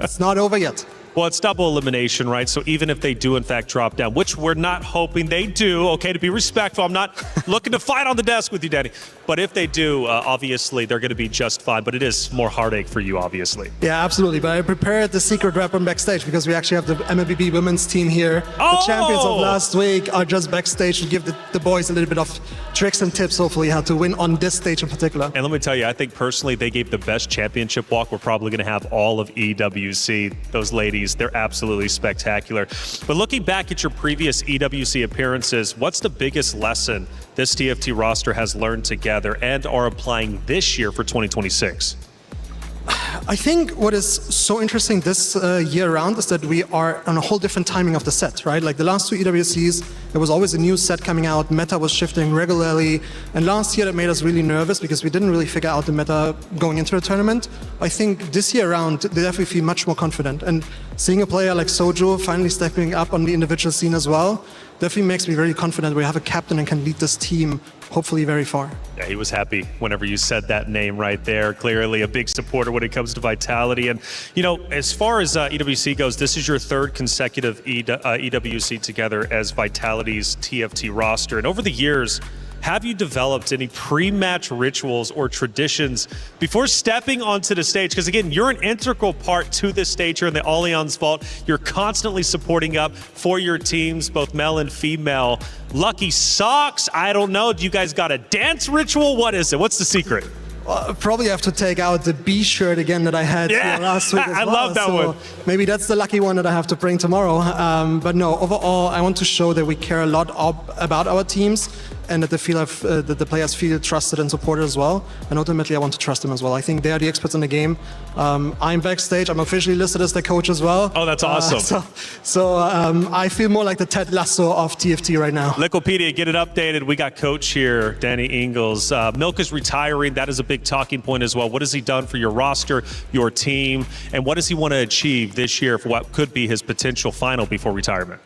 Speaker 7: it's not over yet.
Speaker 16: Well, it's double elimination, right? So even if they do, in fact, drop down, which we're not hoping they do, okay, to be respectful, I'm not looking to fight on the desk with you, Danny. But if they do, obviously, they're going to be just fine. But it is more heartache for you, obviously.
Speaker 7: Yeah, absolutely. But I prepared the secret weapon backstage because we actually have the MLBB women's team here. The champions of last week are just backstage to give the boys a little bit of tricks and tips, hopefully, how to win on this stage in particular.
Speaker 16: And let me tell you, I think personally they gave the best championship walk. We're probably going to have all of EWC. Those ladies, they're absolutely spectacular. But looking back at your previous EWC appearances, what's the biggest lesson this TFT roster has learned together and are applying this year for 2026?
Speaker 7: I think what is so interesting this year round is that we are on a whole different timing of the set, right? Like the last two EWCs, there was always a new set coming out, meta was shifting regularly, and last year that made us really nervous because we didn't really figure out the meta going into the tournament. I think this year round, they definitely feel much more confident, and seeing a player like Soju finally stepping up on the individual scene as well, definitely makes me very confident we have a captain and can lead this team hopefully very far.
Speaker 16: Yeah, he was happy whenever you said that name right there. Clearly a big supporter when it comes to Vitality. And, as far as EWC goes, this is your third consecutive EWC together as Vitality's TFT roster. And over the years, have you developed any pre-match rituals or traditions before stepping onto the stage? Because again, you're an integral part to this stage here in the Allianz Vault. You're constantly supporting up for your teams, both male and female. Lucky socks, I don't know. Do you guys got a dance ritual? What is it? What's the secret?
Speaker 7: Probably have to take out the B shirt again that I had here last week as well.
Speaker 16: I love that one.
Speaker 7: Maybe that's the lucky one that I have to bring tomorrow. But no, overall, I want to show that we care a lot about our teams and that the players feel trusted and supported as well. And ultimately, I want to trust them as well. I think they are the experts in the game. I'm backstage. I'm officially listed as their coach as well.
Speaker 16: Oh, that's awesome.
Speaker 7: So I feel more like the Ted Lasso of TFT right now.
Speaker 16: Liquipedia, get it updated. We got coach here, Danny Ingles. Milk is retiring. That is a big talking point as well. What has he done for your roster, your team, and what does he want to achieve this year for what could be his potential final before retirement?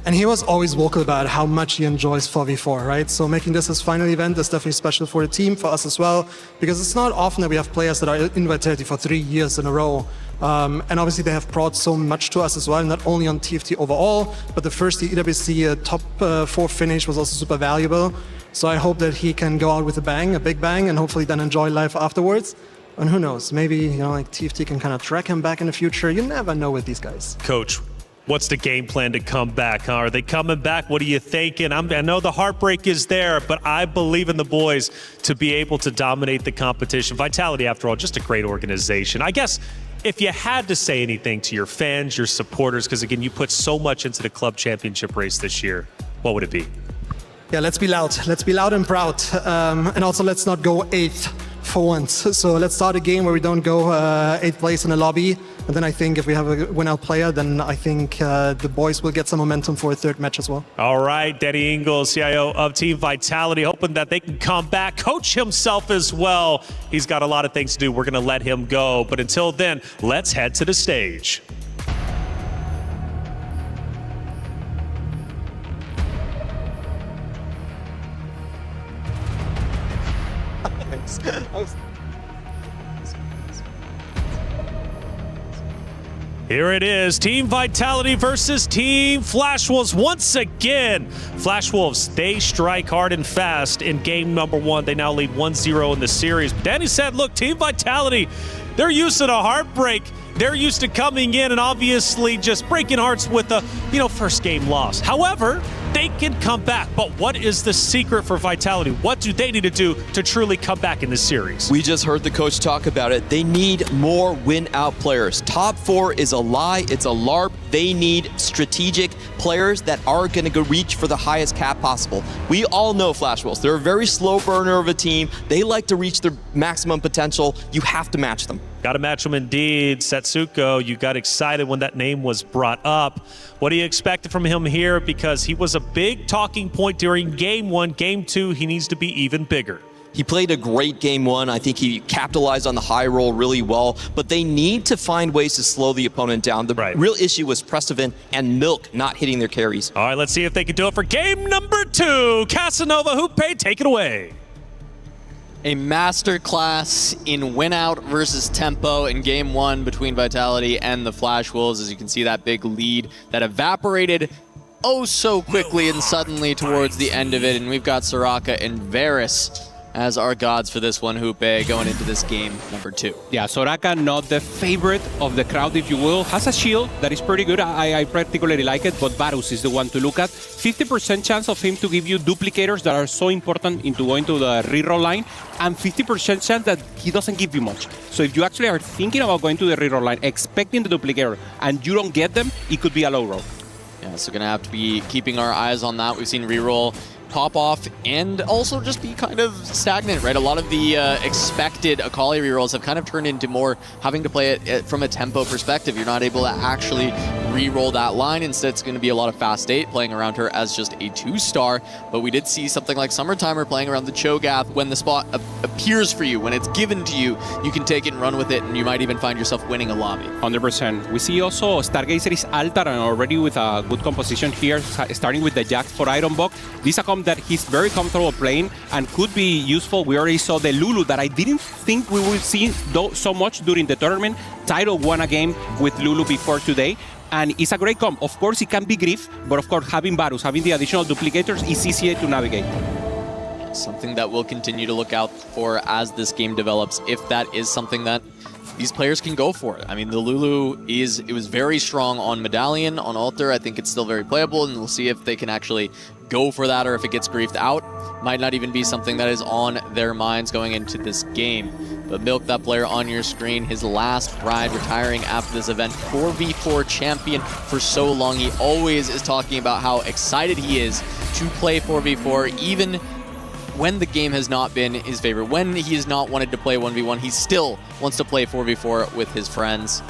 Speaker 7: And he was always vocal about how much he enjoys 4v4, right? So making this his final event is definitely special for the team, for us as well, because it's not often that we have players that are in Vitality for 3 years in a row. And obviously they have brought so much to us as well, not only on TFT overall, but the first EWC top 4 finish was also super valuable. So I hope that he can go out with a bang, a big bang, and hopefully then enjoy life afterwards. And who knows, maybe TFT can kind of track him back in the future. You never know with these guys.
Speaker 16: Coach, what's the game plan to come back? Huh? Are they coming back? What are you thinking? I know the heartbreak is there, but I believe in the boys to be able to dominate the competition. Vitality, after all, just a great organization. I guess if you had to say anything to your fans, your supporters, because again, you put so much into the club championship race this year, what would it be?
Speaker 7: Yeah, let's be loud. Let's be loud and proud. And also, let's not go 8th for once. So let's start a game where we don't go 8th place in the lobby. And then I think if we have a win-out player, then I think the boys will get some momentum for a third match as well.
Speaker 16: All right, Danny Ingles, CIO of Team Vitality, hoping that they can come back, coach himself as well. He's got a lot of things to do. We're going to let him go. But until then, let's head to the stage. Here it is, Team Vitality versus Team Flash Wolves once again. Flash Wolves, they strike hard and fast in game number 1. They now lead 1-0 in the series. But Danny said, look, Team Vitality, They're used to the heartbreak. They're used to coming in and obviously just breaking hearts with a, first game loss. However, they can come back. But what is the secret for Vitality? What do they need to do to truly come back in this series?
Speaker 6: We just heard the coach talk about it. They need more win-out players. Top 4 is a lie. It's a LARP. They need strategic players that are going to go reach for the highest cap possible. We all know Flash Wolves. They're a very slow burner of a team. They like to reach their maximum potential. You have to match them.
Speaker 16: Got to match them indeed. Setsuko, you got excited when that name was brought up. What do you expect from him here? Because he was a big talking point during Game 1. Game 2, he needs to be even bigger.
Speaker 6: He played a great Game 1. I think he capitalized on the high roll really well, but they need to find ways to slow the opponent down. The real issue was Prestivan and Milk not hitting their carries.
Speaker 16: All right, let's see if they can do it for game number 2. Casanova Hoope, take it away.
Speaker 20: A masterclass in win-out versus tempo in Game 1 between Vitality and the Flash Wolves. As you can see, that big lead that evaporated oh so quickly and suddenly towards the end of it. And we've got Soraka and Varus as our gods for this one, Hoope, going into this game number 2.
Speaker 18: Yeah, Soraka, not the favorite of the crowd, if you will, has a shield that is pretty good. I particularly like it, but Varus is the one to look at. 50% chance of him to give you duplicators that are so important into going to the reroll line, and 50% chance that he doesn't give you much. So if you actually are thinking about going to the reroll line, expecting the duplicator, and you don't get them, it could be a low roll.
Speaker 20: Yeah, so gonna have to be keeping our eyes on that. We've seen reroll pop off and also just be kind of stagnant, right? A lot of the expected Akali rerolls have kind of turned into more having to play it from a tempo perspective. You're not able to actually reroll that line. Instead, it's going to be a lot of fast 8 playing around her as just a 2-star. But we did see something like Summertimer playing around the Cho'Gath. When the spot appears for you, when it's given to you, you can take it and run with it, and you might even find yourself winning a lobby.
Speaker 18: 100%. We see also Stargazer is Altar and already with a good composition here, starting with the Jax for Ironbog. This is a comp that he's very comfortable playing and could be useful. We already saw the Lulu that I didn't think we would see so much during the tournament. Tidal won a game with Lulu before today, and it's a great comp. Of course, it can be Griff, but of course, having Varus, having the additional duplicators is easier to navigate.
Speaker 20: Something that we'll continue to look out for as this game develops, if that is something that these players can go for it. I mean, the Lulu it was very strong on Medallion, on Altar. I think it's still very playable, and we'll see if they can actually go for that or if it gets griefed out. Might not even be something that is on their minds going into this game. But Milk, that player on your screen, his last ride retiring after this event, 4v4 champion for so long. He always is talking about how excited he is to play 4v4, even when the game has not been his favorite. When he has not wanted to play 1v1, he still wants to play 4v4 with his friends.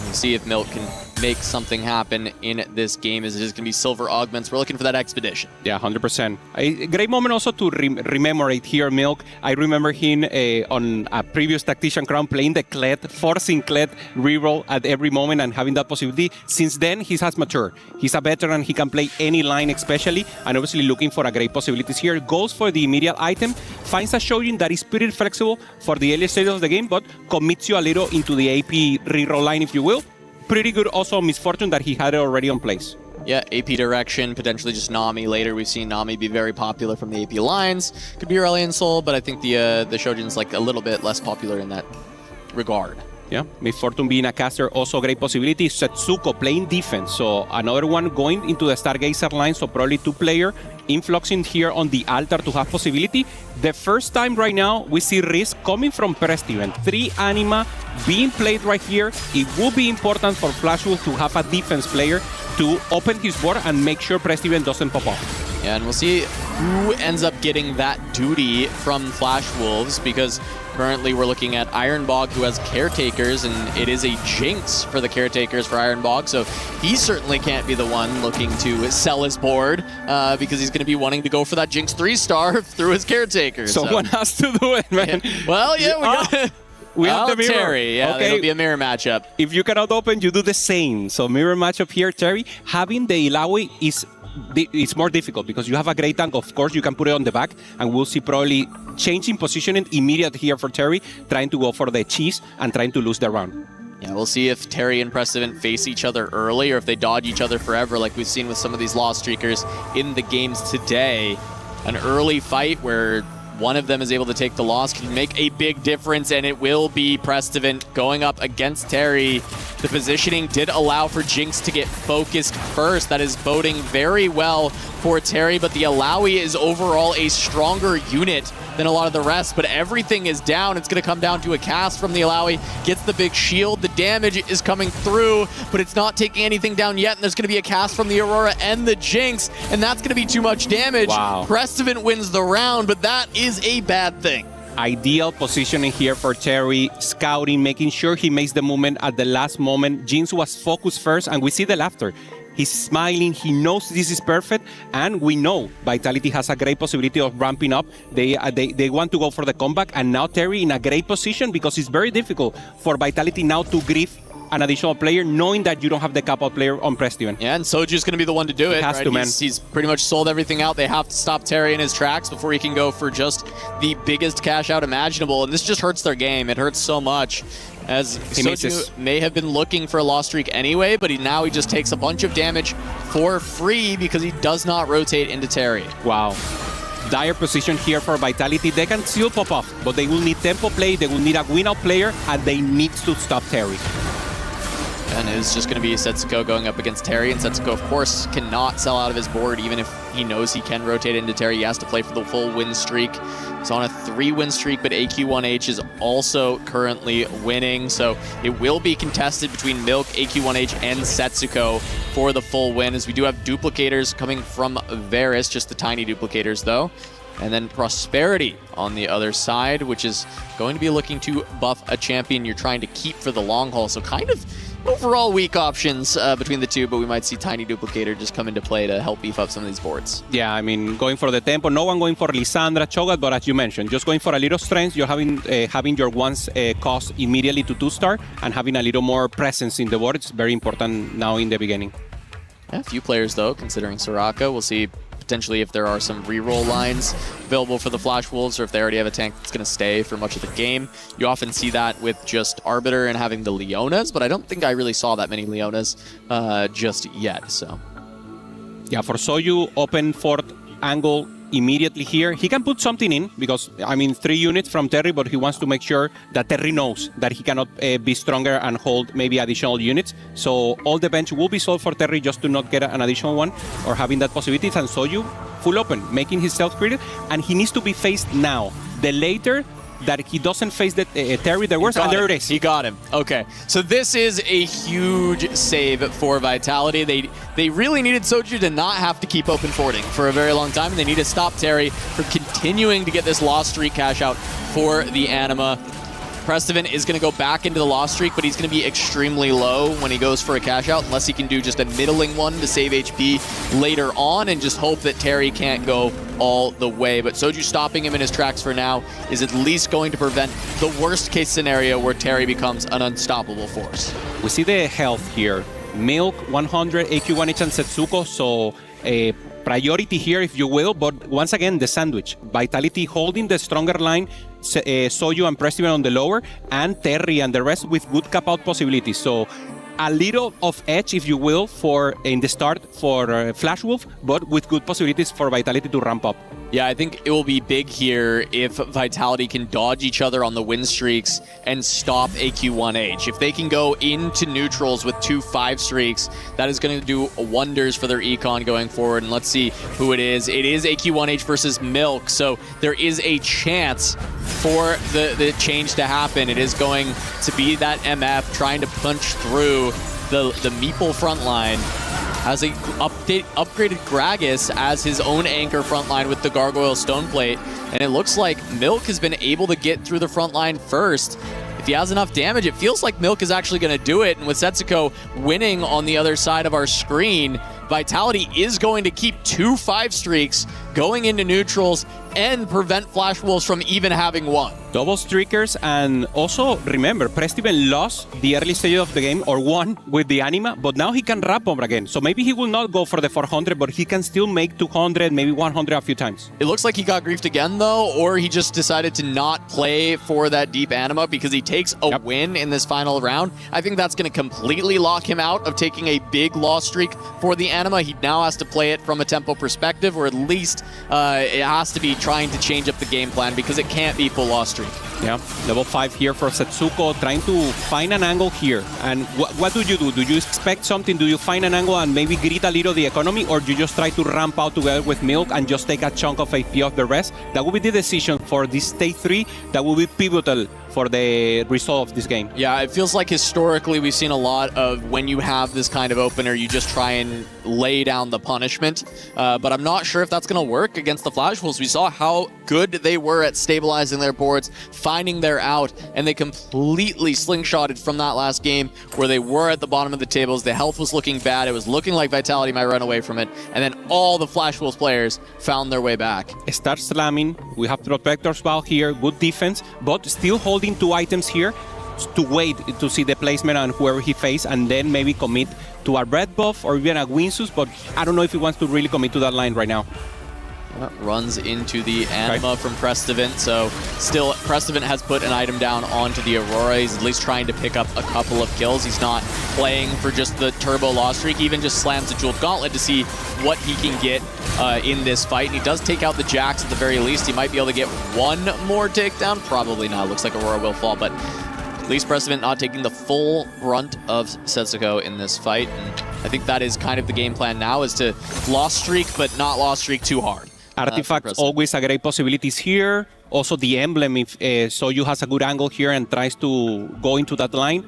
Speaker 20: We'll see if Milk can make something happen in this game, as it is going to be silver augments. We're looking for that expedition.
Speaker 18: Yeah, 100%. A great moment also to rememorate here, Milk. I remember him on a previous Tactician Crown playing the Kled, forcing Kled reroll at every moment and having that possibility. Since then, he has matured. He's a veteran. He can play any line especially, and obviously looking for a great possibilities here. Goes for the immediate item, finds a Shojin that is pretty flexible for the early stages of the game, but commits you a little into the AP reroll line, if you will. Pretty good also Misfortune that he had it already on place.
Speaker 20: Yeah, AP direction, potentially just Nami later. We've seen Nami be very popular from the AP lines. Could be Aurelion Soul, but I think the Shojin's like a little bit less popular in that regard.
Speaker 18: Yeah, Misfortune being a caster, also a great possibility. Setsuko playing defense, so another one going into the Stargazer line, so probably 2-player. Influxing here on the Altar to have possibility. The first time right now we see risk coming from Prestivan. 3 Anima being played right here. It will be important for Flash Wolf to have a defense player to open his board and make sure Prestivan doesn't pop off.
Speaker 20: Yeah, and we'll see who ends up getting that duty from Flash Wolves, because currently we're looking at Ironbog, who has Caretakers, and it is a jinx for the Caretakers for Ironbog, so he certainly can't be the one looking to sell his board, because he's going to be wanting to go for that jinx 3-star through his Caretakers.
Speaker 18: Someone has to do it, man.
Speaker 20: Yeah. Well, yeah, we got
Speaker 18: we have the mirror.
Speaker 20: Terry, yeah,
Speaker 18: okay.
Speaker 20: It'll be a mirror matchup.
Speaker 18: If you cannot open, you do the same. So mirror matchup here, Terry. Having the Ilawi is it's more difficult because you have a great tank. Of course, you can put it on the back, and we'll see probably changing positioning immediate here for Terry, trying to go for the cheese and trying to lose the round.
Speaker 20: Yeah, we'll see if Terry and Prestivan face each other early or if they dodge each other forever, like we've seen with some of these lost streakers in the games today. An early fight where one of them is able to take the loss, can make a big difference, and it will be Prestivan going up against Terry. The positioning did allow for Jinx to get focused first. That is boding very well for Terry, but the Alawi is overall a stronger unit than a lot of the rest, but everything is down. It's going to come down to a cast from the Alawi. Gets the big shield. The damage is coming through, but it's not taking anything down yet, and there's going to be a cast from the Aurora and the Jinx, and that's going to be too much damage.
Speaker 18: Wow.
Speaker 20: Prestivan wins the round, but that is a bad thing.
Speaker 18: Ideal positioning here for Terry, scouting, making sure he makes the movement at the last moment. Jinx was focused first, and we see the laughter. He's smiling, he knows this is perfect, and we know Vitality has a great possibility of ramping up. They want to go for the comeback, and now Terry in a great position because it's very difficult for Vitality now to grief an additional player, knowing that you don't have the couple player on Prestivan.
Speaker 20: Yeah, and Soju's going to be the one to do it.
Speaker 18: Has to, man.
Speaker 20: He's pretty much sold everything out. They have to stop Terry in his tracks before he can go for just the biggest cash out imaginable, and this just hurts their game. It hurts so much, as Soju may have been looking for a loss streak anyway, but now he just takes a bunch of damage for free because he does not rotate into Terry.
Speaker 18: Wow. Dire position here for Vitality. They can still pop off, but they will need tempo play, they will need a win-out player, and they need to stop Terry.
Speaker 20: And it's just going to be Setsuko going up against Terry, and Setsuko, of course, cannot sell out of his board even if he knows he can rotate into Terry. He has to play for the full win streak. He's on a 3-win streak, but AQ1H is also currently winning, so it will be contested between Milk, AQ1H, and Setsuko for the full win, as we do have duplicators coming from Varus, just the tiny duplicators, though. And then Prosperity on the other side, which is going to be looking to buff a champion you're trying to keep for the long haul, so kind of overall weak options between the two, but we might see Tiny Duplicator just come into play to help beef up some of these boards.
Speaker 18: Yeah, I mean, going for the tempo. No one going for Lissandra, Cho'Gath, but as you mentioned, just going for a little strength. You're having your ones cost immediately to 2-star and having a little more presence in the board. It's very important now in the beginning.
Speaker 20: Yeah, a few players, though, considering Soraka. We'll see potentially if there are some reroll lines available for the Flash Wolves, or if they already have a tank that's going to stay for much of the game. You often see that with just Arbiter and having the Leonas, but I don't think I really saw that many Leonas just yet. So,
Speaker 18: yeah, for Soju, open fort angle immediately here. He can put something in because, I mean, 3 units from Terry, but he wants to make sure that Terry knows that he cannot be stronger and hold maybe additional units. So all the bench will be sold for Terry just to not get an additional one or having that possibility. And Soju full open, making his self-crit, and he needs to be faced now. The later that he doesn't face the Terry, there was, and there it is.
Speaker 20: He got him. Okay, so this is a huge save for Vitality. They really needed Soju to not have to keep open forting for a very long time, and they need to stop Terry from continuing to get this loss streak cash out for the Anima. Prestivan is going to go back into the loss streak, but he's going to be extremely low when he goes for a cash out, unless he can do just a middling one to save HP later on and just hope that Terry can't go all the way. But Soju stopping him in his tracks for now is at least going to prevent the worst case scenario where Terry becomes an unstoppable force.
Speaker 18: We see the health here. Milk, 100, AQ1H and Setsuko, so a priority here, if you will, but once again, the sandwich. Vitality holding the stronger line, Soju and Prestivan on the lower, and Terry and the rest with good cap-out possibilities. So a little of edge, if you will, for in the start for Flash Wolf, but with good possibilities for Vitality to ramp up.
Speaker 20: Yeah, I think it will be big here if Vitality can dodge each other on the win streaks and stop AQ1H. If they can go into neutrals with 2 5 streaks, that is going to do wonders for their econ going forward. And let's see who it is. It is AQ1H versus Milk, so there is a chance for the change to happen. It is going to be that MF trying to punch through the Meeple front line. Has a upgraded Gragas as his own anchor frontline with the Gargoyle Stoneplate. And it looks like Milk has been able to get through the front line first. If he has enough damage, it feels like Milk is actually going to do it. And with Setsuko winning on the other side of our screen, Vitality is going to keep 2 5 streaks going into neutrals and prevent Flash Wolves from even having one.
Speaker 18: Double streakers, and also remember, Prestivan lost the early stage of the game, or won with the Anima, but now he can wrap up again. So maybe he will not go for the 400, but he can still make 200, maybe 100 a few times.
Speaker 20: It looks like he got griefed again, though, or he just decided to not play for that deep Anima because he takes a win in this final round. I think that's going to completely lock him out of taking a big loss streak for the Anima. He now has to play it from a tempo perspective, or at least it has to be trying to change up the game plan because it can't be full loss streak.
Speaker 18: Yeah, level 5 here for Setsuko, trying to find an angle here. And what do? Do you expect something? Do you find an angle and maybe greet a little the economy, or do you just try to ramp out together with Milk and just take a chunk of AP of the rest? That will be the decision for this stage 3. That will be pivotal for the result of this game.
Speaker 20: Yeah, it feels like historically we've seen a lot of when you have this kind of opener, you just try and lay down the punishment. But I'm not sure if that's going to work against the Flash Wolves. We saw how good they were at stabilizing their boards, finding their out, and they completely slingshotted from that last game where they were at the bottom of the tables. The health was looking bad. It was looking like Vitality might run away from it. And then all the Flash Wolves players found their way back.
Speaker 18: Start slamming. We have Protector's Vow here. Good defense, but still holding 2 items here to wait to see the placement and whoever he faces, and then maybe commit to a red buff or even a Winsus, but I don't know if he wants to really commit to that line right now.
Speaker 20: Runs into the Anima from Prestivant, so still Prestivant has put an item down onto the Aurora. He's at least trying to pick up a couple of kills. He's not playing for just the turbo loss streak. He even just slams the Jeweled Gauntlet to see what he can get in this fight. And he does take out the Jax at the very least. He might be able to get one more takedown. Probably not. Looks like Aurora will fall, but at least Prestivant not taking the full brunt of Setsuko in this fight. And I think that is kind of the game plan now, is to loss streak, but not loss streak too hard.
Speaker 18: Artifacts always a great possibilities here. Also the emblem, if Soju has a good angle here and tries to go into that line.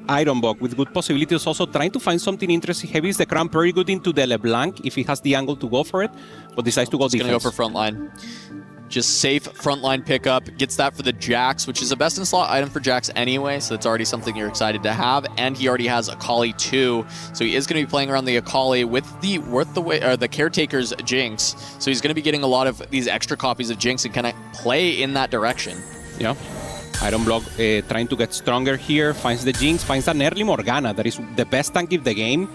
Speaker 18: Ironbog with good possibilities, also trying to find something interesting. Heavy is the Crown, very good into the LeBlanc if he has the angle to go for it, but decides to go defense.
Speaker 20: He's going to go for frontline. Just safe frontline pickup. Gets that for the Jax, which is a best-in-slot item for Jax anyway, so it's already something you're excited to have. And he already has Akali too, so he is going to be playing around the Akali with the Caretaker's Jinx. So he's going to be getting a lot of these extra copies of Jinx and kind of play in that direction.
Speaker 18: Yeah. Iron Block trying to get stronger here, finds the Jinx, finds an early Morgana that is the best tank in the game.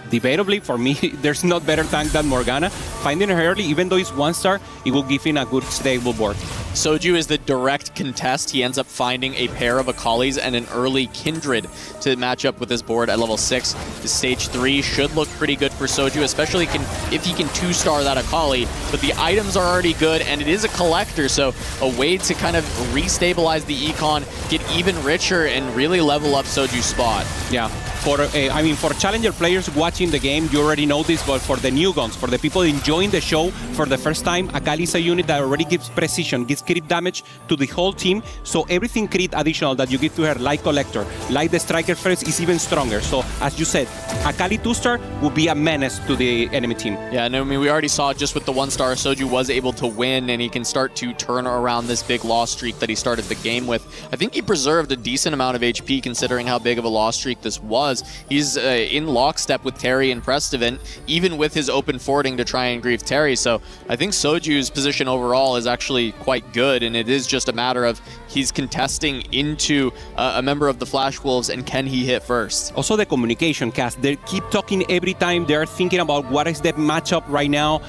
Speaker 18: Debatably, for me, there's not better tank than Morgana. Finding her early, even though it's 1-star, it will give him a good stable board.
Speaker 20: Soju is the direct contest. He ends up finding a pair of Akalis and an early Kindred to match up with his board at level 6. The stage 3 should look pretty good for Soju, especially if he can 2-star that Akali. But the items are already good, and it is a collector, so a way to kind of restabilize the econ, get even richer, and really level up Soju's spot.
Speaker 18: Yeah. For challenger players watching the game, you already know this, but for the new guns, for the people enjoying the show for the first time, Akali is a unit that already gives precision, gives crit damage to the whole team, so everything crit additional that you give to her, like Collector, like the Striker first, is even stronger. So, as you said, Akali 2-star will be a menace to the enemy team.
Speaker 20: Yeah, and I mean, we already saw just with the 1-star, Soju was able to win, and he can start to turn around this big loss streak that he started the game with. I think he preserved a decent amount of HP considering how big of a loss streak this was. He's in lockstep with Terry and Prestivant, even with his open forwarding to try and grief Terry. So I think Soju's position overall is actually quite good, and it is just a matter of he's contesting into a member of the Flash Wolves, and can he hit first?
Speaker 18: Also the communication, Cass. They keep talking every time. They're thinking about what is the matchup right now,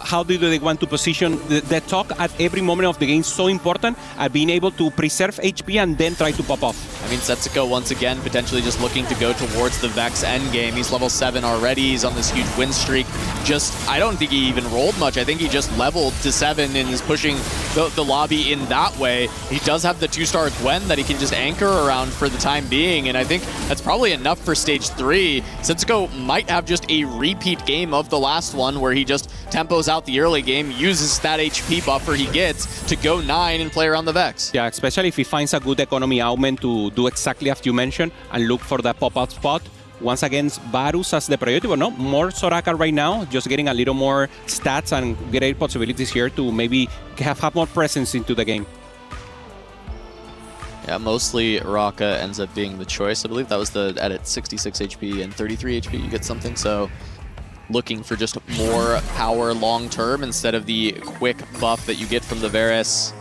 Speaker 18: how do they want to position. The talk at every moment of the game is so important at being able to preserve HP and then try to pop off.
Speaker 20: I mean, Setsuko once again potentially just looking to go towards the Vex endgame. He's level 7 already. He's on this huge win streak. I don't think he even rolled much. I think he just leveled to 7 and is pushing the lobby in that way. He does have the 2-star Gwen that he can just anchor around for the time being, and I think that's probably enough for stage 3. Setsuko might have just a repeat game of the last one where he just tempos out the early game, uses that HP buffer he gets to go 9 and play around the Vex.
Speaker 18: Yeah, especially if he finds a good economy augment to do exactly as you mentioned and look for the pop-out spot. Once again, Varus as the priority, but no, more Soraka right now, just getting a little more stats and great possibilities here to maybe have more presence into the game.
Speaker 20: Yeah, mostly Raka ends up being the choice. I believe that was the edit 66 HP and 33 HP, you get something, so looking for just more power long-term instead of the quick buff that you get from the Varus.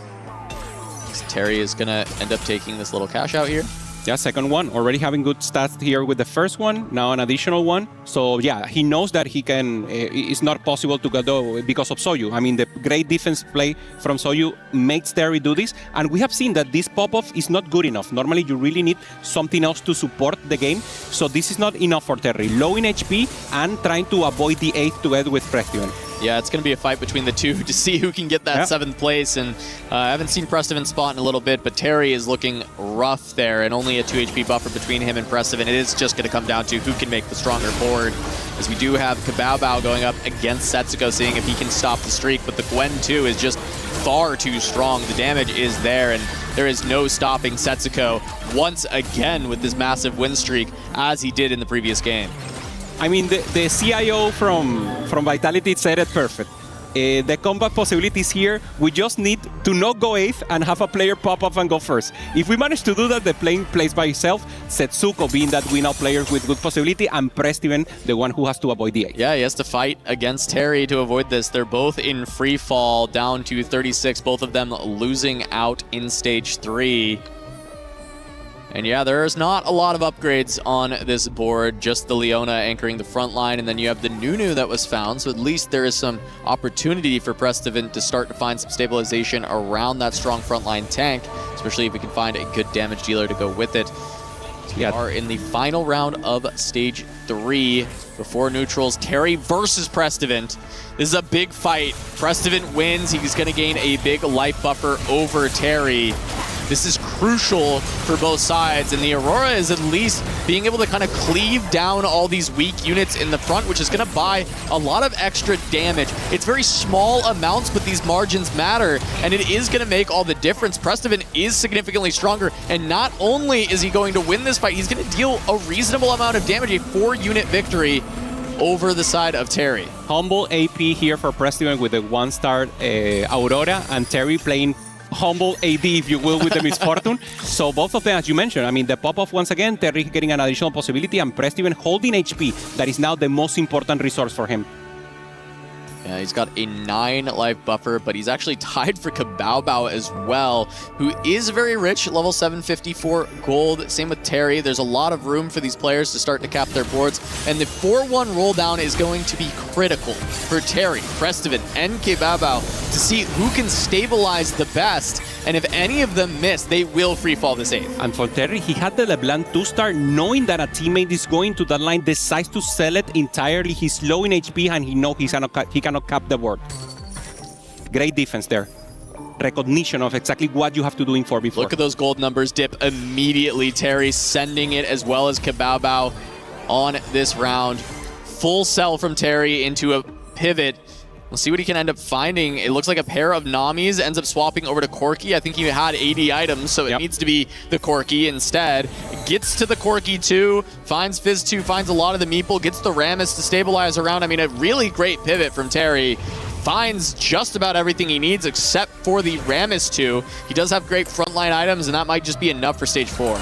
Speaker 20: Terry is going to end up taking this little cash out here.
Speaker 18: Yeah, second one. Already having good stats here with the first one, now an additional one. So yeah, he knows that he can, it's not possible to go because of Soju. I mean, the great defense play from Soju makes Terry do this. And we have seen that this pop-off is not good enough. Normally, you really need something else to support the game. So this is not enough for Terry. Low in HP and trying to avoid the 8th together with Prestion.
Speaker 20: Yeah, it's going to be a fight between the two to see who can get that 7th place. And I haven't seen Prestivan spot in a little bit, but Terry is looking rough there, and only a 2 HP buffer between him and Prestivan. It is just going to come down to who can make the stronger board, as we do have Kabao going up against Setsuko, seeing if he can stop the streak. But the Gwen 2 is just far too strong. The damage is there, and there is no stopping Setsuko once again with this massive win streak, as he did in the previous game.
Speaker 18: I mean, the CIO from Vitality said it perfect. The comeback possibilities here, we just need to not go 8th and have a player pop up and go first. If we manage to do that, the plane plays by itself, Setsuko being that win-out player with good possibility, and Prestivan, the one who has to avoid the 8th.
Speaker 20: Yeah, he has to fight against Terry to avoid this. They're both in free fall, down to 36, both of them losing out in stage 3. And yeah, there's not a lot of upgrades on this board, just the Leona anchoring the front line, and then you have the Nunu that was found, so at least there is some opportunity for Prestivan to start to find some stabilization around that strong frontline tank, especially if we can find a good damage dealer to go with it. So we are in the final round of stage 3 before neutrals. Terry versus Prestivan. This is a big fight. Prestivan wins. He's going to gain a big life buffer over Terry. This is crucial for both sides, and the Aurora is at least being able to kind of cleave down all these weak units in the front, which is going to buy a lot of extra damage. It's very small amounts, but these margins matter, and it is going to make all the difference. Prestivan is significantly stronger, and not only is he going to win this fight, he's going to deal a reasonable amount of damage, a 4-unit victory over the side of Terry.
Speaker 18: Humble AP here for Prestivan with the 1-star Aurora, and Terry playing humble AD, if you will, with the Misfortune. So both of them, as you mentioned, I mean, the pop-off once again, Terry getting an additional possibility, and Prestivan holding HP. That is now the most important resource for him.
Speaker 20: Yeah, he's got a 9 life buffer, but he's actually tied for Kabao as well, who is very rich, level 754 gold. Same with Terry. There's a lot of room for these players to start to cap their boards, and the 4-1 roll down is going to be critical for Terry, Prestivan, and Kabao to see who can stabilize the best, and if any of them miss, they will free fall this 8th.
Speaker 18: And for Terry, he had the LeBlanc 2-star, knowing that a teammate is going to that line, decides to sell it entirely. He's low in HP, and he knows he cannot cap the board. Great defense there. Recognition of exactly what you have to do in 4v4.
Speaker 20: Look at those gold numbers dip immediately. Terry sending it, as well as Kabao on this round. Full sell from Terry into a pivot. We'll see what he can end up finding. It looks like a pair of Namis, ends up swapping over to Corki. I think he had 80 items, so it needs to be the Corki instead. Gets to the Corki 2, finds Fizz 2, finds a lot of the Meeple, gets the Rammus to stabilize around. I mean, a really great pivot from Terry. Finds just about everything he needs except for the Rammus 2. He does have great frontline items, and that might just be enough for stage 4.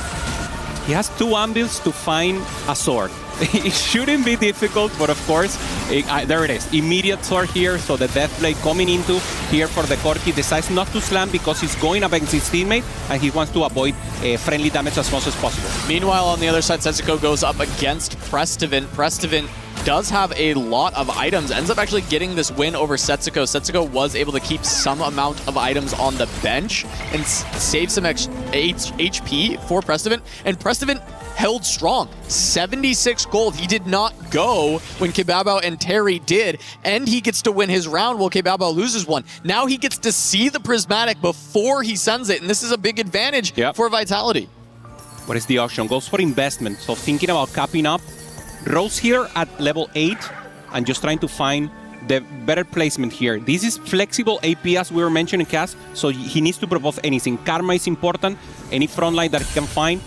Speaker 18: He has 2 ambuls to find a sword. It shouldn't be difficult, but of course, there it is. Immediate sword here, so the Deathblade coming into here for the Corki. Decides not to slam because he's going up against his teammate, and he wants to avoid friendly damage as much as possible.
Speaker 20: Meanwhile, on the other side, Setsuko goes up against Prestivan. Prestivan does have a lot of items, ends up actually getting this win over Setsuko. Setsuko was able to keep some amount of items on the bench and save some HP for Prestivan, and Prestivan held strong. 76 gold. He did not go when Kabao and Terry did, and he gets to win his round while Kabao loses one. Now he gets to see the Prismatic before he sends it, and this is a big advantage for Vitality.
Speaker 18: What is the option? Goes for investment. So thinking about capping up. Rose here at level 8 and just trying to find the better placement here. This is flexible AP, as we were mentioning, Cass, so he needs to propose anything. Karma is important, any front line that he can find.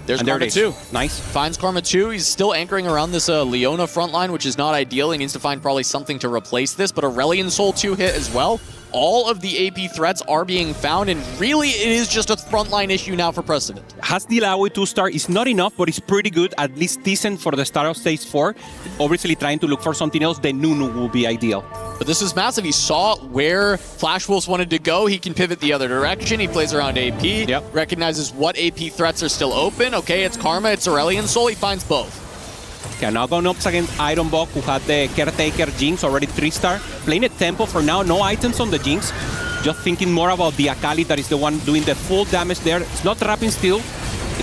Speaker 20: There's Karma 2.
Speaker 18: Nice.
Speaker 20: Finds Karma 2. He's still anchoring around this Leona front line, which is not ideal. He needs to find probably something to replace this, but Aurelion Soul 2 hit as well. All of the AP threats are being found, and really it is just a frontline issue now for Prestivan.
Speaker 18: Has the Laoi 2-star. It's not enough, but it's pretty good, at least decent for the start of stage 4. Obviously trying to look for something else, then Nunu will be ideal.
Speaker 20: But this is massive. He saw where Flash Wolves wanted to go. He can pivot the other direction. He plays around AP, recognizes what AP threats are still open. Okay, it's Karma, it's Aurelion Soul. He finds both.
Speaker 18: Okay, now going up against Ironbog, who had the Caretaker Jinx, already 3-star. Playing a tempo for now, no items on the Jinx. Just thinking more about the Akali, that is the one doing the full damage there. It's not wrapping still.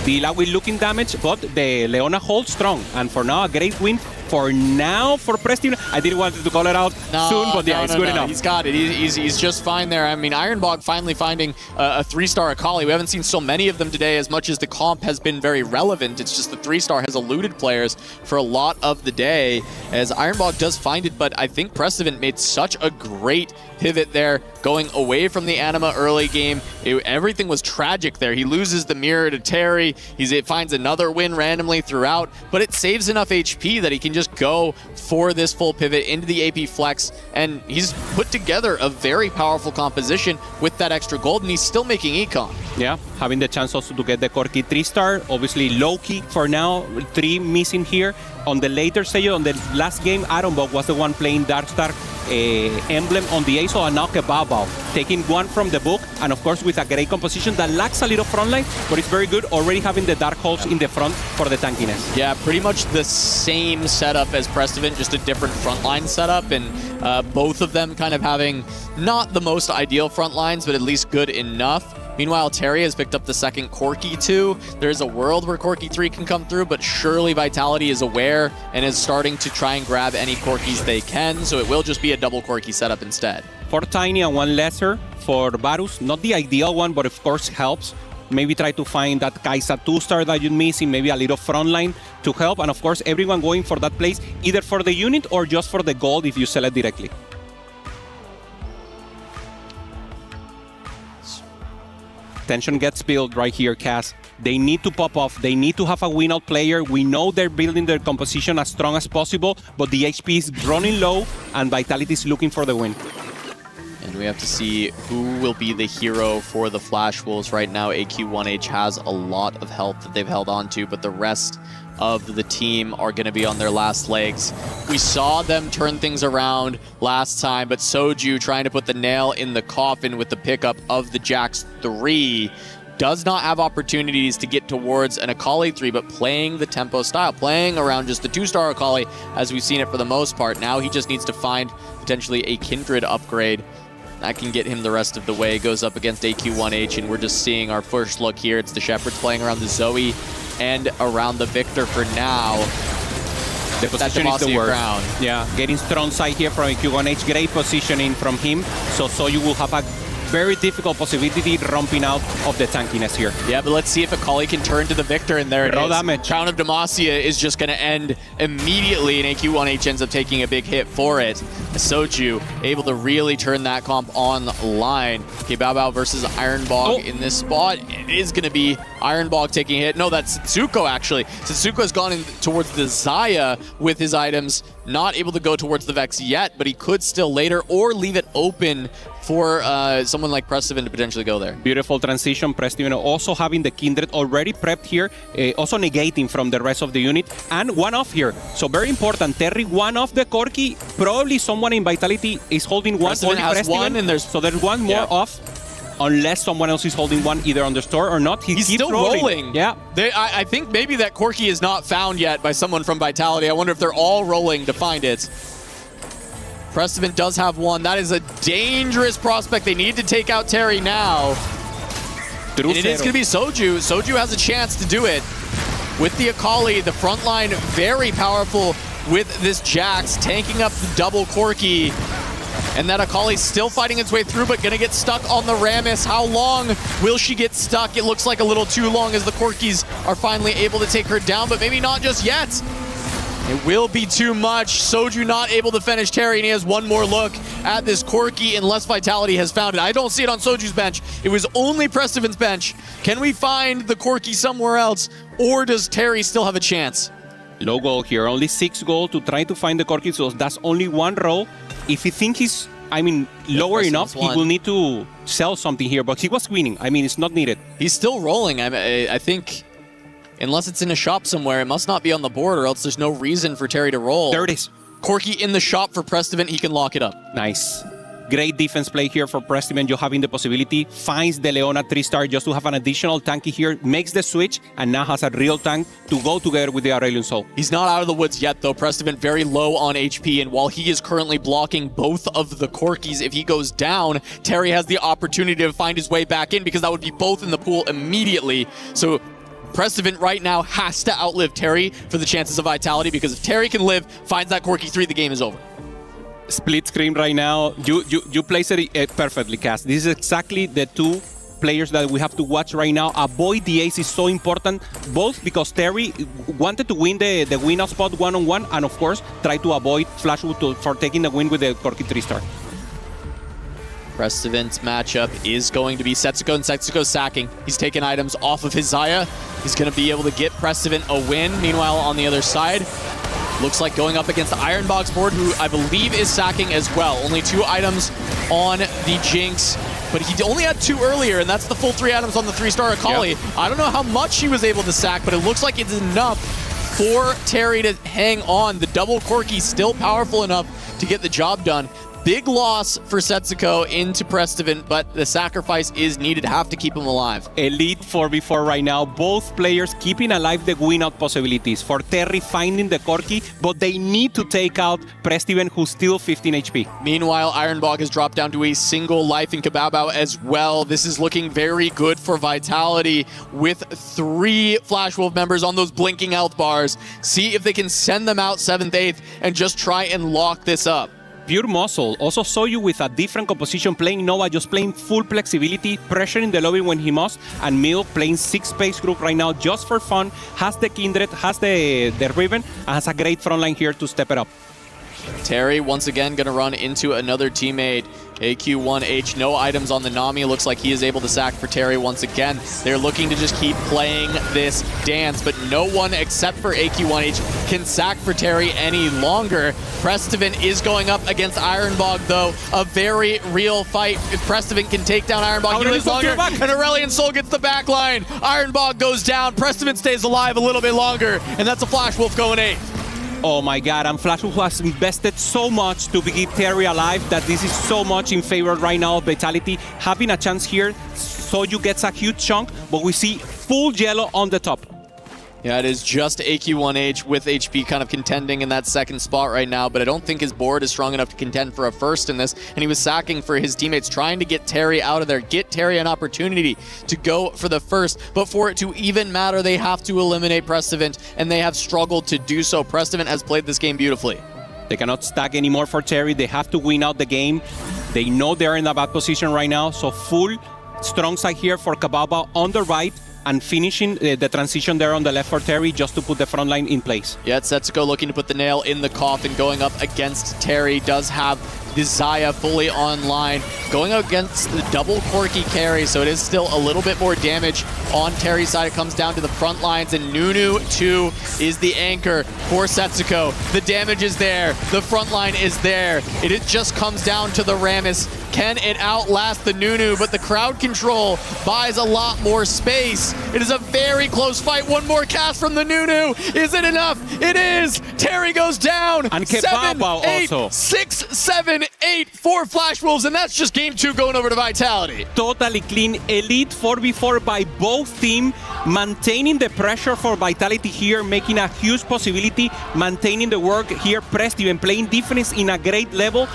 Speaker 18: The Lawi looking damage, but the Leona holds strong. And for now, a great win for now for Preston. I didn't want to call it out soon, but yeah, it's good enough.
Speaker 20: He's got it. He's just fine there. I mean, Ironbog finally finding a 3-star Akali. We haven't seen so many of them today as much as the comp has been very relevant. It's just the 3-star has eluded players for a lot of the day as Ironbog does find it, but I think Precedent made such a great pivot there, going away from the Anima early game. Everything was tragic there. He loses the mirror to Terry. It finds another win randomly throughout, but it saves enough HP that he can just go for this full pivot into the AP flex, and he's put together a very powerful composition with that extra gold, and he's still making econ.
Speaker 18: Yeah, having the chance also to get the Corki 3-star. Obviously, Loki for now, 3 missing here. On the later stage, on the last game, Ironbog was the one playing Darkstar emblem on the ace, so a knock Bao, taking one from the book, and of course with a great composition that lacks a little front line, but it's very good, already having the dark holes in the front for the tankiness.
Speaker 20: Yeah, pretty much the same setup as Prestivant, just a different frontline setup, and both of them kind of having not the most ideal front lines, but at least good enough. Meanwhile, Terry has picked up the second Corki 2. There's a world where Corki 3 can come through, but surely Vitality is aware and is starting to try and grab any Corkis they can, so it will just be a double Corki setup instead.
Speaker 18: 4 Tiny and 1 Lesser for Varus. Not the ideal one, but of course helps. Maybe try to find that Kaisa 2-star that you're missing, maybe a little frontline to help, and of course everyone going for that place, either for the unit or just for the gold if you sell it directly. Tension gets built right here, Cass. They need to pop off. They need to have a win-out player. We know they're building their composition as strong as possible, but the HP is running low, and Vitality is looking for the win.
Speaker 20: And we have to see who will be the hero for the Flash Wolves right now. AQ1H has a lot of health that they've held on to, but the rest of the team are going to be on their last legs. We saw them turn things around last time, but Soju trying to put the nail in the coffin with the pickup of the Jax 3 does not have opportunities to get towards an Akali 3, but playing the tempo style, playing around just the 2-star Akali as we've seen it for the most part. Now he just needs to find potentially a Kindred upgrade that can get him the rest of the way. Goes up against AQ1H, and we're just seeing our first look here. It's the Shepherds playing around the Zoe and around the Victor for now.
Speaker 18: The position is the worst.
Speaker 20: Crown.
Speaker 18: Yeah, getting strong side here from AQ1H. Great positioning from him. So you will have a very difficult possibility ramping out of the tankiness here.
Speaker 20: Yeah, but let's see if Akali can turn to the Victor, and there it is.
Speaker 18: Damage.
Speaker 20: Crown of Demacia is just going to end immediately, and AQ1H ends up taking a big hit for it. Soju able to really turn that comp online. Okay, Bao versus Ironbog in this spot. It is going to be Ironbog taking a hit. No, that's Setsuko actually. Setsuko has gone in towards the Xayah with his items. Not able to go towards the Vex yet, but he could still later, or leave it open for someone like Prestivant to potentially go there.
Speaker 18: Beautiful transition. Prestivant also having the Kindred already prepped here, also negating from the rest of the unit, and one off here. So very important. Terry one off the Corki. Probably someone in Vitality is holding one.
Speaker 20: Prestivant has one, and there's
Speaker 18: one more off. Unless someone else is holding one either on the store or not. He's
Speaker 20: still rolling.
Speaker 18: Yeah.
Speaker 20: I think maybe that Corki is not found yet by someone from Vitality. I wonder if they're all rolling to find it. Prestivant does have one. That is a dangerous prospect. They need to take out Terry now. And it is going to be Soju. Soju has a chance to do it. With the Akali, the front line very powerful with this Jax, tanking up the double Corki. And that Akali's still fighting its way through, but gonna get stuck on the Rammus. How long will she get stuck? It looks like a little too long as the Corkis are finally able to take her down, but maybe not just yet. It will be too much. Soju not able to finish Terry, and he has one more look at this Corki unless Vitality has found it. I don't see it on Soju's bench. It was only Prestivant's bench. Can we find the Corki somewhere else, or does Terry still have a chance?
Speaker 18: Low goal here, only 6 gold to try to find the Corki, so that's only one roll. If you think he's, lower enough, he will need to sell something here, but he was winning. It's not needed.
Speaker 20: He's still rolling. I think, unless it's in a shop somewhere, it must not be on the board, or else there's no reason for Terry to roll.
Speaker 18: There it is.
Speaker 20: Corki in the shop for Prestivant, he can lock it up.
Speaker 18: Nice. Great defense play here for Prestivant. You're having the possibility, finds the Leona 3-star just to have an additional tanky here, makes the switch, and now has a real tank to go together with the Aurelion Sol.
Speaker 20: He's not out of the woods yet, though. Prestivant very low on HP, and while he is currently blocking both of the Corkis, if he goes down, Terry has the opportunity to find his way back in, because that would be both in the pool immediately. So Prestivent right now has to outlive Terry for the chances of Vitality, because if Terry can live, finds that Corki 3, the game is over.
Speaker 18: Split screen right now. You place it perfectly, Cass. This is exactly the two players that we have to watch right now. Avoid the ace is so important, both because Terry wanted to win the win-out spot one-on-one, and of course, try to avoid Flashwood for taking the win with the Corki 3-star.
Speaker 20: Prestivent's matchup is going to be Setsuko, and Setsuko's sacking. He's taking items off of his Xayah. He's going to be able to get Prestivent a win. Meanwhile, on the other side, looks like going up against the Ironbog's board, who I believe is sacking as well. Only 2 items on the Jinx, but he only had 2 earlier, and that's the full 3 items on the 3-star Akali. Yep. I don't know how much he was able to sack, but it looks like it's enough for Terry to hang on. The double Corki still powerful enough to get the job done. Big loss for Setsuko into Prestivent, but the sacrifice is needed. Have to keep him alive.
Speaker 18: Elite 4v4 right now. Both players keeping alive the win-out possibilities. For Terry finding the Corki, but they need to take out Prestivent, who's still 15 HP.
Speaker 20: Meanwhile, Ironbog has dropped down to a single life in Kababao as well. This is looking very good for Vitality with 3 Flash Wolf members on those blinking health bars. See if they can send them out 7th, 8th, and just try and lock this up.
Speaker 18: Pure muscle. Also saw you with a different composition, playing Nova, just playing full flexibility, pressuring the lobby when he must, and Milk playing 6 space group right now just for fun, has the Kindred, has the Riven, and has a great front line here to step it up.
Speaker 20: Terry once again going to run into another teammate. AQ1H, no items on the Nami. Looks like he is able to sack for Terry once again. They're looking to just keep playing this dance, but no one except for AQ1H can sack for Terry any longer. Prestivent is going up against Ironbog, though. A very real fight. If Prestivent can take down Ironbog, he lives longer, and Aurelion Sol gets the back line. Ironbog goes down. Prestivent stays alive a little bit longer, and that's a Flash Wolf going 8th.
Speaker 18: Oh my god, and Flashwood has invested so much to keep Terry alive that this is so much in favor right now of Vitality. Having a chance here, Soju gets a huge chunk, but we see full yellow on the top.
Speaker 20: Yeah, it is just AQ1H with HP kind of contending in that second spot right now, but I don't think his board is strong enough to contend for a first in this, and he was sacking for his teammates, trying to get Terry out of there, get Terry an opportunity to go for the first, but for it to even matter, they have to eliminate Prestivent, and they have struggled to do so. Prestivent has played this game beautifully.
Speaker 18: They cannot stack anymore for Terry. They have to win out the game. They know they're in a bad position right now, so full strong side here for Kababa on the right, and finishing the transition there on the left for Terry just to put the front line in place.
Speaker 20: Yeah, it's Setsuko looking to put the nail in the coffin, going up against Terry. Does have the Xayah fully online, going up against the double Corki carry, so it is still a little bit more damage on Terry's side. It comes down to the front lines, and Nunu 2 is the anchor for Setsuko. The damage is there, the front line is there. It just comes down to the Rammus. Can it outlast the Nunu? But the crowd control buys a lot more space. It is a very close fight. One more cast from the Nunu. Is it enough? It is. Terry goes down.
Speaker 18: And Kebaba
Speaker 20: 8,
Speaker 18: also.
Speaker 20: 6, 7, 8 for Flash Wolves, and that's just game 2 going over to Vitality.
Speaker 18: Totally clean. Elite 4v4 by both teams, maintaining the pressure for Vitality here, making a huge possibility, maintaining the work here. Prestivent playing defense in a great level.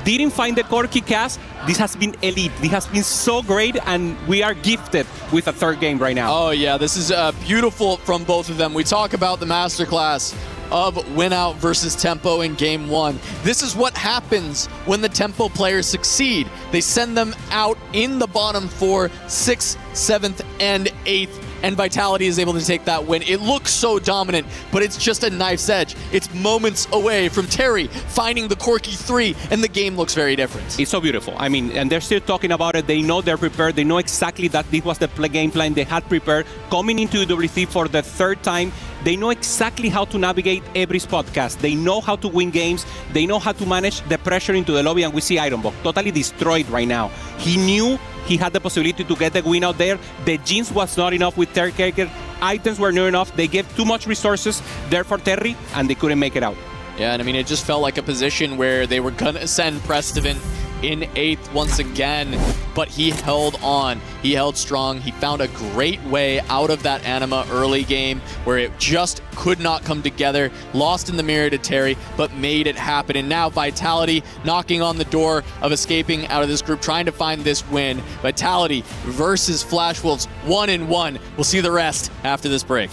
Speaker 18: Didn't find the Corki cast. This has been elite. This has been so great, and we are gifted with a third game right now.
Speaker 20: Oh yeah, this is beautiful from both of them. We talk about the masterclass of win out versus tempo in game 1. This is what happens when the tempo players succeed. They send them out in the bottom 4, 6th, 7th, and 8th. And Vitality is able to take that win. It looks so dominant, but it's just a knife's edge. It's moments away from Terry finding the Corki 3, and the game looks very different.
Speaker 18: It's so beautiful. I mean, and they're still talking about it. They know they're prepared. They know exactly that this was the game plan they had prepared. Coming into EWC for the 3rd time, they know exactly how to navigate every spotcast. They know how to win games. They know how to manage the pressure into the lobby, and we see Ironbog totally destroyed right now. He knew he had the possibility to get the win out there. The Jeans was not enough with Terry Kerker. Items were not enough. They gave too much resources there for Terry, and they couldn't make it out.
Speaker 20: Yeah, and I mean, it just felt like a position where they were going to send Prestivent in 8th once again, but he held on. He held strong. He found a great way out of that Anima early game where it just could not come together. Lost in the mirror to Terry, but made it happen. And now Vitality knocking on the door of escaping out of this group, trying to find this win. Vitality versus Flash Wolves, 1-1. We'll see the rest after this break.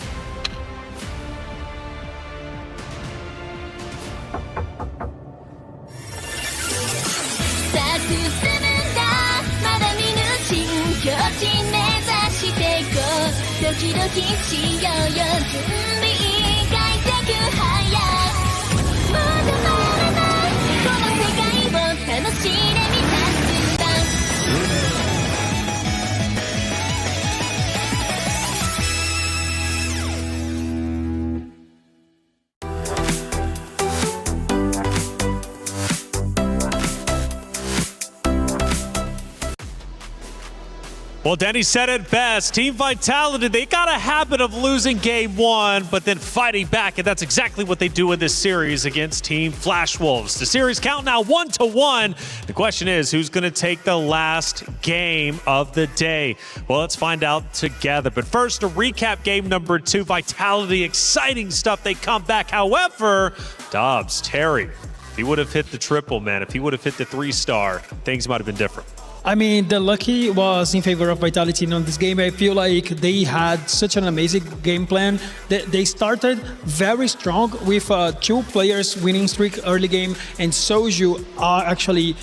Speaker 16: Well, Denny said it best. Team Vitality, they got a habit of losing game one, but then fighting back, and that's exactly what they do in this series against Team Flash Wolves. The series count now 1-1. The question is, who's going to take the last game of the day? Well, let's find out together. But first, to recap game number 2, Vitality, exciting stuff. They come back. However, Dobbs, Terry, if he would have hit the triple, man, if he would have hit the 3-star, things might have been different.
Speaker 11: I mean, the lucky was in favor of Vitality on this game. I feel like they had such an amazing game plan. They started very strong with 2 players winning streak early game, and Soju actually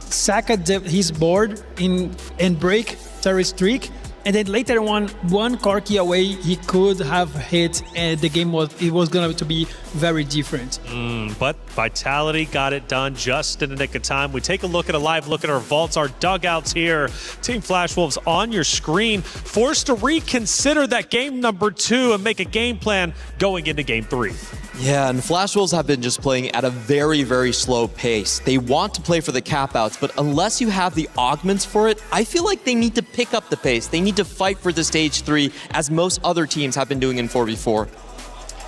Speaker 11: sacked his board and break Terry's streak. And then later on, one Corki away, he could have hit, and the game was going to be very different.
Speaker 16: But Vitality got it done just in the nick of time. We take a look at a live look at our vaults, our dugouts here. Team Flash Wolves on your screen, forced to reconsider that game number 2 and make a game plan going into game 3.
Speaker 6: Yeah, and Flash Wolves have been just playing at a very, very slow pace. They want to play for the cap-outs, but unless you have the augments for it, I feel like they need to pick up the pace. They need to fight for the stage 3, as most other teams have been doing in 4v4.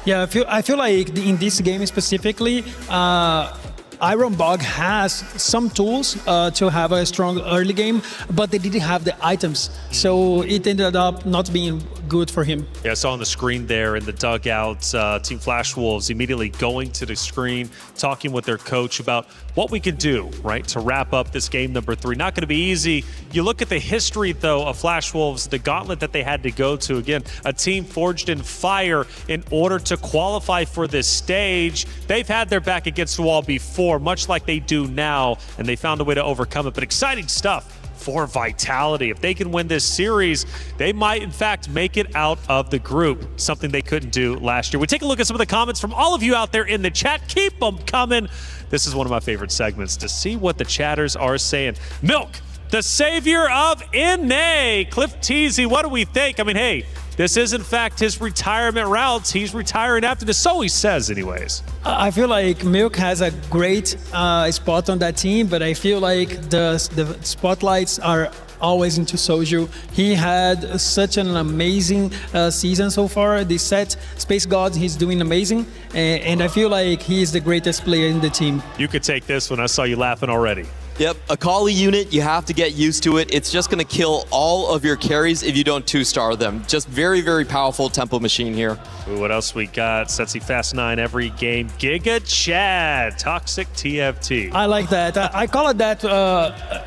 Speaker 11: Yeah, I feel like in this game specifically, Iron Bog has some tools to have a strong early game, but they didn't have the items, so it ended up not being good for him.
Speaker 16: Yeah, I saw on the screen there in the dugout, Team Flash Wolves immediately going to the screen, talking with their coach about what we can do, right, to wrap up this game number 3. Not going to be easy. You look at the history, though, of Flash Wolves, the gauntlet that they had to go to. Again, a team forged in fire in order to qualify for this stage. They've had their back against the wall before, much like they do now, and they found a way to overcome it. But exciting stuff for Vitality. If they can win this series, they might, in fact, make it out of the group, something they couldn't do last year. We take a look at some of the comments from all of you out there in the chat. Keep them coming. This is one of my favorite segments to see what the chatters are saying. Milk, the savior of NA. Cliff Teasy, what do we think? I mean, hey, this is, in fact, his retirement route. He's retiring after this, so he says anyways.
Speaker 11: I feel like Milk has a great spot on that team, but I feel like the spotlights are always into Soju. He had such an amazing season so far. The set Space Gods, he's doing amazing, and I feel like he is the greatest player in the team.
Speaker 16: You could take this one. I saw you laughing already.
Speaker 6: Yep, a Kali unit, you have to get used to it. It's just going to kill all of your carries if you don't 2-star them. Just very, very powerful tempo machine here.
Speaker 16: Ooh, what else we got? Setsy Fast 9 every game. Giga Chad, Toxic TFT.
Speaker 11: I like that. I called that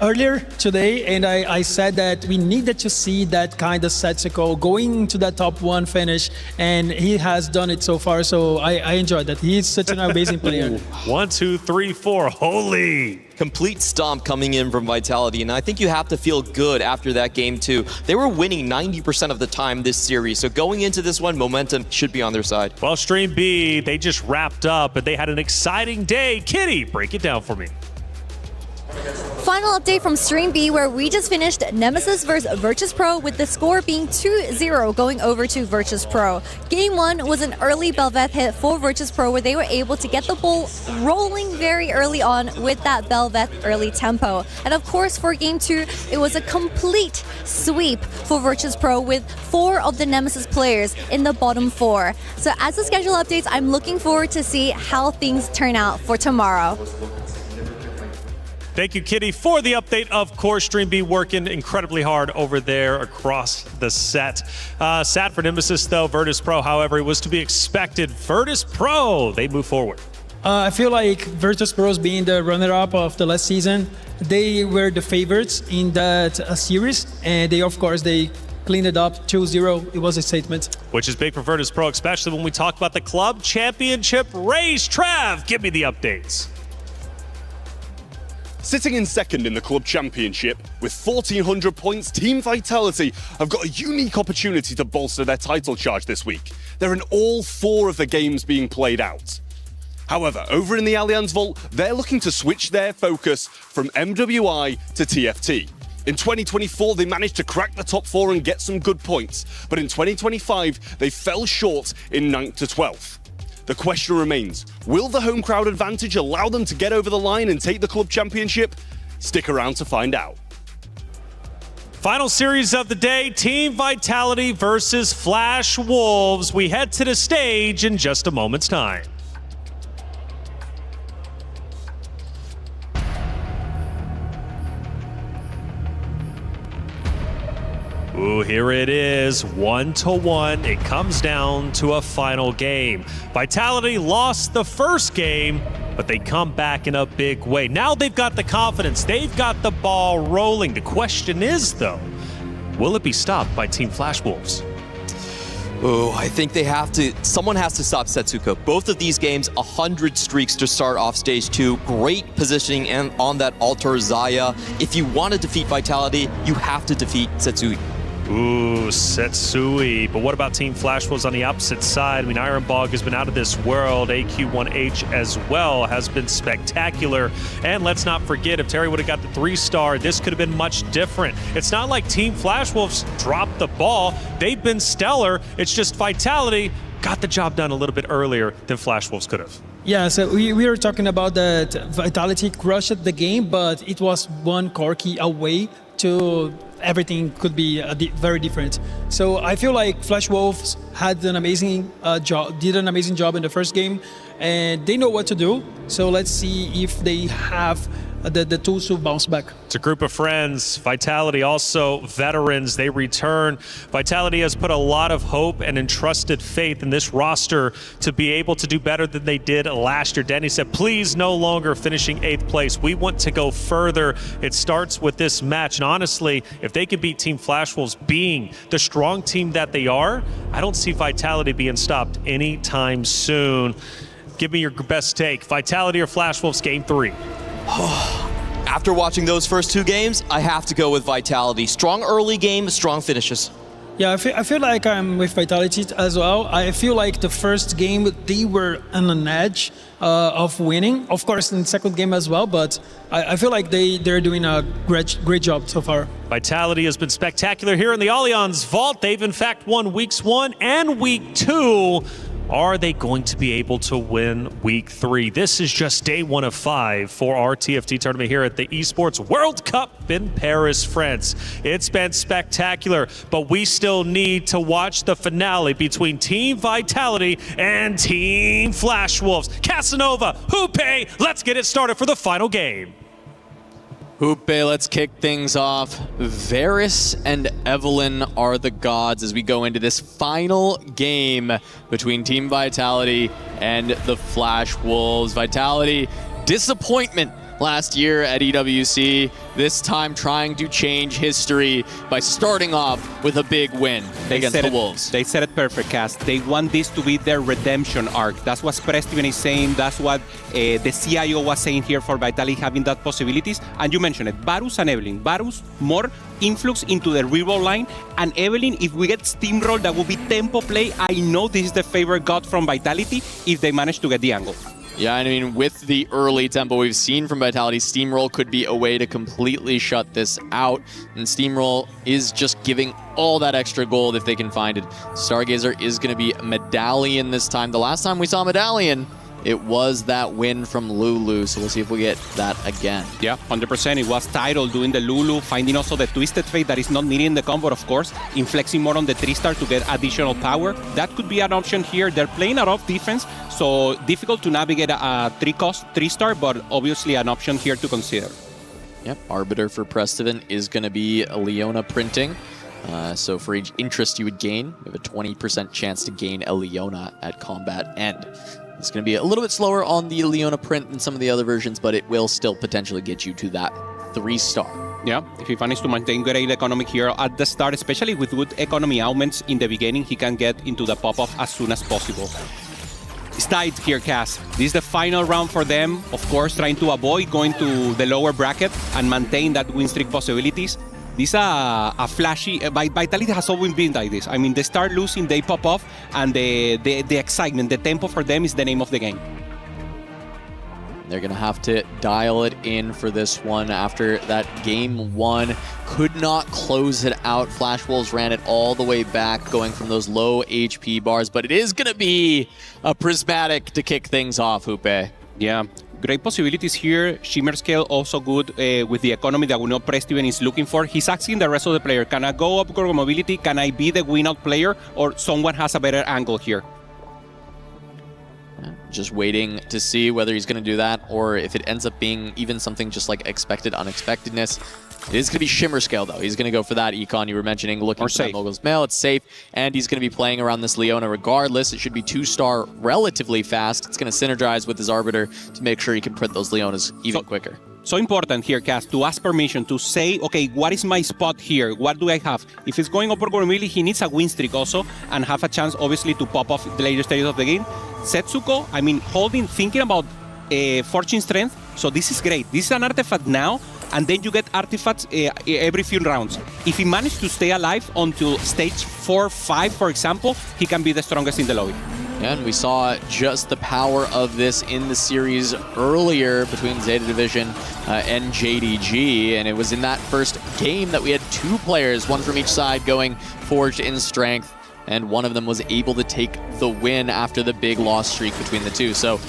Speaker 11: earlier today, and I said that we needed to see that kind of Setsuko going to that top 1 finish, and he has done it so far, so I enjoyed that. He's such an amazing player.
Speaker 16: 1, 2, 3, 4, holy.
Speaker 6: Complete stomp coming in from Vitality, and I think you have to feel good after that game too. They were winning 90% of the time this series, so going into this one, momentum should be on their side.
Speaker 16: Well, Stream B, they just wrapped up, and they had an exciting day. Kitty, break it down for me.
Speaker 10: Final update from Stream B, where we just finished Nemesis versus Virtus Pro, with the score being 2-0 going over to Virtus Pro. Game 1 was an early Belveth hit for Virtus Pro, where they were able to get the ball rolling very early on with that Belveth early tempo. And of course, for Game 2, it was a complete sweep for Virtus Pro, with 4 of the Nemesis players in the bottom 4. So as the schedule updates, I'm looking forward to see how things turn out for tomorrow.
Speaker 16: Thank you, Kitty, for the update. Of course, Stream B working incredibly hard over there across the set. Sad for Nemesis, though. Virtus Pro, however, it was to be expected. Virtus Pro, they move forward.
Speaker 11: I feel like Virtus Pros being the runner-up of the last season, they were the favorites in that series, and they cleaned it up 2-0. It was a statement.
Speaker 16: Which is big for Virtus Pro, especially when we talk about the club championship race. Trav, give me the updates.
Speaker 5: Sitting in second in the club championship with 1,400 points, Team Vitality have got a unique opportunity to bolster their title charge this week. They're in all 4 of the games being played out. However, over in the Allianz Vault, they're looking to switch their focus from MWI to TFT. In 2024, they managed to crack the top 4 and get some good points, but in 2025, they fell short in 9th to 12th. The question remains, will the home crowd advantage allow them to get over the line and take the club championship? Stick around to find out.
Speaker 16: Final series of the day, Team Vitality versus Flash Wolves. We head to the stage in just a moment's time. Ooh, here it is, 1-1. It comes down to a final game. Vitality lost the first game, but they come back in a big way. Now they've got the confidence. They've got the ball rolling. The question is, though, will it be stopped by Team Flash Wolves?
Speaker 6: Oh, I think someone has to stop Setsuko. Both of these games, 100 streaks to start off stage 2. Great positioning and on that Altar Zaya. If you want to defeat Vitality, you have to defeat Setsui.
Speaker 16: Ooh, Setsui. But what about Team Flash Wolves on the opposite side? I mean, Iron Bog has been out of this world. AQ1H as well has been spectacular. And let's not forget, if Terry would have got the 3-star, this could have been much different. It's not like Team Flash Wolves dropped the ball. They've been stellar. It's just Vitality got the job done a little bit earlier than Flash Wolves could have.
Speaker 11: Yeah, so we were talking about that Vitality crushed the game, but it was one core key away to everything could be very different. So I feel like Flash Wolves had an amazing did an amazing job in the first game, and they know what to do. So let's see if they have the tools to bounce back.
Speaker 16: It's a group of friends. Vitality also veterans. They return. Vitality has put a lot of hope and entrusted faith in this roster to be able to do better than they did last year. Danny said, please no longer finishing 8th place. We want to go further. It starts with this match. And honestly, if they could beat Team Flash Wolves being the strong team that they are, I don't see Vitality being stopped anytime soon. Give me your best take. Vitality or Flash Wolves game 3?
Speaker 6: After watching those first 2 games, I have to go with Vitality. Strong early game, strong finishes.
Speaker 11: Yeah, I feel like I'm with Vitality as well. I feel like the first game, they were on an edge of winning. Of course, in the second game as well, but I feel like they're doing a great job so far.
Speaker 16: Vitality has been spectacular here in the Allianz Vault. They've in fact won weeks 1 and week 2. Are they going to be able to win week 3? This is just day 1 of 5 for our TFT tournament here at the Esports World Cup in Paris, France. It's been spectacular, but we still need to watch the finale between Team Vitality and Team Flash Wolves. Casanova, Hoope, let's get it started for the final game.
Speaker 20: Hoope, let's kick things off. Varus and Evelyn are the gods as we go into this final game between Team Vitality and the Flash Wolves. Vitality, disappointment last year at EWC, this time trying to change history by starting off with a big win against the Wolves.
Speaker 18: They said it perfect, Cass. They want this to be their redemption arc. That's what Steven is saying. That's what the CIO was saying here for Vitality, having that possibilities. And you mentioned it, Varus and Evelyn. Varus, more influx into the reroll line. And Evelyn, if we get steamroll, that will be tempo play. I know this is the favorite god from Vitality if they manage to get the angle.
Speaker 20: Yeah, I mean, with the early tempo we've seen from Vitality, Steamroll could be a way to completely shut this out. And Steamroll is just giving all that extra gold if they can find it. Stargazer is going to be Medallion this time. The last time we saw Medallion, it was that win from Lulu, so we'll see if we get that again.
Speaker 18: Yeah, 100%. It was Tidal doing the Lulu, finding also the Twisted Fate that is not needing the combo, of course, inflexing more on the 3-star to get additional power. That could be an option here. They're playing a lot of defense, so difficult to navigate a 3-cost 3-star, but obviously an option here to consider.
Speaker 20: Yep, Arbiter for Prestivan is going to be Leona printing. So for each interest you would gain, you have a 20% chance to gain a Leona at combat end. It's going to be a little bit slower on the Leona print than some of the other versions, but it will still potentially get you to that 3-star.
Speaker 18: Yeah, if he manages to maintain great economy here at the start, especially with good economy augments in the beginning, he can get into the pop-off as soon as possible. It's tight here, Cass. This is the final round for them. Of course, trying to avoid going to the lower bracket and maintain that win streak possibilities. This is a flashy, Vitality has always been like this. I mean, they start losing, they pop off, and the excitement, the tempo for them is the name of the game.
Speaker 20: They're going to have to dial it in for this one after that game one. Could not close it out. Flash Wolves ran it all the way back, going from those low HP bars, but it is going to be a Prismatic to kick things off, Hoope.
Speaker 18: Yeah. Great possibilities here. Shimmer Scale also good with the economy that we know Prestivan is looking for. He's asking the rest of the player, can I go up Gorgo Mobility? Can I be the win-out player? Or someone has a better angle here?
Speaker 20: Just waiting to see whether he's going to do that or if it ends up being even something just like expected unexpectedness. It is going to be Shimmer Scale, though. He's going to go for that econ you were mentioning, looking for that Mogul's Mail. It's safe, and he's going to be playing around this Leona regardless. It should be 2-star relatively fast. It's going to synergize with his Arbiter to make sure he can print those Leonas even quicker.
Speaker 18: So important here, Cass, to ask permission to say, okay, what is my spot here? What do I have? If it's going up for Gormili, he needs a win streak also and have a chance, obviously, to pop off the later stages of the game. Setsuko, I mean, thinking about Fortune Strength, so this is great. This is an artifact now, and then you get artifacts every few rounds. If he managed to stay alive until stage 4-5, for example, he can be the strongest in the lobby.
Speaker 20: And we saw just the power of this in the series earlier between Zeta Division and JDG, and it was in that first game that we had 2 players, one from each side, going forged in strength, and one of them was able to take the win after the big loss streak between the two. So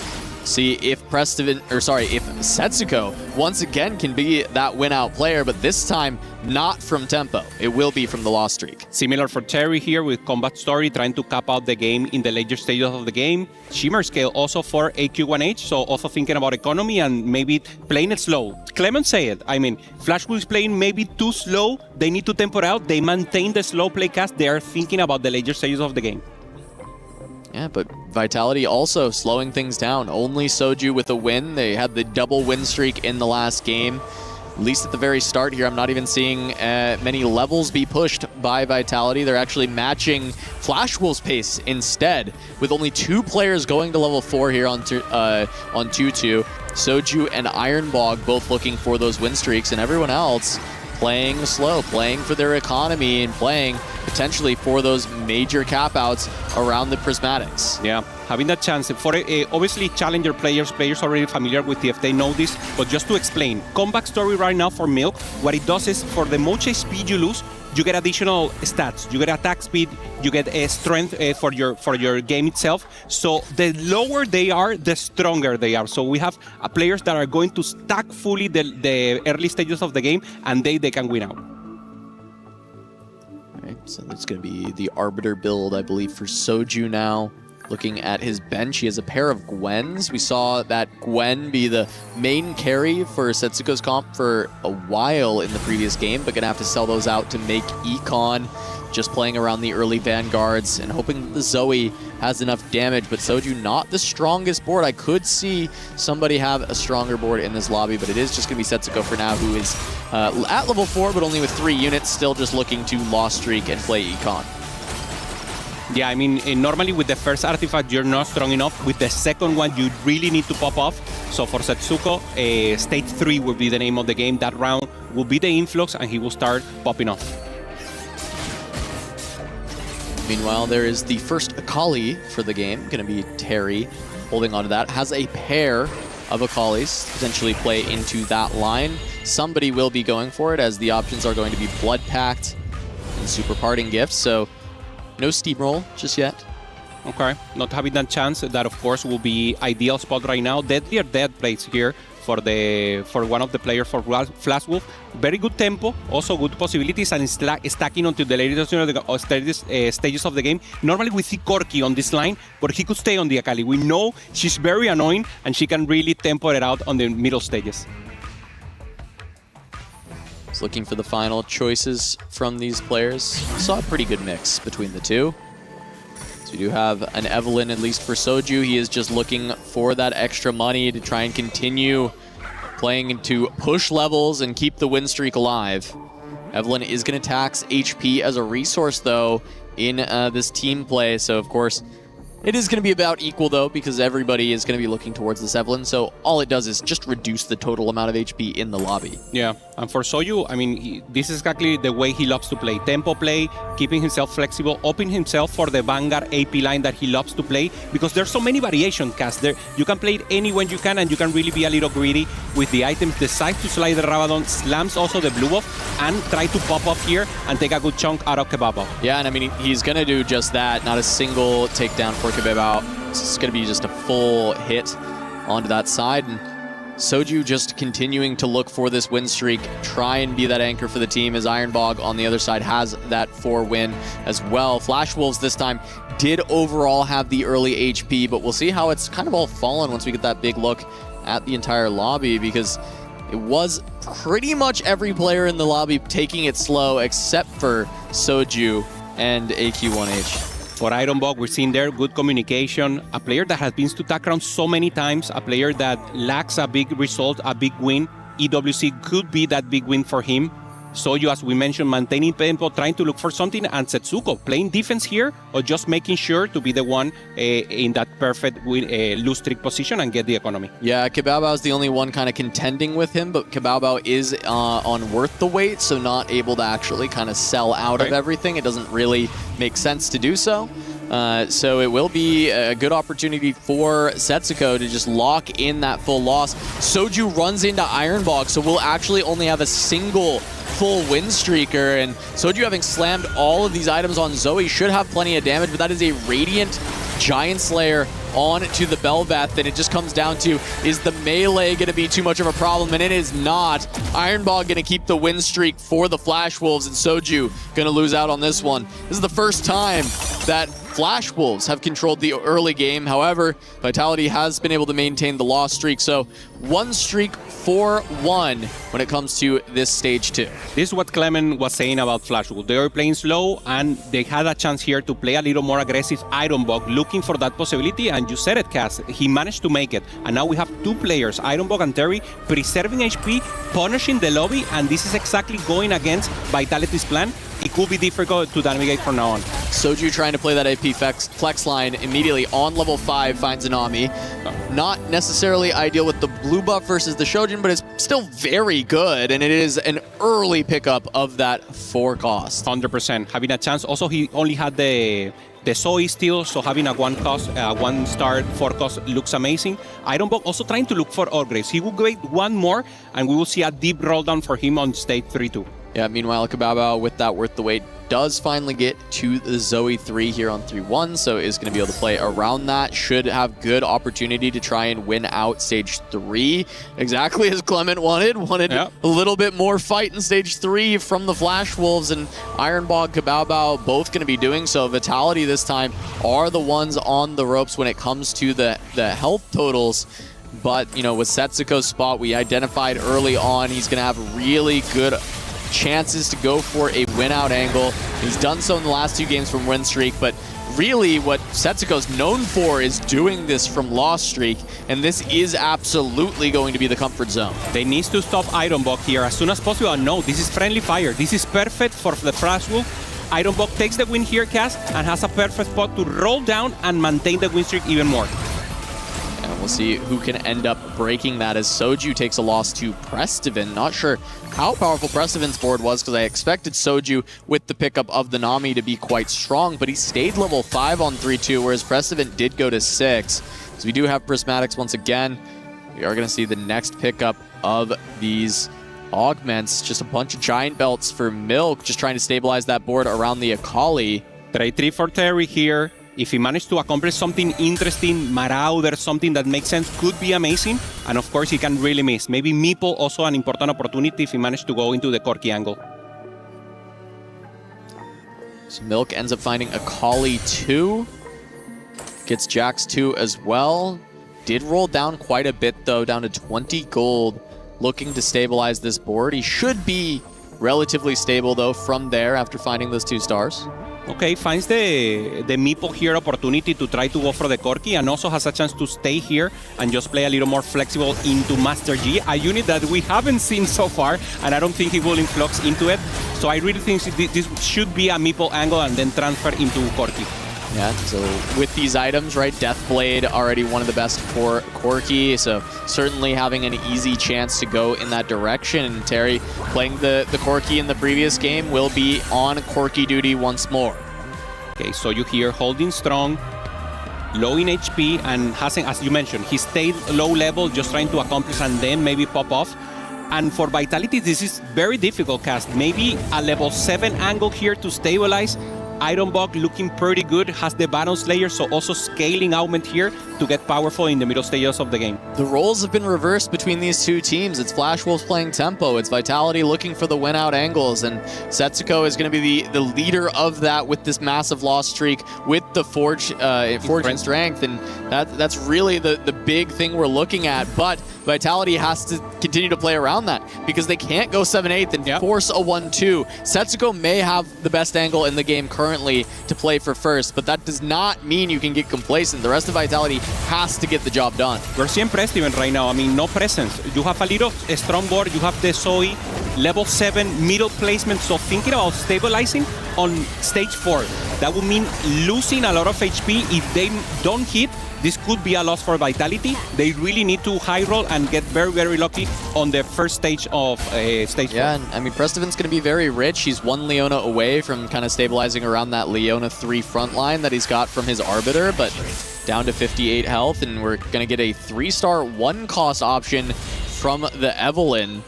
Speaker 20: see if if Setsuko once again can be that win-out player, but this time not from tempo. It will be from the loss streak.
Speaker 18: Similar for Terry here with Combat Story, trying to cap out the game in the later stages of the game. Shimmer Scale also for AQ1H, so also thinking about economy and maybe playing it slow. Clement said, I mean, Flash is playing maybe too slow. They need to tempo out. They maintain the slow play cast. They are thinking about the later stages of the game.
Speaker 20: Yeah, but Vitality also slowing things down. Only Soju with a win. They had the double win streak in the last game. At least at the very start here, I'm not even seeing many levels be pushed by Vitality. They're actually matching Flash Wolves' pace instead, with only 2 players going to level 4 here on 2-2. Soju and Ironbog both looking for those win streaks, and everyone else playing slow, playing for their economy, and playing potentially for those major cap-outs around the Prismatics.
Speaker 18: Yeah, having that chance for obviously challenger players already familiar with TF, they know this, but just to explain, Comeback Story right now for Milk, what it does is for the much speed you lose, you get additional stats. You get attack speed, you get strength for your game itself. So the lower they are, the stronger they are. So we have players that are going to stack fully the early stages of the game, and they can win out.
Speaker 20: All right, so that's going to be the Arbiter build, I believe, for Soju now. Looking at his bench, he has a pair of Gwens. We saw that Gwen be the main carry for Setsuko's comp for a while in the previous game, but gonna have to sell those out to make Econ. Just playing around the early Vanguards and hoping the Zoe has enough damage, but Soju not the strongest board. I could see somebody have a stronger board in this lobby, but it is just gonna be Setsuko for now, who is at level 4, but only with 3 units, still just looking to loss streak and play Econ.
Speaker 18: Yeah, I mean, normally with the first artifact, you're not strong enough. With the second one, you really need to pop off. So for Setsuko, Stage 3 will be the name of the game. That round will be the influx, and he will start popping off.
Speaker 20: Meanwhile, there is the first Akali for the game. Going to be Terry holding on to that. Has a pair of Akalis potentially play into that line. Somebody will be going for it, as the options are going to be Blood Pact and Super Parting Gifts. So no steamroll just yet.
Speaker 18: Okay, not having that chance. That, of course, will be ideal spot right now. Deadly or Dead plays here for one of the players for Flash Wolf. Very good tempo, also good possibilities, and stacking onto the later stages of the game. Normally we see Corki on this line, but he could stay on the Akali. We know she's very annoying, and she can really tempo it out on the middle stages.
Speaker 20: Just looking for the final choices from these players. Saw a pretty good mix between the two. So we do have an Evelyn, at least for Soju. He is just looking for that extra money to try and continue playing to push levels and keep the win streak alive. Evelyn is going to tax HP as a resource, though, in this team play. So, of course, it is going to be about equal, though, because everybody is going to be looking towards this Evelyn. So all it does is just reduce the total amount of HP in the lobby.
Speaker 18: Yeah, and for Soju, I mean, this is exactly the way he loves to play. Tempo play, keeping himself flexible, opening himself for the Vanguard AP line that he loves to play, because there's so many variations, Cass. There, you can play it any when you can, and you can really be a little greedy with the items. Decides to slide the Rabadon, slams also the blue buff, and try to pop off here and take a good chunk out of Kebaba.
Speaker 20: Yeah, and I mean, he's going to do just that. Not a single takedown for Kebaba. It's going to be just a full hit onto that side. And Soju just continuing to look for this win streak, try and be that anchor for the team, as Ironbog on the other side has that 4 win as well. Flash Wolves this time did overall have the early HP, but we'll see how it's kind of all fallen once we get that big look at the entire lobby, because it was pretty much every player in the lobby taking it slow except for Soju and AQ1H.
Speaker 18: For Ironbog, we're seeing there good communication, a player that has been to Tacrown so many times, a player that lacks a big result, a big win. EWC could be that big win for him. Soju, as we mentioned, maintaining tempo, trying to look for something, and Setsuko playing defense here, or just making sure to be the one in that perfect lose streak position and get the economy.
Speaker 20: Yeah, Kebaba is the only one kind of contending with him, but Kebaba is on worth the wait, so not able to actually kind of sell out of everything. It doesn't really make sense to do so. So it will be a good opportunity for Setsuko to just lock in that full loss. Soju runs into Ironbog, so we'll actually only have a single full win streaker, and Soju, having slammed all of these items on Zoe, should have plenty of damage, but that is a Radiant Giant Slayer on to the Bel'Veth, and it just comes down to, is the melee going to be too much of a problem? And it is not. Ironbog going to keep the win streak for the Flash Wolves, and Soju going to lose out on this one. This is the first time that Flash Wolves have controlled the early game. However, Vitality has been able to maintain the loss streak, so one streak for one when it comes to this stage 2.
Speaker 18: This is what Clement was saying about Flash Wolves. They were playing slow, and they had a chance here to play a little more aggressive. Ironbog looking for that possibility, and you said it, Cass. He managed to make it, and now we have 2 players, Ironbog and Terry, preserving HP, punishing the lobby, and this is exactly going against Vitality's plan. It could be difficult to navigate from now on.
Speaker 20: Soju trying to play that AP flex line immediately on level 5, finds a Nami. Not necessarily ideal with the blue buff versus the Shojin, but it's still very good, and it is an early pickup of that 4 cost.
Speaker 18: 100%. Having a chance. Also, he only had the Zoe still, so having a 1 cost, 1 star 4 cost looks amazing. Ironbog also trying to look for Orgraves. He will wait 1 more, and we will see a deep roll down for him on stage 3-2.
Speaker 20: Yeah, meanwhile, Kebaba, with that worth the wait, does finally get to the Zoe 3 here on 3-1, so is going to be able to play around that. Should have good opportunity to try and win out stage 3. Exactly as Clement wanted. A little bit more fight in stage 3 from the Flash Wolves, and Ironbog, Kebaba both going to be doing so. Vitality this time are the ones on the ropes when it comes to the health totals. But, you know, with Setsuko's spot, we identified early on he's going to have really good chances to go for a win-out angle. He's done so in the last 2 games from win streak, but really what Setsuko's known for is doing this from loss streak, and this is absolutely going to be the comfort zone.
Speaker 18: They need to stop Ironbog here as soon as possible. No, this is friendly fire. This is perfect for the Flash Wolf. Ironbog takes the win here, Cass, and has a perfect spot to roll down and maintain the win streak even more.
Speaker 20: And we'll see who can end up breaking that, as Soju takes a loss to Prestivan. Not sure how powerful Prestivan's board was, because I expected Soju with the pickup of the Nami to be quite strong, but he stayed level 5 on 3-2, whereas Prestivan did go to 6. So we do have Prismatics once again. We are going to see the next pickup of these augments. Just a bunch of giant belts for Milk, just trying to stabilize that board around the Akali.
Speaker 18: Trade 3 for Terry here. If he managed to accomplish something interesting, Marauder, something that makes sense, could be amazing. And of course, he can really miss. Maybe Meeple, also an important opportunity if he managed to go into the Corki angle.
Speaker 20: So Milk ends up finding Akali 2. Gets Jax 2 as well. Did roll down quite a bit, though, down to 20 gold. Looking to stabilize this board. He should be relatively stable though from there after finding those 2 stars.
Speaker 18: Okay, finds the meeple here opportunity to try to go for the Corki, and also has a chance to stay here and just play a little more flexible into Master G, a unit that we haven't seen so far, and I don't think he will influx into it. So I really think this should be a meeple angle and then transfer into Corki.
Speaker 20: Yeah, so with these items, right, Deathblade already one of the best for Corki, so certainly having an easy chance to go in that direction. And Terry, playing the Corki in the previous game, will be on Corki duty once more.
Speaker 18: Okay, so you hear holding strong, low in HP, and hasn't, as you mentioned, he stayed low level, just trying to accomplish and then maybe pop off. And for Vitality, this is very difficult cast. Maybe a level 7 angle here to stabilize. Ironbog looking pretty good, has the Baron Slayer, so also scaling Augment here to get powerful in the middle stages of the game.
Speaker 20: The roles have been reversed between these 2 teams. It's Flash Wolves playing tempo, it's Vitality looking for the win-out angles, and Setsuko is going to be the leader of that with this massive loss streak, with the Forge and Strength, and that's really the big thing we're looking at. But Vitality has to continue to play around that, because they can't go 7-8 and force a 1-2. Setsuko may have the best angle in the game currently to play for first, but that does not mean you can get complacent. The rest of Vitality has to get the job done.
Speaker 18: We're seeing Prestiven right now. I mean, no presence. You have a little strong board, you have the Zoe, level 7, middle placement, so thinking about stabilizing on stage 4. That would mean losing a lot of HP. If they don't hit, this could be a loss for Vitality. They really need to high roll and get very, very lucky on the first stage of stage 4.
Speaker 20: Yeah, and I mean, Prestiven's going to be very rich. He's 1 Leona away from kind of stabilizing around that Leona 3 front line that he's got from his Arbiter, but down to 58 health, and we're going to get a 3-star 1-cost option from the Evelynn,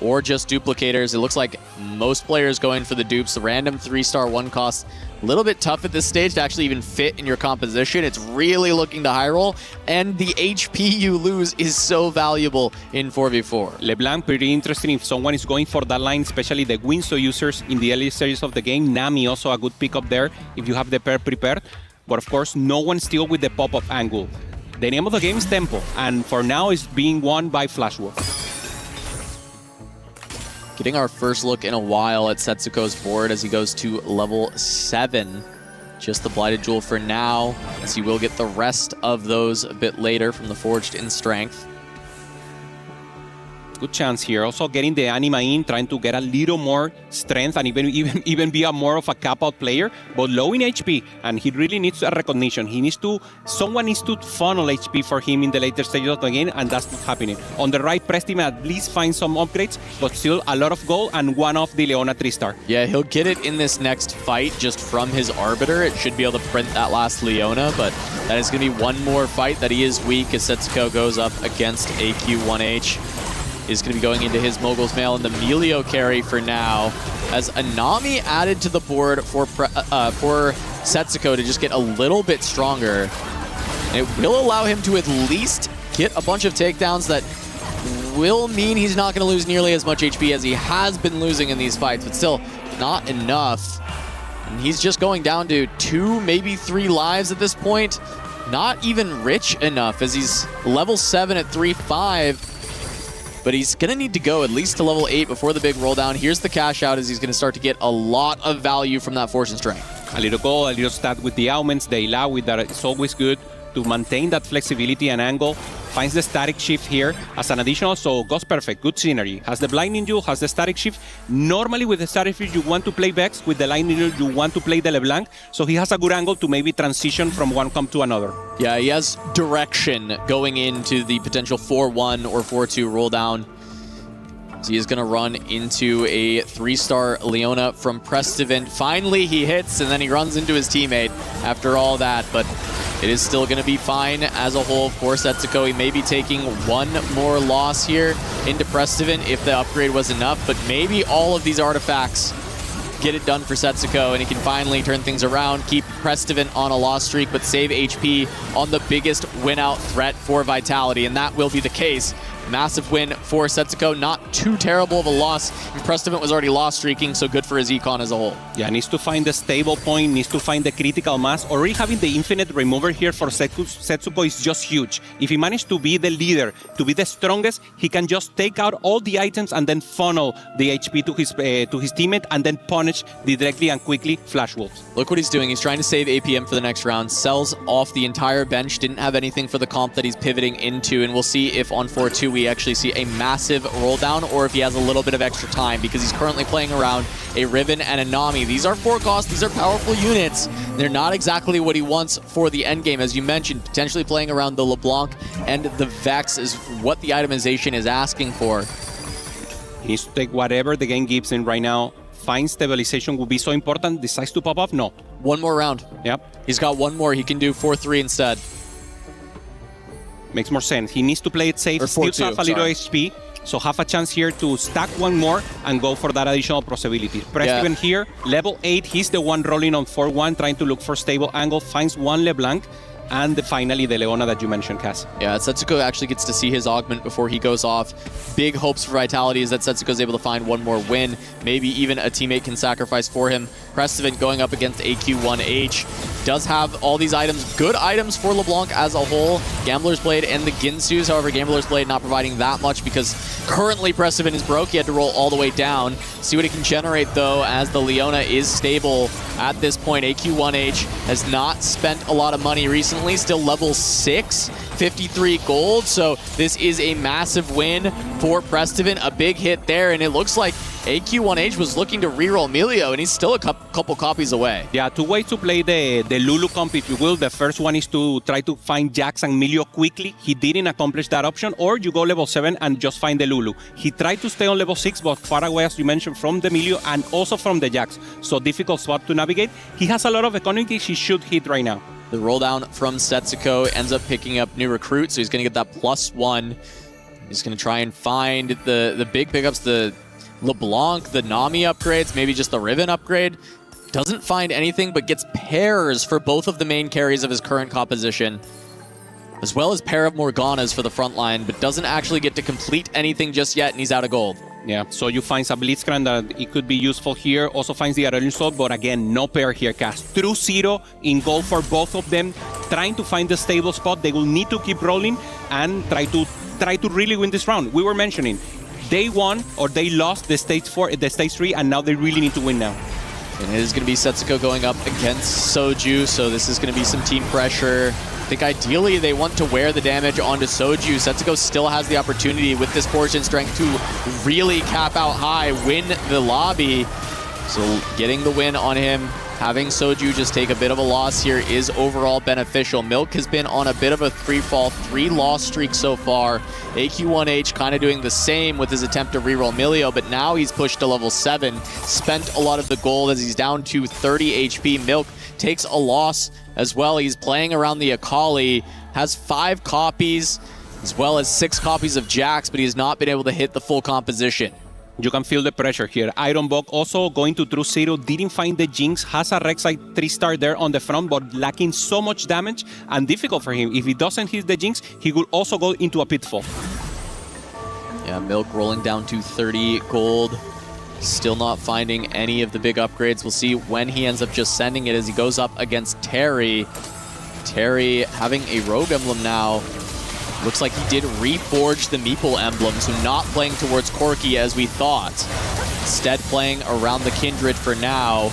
Speaker 20: or just duplicators. It looks like most players going for the dupes. The random 3-star 1-cost, a little bit tough at this stage to actually even fit in your composition. It's really looking to high roll, and the HP you lose is so valuable in 4v4.
Speaker 18: LeBlanc, pretty interesting if someone is going for that line, especially the Winso users in the early stages of the game. Nami also a good pickup there if you have the pair prepared. But of course, no one still with the pop-up angle. The name of the game is Tempo, and for now is being won by Flash Wolf.
Speaker 20: Getting our first look in a while at Setsuko's board as he goes to level 7. Just the Blighted Jewel for now, as he will get the rest of those a bit later from the Forged in Strength.
Speaker 18: Good chance here. Also getting the Anima in, trying to get a little more strength and even be a more of a cap-out player, but low in HP, and he really needs a recognition. Someone needs to funnel HP for him in the later stages of the game, and that's not happening. On the right, Prestima at least find some upgrades, but still a lot of gold and one off the Leona 3-star.
Speaker 20: Yeah, he'll get it in this next fight just from his Arbiter. It should be able to print that last Leona, but that is going to be one more fight that he is weak as Setsuko goes up against AQ1H. Is going to be going into his Mogul's Mail and the Melio carry for now, as Anami added to the board for Setsuko to just get a little bit stronger. And it will allow him to at least get a bunch of takedowns that will mean he's not going to lose nearly as much HP as he has been losing in these fights, but still not enough. And he's just going down to 2, maybe 3 lives at this point. Not even rich enough, as he's level 7 at 3-5. But he's going to need to go at least to level 8 before the big roll down. Here's the cash out as he's going to start to get a lot of value from that Force and Strength.
Speaker 18: A little goal, a little stat with the augments, the allow with that. It's always good to maintain that flexibility and angle. Finds the static shift here as an additional, so goes perfect. Good synergy. Has the blinding jewel, has the static shift. Normally with the static shift you want to play Vex, with the lightning jewel you want to play the LeBlanc, so he has a good angle to maybe transition from one comp to another.
Speaker 20: Yeah, he has direction going into the potential 4-1 or 4-2 roll down. So he is going to run into a 3-star Leona from Prestiven. Finally he hits, and then he runs into his teammate after all that, but it is still going to be fine as a whole. Of course, Setsuko, he may be taking one more loss here into Prestiven if the upgrade was enough, but maybe all of these artifacts get it done for Setsuko, and he can finally turn things around, keep Prestiven on a loss streak, but save HP on the biggest win-out threat for Vitality, and that will be the case. Massive win for Setsuko. Not too terrible of a loss. And Prestovin was already loss streaking, so good for his econ as a whole.
Speaker 18: Yeah, needs to find the stable point, needs to find the critical mass. Already having the infinite remover here for Setsuko is just huge. If he managed to be the leader, to be the strongest, he can just take out all the items and then funnel the HP to his teammate and then punish directly and quickly Flash Wolves.
Speaker 20: Look what he's doing. He's trying to save APM for the next round. Sells off the entire bench. Didn't have anything for the comp that he's pivoting into. And we'll see if on 4-2 we actually see a massive roll down or if he has a little bit of extra time because he's currently playing around a Riven and a Nami. These are 4 costs. These are powerful units. They're not exactly what he wants for the end game. As you mentioned, potentially playing around the LeBlanc and the Vex is what the itemization is asking for.
Speaker 18: He needs to take whatever the game gives him right now. Find stabilization will be so important. Decides to pop off? No.
Speaker 20: One more round.
Speaker 18: Yep.
Speaker 20: He's got one more. He can do 4-3 instead.
Speaker 18: Makes more sense. He needs to play it safe. Still have a little HP. So have a chance here to stack one more and go for that additional possibility. Prestovin here, level 8. He's the one rolling on 4-1, trying to look for stable angle. Finds one LeBlanc. And finally, the Leona that you mentioned, Cass.
Speaker 20: Yeah, Setsuko actually gets to see his augment before he goes off. Big hopes for Vitality is that Setsuko's able to find one more win. Maybe even a teammate can sacrifice for him. Prestovin going up against AQ1H. Does have all these items. Good items for LeBlanc as a whole. Gambler's Blade and the Ginsus. However, Gambler's Blade not providing that much because currently Prestovin is broke. He had to roll all the way down. See what he can generate, though, as the Leona is stable at this point. AQ1H has not spent a lot of money recently. Still level 6, 53 gold. So this is a massive win for Prestovin. A big hit there, and it looks like AQ1H was looking to reroll Emilio, and he's still a couple copies away.
Speaker 18: Yeah, 2 ways to play the Lulu comp, if you will. The first one is to try to find Jax and Emilio quickly. He didn't accomplish that option. Or you go level 7 and just find the Lulu. He tried to stay on level 6, but far away, as you mentioned, from the Emilio and also from the Jax. So difficult spot to navigate. He has a lot of economy he should hit right now.
Speaker 20: The roll down from Setsuko ends up picking up new recruit, so he's going to get that +1. He's going to try and find the big pickups, the LeBlanc, the Nami upgrades, maybe just the Riven upgrade. Doesn't find anything, but gets pairs for both of the main carries of his current composition, as well as pair of Morganas for the front line, but doesn't actually get to complete anything just yet, and he's out of gold.
Speaker 18: Yeah, so you find a Blitzcrank that it could be useful here. Also finds the Aurelion Sword, but again, no pair here, Cass. True zero in gold for both of them. Trying to find the stable spot. They will need to keep rolling and try to really win this round. We were mentioning, they won or they lost the stage 3, and now they really need to win now.
Speaker 20: And it is going to be Setsuko going up against Soju, so this is going to be some team pressure. I think ideally they want to wear the damage onto Soju. Setsuko still has the opportunity with this Fortune Strength to really cap out high, win the lobby. So getting the win on him, having Soju just take a bit of a loss here is overall beneficial. Milk has been on a bit of a free-fall, 3-loss streak so far. AQ1H kind of doing the same with his attempt to reroll Emilio, but now he's pushed to level 7. Spent a lot of the gold as he's down to 30 HP. Milk takes a loss as well. He's playing around the Akali, has 5 copies, as well as 6 copies of Jax, but he's not been able to hit the full composition.
Speaker 18: You can feel the pressure here. Ironbog also going to True Zero, didn't find the Jinx, has a Rek'Sai 3-star there on the front, but lacking so much damage and difficult for him. If he doesn't hit the Jinx, he will also go into a pitfall.
Speaker 20: Yeah, Milk rolling down to 30 gold. Still not finding any of the big upgrades. We'll see when he ends up just sending it as he goes up against Terry. Terry having a Rogue Emblem now. Looks like he did reforge the Meeple emblem, so not playing towards Corki as we thought. Instead playing around the Kindred for now,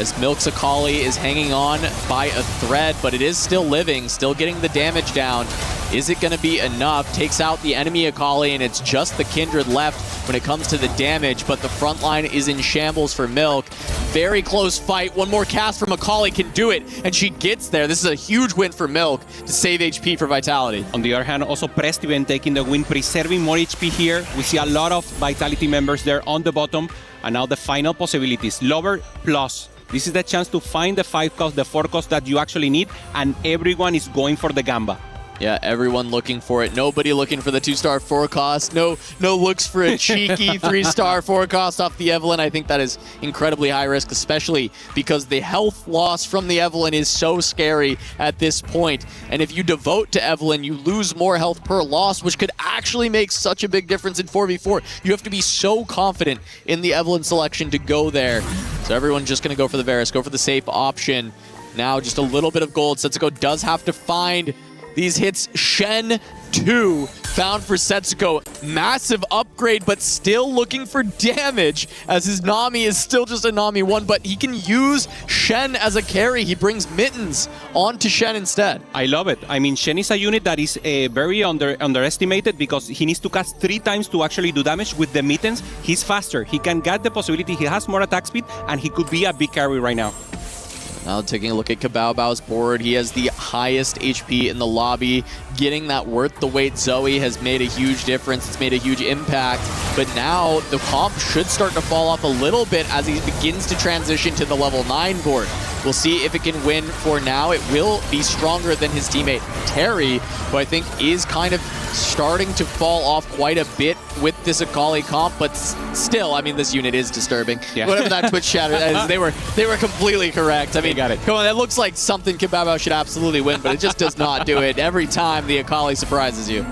Speaker 20: as Milk's Akali is hanging on by a thread, but it is still living, still getting the damage down. Is it going to be enough? Takes out the enemy Akali, and it's just the Kindred left when it comes to the damage, but the front line is in shambles for Milk. Very close fight. One more cast from Akali can do it, and she gets there. This is a huge win for Milk to save HP for Vitality.
Speaker 18: On the other hand, also Prestovin taking the win, preserving more HP here. We see a lot of Vitality members there on the bottom, and now the final possibilities. Lover plus. This is the chance to find the 5 cost, the 4 cost that you actually need, and everyone is going for the Gamba.
Speaker 20: Yeah, everyone looking for it. Nobody looking for the 2-star forecast. No looks for a cheeky 3-star forecast off the Evelynn. I think that is incredibly high risk, especially because the health loss from the Evelynn is so scary at this point. And if you devote to Evelynn, you lose more health per loss, which could actually make such a big difference in 4v4. You have to be so confident in the Evelynn selection to go there. So everyone's just going to go for the Varus, go for the safe option. Now just a little bit of gold. Setsuko does have to find these hits. Shen 2 found for Setsuko. Massive upgrade, but still looking for damage as his Nami is still just a Nami 1, but he can use Shen as a carry. He brings Mittens onto Shen instead.
Speaker 18: I love it. I mean, Shen is a unit that is very underestimated because he needs to cast 3 times to actually do damage. With the Mittens, he's faster. He can get the possibility. He has more attack speed, and he could be a big carry right now.
Speaker 20: Now taking a look at Kabao's board, he has the highest HP in the lobby. Getting that worth the wait Zoe has made a huge difference. It's made a huge impact. But now the comp should start to fall off a little bit as he begins to transition to the level 9 board. We'll see if it can win. For now, it will be stronger than his teammate Terry, who I think is kind of starting to fall off quite a bit with this Akali comp, but still, I mean, this unit is disturbing.
Speaker 18: Yeah.
Speaker 20: Whatever that Twitch chatter is, they were completely correct. I mean,
Speaker 18: got it.
Speaker 20: Come on, that looks like something Kabao should absolutely win, but it just does not do it. Every time the Akali surprises you.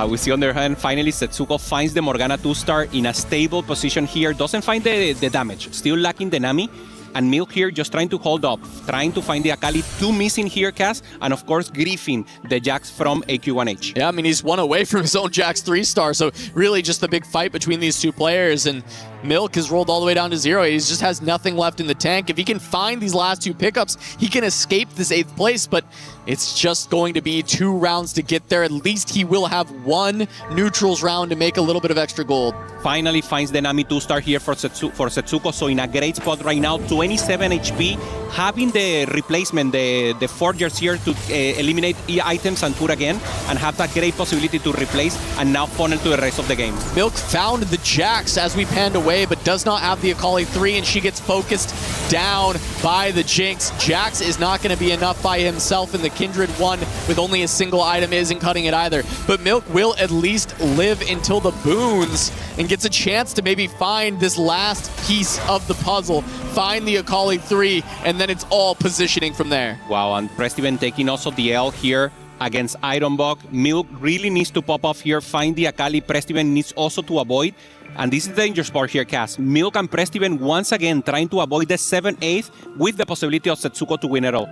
Speaker 18: We see on their hand, finally, Setsuko finds the Morgana 2-star in a stable position here. Doesn't find the damage. Still lacking the Nami. And Milk here just trying to hold up, trying to find the Akali. 2 missing here, Cass. And of course, Griffin, the Jax from AQ1H.
Speaker 20: Yeah, I mean, he's 1 away from his own Jax 3-star. So really just a big fight between these two players. And Milk has rolled all the way down to 0. He just has nothing left in the tank. If he can find these last 2 pickups, he can escape this 8th place. But it's just going to be 2 rounds to get there. At least he will have 1 neutrals round to make a little bit of extra gold.
Speaker 18: Finally finds the Nami 2-star here for Setsuko. So in a great spot right now. 27 HP. Having the replacement, the Forgers here to eliminate items and put again. And have that great possibility to replace and now funnel to the rest of the game.
Speaker 20: Milk found the Jax as we panned away, but does not have the Akali 3, and she gets focused down by the Jinx. Jax is not going to be enough by himself, and the Kindred 1 with only a single item isn't cutting it either. But Milk will at least live until the boons and gets a chance to maybe find this last piece of the puzzle, find the Akali 3, and then it's all positioning from there.
Speaker 18: Wow, and Prestiven taking also the L here against Ironbog. Milk really needs to pop off here, find the Akali. Prestiven needs also to avoid. And this is the danger spot here, Cass. Milk and Prestiven once again trying to avoid the 7/8 with the possibility of Setsuko to win it all.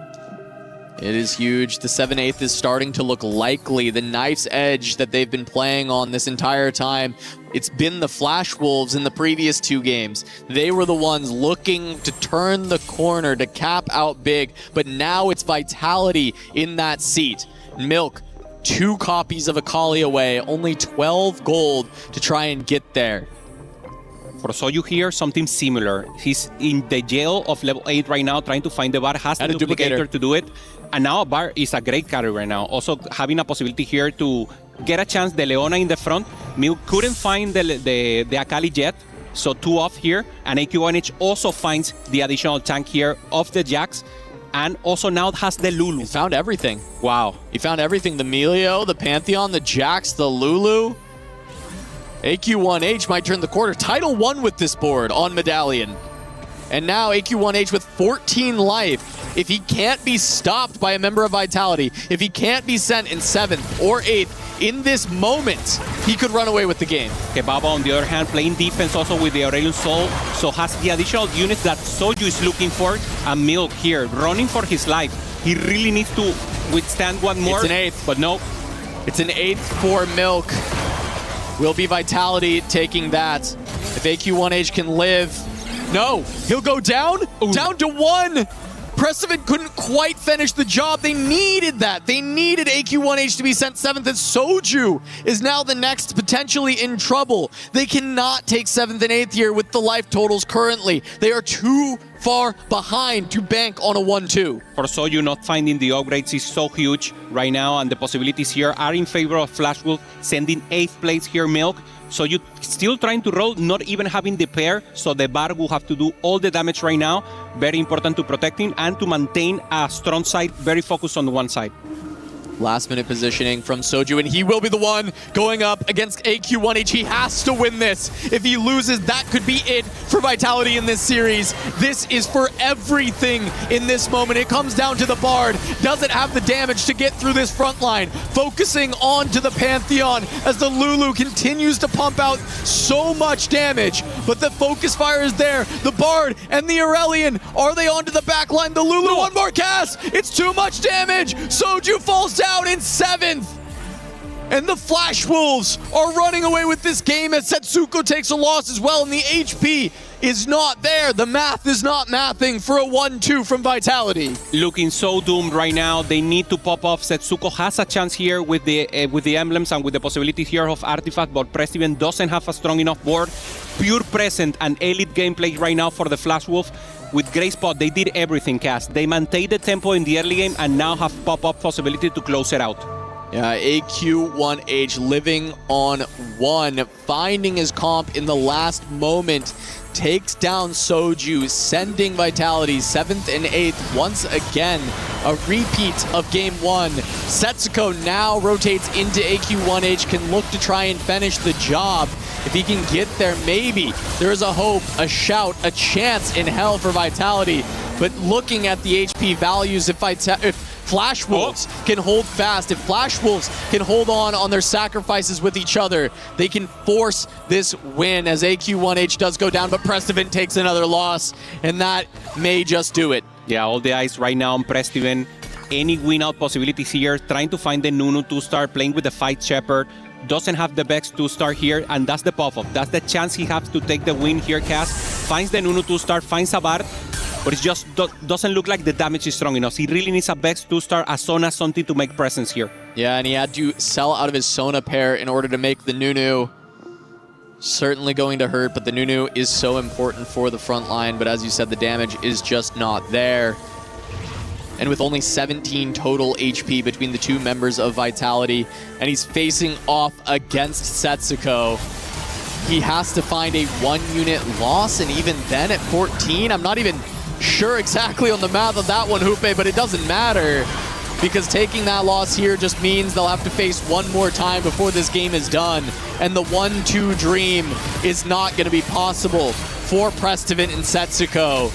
Speaker 20: It is huge. The 7/8 is starting to look likely. The knife's edge that they've been playing on this entire time, it's been the Flash Wolves in the previous 2 games. They were the ones looking to turn the corner, to cap out big, but now it's Vitality in that seat. Milk, 2 copies of Akali away, only 12 gold to try and get there.
Speaker 18: For Soju here, something similar. He's in the jail of level 8 right now, trying to find the bar, has the duplicator to do it. And now Bar is a great carry right now. Also having a possibility here to get a chance, the Leona in the front. Milk couldn't find the Akali yet, so 2 off here. And AQ1H also finds the additional tank here of the Jax. And also now has the Lulu.
Speaker 20: He found everything.
Speaker 18: Wow.
Speaker 20: He found everything. The Melio, the Pantheon, the Jax, the Lulu. AQ1H might turn the quarter. Title 1 with this board on Medallion. And now AQ1H with 14 life. If he can't be stopped by a member of Vitality, if he can't be sent in 7th or 8th, in this moment, he could run away with the game.
Speaker 18: Kebaba, on the other hand, playing defense also with the Aurelion Soul, so has the additional units that Soju is looking for, and Milk here, running for his life. He really needs to withstand one more.
Speaker 20: It's an 8th.
Speaker 18: But no.
Speaker 20: It's an 8th for Milk. Will be Vitality taking that. If AQ1H can live. No, he'll go down. Ooh. Down to 1. Prestiven couldn't quite finish the job. They needed that. They needed AQ1H to be sent 7th, and Soju is now the next potentially in trouble. They cannot take 7th and 8th here with the life totals currently. They are too far behind to bank on a 1-2.
Speaker 18: For Soju, not finding the upgrades is so huge right now, and the possibilities here are in favor of Flash Wolf, sending 8th place here, Milk. So you still trying to roll, not even having the pair, so the bar will have to do all the damage right now. Very important to protect him and to maintain a strong side, very focused on one side.
Speaker 20: Last minute positioning from Soju, and he will be the one going up against AQ1H. He has to win this. If he loses, that could be it for Vitality in this series. This is for everything in this moment. It comes down to the Bard. Doesn't have the damage to get through this front line. Focusing on to the Pantheon as the Lulu continues to pump out so much damage, but the focus fire is there. The Bard and the Aurelion, are they onto the back line? The Lulu, one more cast. It's too much damage. Soju falls down in 7th. And the Flash Wolves are running away with this game as Setsuko takes a loss as well, and the HP is not there. The math is not mathing for a 1-2 from Vitality.
Speaker 18: Looking so doomed right now. They need to pop off. Setsuko has a chance here with the emblems and with the possibility here of Artifact, but Prestiven doesn't have a strong enough board. Pure present and elite gameplay right now for the Flash Wolf. With Great Spot, they did everything, Cass. They maintained the tempo in the early game and now have pop-up possibility to close it out.
Speaker 20: Yeah, AQ1H living on 1, finding his comp in the last moment, takes down Soju, sending Vitality 7th and 8th once again. A repeat of game 1. Setsuko now rotates into AQ1H, can look to try and finish the job. If he can get there, maybe there is a hope, a shout, a chance in hell for Vitality. But looking at the HP values, if Flash Wolves can hold fast, if Flash Wolves can hold on their sacrifices with each other, they can force this win as AQ1H does go down, but Prestiven takes another loss, and that may just do it.
Speaker 18: Yeah, all the eyes right now on Prestiven. Any win-out possibilities here, trying to find the Nunu 2-star, playing with the Fight Shepherd. Doesn't have the Vex 2-star here, and that's the pop-up. That's the chance he has to take the win here, Cass. Finds the Nunu 2-star, finds a Bard, but it just doesn't look like the damage is strong enough. He really needs a Vex 2-star, a Sona, something to make presence here.
Speaker 20: Yeah, and he had to sell out of his Sona pair in order to make the Nunu. Certainly going to hurt, but the Nunu is so important for the front line, but as you said, the damage is just not there. And with only 17 total HP between the two members of Vitality, and he's facing off against Setsuko, he has to find a 1-unit loss, and even then at 14, I'm not even sure exactly on the math of that one, Hoope, but it doesn't matter, because taking that loss here just means they'll have to face one more time before this game is done, and the 1-2 dream is not going to be possible for Prestiven and Setsuko.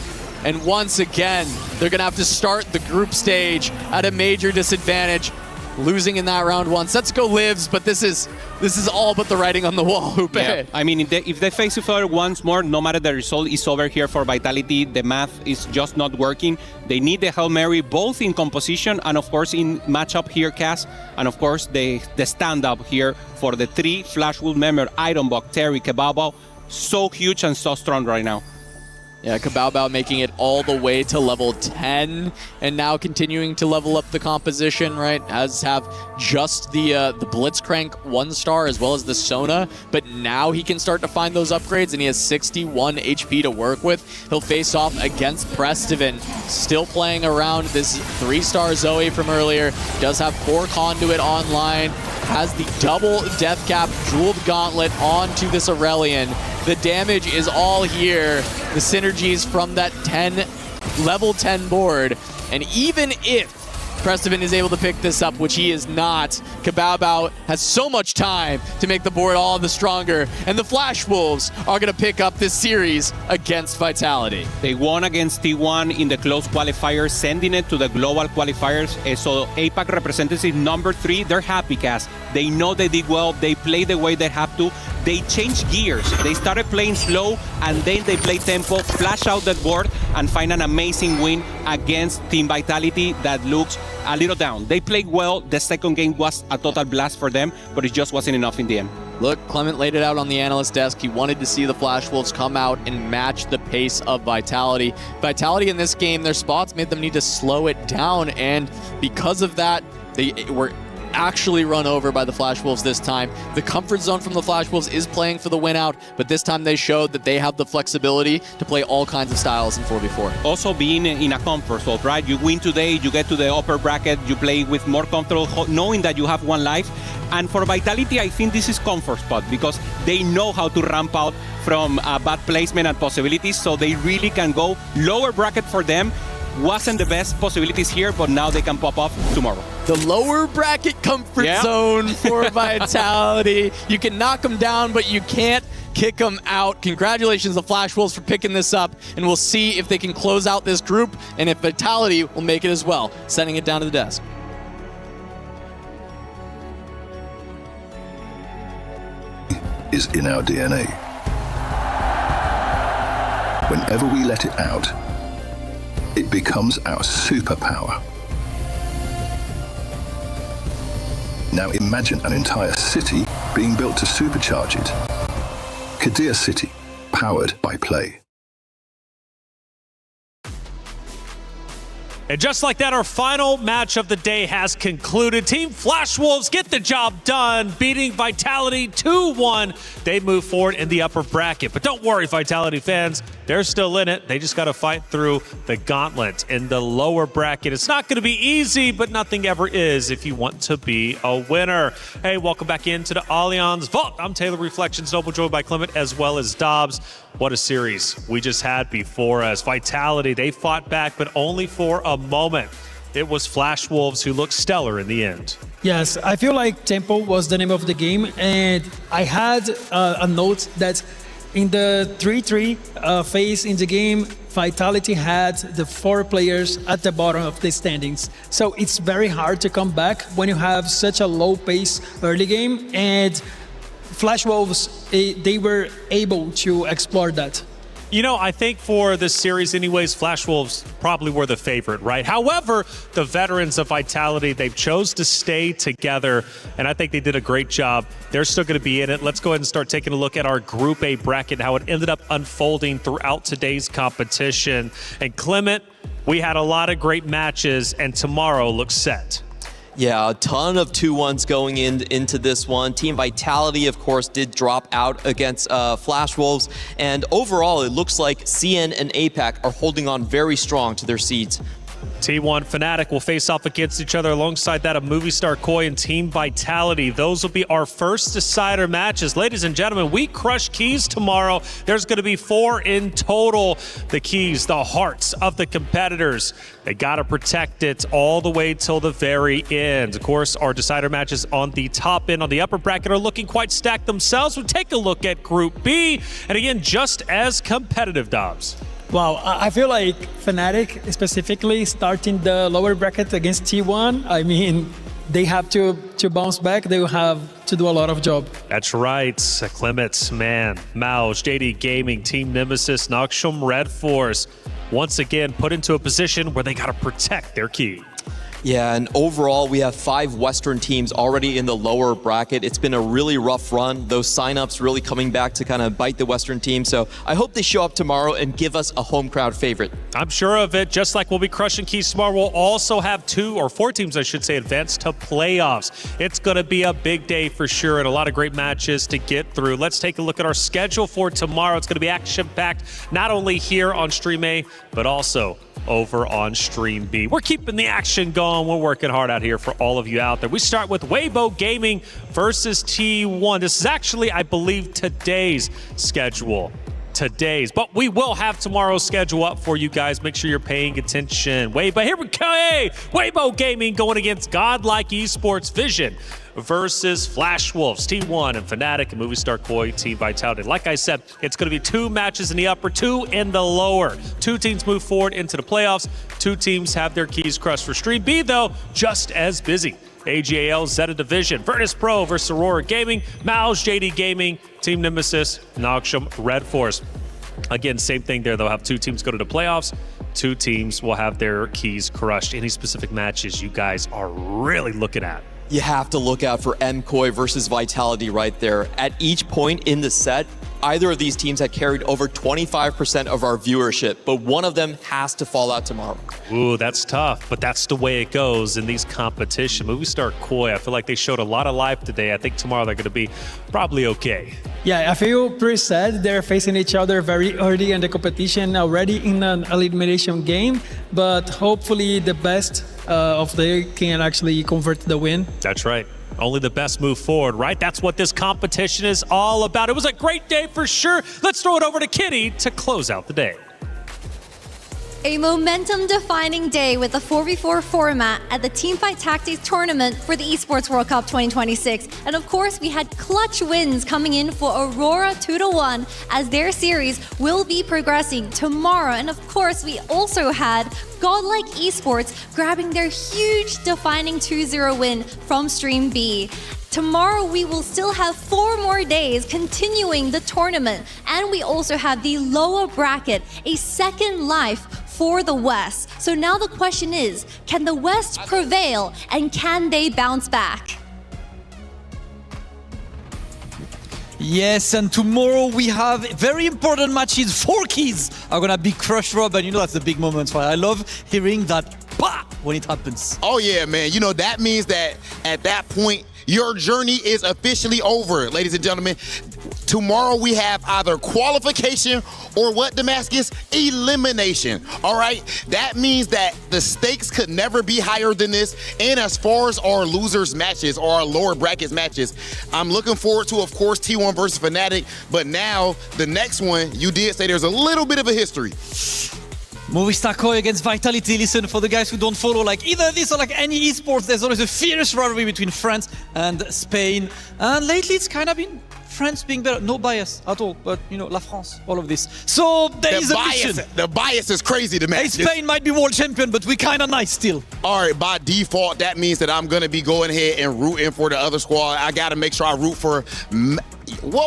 Speaker 20: And once again, they're going to have to start the group stage at a major disadvantage, losing in that round 1. Setsuko lives, but this is all but the writing on the wall, Hoope.
Speaker 18: Yeah. I mean, if they face each other once more, no matter the result is over here for Vitality. The math is just not working. They need the Hail Mary both in composition and, of course, in matchup here, Cass. And, of course, the stand-up here for the 3 Flash Wolf member, Ironbuck, Terry, Kebabo. So huge and so strong right now.
Speaker 20: Yeah, Kabao making it all the way to level 10, and now continuing to level up the composition, right? As have just the Blitzcrank 1-star as well as the Sona, but now he can start to find those upgrades, and he has 61 HP to work with. He'll face off against Prestiven, still playing around this 3-star Zoe from earlier. Does have 4 Conduit online, has the double Death Cap jeweled gauntlet onto this Aurelion. The damage is all here. The synergies from that level 10 board. And even if Prestiven is able to pick this up, which he is not, Kabao has so much time to make the board all the stronger. And the Flash Wolves are going to pick up this series against Vitality.
Speaker 18: They won against T1 in the close qualifiers, sending it to the global qualifiers. So APAC representative number 3, they're happy, Cass. They know they did well. They play the way they have to. They changed gears. They started playing slow, and then they play tempo, flash out that board, and find an amazing win against Team Vitality that looks a little down. They played well. The second game was a total blast for them, but it just wasn't enough in the end.
Speaker 20: Look, Clement laid it out on the analyst desk. He wanted to see the Flash Wolves come out and match the pace of Vitality. Vitality in this game, their spots made them need to slow it down, and because of that, they were actually run over by the Flash Wolves this time. The comfort zone from the Flash Wolves is playing for the win out, but this time they showed that they have the flexibility to play all kinds of styles in 4v4.
Speaker 18: Also being in a comfort zone, right? You win today, you get to the upper bracket, you play with more comfortable, knowing that you have 1 life. And for Vitality, I think this is comfort spot because they know how to ramp out from bad placement and possibilities, so they really can go lower bracket for them. wasn't the best possibilities here, but now they can pop off tomorrow.
Speaker 20: The lower bracket comfort zone for Vitality. You can knock them down, but you can't kick them out. Congratulations to Flash Wolves for picking this up, and we'll see if they can close out this group and if Vitality will make it as well. Sending it down to the desk.
Speaker 2: Is in our DNA. Whenever we let it out, it becomes our superpower. Now imagine an entire city being built to supercharge it. Kadir City, powered by Play.
Speaker 16: And just like that, our final match of the day has concluded. Team Flash Wolves get the job done, beating Vitality 2-1. They move forward in the upper bracket. But don't worry, Vitality fans, they're still in it. They just got to fight through the gauntlet in the lower bracket. It's not going to be easy, but nothing ever is if you want to be a winner. Hey, welcome back into the Allianz Vault. I'm Taylor Reflections Noble, joined by Clement as well as Dobbs. What a series we just had before us. Vitality, they fought back, but only for a moment. It was Flash Wolves who looked stellar in the end.
Speaker 11: Yes, I feel like tempo was the name of the game, and I had a note that in the 3-3 phase in the game, Vitality had the 4 players at the bottom of the standings. So it's very hard to come back when you have such a low pace early game, and Flash Wolves, they were able to explore that.
Speaker 16: You know, I think for this series anyways, Flash Wolves probably were the favorite, right? However, the veterans of Vitality, they chose to stay together, and I think they did a great job. They're still going to be in it. Let's go ahead and start taking a look at our Group A bracket, how it ended up unfolding throughout today's competition. And Clement, we had a lot of great matches, and tomorrow looks set.
Speaker 6: Yeah, a ton of 2-1s going into this one. Team Vitality, of course, did drop out against Flash Wolves. And overall, it looks like CN and APAC are holding on very strong to their seeds.
Speaker 16: T1 Fnatic will face off against each other alongside that of Movie Star Koi and Team Vitality. Those will be our first decider matches. Ladies and gentlemen, we crush keys tomorrow. There's going to be 4 in total. The keys, the hearts of the competitors. They got to protect it all the way till the very end. Of course, our decider matches on the top end, on the upper bracket, are looking quite stacked themselves. We'll take a look at Group B. And again, just as competitive, Dobbs.
Speaker 11: Wow, I feel like Fnatic, specifically starting the lower bracket against T1, I mean, they have to bounce back. They will have to do a lot of job.
Speaker 16: That's right. Clements, man, Mouse, JD Gaming, Team Nemesis, Noxum, Red Force, once again put into a position where they got to protect their key.
Speaker 6: Yeah, and overall, we have 5 Western teams already in the lower bracket. It's been a really rough run. Those signups really coming back to kind of bite the Western team. So I hope they show up tomorrow and give us a home crowd favorite.
Speaker 16: I'm sure of it. Just like we'll be crushing keys tomorrow, we'll also have 2 or 4 teams, I should say, advance to playoffs. It's going to be a big day for sure, and a lot of great matches to get through. Let's take a look at our schedule for tomorrow. It's going to be action-packed, not only here on Stream A, but also over on Stream B. We're keeping the action going. We're working hard out here for all of you out there. We start with Weibo Gaming versus T1. This is actually, I believe, today's schedule. But we will have tomorrow's schedule up for you guys. Make sure you're paying attention. Weibo, here we go. Hey, Weibo Gaming going against Godlike Esports Vision versus Flash Wolves, T1 and Fnatic and Movie Star Koi, Team Vitality. Like I said, it's going to be 2 matches in the upper, 2 in the lower. 2 teams move forward into the playoffs. 2 teams have their keys crushed. For Stream B, though, just as busy. AGAL, Zeta Division, Virtus Pro versus Aurora Gaming, Mouse, JD Gaming, Team Nemesis, Noxum, Red Force. Again, same thing there. They'll have 2 teams go to the playoffs. 2 teams will have their keys crushed. Any specific matches you guys are really looking at?
Speaker 6: You have to look out for MKOI versus Vitality right there. At each point in the set, either of these teams had carried over 25% of our viewership, but one of them has to fall out tomorrow.
Speaker 16: Ooh, that's tough, but that's the way it goes in these competitions. Movie Star Koi, I feel like they showed a lot of life today. I think tomorrow they're going to be probably okay.
Speaker 11: Yeah, I feel pretty sad. They're facing each other very early in the competition, already in an elimination game, but hopefully the best of they can actually convert the win.
Speaker 16: That's right. Only the best move forward, right? That's what this competition is all about. It was a great day for sure. Let's throw it over to Kitty to close out the day.
Speaker 10: A momentum-defining day with the 4v4 format at the Teamfight Tactics tournament for the Esports World Cup 2026. And of course, we had clutch wins coming in for Aurora 2-1 as their series will be progressing tomorrow. And of course, we also had Godlike Esports grabbing their huge defining 2-0 win from Stream B. Tomorrow we will still have 4 more days continuing the tournament, and we also have the lower bracket, a second life for the West. So now the question is, can the West prevail and can they bounce back?
Speaker 14: Yes, and tomorrow we have very important matches. 4 keys are gonna be crushed, Rob, and you know that's the big moment. I love hearing that when it happens.
Speaker 15: Oh yeah, man. You know, that means that at that point, your journey is officially over, ladies and gentlemen. Tomorrow we have either qualification or what, Damascus? Elimination, all right? That means that the stakes could never be higher than this. And as far as our losers matches or our lower brackets matches, I'm looking forward to, of course, T1 versus Fnatic. But now, the next one, you did say there's a little bit of a history.
Speaker 14: Movistar Koi against Vitality. Listen, for the guys who don't follow like either this or like any esports, there's always a fierce rivalry between France and Spain. And lately it's kind of been France being better. No bias at all, but you know, La France, all of this. So there is a mission.
Speaker 15: The bias is crazy to me.
Speaker 14: Hey, Spain might be world champion, but we kind of nice still.
Speaker 15: All right, by default, that means that I'm going to be going ahead and rooting for the other squad. I got to make sure I root for... Well,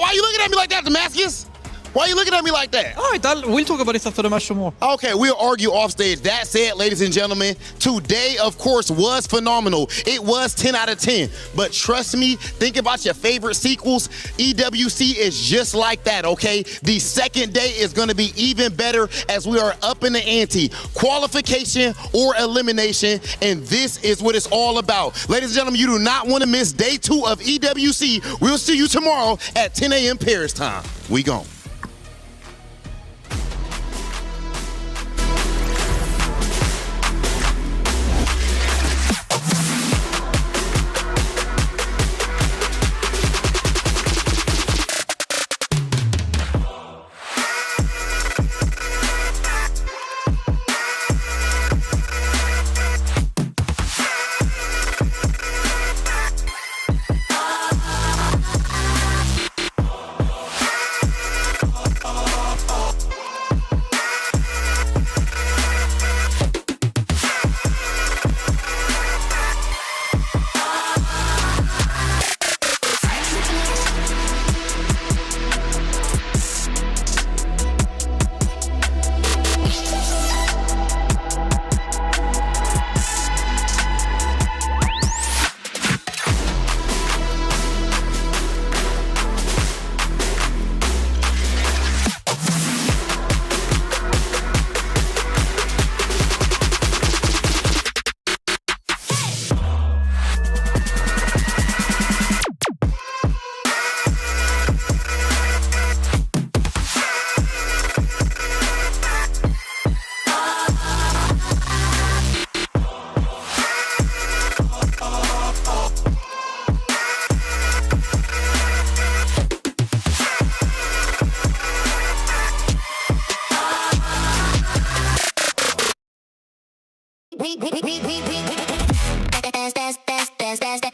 Speaker 15: why are you looking at me like that, Damascus? Why are you looking at me like that?
Speaker 14: All right, we'll talk about it after the match some more.
Speaker 15: Okay, we'll argue off stage. That said, ladies and gentlemen, today, of course, was phenomenal. It was 10 out of 10. But trust me, think about your favorite sequels. EWC is just like that, okay? The second day is going to be even better as we are up in the ante. Qualification or elimination, and this is what it's all about. Ladies and gentlemen, you do not want to miss day 2 of EWC. We'll see you tomorrow at 10 a.m. Paris time. We gone.
Speaker 12: That's